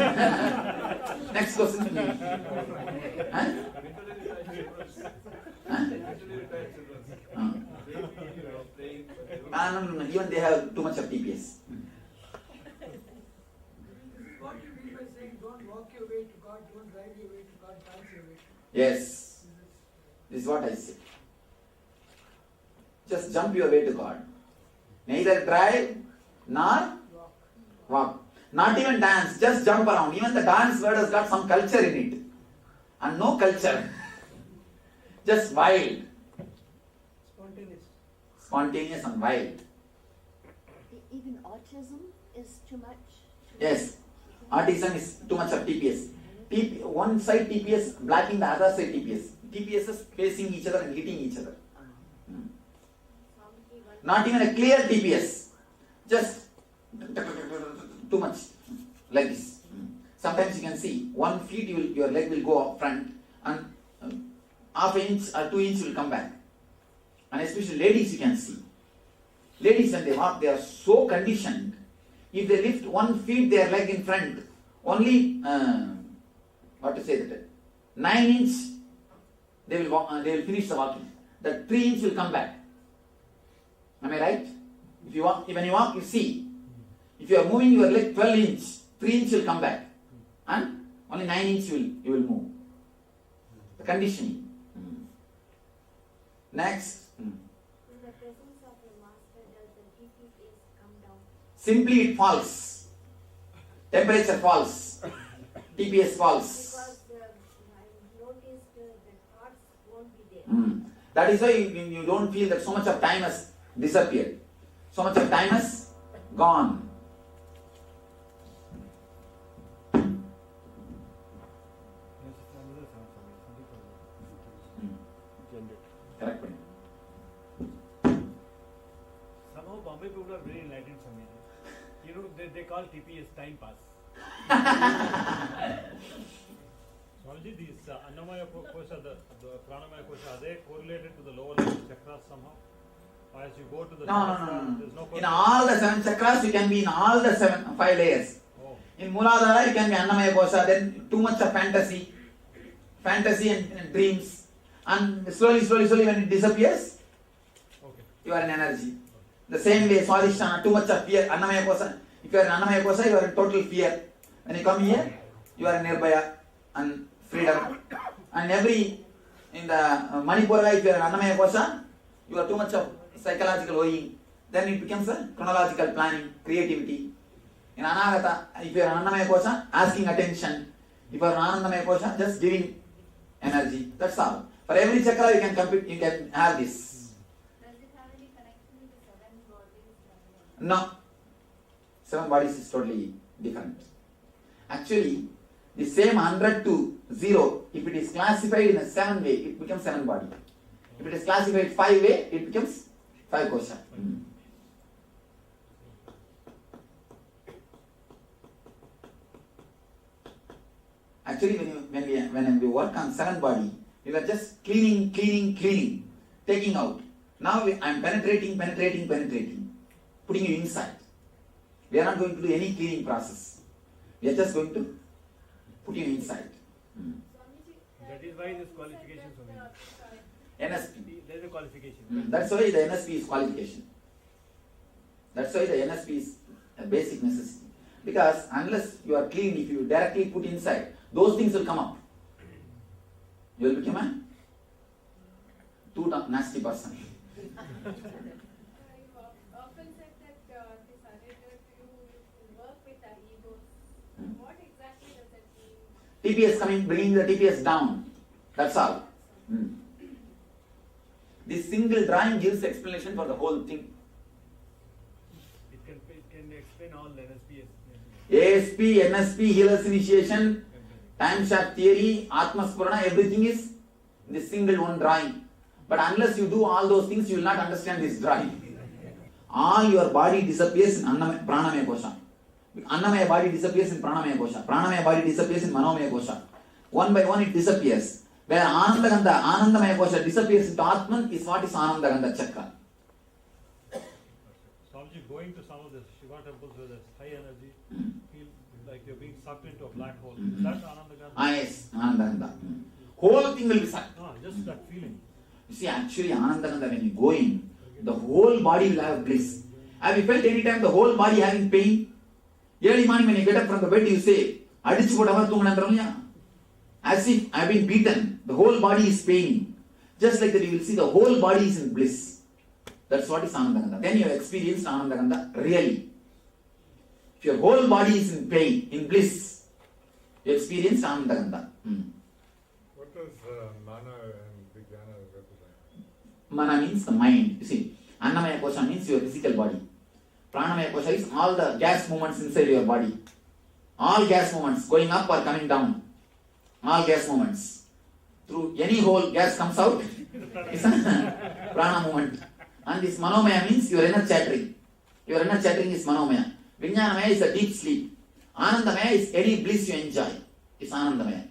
Next question. Huh? No. Even they have too much of TPS. What you mean by saying don't walk your way to God, don't drive your way to God, dance your way to God? Yes. This is what I say. Just jump your way to God. Neither drive nor walk. Not even dance, just jump around. Even the dance word has got some culture in it. And no culture. Just wild. Spontaneous and wild. Even autism is too much? Yes. Autism is too much of TPS. One side TPS blocking the other side TPS. TPS is facing each other and hitting each other. Not even a clear TPS. Just too much. Like this. Sometimes you can see 1 feet your leg will go up front and half inch or 2 inch will come back. And especially ladies you can see. Ladies when they walk, they are so conditioned. If they lift 1 feet their leg in front, only 9 inch they will walk, they will finish the walking. The 3 inch will come back. Am I right? If you walk, when you walk, you see. If you are moving your leg 12 inch, 3 inch will come back, and only 9 inch you will move. The conditioning. Next. In the presence of a master, does the TPS come down? Simply it falls. Temperature falls. TPS falls. Because I noticed the thoughts won't be there. That is why you don't feel that so much of time has disappeared. So much of time has gone. Correct. Somehow Bombay people are very enlightened, Swamiji. You know, they call TPS time pass. Swamiji, these Annamaya Kosha, the Pranamaya Kosha, are they correlated to the lower level chakras somehow? Or as you go to the No. there's no In all the 7 chakras, you can be in all the 5 layers. In Muladhara, you can be Annamaya Kosha, then too much of fantasy and dreams. And slowly when it disappears, you are in energy. The same way, Swadhisthana, too much of fear, Annamaya Kosha. If you are in Annamaya Kosha, you are in total fear. When you come here, you are in Nirbhaya and freedom. And in the Manipura, if you are in Annamaya Kosha, you are too much of psychological worrying. Then it becomes a chronological planning, creativity. In Anagata, if you are in Annamaya Kosha, asking attention. If you are in Anandamaya Kosha, just giving energy. That's all. For every chakra you can have this. Does it have any connection with the 7 bodies? No. 7 bodies is totally different. Actually, the same 100 to 0, if it is classified in a 7 way, it becomes 7 body. If it is classified 5 way, it becomes 5 kosha. Actually, when we work on 7 body, we were just cleaning, taking out. Now I am penetrating, putting you inside. We are not going to do any cleaning process. We are just going to put you inside. That is why this qualification, Swamiji. NSP. There is a qualification. That's why the NSP is qualification. That's why the NSP is a basic necessity. Because unless you are clean, if you directly put inside, those things will come up. You will become a too nasty person. Often said that the surrender to work with our egos. What exactly does that mean? TPS coming, bringing the TPS down. That's all. This single drawing gives explanation for the whole thing. It can explain all the NSPs. ASP, NSP, healers initiation, time shaft theory, Atma Spurana, everything is in this single one drawing. But unless you do all those things, you will not understand this drawing. All your body disappears in Pranamaya Kosha. Annamaya body disappears in Pranamaya Kosha. Pranamaya body disappears in Manomaya Kosha. One by one it disappears. Where Anandamaya Kosha disappears into Atman is what is Anandagandha Chakra. Swamiji, going to some of the Shiva temples where there's high energy, feel like you're being sucked into a black hole. Is that Anandagandha? Yes, Anandagandha. Whole thing will be sucked. Just that feeling. You see, actually, Anandagandha, when you go in, the whole body will have bliss. Have you felt any time the whole body having pain? Early morning when you get up from the bed, you say, as if I have been beaten. The whole body is paining. Just like that, you will see the whole body is in bliss. That's what is Anandagandha. Then you have experienced Anandagandha really. If your whole body is in pain, in bliss, you experienced Anandagandha. What does mana and vijnana represent? Mana means the mind. You see, Annamaya Kosha means your physical body. Pranamaya Kosha is all the gas movements inside your body. All gas movements going up or coming down. All gas movements. Through any hole gas comes out. It's a prana movement. And this manomaya means your inner chattering. Your inner chattering is manomaya. Vijnanamaya is a deep sleep. Anandamaya is any bliss you enjoy. It's Anandamaya.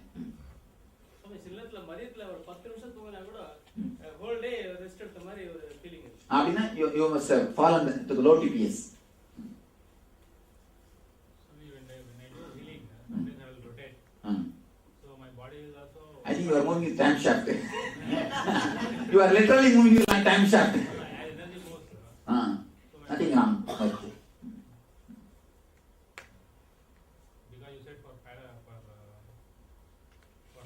Abhina, you must have fallen to the low TPS. I think you are moving with time shaft. You are literally moving with my time shaft. Nothing wrong. Okay. Because you said for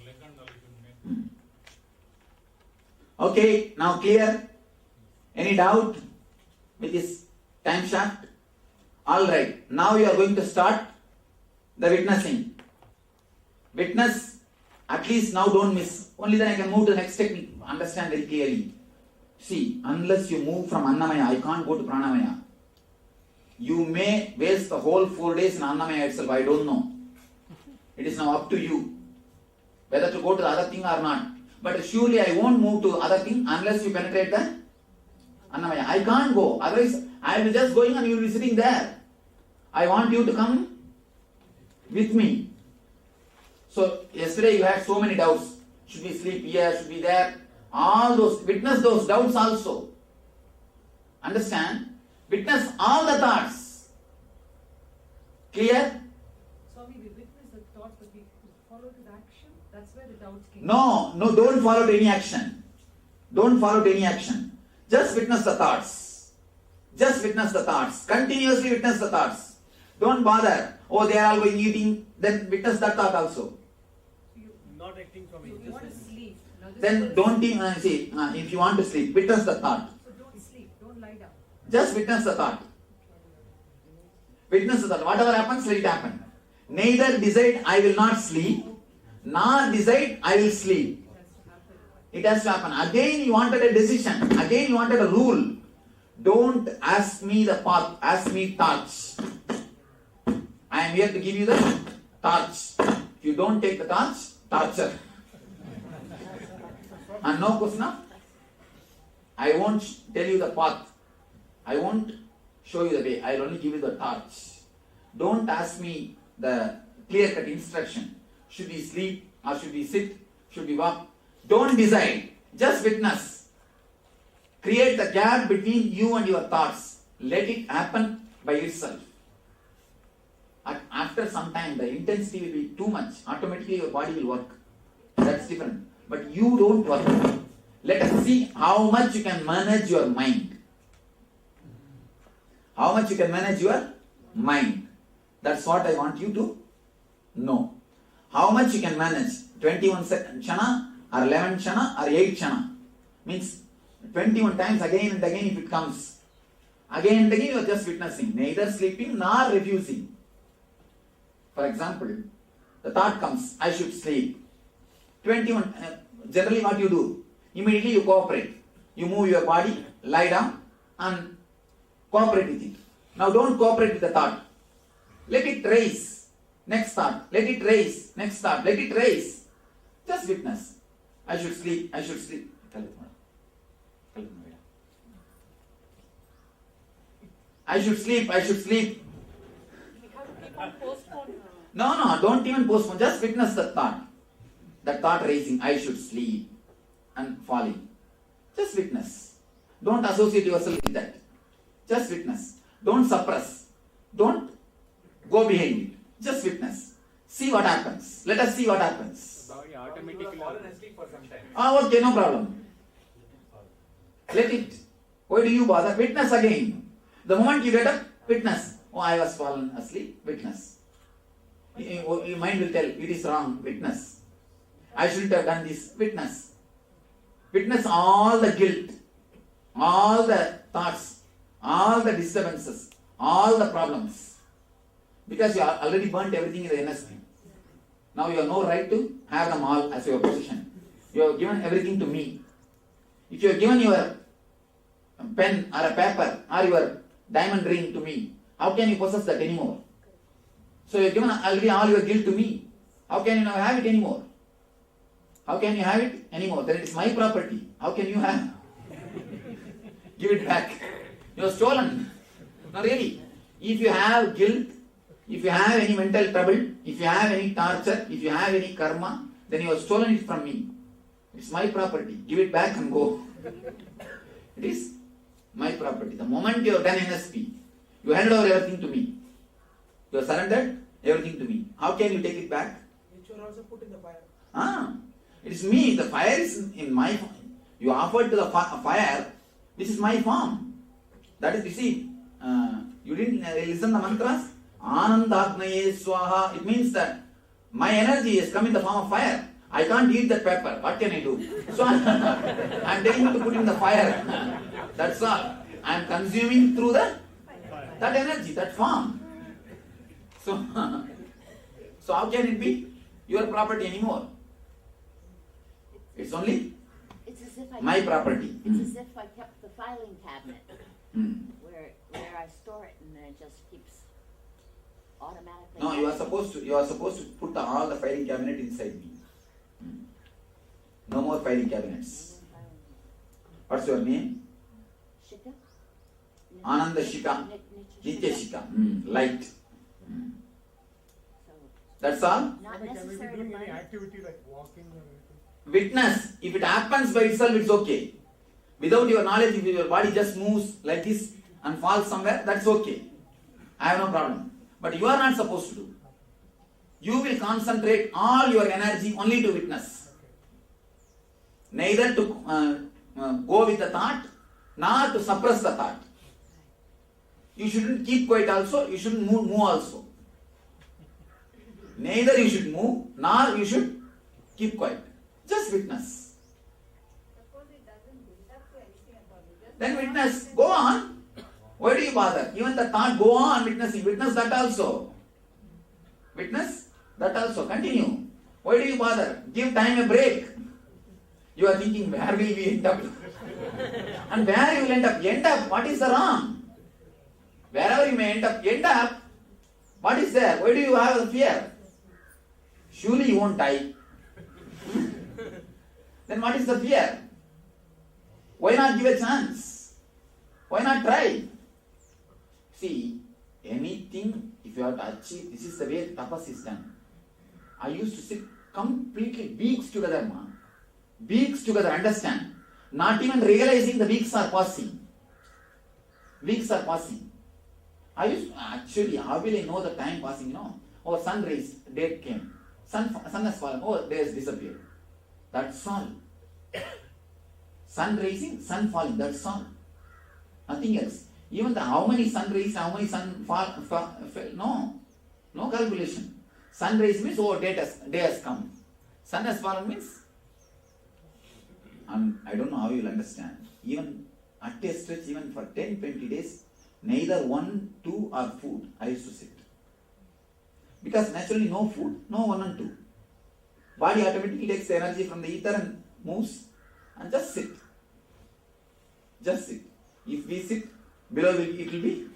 leg and all you should make. Okay, now clear? Any doubt with this time shaft? Alright, now you are going to start the witnessing. Witness, at least now don't miss. Only then I can move to the next technique. Understand very clearly. See, unless you move from Annamaya, I can't go to Pranamaya. You may waste the whole 4 days in Annamaya itself, I don't know. It is now up to you whether to go to the other thing or not. But surely I won't move to other thing unless you penetrate the Annamaya. I can't go. Otherwise, I will be just going and you will be sitting there. I want you to come with me. So, yesterday you had so many doubts. Should we sleep here? Should we there? All those, witness those doubts also. Understand? Witness all the thoughts. Clear? Swami, we witness the thoughts, but we follow to the action. That's where the doubts came. No, don't follow to any action. Don't follow to any action. Just witness the thoughts. Just witness the thoughts. Continuously witness the thoughts. Don't bother. Oh, they are all going eating. Then witness that thought also. Not acting from You want to sleep. Now this Then don't see. If you want to sleep, witness the thought. So don't sleep. Don't lie down. Just witness the thought. Witness the thought. Whatever happens, let it happen. Neither decide I will not sleep, nor decide I will sleep. It has to happen. Again you wanted a decision. Again you wanted a rule. Don't ask me the path. Ask me torch. I am here to give you the torch. If you don't take the torch, torture. And no question. I won't tell you the path. I won't show you the way. I will only give you the torch. Don't ask me the clear-cut instruction. Should we sleep or should we sit? Should we walk? Don't decide. Just witness. Create the gap between you and your thoughts. Let it happen by itself. After some time, the intensity will be too much. Automatically your body will work. That's different. But you don't work. Let us see how much you can manage your mind. How much you can manage your mind. That's what I want you to know. How much you can manage? 21 kshana or 11 kshana or 8 kshana? Means 21 times again and again if it comes. Again and again you are just witnessing, neither sleeping nor refusing. For example, the thought comes, I should sleep. 21, generally what you do? Immediately you cooperate. You move your body, lie down and cooperate with it. Now don't cooperate with the thought. Let it raise. Next thought. Let it raise. Next thought. Let it raise. Just witness. I should sleep. I should sleep. I should sleep. I should sleep. No, don't even postpone. Just witness the thought. The thought raising. I should sleep. And falling. Just witness. Don't associate yourself with that. Just witness. Don't suppress. Don't go behind it. Just witness. See what happens. Let us see what happens. Body automatically fallen asleep for some time. Okay, no problem. Let it. Why do you bother? Witness again. The moment you get up, witness. Oh, I was fallen asleep. Witness. Your mind will tell, it is wrong. Witness. I shouldn't have done this. Witness. Witness all the guilt, all the thoughts, all the disturbances, all the problems. Because you have already burnt everything in the inner stream. Now you have no right to have them all as your possession. You have given everything to me. If you have given your pen or a paper or your diamond ring to me, how can you possess that anymore? So you have given already all your guilt to me. How can you now have it anymore? How can you have it anymore? Then it is my property. How can you have? Give it back. You have stolen. No, really. If you have guilt, if you have any mental trouble, if you have any torture, if you have any karma, then you have stolen it from me. It's my property. Give it back and go. It is my property. The moment you have done NSP, you handed over everything to me. You have surrendered everything to me. How can you take it back? Which you are also put in the fire. It is me. The fire is in my form. You offered to the fire. This is my form. That is, you see, you didn't listen the mantras? Anandagnaye swaha. It means that my energy has come in the form of fire. I can't eat that pepper. What can I do? So I am telling you to put in the fire. That's all. I am consuming through that energy, that form. So how can it be your property anymore? It's only my property. It's as if I kept the filing cabinet where I store it and then it just keeps automatically. No, you are supposed to put all the filing cabinet inside me. No more filing cabinets. What's your name? Shika? Ananda Shika. Nitya Shika. Light. That's all? Not necessary to any activity like walking or anything. Witness. If it happens by itself, it's okay. Without your knowledge, if your body just moves like this and falls somewhere, that's okay. I have no problem. But you are not supposed to do. You will concentrate all your energy only to witness. Neither to go with the thought, nor to suppress the thought. You shouldn't keep quiet also, you shouldn't move also. Neither you should move, nor you should keep quiet. Just witness. Suppose it doesn't build up to anything at all. Then witness. Go on. Why do you bother? Even the thought, go on witnessing. Witness that also. Witness that also. Continue. Why do you bother? Give time a break. You are thinking, where will we end up? And where you will end up? End up. What is the wrong? Wherever you may end up. What is there? Why do you have the fear? Surely you won't die. Then what is the fear? Why not give a chance? Why not try? See, anything, if you have to achieve, this is the way tapas is done. I used to sit completely weeks together, man. Weeks together, understand? Not even realizing the weeks are passing. Weeks are passing. I used to, actually, how will I know the time passing, Oh, sun rays, date came. Sun has fallen, oh, day has disappeared. That's all. Sun rising, sun falling, that's all. Nothing else. Even how many sun rays, how many sun fall, no calculation. Sunrise means, oh, day has come. Sun has fallen means, I don't know how you will understand. Even at a stretch, even for 10-20 days, neither 1, 2 or food, I used to sit. Because naturally no food, no 1 and 2. Body automatically takes the energy from the ether and moves, and just sit. Just sit. If we sit, below it will be,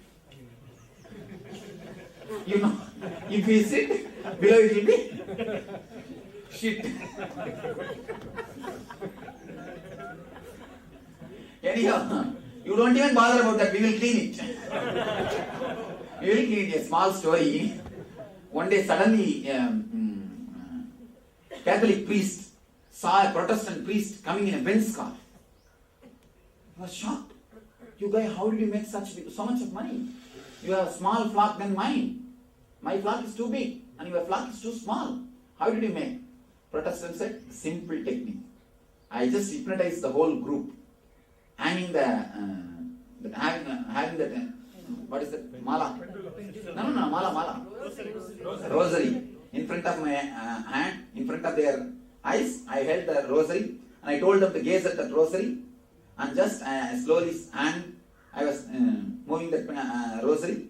you know, if we sit, below it will be shit. Anyhow, you don't even bother about that, we will clean it. We will clean it. A small story. One day suddenly, Catholic priest saw a Protestant priest coming in a Benz car. He was shocked. You guys, how did you make so much of money? You have a small flock than mine. My flock is too big and your flock is too small. How did you make? Protestant said, simple technique. I just hypnotized the whole group, hanging having that, what is that? Mala. No, mala. Rosary. In front of my hand, in front of their eyes, I held the rosary and I told them to gaze at that rosary, and just slowly I was moving that rosary.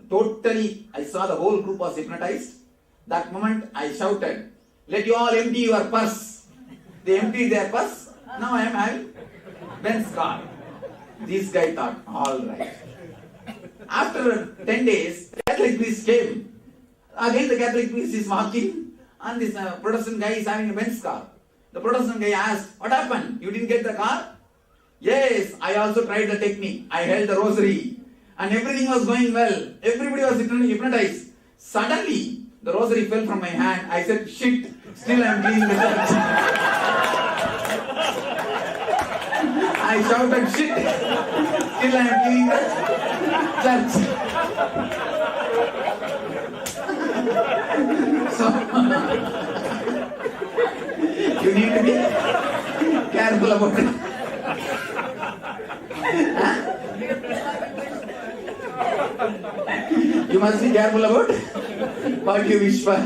Totally, I saw the whole group was hypnotized. That moment I shouted, let you all empty your purse. They emptied their purse. Now I am having Benz car. This guy thought, all right. After 10 days, the Catholic priest came. Again the Catholic priest is walking and this Protestant guy is having a Benz car. The Protestant guy asked, what happened? You didn't get the car? Yes, I also tried the technique. I held the rosary and everything was going well. Everybody was hypnotized. Suddenly, the rosary fell from my hand. I said, shit, still I am cleaning the church. I shouted, shit, still I am cleaning the church. So, you need to be careful about it. You must be careful about what you wish for.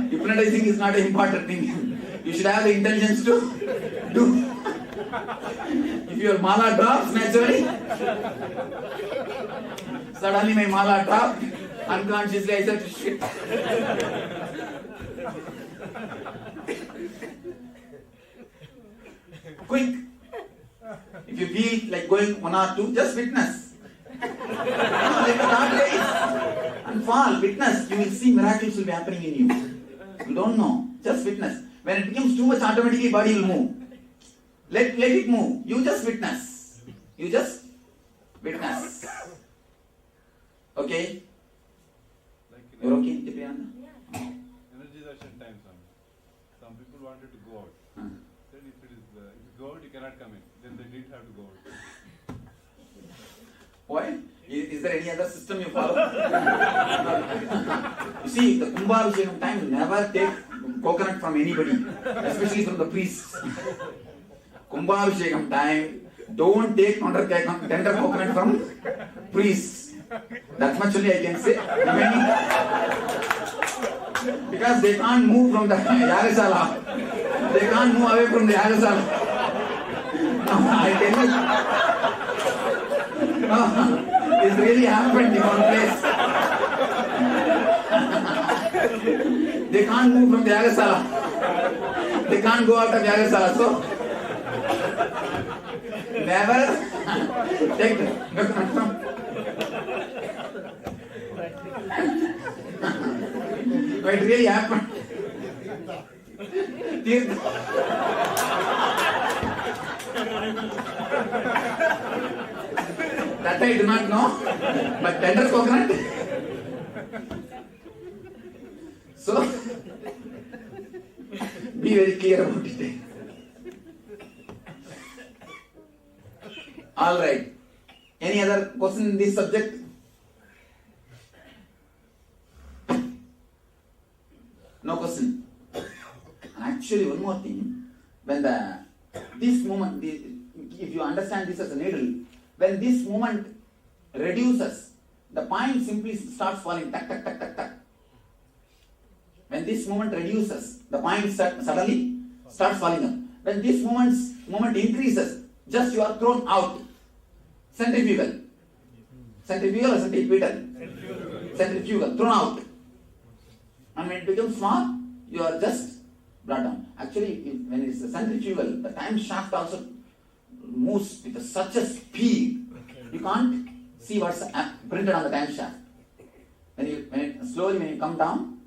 Hypnotizing is not an important thing. You should have the intelligence to do. If your mala drops naturally, suddenly my mala dropped. Unconsciously I said, shit. Quick. If you feel like going 1 or 2, just witness. Let the thought rise and fall. Witness. You will see miracles will be happening in you. You don't know. Just witness. When it becomes too much, automatically body will move. Let it move. You just witness. You just witness. Okay? You're okay, Nithyananda? Energization time, some people wanted to go out. Said if you go out, you cannot come in. Then they didn't have to go out. Why? Is there any other system you follow? You see, the Kumbhabhishekam time, never take coconut from anybody, especially from the priests. Kumbhabhishekam time, don't take tender coconut from priests. That much only I can say. Because they can't move from the Yagasala. They can't move away from the Yagasala. No, I tell you. No, this really happened in one place. They can't move from the Yagasala. They can't go out of Yagasala. So, never take coconut from. It really happened. That I do not know, but tender coconut. So, be very clear about it. All right. Any other question in this subject? No question. Actually, one more thing. When this movement, if you understand this as a needle, when this movement reduces, the point simply starts falling, tak, tak, tak, tak, tak. When this movement reduces, the point suddenly starts falling up. When this movement increases, just you are thrown out. Centrifugal. Centrifugal or centripetal? Centrifugal. Thrown out. And when it becomes small, you are just brought down. Actually, when it is centrifugal, the time shaft also moves with such a speed, you can't see what's printed on the time shaft. When you come down,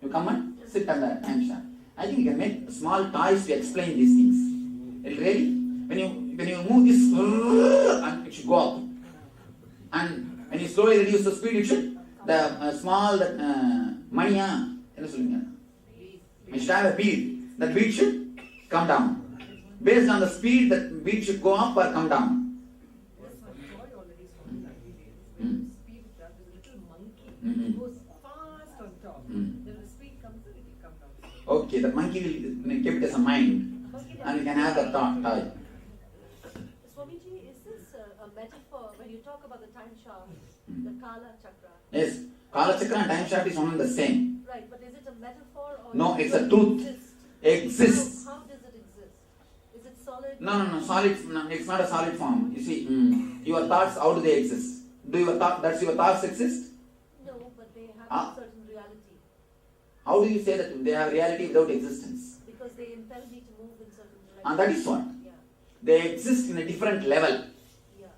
you come and sit on the time shaft. I think you can make small toys to explain these things. Really? When you move this, and it should go up. And when you slowly reduce the speed, it should, the small money, you should have a bead. That bead should come down. Based on the speed, that bead should go up or come down. Goes fast on top. Then the speed comes and it will come down. Okay, the monkey will keep it as a mind, and you can have the toy. Swamiji, is this a metaphor when you talk about the time shaft, the Kala Chakra? Yes, Kala Chakra and time shaft is one and the same. Right, but is it a metaphor or? No, it's a truth. Exists. How does it exist? Is it solid? No, solid. No, it's not a solid form. You see, your thoughts, how do they exist? Does your thoughts exist? No, but they have a certain reality. How do you say that they have reality without existence? Because they impel me to move in certain directions. And that is what? Yeah. They exist in a different level. Yeah.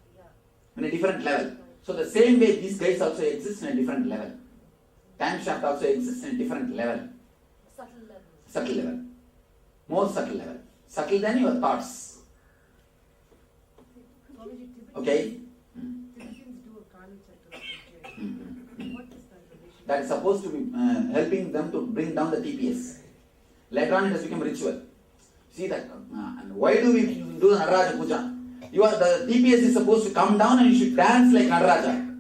In a different level. So the same way these guys also exist in a different level. Time shaft also exists in a different level. Subtle level. Subtle level. More subtle level. Subtle than your thoughts. Okay? Tibetans do a Kala Chakra. What is that relation? That is supposed to be helping them to bring down the TPS. Later on it has become ritual. See that? And why do we do the Nataraja Puja? The TPS is supposed to come down and you should dance like Nataraja.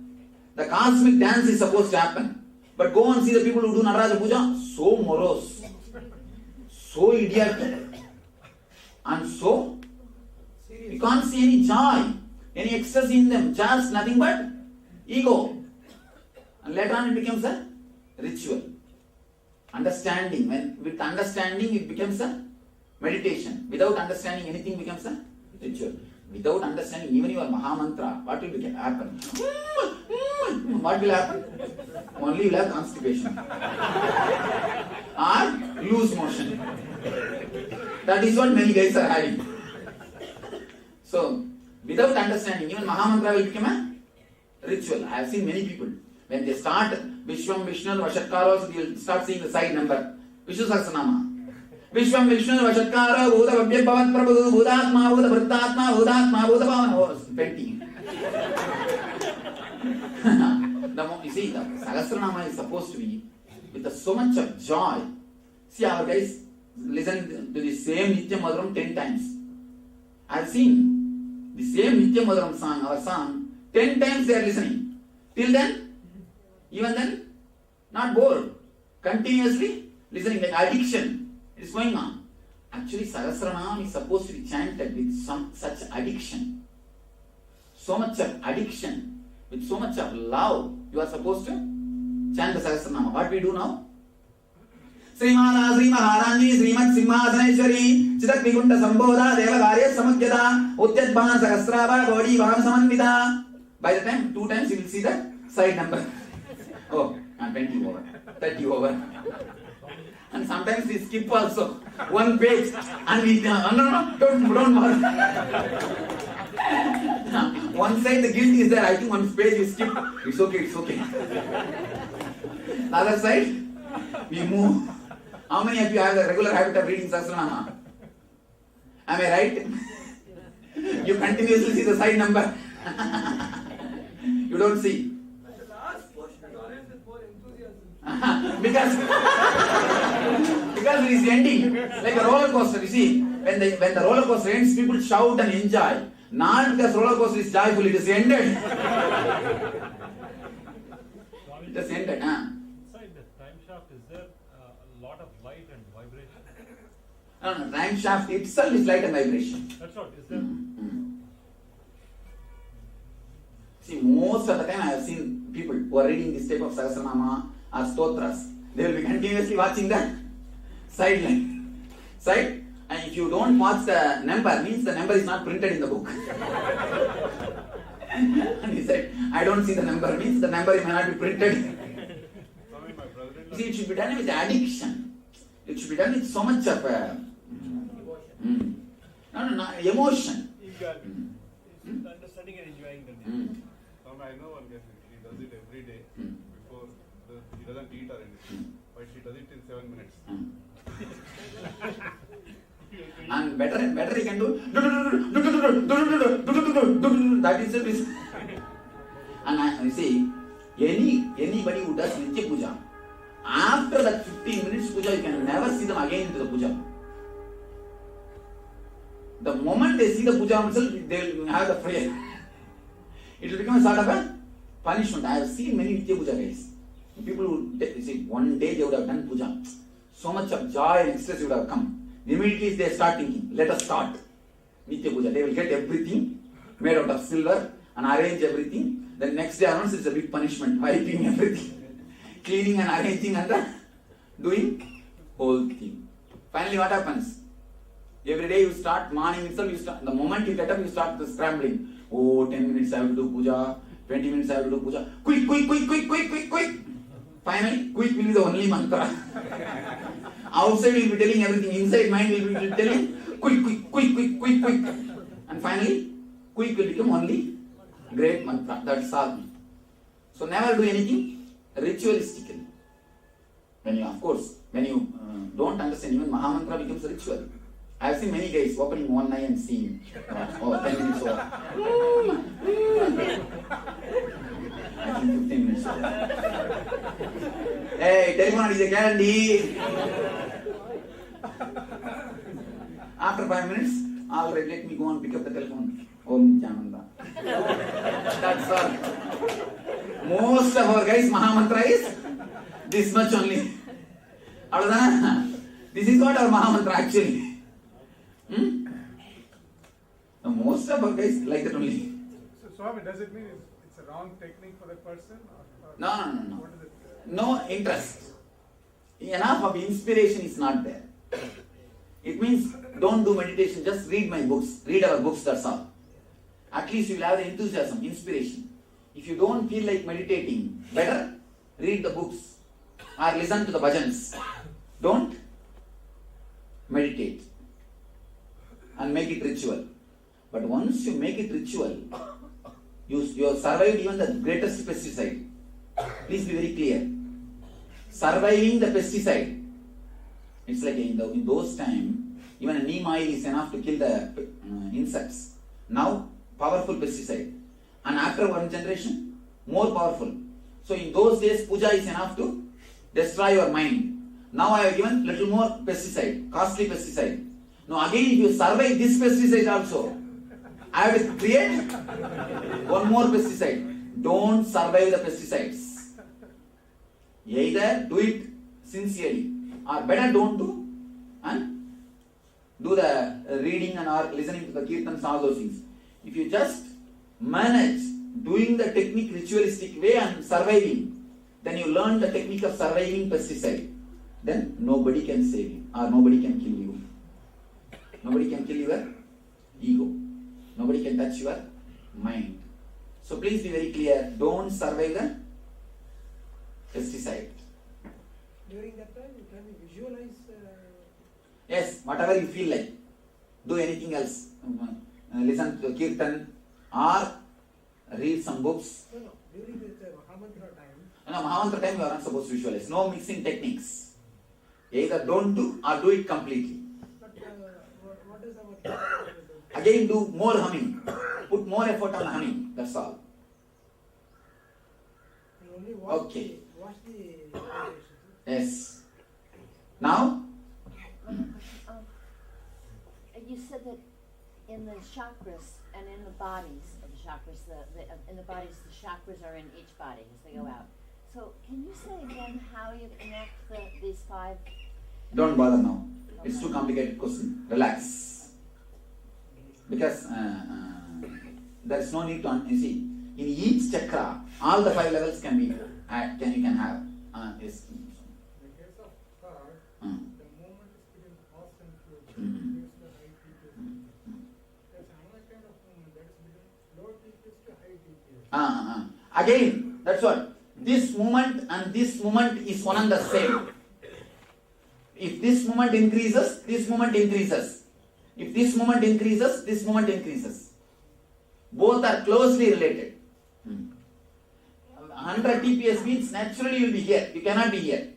The cosmic dance is supposed to happen. But go and see the people who do Nataraja Puja, so morose, so idiotic, and so you can't see any joy, any ecstasy in them, just nothing but ego. And later on it becomes a ritual. Understanding, with understanding it becomes a meditation. Without understanding anything becomes a ritual. Without understanding even your Mahamantra, what will happen? What will happen? Only you will have constipation. Or loose motion. That is what many guys are having. So, without understanding, even Mahamantra will become a ritual. I have seen many people, when they start Vishwam, Vishnu, Vashatkaros, they will start seeing the side number. Vishnu Sahasranama. Vishwam, Vishnu, Vashatkara, Bhuta, Vabhya, Bhavat, Prabhu, Bhudatma, Bhuta, Vrittatma, Bhudatma, Bhuta, Bhavan. Painting. You see, the Sahasranama is supposed to be with so much of joy. See, our guys listen to the same Nitya Madhuram 10 times. I have seen the same Nitya Madhuram song, our song, 10 times they are listening. Till then, even then, not bored. Continuously listening, like addiction is going on. Actually, Sahasranam is supposed to be chanted with such addiction. So much of addiction, with so much of love, you are supposed to chant the Sahasranama. What we do now? Srimala Sri Maharani Srimat Simhasaneshwari Chitak Vikunta Sambodha Devagarya Samagyada Utyadbana Sahasrava Gaudi Vaham Samanvita. By the time, 2 times you will see the side number. Oh, 20 over, 30 over. And sometimes we skip also 1 page and we no, don't bother. One side the guilt is there, I think 1 page you skip. It's okay. The other side, we move. How many of you have the regular habit of reading Sahasranama? Am I right? You continuously see the side number. You don't see. The last portion is always with more enthusiasm. Because it is ending. Like a roller coaster, you see. When the roller coaster ends, people shout and enjoy. Not because roller coaster is joyful, it is ended. It has ended. Inside the time shaft, is there a lot of light and vibration? No, time shaft itself is light and vibration. That's what, is there? See, most of the time I have seen people who are reading this type of Sahasranama or Stotras, they will be continuously watching the side. And if you don't watch the number, means the number is not printed in the book. And he said, I don't see the number, means the number may not be printed. You see, it should be done with addiction. It should be done with so much of emotion. Understanding and enjoying the day. I know one guy, she does it every day before he doesn't eat or anything, but she does it in 7 minutes. And better he can do that is it. And you see, anybody who does Nitya Puja, after that 15 minutes puja, you can never see them again into the puja. The moment they see the puja themselves, they will have the prayer. It will become a sort of a punishment. I have seen many Nitya Puja guys. People who see, one day they would have done puja. So much of joy and ecstasy would have come. Immediately they start thinking, let us start Nitya Puja. They will get everything made out of silver and arrange everything. Then next day onwards it's a big punishment, wiping everything, cleaning and arranging and doing whole thing. Finally what happens? Every day you start, morning itself, the moment you get up, you start the scrambling. Oh, 10 minutes I have to do puja, 20 minutes I have to do puja. Quick. Finally, quick will be the only mantra. Outside will be telling everything, inside mind will be telling quick. And finally, quick will become only great mantra. That's all. So never do anything ritualistically. When you don't understand, even Mahamantra becomes a ritual. I have seen many guys opening one eye and seeing 10 minutes over. I think 15 minutes over. Hey, telephone is a candy. After 5 minutes, all right, let me go and pick up the telephone. Om Nithyananda. That's all. Most of our guys, Mahamantra is this much only. This is what our Mahamantra actually. Most of our guys like that only. So, Swami, does it mean it's a wrong technique for that person? No. What is it? No interest. Enough of inspiration is not there. It means don't do meditation, just read my books, read our books, that's all. At least you will have the enthusiasm, inspiration. If you don't feel like meditating, better read the books or listen to the bhajans. Don't meditate and make it ritual. But once you make it ritual, you have survived even the greatest pesticide. Please be very clear. Surviving the pesticide. It's like in those times, even a neem oil is enough to kill the insects. Now, powerful pesticide. And after one generation, more powerful. So in those days, puja is enough to destroy your mind. Now I have given little more pesticide, costly pesticide. Now again, if you survive this pesticide also, I have to create one more pesticide. Don't survive the pesticides. Either do it sincerely or better don't do and do the reading and or listening to the kirtans, all those things. If you just manage doing the technique ritualistic way and surviving, then you learn the technique of surviving pesticide. Then nobody can save you or nobody can kill you. Nobody can kill your ego. Nobody can touch your mind. So please be very clear, don't survive the pesticide. During that time, you can visualize. Yes, whatever you feel like. Do anything else. Listen to kirtan or read some books. No, during the Mahamantra time. No, Mahamantra time you are not supposed to visualize. No mixing techniques. Either don't do or do it completely. But what is our... Again do more humming. Put more effort on humming. That's all. Only watch Okay. Watch the Yes. Now? You said that in the chakras and in the bodies of the chakras, in the bodies, the chakras are in each body as they go out. So can you say again how you connect these 5? Don't bother now. It's too complicated question. Relax. Because there is no need to, you see, In each chakra, all the 5 levels can be you can have. Yes. In the case of thought, the movement is between fast and slow. Gives the high TPS. There's another kind of movement that is between low TPS to high TPS. Again, that's what. This movement and this movement is one and the same. If this movement increases, this movement increases. If this movement increases, this movement increases. Both are closely related. 100 TPS means naturally you will be here. You cannot be here.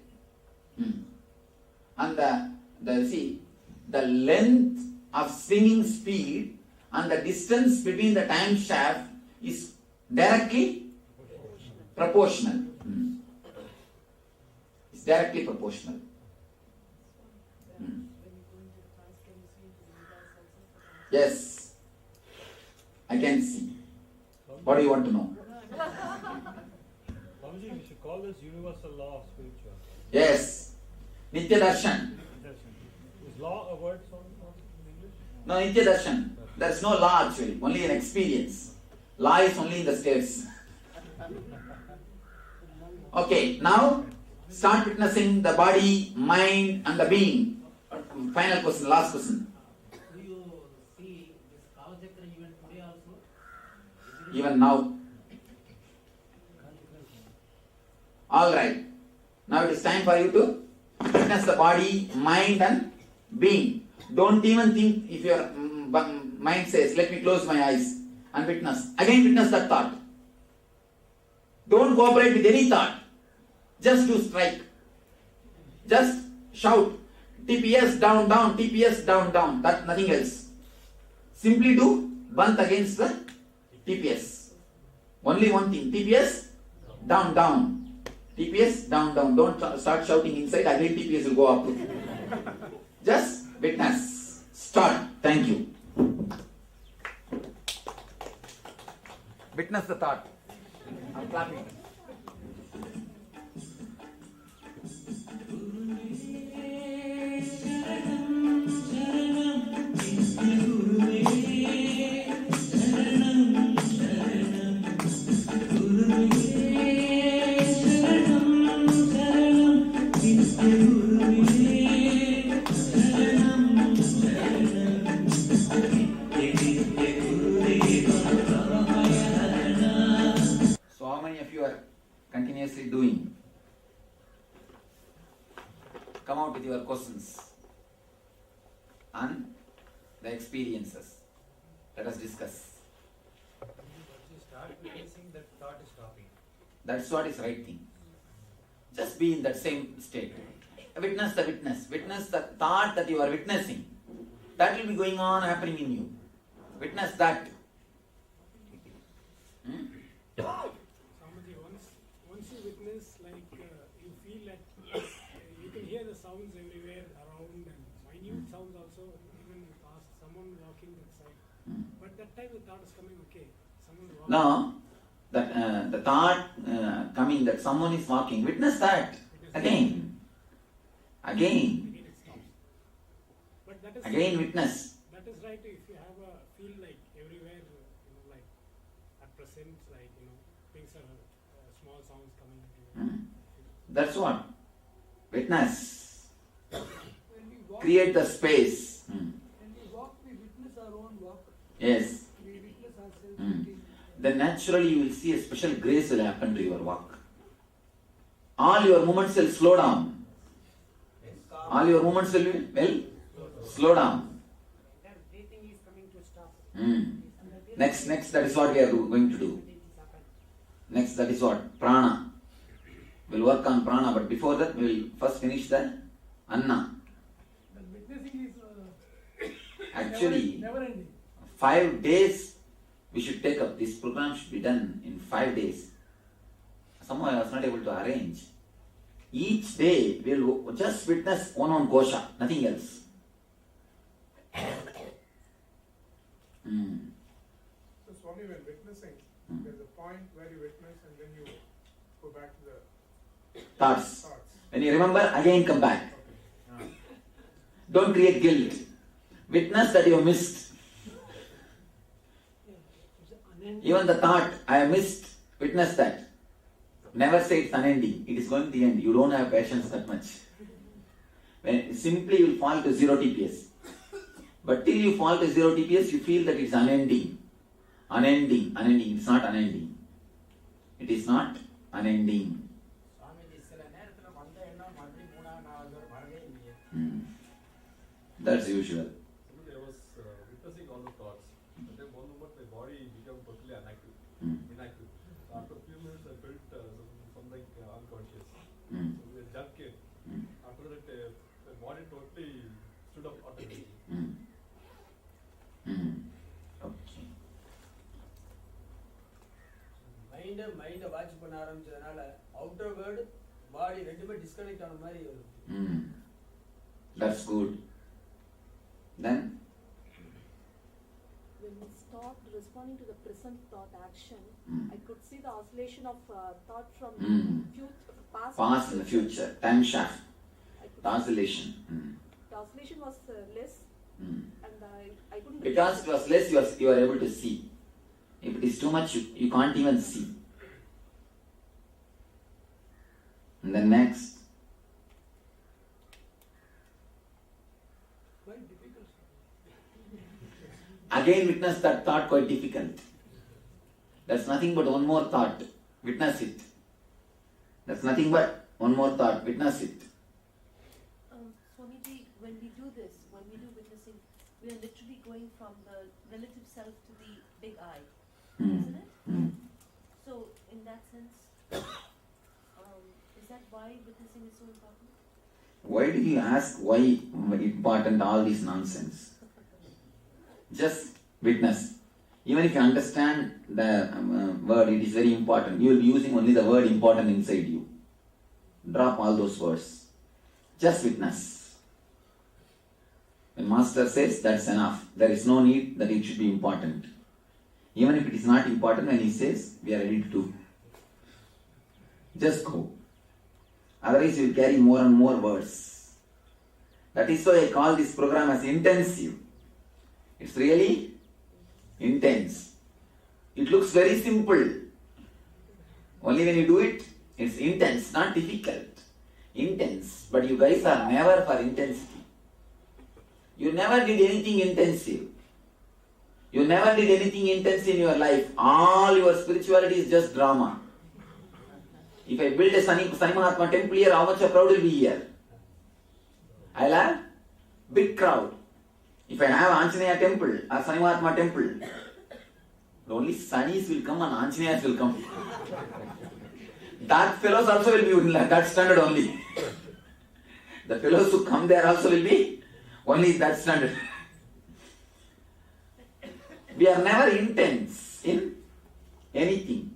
And the length of swinging speed and the distance between the time shaft is directly proportional. It's directly proportional. Yes, I can see. What do you want to know? Swamiji, we should call this universal law of spiritual. Yes, Nitya Darshan. Is law a word in English? No, Nitya Darshan. There is no law actually, only an experience. Law is only in the states. Okay, now start witnessing the body, mind and the being. Final question, last question. Do you see this Kalachakra even today also? Even now. Alright. Now it is time for you to witness the body, mind and being. Don't even think if your mind says, let me close my eyes and witness. Again witness that thought. Don't cooperate with any thought. Just do strike. Just shout. TPS down, down, TPS down, down. That nothing else. Simply do Bant against the TPS. Only one thing. TPS down, down. TPS down, down. Don't start shouting inside. Again TPS will go up. Just witness. Start. Thank you. Witness the thought. I'm clapping. So how many of you are continuously doing? Come out with your questions and the experiences. Let us discuss. You start witnessing that thought is stopping. That's what is right thing. Just be in that same state. Witness the witness. Witness the thought that you are witnessing. That will be going on happening in you. Witness that. Swamiji, once you witness, like you feel that you can hear the sounds everywhere around and minute sounds also, even past someone walking that side. But that time the thought is coming, okay, someone walking. No, that the thought coming that someone is walking. Witness that again. Again. But that is Again witness. That is right if you have a feel like everywhere, like at present, like things are small sounds coming. That's what. Witness. When we walk, Create the space. When we walk, we witness our own walk. Yes. We witness ourselves. Then naturally you will see a special grace will happen to your walk. All your movements will slow down. All your movements will slow down. That breathing is coming to stop. Next, that is what we are going to do. Next, that is what? Prana. We'll work on prana, but before that, we will first finish the anna. The witnessing is Actually, never ending. 5 days we should take up. This program should be done in 5 days. Somehow I was not able to arrange. Each day we will just witness one kosha, nothing else. So Swami, when witnessing, there's a point where you witness and then you go back to the Thoughts. When you remember, again come back. Don't create guilt. Witness that you missed. Even the thought, I have missed, witness that. Never say it's unending. It is going to end. You don't have patience that much. When simply you will fall to 0 TPS. But till you fall to 0 TPS, you feel that it's unending. Unending. It's not unending. It is not unending. That's usual. I was witnessing all the thoughts. But then one moment my body became totally inactive. After a few minutes I felt something unconscious. So a jerk came. After that my body totally stood up automatically. Okay. Mind watch பண்ண ஆரம்பிச்சதுனால outer world பாடி ரெண்டுமே disconnect ஆன மாதிரி வருது. That's good. Then when we stopped responding to the present thought action, I could see the oscillation of thought from past and the future. Time shaft. The oscillation. The oscillation was less, and I couldn't. Because it was less, you are able to see. If it is too much, you can't even see. And then next. Quite difficult. Again witness that thought quite difficult. That's nothing but one more thought. Witness it. That's nothing but one more thought. Witness it. Swamiji, when we do this, when we do witnessing, we are literally going from the relative self to the big I, isn't it? So, in that sense, is that why witnessing is so important? Why do you ask why important all this nonsense? Just witness. Even if you understand the word, it is very important. You will be using only the word important inside you. Drop all those words. Just witness. When Master says, that's enough. There is no need that it should be important. Even if it is not important, when he says, we are ready to do. Just go. Otherwise, you will carry more and more words. That is why I call this program as intensive. It's really intense. It looks very simple. Only when you do it, it's intense, not difficult. Intense. But you guys are never for intensity. You never did anything intensive. You never did anything intense in your life. All your spirituality is just drama. If I build a Sani Mahatma temple here, how much a crowd will be here? I'll have big crowd. If I have Anjaneya temple or Sani Mahatma temple, only Sanis will come and Anjaneyas will come. Dark fellows also will be in that standard only. The fellows who come there also will be only that standard. We are never intense in anything.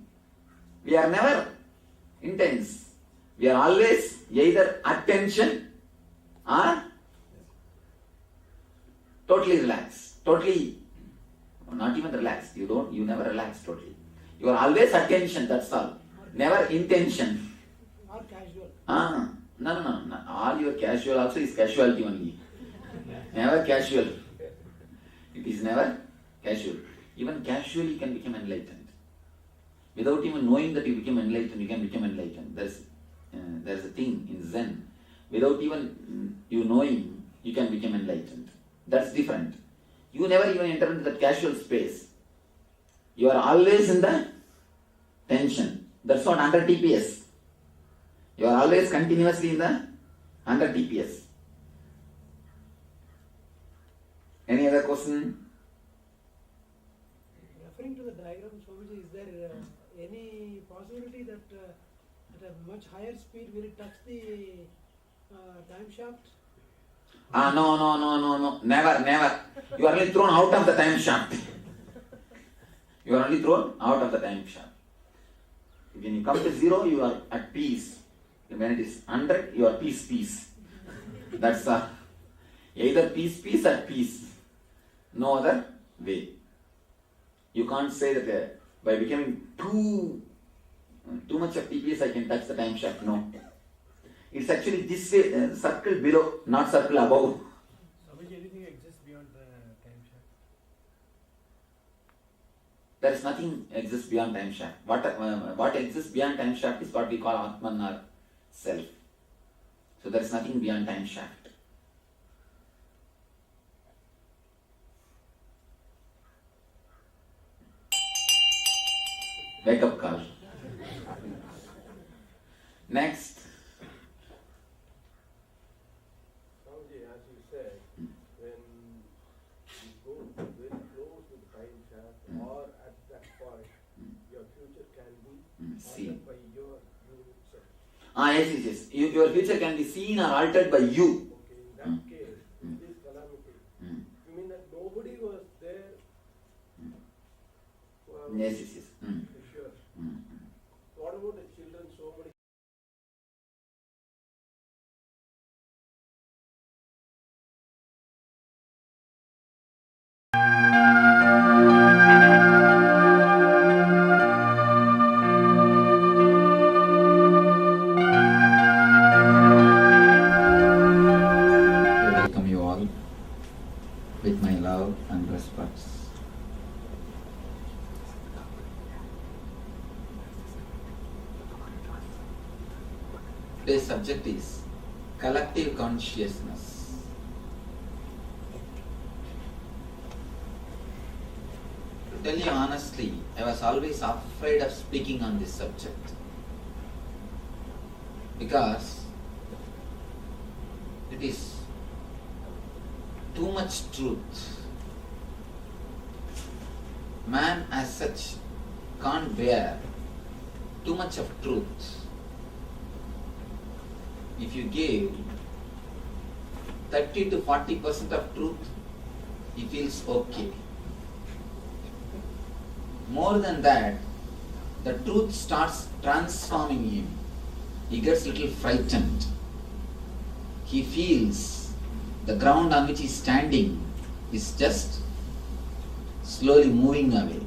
We are never intense. We are always either attention or totally relaxed. Totally, not even relaxed. You never relax totally. You are always attention, that's all. Never intention. Or casual. No. All your casual also is casualty only. Never casual. It is never casual. Even casually you can become enlightened. Without even knowing that you become enlightened, you can become enlightened. There's a thing in Zen. Without even you knowing, you can become enlightened. That's different. You never even enter into that casual space. You are always in the tension. That's not under TPS. You are always continuously in the under TPS. Any other question? Referring to the diagram, Swamiji, is there any possibility that at a much higher speed will it touch the time shaft? No. Never. You are only thrown out of the time shaft. You are only thrown out of the time shaft. When you come to 0, you are at peace. When it is 100, you are peace. That's either peace or peace. No other way. You can't say that by becoming too much of TPS I can touch the time shaft. No. It's actually this way, circle below, not circle above. So, anything exists beyond the time shaft? There is nothing exists beyond time shaft. What exists beyond time shaft is what we call Atman or self. So there is nothing beyond time shaft. Wake up call. Next. Swamiji, as you said, when you go very close to the time shaft or at that point, your future can be altered by your you itself. Yes. Your future can be seen or altered by you. Okay, in that case, in this calamity, you mean that nobody was there? Yes. Sure. What about the children? So many. I welcome you all with my love and respect. Today's subject is collective consciousness. To tell you honestly, I was always afraid of speaking on this subject because it is too much truth. Man as such can't bear too much of truth. If you give 30 to 40% of truth, he feels okay. More than that, the truth starts transforming him. He gets a little frightened. He feels the ground on which he is standing is just slowly moving away.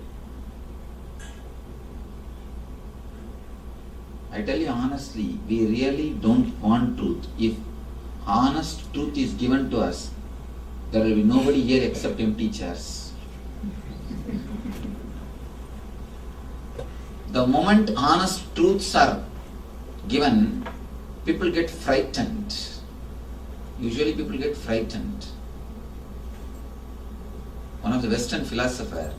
I tell you honestly, we really don't want truth. If honest truth is given to us, there will be nobody here except empty chairs. The moment honest truths are given, people get frightened. Usually people get frightened. One of the Western philosophers,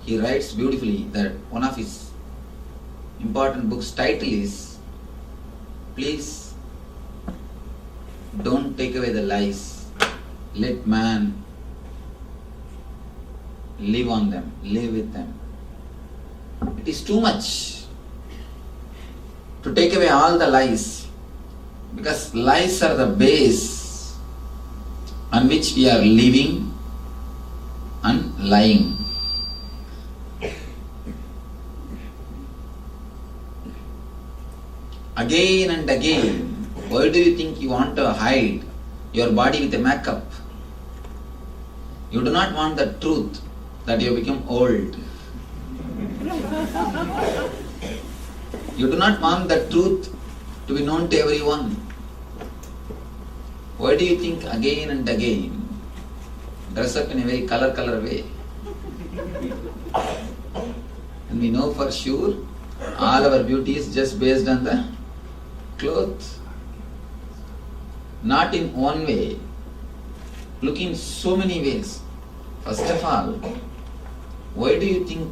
he writes beautifully that one of his important book's title is, please don't take away the lies, let man live on them, live with them. It is too much to take away all the lies, because lies are the base on which we are living and lying. Again and again, why do you think you want to hide your body with a makeup? You do not want the truth that you become old. You do not want the truth to be known to everyone. Why do you think again and again dress up in a very color way? And we know for sure all our beauty is just based on the clothes. Not in one way, look in so many ways. First of all, why do you think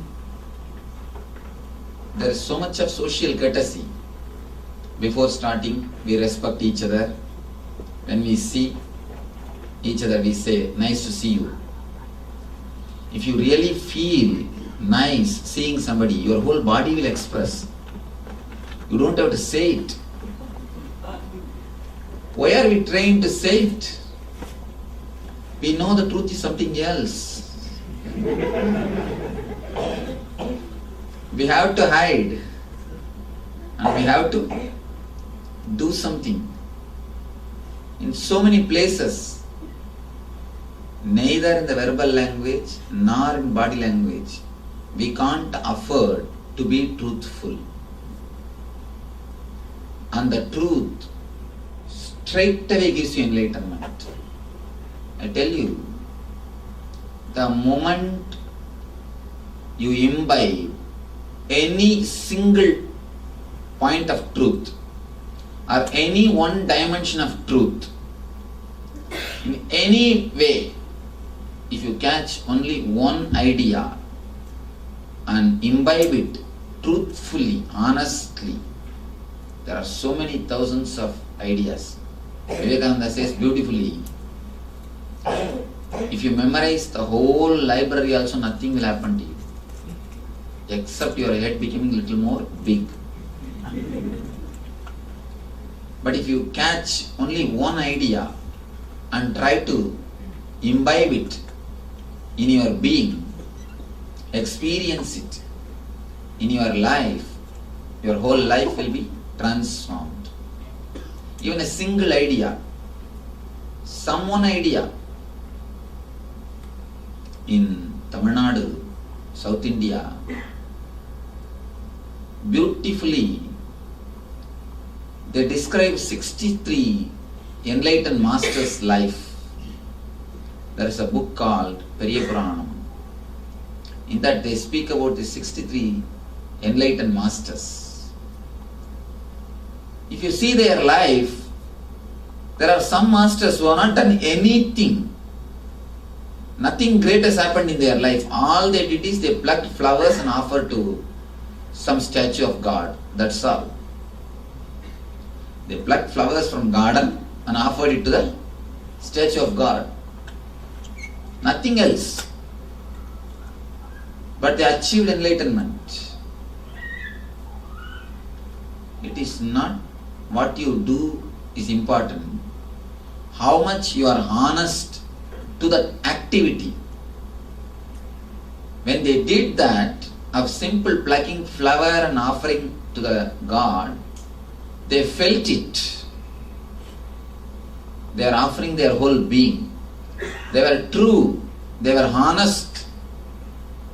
there is so much of social courtesy? Before starting, we respect each other. When we see each other, we say, nice to see you. If you really feel nice seeing somebody, your whole body will express. You don't have to say it. Why are we trained to say it? We know the truth is something else. We have to hide and we have to do something. In so many places, neither in the verbal language nor in body language, we can't afford to be truthful. And the truth straight away gives you enlightenment. I tell you, the moment you imbibe any single point of truth or any one dimension of truth in any way, if you catch only one idea and imbibe it truthfully, honestly, there are so many thousands of ideas. Vivekananda says beautifully, if you memorize the whole library also, nothing will happen to you, except your head becoming a little more big. But if you catch only one idea and try to imbibe it in your being, experience it in your life, your whole life will be transformed. Even a single idea, some one idea in Tamil Nadu, South India, beautifully they describe 63 enlightened masters' life. There is a book called Periya Puranam. In that they speak about the 63 enlightened masters. If you see their life, there are some masters who have not done anything. Nothing great has happened in their life. All they did is they plucked flowers and offered to some statue of God. That's all. They plucked flowers from garden and offered it to the statue of God. Nothing else. But they achieved enlightenment. It is not what you do is important. How much you are honest to that activity. When they did that, of simple plucking flower and offering to the God, they felt it. They are offering their whole being. They were true. They were honest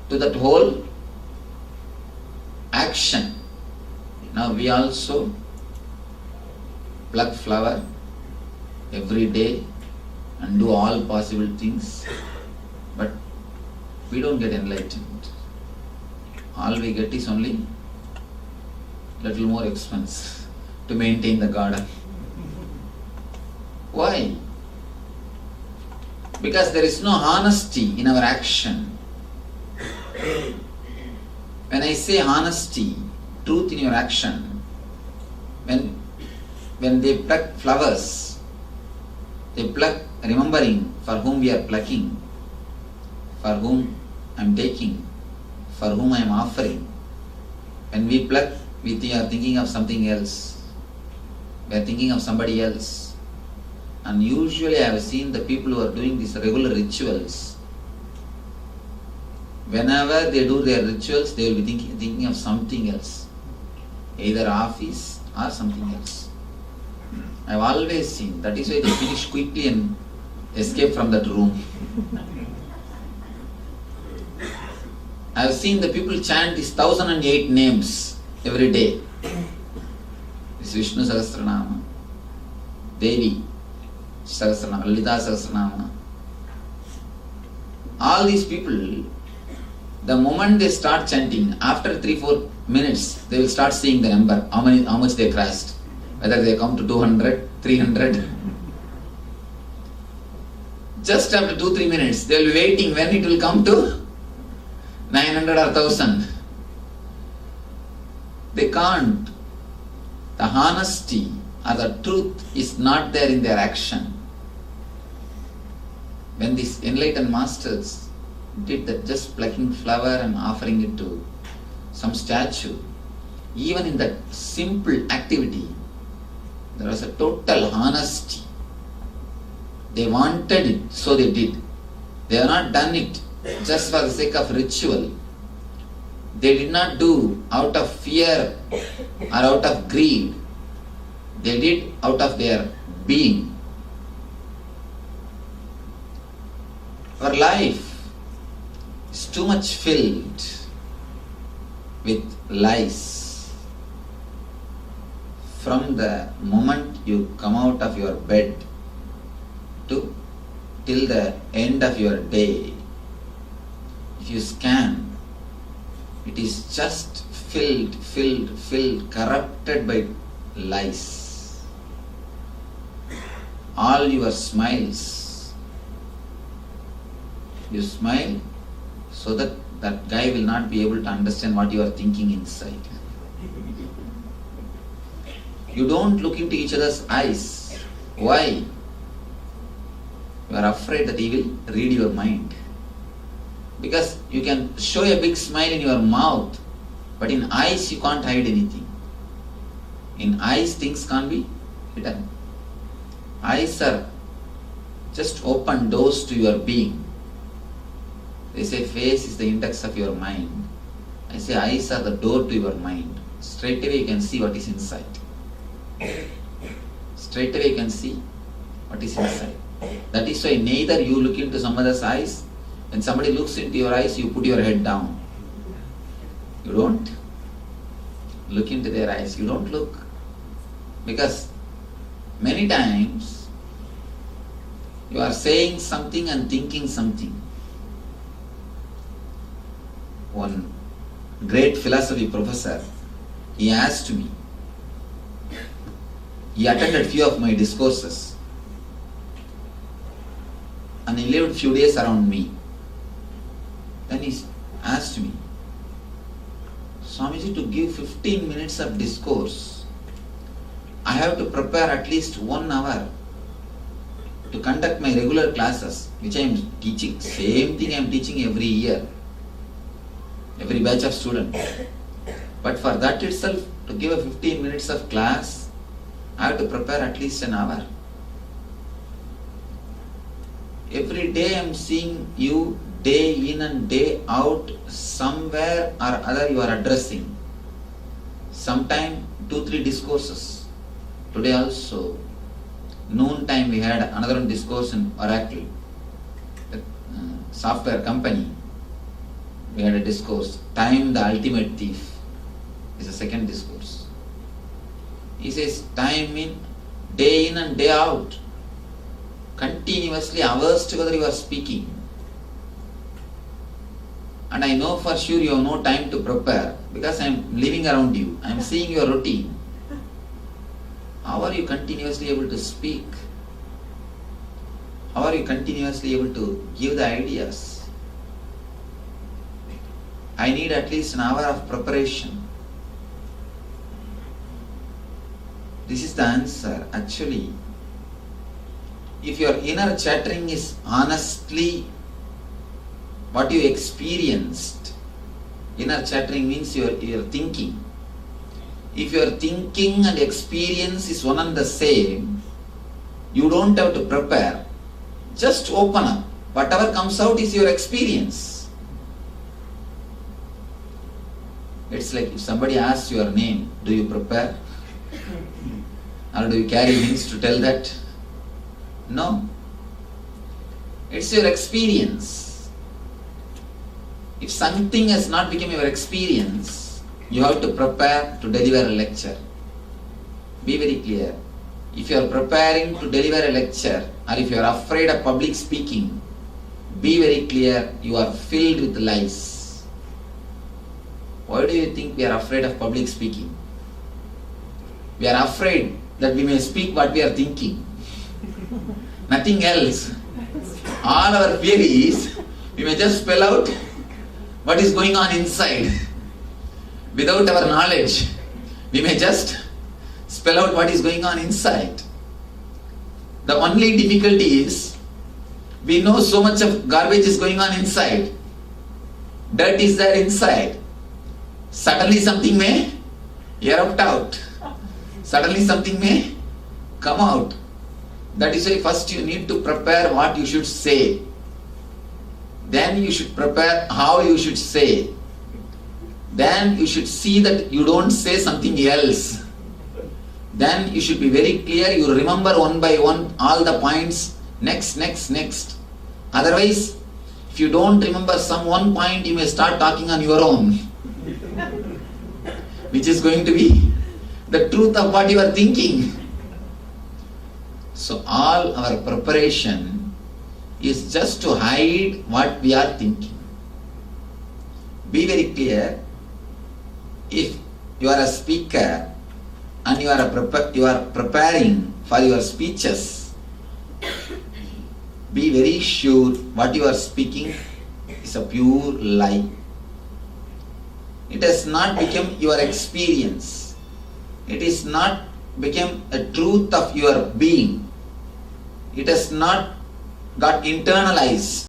to that whole action. Now we also pluck flower every day and do all possible things, but we don't get enlightened. All we get is only little more expense to maintain the garden. Why? Because there is no honesty in our action. When I say honesty, truth in your action, when they pluck flowers, they pluck remembering for whom we are plucking, for whom I am taking, for whom I am offering. When we pluck, we are thinking of something else. We are thinking of somebody else. And usually I have seen the people who are doing these regular rituals, whenever they do their rituals, they will be thinking of something else, either office or something else. I have always seen, that is why they finish quickly and escape from that room. I have seen the people chant these 1008 names every day. This Vishnu Sahasranama, Devi Sahasranama, Lalita Sahasranama. All these people, the moment they start chanting, after 3-4 minutes, they will start seeing the number, how much they crossed. Whether they come to 200, 300. Just after 2-3 minutes, they will be waiting when it will come to 900 or 1000. They can't. The honesty or the truth is not there in their action. When these enlightened masters did that, just plucking flower and offering it to some statue, even in that simple activity, there was a total honesty. They wanted it, so they did. They have not done it just for the sake of ritual. They did not do out of fear or out of greed. They did out of their being. Our life is too much filled with lies. From the moment you come out of your bed to till the end of your day, if you scan It is just filled, corrupted by lies. All your smiles, you smile so that that guy will not be able to understand what you are thinking inside. You don't look into each other's eyes. Why? You are afraid that he will read your mind. Because you can show a big smile in your mouth, but in eyes you can't hide anything. In eyes things can't be hidden. Eyes are just open doors to your being. They say face is the index of your mind. I say eyes are the door to your mind. Straight away you can see what is inside. Straight away you can see what is inside. That is why neither you look into some other's eyes. When somebody looks into your eyes, you put your head down. You don't look into their eyes. You don't look. Because many times you are saying something and thinking something. One great philosophy professor, he asked me, he attended few of my discourses and he lived few days around me. Then he asked me, Swamiji, to give 15 minutes of discourse, I have to prepare at least 1 hour to conduct my regular classes, which I am teaching. Same thing I am teaching every year, every batch of students. But for that itself, to give a 15 minutes of class, I have to prepare at least an hour. Every day I am seeing you, day in and day out, somewhere or other you are addressing. Sometime 2-3 discourses. Today also, noon time we had another discourse in Oracle, the software company. We had a discourse, Time the Ultimate Thief is the second discourse. He says, time in, day in and day out. Continuously, hours together you are speaking. And I know for sure you have no time to prepare because I am living around you. I am seeing your routine. How are you continuously able to speak? How are you continuously able to give the ideas? I need at least an hour of preparation. This is the answer. Actually, if your inner chattering is honestly what you experienced, inner chattering means your thinking. If your thinking and experience is one and the same, you don't have to prepare. Just open up. Whatever comes out is your experience. It's like if somebody asks your name, do you prepare? Or do you carry hints to tell that? No. It's your experience. If something has not become your experience, you have to prepare to deliver a lecture. Be very clear. If you are preparing to deliver a lecture, or if you are afraid of public speaking, be very clear, you are filled with lies. Why do you think we are afraid of public speaking? We are afraid that we may speak what we are thinking. Nothing else. All our fear is, we may just spell out what is going on inside. Without our knowledge, we may just spell out what is going on inside. The only difficulty is, we know so much of garbage is going on inside. Dirt is there inside. Suddenly something may erupt out. Suddenly something may come out. That is why first you need to prepare what you should say. Then you should prepare how you should say. Then you should see that you don't say something else. Then you should be very clear, you remember one by one all the points, next. Otherwise, if you don't remember some one point, you may start talking on your own, which is going to be the truth of what you are thinking. So all our preparation is just to hide what we are thinking. Be very clear, if you are a speaker and you are preparing for your speeches, be very sure what you are speaking is a pure lie. It has not become your experience. It is not become a truth of your being. It has not got internalized.